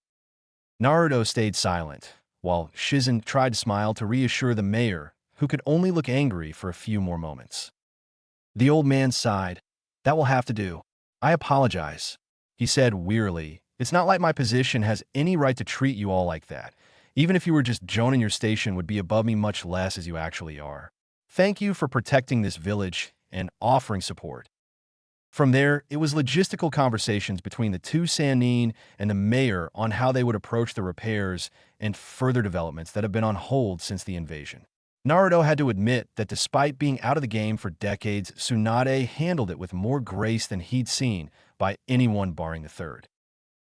Naruto stayed silent, while Shizen tried to smile to reassure the mayor, who could only look angry for a few more moments. The old man sighed. "That will have to do. I apologize," he said wearily. "It's not like my position has any right to treat you all like that. Even if you were just Jonin, your station would be above me much less as you actually are. Thank you for protecting this village and offering support." From there, it was logistical conversations between the two Sannin and the mayor on how they would approach the repairs and further developments that have been on hold since the invasion. Naruto had to admit that despite being out of the game for decades, Tsunade handled it with more grace than he'd seen by anyone barring the third.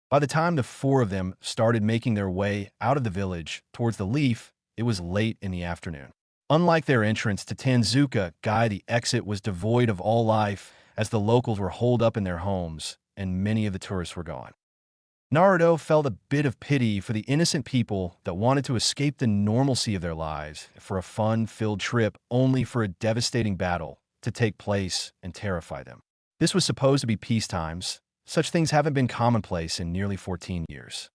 By the time the four of them started making their way out of the village towards the Leaf, it was late in the afternoon. Unlike their entrance to Tanzuka, the exit was devoid of all life, as the locals were holed up in their homes and many of the tourists were gone. Naruto felt a bit of pity for the innocent people that wanted to escape the normalcy of their lives for a fun-filled trip only for a devastating battle to take place and terrify them. This was supposed to be peace times. Such things haven't been commonplace in nearly 14 years.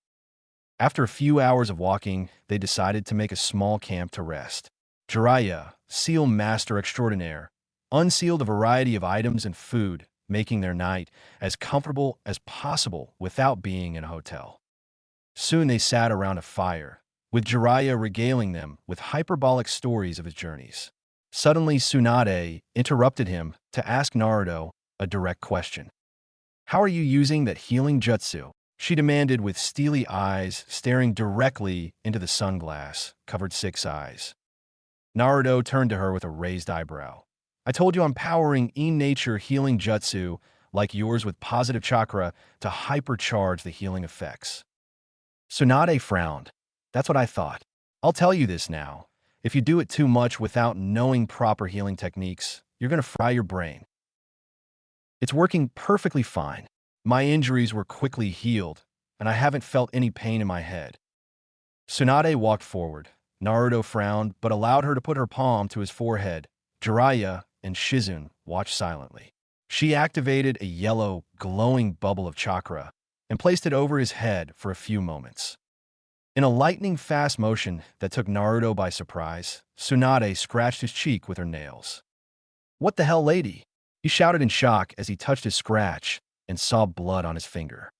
After a few hours of walking, they decided to make a small camp to rest. Jiraiya, seal master extraordinaire, unsealed a variety of items and food, making their night as comfortable as possible without being in a hotel. Soon they sat around a fire, with Jiraiya regaling them with hyperbolic stories of his journeys. Suddenly, Tsunade interrupted him to ask Naruto a direct question. "How are you using that healing jutsu?" she demanded with steely eyes staring directly into the sunglass-covered six eyes. Naruto turned to her with a raised eyebrow. "I told you I'm powering in-nature healing jutsu like yours with positive chakra to hypercharge the healing effects." Tsunade frowned. "That's what I thought. I'll tell you this now. If you do it too much without knowing proper healing techniques, you're going to fry your brain. It's working perfectly fine. My injuries were quickly healed, and I haven't felt any pain in my head." Tsunade walked forward. Naruto frowned, but allowed her to put her palm to his forehead. Jiraiya and Shizen watched silently. She activated a yellow, glowing bubble of chakra and placed it over his head for a few moments. In a lightning-fast motion that took Naruto by surprise, Tsunade scratched his cheek with her nails. "What the hell, lady?" he shouted in shock as he touched his scratch and saw blood on his finger.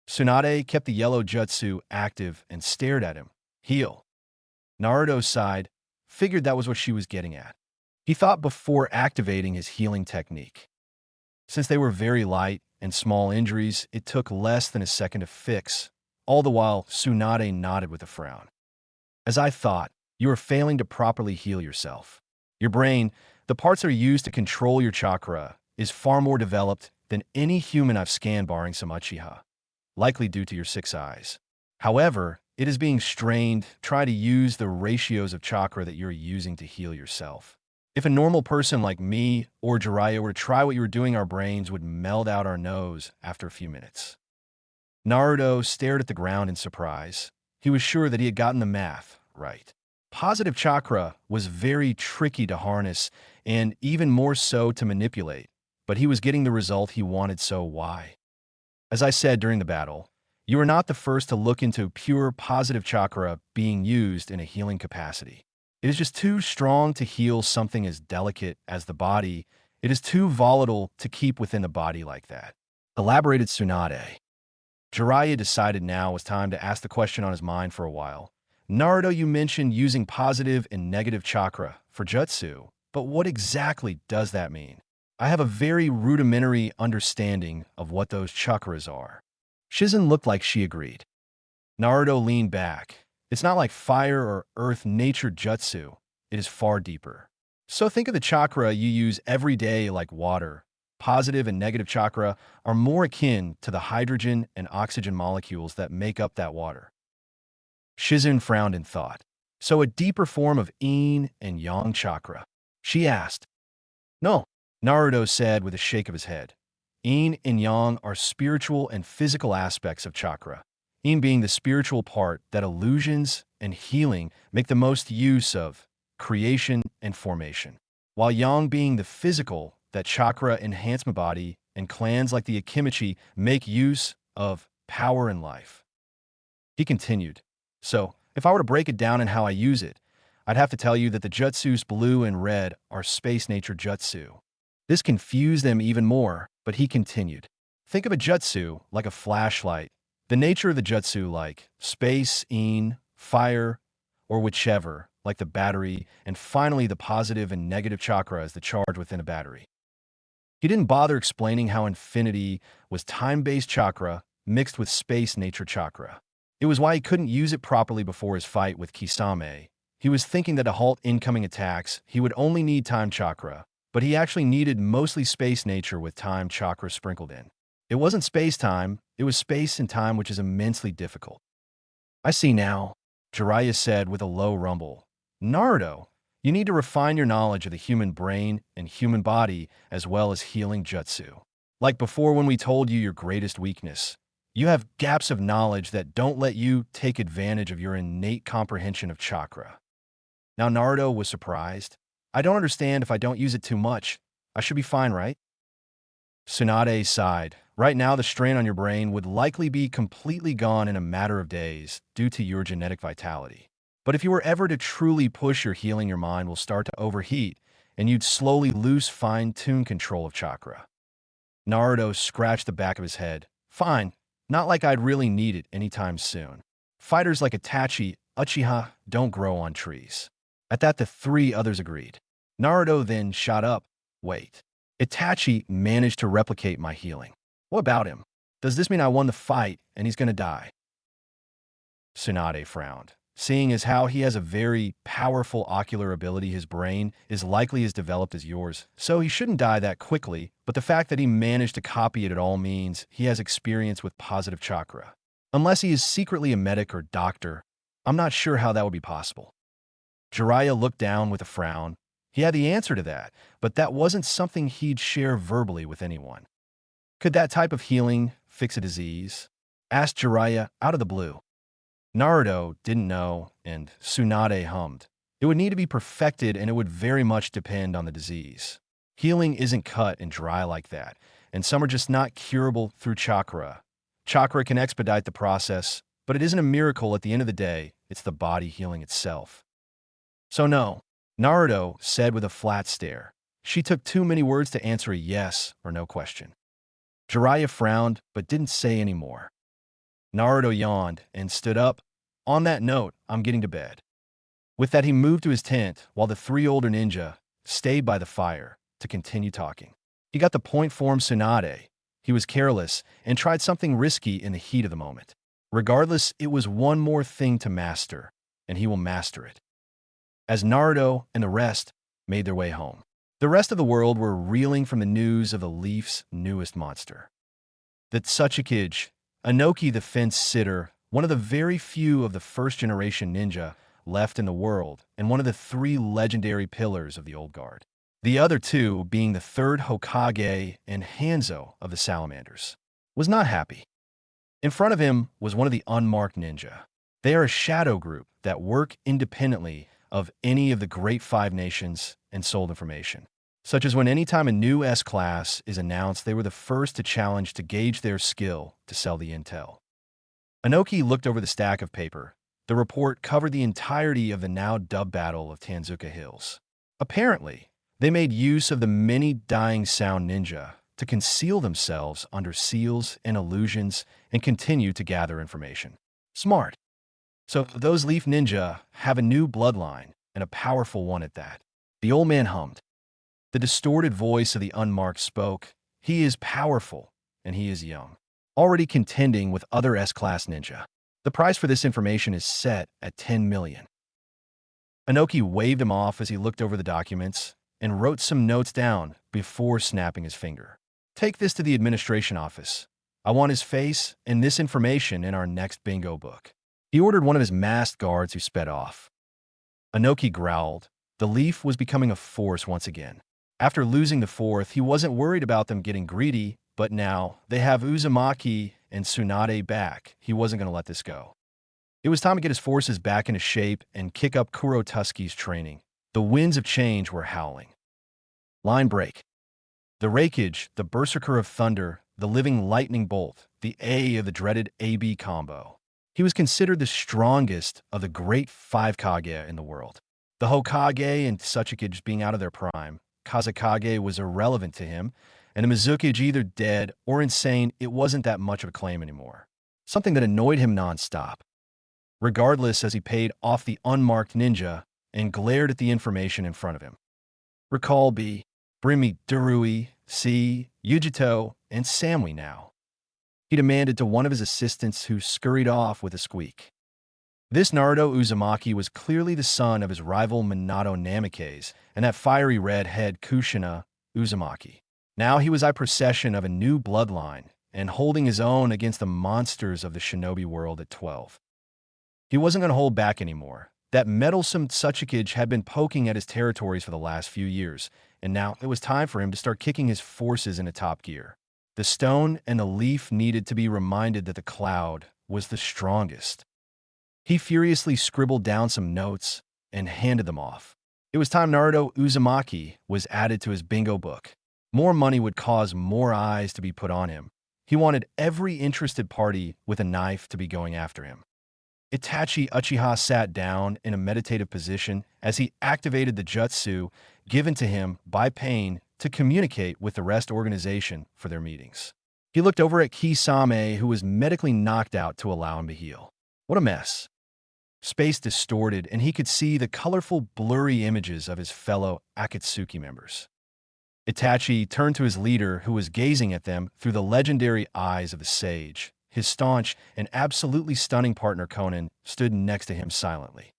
Tsunade kept the yellow jutsu active and stared at him. "Heal." Naruto sighed, figured that was what she was getting at. He thought before activating his healing technique. Since they were very light and small injuries, it took less than a second to fix. All the while, Tsunade nodded with a frown. "As I thought, you are failing to properly heal yourself. Your brain, the parts that are used to control your chakra, is far more developed than any human I've scanned barring some Uchiha, likely due to your six eyes. However, it is being strained. Try to use the ratios of chakra that you're using to heal yourself. If a normal person like me or Jiraiya were to try what you were doing, our brains would meld out our nose after a few minutes." Naruto stared at the ground in surprise. He was sure that he had gotten the math right. Positive chakra was very tricky to harness and even more so to manipulate, but he was getting the result he wanted, so why? As I said during the battle, you are not the first to look into pure positive chakra being used in a healing capacity. It is just too strong to heal something as delicate as the body. It is too volatile to keep within the body like that, elaborated Tsunade. Jiraiya decided now was time to ask the question on his mind for a while. "Naruto, you mentioned using positive and negative chakra for jutsu, but what exactly does that mean? I have a very rudimentary understanding of what those chakras are." Shizen looked like she agreed. Naruto leaned back. "It's not like fire or earth nature jutsu. It is far deeper. So think of the chakra you use every day like water. Positive and negative chakra are more akin to the hydrogen and oxygen molecules that make up that water." Shizen frowned in thought. "So a deeper form of yin and yang chakra?" she asked. "No," Naruto said with a shake of his head. "Yin and yang are spiritual and physical aspects of chakra. Yin being the spiritual part that illusions and healing make the most use of, creation and formation, while yang being the physical that chakra enhancement body and clans like the Akimichi make use of power in life. He continued, so, if I were to break it down in how I use it, I'd have to tell you that the jutsus blue and red are space nature jutsu. This confused them even more, but he continued. Think of a jutsu like a flashlight. The nature of the jutsu like space, fire, or whichever, like the battery, and finally the positive and negative chakra as the charge within a battery. He didn't bother explaining how infinity was time-based chakra mixed with space nature chakra. It was why he couldn't use it properly before his fight with Kisame. He was thinking that to halt incoming attacks, he would only need time chakra, but he actually needed mostly space nature with time chakra sprinkled in. It wasn't space-time, it was space and time, which is immensely difficult. I see now, Jiraiya said with a low rumble. Naruto, you need to refine your knowledge of the human brain and human body as well as healing jutsu. Like before when we told you your greatest weakness, you have gaps of knowledge that don't let you take advantage of your innate comprehension of chakra. Now Naruto was surprised. I don't understand if I don't use it too much. I should be fine, right? Tsunade sighed. Right now, the strain on your brain would likely be completely gone in a matter of days due to your genetic vitality. But if you were ever to truly push your healing, your mind will start to overheat, and you'd slowly lose fine-tuned control of chakra. Naruto scratched the back of his head. Fine, not like I'd really need it anytime soon. Fighters like Itachi, Uchiha don't grow on trees. At that, the three others agreed. Naruto then shot up. Wait. Itachi managed to replicate my healing. What about him? Does this mean I won the fight and he's gonna die? Tsunade frowned. Seeing as how he has a very powerful ocular ability, his brain is likely as developed as yours, so he shouldn't die that quickly, but the fact that he managed to copy it at all means he has experience with positive chakra. Unless he is secretly a medic or doctor, I'm not sure how that would be possible. Jiraiya looked down with a frown. He had the answer to that, but that wasn't something he'd share verbally with anyone. Could that type of healing fix a disease? Asked Jiraiya out of the blue. Naruto didn't know, and Tsunade hummed. It would need to be perfected, and it would very much depend on the disease. Healing isn't cut and dry like that, and some are just not curable through chakra. Chakra can expedite the process, but it isn't a miracle at the end of the day. It's the body healing itself. So no, Naruto said with a flat stare. She took too many words to answer a yes or no question. Jiraiya frowned, but didn't say any more. Naruto yawned and stood up. On that note, I'm getting to bed. With that, he moved to his tent while the three older ninja stayed by the fire to continue talking. He got the point for him, Tsunade. He was careless and tried something risky in the heat of the moment. Regardless, it was one more thing to master, and he will master it. As Naruto and the rest made their way home, the rest of the world were reeling from the news of the Leaf's newest monster. The Tsuchikage, Inoki the fence-sitter, one of the very few of the first-generation ninja left in the world, and one of the three legendary pillars of the Old Guard. The other two being the third Hokage and Hanzo of the Salamanders, was not happy. In front of him was one of the unmarked ninja. They are a shadow group that work independently of any of the Great Five Nations and sold information, such as when anytime a new S-class is announced, they were the first to challenge to gauge their skill to sell the intel. Inoki looked over the stack of paper. The report covered the entirety of the now-dubbed Battle of Tanzuka Hills. Apparently, they made use of the many dying sound ninja to conceal themselves under seals and illusions and continue to gather information. Smart. So those Leaf Ninja have a new bloodline, and a powerful one at that. The old man hummed. The distorted voice of the unmarked spoke. He is powerful, and he is young, already contending with other S-class ninja. The price for this information is set at 10 million. Inoki waved him off as he looked over the documents and wrote some notes down before snapping his finger. Take this to the administration office. I want his face and this information in our next bingo book. He ordered one of his masked guards who sped off. Inoki growled. The Leaf was becoming a force once again. After losing the fourth, he wasn't worried about them getting greedy, but now they have Uzumaki and Tsunade back. He wasn't going to let this go. It was time to get his forces back into shape and kick up Kurotuski's training. The winds of change were howling. Line break. The Raikage, the Berserker of Thunder, the living lightning bolt, the A of the dreaded AB combo. He was considered the strongest of the great five Kage in the world. The Hokage and Tsuchikage being out of their prime, Kazekage was irrelevant to him, and the Mizukage either dead or insane. It wasn't that much of a claim anymore. Something that annoyed him nonstop. Regardless, as he paid off the unmarked ninja and glared at the information in front of him. Recall B, bring me Durui, C, Yujito, and Samui now. He demanded to one of his assistants, who scurried off with a squeak. This Naruto Uzumaki was clearly the son of his rival Minato Namikaze and that fiery red-head Kushina Uzumaki. Now he was a procession of a new bloodline and holding his own against the monsters of the shinobi world at 12. He wasn't going to hold back anymore. That meddlesome Tsuchikage had been poking at his territories for the last few years, and now it was time for him to start kicking his forces into top gear. The stone and the leaf needed to be reminded that the cloud was the strongest. He furiously scribbled down some notes and handed them off. It was time Naruto Uzumaki was added to his bingo book. More money would cause more eyes to be put on him. He wanted every interested party with a knife to be going after him. Itachi Uchiha sat down in a meditative position as he activated the jutsu given to him by Pain to communicate with the rest organization for their meetings. He looked over at Kisame, who was medically knocked out, to allow him to heal. What a mess. Space distorted, and he could see the colorful, blurry images of his fellow Akatsuki members. Itachi turned to his leader, who was gazing at them through the legendary eyes of a sage. His staunch and absolutely stunning partner Chūnin stood next to him silently.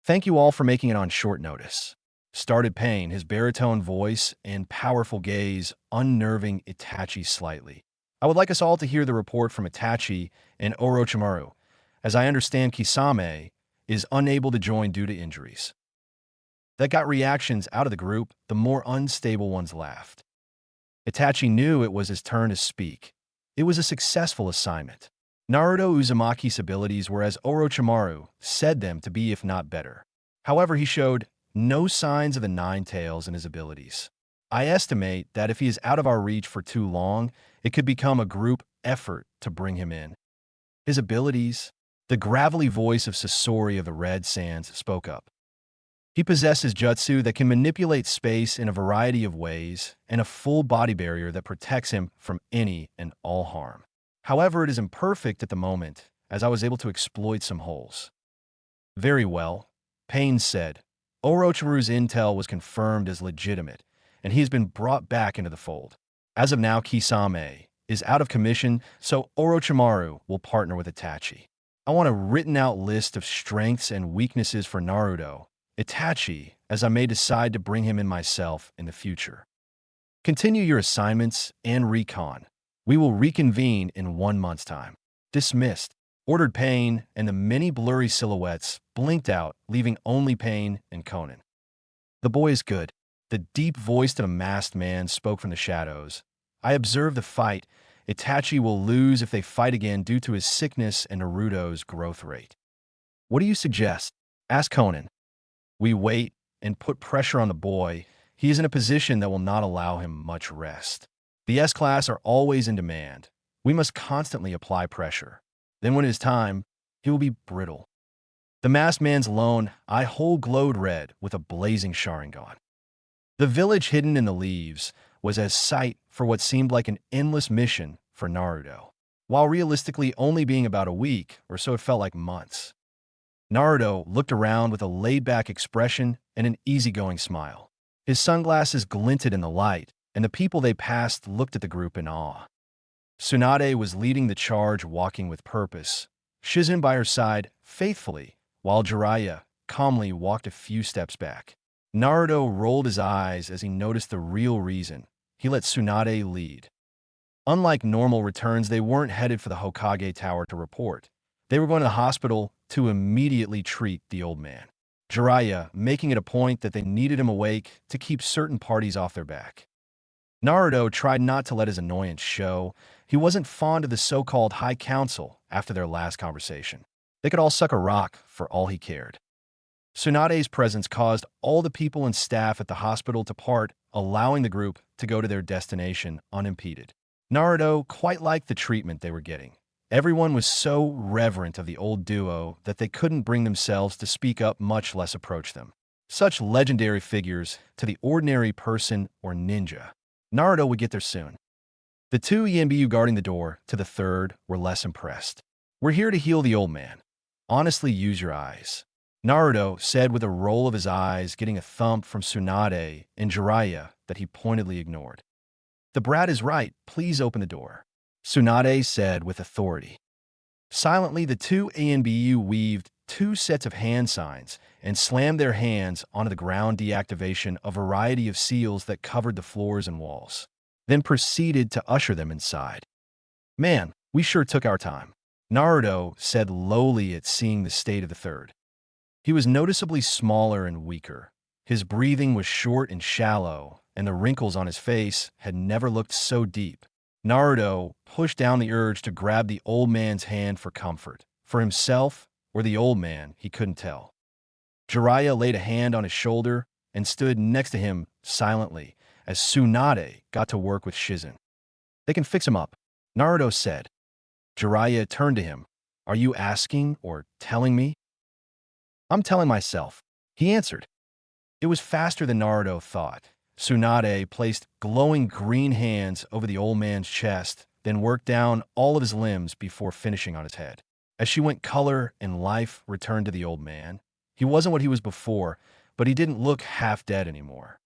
Thank you all for making it on short notice. Started Pain, his baritone voice and powerful gaze unnerving Itachi slightly. I would like us all to hear the report from Itachi and Orochimaru. As I understand, Kisame is unable to join due to injuries. That got reactions out of the group. The more unstable ones laughed. Itachi knew it was his turn to speak. It was a successful assignment. Naruto Uzumaki's abilities were as Orochimaru said them to be, if not better. However, he showed no signs of the nine tails in his abilities. I estimate that if he is out of our reach for too long, it could become a group effort to bring him in. His abilities? The gravelly voice of Sasori of the Red Sands spoke up. He possesses jutsu that can manipulate space in a variety of ways and a full body barrier that protects him from any and all harm. However, it is imperfect at the moment, as I was able to exploit some holes. Very well, Pain said. Orochimaru's intel was confirmed as legitimate, and he has been brought back into the fold. As of now, Kisame is out of commission, so Orochimaru will partner with Itachi. I want a written-out list of strengths and weaknesses for Naruto, Itachi, as I may decide to bring him in myself in the future. Continue your assignments and recon. We will reconvene in 1 month's time. Dismissed. Ordered Pain, and the many blurry silhouettes blinked out, leaving only Pain and Chūnin. The boy is good. The deep voice of a masked man spoke from the shadows. I observe the fight. Itachi will lose if they fight again due to his sickness and Naruto's growth rate. What do you suggest? Asked Chūnin. We wait and put pressure on the boy. He is in a position that will not allow him much rest. The S-class are always in demand. We must constantly apply pressure. Then when it is time, he will be brittle. The masked man's lone eye hole glowed red with a blazing Sharingan. The village hidden in the leaves was as sight for what seemed like an endless mission for Naruto, while realistically only being about a week or so. It felt like months. Naruto looked around with a laid-back expression and an easygoing smile. His sunglasses glinted in the light, and the people they passed looked at the group in awe. Tsunade was leading the charge, walking with purpose, Shizen by her side faithfully, while Jiraiya calmly walked a few steps back. Naruto rolled his eyes as he noticed the real reason he let Tsunade lead. Unlike normal returns, they weren't headed for the Hokage Tower to report. They were going to the hospital to immediately treat the old man. Jiraiya making it a point that they needed him awake to keep certain parties off their back. Naruto tried not to let his annoyance show. He wasn't fond of the so-called High Council after their last conversation. They could all suck a rock for all he cared. Tsunade's presence caused all the people and staff at the hospital to part allowing the group to go to their destination unimpeded. Naruto quite liked the treatment they were getting. Everyone was so reverent of the old duo that they couldn't bring themselves to speak up, much less approach them. Such legendary figures to the ordinary person or ninja. Naruto would get there soon. The two ENBU guarding the door to the third were less impressed. "We're here to heal the old man. Honestly, use your eyes," Naruto said with a roll of his eyes, getting a thump from Tsunade and Jiraiya that he pointedly ignored. "The brat is right. Please open the door," Tsunade said with authority. Silently, the two ANBU weaved two sets of hand signs and slammed their hands onto the ground, deactivation a variety of seals that covered the floors and walls, then proceeded to usher them inside. "Man, we sure took our time," Naruto said lowly at seeing the state of the third. He was noticeably smaller and weaker. His breathing was short and shallow, and the wrinkles on his face had never looked so deep. Naruto pushed down the urge to grab the old man's hand for comfort. For himself or the old man, he couldn't tell. Jiraiya laid a hand on his shoulder and stood next to him silently as Tsunade got to work with Shizen. "They can fix him up," Naruto said. Jiraiya turned to him. "Are you asking or telling me?" "I'm telling myself," he answered. It was faster than Naruto thought. Tsunade placed glowing green hands over the old man's chest, then worked down all of his limbs before finishing on his head. As she went, color and life returned to the old man. He wasn't what he was before, but he didn't look half dead anymore.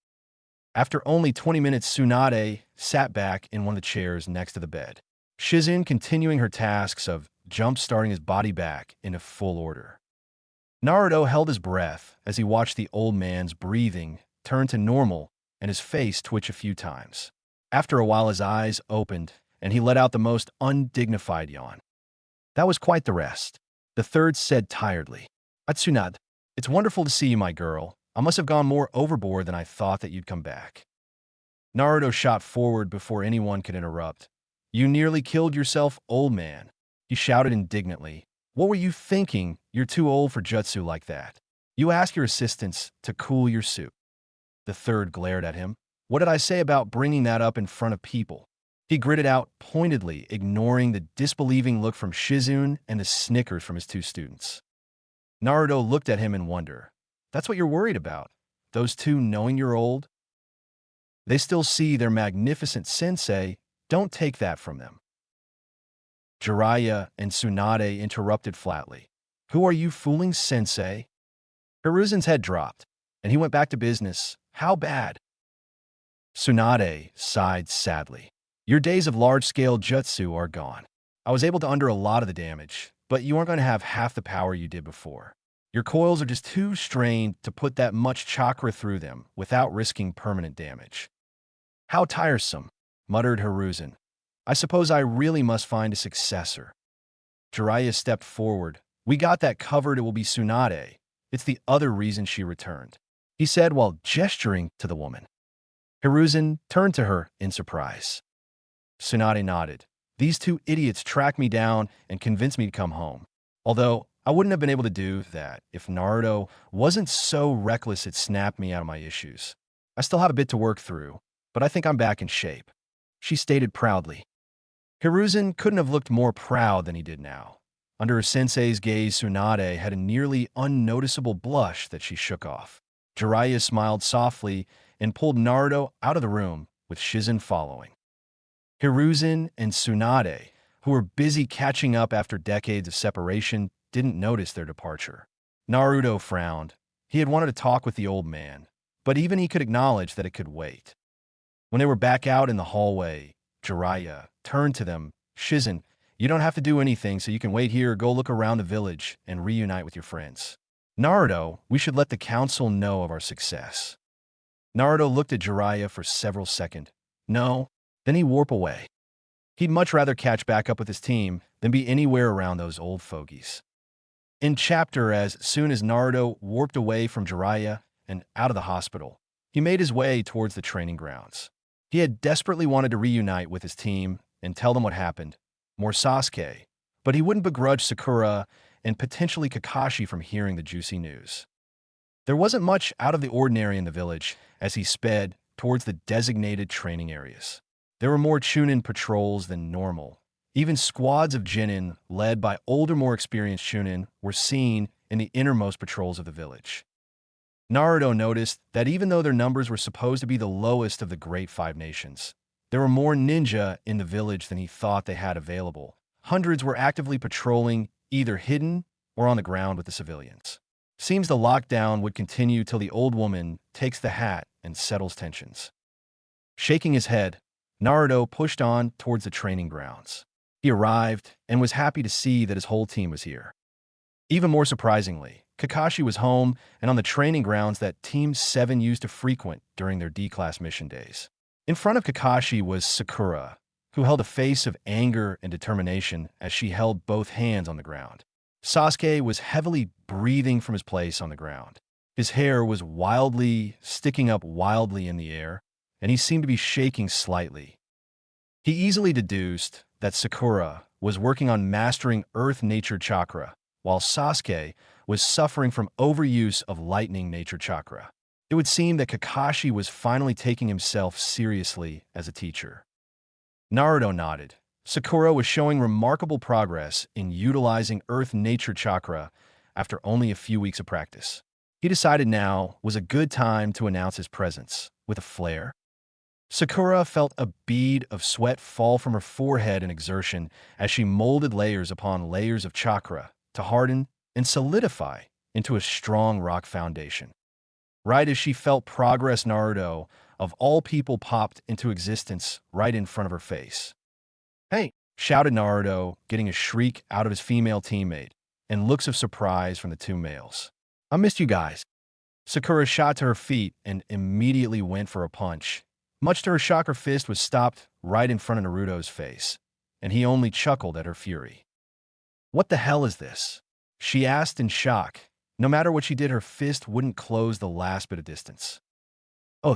After only 20 minutes, Tsunade sat back in one of the chairs next to the bed. Shizen continuing her tasks of jump-starting his body back into full order. Naruto held his breath as he watched the old man's breathing turn to normal and his face twitch a few times. After a while, his eyes opened, and he let out the most undignified yawn. "That was quite the rest," the third said tiredly. "Tsunade, it's wonderful to see you, my girl. I must have gone more overboard than I thought that you'd come back." Naruto shot forward before anyone could interrupt. "You nearly killed yourself, old man," he shouted indignantly. "What were you thinking? You're too old for jutsu like that. You ask your assistants to cool your suit." The third glared at him. "What did I say about bringing that up in front of people?" He gritted out pointedly, ignoring the disbelieving look from Shizen and the snickers from his two students. Naruto looked at him in wonder. "That's what you're worried about? Those two knowing you're old? They still see their magnificent sensei. Don't take that from them." Jiraiya and Tsunade interrupted flatly. "Who are you fooling, sensei?" Hiruzen's head dropped, and he went back to business. "How bad?" Tsunade sighed sadly. "Your days of large-scale jutsu are gone. I was able to undo a lot of the damage, but you aren't going to have half the power you did before. Your coils are just too strained to put that much chakra through them without risking permanent damage." "How tiresome," muttered Hiruzen. "I suppose I really must find a successor." Jiraiya stepped forward. "We got that covered. It will be Tsunade. It's the other reason she returned," he said while gesturing to the woman. Hiruzen turned to her in surprise. Tsunade nodded. "These two idiots tracked me down and convinced me to come home. Although I wouldn't have been able to do that if Naruto wasn't so reckless it snapped me out of my issues. I still have a bit to work through, but I think I'm back in shape," she stated proudly. Hiruzen couldn't have looked more proud than he did now. Under her sensei's gaze, Tsunade had a nearly unnoticeable blush that she shook off. Jiraiya smiled softly and pulled Naruto out of the room, with Shizen following. Hiruzen and Tsunade, who were busy catching up after decades of separation, didn't notice their departure. Naruto frowned. He had wanted to talk with the old man, but even he could acknowledge that it could wait. When they were back out in the hallway, Jiraiya turned to them. "Shizen, you don't have to do anything, so you can wait here or go look around the village and reunite with your friends. Naruto, we should let the council know of our success." Naruto looked at Jiraiya for several seconds. "No." Then he warped away. He'd much rather catch back up with his team than be anywhere around those old fogies. In chapter, as soon as Naruto warped away from Jiraiya and out of the hospital, he made his way towards the training grounds. He had desperately wanted to reunite with his team and tell them what happened, more Sasuke, but he wouldn't begrudge Sakura and potentially Kakashi from hearing the juicy news. There wasn't much out of the ordinary in the village as he sped towards the designated training areas. There were more Chūnin patrols than normal. Even squads of Genin, led by older, more experienced Chūnin, were seen in the innermost patrols of the village. Naruto noticed that even though their numbers were supposed to be the lowest of the Great Five Nations, there were more ninja in the village than he thought they had available. Hundreds were actively patrolling, either hidden or on the ground with the civilians. Seems the lockdown would continue till the old woman takes the hat and settles tensions. Shaking his head, Naruto pushed on towards the training grounds. He arrived and was happy to see that his whole team was here. Even more surprisingly, Kakashi was home and on the training grounds that Team 7 used to frequent during their D-class mission days. In front of Kakashi was Sakura, who held a face of anger and determination as she held both hands on the ground. Sasuke was heavily breathing from his place on the ground. His hair was sticking up wildly in the air, and he seemed to be shaking slightly. He easily deduced that Sakura was working on mastering Earth Nature Chakra, while Sasuke was suffering from overuse of Lightning Nature Chakra. It would seem that Kakashi was finally taking himself seriously as a teacher. Naruto nodded. Sakura was showing remarkable progress in utilizing Earth Nature Chakra after only a few weeks of practice. He decided now was a good time to announce his presence. With a flare, Sakura felt a bead of sweat fall from her forehead in exertion as she molded layers upon layers of chakra to harden and solidify into a strong rock foundation. Right as she felt progress, Naruto, of all people, popped into existence right in front of her face. "Hey!" shouted Naruto, getting a shriek out of his female teammate, and looks of surprise from the two males. "I missed you guys." Sakura shot to her feet and immediately went for a punch. Much to her shock, her fist was stopped right in front of Naruto's face, and he only chuckled at her fury. "What the hell is this?" she asked in shock. No matter what she did, her fist wouldn't close the last bit of distance. "Oh,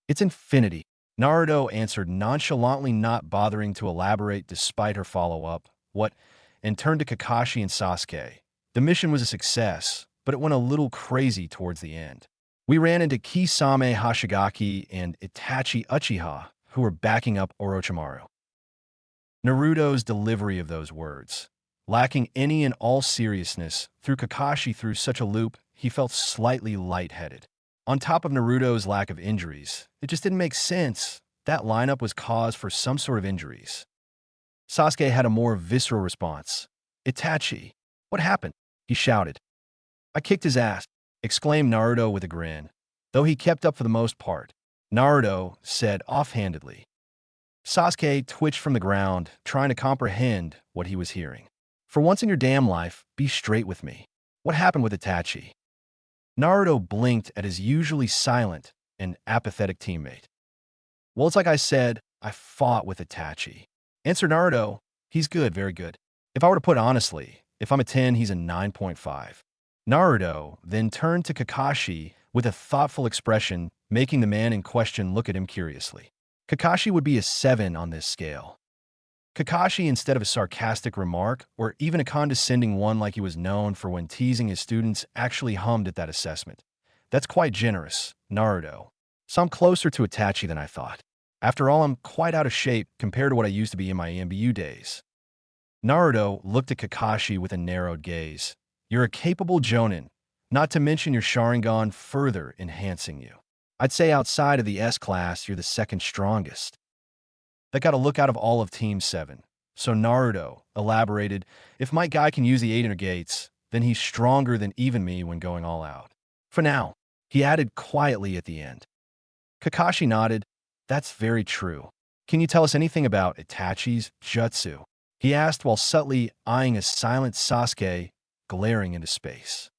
it's infinity," Naruto answered nonchalantly, not bothering to elaborate despite her follow-up. "What?" and turned to Kakashi and Sasuke. The mission was a success, but it went a little crazy towards the end. We ran into Kisame Hashigaki and Itachi Uchiha, who were backing up Orochimaru. Naruto's delivery of those words, lacking any and all seriousness, threw Kakashi through such a loop he felt slightly lightheaded. On top of Naruto's lack of injuries, it just didn't make sense. That lineup was cause for some sort of injuries. Sasuke had a more visceral response. "Itachi, what happened?" he shouted. "I kicked his ass," exclaimed Naruto with a grin, though he kept up for the most part. Naruto said offhandedly. Sasuke twitched from the ground, trying to comprehend what he was hearing. "For once in your damn life, be straight with me. What happened with Itachi?" Naruto blinked at his usually silent and apathetic teammate. "Well, it's like I said, I fought with Itachi," answered Naruto. "He's good, very good. If I were to put honestly, if I'm a 10, he's a 9.5. Naruto then turned to Kakashi with a thoughtful expression, making the man in question look at him curiously. Kakashi would be a 7 on this scale. Kakashi, instead of a sarcastic remark, or even a condescending one like he was known for when teasing his students, actually hummed at that assessment. "That's quite generous, Naruto. So I'm closer to Itachi than I thought. After all, I'm quite out of shape compared to what I used to be in my EMBU days." Naruto looked at Kakashi with a narrowed gaze. "You're a capable Jonin, not to mention your Sharingan further enhancing you. I'd say outside of the S-class, you're the second strongest. That got a look out of all of Team 7. So Naruto elaborated, "If my guy can use the 8 inner gates, then he's stronger than even me when going all out. For now," he added quietly at the end. Kakashi nodded. "That's very true. Can you tell us anything about Itachi's jutsu?" he asked while subtly eyeing a silent Sasuke glaring into space.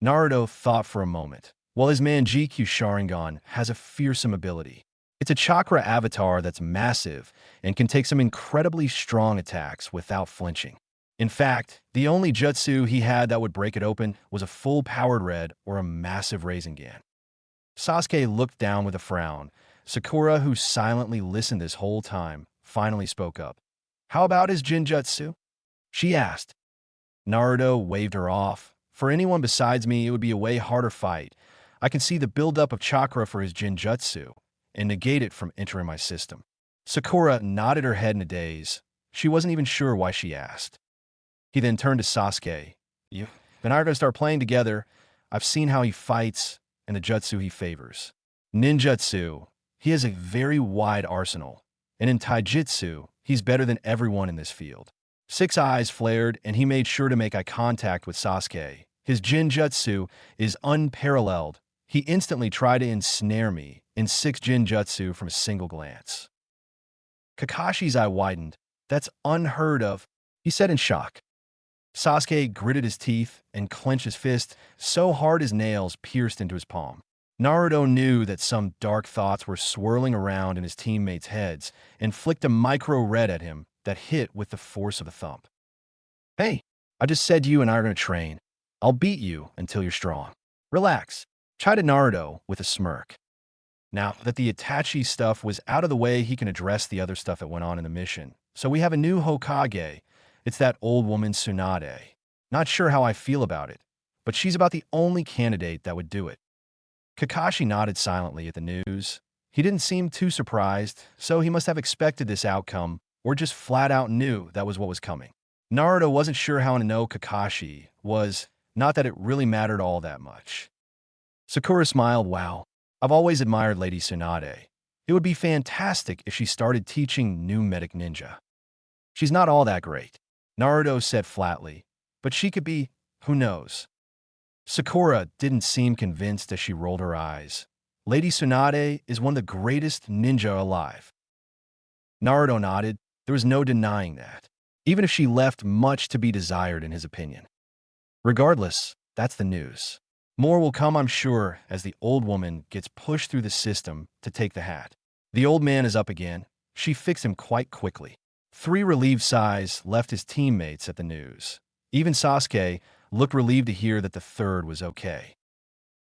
Naruto thought for a moment. While his Manjikyu Sharingan has a fearsome ability, it's a chakra avatar that's massive and can take some incredibly strong attacks without flinching. In fact, the only jutsu he had that would break it open was a full-powered red or a massive Rasengan. Sasuke looked down with a frown. Sakura, who silently listened this whole time, finally spoke up. "How about his Jinjutsu?" she asked. Naruto waved her off. "For anyone besides me, it would be a way harder fight. I can see the buildup of chakra for his Jinjutsu. and negate it from entering my system. Sakura nodded her head in a daze. She wasn't even sure why she asked. He then turned to Sasuke. You and I are going to start playing together. I've seen how he fights and the jutsu he favors. Ninjutsu. He has a very wide arsenal. And in taijutsu, he's better than everyone in this field. Six eyes flared, and he made sure to make eye contact with Sasuke. His Jinjutsu is unparalleled. He instantly tried to ensnare me in 6 Jinjutsu from a single glance. Kakashi's eye widened. That's unheard of, he said in shock. Sasuke gritted his teeth and clenched his fist so hard his nails pierced into his palm. Naruto knew that some dark thoughts were swirling around in his teammates' heads and flicked a micro red at him that hit with the force of a thump. Hey, I just said you and I are going to train. I'll beat you until you're strong. Relax, chided Naruto with a smirk. Now that the Itachi stuff was out of the way, he can address the other stuff that went on in the mission. So we have a new Hokage. It's that old woman Tsunade. Not sure how I feel about it, but she's about the only candidate that would do it. Kakashi nodded silently at the news. He didn't seem too surprised, so he must have expected this outcome, or just flat out knew that was what was coming. Naruto wasn't sure how to know Kakashi was, not that it really mattered all that much. Sakura smiled. Wow, I've always admired Lady Tsunade. It would be fantastic if she started teaching new medic ninja. She's not all that great, Naruto said flatly, but she could be, who knows. Sakura didn't seem convinced as she rolled her eyes. Lady Tsunade is one of the greatest ninja alive. Naruto nodded. There was no denying that, even if she left much to be desired in his opinion. Regardless, that's the news. More will come, I'm sure, as the old woman gets pushed through the system to take the hat. The old man is up again. She fixed him quite quickly. 3 relieved sighs left his teammates at the news. Even Sasuke looked relieved to hear that the third was okay.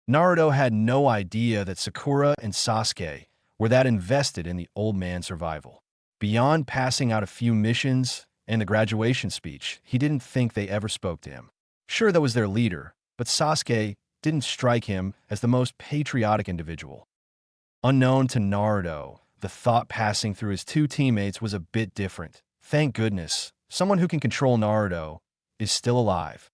Naruto had no idea that Sakura and Sasuke were that invested in the old man's survival. Beyond passing out a few missions and the graduation speech, he didn't think they ever spoke to him. Sure, that was their leader, but Sasuke didn't strike him as the most patriotic individual. Unknown to Naruto, the thought passing through his 2 teammates was a bit different. Thank goodness, someone who can control Naruto is still alive.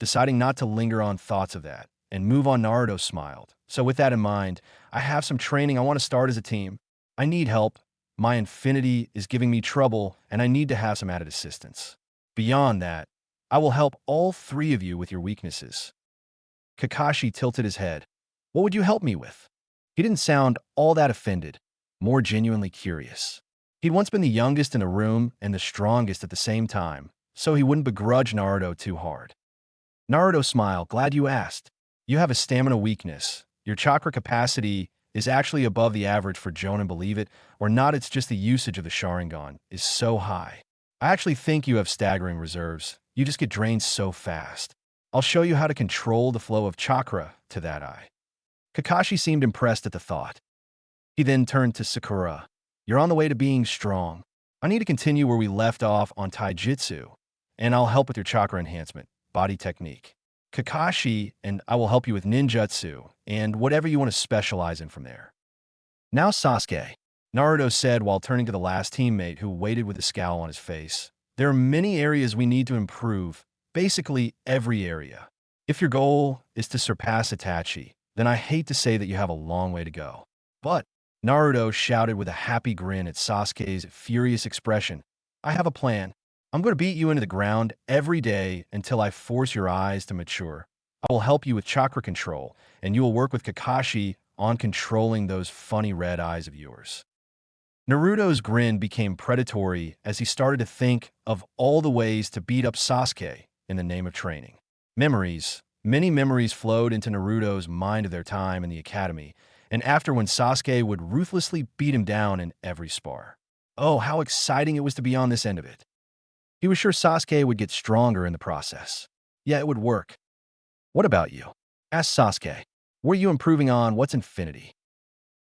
Deciding not to linger on thoughts of that and move on, Naruto smiled. So with that in mind, I have some training I want to start as a team. I need help. My infinity is giving me trouble, and I need to have some added assistance. Beyond that, I will help all 3 of you with your weaknesses. Kakashi tilted his head. What would you help me with? He didn't sound all that offended, more genuinely curious. He'd once been the youngest in the room and the strongest at the same time, so he wouldn't begrudge Naruto too hard. Naruto smiled. Glad you asked. You have a stamina weakness. Your chakra capacity is actually above the average for Jonin, believe it or not. It's just the usage of the Sharingan is so high. I actually think you have staggering reserves. You just get drained so fast. I'll show you how to control the flow of chakra to that eye. Kakashi seemed impressed at the thought. He then turned to Sakura. You're on the way to being strong. I need to continue where we left off on taijutsu, and I'll help with your chakra enhancement, body technique. Kakashi and I will help you with ninjutsu and whatever you want to specialize in from there. Now Sasuke, Naruto said while turning to the last teammate who waited with a scowl on his face. There are many areas we need to improve, basically every area. If your goal is to surpass Itachi, then I hate to say that you have a long way to go. But, Naruto shouted with a happy grin at Sasuke's furious expression, I have a plan. I'm going to beat you into the ground every day until I force your eyes to mature. I will help you with chakra control, and you will work with Kakashi on controlling those funny red eyes of yours. Naruto's grin became predatory as he started to think of all the ways to beat up Sasuke in the name of training. Many memories flowed into Naruto's mind of their time in the academy, and after when Sasuke would ruthlessly beat him down in every spar. Oh, how exciting it was to be on this end of it. He was sure Sasuke would get stronger in the process. Yeah, it would work. What about you? Asked Sasuke. Were you improving on what's infinity?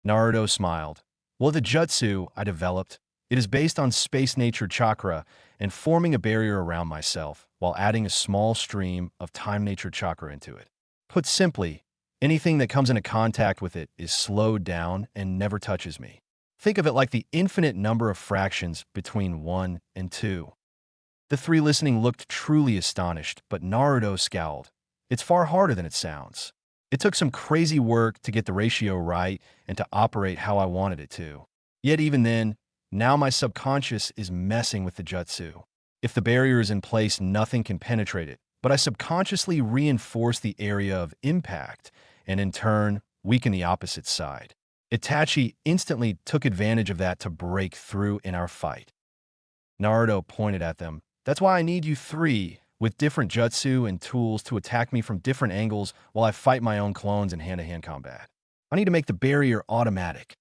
Naruto smiled. Well, the jutsu I developed, it is based on space-natured chakra and forming a barrier around myself while adding a small stream of time-natured chakra into it. Put simply, Anything that comes into contact with it is slowed down and never touches me. Think of it like the infinite number of fractions between 1 and 2. The three listening looked truly astonished, but Naruto scowled. It's far harder than it sounds. It took some crazy work to get the ratio right and to operate how I wanted it to. Yet even then, now my subconscious is messing with the jutsu. If the barrier is in place, nothing can penetrate it, but I subconsciously reinforce the area of impact and in turn weaken the opposite side. Itachi instantly took advantage of that to break through in our fight. Naruto pointed at them. That's why I need you three, with different jutsu and tools to attack me from different angles while I fight my own clones in hand-to-hand combat. I need to make the barrier automatic.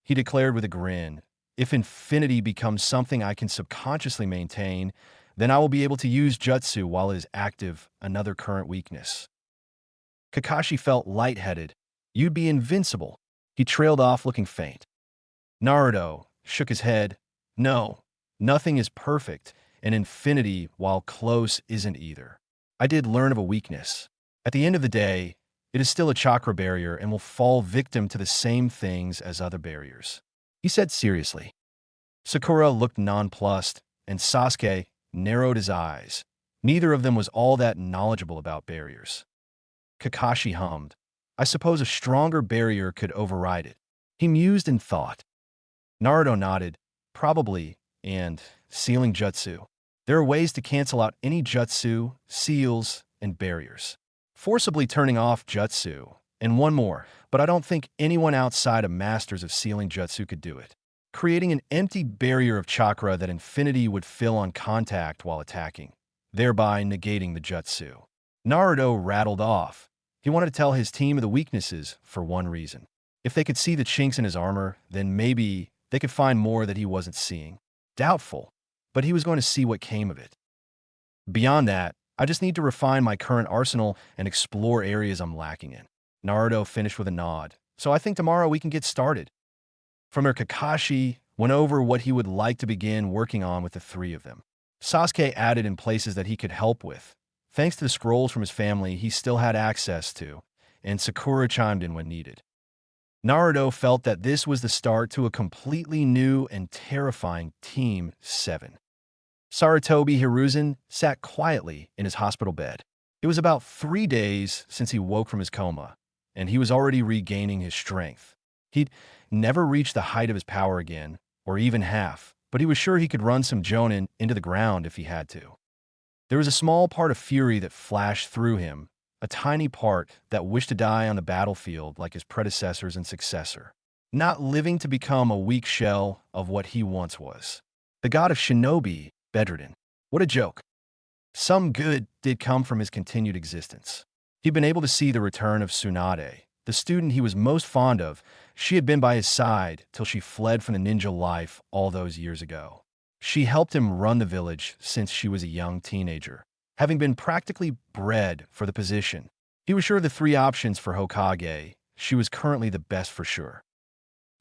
He declared with a grin. If infinity becomes something I can subconsciously maintain, then I will be able to use jutsu while it is active, another current weakness. Kakashi felt lightheaded. You'd be invincible. He trailed off looking faint. Naruto shook his head. No, nothing is perfect, and infinity, while close, isn't either. I did learn of a weakness. At the end of the day, it is still a chakra barrier and will fall victim to the same things as other barriers. He said seriously. Sakura looked nonplussed, and Sasuke narrowed his eyes. Neither of them was all that knowledgeable about barriers. Kakashi hummed. I suppose a stronger barrier could override it. He mused and thought. Naruto nodded. Probably, and sealing jutsu. There are ways to cancel out any jutsu, seals, and barriers. Forcibly turning off jutsu, and one more, but I don't think anyone outside of masters of sealing jutsu could do it. Creating an empty barrier of chakra that infinity would fill on contact while attacking, thereby negating the jutsu. Naruto rattled off. He wanted to tell his team of the weaknesses for one reason. If they could see the chinks in his armor, then maybe they could find more that he wasn't seeing. Doubtful, but he was going to see what came of it. Beyond that, I just need to refine my current arsenal and explore areas I'm lacking in. Naruto finished with a nod. So I think tomorrow we can get started. From there, Kakashi went over what he would like to begin working on with the three of them. Sasuke added in places that he could help with. Thanks to the scrolls from his family he still had access to, and Sakura chimed in when needed. Naruto felt that this was the start to a completely new and terrifying Team 7. Sarutobi Hiruzen sat quietly in his hospital bed. It was about 3 days since he woke from his coma, and he was already regaining his strength. He'd never reached the height of his power again, or even half, but he was sure he could run some Chūnin into the ground if he had to. There was a small part of fury that flashed through him, a tiny part that wished to die on the battlefield like his predecessors and successor, not living to become a weak shell of what he once was. The god of shinobi, bedridden. What a joke. Some good did come from his continued existence. He'd been able to see the return of Tsunade, the student he was most fond of. She had been by his side till she fled from the ninja life all those years ago. She helped him run the village since she was a young teenager. Having been practically bred for the position, he was sure of the 3 options for Hokage. She was currently the best for sure.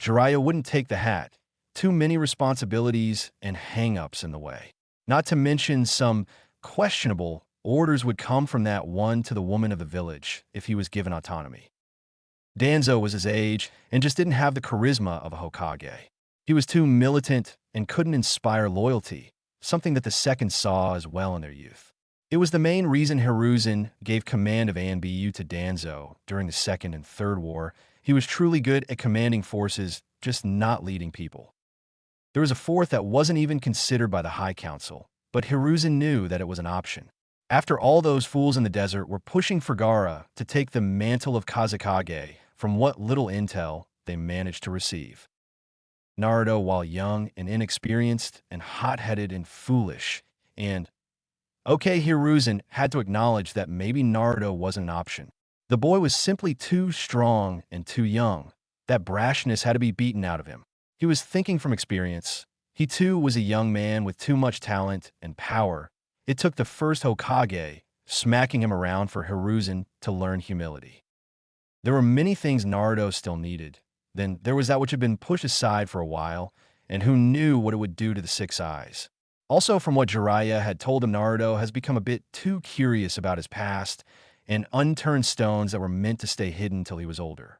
Jiraiya wouldn't take the hat. Too many responsibilities and hang-ups in the way. Not to mention some questionable orders would come from that one to the woman of the village if he was given autonomy. Danzo was his age and just didn't have the charisma of a Hokage. He was too militant and couldn't inspire loyalty, something that the seconds saw as well in their youth. It was the main reason Hiruzen gave command of ANBU to Danzo during the Second and Third War. He was truly good at commanding forces, just not leading people. There was a fourth that wasn't even considered by the High Council, but Hiruzen knew that it was an option. After all those fools in the desert were pushing for Gaara to take the mantle of Kazekage from what little intel they managed to receive. Naruto, while young and inexperienced and hot-headed and foolish, and Hiruzen had to acknowledge that maybe Naruto wasn't an option. The boy was simply too strong and too young. That brashness had to be beaten out of him. He was thinking from experience. He too was a young man with too much talent and power. It took the first Hokage smacking him around for Hiruzen to learn humility. There were many things Naruto still needed. Then there was that which had been pushed aside for a while, and who knew what it would do to the 6 eyes. Also, from what Jiraiya had told him, Naruto has become a bit too curious about his past and unturned stones that were meant to stay hidden till he was older.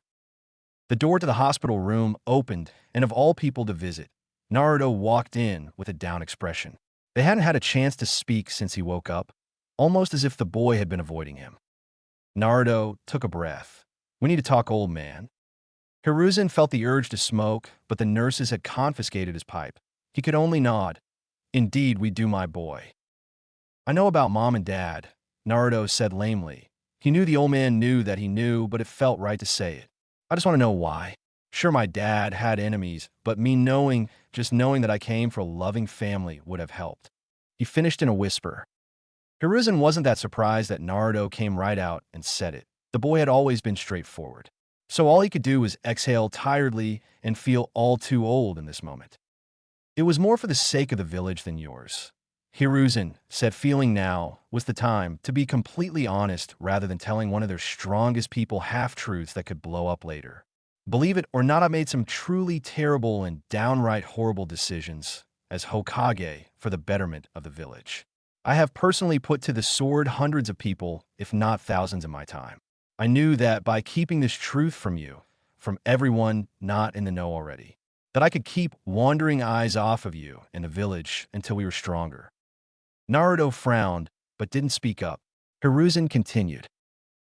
The door to the hospital room opened, and of all people to visit, Naruto walked in with a down expression. They hadn't had a chance to speak since he woke up, almost as if the boy had been avoiding him. Naruto took a breath. "We need to talk, old man." Hiruzen felt the urge to smoke, but the nurses had confiscated his pipe. He could only nod. "Indeed, we do, my boy." "I know about Mom and Dad," Naruto said lamely. He knew the old man knew that he knew, but it felt right to say it. "I just want to know why. Sure, my dad had enemies, but just knowing that I came from a loving family would have helped." He finished in a whisper. Hiruzen wasn't that surprised that Naruto came right out and said it. The boy had always been straightforward. So all he could do was exhale tiredly and feel all too old in this moment. "It was more for the sake of the village than yours." Hiruzen said feeling now was the time to be completely honest rather than telling one of their strongest people half-truths that could blow up later. "Believe it or not, I made some truly terrible and downright horrible decisions as Hokage for the betterment of the village. I have personally put to the sword hundreds of people, if not thousands in my time. I knew that by keeping this truth from you, from everyone not in the know already, that I could keep wandering eyes off of you in the village until we were stronger." Naruto frowned, but didn't speak up. Hiruzen continued.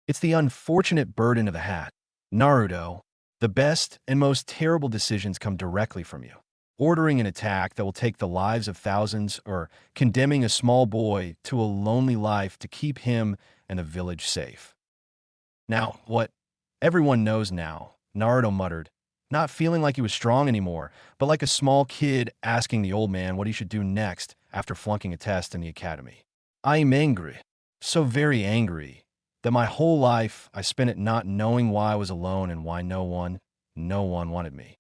"It's the unfortunate burden of the hat. Naruto, the best and most terrible decisions come directly from you. Ordering an attack that will take the lives of thousands or condemning a small boy to a lonely life to keep him and the village safe." "Now, what everyone knows now," Naruto muttered, not feeling like he was strong anymore, but like a small kid asking the old man what he should do next after flunking a test in the academy. "I am angry, so very angry, that my whole life I spent it not knowing why I was alone and why no one wanted me."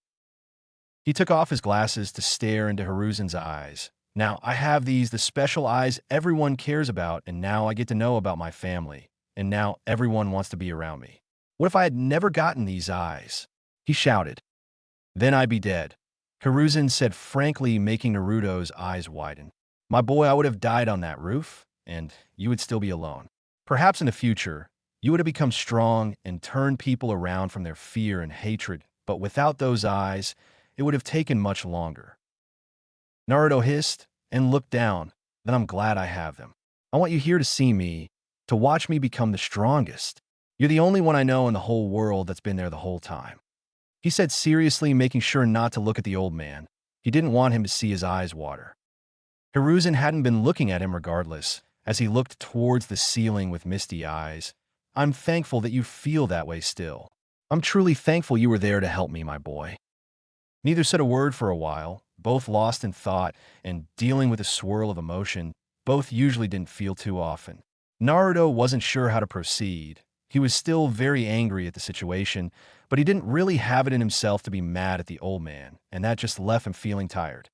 He took off his glasses to stare into Hiruzen's eyes. "Now I have the special eyes everyone cares about, and now I get to know about my family, and now everyone wants to be around me. What if I had never gotten these eyes?" He shouted. "Then I'd be dead," Hiruzen said frankly, making Naruto's eyes widen. "My boy, I would have died on that roof, and you would still be alone. Perhaps in the future, you would have become strong and turned people around from their fear and hatred, but without those eyes, it would have taken much longer." Naruto hissed and looked down. "Then I'm glad I have them. I want you here to see me, to watch me become the strongest. You're the only one I know in the whole world that's been there the whole time," he said seriously, making sure not to look at the old man. He didn't want him to see his eyes water. Hiruzen hadn't been looking at him regardless, as he looked towards the ceiling with misty eyes. "I'm thankful that you feel that way still. I'm truly thankful you were there to help me, my boy." Neither said a word for a while, both lost in thought and dealing with a swirl of emotion both usually didn't feel too often. Naruto wasn't sure how to proceed. He was still very angry at the situation, but he didn't really have it in himself to be mad at the old man, and that just left him feeling tired.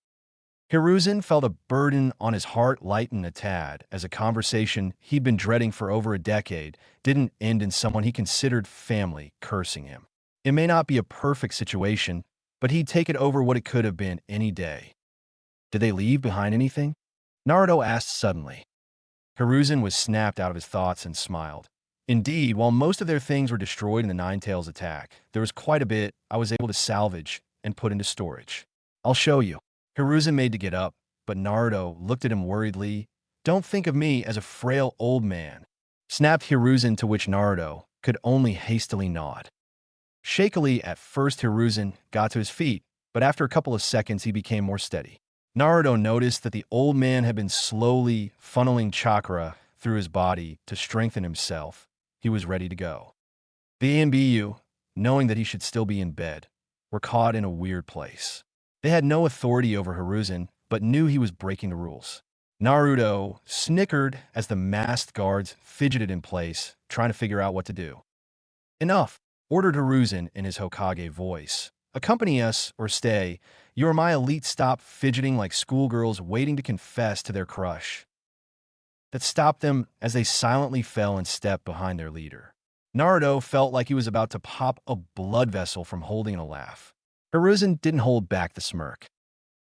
Hiruzen felt a burden on his heart lighten a tad as a conversation he'd been dreading for over a decade didn't end in someone he considered family cursing him. It may not be a perfect situation, but he'd take it over what it could have been any day. "Did they leave behind anything?" Naruto asked suddenly. Hiruzen was snapped out of his thoughts and smiled. "Indeed, while most of their things were destroyed in the Nine-Tails attack, there was quite a bit I was able to salvage and put into storage. I'll show you." Hiruzen made to get up, but Naruto looked at him worriedly. "Don't think of me as a frail old man," snapped Hiruzen, to which Naruto could only hastily nod. Shakily at first, Hiruzen got to his feet, but after a couple of seconds he became more steady. Naruto noticed that the old man had been slowly funneling chakra through his body to strengthen himself. He was ready to go. The ANBU, knowing that he should still be in bed, were caught in a weird place. They had no authority over Hiruzen, but knew he was breaking the rules. Naruto snickered as the masked guards fidgeted in place, trying to figure out what to do. "Enough," ordered Hiruzen in his Hokage voice. "Accompany us or stay. You are my elite. Stop fidgeting like schoolgirls waiting to confess to their crush." That stopped them as they silently fell and stepped behind their leader. Naruto felt like he was about to pop a blood vessel from holding a laugh. Hiruzen didn't hold back the smirk.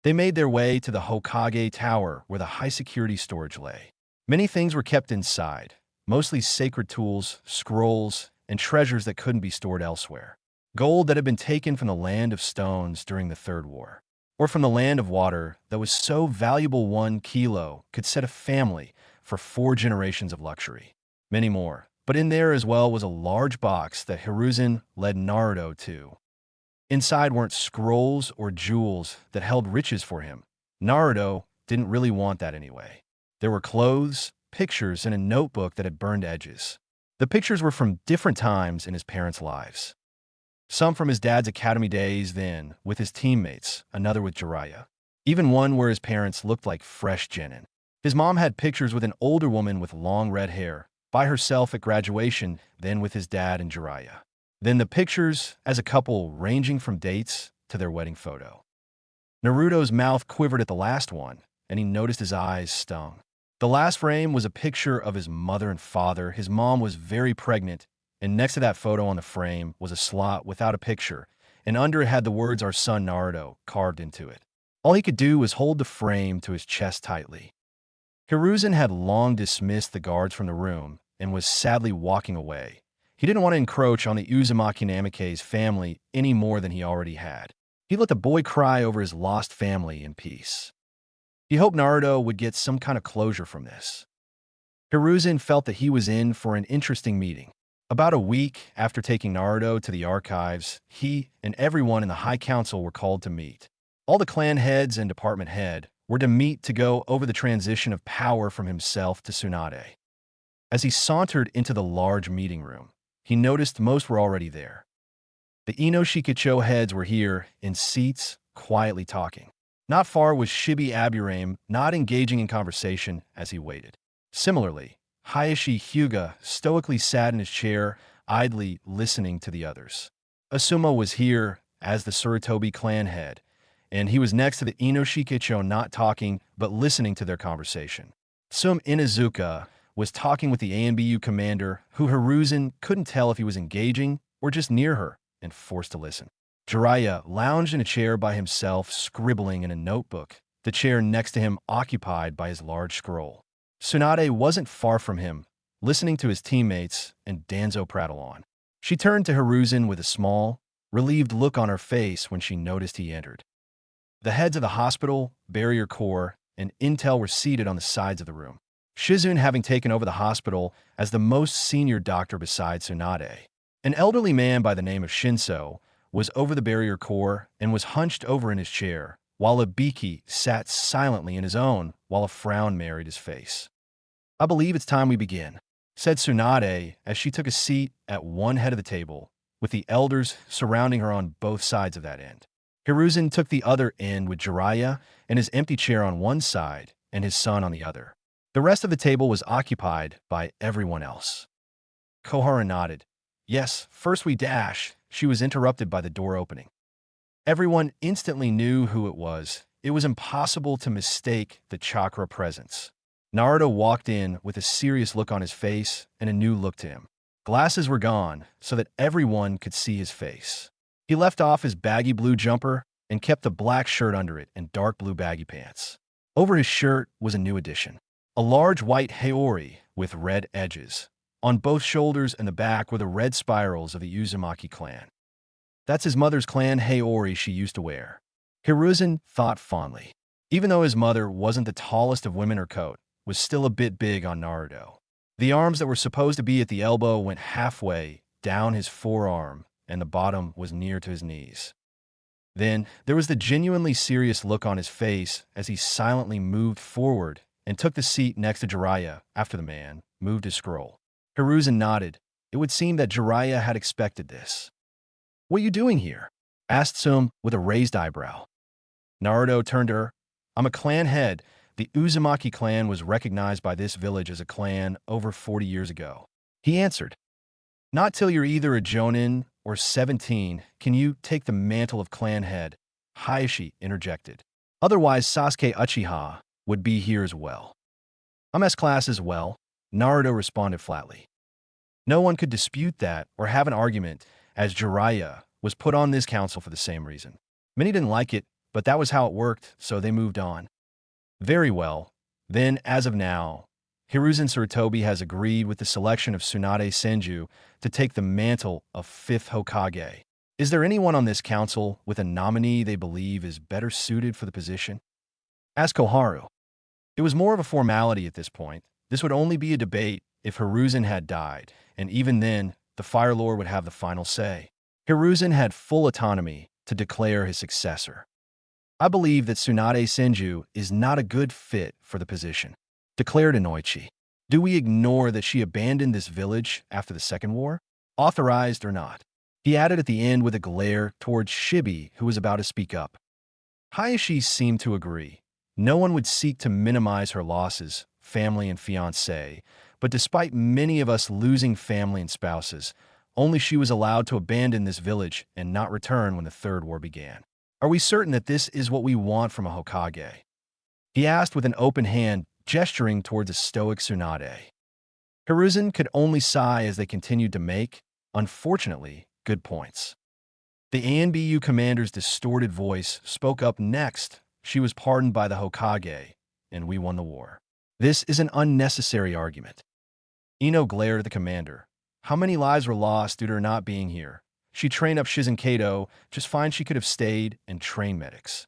They made their way to the Hokage Tower where the high-security storage lay. Many things were kept inside, mostly sacred tools, scrolls, and treasures that couldn't be stored elsewhere. Gold that had been taken from the land of stones during the Third War, or from the land of water that was so valuable 1 kilo could set a family for 4 generations of luxury. Many more. But in there as well was a large box that Hiruzen led Naruto to. Inside weren't scrolls or jewels that held riches for him. Naruto didn't really want that anyway. There were clothes, pictures, and a notebook that had burned edges. The pictures were from different times in his parents' lives. Some from his dad's academy days then, with his teammates, another with Jiraiya. Even one where his parents looked like fresh genin. His mom had pictures with an older woman with long red hair, by herself at graduation, then with his dad and Jiraiya. Then the pictures as a couple ranging from dates to their wedding photo. Naruto's mouth quivered at the last one, and he noticed his eyes stung. The last frame was a picture of his mother and father. His mom was very pregnant, and next to that photo on the frame was a slot without a picture, and under it had the words "Our son Naruto" carved into it. All he could do was hold the frame to his chest tightly. Hiruzen had long dismissed the guards from the room and was sadly walking away. He didn't want to encroach on the Uzumaki Namikaze's family any more than he already had. He let the boy cry over his lost family in peace. He hoped Naruto would get some kind of closure from this. Hiruzen felt that he was in for an interesting meeting. About a week after taking Naruto to the archives, he and everyone in the High Council were called to meet. All the clan heads and department head were to meet to go over the transition of power from himself to Tsunade. As he sauntered into the large meeting room, he noticed most were already there. The Inoshikacho heads were here, in seats, quietly talking. Not far was Shibi Aburame, not engaging in conversation as he waited. Similarly, Hayashi Hyuga stoically sat in his chair, idly listening to the others. Asuma was here as the Sarutobi clan head, and he was next to the Inoshikacho not talking but listening to their conversation. Sum Inazuka was talking with the ANBU commander, who Hiruzen couldn't tell if he was engaging or just near her and forced to listen. Jiraiya lounged in a chair by himself, scribbling in a notebook, the chair next to him occupied by his large scroll. Tsunade wasn't far from him, listening to his teammates and Danzo prattle on. She turned to Hiruzen with a small, relieved look on her face when she noticed he entered. The heads of the hospital, barrier corps, and intel were seated on the sides of the room. Shizune having taken over the hospital as the most senior doctor besides Tsunade. An elderly man by the name of Shinso was over the barrier corps and was hunched over in his chair, while Ibiki sat silently in his own while a frown married his face. "I believe it's time we begin," said Tsunade as she took a seat at one head of the table, with the elders surrounding her on both sides of that end. Hiruzen took the other end with Jiraiya and his empty chair on one side and his son on the other. The rest of the table was occupied by everyone else. Kohara nodded. "Yes, first we dash." She was interrupted by the door opening. Everyone instantly knew who it was. It was impossible to mistake the chakra presence. Naruto walked in with a serious look on his face and a new look to him. Glasses were gone so that everyone could see his face. He left off his baggy blue jumper and kept the black shirt under it and dark blue baggy pants. Over his shirt was a new addition. A large white haori with red edges. On both shoulders and the back were the red spirals of the Uzumaki clan. That's his mother's clan haori she used to wear. Hiruzen thought fondly. Even though his mother wasn't the tallest of women, her coat was still a bit big on Naruto. The arms that were supposed to be at the elbow went halfway down his forearm, and the bottom was near to his knees. Then there was the genuinely serious look on his face as he silently moved forward and took the seat next to Jiraiya after the man moved his scroll. Hiruzen nodded. It would seem that Jiraiya had expected this. "What are you doing here?" asked Sum with a raised eyebrow. Naruto turned to her. "I'm a clan head. The Uzumaki clan was recognized by this village as a clan over 40 years ago." He answered. "Not till you're either a Jonin or 17 can you take the mantle of clan head," Hayashi interjected. "Otherwise Sasuke Uchiha would be here as well." "I'm S-class as well," Naruto responded flatly. No one could dispute that or have an argument, as Jiraiya was put on this council for the same reason. Many didn't like it, but that was how it worked, so they moved on. "Very well. Then, as of now," Hiruzen Sarutobi has agreed with the selection of Tsunade Senju to take the mantle of 5th Hokage. Is there anyone on this council with a nominee they believe is better suited for the position? Asked Koharu. It was more of a formality at this point. This would only be a debate if Hiruzen had died, and even then, the Fire Lord would have the final say. Hiruzen had full autonomy to declare his successor. I believe that Tsunade Senju is not a good fit for the position, declared Inoichi. Do we ignore that she abandoned this village after the Second War? Authorized or not? He added at the end with a glare towards Shibi, who was about to speak up. Hayashi seemed to agree. No one would seek to minimize her losses, family and fiancé, but despite many of us losing family and spouses, only she was allowed to abandon this village and not return when the Third War began. Are we certain that this is what we want from a Hokage? He asked with an open hand, gesturing towards a stoic Tsunade. Hiruzen could only sigh as they continued to make, unfortunately, good points. The ANBU commander's distorted voice spoke up next. She was pardoned by the Hokage, and we won the war. This is an unnecessary argument. Ino glared at the commander. How many lives were lost due to her not being here? She trained up Shizen just fine. She could have stayed and trained medics.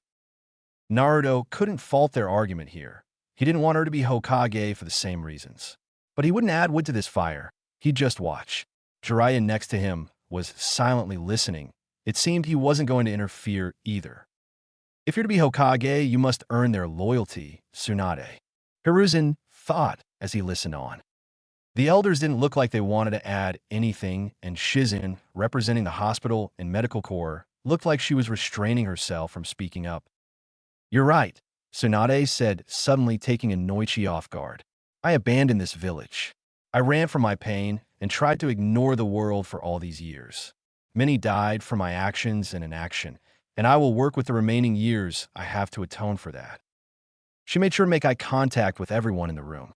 Naruto couldn't fault their argument here. He didn't want her to be Hokage for the same reasons. But he wouldn't add wood to this fire. He'd just watch. Jiraiya next to him was silently listening. It seemed he wasn't going to interfere either. If you're to be Hokage, you must earn their loyalty, Tsunade. Hiruzen thought as he listened on. The elders didn't look like they wanted to add anything, and Shizen, representing the hospital and medical corps, looked like she was restraining herself from speaking up. You're right, Tsunade said, suddenly taking Inoichi off guard. I abandoned this village. I ran from my pain and tried to ignore the world for all these years. Many died for my actions and inaction, and I will work with the remaining years I have to atone for that. She made sure to make eye contact with everyone in the room.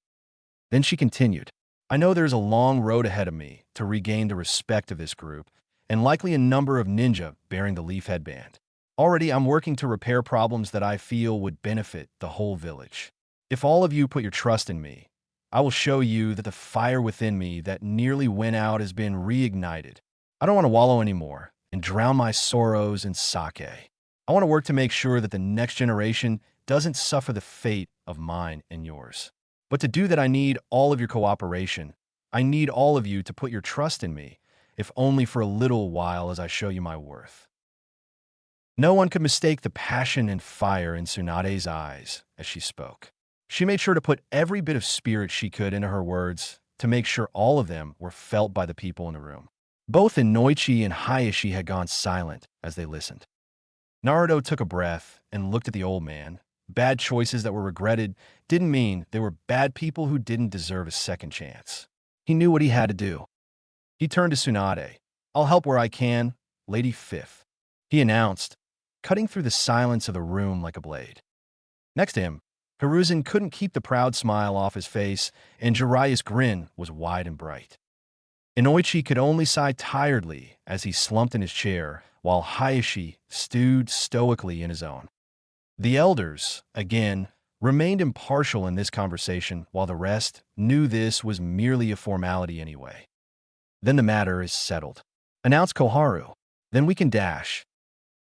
Then she continued, I know there's a long road ahead of me to regain the respect of this group, and likely a number of ninja bearing the leaf headband. Already I'm working to repair problems that I feel would benefit the whole village. If all of you put your trust in me, I will show you that the fire within me that nearly went out has been reignited. I don't want to wallow anymore and drown my sorrows in sake. I want to work to make sure that the next generation doesn't suffer the fate of mine and yours. But to do that, I need all of your cooperation. I need all of you to put your trust in me, if only for a little while as I show you my worth. No one could mistake the passion and fire in Tsunade's eyes as she spoke. She made sure to put every bit of spirit she could into her words to make sure all of them were felt by the people in the room. Both Inoichi and Hayashi had gone silent as they listened. Naruto took a breath and looked at the old man. Bad choices that were regretted didn't mean they were bad people who didn't deserve a second chance. He knew what he had to do. He turned to Tsunade. I'll help where I can, Lady Fifth, he announced, cutting through the silence of the room like a blade. Next to him, Hiruzen couldn't keep the proud smile off his face, and Jiraiya's grin was wide and bright. Inoichi could only sigh tiredly as he slumped in his chair, while Hayashi stewed stoically in his own. The elders, again, remained impartial in this conversation, while the rest knew this was merely a formality anyway. Then the matter is settled, announced Koharu. Then we can dash.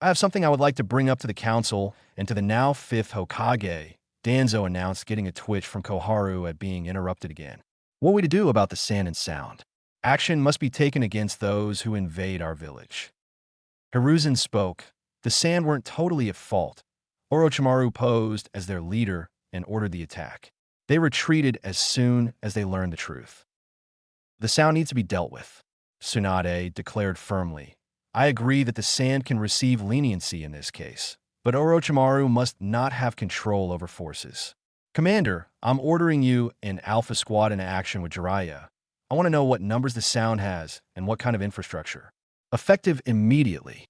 I have something I would like to bring up to the council and to the now 5th Hokage, Danzo announced, getting a twitch from Koharu at being interrupted again. What are we to do about the sand and sound? Action must be taken against those who invade our village. Hiruzen spoke. The sand weren't totally at fault. Orochimaru posed as their leader and ordered the attack. They retreated as soon as they learned the truth. The sound needs to be dealt with, Tsunade declared firmly. I agree that the sand can receive leniency in this case, but Orochimaru must not have control over forces. Commander, I'm ordering you and Alpha Squad into action with Jiraiya. I want to know what numbers the sound has and what kind of infrastructure. Effective immediately.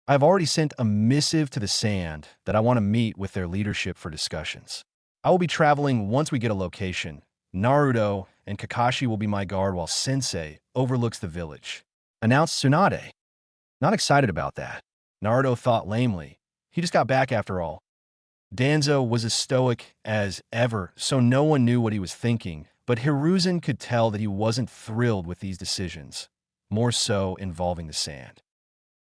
I've already sent a missive to the Sand that I want to meet with their leadership for discussions. I will be traveling once we get a location. Naruto and Kakashi will be my guard while Sensei overlooks the village, announced Tsunade. Not excited about that, Naruto thought lamely. He just got back after all. Danzo was as stoic as ever, so no one knew what he was thinking, but Hiruzen could tell that he wasn't thrilled with these decisions, more so involving the sand.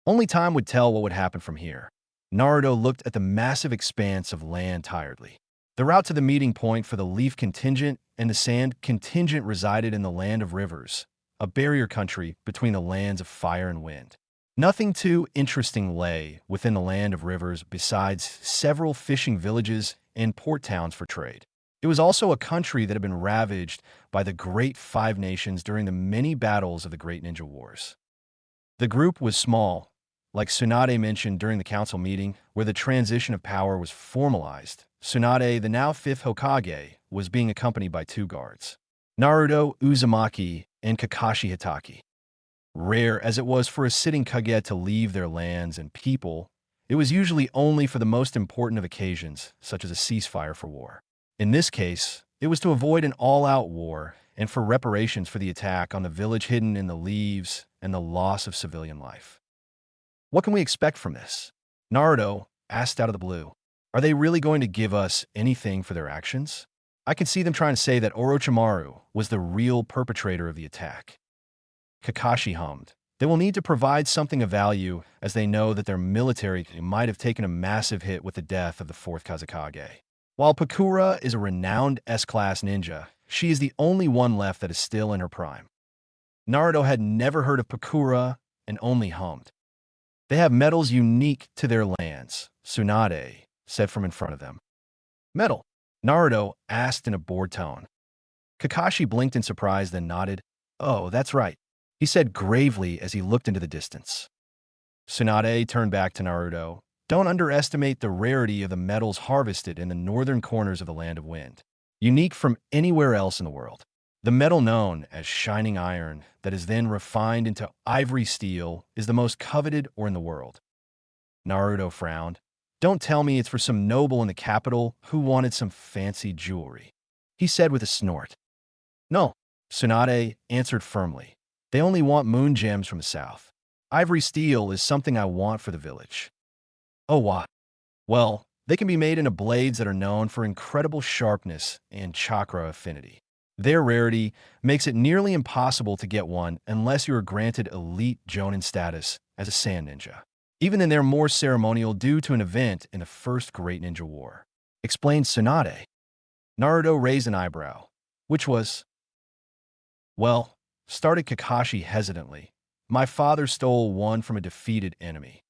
Only time would tell what would happen from here. Naruto looked at the massive expanse of land tiredly. The route to the meeting point for the Leaf contingent and the Sand contingent resided in the Land of Rivers, a barrier country between the lands of fire and wind. Nothing too interesting lay within the Land of Rivers besides several fishing villages and port towns for trade. It was also a country that had been ravaged by the Great Five Nations during the many battles of the Great Ninja Wars. The group was small, like Tsunade mentioned during the council meeting, where the transition of power was formalized. Tsunade, the now 5th Hokage, was being accompanied by 2 guards, Naruto Uzumaki and Kakashi Hitaki. Rare as it was for a sitting Kage to leave their lands and people, it was usually only for the most important of occasions, such as a ceasefire for war. In this case, it was to avoid an all-out war and for reparations for the attack on the village hidden in the leaves and the loss of civilian life. What can we expect from this? Naruto asked out of the blue. Are they really going to give us anything for their actions? I can see them trying to say that Orochimaru was the real perpetrator of the attack. Kakashi hummed. They will need to provide something of value as they know that their military might have taken a massive hit with the death of the 4th Kazekage. While Pakura is a renowned S-class ninja, she is the only one left that is still in her prime. Naruto had never heard of Pakura and only hummed. They have metals unique to their lands, Tsunade said from in front of them. Metal? Naruto asked in a bored tone. Kakashi blinked in surprise, then nodded. Oh, that's right, he said gravely as he looked into the distance. Tsunade turned back to Naruto. Don't underestimate the rarity of the metals harvested in the northern corners of the Land of Wind. Unique from anywhere else in the world. The metal known as shining iron that is then refined into ivory steel is the most coveted ore in the world. Naruto frowned. Don't tell me it's for some noble in the capital who wanted some fancy jewelry, he said with a snort. No, Tsunade answered firmly. They only want moon gems from the south. Ivory steel is something I want for the village. Oh, what? Well, they can be made into blades that are known for incredible sharpness and chakra affinity. Their rarity makes it nearly impossible to get one unless you are granted elite Jonin status as a sand ninja. Even then, they're more ceremonial due to an event in the First Great Ninja War, explained Tsunade. Naruto raised an eyebrow. Which was? Well, started Kakashi hesitantly. My father stole one from a defeated enemy.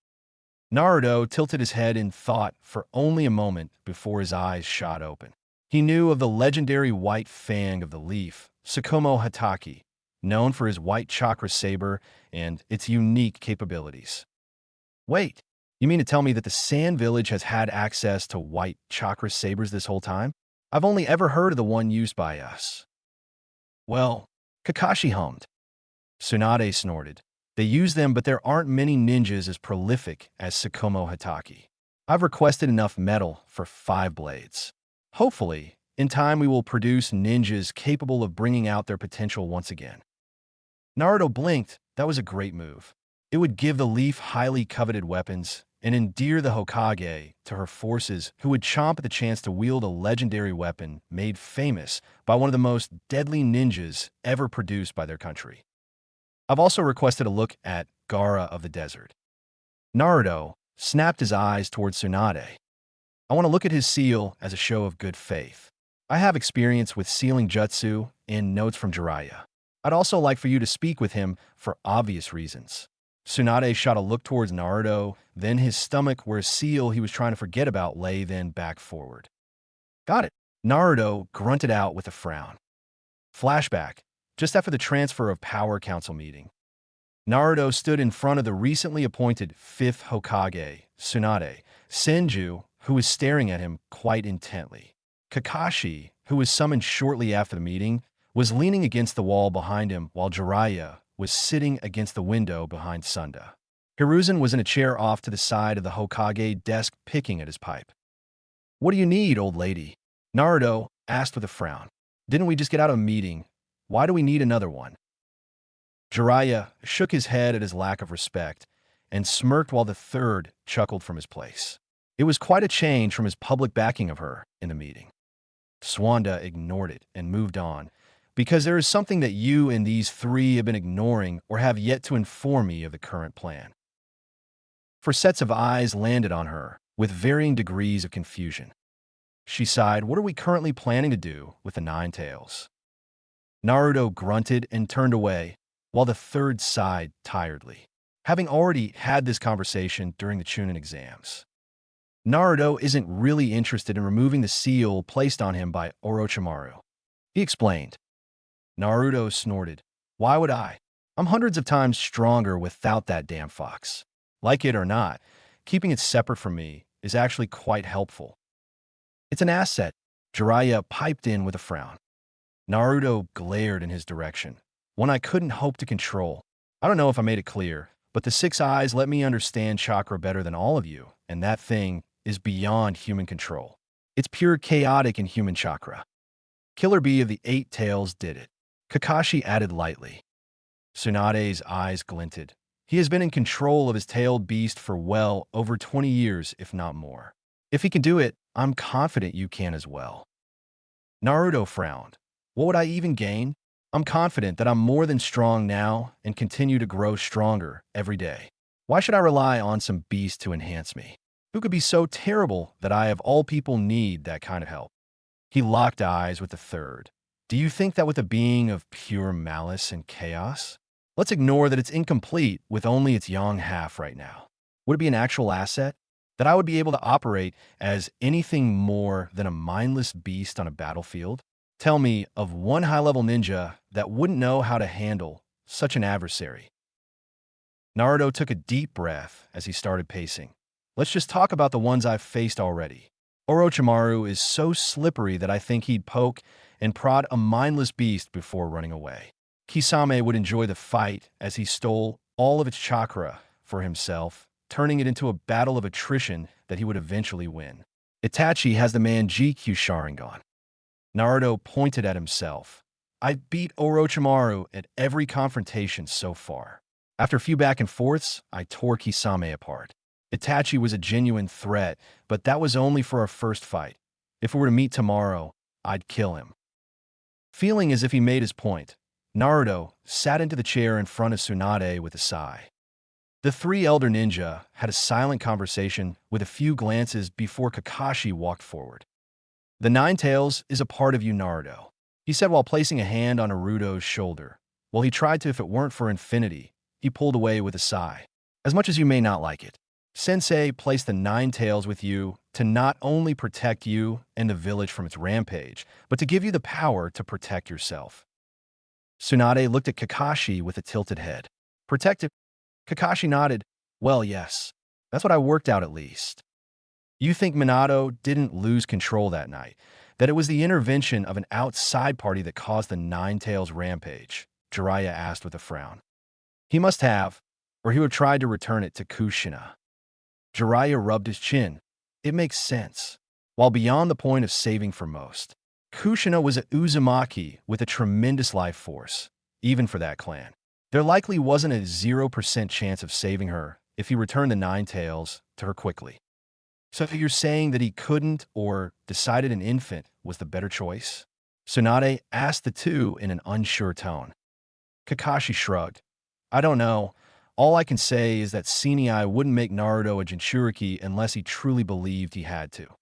Naruto tilted his head in thought for only a moment before his eyes shot open. He knew of the legendary white fang of the leaf, Tsukumo Hatake, known for his white chakra saber and its unique capabilities. Wait, you mean to tell me that the Sand Village has had access to white chakra sabers this whole time? I've only ever heard of the one used by us. Well, Kakashi hummed. Tsunade snorted. They use them, but there aren't many ninjas as prolific as Tsukumo Hatake. I've requested enough metal for 5 blades. Hopefully, in time we will produce ninjas capable of bringing out their potential once again. Naruto blinked. That was a great move. It would give the Leaf highly coveted weapons and endear the Hokage to her forces, who would chomp at the chance to wield a legendary weapon made famous by one of the most deadly ninjas ever produced by their country. I've also requested a look at Gaara of the Desert. Naruto snapped his eyes towards Tsunade. I want to look at his seal as a show of good faith. I have experience with sealing jutsu and notes from Jiraiya. I'd also like for you to speak with him for obvious reasons. Tsunade shot a look towards Naruto, then his stomach where a seal he was trying to forget about lay, then back forward. Got it. Naruto grunted out with a frown. Flashback. Just after the transfer of power council meeting, Naruto stood in front of the recently appointed 5th Hokage, Tsunade, Senju, who was staring at him quite intently. Kakashi, who was summoned shortly after the meeting, was leaning against the wall behind him while Jiraiya was sitting against the window behind Sunda. Hiruzen was in a chair off to the side of the Hokage desk picking at his pipe. What do you need, old lady? Naruto asked with a frown. Didn't we just get out of a meeting? Why do we need another one? Jiraiya shook his head at his lack of respect and smirked while the third chuckled from his place. It was quite a change from his public backing of her in the meeting. Swanda ignored it and moved on, because there is something that you and these three have been ignoring or have yet to inform me of the current plan. For sets of eyes landed on her, with varying degrees of confusion. She sighed, "What are we currently planning to do with the Nine Tails?" Naruto grunted and turned away, while the third sighed tiredly. Having already had this conversation during the Chūnin exams, Naruto isn't really interested in removing the seal placed on him by Orochimaru. He explained. Naruto snorted. "Why would I? I'm hundreds of times stronger without that damn fox. Like it or not, keeping it separate from me is actually quite helpful." "It's an asset," Jiraiya piped in with a frown. Naruto glared in his direction. "One I couldn't hope to control. I don't know if I made it clear, but the six eyes let me understand chakra better than all of you, and that thing is beyond human control. It's pure chaotic in human chakra. Killer Bee of the Eight Tails did it," Kakashi added lightly. Tsunade's eyes glinted. "He has been in control of his tailed beast for well over 20 years, if not more. If he can do it, I'm confident you can as well." Naruto frowned. "What would I even gain? I'm confident that I'm more than strong now and continue to grow stronger every day. Why should I rely on some beast to enhance me? Who could be so terrible that I, of all people, need that kind of help?" He locked eyes with the third. "Do you think that with a being of pure malice and chaos? Let's ignore that it's incomplete with only its young half right now. Would it be an actual asset? That I would be able to operate as anything more than a mindless beast on a battlefield? Tell me of one high-level ninja that wouldn't know how to handle such an adversary." Naruto took a deep breath as he started pacing. "Let's just talk about the ones I've faced already. Orochimaru is so slippery that I think he'd poke and prod a mindless beast before running away. Kisame would enjoy the fight as he stole all of its chakra for himself, turning it into a battle of attrition that he would eventually win. Itachi has the Manjikyu Sharingan." Naruto pointed at himself. "I beat Orochimaru at every confrontation so far. After a few back and forths, I tore Kisame apart. Itachi was a genuine threat, but that was only for our first fight. If we were to meet tomorrow, I'd kill him." Feeling as if he made his point, Naruto sat into the chair in front of Tsunade with a sigh. The three elder ninja had a silent conversation with a few glances before Kakashi walked forward. "The Nine Tails is a part of you, Naruto," he said while placing a hand on Naruto's shoulder. While he tried to, if it weren't for infinity, he pulled away with a sigh. "As much as you may not like it, Sensei placed the Nine Tails with you to not only protect you and the village from its rampage, but to give you the power to protect yourself." Tsunade looked at Kakashi with a tilted head. "Protective?" Kakashi nodded. "Well, yes. That's what I worked out at least." "You think Minato didn't lose control that night? That it was the intervention of an outside party that caused the Nine Tails rampage?" Jiraiya asked with a frown. "He must have, or he would have tried to return it to Kushina." Jiraiya rubbed his chin. "It makes sense. While beyond the point of saving for most, Kushina was a Uzumaki with a tremendous life force, even for that clan. There likely wasn't a 0% chance of saving her if he returned the Nine Tails to her quickly. So you're saying that he couldn't or decided an infant was the better choice?" Tsunade asked the two in an unsure tone. Kakashi shrugged. "I don't know. All I can say is that Senii wouldn't make Naruto a Jinchuriki unless he truly believed he had to."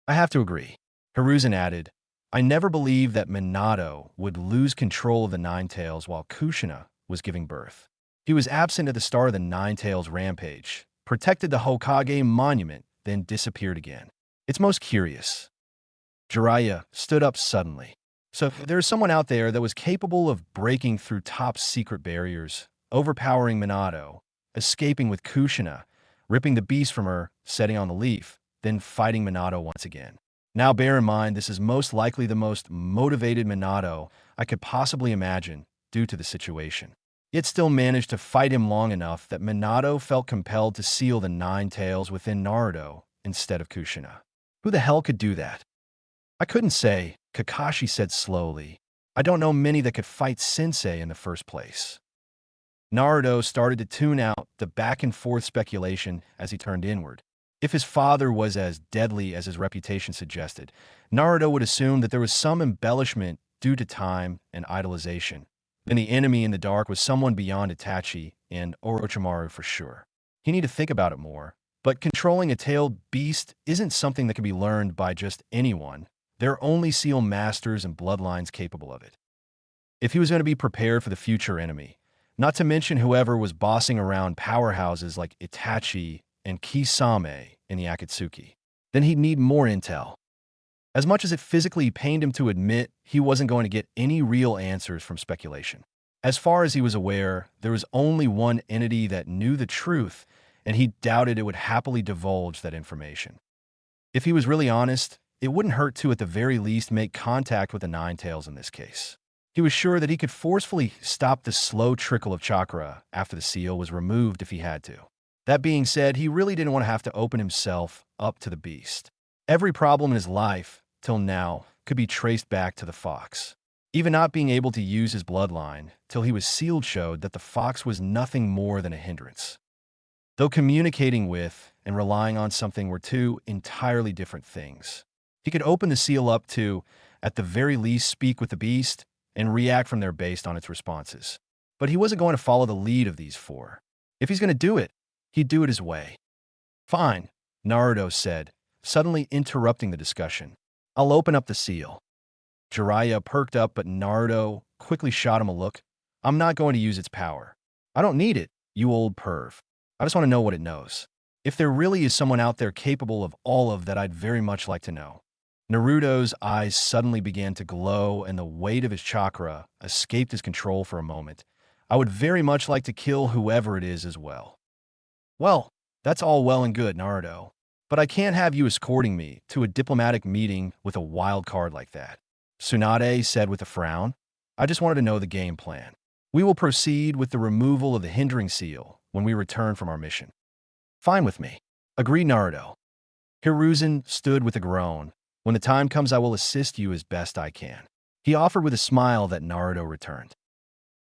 "I have to agree." Hiruzen added, "I never believed that Minato would lose control of the Nine Tails while Kushina was giving birth. He was absent at the start of the Nine Tails rampage, protected the Hokage monument, then disappeared again. It's most curious." Jiraiya stood up suddenly. "So there's someone out there that was capable of breaking through top-secret barriers, overpowering Minato, escaping with Kushina, ripping the beast from her, setting on the leaf, then fighting Minato once again. Now bear in mind this is most likely the most motivated Minato I could possibly imagine due to the situation. Yet still managed to fight him long enough that Minato felt compelled to seal the Nine Tails within Naruto instead of Kushina. Who the hell could do that?" "I couldn't say," Kakashi said slowly. "I don't know many that could fight Sensei in the first place." Naruto started to tune out the back-and-forth speculation as he turned inward. If his father was as deadly as his reputation suggested, Naruto would assume that there was some embellishment due to time and idolization. Then the enemy in the dark was someone beyond Itachi and Orochimaru for sure. He needed to think about it more. But controlling a tailed beast isn't something that can be learned by just anyone. There are only seal masters and bloodlines capable of it. If he was going to be prepared for the future enemy, not to mention whoever was bossing around powerhouses like Itachi and Kisame in the Akatsuki, then he'd need more intel. As much as it physically pained him to admit, he wasn't going to get any real answers from speculation. As far as he was aware, there was only one entity that knew the truth, and he doubted it would happily divulge that information. If he was really honest, it wouldn't hurt to at the very least make contact with the Nine Tails in this case. He was sure that he could forcefully stop the slow trickle of chakra after the seal was removed if he had to. That being said, he really didn't want to have to open himself up to the beast. Every problem in his life, till now, could be traced back to the fox. Even not being able to use his bloodline till he was sealed showed that the fox was nothing more than a hindrance. Though communicating with and relying on something were two entirely different things. He could open the seal up to, at the very least, speak with the beast and react from there based on its responses. But he wasn't going to follow the lead of these four. If he's going to do it, he'd do it his way. Fine, Naruto said, suddenly interrupting the discussion. I'll open up the seal. Jiraiya perked up, but Naruto quickly shot him a look. I'm not going to use its power. I don't need it, you old perv. I just want to know what it knows. If there really is someone out there capable of all of that, I'd very much like to know. Naruto's eyes suddenly began to glow and the weight of his chakra escaped his control for a moment. I would very much like to kill whoever it is as well. Well, that's all well and good, Naruto. But I can't have you escorting me to a diplomatic meeting with a wild card like that. Tsunade said with a frown. I just wanted to know the game plan. We will proceed with the removal of the hindering seal when we return from our mission. Fine with me. Agreed Naruto. Hiruzen stood with a groan. When the time comes, I will assist you as best I can. He offered with a smile that Naruto returned.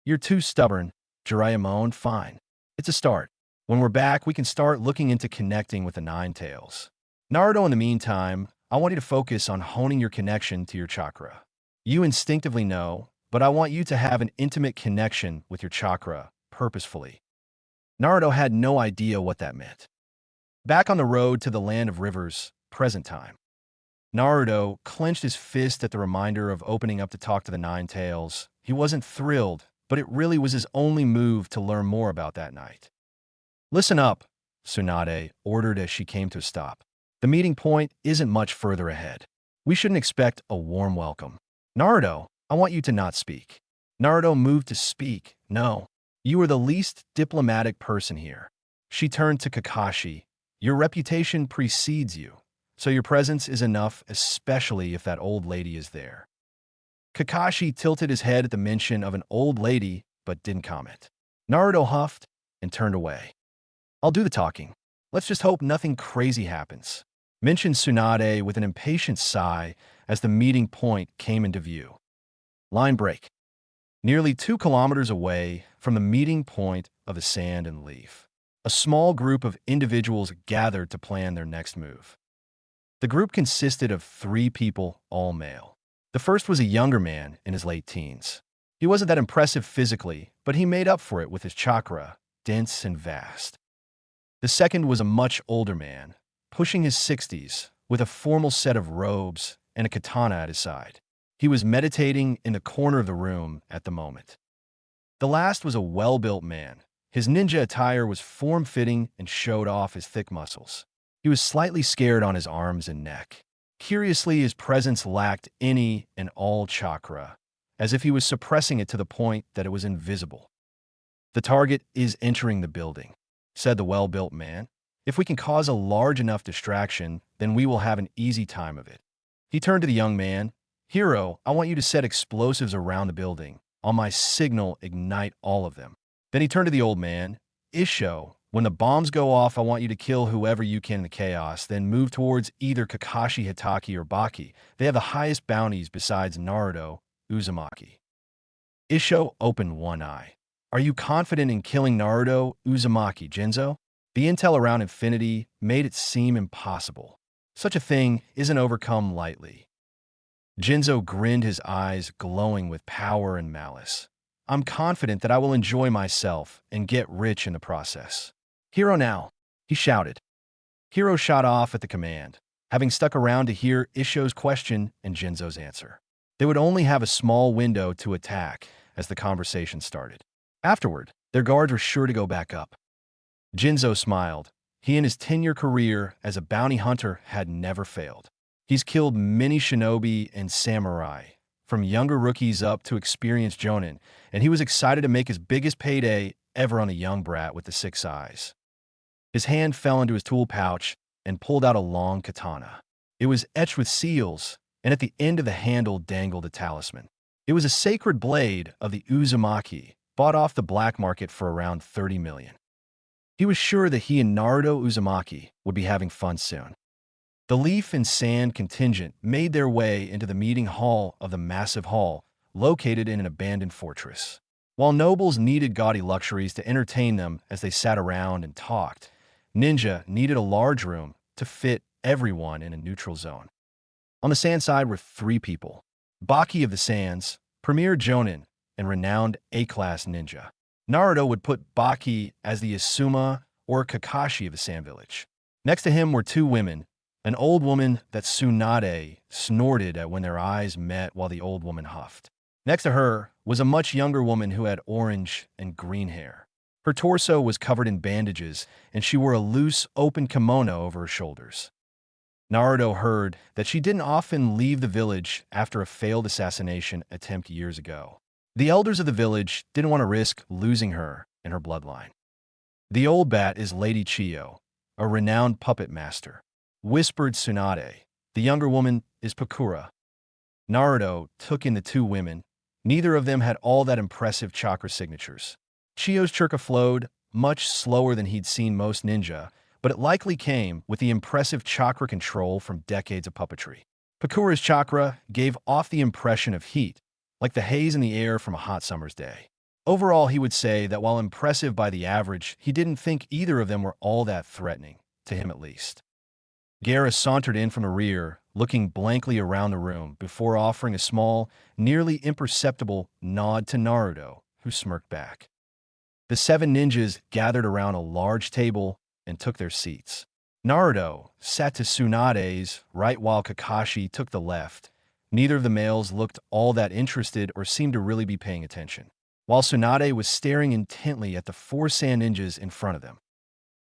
You're too stubborn, Jiraiya moaned. Fine. It's a start. When we're back, we can start looking into connecting with the Nine Tails. Naruto, in the meantime, I want you to focus on honing your connection to your chakra. You instinctively know, but I want you to have an intimate connection with your chakra, purposefully. Naruto had no idea what that meant. Back on the road to the land of rivers, present time. Naruto clenched his fist at the reminder of opening up to talk to the Nine Tails. He wasn't thrilled, but it really was his only move to learn more about that night. Listen up, Tsunade ordered as she came to a stop. The meeting point isn't much further ahead. We shouldn't expect a warm welcome. Naruto, I want you to not speak. Naruto moved to speak. No, you are the least diplomatic person here. She turned to Kakashi. Your reputation precedes you, so your presence is enough, especially if that old lady is there. Kakashi tilted his head at the mention of an old lady, but didn't comment. Naruto huffed and turned away. I'll do the talking. Let's just hope nothing crazy happens, mentioned Tsunade with an impatient sigh as the meeting point came into view. Line break. Nearly 2 kilometers away from the meeting point of the Sand and Leaf, a small group of individuals gathered to plan their next move. The group consisted of 3 people, all male. The first was a younger man in his late teens. He wasn't that impressive physically, but he made up for it with his chakra, dense and vast. The second was a much older man, pushing his 60s, with a formal set of robes and a katana at his side. He was meditating in the corner of the room at the moment. The last was a well-built man. His ninja attire was form-fitting and showed off his thick muscles. He was slightly scared on his arms and neck. Curiously, his presence lacked any and all chakra, as if he was suppressing it to the point that it was invisible. The target is entering the building, said the well-built man. If we can cause a large enough distraction, then we will have an easy time of it. He turned to the young man. Hero, I want you to set explosives around the building. On my signal, ignite all of them. Then he turned to the old man. Isho, when the bombs go off, I want you to kill whoever you can in the chaos, then move towards either Kakashi, Hitaki, or Baki. They have the highest bounties besides Naruto, Uzumaki. Isho opened one eye. Are you confident in killing Naruto, Uzumaki, Jinzo? The intel around Infinity made it seem impossible. Such a thing isn't overcome lightly. Jinzo grinned, his eyes glowing with power and malice. I'm confident that I will enjoy myself and get rich in the process. Hero now, he shouted. Hero shot off at the command, having stuck around to hear Isho's question and Jinzo's answer. They would only have a small window to attack as the conversation started. Afterward, their guards were sure to go back up. Jinzo smiled. He and his 10-year career as a bounty hunter had never failed. He's killed many shinobi and samurai, from younger rookies up to experienced Chūnin, and he was excited to make his biggest payday ever on a young brat with the 6 eyes. His hand fell into his tool pouch and pulled out a long katana. It was etched with seals, and at the end of the handle dangled a talisman. It was a sacred blade of the Uzumaki, bought off the black market for around 30 million. He was sure that he and Naruto Uzumaki would be having fun soon. The Leaf and Sand contingent made their way into the meeting hall of the massive hall, located in an abandoned fortress. While nobles needed gaudy luxuries to entertain them as they sat around and talked, Ninja needed a large room to fit everyone in a neutral zone. On the Sand side were 3 people: Baki of the Sands, premier Chūnin, and renowned A-class ninja. Naruto would put Baki as the Asuma or Kakashi of the Sand Village. Next to him were 2 women, an old woman that Tsunade snorted at when their eyes met while the old woman huffed. Next to her was a much younger woman who had orange and green hair. Her torso was covered in bandages, and she wore a loose, open kimono over her shoulders. Naruto heard that she didn't often leave the village after a failed assassination attempt years ago. The elders of the village didn't want to risk losing her and her bloodline. The old bat is Lady Chiyo, a renowned puppet master, whispered Tsunade. The younger woman is Pakura. Naruto took in the 2 women. Neither of them had all that impressive chakra signatures. Chiyo's chakra flowed much slower than he'd seen most ninja, but it likely came with the impressive chakra control from decades of puppetry. Pakura's chakra gave off the impression of heat, like the haze in the air from a hot summer's day. Overall, he would say that while impressive by the average, he didn't think either of them were all that threatening, to him at least. Gaara sauntered in from the rear, looking blankly around the room before offering a small, nearly imperceptible nod to Naruto, who smirked back. The 7 ninjas gathered around a large table and took their seats. Naruto sat to Tsunade's right while Kakashi took the left. Neither of the males looked all that interested or seemed to really be paying attention, while Tsunade was staring intently at the 4 sand ninjas in front of them.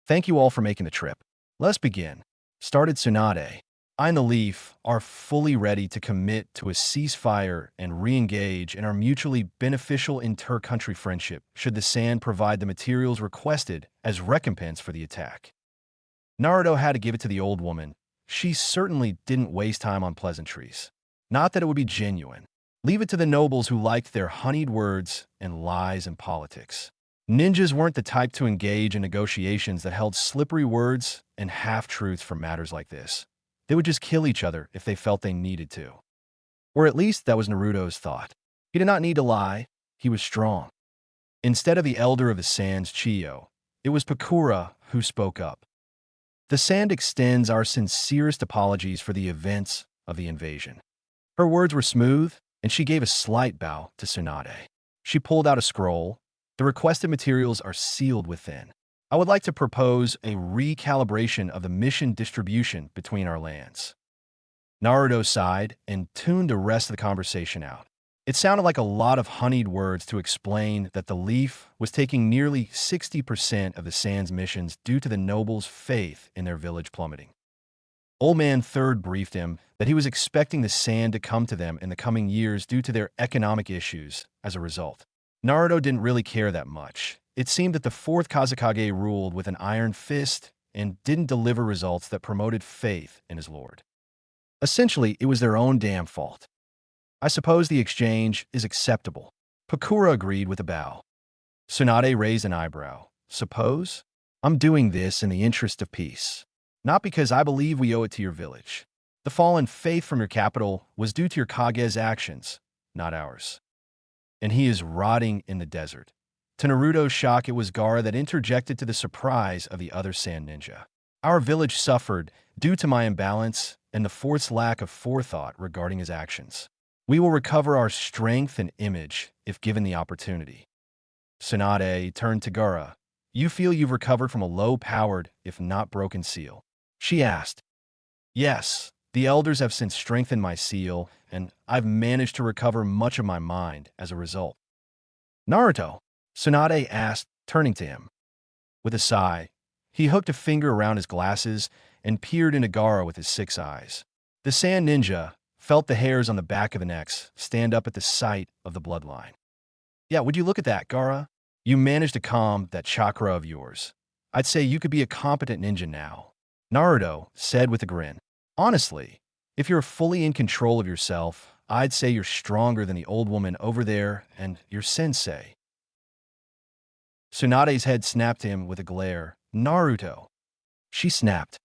Thank you all for making the trip. Let's begin, started Tsunade. I and the Leaf are fully ready to commit to a ceasefire and re-engage in our mutually beneficial inter-country friendship should the Sand provide the materials requested as recompense for the attack. Naruto had to give it to the old woman. She certainly didn't waste time on pleasantries. Not that it would be genuine. Leave it to the nobles who liked their honeyed words and lies and politics. Ninjas weren't the type to engage in negotiations that held slippery words and half-truths for matters like this. They would just kill each other if they felt they needed to. Or at least that was Naruto's thought. He did not need to lie. He was strong. Instead of the elder of the Sands, Chiyo, it was Pakura who spoke up. The Sand extends our sincerest apologies for the events of the invasion. Her words were smooth, and she gave a slight bow to Tsunade. She pulled out a scroll. The requested materials are sealed within. I would like to propose a recalibration of the mission distribution between our lands. Naruto sighed and tuned the rest of the conversation out. It sounded like a lot of honeyed words to explain that the Leaf was taking nearly 60% of the Sand's missions due to the nobles' faith in their village plummeting. Old Man Third briefed him that he was expecting the Sand to come to them in the coming years due to their economic issues as a result. Naruto didn't really care that much. It seemed that the 4th Kazekage ruled with an iron fist and didn't deliver results that promoted faith in his lord. Essentially, it was their own damn fault. I suppose the exchange is acceptable. Pakura agreed with a bow. Tsunade raised an eyebrow. Suppose? I'm doing this in the interest of peace. Not because I believe we owe it to your village. The fallen faith from your capital was due to your Kage's actions, not ours. And he is rotting in the desert. To Naruto's shock, it was Gaara that interjected to the surprise of the other sand ninja. Our village suffered due to my imbalance and the fourth's lack of forethought regarding his actions. We will recover our strength and image if given the opportunity. Tsunade turned to Gaara. You feel you've recovered from a low-powered, if not broken seal? She asked. Yes, the elders have since strengthened my seal, and I've managed to recover much of my mind as a result. Naruto, Tsunade asked, turning to him. With a sigh, he hooked a finger around his glasses and peered into Gaara with his 6 eyes. The sand ninja felt the hairs on the back of the necks stand up at the sight of the bloodline. Yeah, would you look at that, Gaara? You managed to calm that chakra of yours. I'd say you could be a competent ninja now. Naruto said with a grin. Honestly, if you're fully in control of yourself, I'd say you're stronger than the old woman over there and your sensei. Tsunade's head snapped to him with a glare. Naruto. She snapped.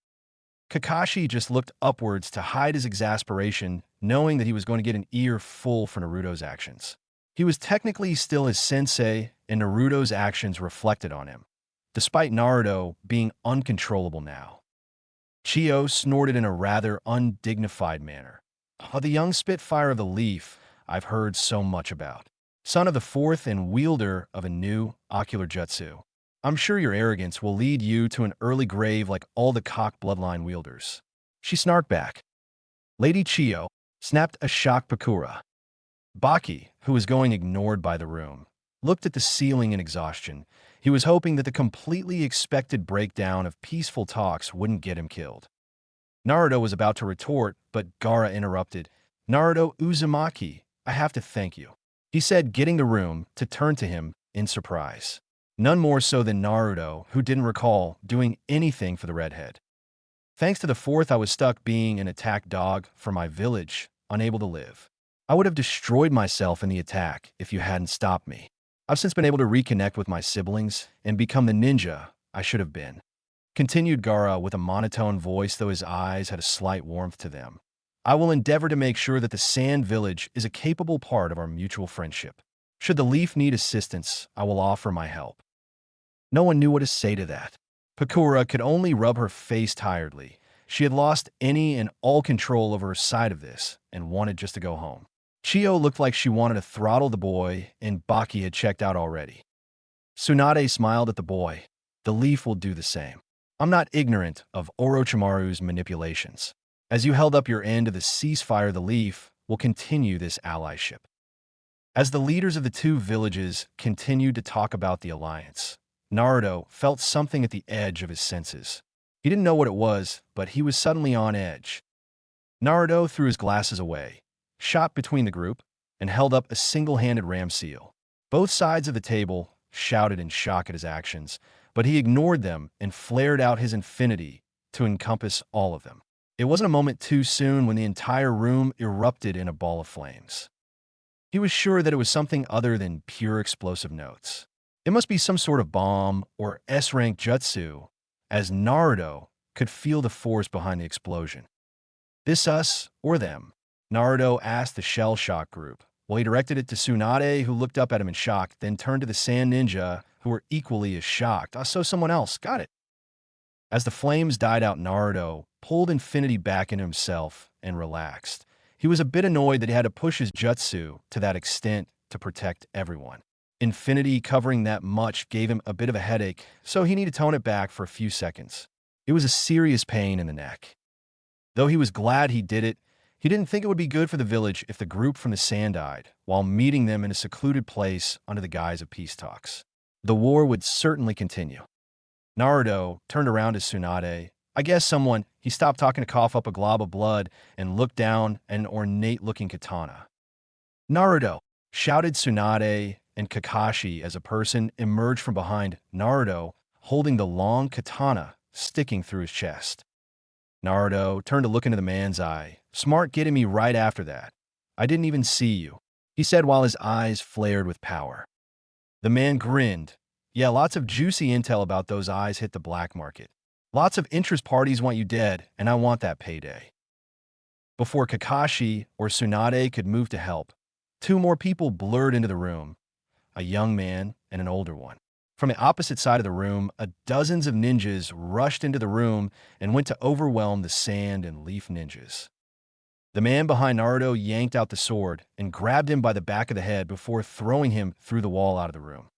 Kakashi just looked upwards to hide his exasperation, knowing that he was going to get an earful for Naruto's actions. He was technically still his sensei, and Naruto's actions reflected on him, despite Naruto being uncontrollable now. Chio snorted in a rather undignified manner. Oh, the young Spitfire of the Leaf I've heard so much about. Son of the fourth and wielder of a new ocular jutsu. I'm sure your arrogance will lead you to an early grave like all the cock bloodline wielders. She snarked back. Lady Chio snapped a shocked Pakura. Baki, who was going ignored by the room, looked at the ceiling in exhaustion. He was hoping that the completely expected breakdown of peaceful talks wouldn't get him killed. Naruto was about to retort, but Gaara interrupted. Naruto Uzumaki, I have to thank you, he said, getting the room to turn to him in surprise. None more so than Naruto, who didn't recall doing anything for the redhead. Thanks to the fourth, I was stuck being an attack dog for my village, unable to live. I would have destroyed myself in the attack if you hadn't stopped me. I've since been able to reconnect with my siblings and become the ninja I should have been. Continued Gaara with a monotone voice, though his eyes had a slight warmth to them. I will endeavor to make sure that the Sand Village is a capable part of our mutual friendship. Should the Leaf need assistance, I will offer my help. No one knew what to say to that. Pakura could only rub her face tiredly. She had lost any and all control over her side of this and wanted just to go home. Chio looked like she wanted to throttle the boy, and Baki had checked out already. Tsunade smiled at the boy. The Leaf will do the same. I'm not ignorant of Orochimaru's manipulations. As you held up your end of the ceasefire, the Leaf will continue this allyship. As the leaders of the two villages continued to talk about the alliance, Naruto felt something at the edge of his senses. He didn't know what it was, but he was suddenly on edge. Naruto threw his glasses away, shot between the group, and held up a single-handed ram seal. Both sides of the table shouted in shock at his actions, but he ignored them and flared out his infinity to encompass all of them. It wasn't a moment too soon when the entire room erupted in a ball of flames. He was sure that it was something other than pure explosive notes. It must be some sort of bomb or S-rank jutsu, as Naruto could feel the force behind the explosion. This us or them? Naruto asked the shell-shock group, while he directed it to Tsunade, who looked up at him in shock, then turned to the Sand Ninja, who were equally as shocked. So someone else, got it. As the flames died out, Naruto pulled infinity back into himself and relaxed. He was a bit annoyed that he had to push his jutsu to that extent to protect everyone. Infinity covering that much gave him a bit of a headache, so he needed to tone it back for a few seconds. It was a serious pain in the neck. Though he was glad he did it, he didn't think it would be good for the village if the group from the sand died, while meeting them in a secluded place under the guise of peace talks. The war would certainly continue. Naruto turned around to Tsunade. I guess someone. He stopped talking to cough up a glob of blood and looked down at an ornate-looking katana. Naruto, shouted Tsunade, and Kakashi as a person emerged from behind Naruto, holding the long katana sticking through his chest. Naruto turned to look into the man's eye. Smart getting me right after that. I didn't even see you, he said while his eyes flared with power. The man grinned. Yeah, lots of juicy intel about those eyes hit the black market. Lots of interest parties want you dead, and I want that payday. Before Kakashi or Tsunade could move to help, two more people blurred into the room. a young man, and an older one. From the opposite side of the room, dozens of ninjas rushed into the room and went to overwhelm the sand and leaf ninjas. The man behind Naruto yanked out the sword and grabbed him by the back of the head before throwing him through the wall out of the room.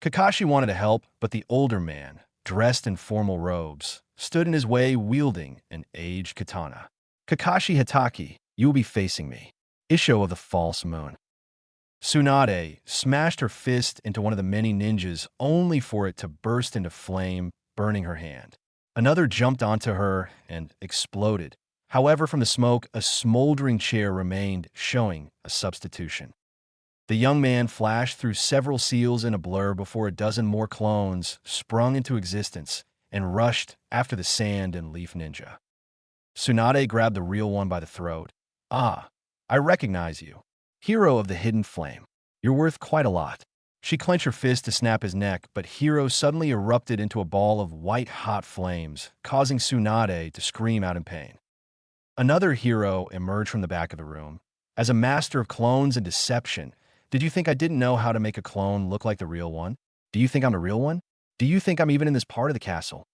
Kakashi wanted to help, but the older man, dressed in formal robes, stood in his way wielding an aged katana. Kakashi Hatake, you will be facing me. Isho of the False Moon. Tsunade smashed her fist into one of the many ninjas only for it to burst into flame, burning her hand. Another jumped onto her and exploded. However, from the smoke, a smoldering chair remained, showing a substitution. The young man flashed through several seals in a blur before a dozen more clones sprung into existence and rushed after the sand and leaf ninja. Tsunade grabbed the real one by the throat. Ah, I recognize you. Hero of the Hidden Flame. You're worth quite a lot. She clenched her fist to snap his neck, but Hero suddenly erupted into a ball of white-hot flames, causing Tsunade to scream out in pain. Another hero emerged from the back of the room. As a master of clones and deception, did you think I didn't know how to make a clone look like the real one? Do you think I'm the real one? Do you think I'm even in this part of the castle?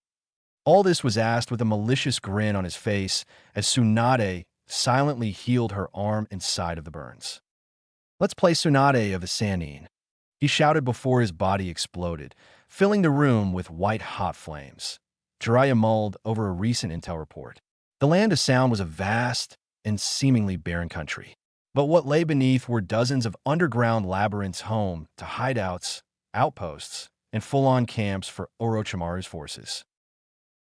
All this was asked with a malicious grin on his face as Tsunade silently healed her arm and side of the burns. Let's play Tsunade of the Sannin, he shouted before his body exploded, filling the room with white-hot flames. Jiraiya mulled over a recent intel report. The Land of Sound was a vast and seemingly barren country, but what lay beneath were dozens of underground labyrinths home to hideouts, outposts, and full-on camps for Orochimaru's forces.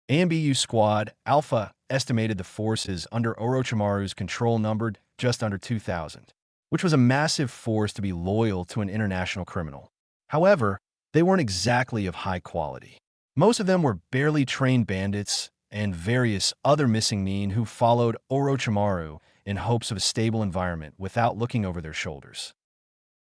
AMBU Squad Alpha estimated the forces under Orochimaru's control numbered just under 2,000, which was a massive force to be loyal to an international criminal. However, they weren't exactly of high quality. Most of them were barely trained bandits and various other missing men who followed Orochimaru in hopes of a stable environment without looking over their shoulders.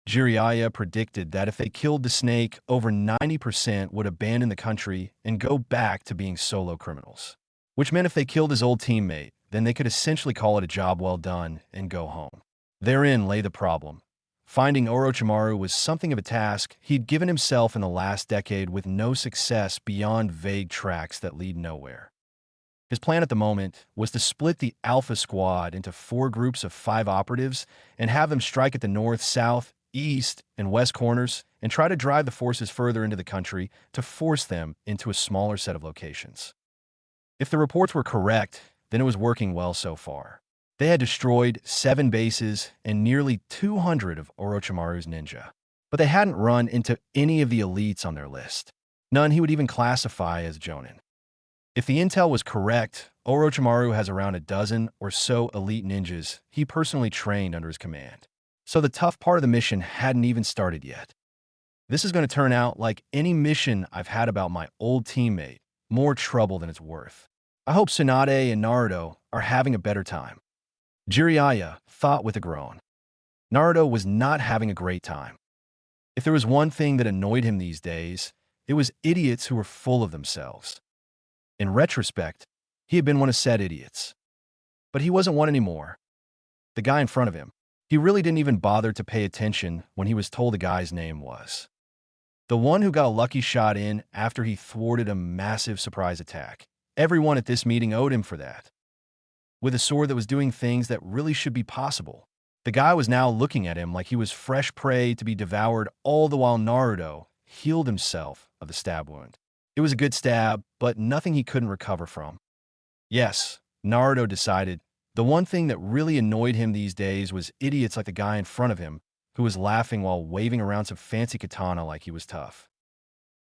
Jiraiya predicted that if they killed the snake, over 90% would abandon the country and go back to being solo criminals. Which meant if they killed his old teammate, then they could essentially call it a job well done and go home. Therein lay the problem. Finding Orochimaru was something of a task he'd given himself in the last decade with no success beyond vague tracks that lead nowhere. His plan at the moment was to split the Alpha Squad into 4 groups of 5 operatives and have them strike at the north, south, east, and west corners and try to drive the forces further into the country to force them into a smaller set of locations. If the reports were correct, then it was working well so far. They had destroyed 7 bases and nearly 200 of Orochimaru's ninja, but they hadn't run into any of the elites on their list. None he would even classify as Chūnin. If the intel was correct, Orochimaru has around a dozen or so elite ninjas he personally trained under his command. So the tough part of the mission hadn't even started yet. This is going to turn out like any mission I've had about my old teammate, more trouble than it's worth. I hope Tsunade and Naruto are having a better time. Jiraiya thought with a groan. Naruto was not having a great time. If there was one thing that annoyed him these days, it was idiots who were full of themselves. In retrospect, he had been one of said idiots. But he wasn't one anymore. The guy in front of him, he really didn't even bother to pay attention when he was told the guy's name was. The one who got a lucky shot in after he thwarted a massive surprise attack. Everyone at this meeting owed him for that. With a sword that was doing things that really should be possible. The guy was now looking at him like he was fresh prey to be devoured, all the while Naruto healed himself of the stab wound. It was a good stab, but nothing he couldn't recover from. Yes, Naruto decided, the one thing that really annoyed him these days was idiots like the guy in front of him, who was laughing while waving around some fancy katana like he was tough.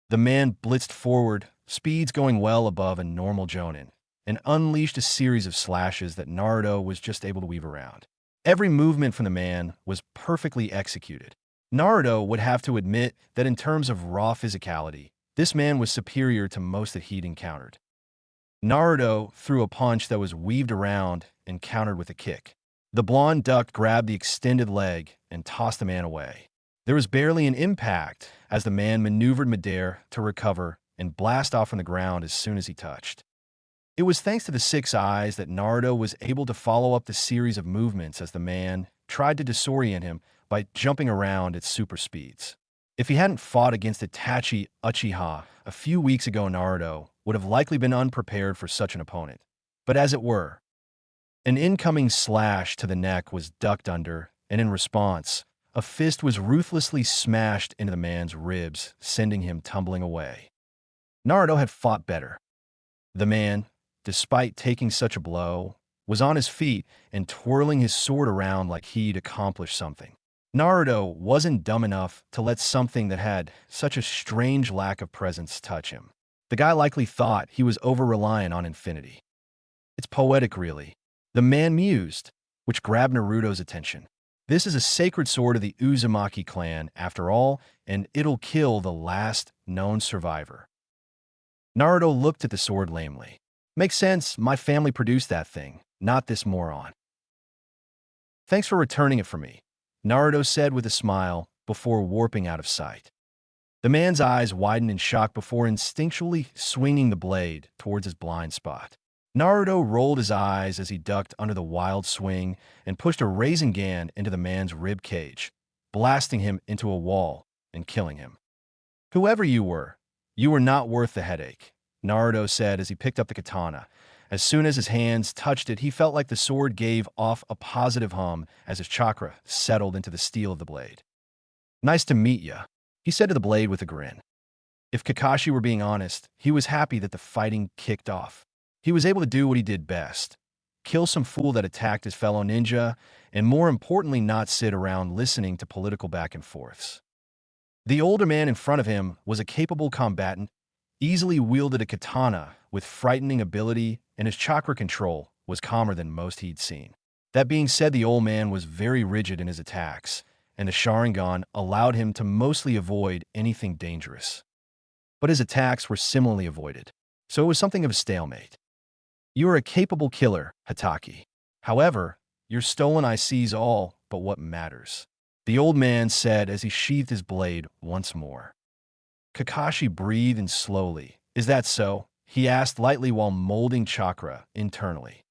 The man blitzed forward, speeds going well above a normal Chūnin, and unleashed a series of slashes that Naruto was just able to weave around. Every movement from the man was perfectly executed. Naruto would have to admit that in terms of raw physicality, this man was superior to most that he'd encountered. Naruto threw a punch that was weaved around and countered with a kick. The blonde duck grabbed the extended leg and tossed the man away. There was barely an impact as the man maneuvered midair to recover and blast off from the ground as soon as he touched. It was thanks to the 6 eyes that Naruto was able to follow up the series of movements as the man tried to disorient him by jumping around at super speeds. If he hadn't fought against Itachi Uchiha a few weeks ago, Naruto would have likely been unprepared for such an opponent. But as it were, an incoming slash to the neck was ducked under, and in response, a fist was ruthlessly smashed into the man's ribs, sending him tumbling away. Naruto had fought better. The man, despite taking such a blow, was on his feet and twirling his sword around like he'd accomplished something. Naruto wasn't dumb enough to let something that had such a strange lack of presence touch him. The guy likely thought he was over-reliant on infinity. It's poetic, really. The man mused, which grabbed Naruto's attention. This is a sacred sword of the Uzumaki clan, after all, and it'll kill the last known survivor. Naruto looked at the sword lamely. Makes sense, my family produced that thing, not this moron. Thanks for returning it for me, Naruto said with a smile before warping out of sight. The man's eyes widened in shock before instinctually swinging the blade towards his blind spot. Naruto rolled his eyes as he ducked under the wild swing and pushed a Rasengan into the man's rib cage, blasting him into a wall and killing him. Whoever you were not worth the headache, Naruto said as he picked up the katana. As soon as his hands touched it, he felt like the sword gave off a positive hum as his chakra settled into the steel of the blade. Nice to meet ya, he said to the blade with a grin. If Kakashi were being honest, he was happy that the fighting kicked off. He was able to do what he did best, kill some fool that attacked his fellow ninja, and more importantly not sit around listening to political back and forths. The older man in front of him was a capable combatant, easily wielded a katana with frightening ability, and his chakra control was calmer than most he'd seen. That being said, the old man was very rigid in his attacks, and the Sharingan allowed him to mostly avoid anything dangerous. But his attacks were similarly avoided, so it was something of a stalemate. You are a capable killer, Hatake. However, your stolen eye sees all but what matters, the old man said as he sheathed his blade once more. Kakashi breathed in slowly. Is that so? He asked lightly while molding chakra internally.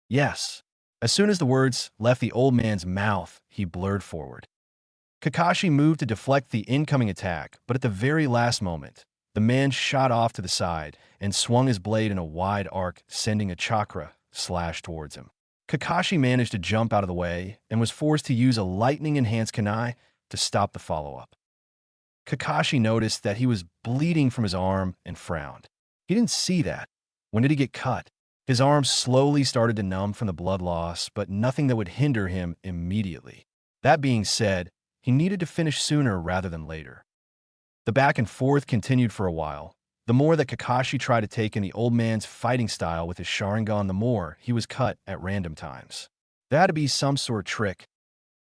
Yes. As soon as the words left the old man's mouth, he blurred forward. Kakashi moved to deflect the incoming attack, but at the very last moment, the man shot off to the side and swung his blade in a wide arc, sending a chakra slash towards him. Kakashi managed to jump out of the way and was forced to use a lightning-enhanced kunai to stop the follow-up. Kakashi noticed that he was bleeding from his arm and frowned. He didn't see that. When did he get cut? His arm slowly started to numb from the blood loss, but nothing that would hinder him immediately. That being said, he needed to finish sooner rather than later. The back and forth continued for a while. The more that Kakashi tried to take in the old man's fighting style with his Sharingan, the more he was cut at random times. There had to be some sort of trick.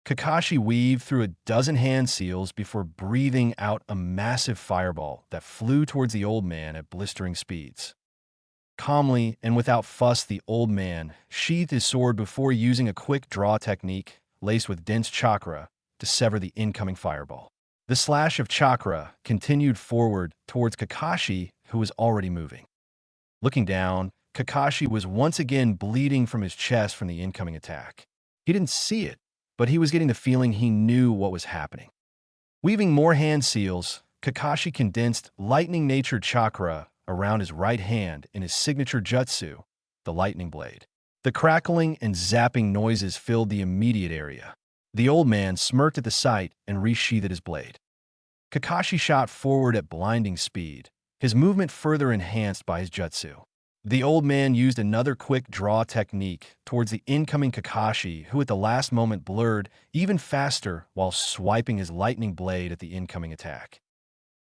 Kakashi weaved through a dozen hand seals before breathing out a massive fireball that flew towards the old man at blistering speeds. Calmly and without fuss, the old man sheathed his sword before using a quick draw technique laced with dense chakra to sever the incoming fireball. The slash of chakra continued forward towards Kakashi, who was already moving. Looking down, Kakashi was once again bleeding from his chest from the incoming attack. He didn't see it, but he was getting the feeling he knew what was happening. Weaving more hand seals, Kakashi condensed lightning-natured chakra around his right hand in his signature jutsu, the lightning blade. The crackling and zapping noises filled the immediate area. The old man smirked at the sight and resheathed his blade. Kakashi shot forward at blinding speed, his movement further enhanced by his jutsu. The old man used another quick draw technique towards the incoming Kakashi, who at the last moment blurred even faster while swiping his lightning blade at the incoming attack.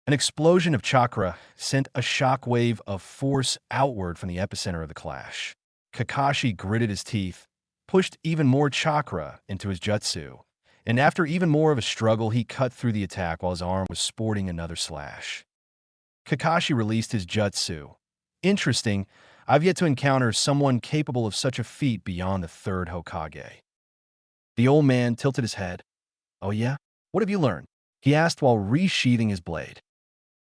An explosion of chakra sent a shockwave of force outward from the epicenter of the clash. Kakashi gritted his teeth, pushed even more chakra into his jutsu, and after even more of a struggle, he cut through the attack while his arm was sporting another slash. Kakashi released his jutsu. Interesting, I've yet to encounter someone capable of such a feat beyond the third Hokage. The old man tilted his head. Oh yeah? What have you learned? He asked while resheathing his blade.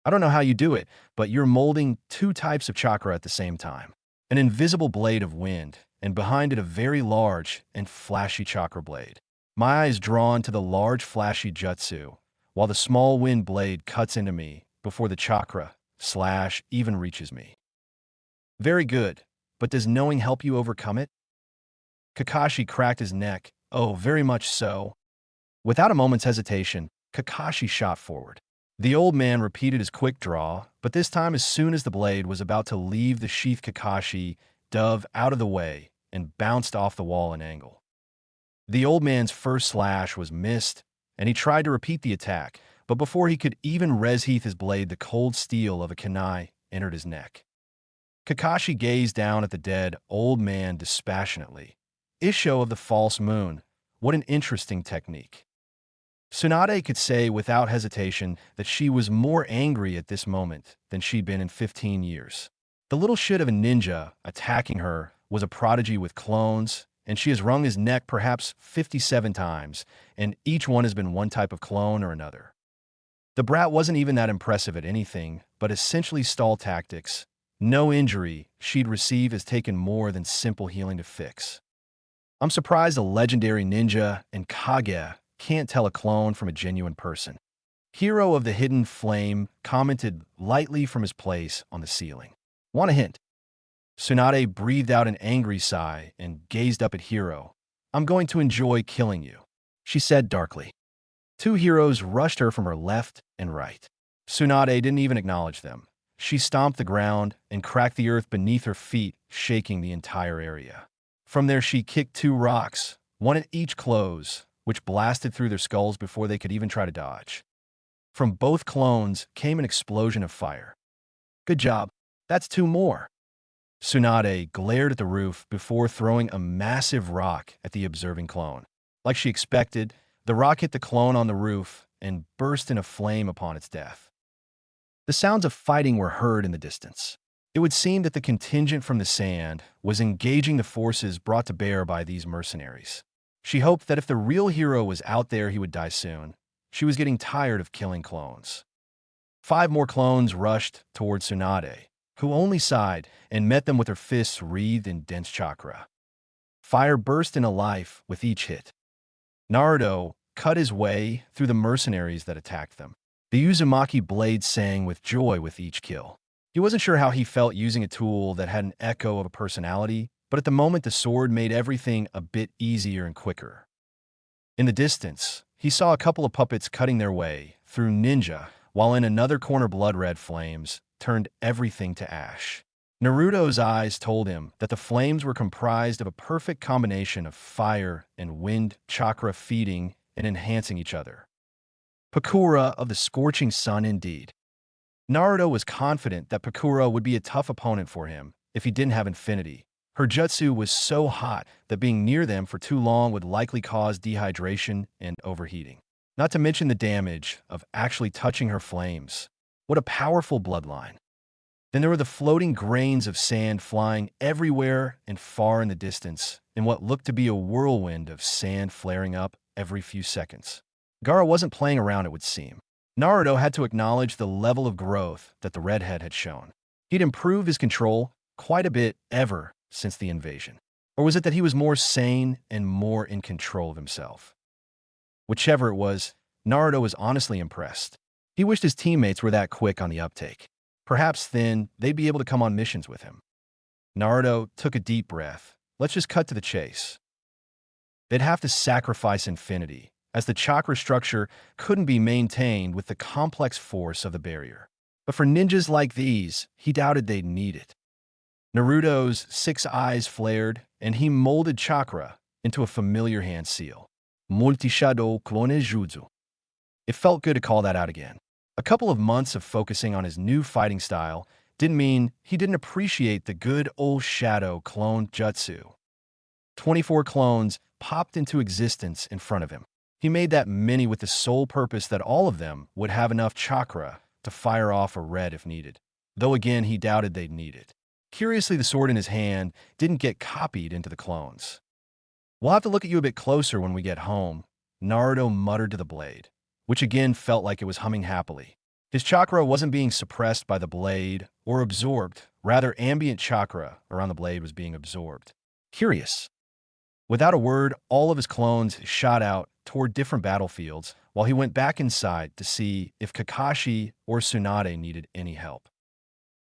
I don't know how you do it, but you're molding two types of chakra at the same time. An invisible blade of wind, and behind it a very large and flashy chakra blade. My eyes drawn to the large flashy jutsu, while the small wind blade cuts into me before the chakra slash even reaches me. Very good, but does knowing help you overcome it? Kakashi cracked his neck. Oh, very much so. Without a moment's hesitation, Kakashi shot forward. The old man repeated his quick draw, but this time as soon as the blade was about to leave the sheath, Kakashi dove out of the way and bounced off the wall at an angle. The old man's first slash was missed, and he tried to repeat the attack, but before he could even resheath his blade, the cold steel of a kunai entered his neck. Kakashi gazed down at the dead old man dispassionately. Isho of the false moon, what an interesting technique. Tsunade could say without hesitation that she was more angry at this moment than she'd been in 15 years. The little shit of a ninja attacking her was a prodigy with clones, and she has wrung his neck perhaps 57 times, and each one has been one type of clone or another. The brat wasn't even that impressive at anything, but essentially stall tactics. No injury she'd receive has taken more than simple healing to fix. I'm surprised a legendary ninja and Kage can't tell a clone from a genuine person. Hero of the Hidden Flame commented lightly from his place on the ceiling. Want a hint? Tsunade breathed out an angry sigh and gazed up at Hero. I'm going to enjoy killing you, she said darkly. Two heroes rushed her from her left and right. Tsunade didn't even acknowledge them. She stomped the ground and cracked the earth beneath her feet, shaking the entire area. From there she kicked two rocks, one at each close, which blasted through their skulls before they could even try to dodge. From both clones came an explosion of fire. Good job. That's two more. Tsunade glared at the roof before throwing a massive rock at the observing clone. Like she expected, the rock hit the clone on the roof and burst in a flame upon its death. The sounds of fighting were heard in the distance. It would seem that the contingent from the sand was engaging the forces brought to bear by these mercenaries. She hoped that if the real hero was out there, he would die soon. She was getting tired of killing clones. 5 more clones rushed toward Tsunade, who only sighed and met them with her fists wreathed in dense chakra. Fire burst into life with each hit. Naruto cut his way through the mercenaries that attacked them. The Uzumaki blade sang with joy with each kill. He wasn't sure how he felt using a tool that had an echo of a personality, but at the moment the sword made everything a bit easier and quicker. In the distance, he saw a couple of puppets cutting their way through ninja, while in another corner blood-red flames turned everything to ash. Naruto's eyes told him that the flames were comprised of a perfect combination of fire and wind chakra feeding and enhancing each other. Pakura of the scorching sun indeed. Naruto was confident that Pakura would be a tough opponent for him if he didn't have infinity. Her jutsu was so hot that being near them for too long would likely cause dehydration and overheating. Not to mention the damage of actually touching her flames. What a powerful bloodline. Then there were the floating grains of sand flying everywhere and far in the distance, in what looked to be a whirlwind of sand flaring up every few seconds. Gaara wasn't playing around, it would seem. Naruto had to acknowledge the level of growth that the redhead had shown. He'd improved his control quite a bit ever since the invasion. Or was it that he was more sane and more in control of himself? Whichever it was, Naruto was honestly impressed. He wished his teammates were that quick on the uptake. Perhaps then they'd be able to come on missions with him. Naruto took a deep breath. Let's just cut to the chase. They'd have to sacrifice infinity, as the chakra structure couldn't be maintained with the complex force of the barrier. But for ninjas like these, he doubted they'd need it. Naruto's 6 eyes flared, and he molded chakra into a familiar hand seal. Multi-shadow clone jutsu. It felt good to call that out again. A couple of months of focusing on his new fighting style didn't mean he didn't appreciate the good old shadow clone jutsu. 24 clones popped into existence in front of him. He made that many with the sole purpose that all of them would have enough chakra to fire off a red if needed, though again he doubted they'd need it. Curiously, the sword in his hand didn't get copied into the clones. We'll have to look at you a bit closer when we get home, Naruto muttered to the blade, which again felt like it was humming happily. His chakra wasn't being suppressed by the blade or absorbed, rather ambient chakra around the blade was being absorbed. Curious. Without a word, all of his clones shot out toward different battlefields while he went back inside to see if Kakashi or Tsunade needed any help.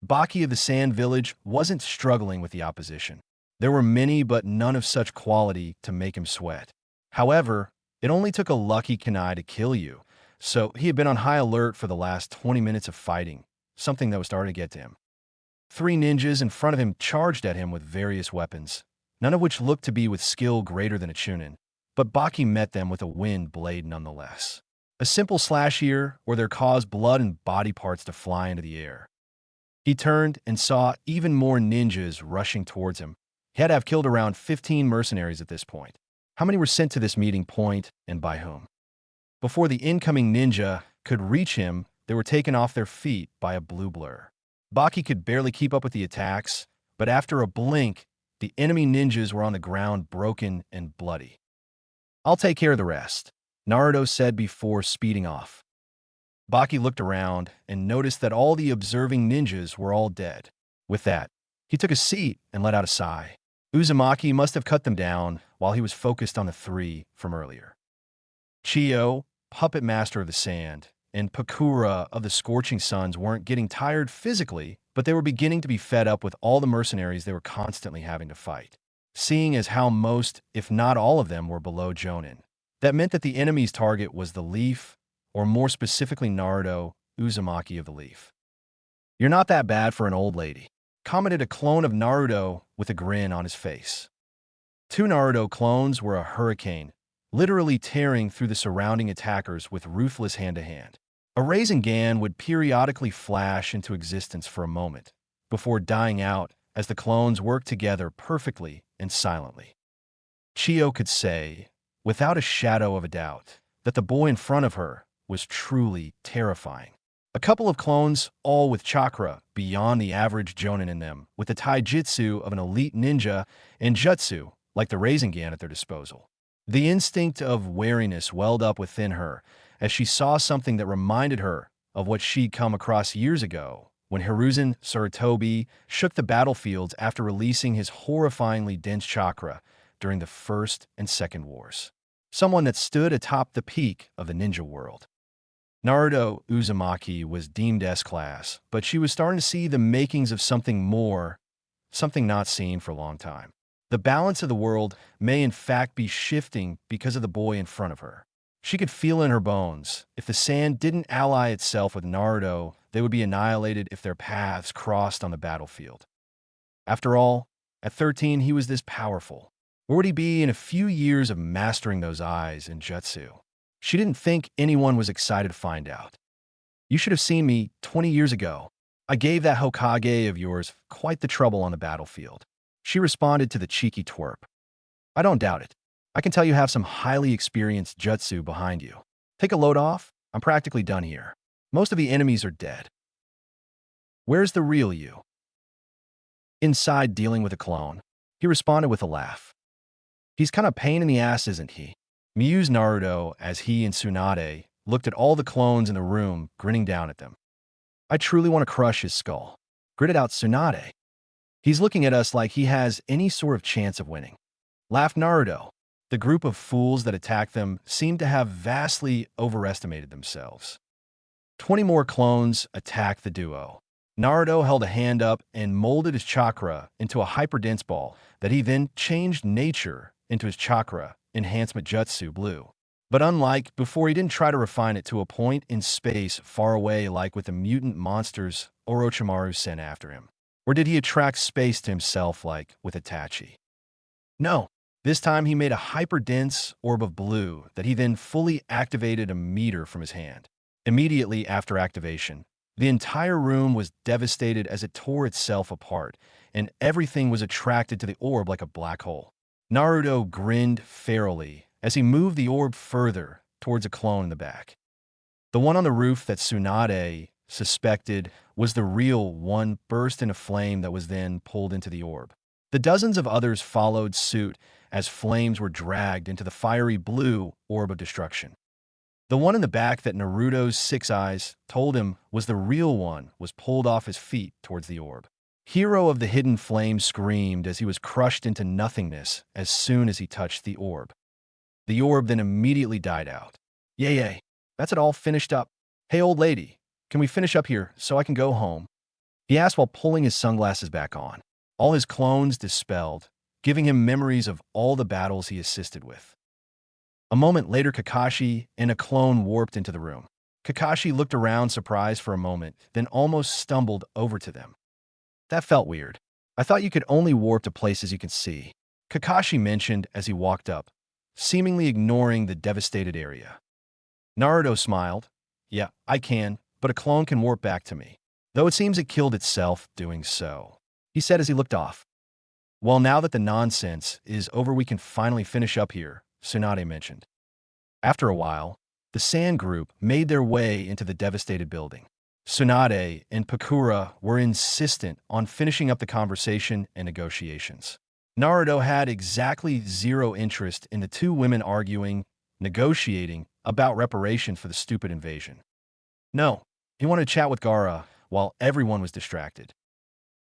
Baki of the Sand Village wasn't struggling with the opposition. There were many, but none of such quality to make him sweat. However, it only took a lucky kunai to kill you, so he had been on high alert for the last 20 minutes of fighting, something that was starting to get to him. 3 ninjas in front of him charged at him with various weapons, none of which looked to be with skill greater than a Chūnin, but Baki met them with a wind blade nonetheless. A simple slash here, or there caused blood and body parts to fly into the air. He turned and saw even more ninjas rushing towards him. He had to have killed around 15 mercenaries at this point. How many were sent to this meeting point, and by whom? Before the incoming ninja could reach him, they were taken off their feet by a blue blur. Baki could barely keep up with the attacks, but after a blink, the enemy ninjas were on the ground broken and bloody. "I'll take care of the rest," Naruto said before speeding off. Baki looked around and noticed that all the observing ninjas were all dead. With that, he took a seat and let out a sigh. Uzumaki must have cut them down while he was focused on the 3 from earlier. Chio, puppet master of the sand, and Pakura of the Scorching Suns weren't getting tired physically, but they were beginning to be fed up with all the mercenaries they were constantly having to fight. Seeing as how most, if not all of them, were below Chūnin, that meant that the enemy's target was the Leaf, or more specifically Naruto, Uzumaki of the Leaf. "You're not that bad for an old lady," commented a clone of Naruto with a grin on his face. 2 Naruto clones were a hurricane, literally tearing through the surrounding attackers with ruthless hand-to-hand. A Rasengan would periodically flash into existence for a moment, before dying out as the clones worked together perfectly and silently. Chio could say, without a shadow of a doubt, that the boy in front of her was truly terrifying. A couple of clones, all with chakra beyond the average Jonin in them, with the taijutsu of an elite ninja and jutsu, like the Rasengan at their disposal. The instinct of wariness welled up within her as she saw something that reminded her of what she'd come across years ago when Hiruzen Sarutobi shook the battlefields after releasing his horrifyingly dense chakra during the First and Second Wars. Someone that stood atop the peak of the ninja world. Naruto Uzumaki was deemed S-class, but she was starting to see the makings of something more, something not seen for a long time. The balance of the world may in fact be shifting because of the boy in front of her. She could feel in her bones, if the sand didn't ally itself with Naruto, they would be annihilated if their paths crossed on the battlefield. After all, at 13 he was this powerful. Where would he be in a few years of mastering those eyes and jutsu? She didn't think anyone was excited to find out. "You should have seen me 20 years ago. I gave that Hokage of yours quite the trouble on the battlefield," she responded to the cheeky twerp. "I don't doubt it. I can tell you have some highly experienced jutsu behind you. Take a load off. I'm practically done here. Most of the enemies are dead." "Where's the real you?" Inside dealing with a clone, he responded with a laugh. "He's kind of pain in the ass, isn't he?" mused Naruto as he and Tsunade looked at all the clones in the room, grinning down at them. "I truly want to crush his skull," gritted out Tsunade. "He's looking at us like he has any sort of chance of winning," laughed Naruto. The group of fools that attacked them seemed to have vastly overestimated themselves. 20 more clones attacked the duo. Naruto held a hand up and molded his chakra into a hyperdense ball that he then changed nature into his chakra enhancement jutsu blue. But unlike before, he didn't try to refine it to a point in space far away like with the mutant monsters Orochimaru sent after him. Or did he attract space to himself like with Itachi? No, this time he made a hyperdense orb of blue that he then fully activated a meter from his hand. Immediately after activation, the entire room was devastated as it tore itself apart, and everything was attracted to the orb like a black hole. Naruto grinned ferally as he moved the orb further towards a clone in the back. The one on the roof that Tsunade suspected was the real one burst in a flame that was then pulled into the orb. The dozens of others followed suit as flames were dragged into the fiery blue orb of destruction. The one in the back that Naruto's 6 eyes told him was the real one was pulled off his feet towards the orb. Hero of the Hidden Flame screamed as he was crushed into nothingness as soon as he touched the orb. The orb then immediately died out. Yay, that's it all finished up. Hey, old lady, can we finish up here so I can go home? He asked while pulling his sunglasses back on. All his clones dispelled, giving him memories of all the battles he assisted with. A moment later, Kakashi and a clone warped into the room. Kakashi looked around surprised for a moment, then almost stumbled over to them. That felt weird. I thought you could only warp to places you can see, Kakashi mentioned as he walked up, seemingly ignoring the devastated area. Naruto smiled. Yeah, I can, but a clone can warp back to me, though it seems it killed itself doing so, he said as he looked off. Well, now that the nonsense is over, we can finally finish up here, Tsunade mentioned. After a while, the Sand group made their way into the devastated building. Tsunade and Pakura were insistent on finishing up the conversation and negotiations. Naruto had exactly zero interest in the two women arguing, negotiating about reparation for the stupid invasion. No, he wanted to chat with Gaara while everyone was distracted.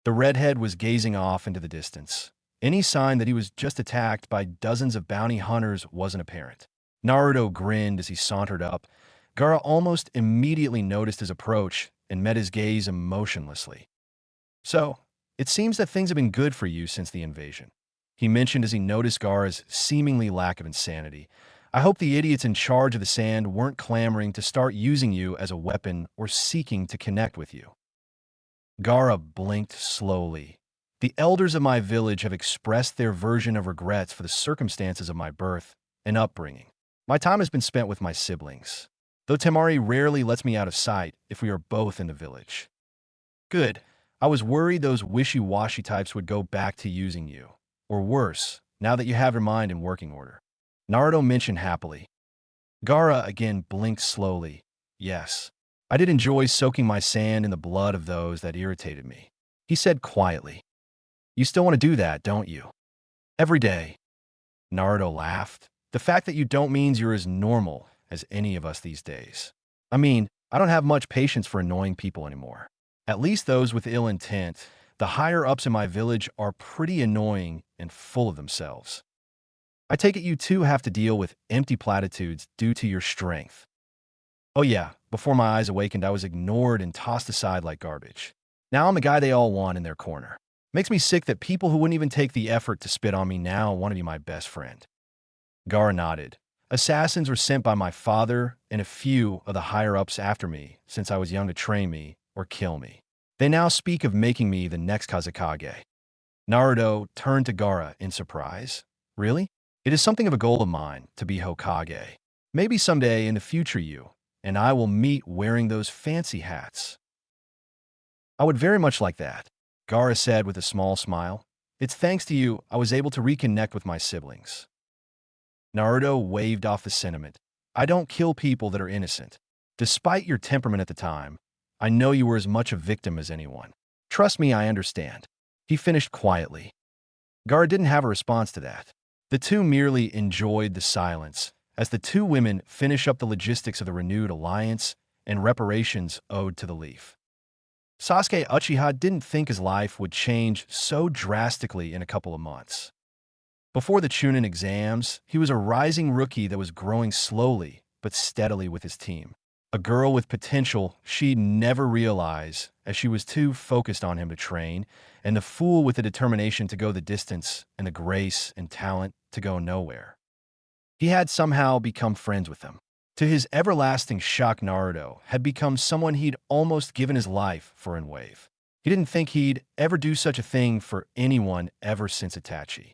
The redhead was gazing off into the distance. Any sign that he was just attacked by dozens of bounty hunters wasn't apparent. Naruto grinned as he sauntered up. Gaara almost immediately noticed his approach and met his gaze emotionlessly. So, it seems that things have been good for you since the invasion, he mentioned as he noticed Gaara's seemingly lack of insanity. I hope the idiots in charge of the Sand weren't clamoring to start using you as a weapon or seeking to connect with you. Gaara blinked slowly. The elders of my village have expressed their version of regrets for the circumstances of my birth and upbringing. My time has been spent with my siblings, though Temari rarely lets me out of sight if we are both in the village. Good. I was worried those wishy-washy types would go back to using you. Or worse, now that you have your mind in working order, Naruto mentioned happily. Gaara again blinked slowly. Yes, I did enjoy soaking my sand in the blood of those that irritated me, he said quietly. You still want to do that, don't you? Every day. Naruto laughed. The fact that you don't means you're as normal as any of us these days. I mean, I don't have much patience for annoying people anymore. At least those with ill intent. The higher-ups in my village are pretty annoying and full of themselves. I take it you too have to deal with empty platitudes due to your strength. Oh yeah, before my eyes awakened, I was ignored and tossed aside like garbage. Now I'm the guy they all want in their corner. Makes me sick that people who wouldn't even take the effort to spit on me now want to be my best friend. Gaara nodded. Assassins were sent by my father and a few of the higher-ups after me since I was young to train me or kill me. They now speak of making me the next Kazekage. Naruto turned to Gaara in surprise. Really? It is something of a goal of mine to be Hokage. Maybe someday in the future you and I will meet wearing those fancy hats. I would very much like that, Gaara said with a small smile. It's thanks to you I was able to reconnect with my siblings. Naruto waved off the sentiment. I don't kill people that are innocent. Despite your temperament at the time, I know you were as much a victim as anyone. Trust me, I understand. He finished quietly. Gaara didn't have a response to that. The two merely enjoyed the silence as the two women finish up the logistics of the renewed alliance and reparations owed to the Leaf. Sasuke Uchiha didn't think his life would change so drastically in a couple of months. Before the Chūnin exams, he was a rising rookie that was growing slowly but steadily with his team. A girl with potential she'd never realize as she was too focused on him to train, and the fool with the determination to go the distance and the grace and talent to go nowhere. He had somehow become friends with them. To his everlasting shock, Naruto had become someone he'd almost given his life for in Wave. He didn't think he'd ever do such a thing for anyone ever since Itachi.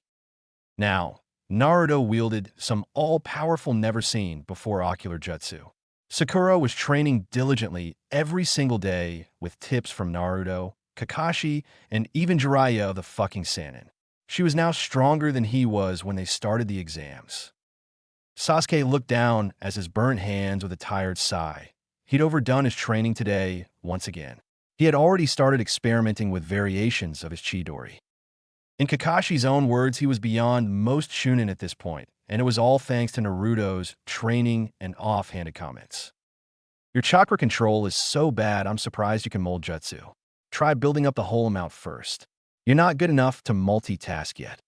Now, Naruto wielded some all-powerful never-seen-before ocular jutsu. Sakura was training diligently every single day with tips from Naruto, Kakashi, and even Jiraiya of the fucking Sannin. She was now stronger than he was when they started the exams. Sasuke looked down as his burnt hands with a tired sigh. He'd overdone his training today once again. He had already started experimenting with variations of his Chidori. In Kakashi's own words, he was beyond most Chūnin at this point, and it was all thanks to Naruto's training and offhanded comments. Your chakra control is so bad, I'm surprised you can mold jutsu. Try building up the whole amount first. You're not good enough to multitask yet.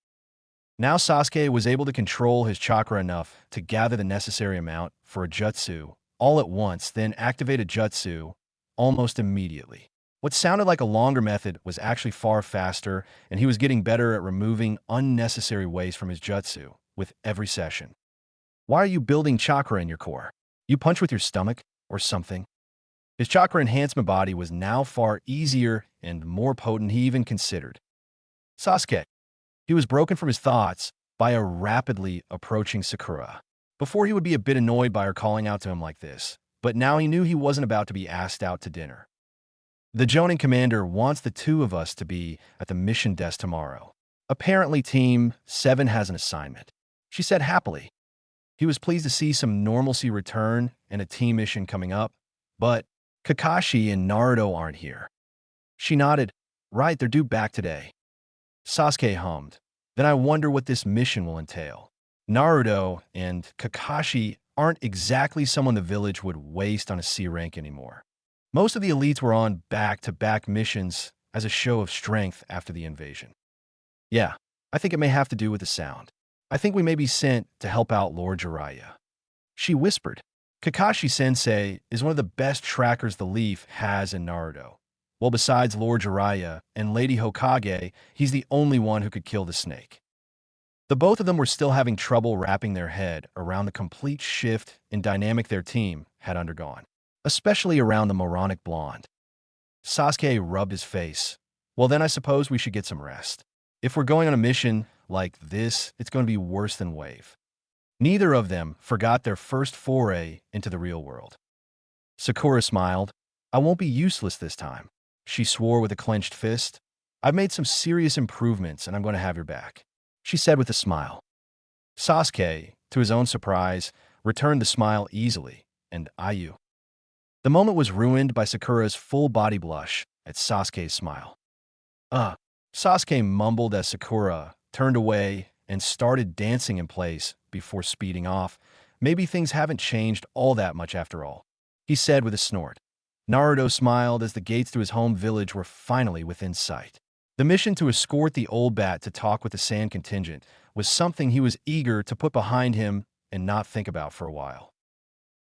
Now Sasuke was able to control his chakra enough to gather the necessary amount for a jutsu all at once, then activate a jutsu almost immediately. What sounded like a longer method was actually far faster, and he was getting better at removing unnecessary waste from his jutsu with every session. Why are you building chakra in your core? You punch with your stomach or something? His chakra enhancement body was now far easier and more potent he even considered. Sasuke. He was broken from his thoughts by a rapidly approaching Sakura. Before, he would be a bit annoyed by her calling out to him like this, but now he knew he wasn't about to be asked out to dinner. The Jonin commander wants the two of us to be at the mission desk tomorrow. Apparently, Team 7 has an assignment, she said happily. He was pleased to see some normalcy return and a team mission coming up, but Kakashi and Naruto aren't here. She nodded. Right, they're due back today. Sasuke hummed. Then I wonder what this mission will entail. Naruto and Kakashi aren't exactly someone the village would waste on a C rank anymore. Most of the elites were on back-to-back missions as a show of strength after the invasion. Yeah, I think it may have to do with the sound. I think we may be sent to help out Lord Jiraiya. She whispered. Kakashi-sensei is one of the best trackers the Leaf has in Naruto. Well, besides Lord Jiraiya and Lady Hokage, he's the only one who could kill the snake. The both of them were still having trouble wrapping their head around the complete shift in dynamic their team had undergone, especially around the moronic blonde. Sasuke rubbed his face. Well, then I suppose we should get some rest. If we're going on a mission like this, it's going to be worse than Wave. Neither of them forgot their first foray into the real world. Sakura smiled. I won't be useless this time. She swore with a clenched fist. I've made some serious improvements and I'm going to have your back, she said with a smile. Sasuke, to his own surprise, returned the smile easily, and Ayu. The moment was ruined by Sakura's full-body blush at Sasuke's smile. Sasuke mumbled as Sakura turned away and started dancing in place before speeding off. Maybe things haven't changed all that much after all, he said with a snort. Naruto smiled as the gates to his home village were finally within sight. The mission to escort the old bat to talk with the Sand contingent was something he was eager to put behind him and not think about for a while.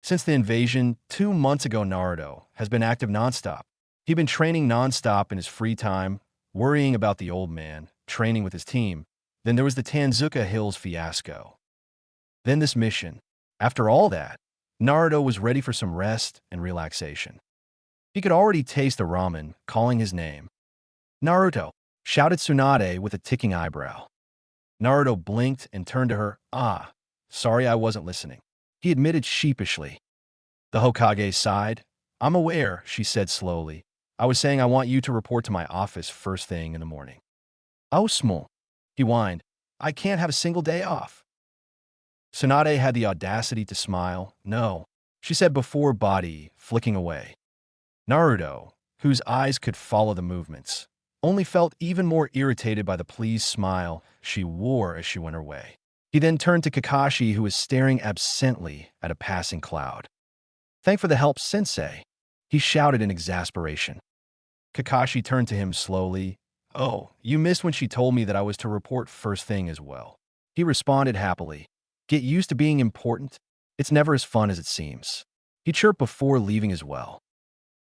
Since the invasion 2 months ago, Naruto has been active nonstop. He'd been training nonstop in his free time, worrying about the old man, training with his team. Then there was the Tanzuka Hills fiasco. Then this mission. After all that, Naruto was ready for some rest and relaxation. He could already taste the ramen calling his name. Naruto, shouted Tsunade with a ticking eyebrow. Naruto blinked and turned to her. Sorry I wasn't listening, he admitted sheepishly. The Hokage sighed. I'm aware, she said slowly. I was saying I want you to report to my office first thing in the morning. Oh, small, he whined. I can't have a single day off. Tsunade had the audacity to smile. No, she said before body flicking away. Naruto, whose eyes could follow the movements, only felt even more irritated by the pleased smile she wore as she went her way. He then turned to Kakashi, who was staring absently at a passing cloud. Thank for the help, sensei, he shouted in exasperation. Kakashi turned to him slowly. Oh, you missed when she told me that I was to report first thing as well, he responded happily. Get used to being important. It's never as fun as it seems, he chirped before leaving as well.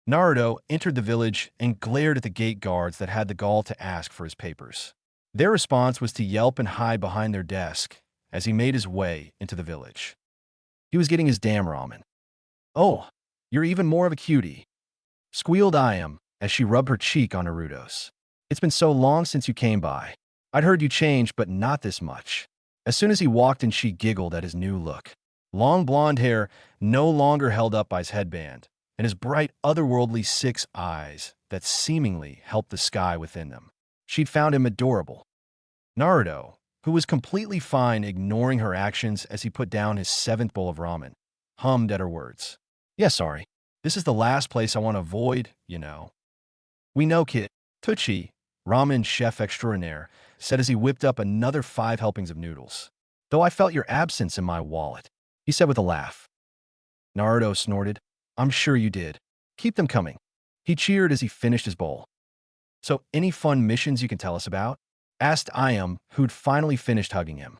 Naruto entered the village and glared at the gate guards that had the gall to ask for his papers. Their response was to yelp and hide behind their desk as he made his way into the village. He was getting his damn ramen. Oh, you're even more of a cutie, squealed Ayam as she rubbed her cheek on Naruto's. It's been so long since you came by. I'd heard you changed, but not this much. As soon as he walked in, she giggled at his new look. Long blonde hair no longer held up by his headband, and his bright, otherworldly 6 eyes that seemingly helped the sky within them. She'd found him adorable. Naruto, who was completely fine ignoring her actions as he put down his 7th bowl of ramen, hummed at her words. Yeah, sorry. This is the last place I want to avoid, you know. We know, kid. Tucci, ramen chef extraordinaire, said as he whipped up another 5 helpings of noodles. Though I felt your absence in my wallet, he said with a laugh. Naruto snorted. I'm sure you did. Keep them coming. He cheered as he finished his bowl. So, any fun missions you can tell us about? asked Ayam, who'd finally finished hugging him.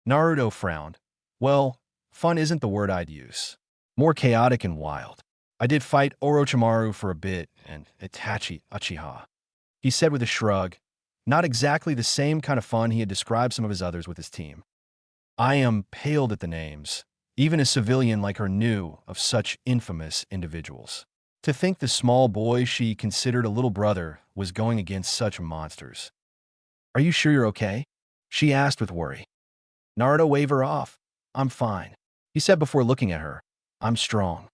Naruto frowned. Well, fun isn't the word I'd use. More chaotic and wild. I did fight Orochimaru for a bit, and Itachi Uchiha. He said with a shrug, not exactly the same kind of fun he had described some of his others with his team. Ayam paled at the names. Even a civilian like her knew of such infamous individuals. To think the small boy she considered a little brother was going against such monsters. Are you sure you're okay? She asked with worry. Naruto waved her off. I'm fine, he said before looking at her. I'm strong.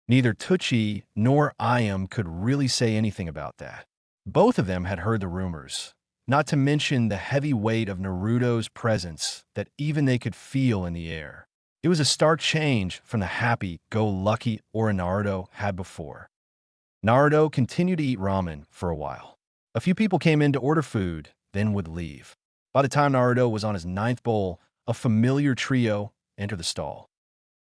Neither Tucci nor Ayam could really say anything about that. Both of them had heard the rumors, not to mention the heavy weight of Naruto's presence that even they could feel in the air. It was a stark change from the happy-go-lucky Ora Naruto had before. Naruto continued to eat ramen for a while. A few people came in to order food, then would leave. By the time Naruto was on his 9th bowl, a familiar trio entered the stall.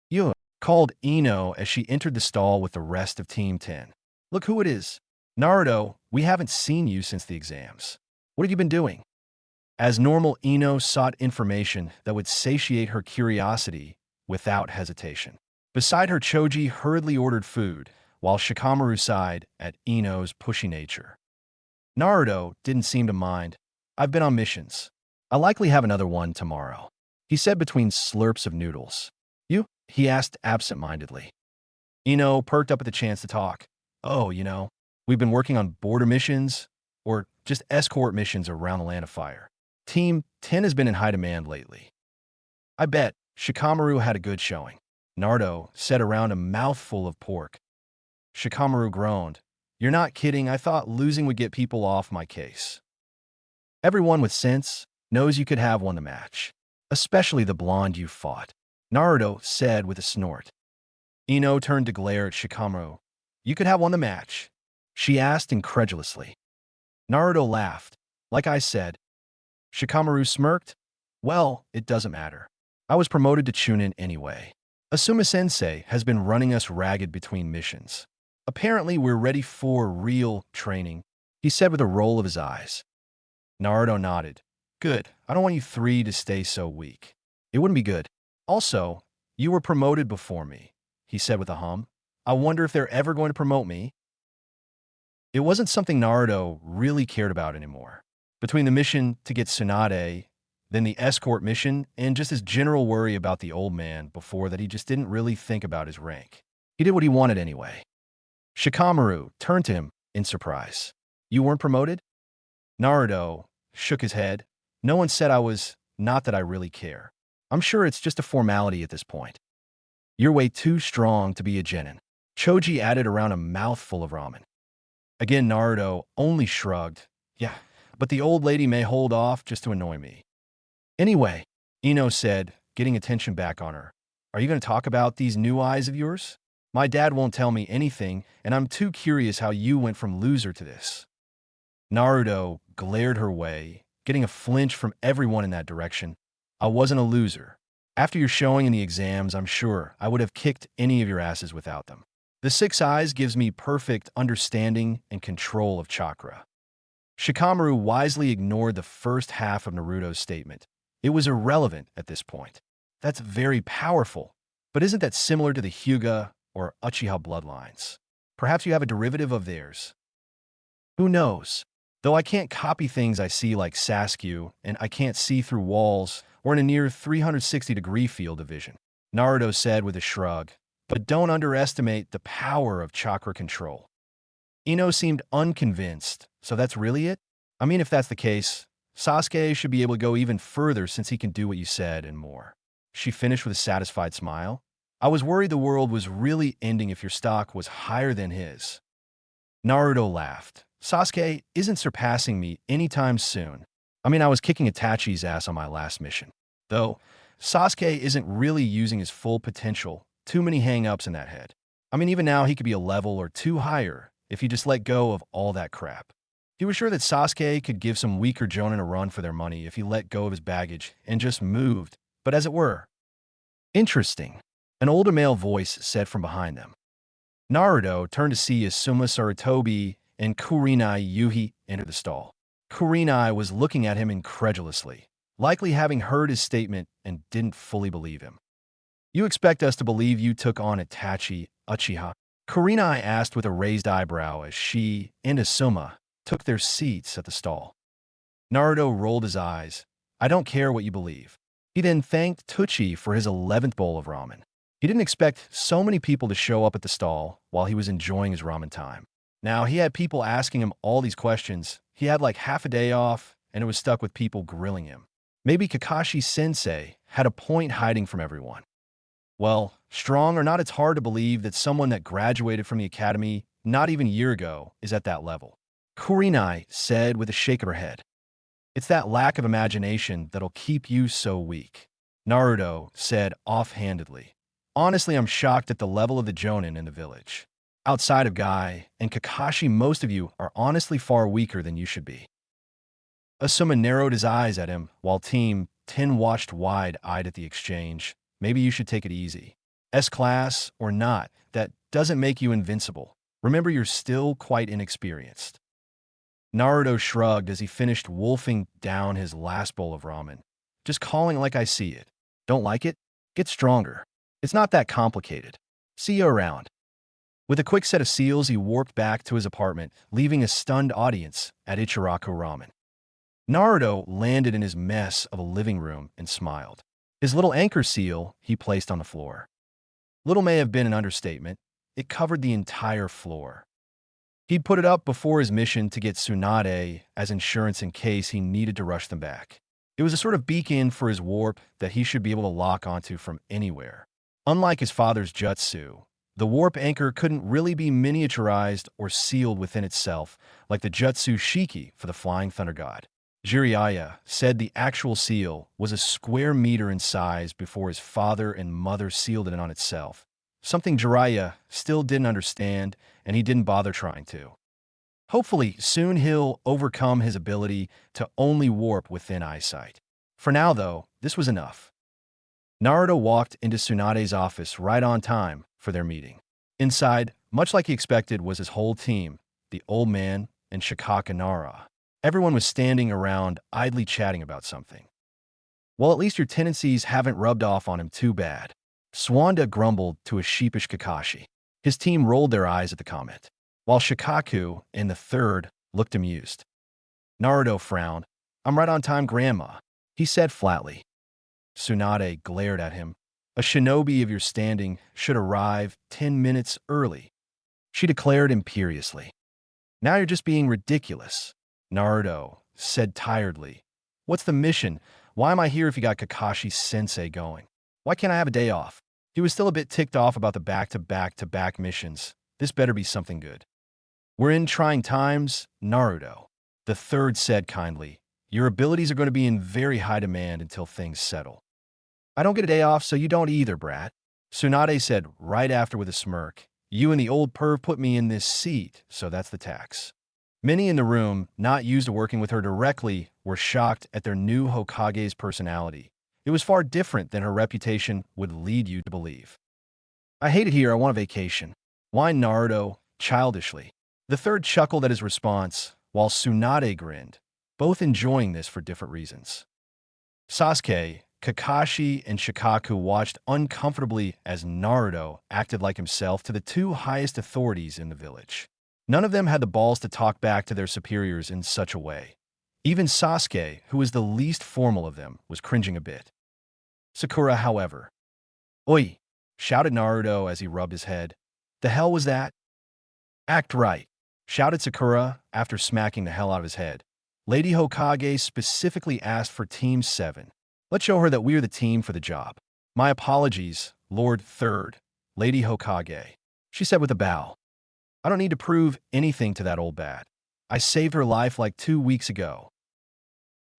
You called Ino as she entered the stall with the rest of Team 10. Look who it is. Naruto, we haven't seen you since the exams. What have you been doing? As normal, Ino sought information that would satiate her curiosity without hesitation. Beside her, Choji hurriedly ordered food, while Shikamaru sighed at Ino's pushy nature. Naruto didn't seem to mind. I've been on missions. I'll likely have another one tomorrow, he said between slurps of noodles. You? He asked absent-mindedly. Ino perked up at the chance to talk. Oh, we've been working on border missions, or just escort missions around the Land of Fire. Team 10 has been in high demand lately. I bet Shikamaru had a good showing. Naruto said around a mouthful of pork. Shikamaru groaned. You're not kidding, I thought losing would get people off my case. Everyone with sense knows you could have won the match, especially the blonde you fought, Naruto said with a snort. Ino turned to glare at Shikamaru. You could have won the match, she asked incredulously. Naruto laughed. Like I said. Shikamaru smirked. Well, it doesn't matter. I was promoted to Chūnin anyway. Asuma-sensei has been running us ragged between missions. Apparently, we're ready for real training, he said with a roll of his eyes. Naruto nodded. Good. I don't want you three to stay so weak. It wouldn't be good. Also, you were promoted before me, he said with a hum. I wonder if they're ever going to promote me. It wasn't something Naruto really cared about anymore. Between the mission to get Tsunade, then the escort mission, and just his general worry about the old man before that, he just didn't really think about his rank. He did what he wanted anyway. Shikamaru turned to him in surprise. You weren't promoted? Naruto shook his head. No one said I was, not that I really care. I'm sure it's just a formality at this point. You're way too strong to be a genin, Choji added around a mouthful of ramen. Again, Naruto only shrugged. Yeah, but the old lady may hold off just to annoy me. Anyway, Ino said, getting attention back on her. Are you going to talk about these new eyes of yours? My dad won't tell me anything, and I'm too curious how you went from loser to this. Naruto glared her way, getting a flinch from everyone in that direction. I wasn't a loser. After your showing in the exams, I'm sure I would have kicked any of your asses without them. The 6 eyes gives me perfect understanding and control of chakra. Shikamaru wisely ignored the first half of Naruto's statement. It was irrelevant at this point. That's very powerful, but isn't that similar to the Hyuga or Uchiha bloodlines? Perhaps you have a derivative of theirs. Who knows? Though I can't copy things I see like Saskew, and I can't see through walls or in a near 360-degree field of vision, Naruto said with a shrug. But don't underestimate the power of chakra control. Ino seemed unconvinced, so that's really it? I mean, if that's the case, Sasuke should be able to go even further since he can do what you said and more. She finished with a satisfied smile. I was worried the world was really ending if your stock was higher than his. Naruto laughed. Sasuke isn't surpassing me anytime soon. I mean, I was kicking Itachi's ass on my last mission. Though, Sasuke isn't really using his full potential. Too many hang-ups in that head. I mean, even now he could be a level or 2 higher if he just let go of all that crap. He was sure that Sasuke could give some weaker Jonin a run for their money if he let go of his baggage and just moved, but as it were. Interesting, an older male voice said from behind them. Naruto turned to see Asuma Sarutobi and Kurenai Yuhi enter the stall. Kurenai was looking at him incredulously, likely having heard his statement and didn't fully believe him. You expect us to believe you took on Itachi Uchiha? Kurenai asked with a raised eyebrow as she and Asuma took their seats at the stall. Naruto rolled his eyes. I don't care what you believe. He then thanked Tucci for his 11th bowl of ramen. He didn't expect so many people to show up at the stall while he was enjoying his ramen time. Now, he had people asking him all these questions. He had like half a day off, and it was stuck with people grilling him. Maybe Kakashi-sensei had a point hiding from everyone. Well, strong or not, it's hard to believe that someone that graduated from the academy not even a year ago is at that level. Kurenai said with a shake of her head. It's that lack of imagination that'll keep you so weak. Naruto said offhandedly. Honestly, I'm shocked at the level of the Jonin in the village. Outside of Guy and Kakashi, most of you are honestly far weaker than you should be. Asuma narrowed his eyes at him while Team 10 watched wide-eyed at the exchange. Maybe you should take it easy. S-class or not, that doesn't make you invincible. Remember, you're still quite inexperienced. Naruto shrugged as he finished wolfing down his last bowl of ramen. Just calling like I see it. Don't like it? Get stronger. It's not that complicated. See you around. With a quick set of seals, he warped back to his apartment, leaving a stunned audience at Ichiraku Ramen. Naruto landed in his mess of a living room and smiled. His little anchor seal he placed on the floor. Little may have been an understatement. It covered the entire floor. He'd put it up before his mission to get Tsunade as insurance in case he needed to rush them back. It was a sort of beacon for his warp that he should be able to lock onto from anywhere. Unlike his father's jutsu, the warp anchor couldn't really be miniaturized or sealed within itself like the jutsu shiki for the flying thunder god. Jiraiya said the actual seal was a square meter in size before his father and mother sealed it on itself. Something Jiraiya still didn't understand, and he didn't bother trying to. Hopefully, soon he'll overcome his ability to only warp within eyesight. For now, though, this was enough. Naruto walked into Tsunade's office right on time for their meeting. Inside, much like he expected, was his whole team, the old man and Shikaka Nara. Everyone was standing around, idly chatting about something. Well, at least your tendencies haven't rubbed off on him too bad. Swanda grumbled to a sheepish Kakashi. His team rolled their eyes at the comment, while Shikaku and the third looked amused. Naruto frowned. I'm right on time, Grandma, he said flatly. Tsunade glared at him. A shinobi of your standing should arrive 10 minutes early, she declared imperiously. Now you're just being ridiculous, Naruto said tiredly. What's the mission? Why am I here if you got Kakashi-sensei going? Why can't I have a day off? He was still a bit ticked off about the back-to-back-to-back missions. This better be something good. We're in trying times, Naruto, the third said kindly. Your abilities are going to be in very high demand until things settle. I don't get a day off, so you don't either, brat, Tsunade said right after with a smirk. You and the old perv put me in this seat, so that's the tax. Many in the room, not used to working with her directly, were shocked at their new Hokage's personality. It was far different than her reputation would lead you to believe. I hate it here, I want a vacation, whined Naruto childishly. The third chuckled at his response, while Tsunade grinned, both enjoying this for different reasons. Sasuke, Kakashi, and Shikaku watched uncomfortably as Naruto acted like himself to the two highest authorities in the village. None of them had the balls to talk back to their superiors in such a way. Even Sasuke, who was the least formal of them, was cringing a bit. Sakura, however. Oi! Shouted Naruto as he rubbed his head. The hell was that? Act right, shouted Sakura after smacking the hell out of his head. Lady Hokage specifically asked for Team 7. Let's show her that we're the team for the job. My apologies, Lord Third, Lady Hokage, she said with a bow. I don't need to prove anything to that old bat. I saved her life like 2 weeks ago.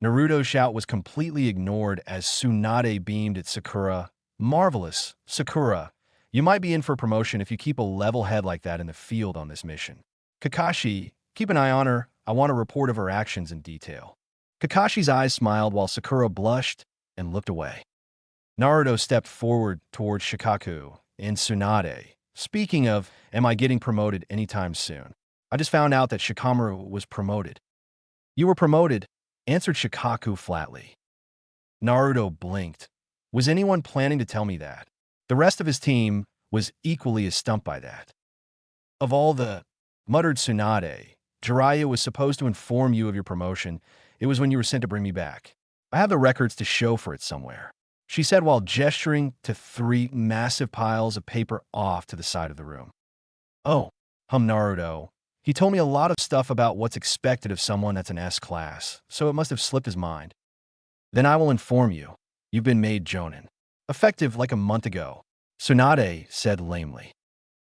Naruto's shout was completely ignored as Tsunade beamed at Sakura. Marvelous, Sakura. You might be in for promotion if you keep a level head like that in the field on this mission. Kakashi, keep an eye on her. I want a report of her actions in detail. Kakashi's eyes smiled while Sakura blushed and looked away. Naruto stepped forward towards Shikaku and Tsunade. Speaking of, am I getting promoted anytime soon? I just found out that Shikamaru was promoted. You were promoted, answered Shikaku flatly. Naruto blinked. Was anyone planning to tell me that? The rest of his team was equally as stumped by that. Of all the, muttered Tsunade, Jiraiya was supposed to inform you of your promotion. It was when you were sent to bring me back. I have the records to show for it somewhere, she said while gesturing to 3 massive piles of paper off to the side of the room. Oh, hummed Naruto. He told me a lot of stuff about what's expected of someone that's an S-class, so it must have slipped his mind. Then I will inform you. You've been made Jonin. Effective like a month ago, Tsunade said lamely.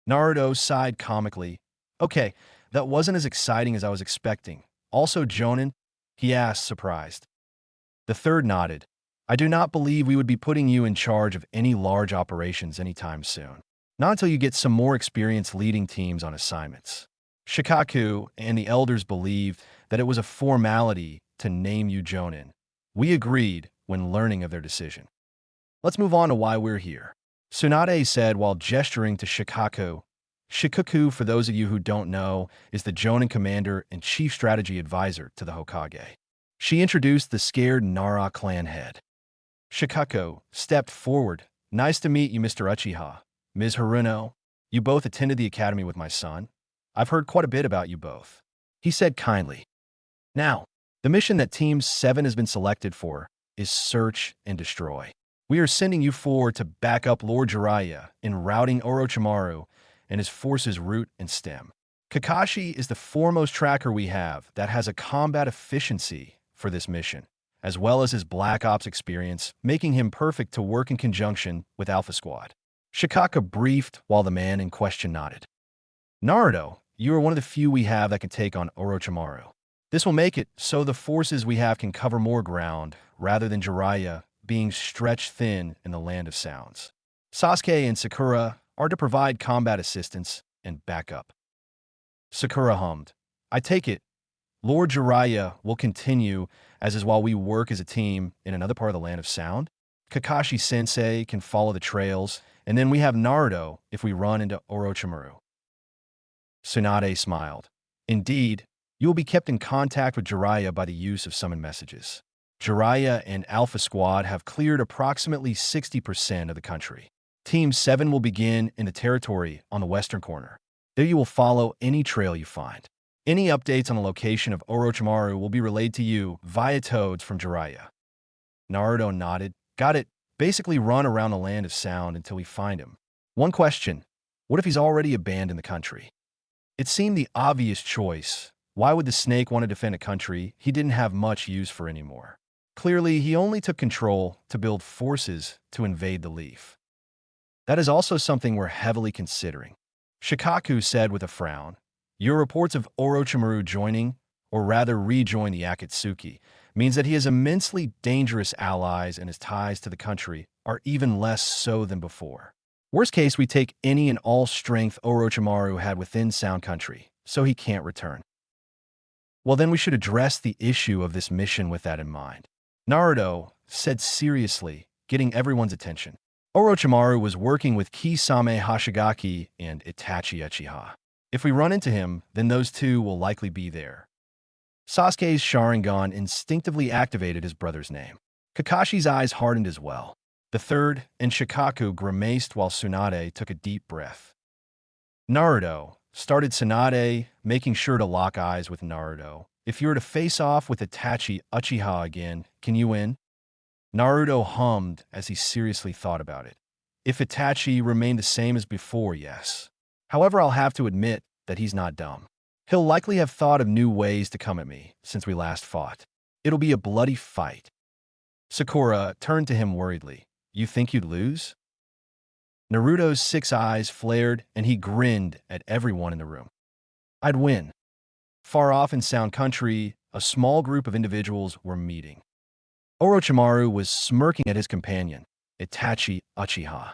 Naruto sighed comically. Okay, that wasn't as exciting as I was expecting. Also Jonin? He asked, surprised. The third nodded. I do not believe we would be putting you in charge of any large operations anytime soon. Not until you get some more experience leading teams on assignments. Shikaku and the elders believed that it was a formality to name you Jonin. We agreed when learning of their decision. Let's move on to why we're here, Tsunade said while gesturing to Shikaku. Shikaku, for those of you who don't know, is the Jonin commander and chief strategy advisor to the Hokage. She introduced the scared Nara clan head. Shikaku stepped forward. Nice to meet you, Mr. Uchiha. Ms. Haruno, you both attended the academy with my son. I've heard quite a bit about you both, he said kindly. Now, the mission that Team 7 has been selected for is Search and Destroy. We are sending you forward to back up Lord Jiraiya in routing Orochimaru and his forces root and stem. Kakashi is the foremost tracker we have that has a combat efficiency for this mission, as well as his Black Ops experience, making him perfect to work in conjunction with Alpha Squad. Shikaka briefed while the man in question nodded. Naruto, you are one of the few we have that can take on Orochimaru. This will make it so the forces we have can cover more ground, rather than Jiraiya being stretched thin in the land of sounds. Sasuke and Sakura are to provide combat assistance and backup. Sakura hummed. I take it, Lord Jiraiya will continue as is while we work as a team in another part of the land of sound? Kakashi-sensei can follow the trails, and then we have Naruto if we run into Orochimaru. Tsunade smiled. Indeed, you will be kept in contact with Jiraiya by the use of summon messages. Jiraiya and Alpha Squad have cleared approximately 60% of the country. Team 7 will begin in the territory on the western corner. There you will follow any trail you find. Any updates on the location of Orochimaru will be relayed to you via toads from Jiraiya. Naruto nodded. Got it. Basically run around the land of sound until we find him. One question. What if he's already abandoned the country? It seemed the obvious choice. Why would the snake want to defend a country he didn't have much use for anymore? Clearly, he only took control to build forces to invade the leaf. That is also something we're heavily considering, Shikaku said with a frown. Your reports of Orochimaru joining, or rather rejoin the Akatsuki, means that he has immensely dangerous allies and his ties to the country are even less so than before. Worst case, we take any and all strength Orochimaru had within Sound Country, so he can't return. Well, then we should address the issue of this mission with that in mind, Naruto said seriously, getting everyone's attention. Orochimaru was working with Kisame Hashigaki and Itachi Uchiha. If we run into him, then those two will likely be there. Sasuke's Sharingan instinctively activated his brother's name. Kakashi's eyes hardened as well. The third and Shikaku grimaced while Tsunade took a deep breath. Naruto, started Tsunade, making sure to lock eyes with Naruto. If you were to face off with Itachi Uchiha again, can you win? Naruto hummed as he seriously thought about it. If Itachi remained the same as before, yes. However, I'll have to admit that he's not dumb. He'll likely have thought of new ways to come at me since we last fought. It'll be a bloody fight. Sakura turned to him worriedly. You think you'd lose? Naruto's 6 eyes flared and he grinned at everyone in the room. I'd win. Far off in Sound Country, a small group of individuals were meeting. Orochimaru was smirking at his companion, Itachi Uchiha.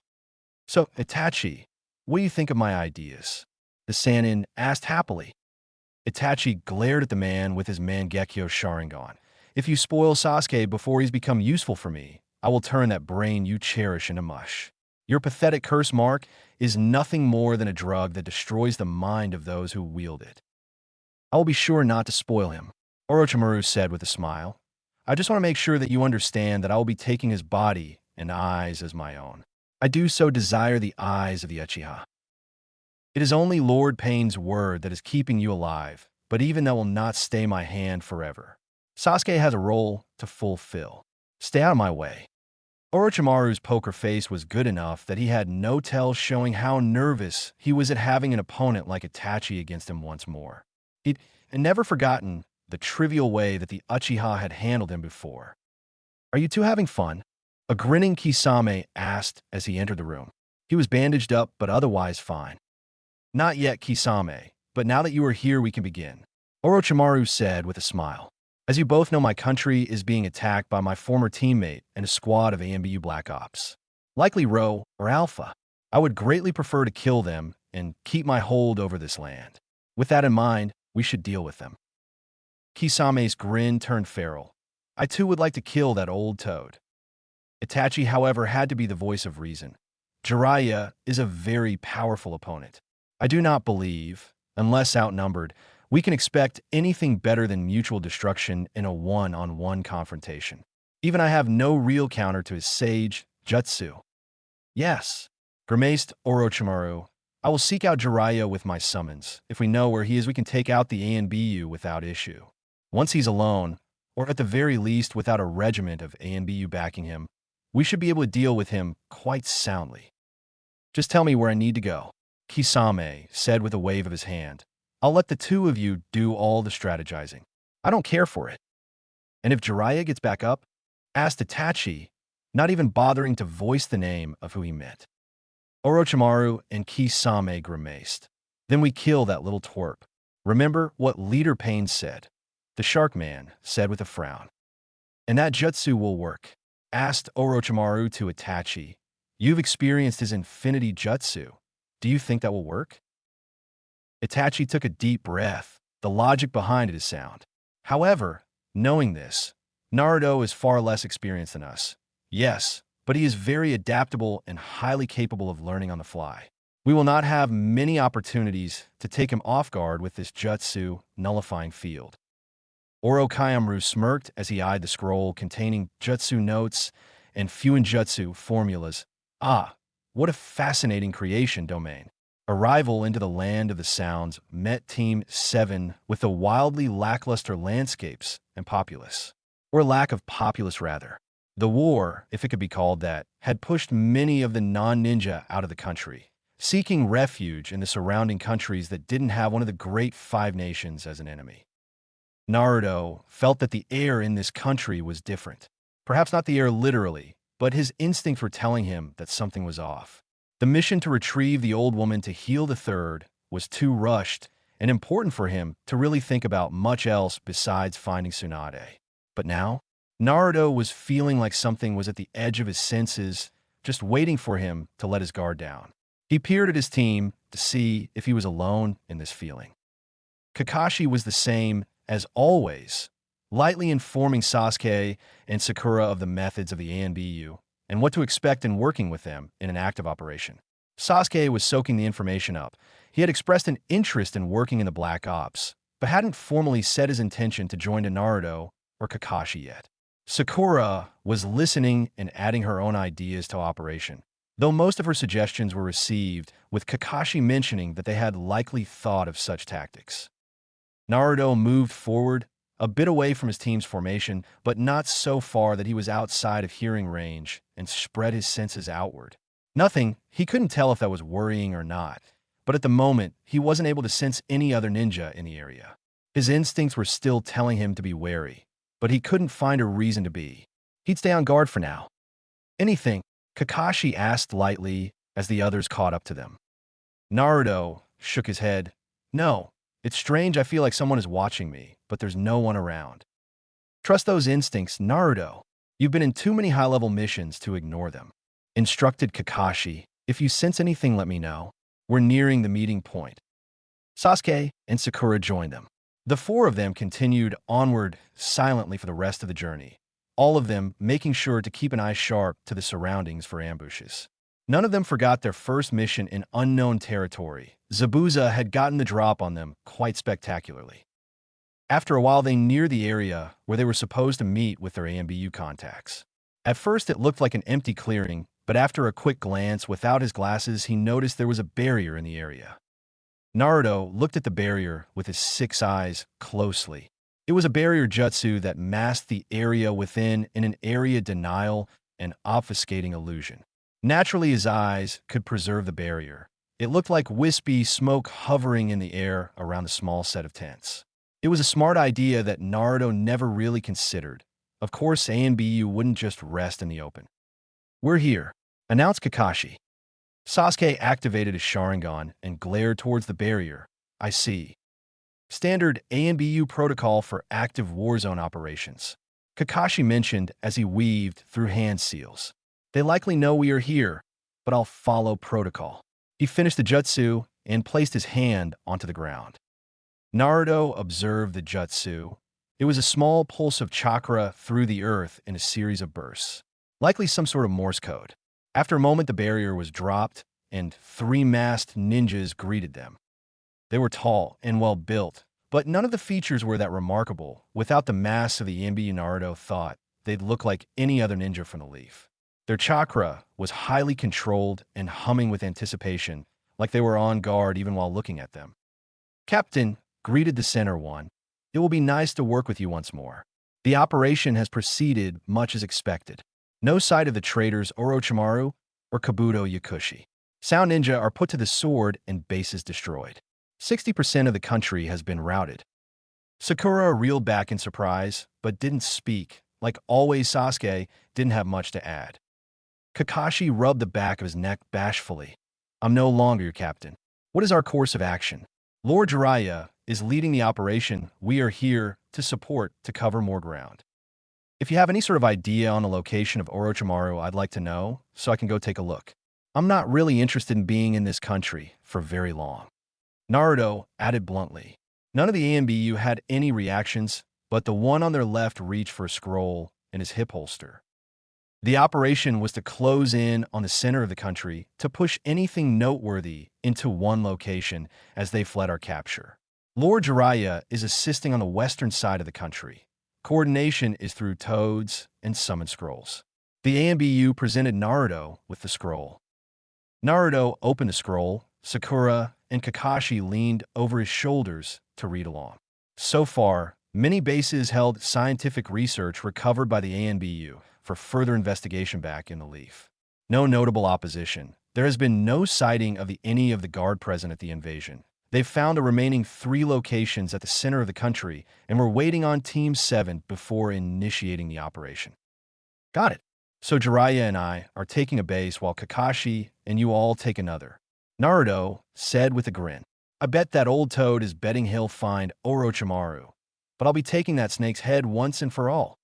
So, Itachi, what do you think of my ideas? The Sannin asked happily. Itachi glared at the man with his Mangekyo Sharingan. If you spoil Sasuke before he's become useful for me, I will turn that brain you cherish into mush. Your pathetic curse mark is nothing more than a drug that destroys the mind of those who wield it. I will be sure not to spoil him. Orochimaru said with a smile. I just want to make sure that you understand that I will be taking his body and eyes as my own. I do so desire the eyes of the Uchiha. It is only Lord Pain's word that is keeping you alive, but even that will not stay my hand forever. Sasuke has a role to fulfill. Stay out of my way. Orochimaru's poker face was good enough that he had no tells showing how nervous he was at having an opponent like Itachi against him once more. He'd never forgotten the trivial way that the Uchiha had handled him before. Are you two having fun? A grinning Kisame asked as he entered the room. He was bandaged up but otherwise fine. Not yet, Kisame, but now that you are here we can begin, Orochimaru said with a smile. As you both know, my country is being attacked by my former teammate and a squad of AMBU Black Ops. Likely Rho or Alpha. I would greatly prefer to kill them and keep my hold over this land. With that in mind, we should deal with them. Kisame's grin turned feral. I too would like to kill that old toad. Itachi, however, had to be the voice of reason. Jiraiya is a very powerful opponent. I do not believe, unless outnumbered, we can expect anything better than mutual destruction in a one-on-one confrontation. Even I have no real counter to his sage jutsu. Yes, grimaced Orochimaru. I will seek out Jiraiya with my summons. If we know where he is, we can take out the ANBU without issue. Once he's alone, or at the very least without a regiment of ANBU backing him, we should be able to deal with him quite soundly. Just tell me where I need to go, Kisame said with a wave of his hand. I'll let the two of you do all the strategizing. I don't care for it. And if Jiraiya gets back up? Asked Itachi, not even bothering to voice the name of who he meant. Orochimaru and Kisame grimaced. Then we kill that little twerp. Remember what Leader Pain said. The Shark Man said with a frown. And that jutsu will work, asked Orochimaru to Itachi. You've experienced his infinity jutsu. Do you think that will work? Itachi took a deep breath. The logic behind it is sound. However, knowing this, Naruto is far less experienced than us. Yes, but he is very adaptable and highly capable of learning on the fly. We will not have many opportunities to take him off guard with this jutsu nullifying field. Orochimaru smirked as he eyed the scroll containing jutsu notes and Fuinjutsu formulas. Ah, what a fascinating creation domain. Arrival into the land of the sounds met Team 7 with the wildly lackluster landscapes and populace. Or lack of populace, rather. The war, if it could be called that, had pushed many of the non-ninja out of the country, seeking refuge in the surrounding countries that didn't have one of the great five nations as an enemy. Naruto felt that the air in this country was different. Perhaps not the air literally, but his instincts were telling him that something was off. The mission to retrieve the old woman to heal the third was too rushed and important for him to really think about much else besides finding Tsunade. But now, Naruto was feeling like something was at the edge of his senses, just waiting for him to let his guard down. He peered at his team to see if he was alone in this feeling. Kakashi was the same as always, lightly informing Sasuke and Sakura of the methods of the ANBU and what to expect in working with them in an active operation. Sasuke was soaking the information up. He had expressed an interest in working in the Black Ops, but hadn't formally set his intention to join Naruto or Kakashi yet. Sakura was listening and adding her own ideas to operation, though most of her suggestions were received, with Kakashi mentioning that they had likely thought of such tactics. Naruto moved forward, a bit away from his team's formation, but not so far that he was outside of hearing range, and spread his senses outward. Nothing, he couldn't tell if that was worrying or not, but at the moment, he wasn't able to sense any other ninja in the area. His instincts were still telling him to be wary, but he couldn't find a reason to be. He'd stay on guard for now. Anything? Kakashi asked lightly as the others caught up to them. Naruto shook his head. No, it's strange, I feel like someone is watching me, but there's no one around. Trust those instincts, Naruto. You've been in too many high-level missions to ignore them. Instructed Kakashi. If you sense anything, let me know. We're nearing the meeting point. Sasuke and Sakura joined them. The four of them continued onward silently for the rest of the journey, all of them making sure to keep an eye sharp to the surroundings for ambushes. None of them forgot their first mission in unknown territory. Zabuza had gotten the drop on them quite spectacularly. After a while, they neared the area where they were supposed to meet with their AMBU contacts. At first, it looked like an empty clearing, but after a quick glance without his glasses, he noticed there was a barrier in the area. Naruto looked at the barrier with his 6 eyes closely. It was a barrier jutsu that masked the area within in an area denial and obfuscating illusion. Naturally, his eyes could preserve the barrier. It looked like wispy smoke hovering in the air around the small set of tents. It was a smart idea that Naruto never really considered. Of course, ANBU wouldn't just rest in the open. "We're here," announced Kakashi. Sasuke activated his Sharingan and glared towards the barrier. "I see. Standard ANBU protocol for active warzone operations," Kakashi mentioned as he weaved through hand seals. "They likely know we are here, but I'll follow protocol." He finished the jutsu and placed his hand onto the ground. Naruto observed the jutsu. It was a small pulse of chakra through the earth in a series of bursts, likely some sort of Morse code. After a moment, the barrier was dropped, and 3 masked ninjas greeted them. They were tall and well-built, but none of the features were that remarkable. Without the masks of the ANBU, Naruto thought they'd look like any other ninja from the Leaf. Their chakra was highly controlled and humming with anticipation, like they were on guard even while looking at them. "Captain," greeted the center one, "it will be nice to work with you once more. The operation has proceeded much as expected. No sight of the traitors Orochimaru or Kabuto Yakushi. Sound Ninja are put to the sword and bases destroyed. 60% of the country has been routed." Sakura reeled back in surprise, but didn't speak. Like always, Sasuke didn't have much to add. Kakashi rubbed the back of his neck bashfully. "I'm no longer your captain. What is our course of action? Lord Jiraiya is leading the operation. We are here to support to cover more ground. If you have any sort of idea on the location of Orochimaru, I'd like to know, so I can go take a look. I'm not really interested in being in this country for very long," Naruto added bluntly. None of the ANBU had any reactions, but the one on their left reached for a scroll in his hip holster. The operation was to close in on the center of the country to push anything noteworthy into one location as they fled our capture. Lord Jiraiya is assisting on the western side of the country. Coordination is through toads and summon scrolls. The ANBU presented Naruto with the scroll. Naruto opened the scroll. Sakura and Kakashi leaned over his shoulders to read along. So far, many bases held scientific research recovered by the ANBU for further investigation back in the Leaf. No notable opposition. There has been no sighting of any of the guard present at the invasion. They've found the remaining 3 locations at the center of the country and were waiting on Team 7 before initiating the operation. Got it. So Jiraiya and I are taking a base while Kakashi and you all take another, Naruto said with a grin. I bet that old toad is betting he'll find Orochimaru, but I'll be taking that snake's head once and for all.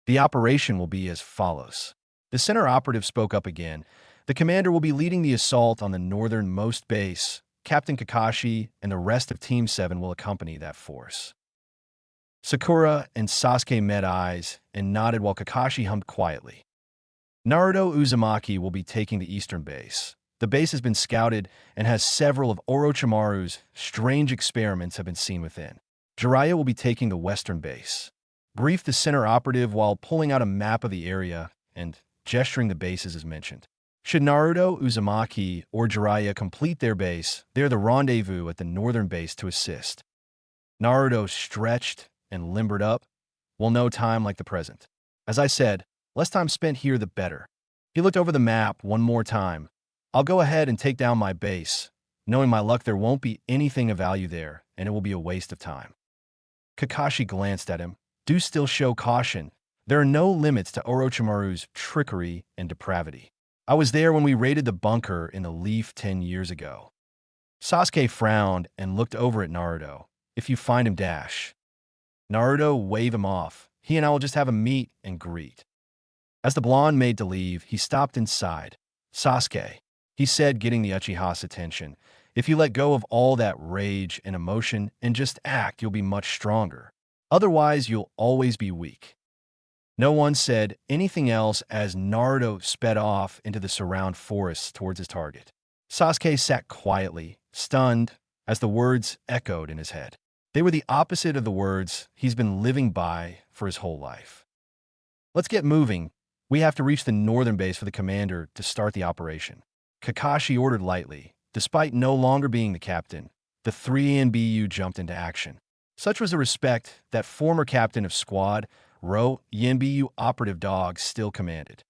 The operation will be as follows. The center operative spoke up again. The commander will be leading the assault on the northernmost base. Captain Kakashi and the rest of Team 7 will accompany that force. Sakura and Sasuke met eyes and nodded while Kakashi hummed quietly. Naruto Uzumaki will be taking the eastern base. The base has been scouted and has several of Orochimaru's strange experiments have been seen within. Jiraiya will be taking the western base. Briefed the center operative while pulling out a map of the area and gesturing the bases as mentioned. Should Naruto, Uzumaki, or Jiraiya complete their base, they are the rendezvous at the northern base to assist. Naruto stretched and limbered up. Well, no time like the present. As I said, less time spent here the better. He looked over the map one more time. I'll go ahead and take down my base. Knowing my luck, there won't be anything of value there, and it will be a waste of time. Kakashi glanced at him. Do still show caution. There are no limits to Orochimaru's trickery and depravity. I was there when we raided the bunker in the Leaf 10 years ago. Sasuke frowned and looked over at Naruto. If you find him, dash. Naruto waved him off. He and I will just have a meet and greet. As the blonde made to leave, he stopped inside. Sasuke, he said, getting the Uchiha's attention. If you let go of all that rage and emotion and just act, you'll be much stronger. Otherwise, you'll always be weak. No one said anything else as Naruto sped off into the surround forests towards his target. Sasuke sat quietly, stunned, as the words echoed in his head. They were the opposite of the words he's been living by for his whole life. Let's get moving. We have to reach the northern base for the commander to start the operation. Kakashi ordered lightly. Despite no longer being the captain, the 3NBU jumped into action. Such was the respect that former captain of squad, Ro Yenbyu operative dog still commanded.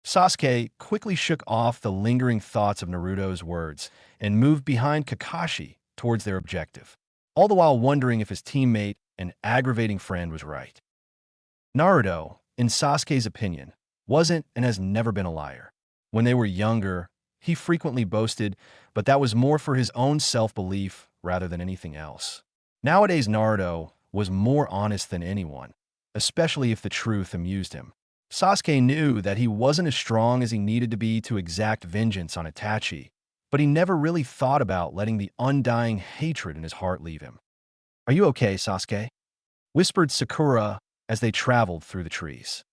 Sasuke quickly shook off the lingering thoughts of Naruto's words and moved behind Kakashi towards their objective, all the while wondering if his teammate and aggravating friend was right. Naruto, in Sasuke's opinion, wasn't and has never been a liar. When they were younger, he frequently boasted, but that was more for his own self-belief rather than anything else. Nowadays, Naruto was more honest than anyone, especially if the truth amused him. Sasuke knew that he wasn't as strong as he needed to be to exact vengeance on Itachi, but he never really thought about letting the undying hatred in his heart leave him. "Are you okay, Sasuke?" whispered Sakura as they traveled through the trees.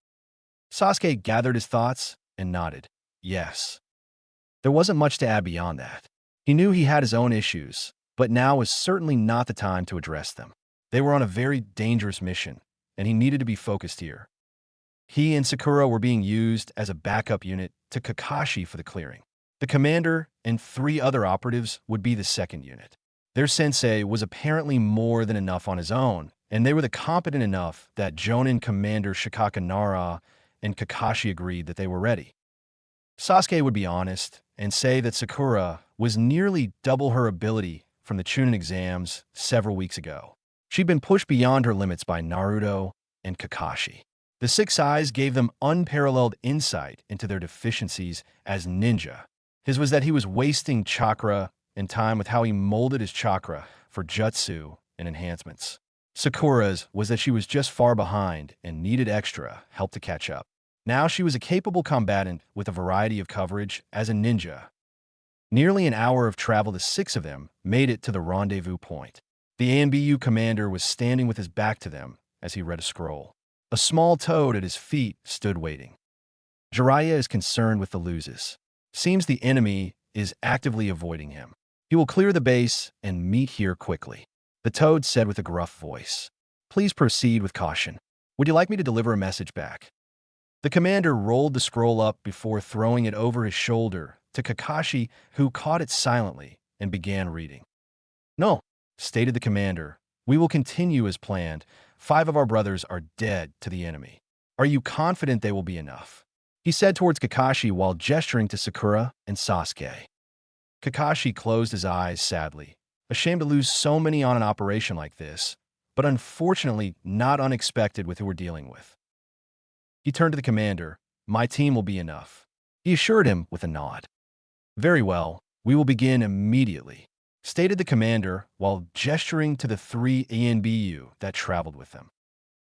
Sasuke gathered his thoughts and nodded. Yes. There wasn't much to add beyond that. He knew he had his own issues, but now was certainly not the time to address them. They were on a very dangerous mission, and he needed to be focused here. He and Sakura were being used as a backup unit to Kakashi for the clearing. The commander and 3 other operatives would be the second unit. Their sensei was apparently more than enough on his own, and they were the competent enough that Chūnin Commander Shikaka Nara and Kakashi agreed that they were ready. Sasuke would be honest and say that Sakura was nearly double her ability from the Chūnin exams several weeks ago. She'd been pushed beyond her limits by Naruto and Kakashi. The 6 Eyes gave them unparalleled insight into their deficiencies as ninja. His was that he was wasting chakra and time with how he molded his chakra for jutsu and enhancements. Sakura's was that she was just far behind and needed extra help to catch up. Now she was a capable combatant with a variety of coverage as a ninja. Nearly an hour of travel, the 6 of them made it to the rendezvous point. The ANBU commander was standing with his back to them as he read a scroll. A small toad at his feet stood waiting. Jiraiya is concerned with the losers. Seems the enemy is actively avoiding him. He will clear the base and meet here quickly. The toad said with a gruff voice. Please proceed with caution. Would you like me to deliver a message back? The commander rolled the scroll up before throwing it over his shoulder to Kakashi, who caught it silently and began reading. No, stated the commander. We will continue as planned. 5 of our brothers are dead to the enemy. Are you confident they will be enough? He said towards Kakashi while gesturing to Sakura and Sasuke. Kakashi closed his eyes sadly, ashamed to lose so many on an operation like this, but unfortunately not unexpected with who we're dealing with. He turned to the commander. My team will be enough. He assured him with a nod. Very well, we will begin immediately, stated the commander while gesturing to the 3 ANBU that traveled with them.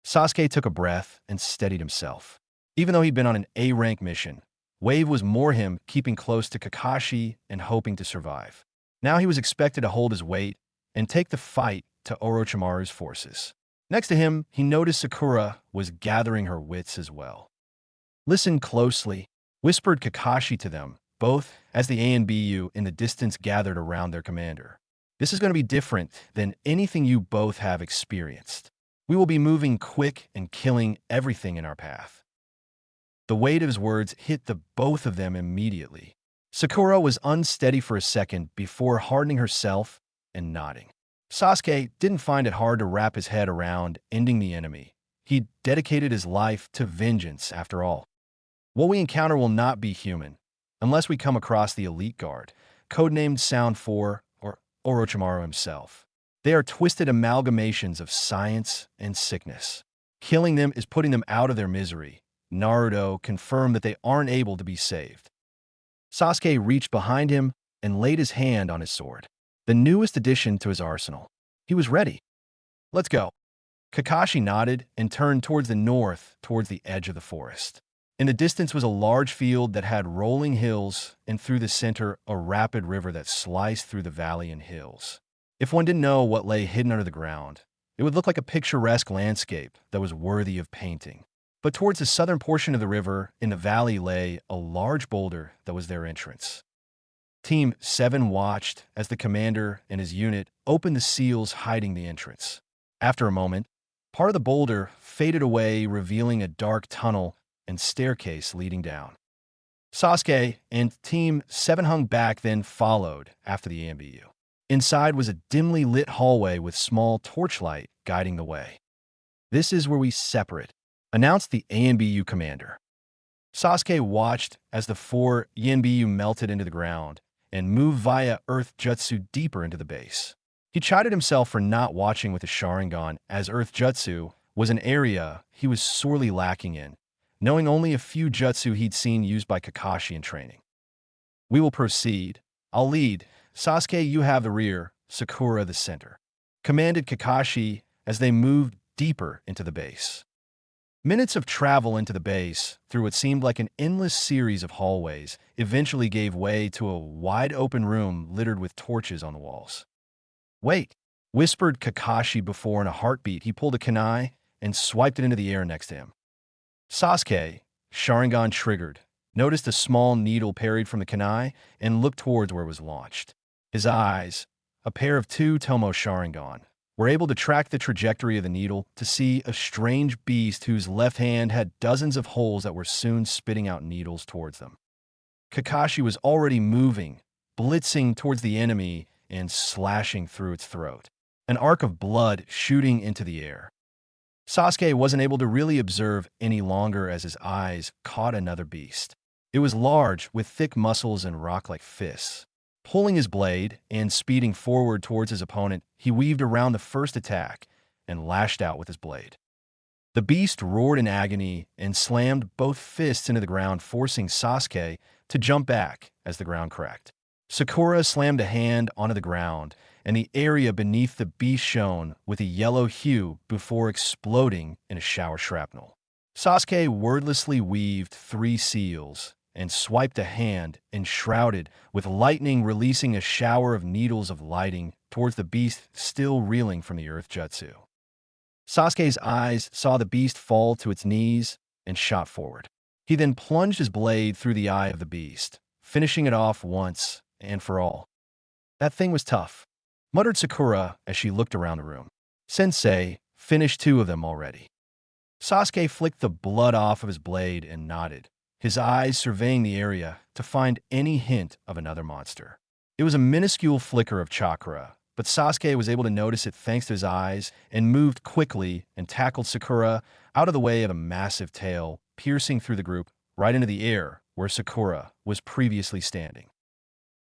Sasuke took a breath and steadied himself. Even though he'd been on an A-rank mission, Wave was more him keeping close to Kakashi and hoping to survive. Now he was expected to hold his weight and take the fight to Orochimaru's forces. Next to him, he noticed Sakura was gathering her wits as well. Listen closely, whispered Kakashi to them, both as the ANBU in the distance gathered around their commander. This is going to be different than anything you both have experienced. We will be moving quick and killing everything in our path. The weight of his words hit the both of them immediately. Sakura was unsteady for a second before hardening herself and nodding. Sasuke didn't find it hard to wrap his head around ending the enemy. He dedicated his life to vengeance, after all. What we encounter will not be human, unless we come across the elite guard, codenamed Sound 4 or Orochimaru himself. They are twisted amalgamations of science and sickness. Killing them is putting them out of their misery. Naruto confirmed that they aren't able to be saved. Sasuke reached behind him and laid his hand on his sword, the newest addition to his arsenal. He was ready. Let's go. Kakashi nodded and turned towards the north, towards the edge of the forest. In the distance was a large field that had rolling hills, and through the center, a rapid river that sliced through the valley and hills. If one didn't know what lay hidden under the ground, it would look like a picturesque landscape that was worthy of painting. But towards the southern portion of the river, in the valley, lay a large boulder that was their entrance. Team 7 watched as the commander and his unit opened the seals hiding the entrance. After a moment, part of the boulder faded away, revealing a dark tunnel and staircase leading down. Sasuke and Team 7 hung back, then followed after the AMBU. Inside was a dimly lit hallway with small torchlight guiding the way. "This is where we separate," announced the AMBU commander. Sasuke watched as the 4 AMBU melted into the ground and moved via Earth Jutsu deeper into the base. He chided himself for not watching with the Sharingan, as Earth Jutsu was an area he was sorely lacking in, knowing only a few jutsu he'd seen used by Kakashi in training. "We will proceed. I'll lead. Sasuke, you have the rear, Sakura the center," commanded Kakashi as they moved deeper into the base. Minutes of travel into the base, through what seemed like an endless series of hallways, eventually gave way to a wide-open room littered with torches on the walls. "Wait," whispered Kakashi before, in a heartbeat, he pulled a kunai and swiped it into the air next to him. Sasuke, Sharingan triggered, noticed a small needle parried from the kunai and looked towards where it was launched. His eyes, a pair of two Tomo Sharingan, were able to track the trajectory of the needle to see a strange beast whose left hand had dozens of holes that were soon spitting out needles towards them. Kakashi was already moving, blitzing towards the enemy and slashing through its throat, an arc of blood shooting into the air. Sasuke wasn't able to really observe any longer as his eyes caught another beast. It was large, with thick muscles and rock-like fists. Pulling his blade and speeding forward towards his opponent, he weaved around the first attack and lashed out with his blade. The beast roared in agony and slammed both fists into the ground, forcing Sasuke to jump back as the ground cracked. Sakura slammed a hand onto the ground, and the area beneath the beast shone with a yellow hue before exploding in a shower shrapnel. Sasuke wordlessly weaved 3 seals and swiped a hand enshrouded with lightning, releasing a shower of needles of lighting towards the beast still reeling from the Earth Jutsu. Sasuke's eyes saw the beast fall to its knees and shot forward. He then plunged his blade through the eye of the beast, finishing it off once and for all. "That thing was tough," muttered Sakura as she looked around the room. "Sensei finished 2 of them already." Sasuke flicked the blood off of his blade and nodded, his eyes surveying the area to find any hint of another monster. It was a minuscule flicker of chakra, but Sasuke was able to notice it thanks to his eyes and moved quickly and tackled Sakura out of the way of a massive tail, piercing through the group right into the air where Sakura was previously standing.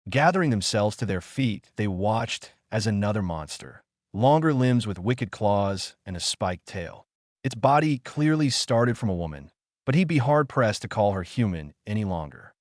Gathering themselves to their feet, they watched as another monster, longer limbs with wicked claws and a spiked tail. Its body clearly started from a woman, but he'd be hard-pressed to call her human any longer.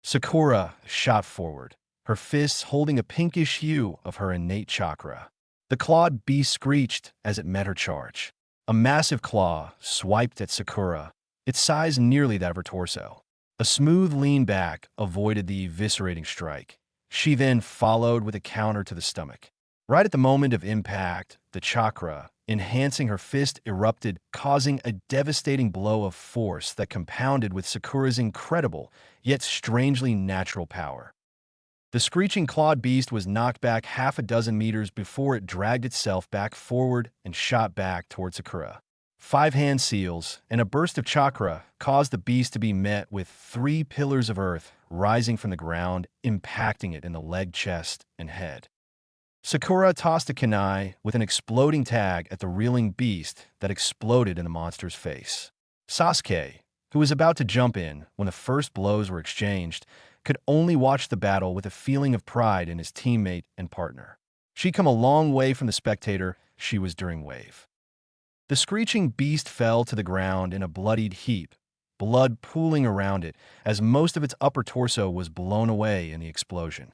Sakura shot forward, her fists holding a pinkish hue of her innate chakra. The clawed beast screeched as it met her charge. A massive claw swiped at Sakura, its size nearly that of her torso. A smooth lean back avoided the eviscerating strike. She then followed with a counter to the stomach. Right at the moment of impact, the chakra, enhancing her fist, erupted, causing a devastating blow of force that compounded with Sakura's incredible, yet strangely natural power. The screeching clawed beast was knocked back half a dozen meters before it dragged itself back forward and shot back toward Sakura. 5 hand seals and a burst of chakra caused the beast to be met with 3 pillars of earth rising from the ground, impacting it in the leg, chest, and head. Sakura tossed a kunai with an exploding tag at the reeling beast that exploded in the monster's face. Sasuke, who was about to jump in when the first blows were exchanged, could only watch the battle with a feeling of pride in his teammate and partner. She'd come a long way from the spectator she was during Wave. The screeching beast fell to the ground in a bloodied heap, blood pooling around it as most of its upper torso was blown away in the explosion.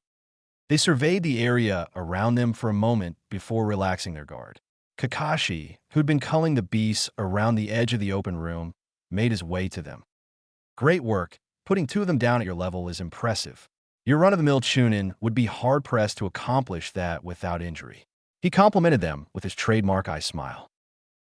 They surveyed the area around them for a moment before relaxing their guard. Kakashi, who'd been culling the beasts around the edge of the open room, made his way to them. "Great work. Putting 2 of them down at your level is impressive. Your run-of-the-mill Chūnin would be hard-pressed to accomplish that without injury." He complimented them with his trademark eye smile.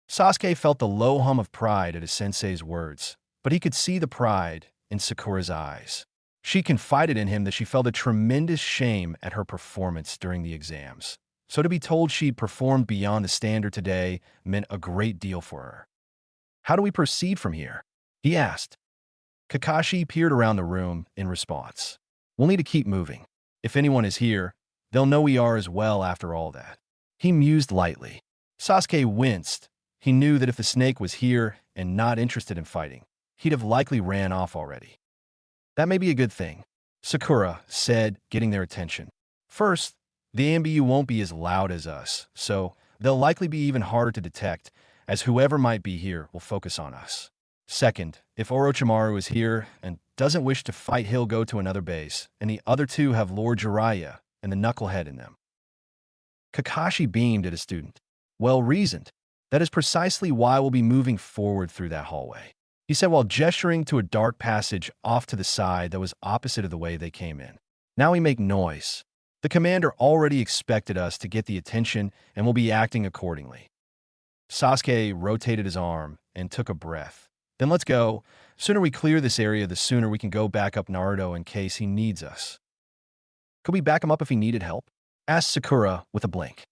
Sasuke felt the low hum of pride at his sensei's words, but he could see the pride in Sakura's eyes. She confided in him that she felt a tremendous shame at her performance during the exams. So to be told she'd performed beyond the standard today meant a great deal for her. How do we proceed from here? He asked. Kakashi peered around the room in response. We'll need to keep moving. If anyone is here, they'll know we are as well after all that. He mused lightly. Sasuke winced. He knew that if the snake was here and not interested in fighting, he'd have likely ran off already. That may be a good thing, Sakura said, getting their attention. First, the AMBU won't be as loud as us, so they'll likely be even harder to detect, as whoever might be here will focus on us. Second, if Orochimaru is here and doesn't wish to fight, he'll go to another base, and the other two have Lord Jiraiya and the knucklehead in them. Kakashi beamed at his student. Well reasoned. That is precisely why we'll be moving forward through that hallway, he said while gesturing to a dark passage off to the side that was opposite of the way they came in. Now we make noise. The commander already expected us to get the attention and will be acting accordingly. Sasuke rotated his arm and took a breath. Then let's go. Sooner we clear this area, the sooner we can go back up Naruto in case he needs us. Could we back him up if he needed help? Asked Sakura with a blink.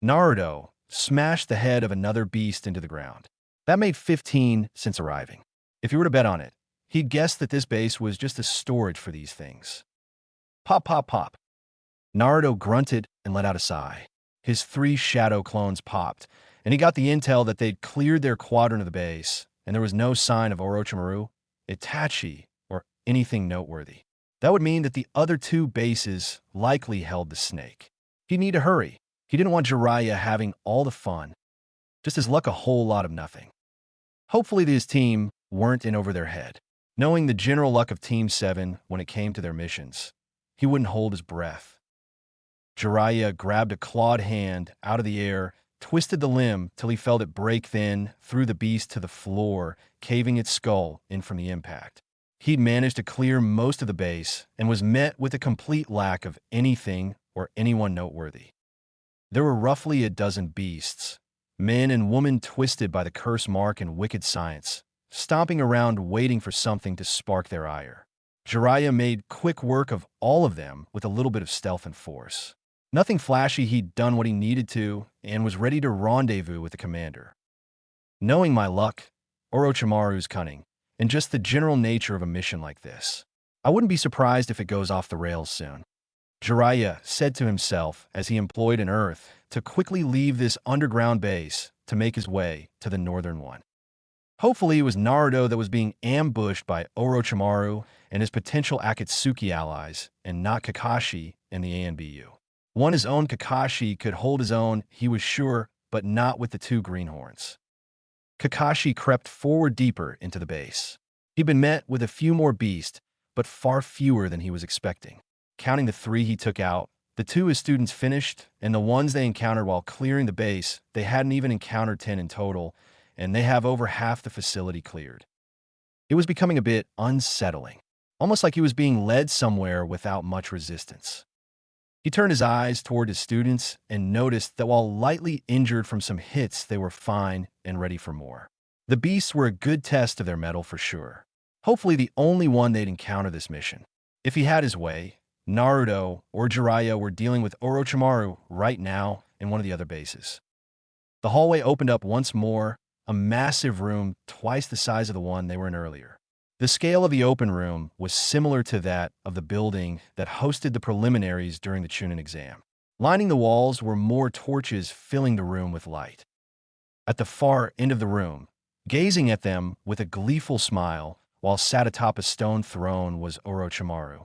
Naruto smashed the head of another beast into the ground. That made 15 since arriving. If you were to bet on it, he'd guess that this base was just a storage for these things. Pop, pop, pop. Naruto grunted and let out a sigh. His 3 shadow clones popped, and he got the intel that they'd cleared their quadrant of the base, and there was no sign of Orochimaru, Itachi, or anything noteworthy. That would mean that the other 2 bases likely held the snake. He'd need to hurry. He didn't want Jiraiya having all the fun, just his luck a whole lot of nothing. Hopefully his team weren't in over their head. Knowing the general luck of Team 7 when it came to their missions, he wouldn't hold his breath. Jiraiya grabbed a clawed hand out of the air, twisted the limb till he felt it break, then threw the beast to the floor, caving its skull in from the impact. He'd managed to clear most of the base and was met with a complete lack of anything or anyone noteworthy. There were roughly a dozen beasts, men and women twisted by the curse mark and wicked science, stomping around waiting for something to spark their ire. Jiraiya made quick work of all of them with a little bit of stealth and force. Nothing flashy, he'd done what he needed to and was ready to rendezvous with the commander. Knowing my luck, Orochimaru's cunning, and just the general nature of a mission like this, I wouldn't be surprised if it goes off the rails soon. Jiraiya said to himself as he employed an earth to quickly leave this underground base to make his way to the northern one. Hopefully it was Naruto that was being ambushed by Orochimaru and his potential Akatsuki allies, and not Kakashi and the ANBU. One his own Kakashi could hold his own, he was sure, but not with the 2 greenhorns. Kakashi crept forward deeper into the base. He'd been met with a few more beasts, but far fewer than he was expecting. Counting the 3 he took out, the 2 his students finished, and the ones they encountered while clearing the base, they hadn't even encountered 10 in total, and they have over half the facility cleared. It was becoming a bit unsettling, almost like he was being led somewhere without much resistance. He turned his eyes toward his students and noticed that while lightly injured from some hits, they were fine and ready for more. The beasts were a good test of their mettle for sure. Hopefully the only one they'd encounter this mission. If he had his way, Naruto or Jiraiya were dealing with Orochimaru right now in one of the other bases. The hallway opened up once more, a massive room twice the size of the one they were in earlier. The scale of the open room was similar to that of the building that hosted the preliminaries during the Chūnin exam. Lining the walls were more torches filling the room with light. At the far end of the room, gazing at them with a gleeful smile while sat atop a stone throne, was Orochimaru.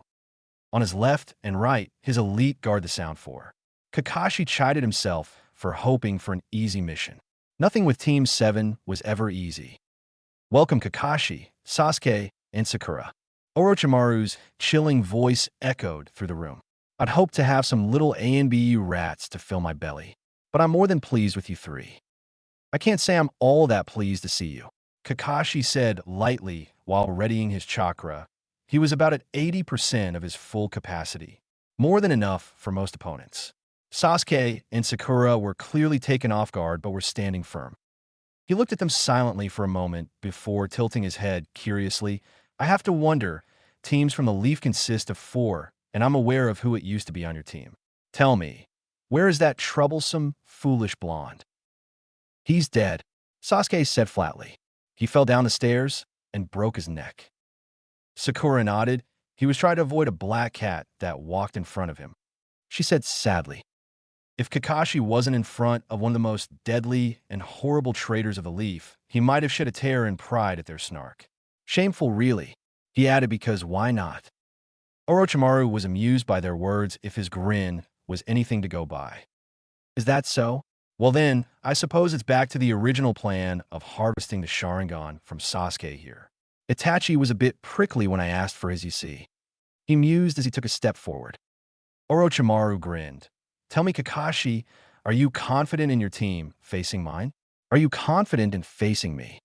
On his left and right, his elite guard the sound for. Kakashi chided himself for hoping for an easy mission. Nothing with Team 7 was ever easy. Welcome Kakashi, Sasuke, and Sakura. Orochimaru's chilling voice echoed through the room. I'd hoped to have some little ANBU rats to fill my belly, but I'm more than pleased with you 3. I can't say I'm all that pleased to see you, Kakashi said lightly while readying his chakra. He was about at 80% of his full capacity, more than enough for most opponents. Sasuke and Sakura were clearly taken off guard but were standing firm. He looked at them silently for a moment before tilting his head curiously. I have to wonder, Teams from the Leaf consist of 4, and I'm aware of who it used to be on your team. Tell me, where is that troublesome, foolish blonde? He's dead, Sasuke said flatly. He fell down the stairs and broke his neck. Sakura nodded. He was trying to avoid a black cat that walked in front of him. She said sadly, if Kakashi wasn't in front of one of the most deadly and horrible traitors of the Leaf, he might have shed a tear in pride at their snark. Shameful, really, he added, because why not? Orochimaru was amused by their words if his grin was anything to go by. Is that so? Well then, I suppose it's back to the original plan of harvesting the Sharingan from Sasuke here. Itachi was a bit prickly when I asked for his, you see. He mused as he took a step forward. Orochimaru grinned. Tell me, Kakashi, are you confident in your team facing mine? Are you confident in facing me?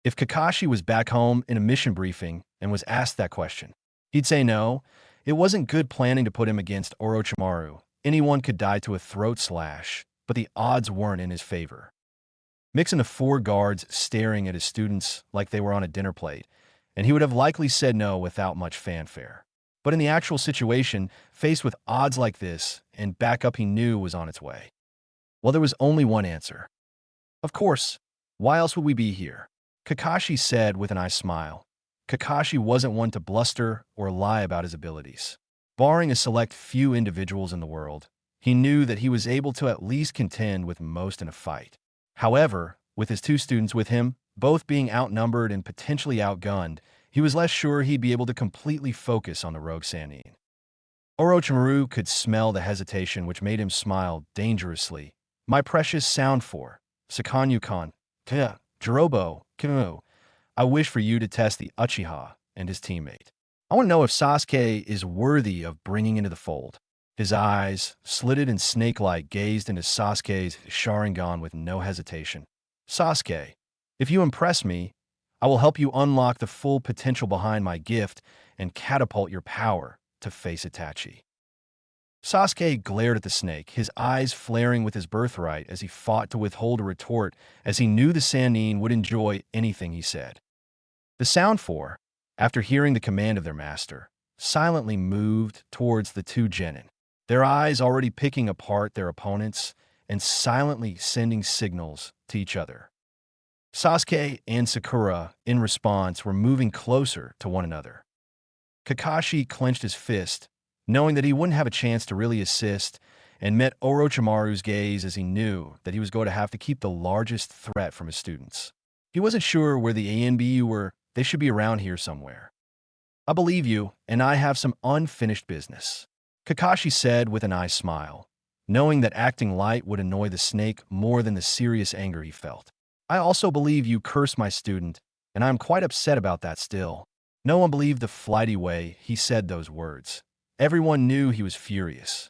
If Kakashi was back home in a mission briefing and was asked that question, he'd say no. It wasn't good planning to put him against Orochimaru. Anyone could die to a throat slash, but the odds weren't in his favor. Mix in the 4 guards staring at his students like they were on a dinner plate, and he would have likely said no without much fanfare. But in the actual situation, faced with odds like this, and backup he knew was on its way, well, there was only one answer. Of course, why else would we be here? Kakashi said with an eye smile. Kakashi wasn't one to bluster or lie about his abilities. Barring a select few individuals in the world, he knew that he was able to at least contend with most in a fight. However, with his 2 students with him, both being outnumbered and potentially outgunned, he was less sure he'd be able to completely focus on the rogue Sannin. Orochimaru could smell the hesitation, which made him smile dangerously. My precious Sound 4, Sakanyu-kan, Jirobo, Kimu, I wish for you to test the Uchiha and his teammate. I want to know if Sasuke is worthy of bringing into the fold. His eyes, slitted and snake-like, gazed into Sasuke's Sharingan with no hesitation. Sasuke, if you impress me, I will help you unlock the full potential behind my gift and catapult your power to face Itachi. Sasuke glared at the snake, his eyes flaring with his birthright as he fought to withhold a retort, as he knew the Sannin would enjoy anything he said. The Sound 4, after hearing the command of their master, silently moved towards the 2 genin, their eyes already picking apart their opponents and silently sending signals to each other. Sasuke and Sakura, in response, were moving closer to one another. Kakashi clenched his fist, knowing that he wouldn't have a chance to really assist, and met Orochimaru's gaze as he knew that he was going to have to keep the largest threat from his students. He wasn't sure where the ANBU were. They should be around here somewhere. I believe you, and I have some unfinished business, Kakashi said with an eye smile, knowing that acting light would annoy the snake more than the serious anger he felt. I also believe you cursed my student, and I am quite upset about that still. No one believed the flighty way he said those words. Everyone knew he was furious.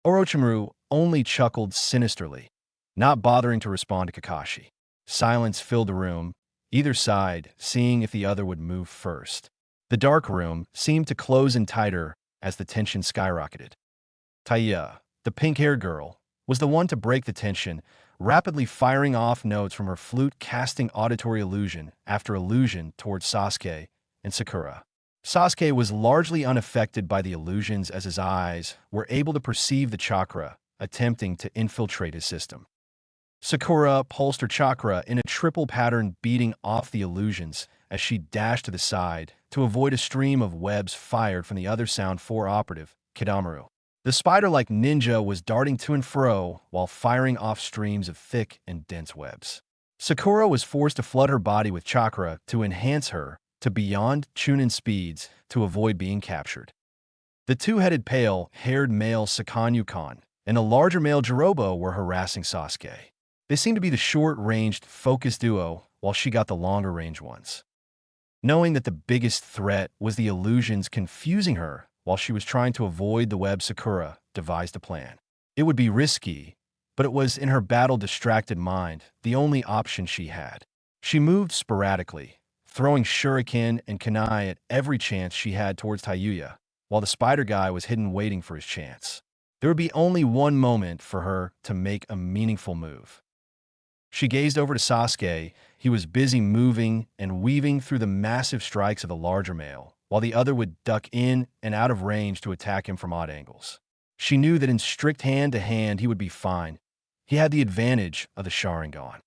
Orochimaru only chuckled sinisterly, not bothering to respond to Kakashi. Silence filled the room, either side seeing if the other would move first. The dark room seemed to close in tighter as the tension skyrocketed. Taiya, the pink-haired girl, was the one to break the tension, rapidly firing off notes from her flute, casting auditory illusion after illusion towards Sasuke and Sakura. Sasuke was largely unaffected by the illusions as his eyes were able to perceive the chakra attempting to infiltrate his system. Sakura pulsed her chakra in a triple pattern, beating off the illusions as she dashed to the side to avoid a stream of webs fired from the other Sound 4 operative, Kidamaru. The spider-like ninja was darting to and fro while firing off streams of thick and dense webs. Sakura was forced to flood her body with chakra to enhance her to beyond Chūnin speeds to avoid being captured. The 2-headed pale-haired male Sakanyu-kan and a larger male Jirobo were harassing Sasuke. They seemed to be the short-ranged, focused duo, while she got the longer-range ones. Knowing that the biggest threat was the illusions confusing her while she was trying to avoid the web, Sakura devised a plan. It would be risky, but it was, in her battle-distracted mind, the only option she had. She moved sporadically, throwing shuriken and kunai at every chance she had towards Taiya, while the spider guy was hidden waiting for his chance. There would be only one moment for her to make a meaningful move. She gazed over to Sasuke. He was busy moving and weaving through the massive strikes of the larger male, while the other would duck in and out of range to attack him from odd angles. She knew that in strict hand-to-hand he would be fine. He had the advantage of the Sharingan.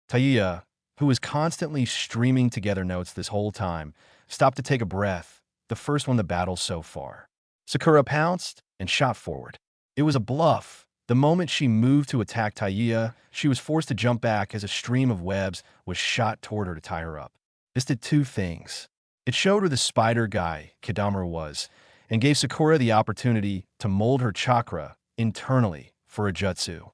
Taiya, who was constantly streaming together notes this whole time, stopped to take a breath, the first one in the battle so far. Sakura pounced and shot forward. It was a bluff. The moment she moved to attack Taiya, she was forced to jump back as a stream of webs was shot toward her to tie her up. This did two things. It showed her the spider guy Kidamaru was, and gave Sakura the opportunity to mold her chakra internally for a jutsu.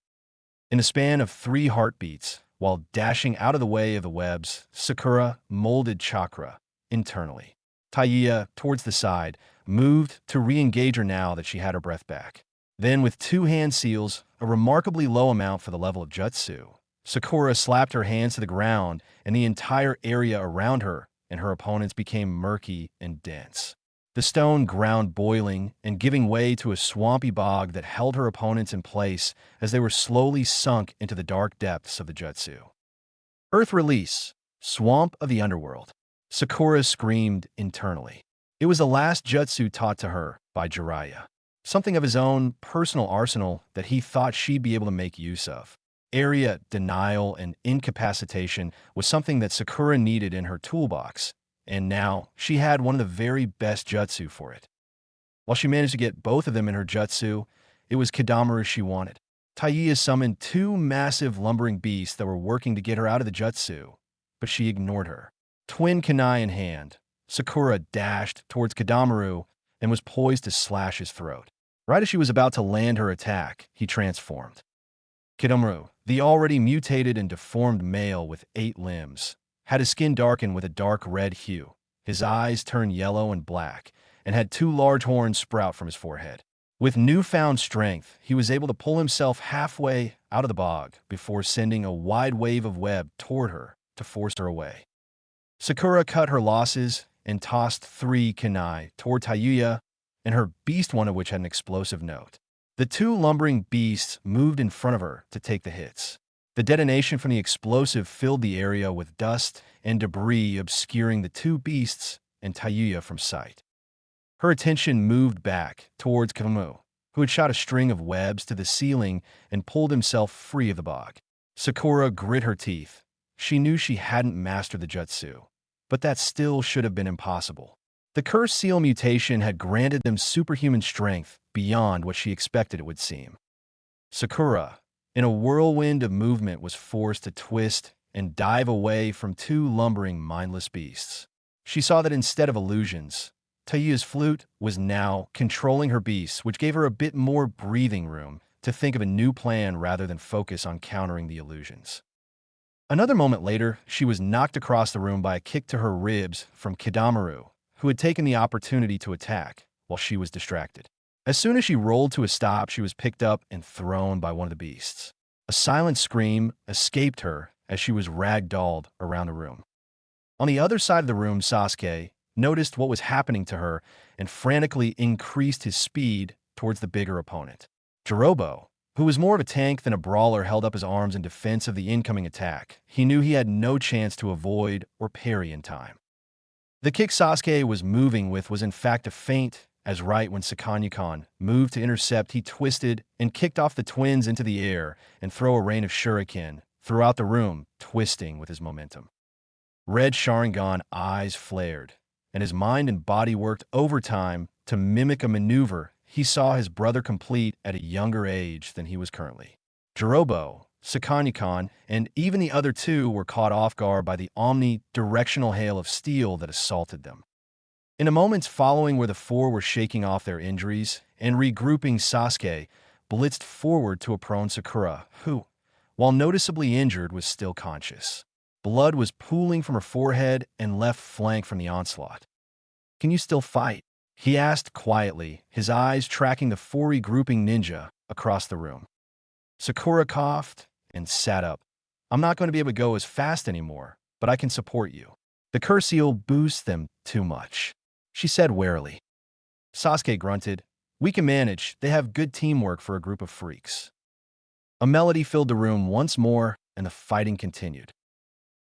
In a span of 3 heartbeats, while dashing out of the way of the webs, Sakura molded chakra internally. Taiya, towards the side, moved to re-engage her now that she had her breath back. Then, with 2 hand seals, a remarkably low amount for the level of jutsu, Sakura slapped her hands to the ground, and the entire area around her and her opponents became murky and dense. The stone ground boiling and giving way to a swampy bog that held her opponents in place as they were slowly sunk into the dark depths of the jutsu. Earth release, swamp of the underworld. Sakura screamed internally. It was the last jutsu taught to her by Jiraiya. Something of his own personal arsenal that he thought she'd be able to make use of. Area denial and incapacitation was something that Sakura needed in her toolbox, and now she had one of the very best jutsu for it. While she managed to get both of them in her jutsu, it was Kidamaru she wanted. Taiya summoned 2 massive lumbering beasts that were working to get her out of the jutsu, but she ignored her. Twin kunai in hand, Sakura dashed towards Kidamaru and was poised to slash his throat. Right as she was about to land her attack, he transformed. Kidamaru, the already mutated and deformed male with 8 limbs, had his skin darkened with a dark red hue. His eyes turned yellow and black, and had 2 large horns sprout from his forehead. With newfound strength, he was able to pull himself halfway out of the bog before sending a wide wave of web toward her to force her away. Sakura cut her losses and tossed 3 kunai toward Taiya, and her beast, one of which had an explosive note. The 2 lumbering beasts moved in front of her to take the hits. The detonation from the explosive filled the area with dust and debris, obscuring the 2 beasts and Taiya from sight. Her attention moved back towards Kidamaru, who had shot a string of webs to the ceiling and pulled himself free of the bog. Sakura grit her teeth. She knew she hadn't mastered the jutsu, but that still should have been impossible. The cursed seal mutation had granted them superhuman strength beyond what she expected it would seem. Sakura, in a whirlwind of movement, was forced to twist and dive away from 2 lumbering, mindless beasts. She saw that instead of illusions, Taiya's flute was now controlling her beasts, which gave her a bit more breathing room to think of a new plan rather than focus on countering the illusions. Another moment later, she was knocked across the room by a kick to her ribs from Kidamaru, who had taken the opportunity to attack while she was distracted. As soon as she rolled to a stop, she was picked up and thrown by one of the beasts. A silent scream escaped her as she was ragdolled around the room. On the other side of the room, Sasuke noticed what was happening to her and frantically increased his speed towards the bigger opponent. Jirobo, who was more of a tank than a brawler, held up his arms in defense of the incoming attack. He knew he had no chance to avoid or parry in time. The kick Sasuke was moving with was in fact a feint, as right when Sakanya-kan moved to intercept, he twisted and kicked off the twins into the air and threw a rain of shuriken throughout the room, twisting with his momentum. Red Sharingan eyes flared, and his mind and body worked overtime to mimic a maneuver he saw his brother complete at a younger age than he was currently. Jirobo, Sakanya-kan, and even the other 2 were caught off guard by the omni-directional hail of steel that assaulted them. In the moments following, where the 4 were shaking off their injuries and regrouping, Sasuke blitzed forward to a prone Sakura, who, while noticeably injured, was still conscious. Blood was pooling from her forehead and left flank from the onslaught. "Can you still fight?" he asked quietly, his eyes tracking the 4 regrouping ninja across the room. Sakura coughed and sat up. "I'm not going to be able to go as fast anymore, but I can support you. The curse seal boosts them too much," she said warily. Sasuke grunted. "We can manage. They have good teamwork for a group of freaks." A melody filled the room once more, and the fighting continued.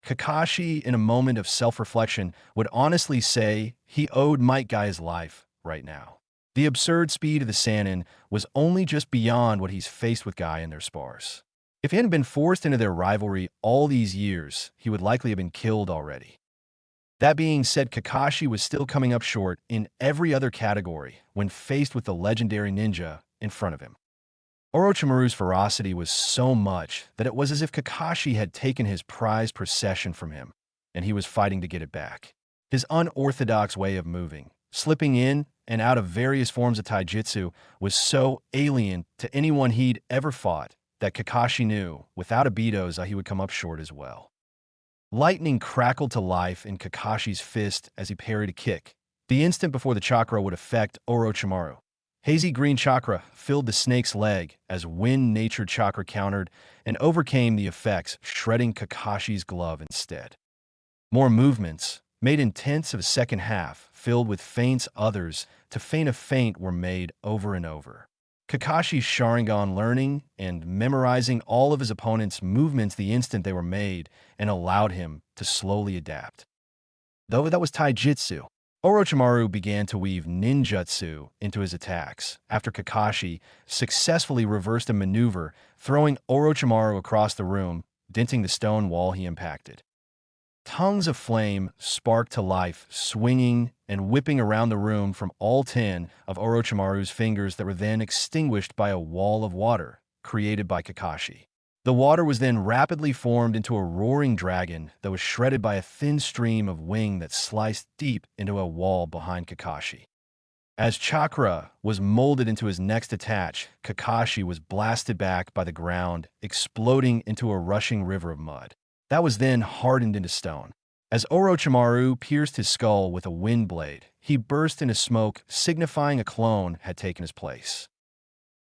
Kakashi, in a moment of self-reflection, would honestly say he owed Might Guy his life right now. The absurd speed of the Sannin was only just beyond what he's faced with Guy in their spars. If he hadn't been forced into their rivalry all these years, he would likely have been killed already. That being said, Kakashi was still coming up short in every other category when faced with the legendary ninja in front of him. Orochimaru's ferocity was so much that it was as if Kakashi had taken his prized possession from him, and he was fighting to get it back. His unorthodox way of moving, slipping in and out of various forms of taijutsu, was so alien to anyone he'd ever fought that Kakashi knew, without a Beato's, he would come up short as well. Lightning crackled to life in Kakashi's fist as he parried a kick, the instant before the chakra would affect Orochimaru. Hazy green chakra filled the snake's leg as wind-natured chakra countered and overcame the effects, shredding Kakashi's glove instead. More movements, made intense of a second half, filled with feints others to feign a feint were made over and over. Kakashi's Sharingan learning and memorizing all of his opponent's movements the instant they were made and allowed him to slowly adapt. Though that was taijutsu, Orochimaru began to weave ninjutsu into his attacks after Kakashi successfully reversed a maneuver, throwing Orochimaru across the room, denting the stone wall he impacted. Tongues of flame sparked to life, swinging and whipping around the room from all 10 of Orochimaru's fingers that were then extinguished by a wall of water created by Kakashi. The water was then rapidly formed into a roaring dragon that was shredded by a thin stream of wing that sliced deep into a wall behind Kakashi. As chakra was molded into his next attack, Kakashi was blasted back by the ground, exploding into a rushing river of mud. That was then hardened into stone. As Orochimaru pierced his skull with a wind blade, he burst into smoke, signifying a clone had taken his place.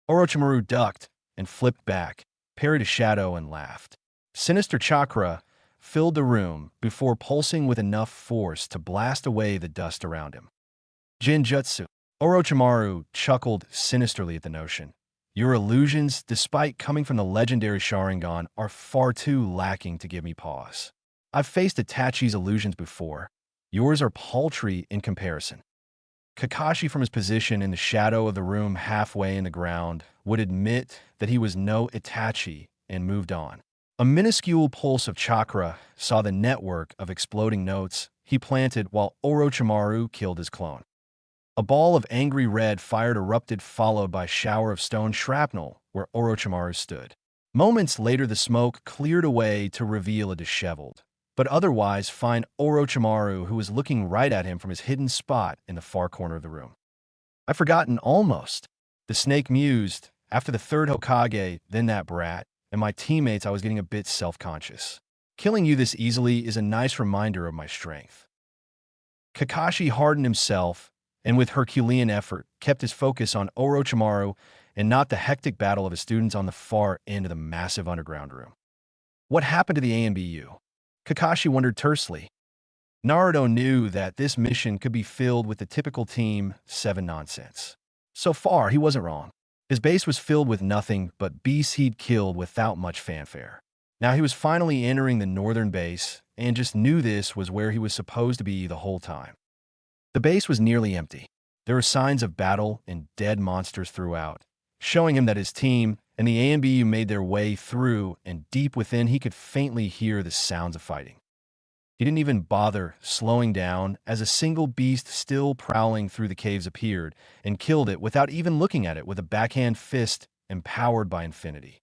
Orochimaru ducked and flipped back, parried a shadow, and laughed. Sinister chakra filled the room before pulsing with enough force to blast away the dust around him. Genjutsu. Orochimaru chuckled sinisterly at the notion. Your illusions, despite coming from the legendary Sharingan, are far too lacking to give me pause. I've faced Itachi's illusions before. Yours are paltry in comparison. Kakashi, from his position in the shadow of the room halfway in the ground, would admit that he was no Itachi and moved on. A minuscule pulse of chakra saw the network of exploding notes he planted while Orochimaru killed his clone. A ball of angry red fire erupted, followed by a shower of stone shrapnel where Orochimaru stood. Moments later, the smoke cleared away to reveal a disheveled, but otherwise fine Orochimaru who was looking right at him from his hidden spot in the far corner of the room. I've forgotten almost. The snake mused. After the third Hokage, then that brat, and my teammates, I was getting a bit self-conscious. Killing you this easily is a nice reminder of my strength. Kakashi hardened himself, and with Herculean effort, kept his focus on Orochimaru and not the hectic battle of his students on the far end of the massive underground room. What happened to the ANBU? Kakashi wondered tersely. Naruto knew that this mission could be filled with the typical Team 7 nonsense. So far, he wasn't wrong. His base was filled with nothing but beasts he'd killed without much fanfare. Now he was finally entering the northern base, and just knew this was where he was supposed to be the whole time. The base was nearly empty. There were signs of battle and dead monsters throughout, showing him that his team and the ANBU made their way through, and deep within he could faintly hear the sounds of fighting. He didn't even bother slowing down as a single beast still prowling through the caves appeared and killed it without even looking at it with a backhand fist empowered by infinity.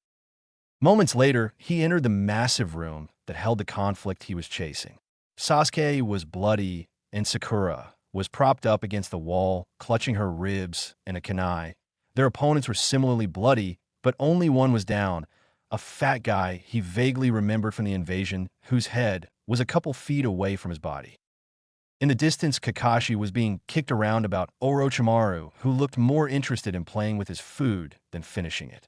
Moments later, he entered the massive room that held the conflict he was chasing. Sasuke was bloody, and Sakura was propped up against the wall, clutching her ribs and a kunai. Their opponents were similarly bloody, but only one was down, a fat guy he vaguely remembered from the invasion, whose head was a couple feet away from his body. In the distance, Kakashi was being kicked around about Orochimaru, who looked more interested in playing with his food than finishing it.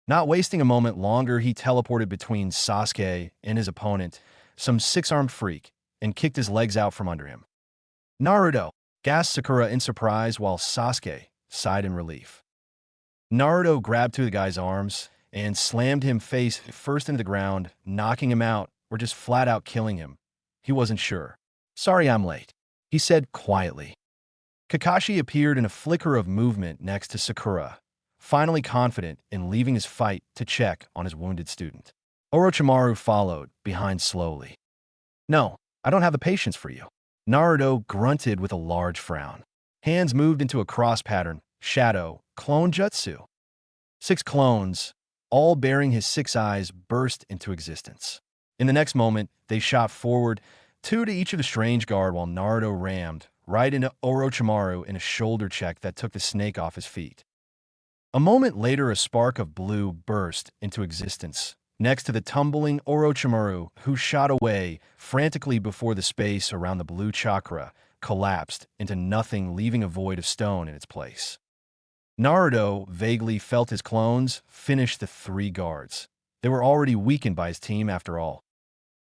Not wasting a moment longer, he teleported between Sasuke and his opponent, some six-armed freak, and kicked his legs out from under him. Naruto, gasped Sakura in surprise while Sasuke sighed in relief. Naruto grabbed two of the guy's arms and slammed him face first into the ground, knocking him out or just flat out killing him. He wasn't sure. "Sorry I'm late," he said quietly. Kakashi appeared in a flicker of movement next to Sakura, finally confident in leaving his fight to check on his wounded student. Orochimaru followed behind slowly. "No, I don't have the patience for you." Naruto grunted with a large frown. Hands moved into a cross pattern, shadow, clone jutsu. 6 clones, all bearing his 6 eyes, burst into existence. In the next moment, they shot forward, 2 to each of the strange guard, while Naruto rammed right into Orochimaru in a shoulder check that took the snake off his feet. A moment later, a spark of blue burst into existence next to the tumbling Orochimaru, who shot away frantically before the space around the blue chakra collapsed into nothing, leaving a void of stone in its place. Naruto vaguely felt his clones finish the 3 guards. They were already weakened by his team after all.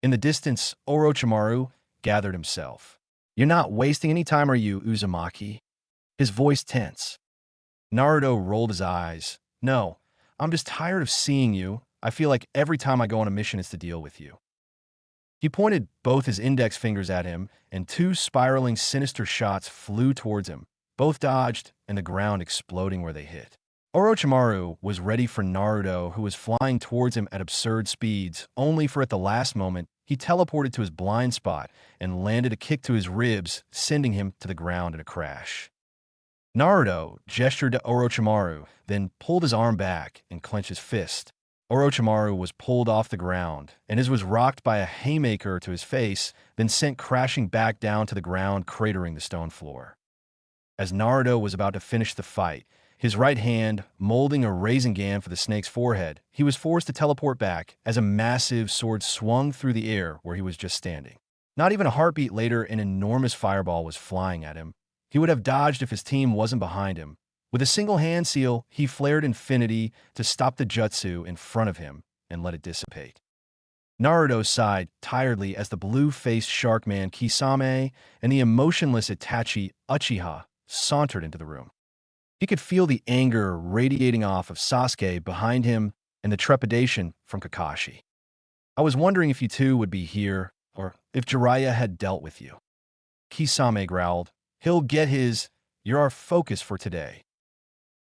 In the distance, Orochimaru gathered himself. "You're not wasting any time, are you, Uzumaki?" His voice tense. Naruto rolled his eyes. "No, I'm just tired of seeing you. I feel like every time I go on a mission it's to deal with you." He pointed both his index fingers at him, and 2 spiraling sinister shots flew towards him. Both dodged, and the ground exploding where they hit. Orochimaru was ready for Naruto, who was flying towards him at absurd speeds, only for at the last moment, he teleported to his blind spot and landed a kick to his ribs, sending him to the ground in a crash. Naruto gestured to Orochimaru, then pulled his arm back and clenched his fist. Orochimaru was pulled off the ground, and was rocked by a haymaker to his face, then sent crashing back down to the ground, cratering the stone floor. As Naruto was about to finish the fight, his right hand molding a Rasengan for the snake's forehead, he was forced to teleport back as a massive sword swung through the air where he was just standing. Not even a heartbeat later, an enormous fireball was flying at him. He would have dodged if his team wasn't behind him. With a single hand seal, he flared infinity to stop the jutsu in front of him and let it dissipate. Naruto sighed tiredly as the blue-faced Sharkman Kisame and the emotionless Itachi Uchiha sauntered into the room. He could feel the anger radiating off of Sasuke behind him and the trepidation from Kakashi. "I was wondering if you two would be here, or if Jiraiya had dealt with you." Kisame growled. "He'll get his. You're our focus for today."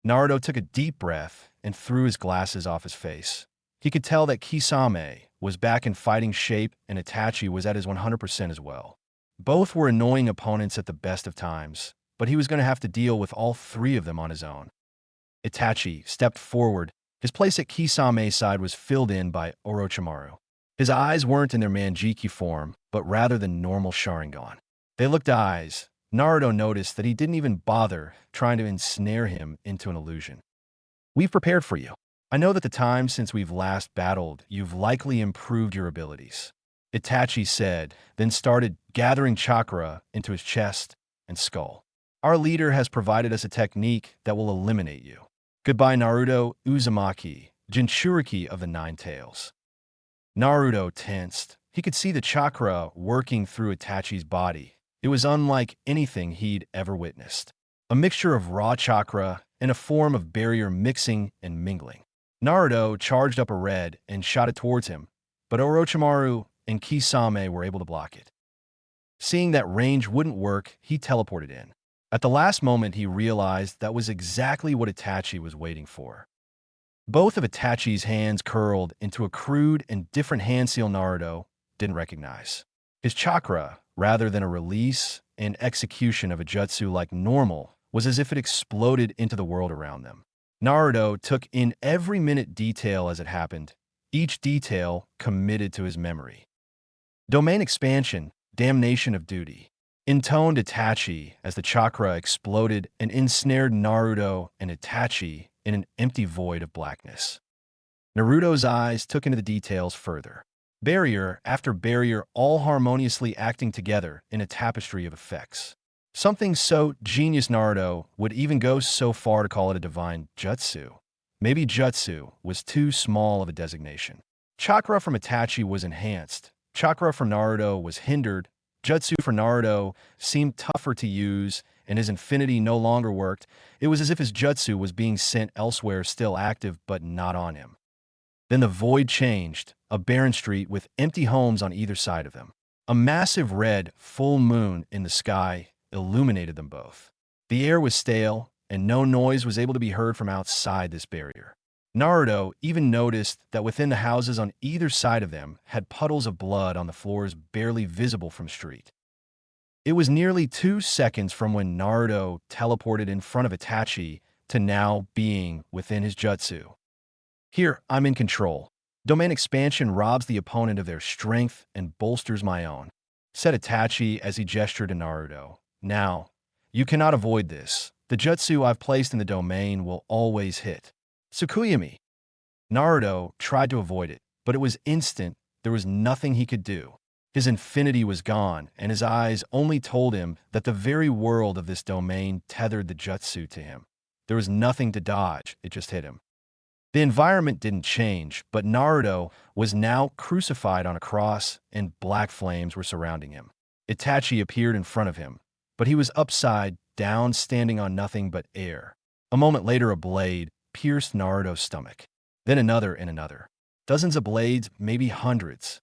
Naruto took a deep breath and threw his glasses off his face. He could tell that Kisame was back in fighting shape and Itachi was at his 100% as well. Both were annoying opponents at the best of times, but he was going to have to deal with all 3 of them on his own. Itachi stepped forward. His place at Kisame's side was filled in by Orochimaru. His eyes weren't in their Manjiki form, but rather the normal Sharingan. They looked eyes. Naruto noticed that he didn't even bother trying to ensnare him into an illusion. "We've prepared for you. I know that the time since we've last battled, you've likely improved your abilities," Itachi said, then started gathering chakra into his chest and skull. "Our leader has provided us a technique that will eliminate you. Goodbye, Naruto Uzumaki, Jinchuriki of the 9 Tails." Naruto tensed. He could see the chakra working through Itachi's body. It was unlike anything he'd ever witnessed. A mixture of raw chakra and a form of barrier mixing and mingling. Naruto charged up a red and shot it towards him, but Orochimaru and Kisame were able to block it. Seeing that range wouldn't work, he teleported in. At the last moment, he realized that was exactly what Itachi was waiting for. Both of Itachi's hands curled into a crude and different hand seal Naruto didn't recognize. His chakra, rather than a release and execution of a jutsu like normal, was as if it exploded into the world around them. Naruto took in every minute detail as it happened, each detail committed to his memory. Domain expansion, damnation of duty, intoned Itachi as the chakra exploded and ensnared Naruto and Itachi in an empty void of blackness. Naruto's eyes took into the details further. Barrier after barrier all harmoniously acting together in a tapestry of effects. Something so genius Naruto would even go so far to call it a divine jutsu. Maybe jutsu was too small of a designation. Chakra from Itachi was enhanced. Chakra from Naruto was hindered. Jutsu for Naruto seemed tougher to use, and his infinity no longer worked. It was as if his jutsu was being sent elsewhere, still active but not on him. Then the void changed, a barren street with empty homes on either side of them. A massive red full moon in the sky illuminated them both. The air was stale, and no noise was able to be heard from outside this barrier. Naruto even noticed that within the houses on either side of them had puddles of blood on the floors barely visible from street. It was nearly 2 seconds from when Naruto teleported in front of Itachi to now being within his jutsu. Here, I'm in control. Domain expansion robs the opponent of their strength and bolsters my own, said Itachi as he gestured to Naruto. Now, you cannot avoid this. The jutsu I've placed in the domain will always hit. Tsukuyami. Naruto tried to avoid it, but it was instant. There was nothing he could do. His infinity was gone, and his eyes only told him that the very world of this domain tethered the jutsu to him. There was nothing to dodge, it just hit him. The environment didn't change, but Naruto was now crucified on a cross, and black flames were surrounding him. Itachi appeared in front of him, but he was upside down, standing on nothing but air. A moment later, a blade pierced Naruto's stomach. Then another and another. Dozens of blades, maybe hundreds.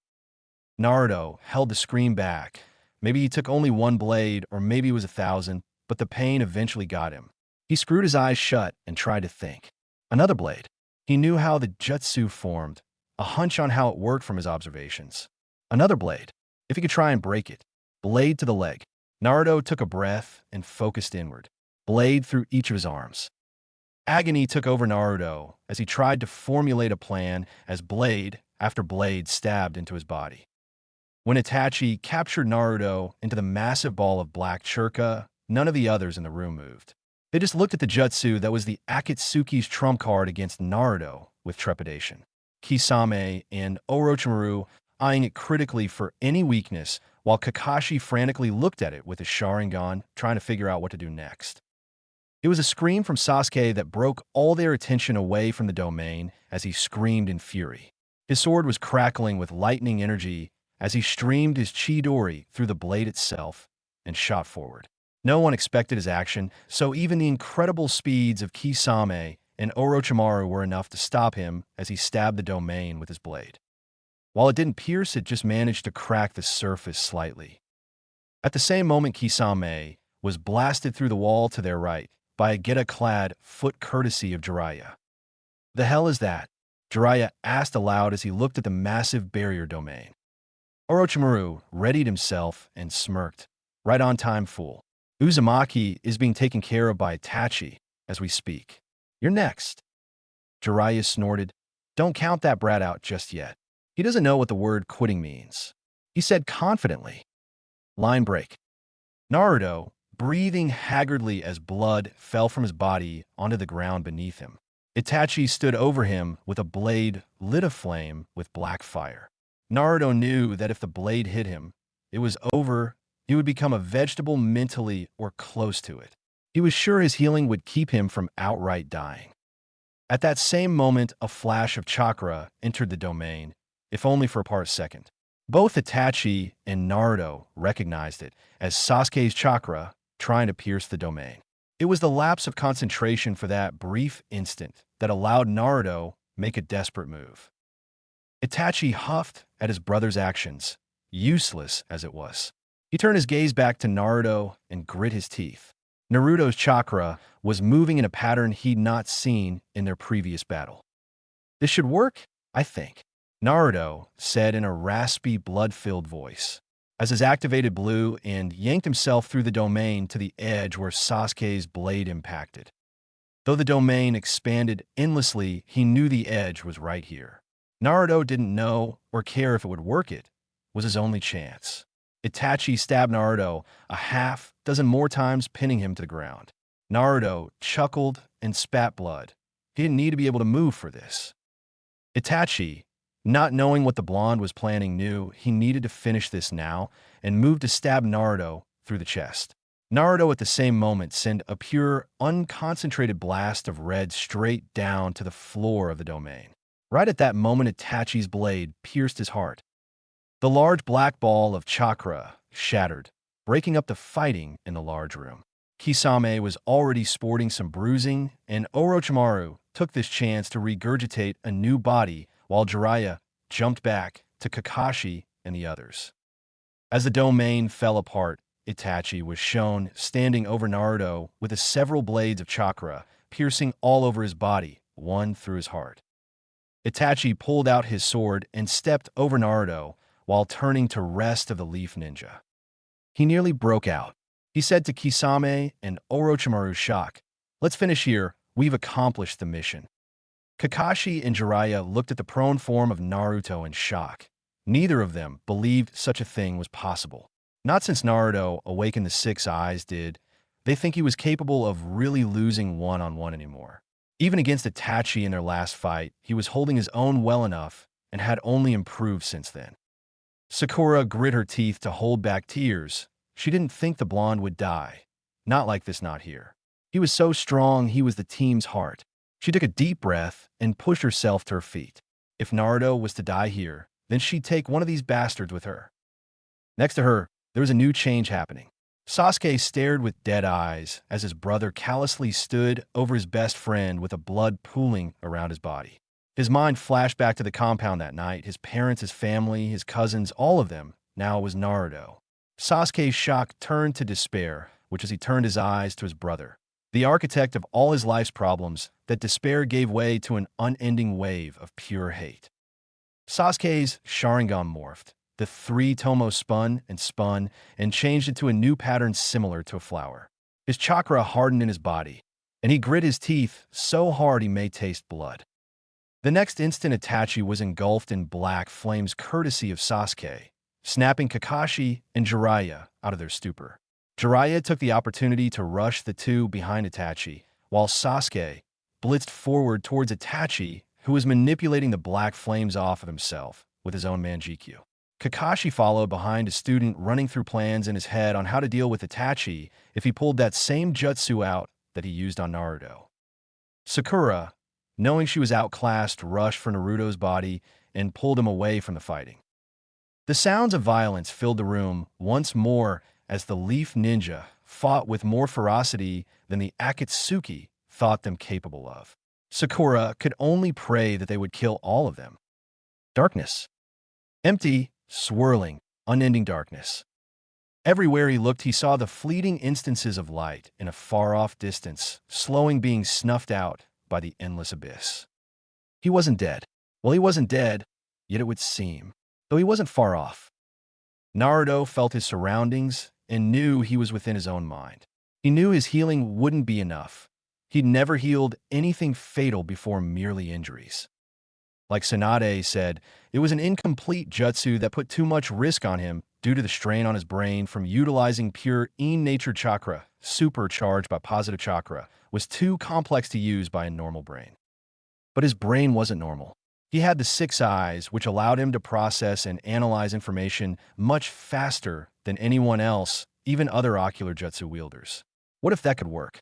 Naruto held the scream back. Maybe he took only one blade, or maybe it was 1,000, but the pain eventually got him. He screwed his eyes shut and tried to think. Another blade. He knew how the jutsu formed, a hunch on how it worked from his observations. Another blade. If he could try and break it. Blade to the leg. Naruto took a breath and focused inward. Blade through each of his arms. Agony took over Naruto as he tried to formulate a plan as blade after blade stabbed into his body. When Itachi captured Naruto into the massive ball of black churka, none of the others in the room moved. They just looked at the jutsu that was the Akatsuki's trump card against Naruto with trepidation. Kisame and Orochimaru eyeing it critically for any weakness, while Kakashi frantically looked at it with his Sharingan, trying to figure out what to do next. It was a scream from Sasuke that broke all their attention away from the domain as he screamed in fury. His sword was crackling with lightning energy as he streamed his Chidori through the blade itself and shot forward. No one expected his action, so even the incredible speeds of Kisame and Orochimaru were enough to stop him as he stabbed the domain with his blade. While it didn't pierce, it just managed to crack the surface slightly. At the same moment, Kisame was blasted through the wall to their right by a Geta-clad foot courtesy of Jiraiya. The hell is that? Jiraiya asked aloud as he looked at the massive barrier domain. Orochimaru readied himself and smirked. Right on time, fool. Uzumaki is being taken care of by Itachi as we speak. You're next. Jiraiya snorted. Don't count that brat out just yet. He doesn't know what the word quitting means. He said confidently. Line break. Naruto, breathing haggardly as blood fell from his body onto the ground beneath him. Itachi stood over him with a blade lit aflame with black fire. Naruto knew that if the blade hit him, it was over. He would become a vegetable mentally or close to it. He was sure his healing would keep him from outright dying. At that same moment, a flash of chakra entered the domain, if only for a part second. Both Itachi and Naruto recognized it as Sasuke's chakra trying to pierce the domain. It was the lapse of concentration for that brief instant that allowed Naruto make a desperate move. Itachi huffed at his brother's actions, useless as it was. He turned his gaze back to Naruto and grit his teeth. Naruto's chakra was moving in a pattern he'd not seen in their previous battle. This should work, I think, Naruto said in a raspy, blood-filled voice, as his activated blue and yanked himself through the domain to the edge where Sasuke's blade impacted. Though the domain expanded endlessly, he knew the edge was right here. Naruto didn't know or care if it would work. It was his only chance. Itachi stabbed Naruto a half dozen more times, pinning him to the ground. Naruto chuckled and spat blood. He didn't need to be able to move for this. Itachi, not knowing what the blonde was planning, knew he needed to finish this now and moved to stab Naruto through the chest. Naruto at the same moment sent a pure, unconcentrated blast of red straight down to the floor of the domain. Right at that moment, Itachi's blade pierced his heart. The large black ball of chakra shattered, breaking up the fighting in the large room. Kisame was already sporting some bruising, and Orochimaru took this chance to regurgitate a new body while Jiraiya jumped back to Kakashi and the others. As the domain fell apart, Itachi was shown standing over Naruto with the several blades of chakra piercing all over his body, one through his heart. Itachi pulled out his sword and stepped over Naruto while turning to rest of the Leaf Ninja. He nearly broke out. He said to Kisame and Orochimaru's shock, "Let's finish here, we've accomplished the mission." Kakashi and Jiraiya looked at the prone form of Naruto in shock. Neither of them believed such a thing was possible. Not since Naruto awakened the Six Eyes did they think he was capable of really losing one-on-one anymore. Even against Itachi in their last fight, he was holding his own well enough and had only improved since then. Sakura grit her teeth to hold back tears. She didn't think the blonde would die. Not like this, not here. He was so strong, he was the team's heart. She took a deep breath and pushed herself to her feet. If Naruto was to die here, then she'd take one of these bastards with her. Next to her, there was a new change happening. Sasuke stared with dead eyes as his brother callously stood over his best friend with the blood pooling around his body. His mind flashed back to the compound that night, his parents, his family, his cousins, all of them. Now it was Naruto. Sasuke's shock turned to despair, which as he turned his eyes to his brother. The architect of all his life's problems, that despair gave way to an unending wave of pure hate. Sasuke's Sharingan morphed. The three tomos spun and changed into a new pattern similar to a flower. His chakra hardened in his body, and he grit his teeth so hard he may taste blood. The next instant, Itachi was engulfed in black flames courtesy of Sasuke, snapping Kakashi and Jiraiya out of their stupor. Jiraiya took the opportunity to rush the two behind Itachi, while Sasuke blitzed forward towards Itachi, who was manipulating the black flames off of himself with his own Manjikyu. Kakashi followed behind, a student running through plans in his head on how to deal with Itachi if he pulled that same jutsu out that he used on Naruto. Sakura, knowing she was outclassed, rushed for Naruto's body and pulled him away from the fighting. The sounds of violence filled the room once more as the Leaf Ninja fought with more ferocity than the Akatsuki thought them capable of. Sakura could only pray that they would kill all of them. Darkness. Empty, swirling, unending darkness. Everywhere he looked, he saw the fleeting instances of light in a far-off distance, slowing, being snuffed out by the endless abyss. He wasn't dead. Well, he wasn't dead, yet it would seem, though he wasn't far off. Naruto felt his surroundings and knew he was within his own mind. He knew his healing wouldn't be enough. He'd never healed anything fatal before, merely injuries. Like Tsunade said, it was an incomplete jutsu that put too much risk on him due to the strain on his brain from utilizing pure in-nature chakra, supercharged by positive chakra, was too complex to use by a normal brain. But his brain wasn't normal. He had the Six Eyes, which allowed him to process and analyze information much faster than anyone else, even other ocular jutsu wielders. What if that could work?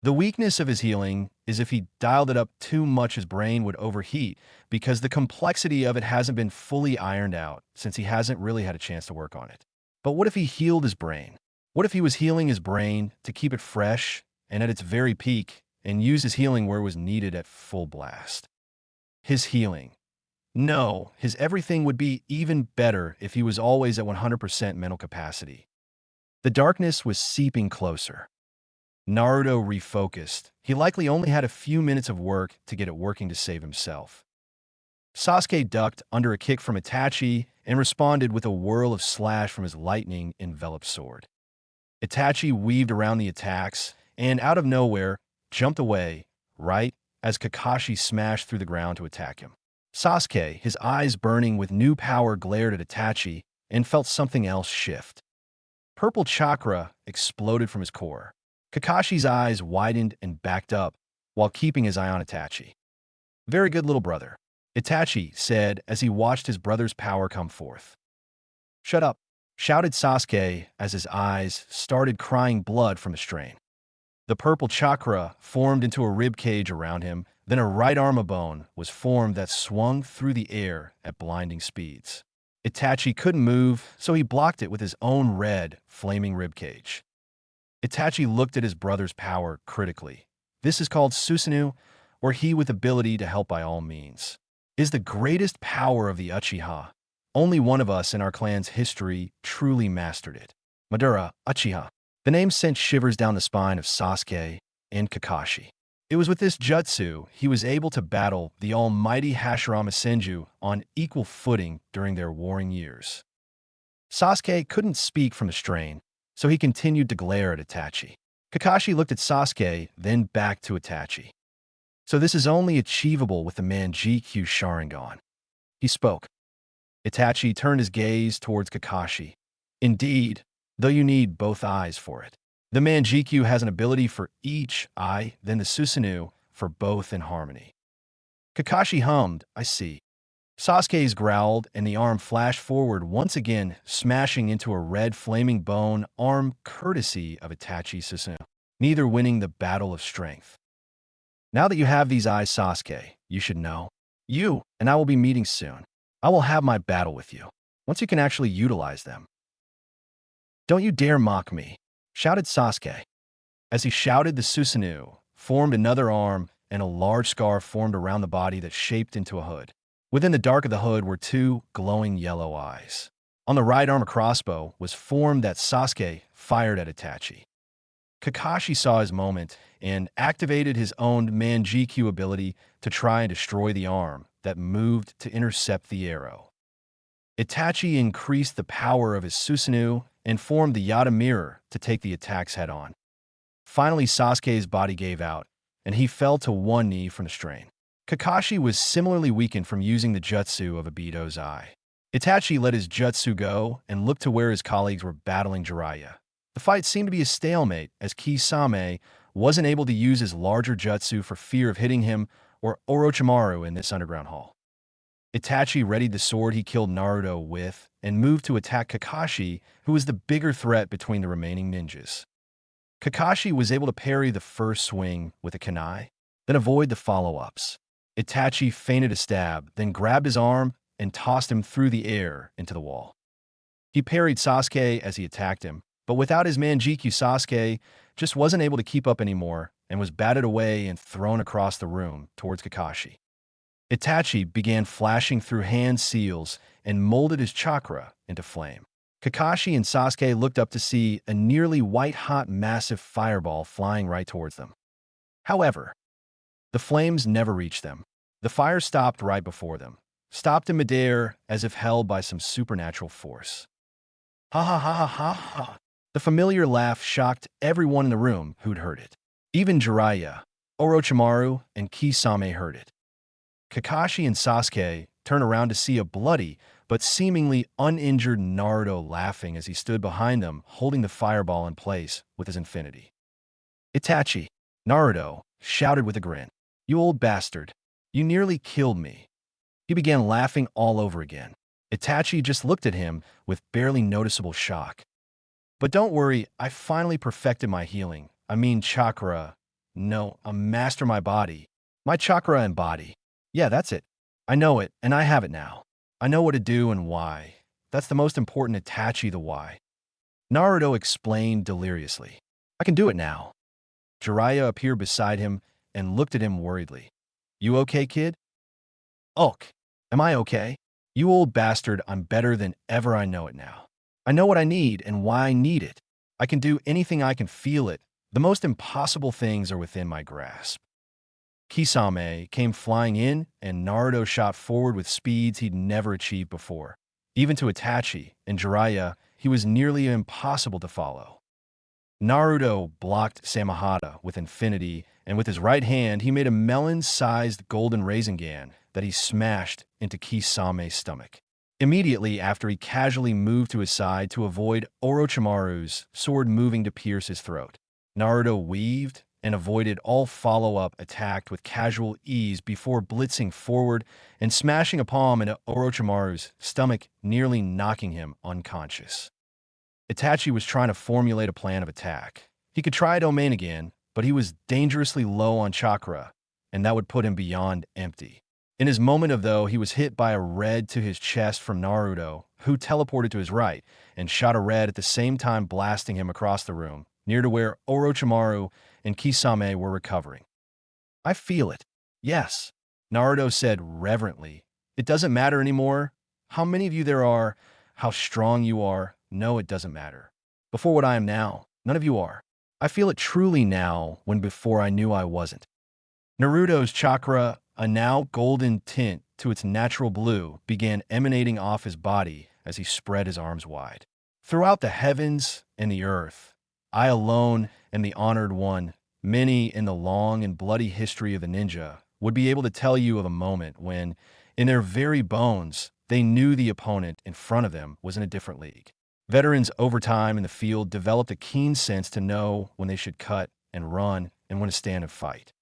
The weakness of his healing is if he dialed it up too much, his brain would overheat because the complexity of it hasn't been fully ironed out since he hasn't really had a chance to work on it. But what if he healed his brain? What if he was healing his brain to keep it fresh and at its very peak and use his healing where it was needed at full blast? His healing. No, his everything would be even better if he was always at 100% mental capacity. The darkness was seeping closer. Naruto refocused. He likely only had a few minutes of work to get it working to save himself. Sasuke ducked under a kick from Itachi and responded with a whirl of slash from his lightning-enveloped sword. Itachi weaved around the attacks and, out of nowhere, jumped away, right as Kakashi smashed through the ground to attack him. Sasuke, his eyes burning with new power, glared at Itachi and felt something else shift. Purple chakra exploded from his core. Kakashi's eyes widened and backed up while keeping his eye on Itachi. "Very good, little brother," Itachi said as he watched his brother's power come forth. "Shut up," shouted Sasuke as his eyes started crying blood from the strain. The purple chakra formed into a rib cage around him, then a right arm of bone was formed that swung through the air at blinding speeds. Itachi couldn't move, so he blocked it with his own red, flaming rib cage. Itachi looked at his brother's power critically. This is called Susanoo, or he with ability to help by all means. is the greatest power of the Uchiha. Only one of us in our clan's history truly mastered it. Madara, Uchiha. The name sent shivers down the spine of Sasuke and Kakashi. It was with this jutsu he was able to battle the almighty Hashirama Senju on equal footing during their warring years. Sasuke couldn't speak from the strain, so he continued to glare at Itachi. Kakashi looked at Sasuke, then back to Itachi. So this is only achievable with the Manjikyu Sharingan. He spoke. Itachi turned his gaze towards Kakashi. Indeed, though you need both eyes for it. The Manjikyu has an ability for each eye, then the Susanoo for both in harmony. Kakashi hummed, I see. Sasuke's growled, and the arm flashed forward once again, smashing into a red flaming bone arm courtesy of Itachi Susanoo, neither winning the battle of strength. Now that you have these eyes, Sasuke, you should know. You and I will be meeting soon. I will have my battle with you, once you can actually utilize them. Don't you dare mock me, shouted Sasuke. As he shouted, the Susanoo formed another arm, and a large scar formed around the body that shaped into a hood. Within the dark of the hood were two glowing yellow eyes. On the right arm, a crossbow was formed that Sasuke fired at Itachi. Kakashi saw his moment and activated his own Manjikyu ability to try and destroy the arm that moved to intercept the arrow. Itachi increased the power of his Susanoo and formed the Yata mirror to take the attacks head-on. Finally, Sasuke's body gave out, and he fell to one knee from the strain. Kakashi was similarly weakened from using the jutsu of Obito's eye. Itachi let his jutsu go and looked to where his colleagues were battling Jiraiya. The fight seemed to be a stalemate, as Kisame wasn't able to use his larger jutsu for fear of hitting him or Orochimaru in this underground hall. Itachi readied the sword he killed Naruto with and moved to attack Kakashi, who was the bigger threat between the remaining ninjas. Kakashi was able to parry the first swing with a kunai, then avoid the follow-ups. Itachi feinted a stab, then grabbed his arm and tossed him through the air into the wall. He parried Sasuke as he attacked him, but without his Manjikyu, Sasuke just wasn't able to keep up anymore and was batted away and thrown across the room towards Kakashi. Itachi began flashing through hand seals and molded his chakra into flame. Kakashi and Sasuke looked up to see a nearly white-hot massive fireball flying right towards them. However, the flames never reached them. The fire stopped right before them, stopped in midair as if held by some supernatural force. Ha ha ha ha ha ha. The familiar laugh shocked everyone in the room who'd heard it. Even Jiraiya, Orochimaru, and Kisame heard it. Kakashi and Sasuke turned around to see a bloody but seemingly uninjured Naruto laughing as he stood behind them, holding the fireball in place with his infinity. Itachi, Naruto shouted with a grin. You old bastard. You nearly killed me. He began laughing all over again. Itachi just looked at him with barely noticeable shock. But don't worry, I finally perfected my healing. I mean chakra. No, I master my body. My chakra and body. Yeah, that's it. I know it, and I have it now. I know what to do and why. That's the most important, Itachi, the why. Naruto explained deliriously. I can do it now. Jiraiya appeared beside him and looked at him worriedly. You okay, kid? Ugh. Am I okay? You old bastard, I'm better than ever, I know it now. I know what I need and why I need it. I can do anything, I can feel it. The most impossible things are within my grasp. Kisame came flying in, and Naruto shot forward with speeds he'd never achieved before. Even to Itachi and Jiraiya, he was nearly impossible to follow. Naruto blocked Samahata with infinity, and with his right hand, he made a melon-sized golden Rasengan that he smashed into Kisame's stomach. Immediately after, he casually moved to his side to avoid Orochimaru's sword moving to pierce his throat. Naruto weaved and avoided all follow-up attack with casual ease before blitzing forward and smashing a palm into Orochimaru's stomach, nearly knocking him unconscious. Itachi was trying to formulate a plan of attack. He could try Domain again, but he was dangerously low on chakra, and that would put him beyond empty. In his moment of though, he was hit by a red to his chest from Naruto, who teleported to his right and shot a red at the same time blasting him across the room, near to where Orochimaru and Kisame were recovering. I feel it. Yes, Naruto said reverently It doesn't matter anymore how many of you there are, how strong you are. No, it doesn't matter. Before what I am now, none of you are. I feel it truly now when before I knew I wasn't. Naruto's chakra, a now golden tint to its natural blue, began emanating off his body as he spread his arms wide. Throughout the heavens and the earth, I alone am the honored one. Many in the long and bloody history of the ninja would be able to tell you of a moment when, in their very bones, they knew the opponent in front of them was in a different league. Veterans over time in the field developed a keen sense to know when they should cut and run and when to stand and fight.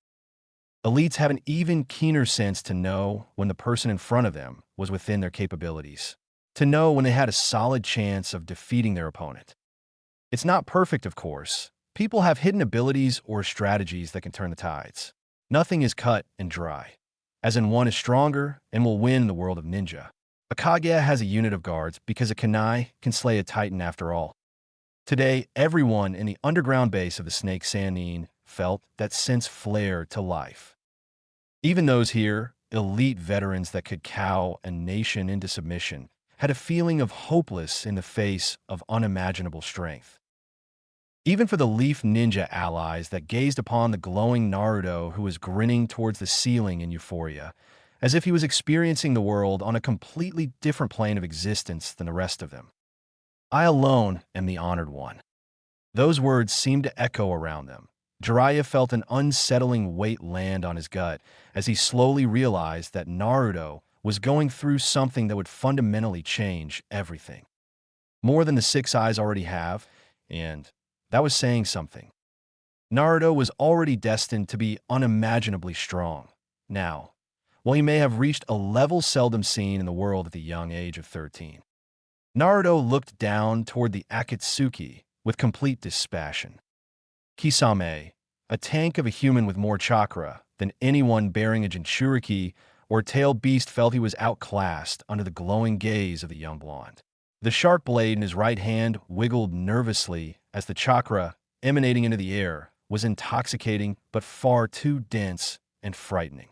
Elites have an even keener sense to know when the person in front of them was within their capabilities, to know when they had a solid chance of defeating their opponent. It's not perfect, of course. People have hidden abilities or strategies that can turn the tides. Nothing is cut and dry, as in one is stronger and will win in the world of ninja. A Kaguya has a unit of guards because a kunai can slay a titan after all. Today, everyone in the underground base of the Snake Sannin felt that sense flare to life. Even those here, elite veterans that could cow a nation into submission, had a feeling of hopeless in the face of unimaginable strength. Even for the Leaf Ninja allies that gazed upon the glowing Naruto who was grinning towards the ceiling in euphoria, as if he was experiencing the world on a completely different plane of existence than the rest of them. I alone am the honored one. Those words seemed to echo around them. Jiraiya felt an unsettling weight land on his gut as he slowly realized that Naruto was going through something that would fundamentally change everything. More than the 6 eyes already have, and that was saying something. Naruto was already destined to be unimaginably strong. Now, while he may have reached a level seldom seen in the world at the young age of 13. Naruto looked down toward the Akatsuki with complete dispassion. Kisame, a tank of a human with more chakra than anyone bearing a Jinchuriki or tailed beast, felt he was outclassed under the glowing gaze of the young blonde. The sharp blade in his right hand wiggled nervously as the chakra, emanating into the air, was intoxicating but far too dense and frightening.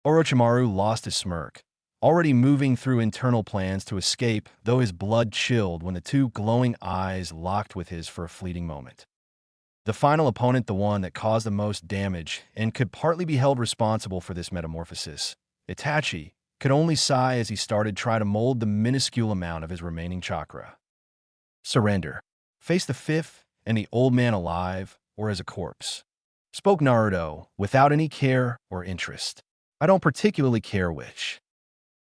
Orochimaru lost his smirk, already moving through internal plans to escape, though his blood chilled when the two glowing eyes locked with his for a fleeting moment. The final opponent, the one that caused the most damage and could partly be held responsible for this metamorphosis, Itachi, could only sigh as he started trying to mold the minuscule amount of his remaining chakra. Surrender. Face the fifth and the old man alive or as a corpse, spoke Naruto without any care or interest. I don't particularly care which.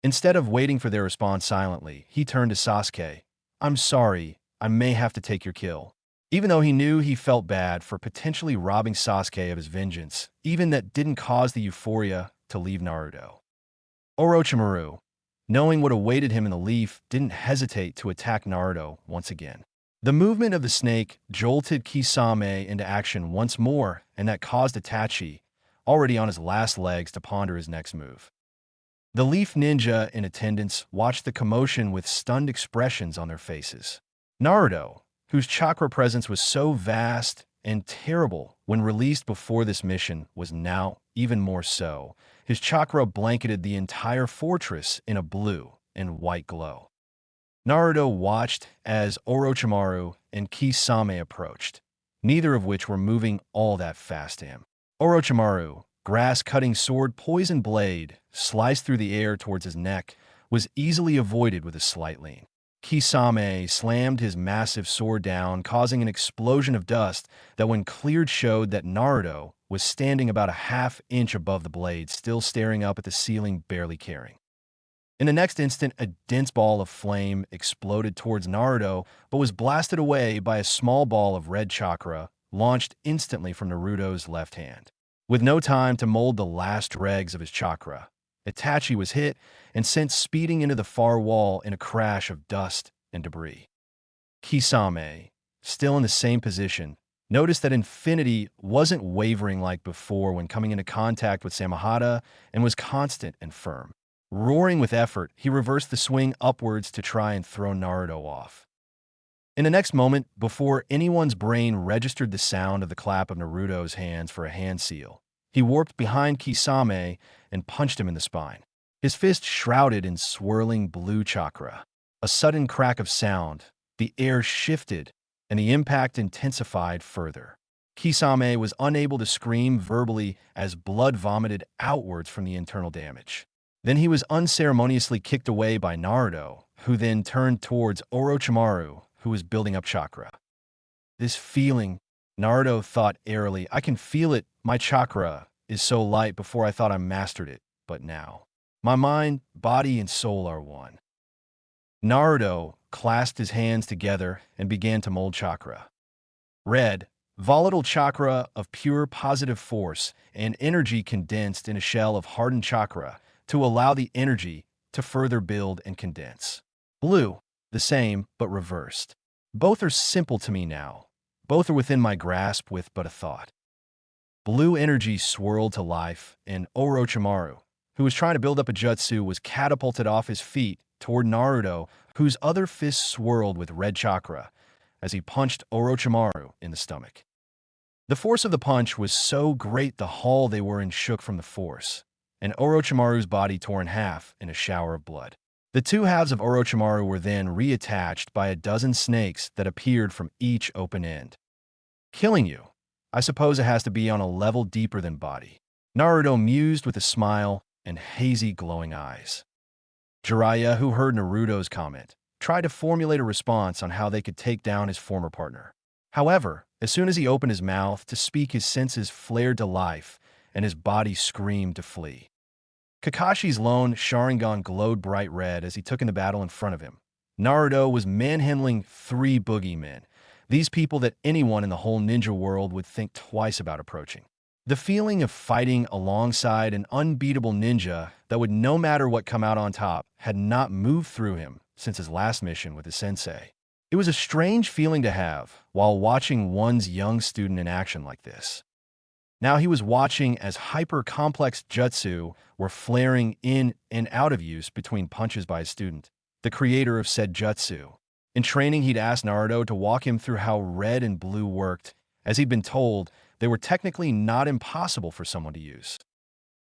Instead of waiting for their response silently, he turned to Sasuke. I'm sorry, I may have to take your kill. Even though he knew he felt bad for potentially robbing Sasuke of his vengeance, even that didn't cause the euphoria to leave Naruto. Orochimaru, knowing what awaited him in the leaf, didn't hesitate to attack Naruto once again. The movement of the snake jolted Kisame into action once more, and that caused Itachi, already on his last legs, to ponder his next move. The Leaf Ninja in attendance watched the commotion with stunned expressions on their faces. Naruto, whose chakra presence was so vast and terrible when released before this mission, was now even more so. His chakra blanketed the entire fortress in a blue and white glow. Naruto watched as Orochimaru and Kisame approached, neither of which were moving all that fast to him. Orochimaru, grass-cutting sword poison blade, sliced through the air towards his neck, was easily avoided with a slight lean. Kisame slammed his massive sword down, causing an explosion of dust that when cleared showed that Naruto was standing about a half-inch above the blade, still staring up at the ceiling, barely caring. In the next instant, a dense ball of flame exploded towards Naruto, but was blasted away by a small ball of red chakra, launched instantly from Naruto's left hand. With no time to mold the last dregs of his chakra, Itachi was hit and sent speeding into the far wall in a crash of dust and debris. Kisame, still in the same position, noticed that Infinity wasn't wavering like before when coming into contact with Samahata and was constant and firm. Roaring with effort, he reversed the swing upwards to try and throw Naruto off. In the next moment, before anyone's brain registered the sound of the clap of Naruto's hands for a hand seal, he warped behind Kisame and punched him in the spine. his fist shrouded in swirling blue chakra. A sudden crack of sound, the air shifted, and the impact intensified further. Kisame was unable to scream verbally as blood vomited outwards from the internal damage. Then he was unceremoniously kicked away by Naruto, who then turned towards Orochimaru, who was building up chakra. This feeling, Naruto thought airily, I can feel it. My chakra is so light. Before I thought I mastered it, but now my mind, body, and soul are one. Naruto clasped his hands together and began to mold chakra. Red, volatile chakra of pure positive force and energy condensed in a shell of hardened chakra to allow the energy to further build and condense. Blue, the same but reversed. Both are simple to me now. Both are within my grasp with but a thought. Blue energy swirled to life, and Orochimaru, who was trying to build up a jutsu, was catapulted off his feet toward Naruto, whose other fist swirled with red chakra as he punched Orochimaru in the stomach. The force of the punch was so great the hall they were in shook from the force, and Orochimaru's body tore in half in a shower of blood. The two halves of Orochimaru were then reattached by a dozen snakes that appeared from each open end. Killing you? I suppose it has to be on a level deeper than body. Naruto mused with a smile and hazy glowing eyes. Jiraiya, who heard Naruto's comment, tried to formulate a response on how they could take down his former partner. However, as soon as he opened his mouth to speak, his senses flared to life and his body screamed to flee. Kakashi's lone Sharingan glowed bright red as he took in the battle in front of him. Naruto was manhandling 3 boogeymen, these people that anyone in the whole ninja world would think twice about approaching. The feeling of fighting alongside an unbeatable ninja that would no matter what come out on top had not moved through him since his last mission with his sensei. It was a strange feeling to have while watching one's young student in action like this. Now he was watching as hyper-complex jutsu were flaring in and out of use between punches by his student, the creator of said jutsu. In training, he'd asked Naruto to walk him through how red and blue worked, as he'd been told they were technically not impossible for someone to use.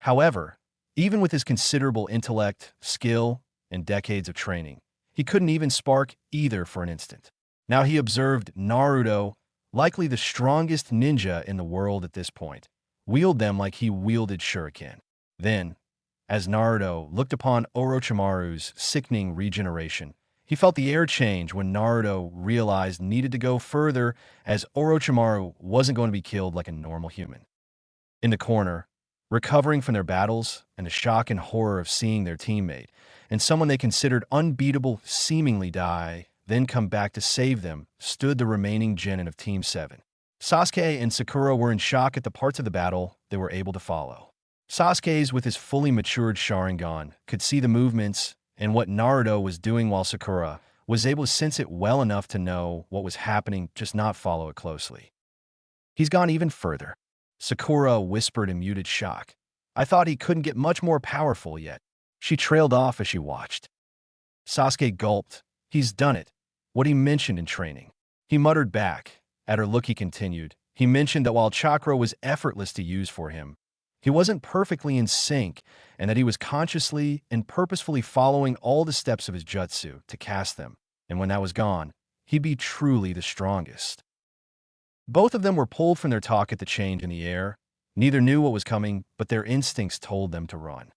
However, even with his considerable intellect, skill, and decades of training, he couldn't even spark either for an instant. Now he observed Naruto, likely the strongest ninja in the world at this point, wield them like he wielded shuriken. Then, as Naruto looked upon Orochimaru's sickening regeneration, he felt the air change when Naruto realized needed to go further as Orochimaru wasn't going to be killed like a normal human. In the corner, recovering from their battles and the shock and horror of seeing their teammate and someone they considered unbeatable seemingly die, then come back to save them, stood the remaining genin of Team 7. Sasuke and Sakura were in shock at the parts of the battle they were able to follow. Sasuke's, with his fully matured Sharingan, could see the movements and what Naruto was doing, while Sakura was able to sense it well enough to know what was happening, just not follow it closely. He's gone even further. Sakura whispered in muted shock. I thought he couldn't get much more powerful yet. She trailed off as she watched. Sasuke gulped. He's done it. What he mentioned in training. He muttered back. At her look, he continued. He mentioned that while chakra was effortless to use for him, he wasn't perfectly in sync, and that he was consciously and purposefully following all the steps of his jutsu to cast them, and when that was gone, he'd be truly the strongest. Both of them were pulled from their talk at the change in the air. Neither knew what was coming, but their instincts told them to run.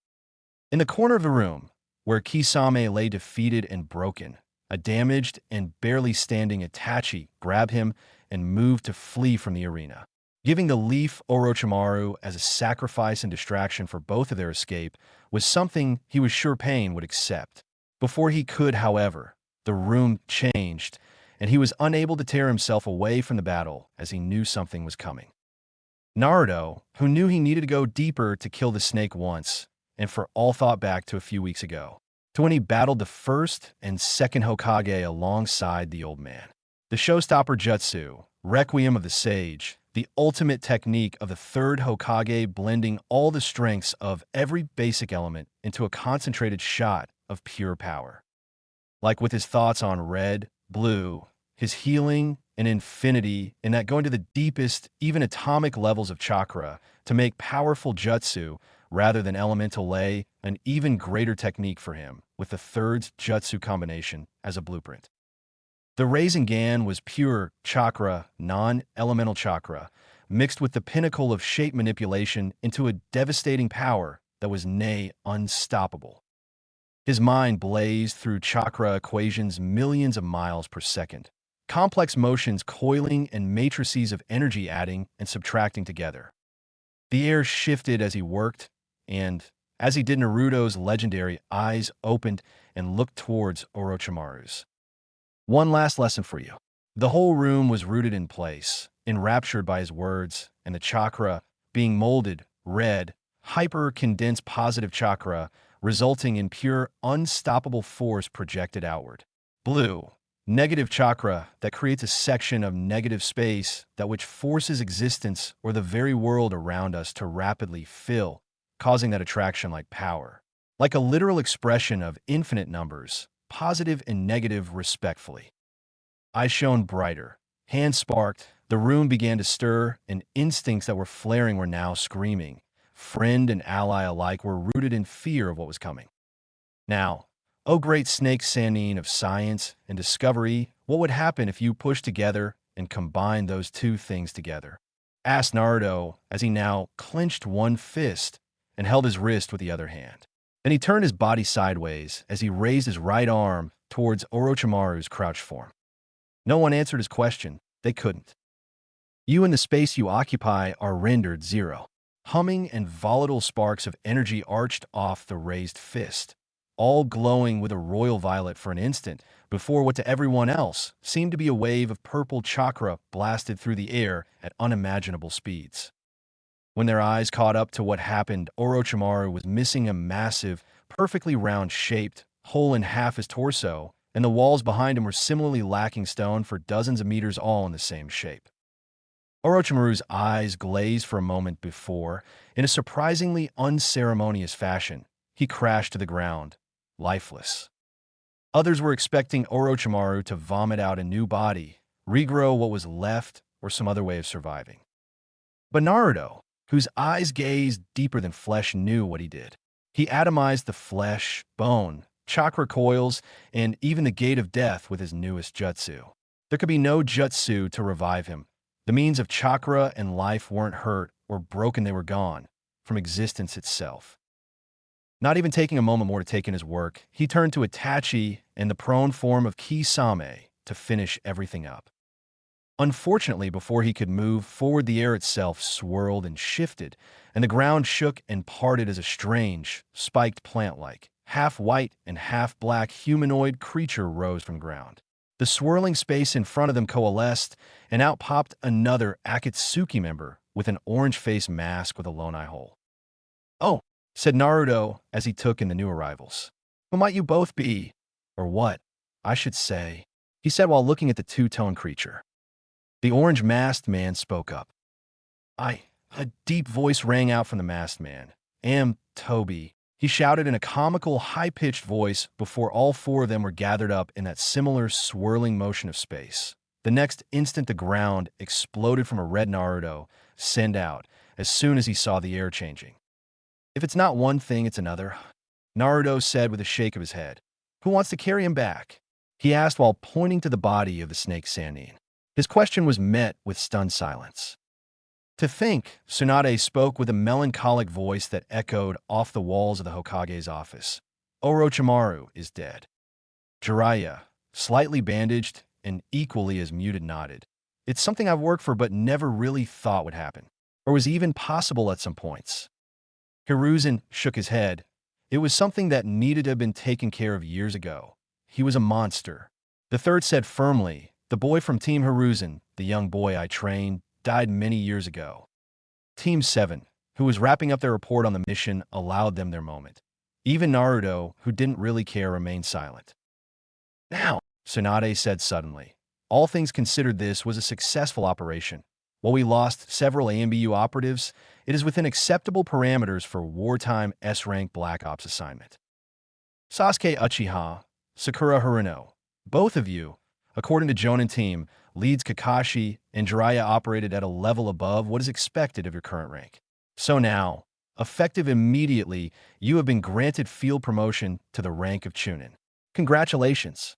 In the corner of the room, where Kisame lay defeated and broken, a damaged and barely standing Itachi grabbed him and moved to flee from the arena. Giving the leaf Orochimaru as a sacrifice and distraction for both of their escape was something he was sure Pain would accept. Before he could, however, the room changed, and he was unable to tear himself away from the battle as he knew something was coming. Naruto, who knew he needed to go deeper to kill the snake once, and for all thought back to a few weeks ago, to when he battled the first and second Hokage alongside the old man. The showstopper jutsu, Requiem of the Sage, the ultimate technique of the third Hokage, blending all the strengths of every basic element into a concentrated shot of pure power. Like with his thoughts on red, blue, his healing, and infinity, and that going to the deepest, even atomic levels of chakra to make powerful jutsu rather than elemental lay, an even greater technique for him, with the third jutsu combination as a blueprint. The Rasengan was pure chakra, non-elemental chakra, mixed with the pinnacle of shape manipulation into a devastating power that was unstoppable. His mind blazed through chakra equations millions of miles per second, complex motions coiling and matrices of energy adding and subtracting together. The air shifted as he worked, and, as he did, Naruto's legendary eyes opened and looked towards Orochimaru's. One last lesson for you. The whole room was rooted in place, enraptured by his words, and the chakra being molded, red, hyper-condensed positive chakra, resulting in pure, unstoppable force projected outward. Blue, negative chakra that creates a section of negative space that which forces existence or the very world around us to rapidly fill, causing that attraction like power. Like a literal expression of infinite numbers, positive and negative respectfully. Eyes shone brighter, hands sparked, the room began to stir, and instincts that were flaring were now screaming. Friend and ally alike were rooted in fear of what was coming. Now, O great snake Sannin of science and discovery, what would happen if you pushed together and combined those two things together? Asked Naruto as he now clenched one fist and held his wrist with the other hand. Then he turned his body sideways as he raised his right arm towards Orochimaru's crouched form. No one answered his question. They couldn't. You and the space you occupy are rendered zero. Humming and volatile sparks of energy arched off the raised fist, all glowing with a royal violet for an instant, before what to everyone else seemed to be a wave of purple chakra blasted through the air at unimaginable speeds. When their eyes caught up to what happened, Orochimaru was missing a massive, perfectly round-shaped hole in half his torso, and the walls behind him were similarly lacking stone for dozens of meters, all in the same shape. Orochimaru's eyes glazed for a moment before, in a surprisingly unceremonious fashion, he crashed to the ground, lifeless. Others were expecting Orochimaru to vomit out a new body, regrow what was left, or some other way of surviving. But Naruto, whose eyes gazed deeper than flesh, knew what he did. He atomized the flesh, bone, chakra coils, and even the gate of death with his newest jutsu. There could be no jutsu to revive him. The means of chakra and life weren't hurt or broken, they were gone, from existence itself. Not even taking a moment more to take in his work, he turned to Itachi and the prone form of Kisame to finish everything up. Unfortunately, before he could move forward, the air itself swirled and shifted, and the ground shook and parted as a strange, spiked plant-like, half-white and half-black humanoid creature rose from ground. The swirling space in front of them coalesced, and out popped another Akatsuki member with an orange face mask with a lone eye hole. "Oh," said Naruto as he took in the new arrivals. "Who might you both be? Or what, I should say," he said while looking at the two-tone creature. The orange-masked man spoke up. A deep voice rang out from the masked man. "Am Toby," he shouted in a comical, high-pitched voice before all four of them were gathered up in that similar swirling motion of space. The next instant, the ground exploded from a red Naruto send out as soon as he saw the air changing. "If it's not one thing, it's another," Naruto said with a shake of his head. "Who wants to carry him back?" he asked while pointing to the body of the snake Sannin. His question was met with stunned silence. "To think," Tsunade spoke with a melancholic voice that echoed off the walls of the Hokage's office. "Orochimaru is dead." Jiraiya, slightly bandaged and equally as muted, nodded. "It's something I've worked for but never really thought would happen, or was even possible at some points." Hiruzen shook his head. "It was something that needed to have been taken care of years ago. He was a monster." The third said firmly, "The boy from Team Hiruzen, the young boy I trained, died many years ago." Team 7, who was wrapping up their report on the mission, allowed them their moment. Even Naruto, who didn't really care, remained silent. "Now," Tsunade said suddenly, "all things considered, this was a successful operation. While we lost several AMBU operatives, it is within acceptable parameters for wartime S-rank Black Ops assignment." Sasuke Uchiha, Sakura Haruno, both of you, according to Jonin team, leads Kakashi and Jiraiya, operated at a level above what is expected of your current rank. So now, Effective immediately, you have been granted field promotion to the rank of Chūnin. Congratulations.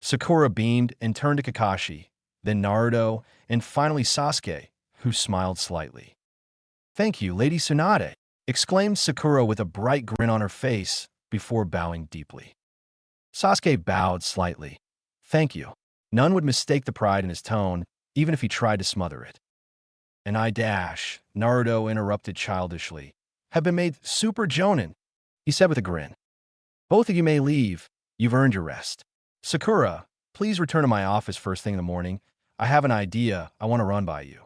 Sakura beamed and turned to Kakashi, then Naruto, and finally Sasuke, who smiled slightly. Thank you, Lady Tsunade, exclaimed Sakura with a bright grin on her face before bowing deeply. Sasuke bowed slightly. Thank you. None would mistake the pride in his tone, even if he tried to smother it. And Naruto interrupted childishly, have been made super jonin, he said with a grin. Both of you may leave. You've earned your rest. Sakura, please return to my office first thing in the morning. I have an idea I want to run by you.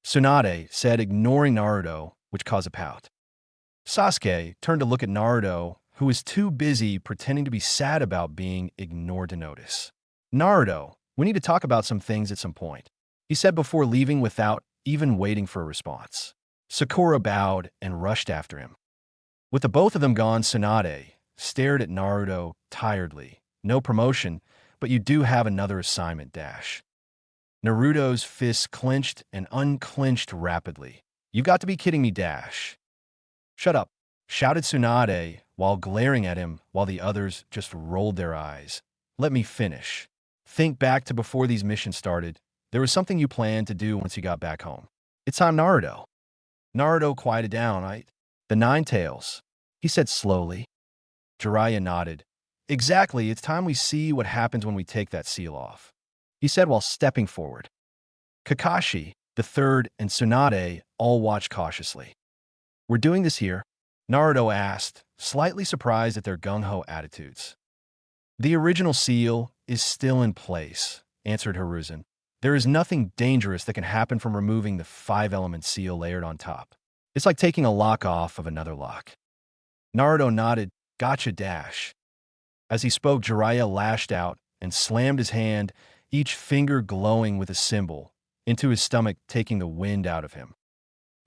Tsunade said, ignoring Naruto, which caused a pout. Sasuke turned to look at Naruto, who was too busy pretending to be sad about being ignored to notice. Naruto, we need to talk about some things at some point, he said before leaving without even waiting for a response. Sakura bowed and rushed after him. With the both of them gone, Tsunade stared at Naruto tiredly. No promotion, but you do have another assignment, Naruto's fists clenched and unclenched rapidly. You got to be kidding me, Shut up, shouted Tsunade while glaring at him while the others just rolled their eyes. Let me finish. Think back to before these missions started. There was something you planned to do once you got back home. It's time, Naruto. Naruto quieted down, right? The Nine Tails, he said slowly. Jiraiya nodded. Exactly, it's time we see what happens when we take that seal off, he said while stepping forward. Kakashi, the third, and Tsunade all watched cautiously. We're doing this here? Naruto asked, slightly surprised at their gung-ho attitudes. The original seal is still in place, answered Hiruzen. There is nothing dangerous that can happen from removing the 5-element seal layered on top. It's like taking a lock off of another lock. Naruto nodded, gotcha. As he spoke, Jiraiya lashed out and slammed his hand, each finger glowing with a symbol, into his stomach, taking the wind out of him.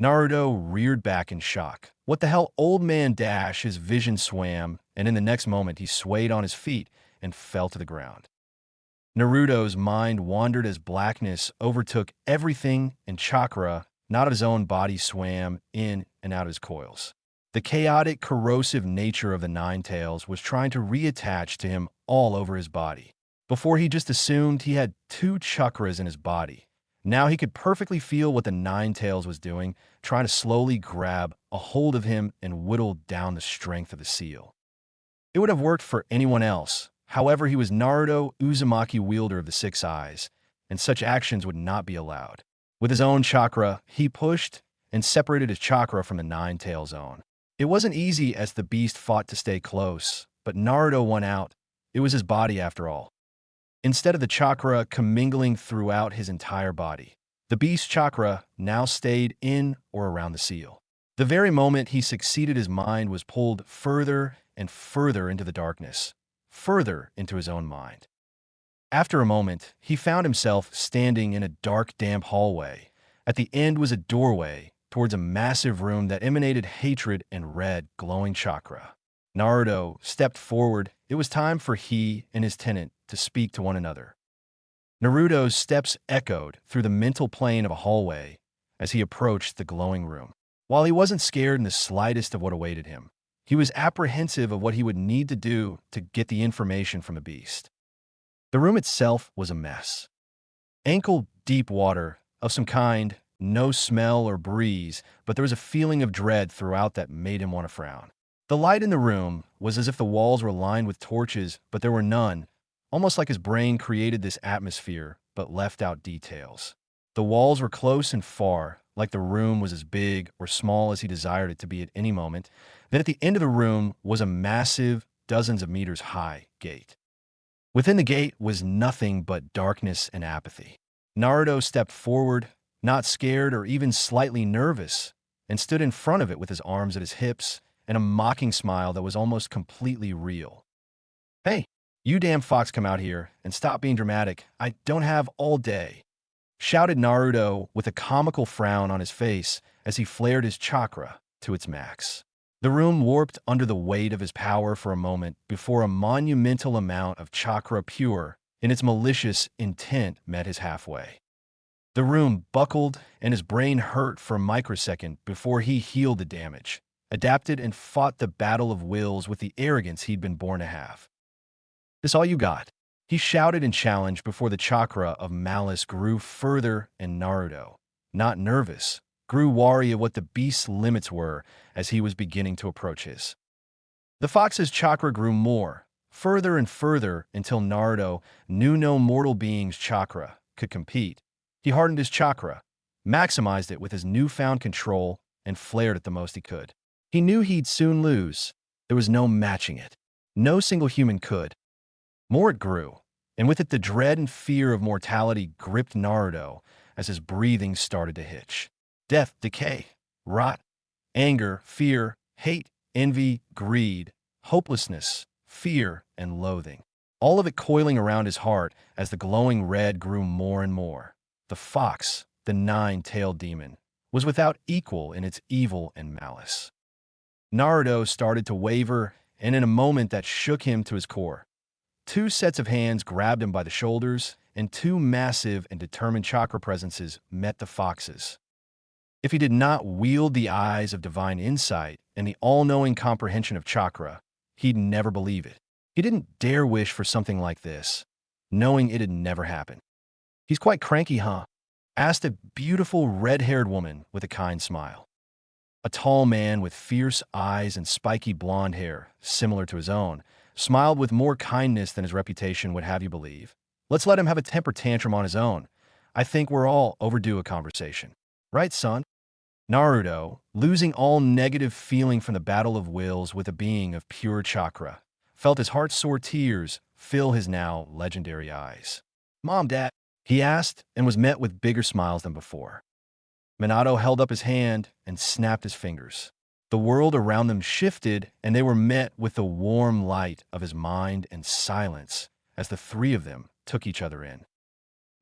Naruto reared back in shock. What the hell, old man? His vision swam, and in the next moment he swayed on his feet and fell to the ground. Naruto's mind wandered as blackness overtook everything, and chakra, not of his own body, swam in and out of his coils. The chaotic, corrosive nature of the Nine Tails was trying to reattach to him all over his body. Before, he just assumed he had 2 chakras in his body. Now he could perfectly feel what the Nine Tails was doing, trying to slowly grab a hold of him and whittle down the strength of the seal. It would have worked for anyone else. However, he was Naruto Uzumaki, wielder of the 6 eyes, and such actions would not be allowed. With his own chakra, he pushed and separated his chakra from the Nine Tails' own. It wasn't easy as the beast fought to stay close, but Naruto won out. It was his body after all. Instead of the chakra commingling throughout his entire body, the beast's chakra now stayed in or around the seal. The very moment he succeeded, his mind was pulled further and further into the darkness, further into his own mind. After a moment, he found himself standing in a dark, damp hallway. At the end was a doorway towards a massive room that emanated hatred and red, glowing chakra. Naruto stepped forward. It was time for he and his tenant to speak to one another. Naruto's steps echoed through the mental plane of a hallway as he approached the glowing room. While he wasn't scared in the slightest of what awaited him, he was apprehensive of what he would need to do to get the information from the beast. The room itself was a mess. Ankle-deep water of some kind, no smell or breeze, but there was a feeling of dread throughout that made him want to frown. The light in the room was as if the walls were lined with torches, but there were none, almost like his brain created this atmosphere but left out details. The walls were close and far, like the room was as big or small as he desired it to be at any moment. Then at the end of the room was a massive, dozens of meters high gate. Within the gate was nothing but darkness and apathy. Naruto stepped forward, not scared or even slightly nervous, and stood in front of it with his arms at his hips and a mocking smile that was almost completely real. Hey, you damn fox, come out here and stop being dramatic. I don't have all day, shouted Naruto with a comical frown on his face as he flared his chakra to its max. The room warped under the weight of his power for a moment before a monumental amount of chakra, pure in its malicious intent, met his halfway. The room buckled and his brain hurt for a microsecond before he healed the damage. adapted and fought the battle of wills with the arrogance he'd been born to have. "This all you got?" He shouted in challenge before the chakra of malice grew further, and Naruto, not nervous, grew wary of what the beast's limits were as he was beginning to approach his. The fox's chakra grew more, further and further until Naruto knew no mortal being's chakra could compete. He hardened his chakra, maximized it with his newfound control, and flared it the most he could. He knew he'd soon lose. There was no matching it. No single human could. More it grew, and with it the dread and fear of mortality gripped Naruto as his breathing started to hitch. Death, decay, rot, anger, fear, hate, envy, greed, hopelessness, fear, and loathing. All of it coiling around his heart as the glowing red grew more and more. The fox, the nine-tailed demon, was without equal in its evil and malice. Naruto started to waver, and in a moment that shook him to his core, two sets of hands grabbed him by the shoulders, and two massive and determined chakra presences met the fox's. If he did not wield the eyes of divine insight and the all-knowing comprehension of chakra, he'd never believe it. He didn't dare wish for something like this, knowing it'd never happen. "He's quite cranky, huh?" asked a beautiful red-haired woman with a kind smile. A tall man with fierce eyes and spiky blonde hair, similar to his own, smiled with more kindness than his reputation would have you believe. "Let's let him have a temper tantrum on his own. I think we're all overdue a conversation. Right, son?" Naruto, losing all negative feeling from the battle of wills with a being of pure chakra, felt his heart-sore tears fill his now legendary eyes. "Mom, Dad?" he asked, and was met with bigger smiles than before. Minato held up his hand and snapped his fingers. The world around them shifted, and they were met with the warm light of his mind and silence as the three of them took each other in.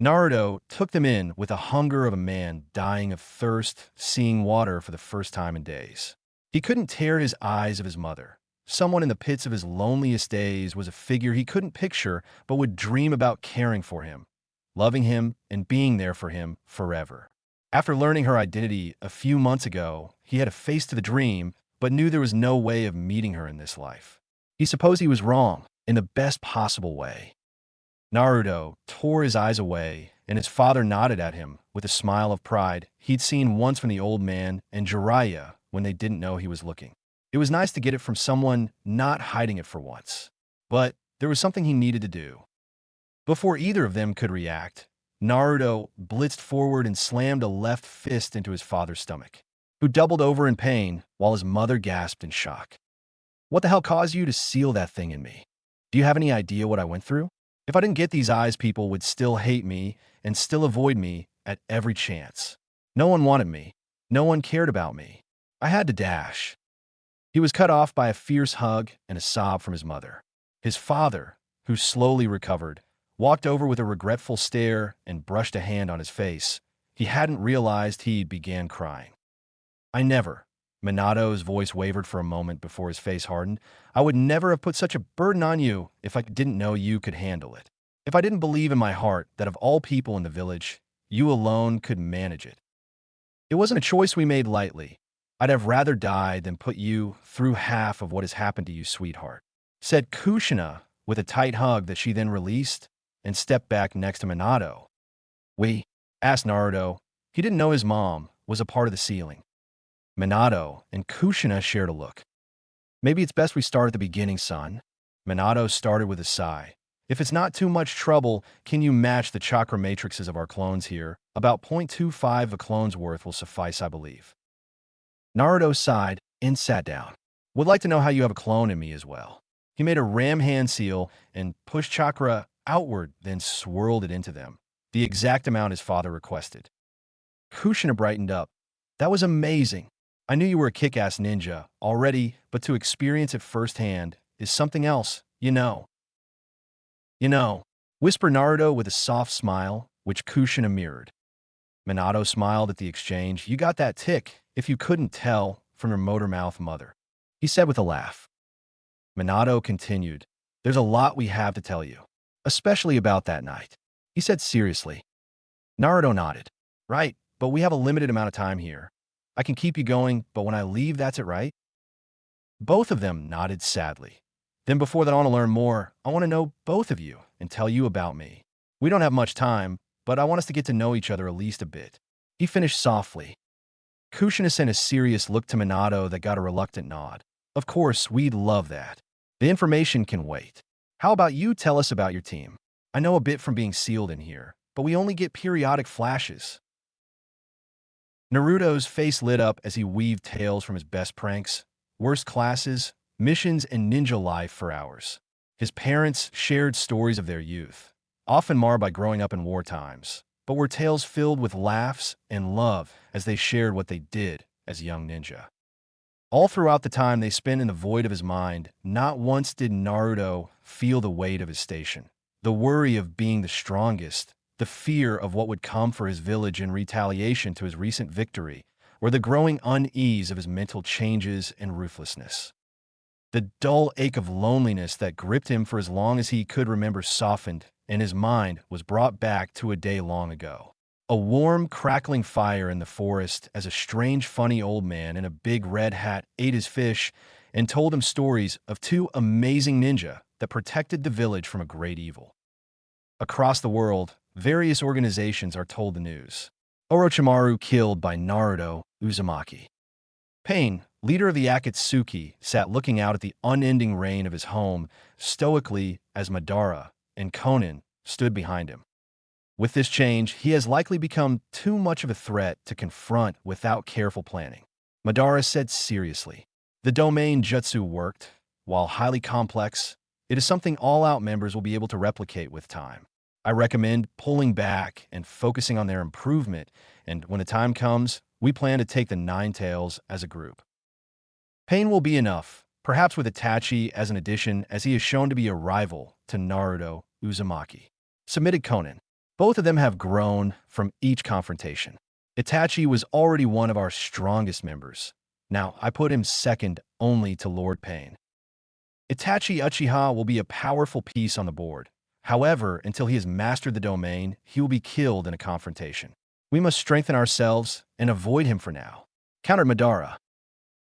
Naruto took them in with the hunger of a man dying of thirst, seeing water for the first time in days. He couldn't tear his eyes of his mother. Someone in the pits of his loneliest days was a figure he couldn't picture but would dream about caring for him, loving him, and being there for him forever. After learning her identity a few months ago, he had a face to the dream, but knew there was no way of meeting her in this life. He supposed he was wrong, in the best possible way. Naruto tore his eyes away, and his father nodded at him with a smile of pride he'd seen once from the old man and Jiraiya when they didn't know he was looking. It was nice to get it from someone not hiding it for once. But there was something he needed to do. Before either of them could react, Naruto blitzed forward and slammed a left fist into his father's stomach, who doubled over in pain while his mother gasped in shock. "What the hell caused you to seal that thing in me? Do you have any idea what I went through? If I didn't get these eyes, people would still hate me and still avoid me at every chance. No one wanted me. No one cared about me. I had to dash." He was cut off by a fierce hug and a sob from his mother. His father, who slowly recovered, walked over with a regretful stare and brushed a hand on his face. He hadn't realized he began crying. "I never." Minato's voice wavered for a moment before his face hardened. "I would never have put such a burden on you if I didn't know you could handle it. If I didn't believe in my heart that of all people in the village, you alone could manage it. It wasn't a choice we made lightly. I'd have rather died than put you through half of what has happened to you, sweetheart," said Kushina with a tight hug that she then released and stepped back next to Minato. "We?" asked Naruto. He didn't know his mom was a part of the ceiling. Minato and Kushina shared a look. "Maybe it's best we start at the beginning, son." Minato started with a sigh. "If it's not too much trouble, can you match the chakra matrices of our clones here? About 0.25 of a clone's worth will suffice, I believe." Naruto sighed and sat down. "Would like to know how you have a clone in me as well." He made a ram hand seal and pushed chakra outward, then swirled it into them, the exact amount his father requested. Kushina brightened up. "That was amazing. I knew you were a kick-ass ninja already, but to experience it firsthand is something else, you know." "You know," whispered Naruto with a soft smile, which Kushina mirrored. Minato smiled at the exchange. "You got that tick, if you couldn't tell, from your motor-mouth mother," he said with a laugh. Minato continued, "There's a lot we have to tell you, especially about that night," he said seriously. Naruto nodded. "Right, but we have a limited amount of time here. I can keep you going, but when I leave, that's it, right?" Both of them nodded sadly. Then before that, I want to learn more. I want to know both of you and tell you about me. We don't have much time, but I want us to get to know each other at least a bit. He finished softly. Kushina sent a serious look to Minato that got a reluctant nod. Of course, we'd love that. The information can wait. How about you tell us about your team? I know a bit from being sealed in here, but we only get periodic flashes. Naruto's face lit up as he weaved tales from his best pranks, worst classes, missions, and ninja life for hours. His parents shared stories of their youth, often marred by growing up in war times, but were tales filled with laughs and love as they shared what they did as young ninja. All throughout the time they spent in the void of his mind, not once did Naruto feel the weight of his station, the worry of being the strongest, the fear of what would come for his village in retaliation to his recent victory, or the growing unease of his mental changes and ruthlessness. The dull ache of loneliness that gripped him for as long as he could remember softened, and his mind was brought back to a day long ago. A warm, crackling fire in the forest as a strange, funny old man in a big red hat ate his fish and told him stories of two amazing ninja that protected the village from a great evil. Across the world, various organizations are told the news. Orochimaru killed by Naruto Uzumaki. Pain, leader of the Akatsuki, sat looking out at the unending rain of his home stoically as Madara and Chūnin stood behind him. With this change, he has likely become too much of a threat to confront without careful planning. Madara said seriously. The domain jutsu worked. While highly complex, it is something all-out members will be able to replicate with time. I recommend pulling back and focusing on their improvement, and when the time comes, we plan to take the Nine Tails as a group. Pain will be enough, perhaps with Itachi as an addition, as he is shown to be a rival to Naruto Uzumaki. Submitted Chūnin. Both of them have grown from each confrontation. Itachi was already one of our strongest members. Now, I put him second only to Lord Pain. Itachi Uchiha will be a powerful piece on the board. However, until he has mastered the domain, he will be killed in a confrontation. We must strengthen ourselves and avoid him for now. Countered Madara.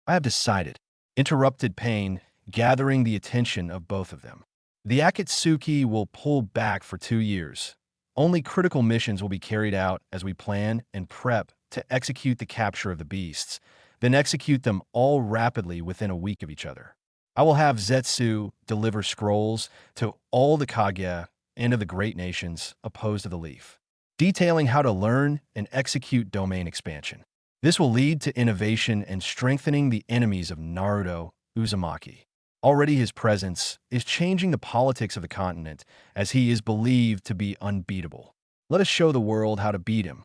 I have decided. Interrupted Pain, gathering the attention of both of them. The Akatsuki will pull back for 2 years. Only critical missions will be carried out as we plan and prep to execute the capture of the beasts, then execute them all rapidly within a week of each other. I will have Zetsu deliver scrolls to all the Kage and of the great nations opposed to the Leaf, detailing how to learn and execute domain expansion. This will lead to innovation and strengthening the enemies of Naruto Uzumaki. Already his presence is changing the politics of the continent, as he is believed to be unbeatable. Let us show the world how to beat him.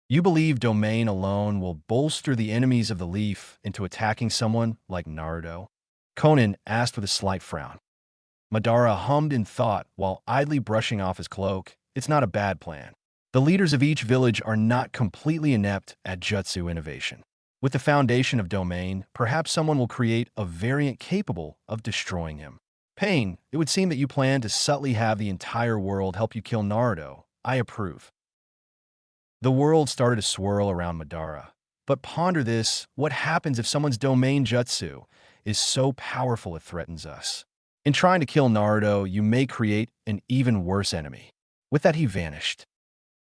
You believe domain alone will bolster the enemies of the Leaf into attacking someone like Naruto? Chūnin asked with a slight frown. Madara hummed in thought while idly brushing off his cloak. It's not a bad plan. The leaders of each village are not completely inept at jutsu innovation. With the foundation of domain, perhaps someone will create a variant capable of destroying him. Pain, it would seem that you plan to subtly have the entire world help you kill Naruto. I approve. The world started to swirl around Madara. But ponder this, what happens if someone's domain jutsu is so powerful it threatens us? In trying to kill Naruto, you may create an even worse enemy. With that, he vanished.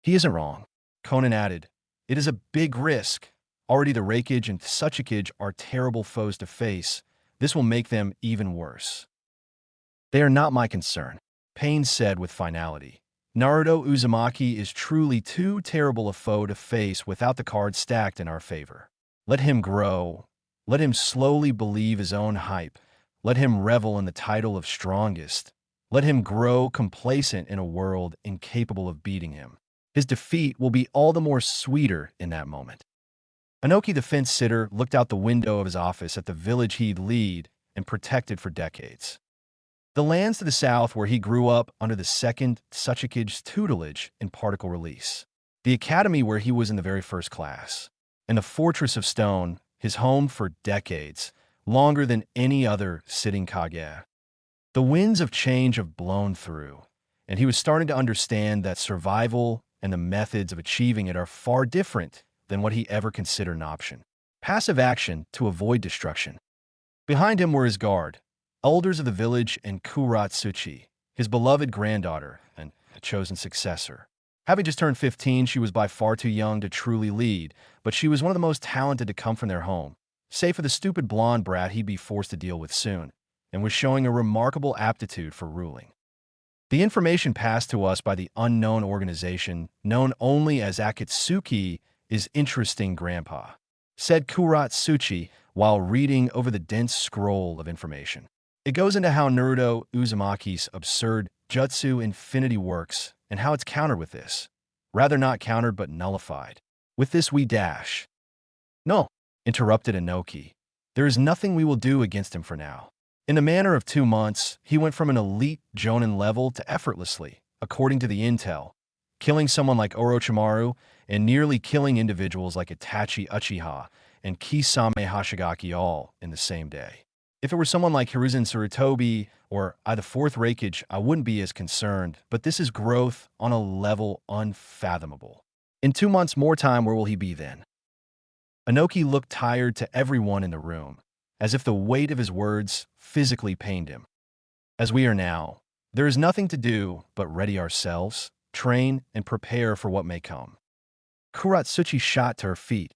He isn't wrong. Chūnin added, it is a big risk. Already the Raikage and Tsuchikage are terrible foes to face. This will make them even worse. They are not my concern, Pain said with finality. Naruto Uzumaki is truly too terrible a foe to face without the cards stacked in our favor. Let him grow. Let him slowly believe his own hype. Let him revel in the title of strongest. Let him grow complacent in a world incapable of beating him. His defeat will be all the more sweeter in that moment. Inoki the fence-sitter looked out the window of his office at the village he'd lead and protected for decades. The lands to the south where he grew up under the second Tsuchikage's tutelage in particle release. The academy where he was in the very first class. And the fortress of stone, his home for decades, longer than any other sitting Kage. The winds of change have blown through, and he was starting to understand that survival and the methods of achieving it are far different than what he ever considered an option. Passive action to avoid destruction. Behind him were his guard, elders of the village, and Kuratsuchi, his beloved granddaughter and a chosen successor. Having just turned 15, she was by far too young to truly lead, but she was one of the most talented to come from their home, save for the stupid blonde brat he'd be forced to deal with soon, and was showing a remarkable aptitude for ruling. The information passed to us by the unknown organization, known only as Akatsuki, is interesting, Grandpa, said Kuratsuchi while reading over the dense scroll of information. It goes into how Naruto Uzumaki's absurd jutsu infinity works and how it's countered with this. Rather not countered but nullified. With this we dash. No, interrupted Inoki. There is nothing we will do against him for now. In the manner of 2 months, he went from an elite Jonin level to effortlessly, according to the intel, killing someone like Orochimaru and nearly killing individuals like Itachi Uchiha and Kisame Hashigaki all in the same day. If it were someone like Hiruzen Sarutobi or I the Fourth Raikage, I wouldn't be as concerned, but this is growth on a level unfathomable. In 2 months more time, where will he be then? Inoki looked tired to everyone in the room, as if the weight of his words physically pained him. As we are now, there is nothing to do but ready ourselves, train, and prepare for what may come. Kuratsuchi shot to her feet.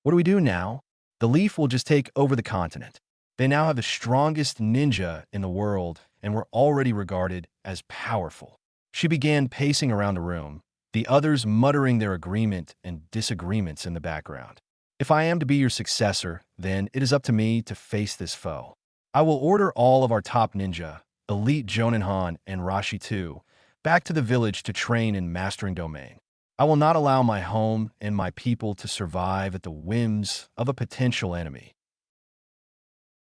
What do we do now? The Leaf will just take over the continent. They now have the strongest ninja in the world and were already regarded as powerful. She began pacing around the room, the others muttering their agreement and disagreements in the background. If I am to be your successor, then it is up to me to face this foe. I will order all of our top ninja, elite Joninhan and Rashi too, back to the village to train in mastering domain. I will not allow my home and my people to survive at the whims of a potential enemy.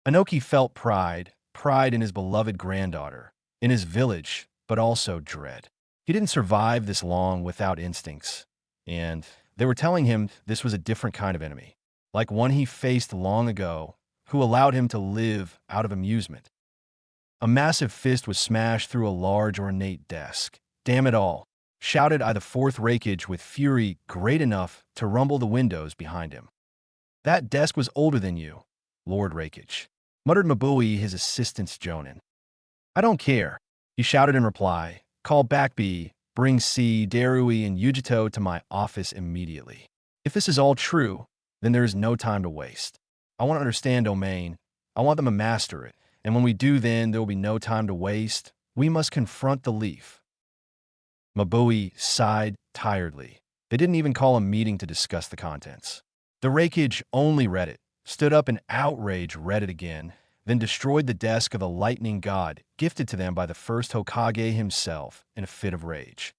Inoki felt pride in his beloved granddaughter, in his village, but also dread. He didn't survive this long without instincts, and they were telling him this was a different kind of enemy, like one he faced long ago, who allowed him to live out of amusement. A massive fist was smashed through a large ornate desk. Damn it all, shouted I the Fourth Raikage with fury great enough to rumble the windows behind him. That desk was older than you, Lord Raikage, muttered Mabui, his assistant's Jonin. I don't care, he shouted in reply. Call back B. Bring C, Darui, and Yujito to my office immediately. If this is all true, then there is no time to waste. I want to understand domain. I want them to master it. And when we do, then there will be no time to waste. We must confront the Leaf. Mabui sighed tiredly. They didn't even call a meeting to discuss the contents. The Raikage only read it, stood up in outrage, read it again, then destroyed the desk of the lightning god gifted to them by the first Hokage himself in a fit of rage.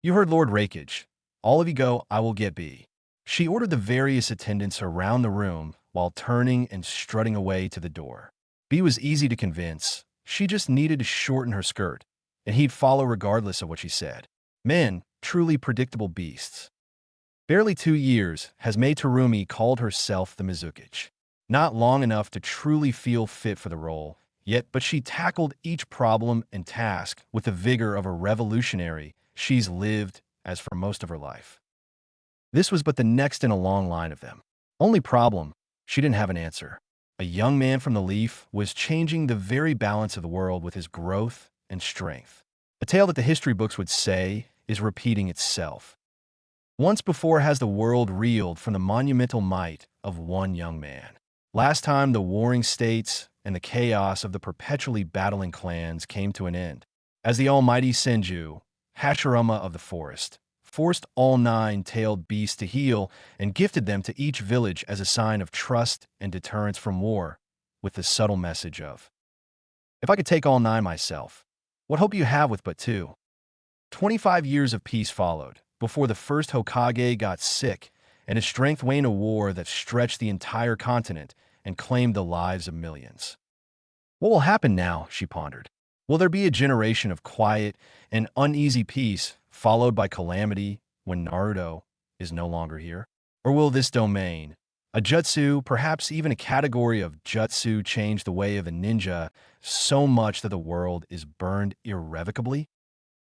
You heard Lord Raikage. All of you go, I will get B. She ordered the various attendants around the room while turning and strutting away to the door. B was easy to convince. She just needed to shorten her skirt, and he'd follow regardless of what she said. Men, truly predictable beasts. Barely 2 years has made Terumi called herself the Mizukage. Not long enough to truly feel fit for the role, yet but she tackled each problem and task with the vigor of a revolutionary she's lived as for most of her life. This was but the next in a long line of them. Only problem, she didn't have an answer. A young man from the Leaf was changing the very balance of the world with his growth and strength. A tale that the history books would say is repeating itself. Once before has the world reeled from the monumental might of one young man. Last time the warring states and the chaos of the perpetually battling clans came to an end, as the almighty Senju, Hashirama of the forest, forced all 9-tailed beasts to heal and gifted them to each village as a sign of trust and deterrence from war, with the subtle message of, if I could take all 9 myself, what hope you have with but 2? 25 years of peace followed, before the first Hokage got sick and his strength waned a war that stretched the entire continent and claimed the lives of millions. What will happen now, she pondered. Will there be a generation of quiet and uneasy peace followed by calamity when Naruto is no longer here? Or will this domain, a jutsu, perhaps even a category of jutsu, change the way of a ninja so much that the world is burned irrevocably?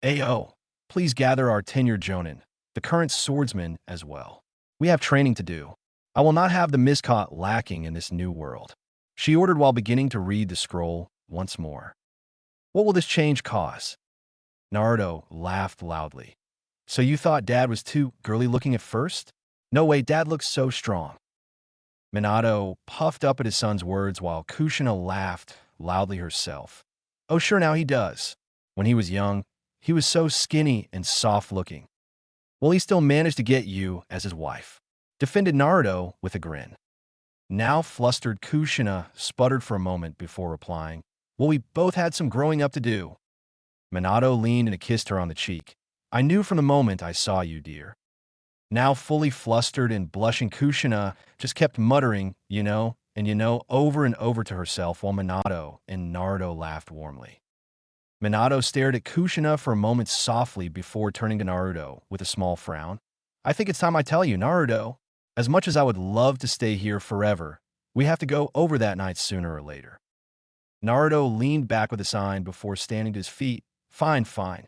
Ayo, please gather our tenured Jonin, the current swordsman as well. We have training to do. I will not have the miscaught lacking in this new world. she ordered while beginning to read the scroll once more. What will this change cause? Naruto laughed loudly. So you thought Dad was too girly looking at first? No way, Dad looks so strong. Minato puffed up at his son's words while Kushina laughed loudly herself. Oh sure, now he does. When he was young, he was so skinny and soft-looking. Well, he still managed to get you as his wife, defended Naruto with a grin. Now flustered Kushina sputtered for a moment before replying, well, we both had some growing up to do. Minato leaned and kissed her on the cheek. I knew from the moment I saw you, dear. Now fully flustered and blushing, Kushina just kept muttering, over and over to herself while Minato and Naruto laughed warmly. Minato stared at Kushina for a moment softly before turning to Naruto with a small frown. I think it's time I tell you, Naruto. As much as I would love to stay here forever, we have to go over that night sooner or later. Naruto leaned back with a sign before standing to his feet. Fine, fine.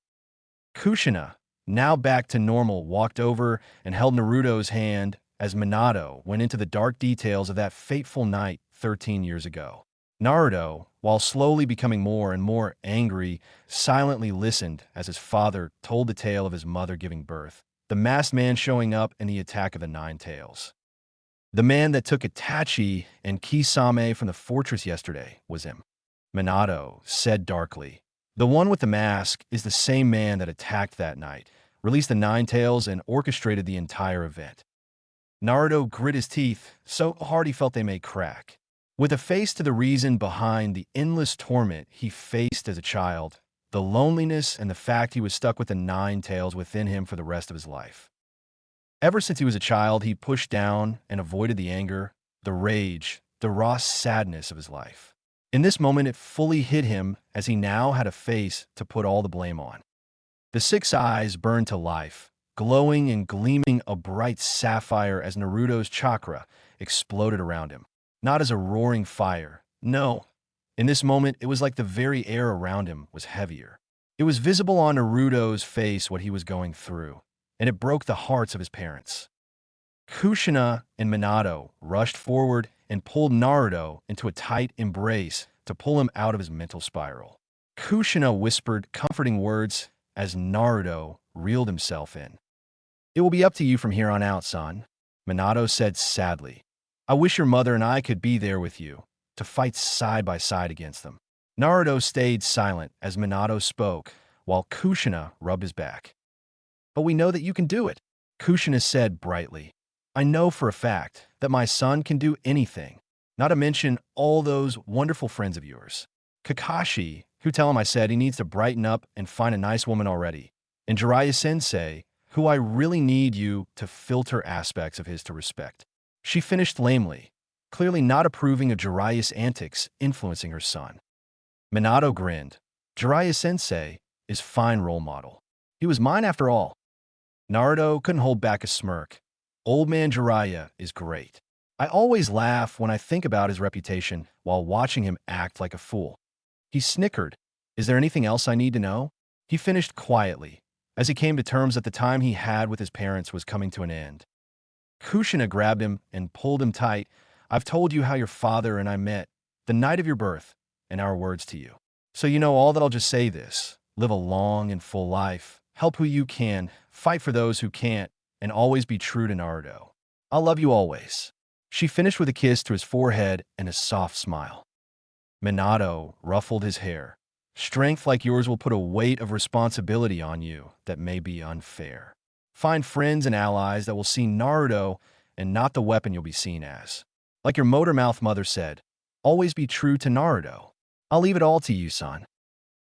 Kushina, now back to normal, walked over and held Naruto's hand as Minato went into the dark details of that fateful night 13 years ago. Naruto, while slowly becoming more and more angry, silently listened as his father told the tale of his mother giving birth, the masked man showing up in the attack of the Nine Tails. The man that took Itachi and Kisame from the fortress yesterday was him. Minato said darkly, the one with the mask is the same man that attacked that night, released the Nine Tails, and orchestrated the entire event. Naruto grit his teeth so hard he felt they may crack. With a face to the reason behind the endless torment he faced as a child, the loneliness and the fact he was stuck with the Nine Tails within him for the rest of his life. Ever since he was a child, he pushed down and avoided the anger, the rage, the raw sadness of his life. In this moment, it fully hit him as he now had a face to put all the blame on. The six eyes burned to life, glowing and gleaming a bright sapphire as Naruto's chakra exploded around him. Not as a roaring fire. No. In this moment, it was like the very air around him was heavier. It was visible on Naruto's face what he was going through, and it broke the hearts of his parents. Kushina and Minato rushed forward and pulled Naruto into a tight embrace to pull him out of his mental spiral. Kushina whispered comforting words as Naruto reeled himself in. It will be up to you from here on out, son, Minato said sadly. I wish your mother and I could be there with you, to fight side by side against them. Naruto stayed silent as Minato spoke, while Kushina rubbed his back. But we know that you can do it, Kushina said brightly. I know for a fact that my son can do anything, not to mention all those wonderful friends of yours. Kakashi, who tell him I said he needs to brighten up and find a nice woman already. And Jiraiya-sensei, who I really need you to filter aspects of his to respect. She finished lamely, clearly not approving of Jiraiya's antics influencing her son. Minato grinned. Jiraiya-sensei is fine role model. He was mine after all. Naruto couldn't hold back a smirk. Old man Jiraiya is great. I always laugh when I think about his reputation while watching him act like a fool. He snickered. Is there anything else I need to know? He finished quietly, as he came to terms that the time he had with his parents was coming to an end. Kushina grabbed him and pulled him tight. I've told you how your father and I met, the night of your birth, and our words to you. So you know all that. I'll just say this. Live a long and full life. Help who you can. Fight for those who can't. And always be true to Naruto. I'll love you always. She finished with a kiss to his forehead and a soft smile. Minato ruffled his hair. Strength like yours will put a weight of responsibility on you that may be unfair. Find friends and allies that will see Naruto and not the weapon you'll be seen as. Like your motor mouth mother said, always be true to Naruto. I'll leave it all to you, son.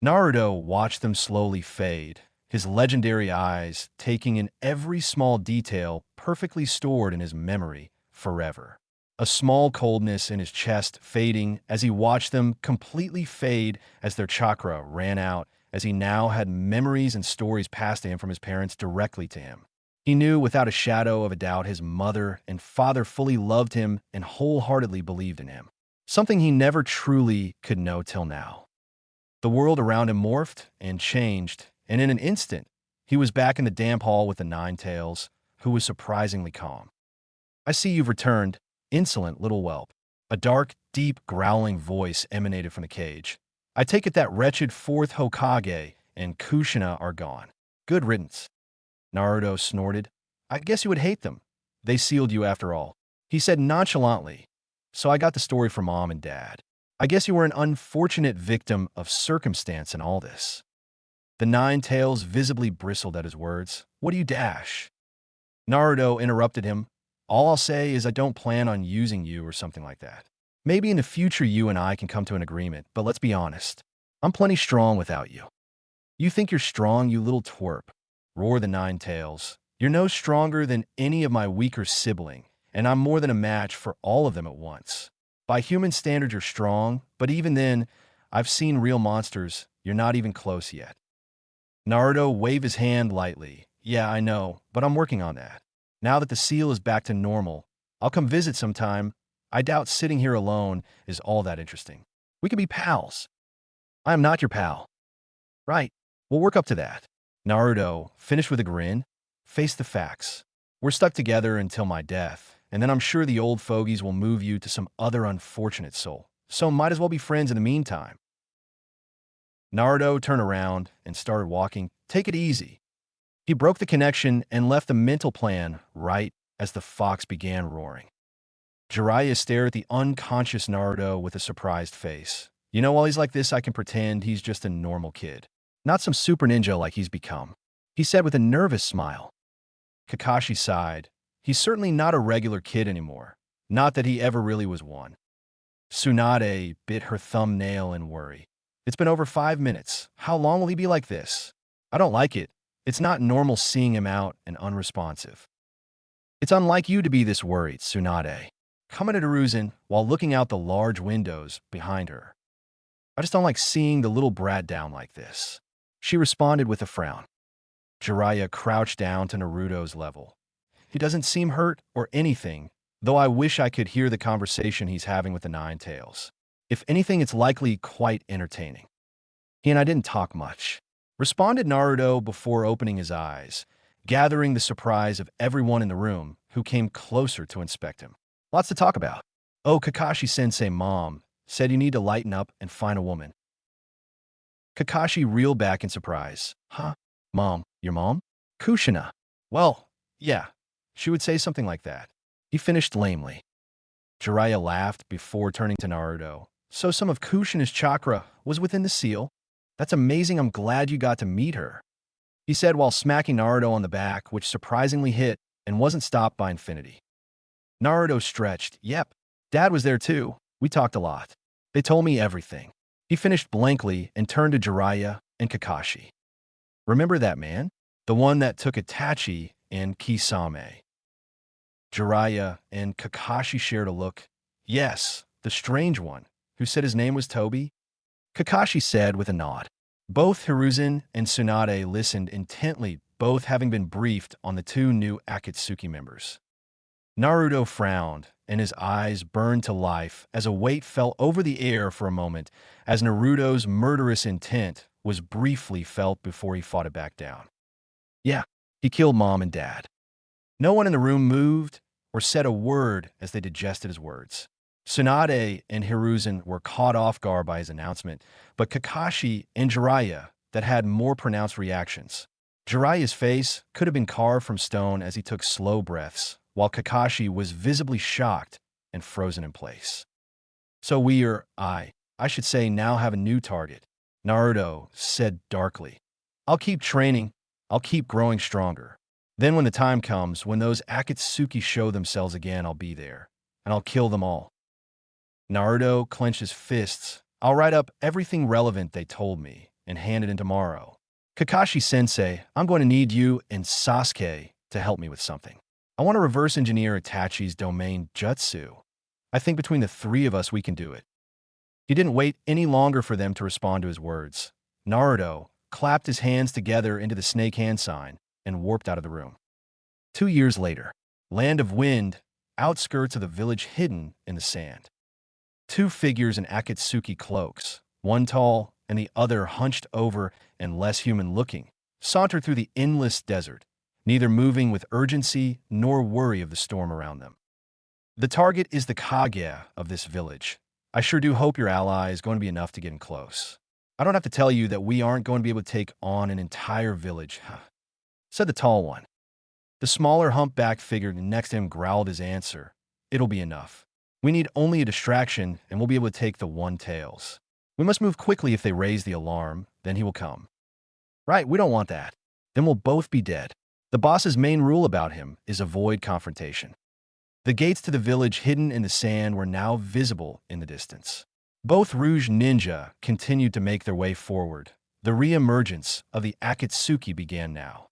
Naruto watched them slowly fade, his legendary eyes taking in every small detail perfectly stored in his memory forever. A small coldness in his chest fading as he watched them completely fade as their chakra ran out, as he now had memories and stories passed to him from his parents directly to him. He knew without a shadow of a doubt his mother and father fully loved him and wholeheartedly believed in him, something he never truly could know till now. The world around him morphed and changed, and in an instant, he was back in the damp hall with the Nine Tails, who was surprisingly calm. I see you've returned, insolent little whelp. A dark, deep, growling voice emanated from the cage. I take it that wretched fourth Hokage and Kushina are gone. Good riddance. Naruto snorted. I guess you would hate them. They sealed you after all. He said nonchalantly. So I got the story from Mom and Dad. I guess you were an unfortunate victim of circumstance in all this. The Nine Tails visibly bristled at his words. What do you dash? Naruto interrupted him. All I'll say is I don't plan on using you or something like that. Maybe in the future you and I can come to an agreement, but let's be honest. I'm plenty strong without you. You think you're strong, you little twerp, roared the Nine Tails. You're no stronger than any of my weaker sibling, and I'm more than a match for all of them at once. By human standards, you're strong, but even then, I've seen real monsters. You're not even close yet. Naruto waved his hand lightly. Yeah, I know, but I'm working on that. Now that the seal is back to normal, I'll come visit sometime. I doubt sitting here alone is all that interesting. We could be pals. I am not your pal. Right, we'll work up to that. Naruto, finished with a grin, faced the facts. We're stuck together until my death, and then I'm sure the old fogies will move you to some other unfortunate soul. So might as well be friends in the meantime. Naruto turned around and started walking. Take it easy. He broke the connection and left the mental plan right as the fox began roaring. Jiraiya stared at the unconscious Naruto with a surprised face. You know, while he's like this, I can pretend he's just a normal kid. Not some super ninja like he's become. He said with a nervous smile. Kakashi sighed. He's certainly not a regular kid anymore. Not that he ever really was one. Tsunade bit her thumbnail in worry. It's been over 5 minutes. How long will he be like this? I don't like it. It's not normal seeing him out and unresponsive. It's unlike you to be this worried, Tsunade commented Hiruzen while looking out the large windows behind her. I just don't like seeing the little brat down like this. She responded with a frown. Jiraiya crouched down to Naruto's level. He doesn't seem hurt or anything, though I wish I could hear the conversation he's having with the Nine Tails. If anything, it's likely quite entertaining. He and I didn't talk much, responded Naruto before opening his eyes, gathering the surprise of everyone in the room who came closer to inspect him. Lots to talk about. Oh, Kakashi-sensei, Mom said you need to lighten up and find a woman. Kakashi reeled back in surprise. Huh? Mom? Your mom? Kushina. Well, yeah, she would say something like that. He finished lamely. Jiraiya laughed before turning to Naruto. So some of Kushina's chakra was within the seal? That's amazing. I'm glad you got to meet her, he said while smacking Naruto on the back, which surprisingly hit and wasn't stopped by infinity. Naruto stretched. Yep, Dad was there too. We talked a lot. They told me everything. He finished blankly and turned to Jiraiya and Kakashi. Remember that man? The one that took Itachi and Kisame. Jiraiya and Kakashi shared a look. Yes, the strange one, who said his name was Toby? Kakashi said with a nod. Both Hiruzen and Tsunade listened intently, both having been briefed on the 2 new Akatsuki members. Naruto frowned, and his eyes burned to life as a weight fell over the air for a moment, as Naruto's murderous intent was briefly felt before he fought it back down. Yeah, he killed Mom and Dad. No one in the room moved or said a word as they digested his words. Tsunade and Hiruzen were caught off guard by his announcement, but Kakashi and Jiraiya that had more pronounced reactions. Jiraiya's face could have been carved from stone as he took slow breaths, while Kakashi was visibly shocked and frozen in place. So I should say, now have a new target, Naruto said darkly. I'll keep training. I'll keep growing stronger. Then when the time comes, when those Akatsuki show themselves again, I'll be there, and I'll kill them all. Naruto clenched his fists. I'll write up everything relevant they told me and hand it in tomorrow. Kakashi-sensei, I'm going to need you and Sasuke to help me with something. I want to reverse engineer Itachi's domain jutsu. I think between the 3 of us we can do it. He didn't wait any longer for them to respond to his words. Naruto clapped his hands together into the snake hand sign and warped out of the room. 2 years later, Land of Wind, outskirts of the village hidden in the sand. 2 figures in Akatsuki cloaks, one tall and the other hunched over and less human-looking, sauntered through the endless desert, neither moving with urgency nor worry of the storm around them. The target is the Kage of this village. I sure do hope your ally is going to be enough to get in close. I don't have to tell you that we aren't going to be able to take on an entire village, said the tall one. The smaller humpback figure next to him growled his answer. It'll be enough. We need only a distraction, and we'll be able to take the one-tails. We must move quickly if they raise the alarm, then he will come. Right, we don't want that. Then we'll both be dead. The boss's main rule about him is avoid confrontation. The gates to the village hidden in the sand were now visible in the distance. Both Rouge Ninja continued to make their way forward. The re-emergence of the Akatsuki began now.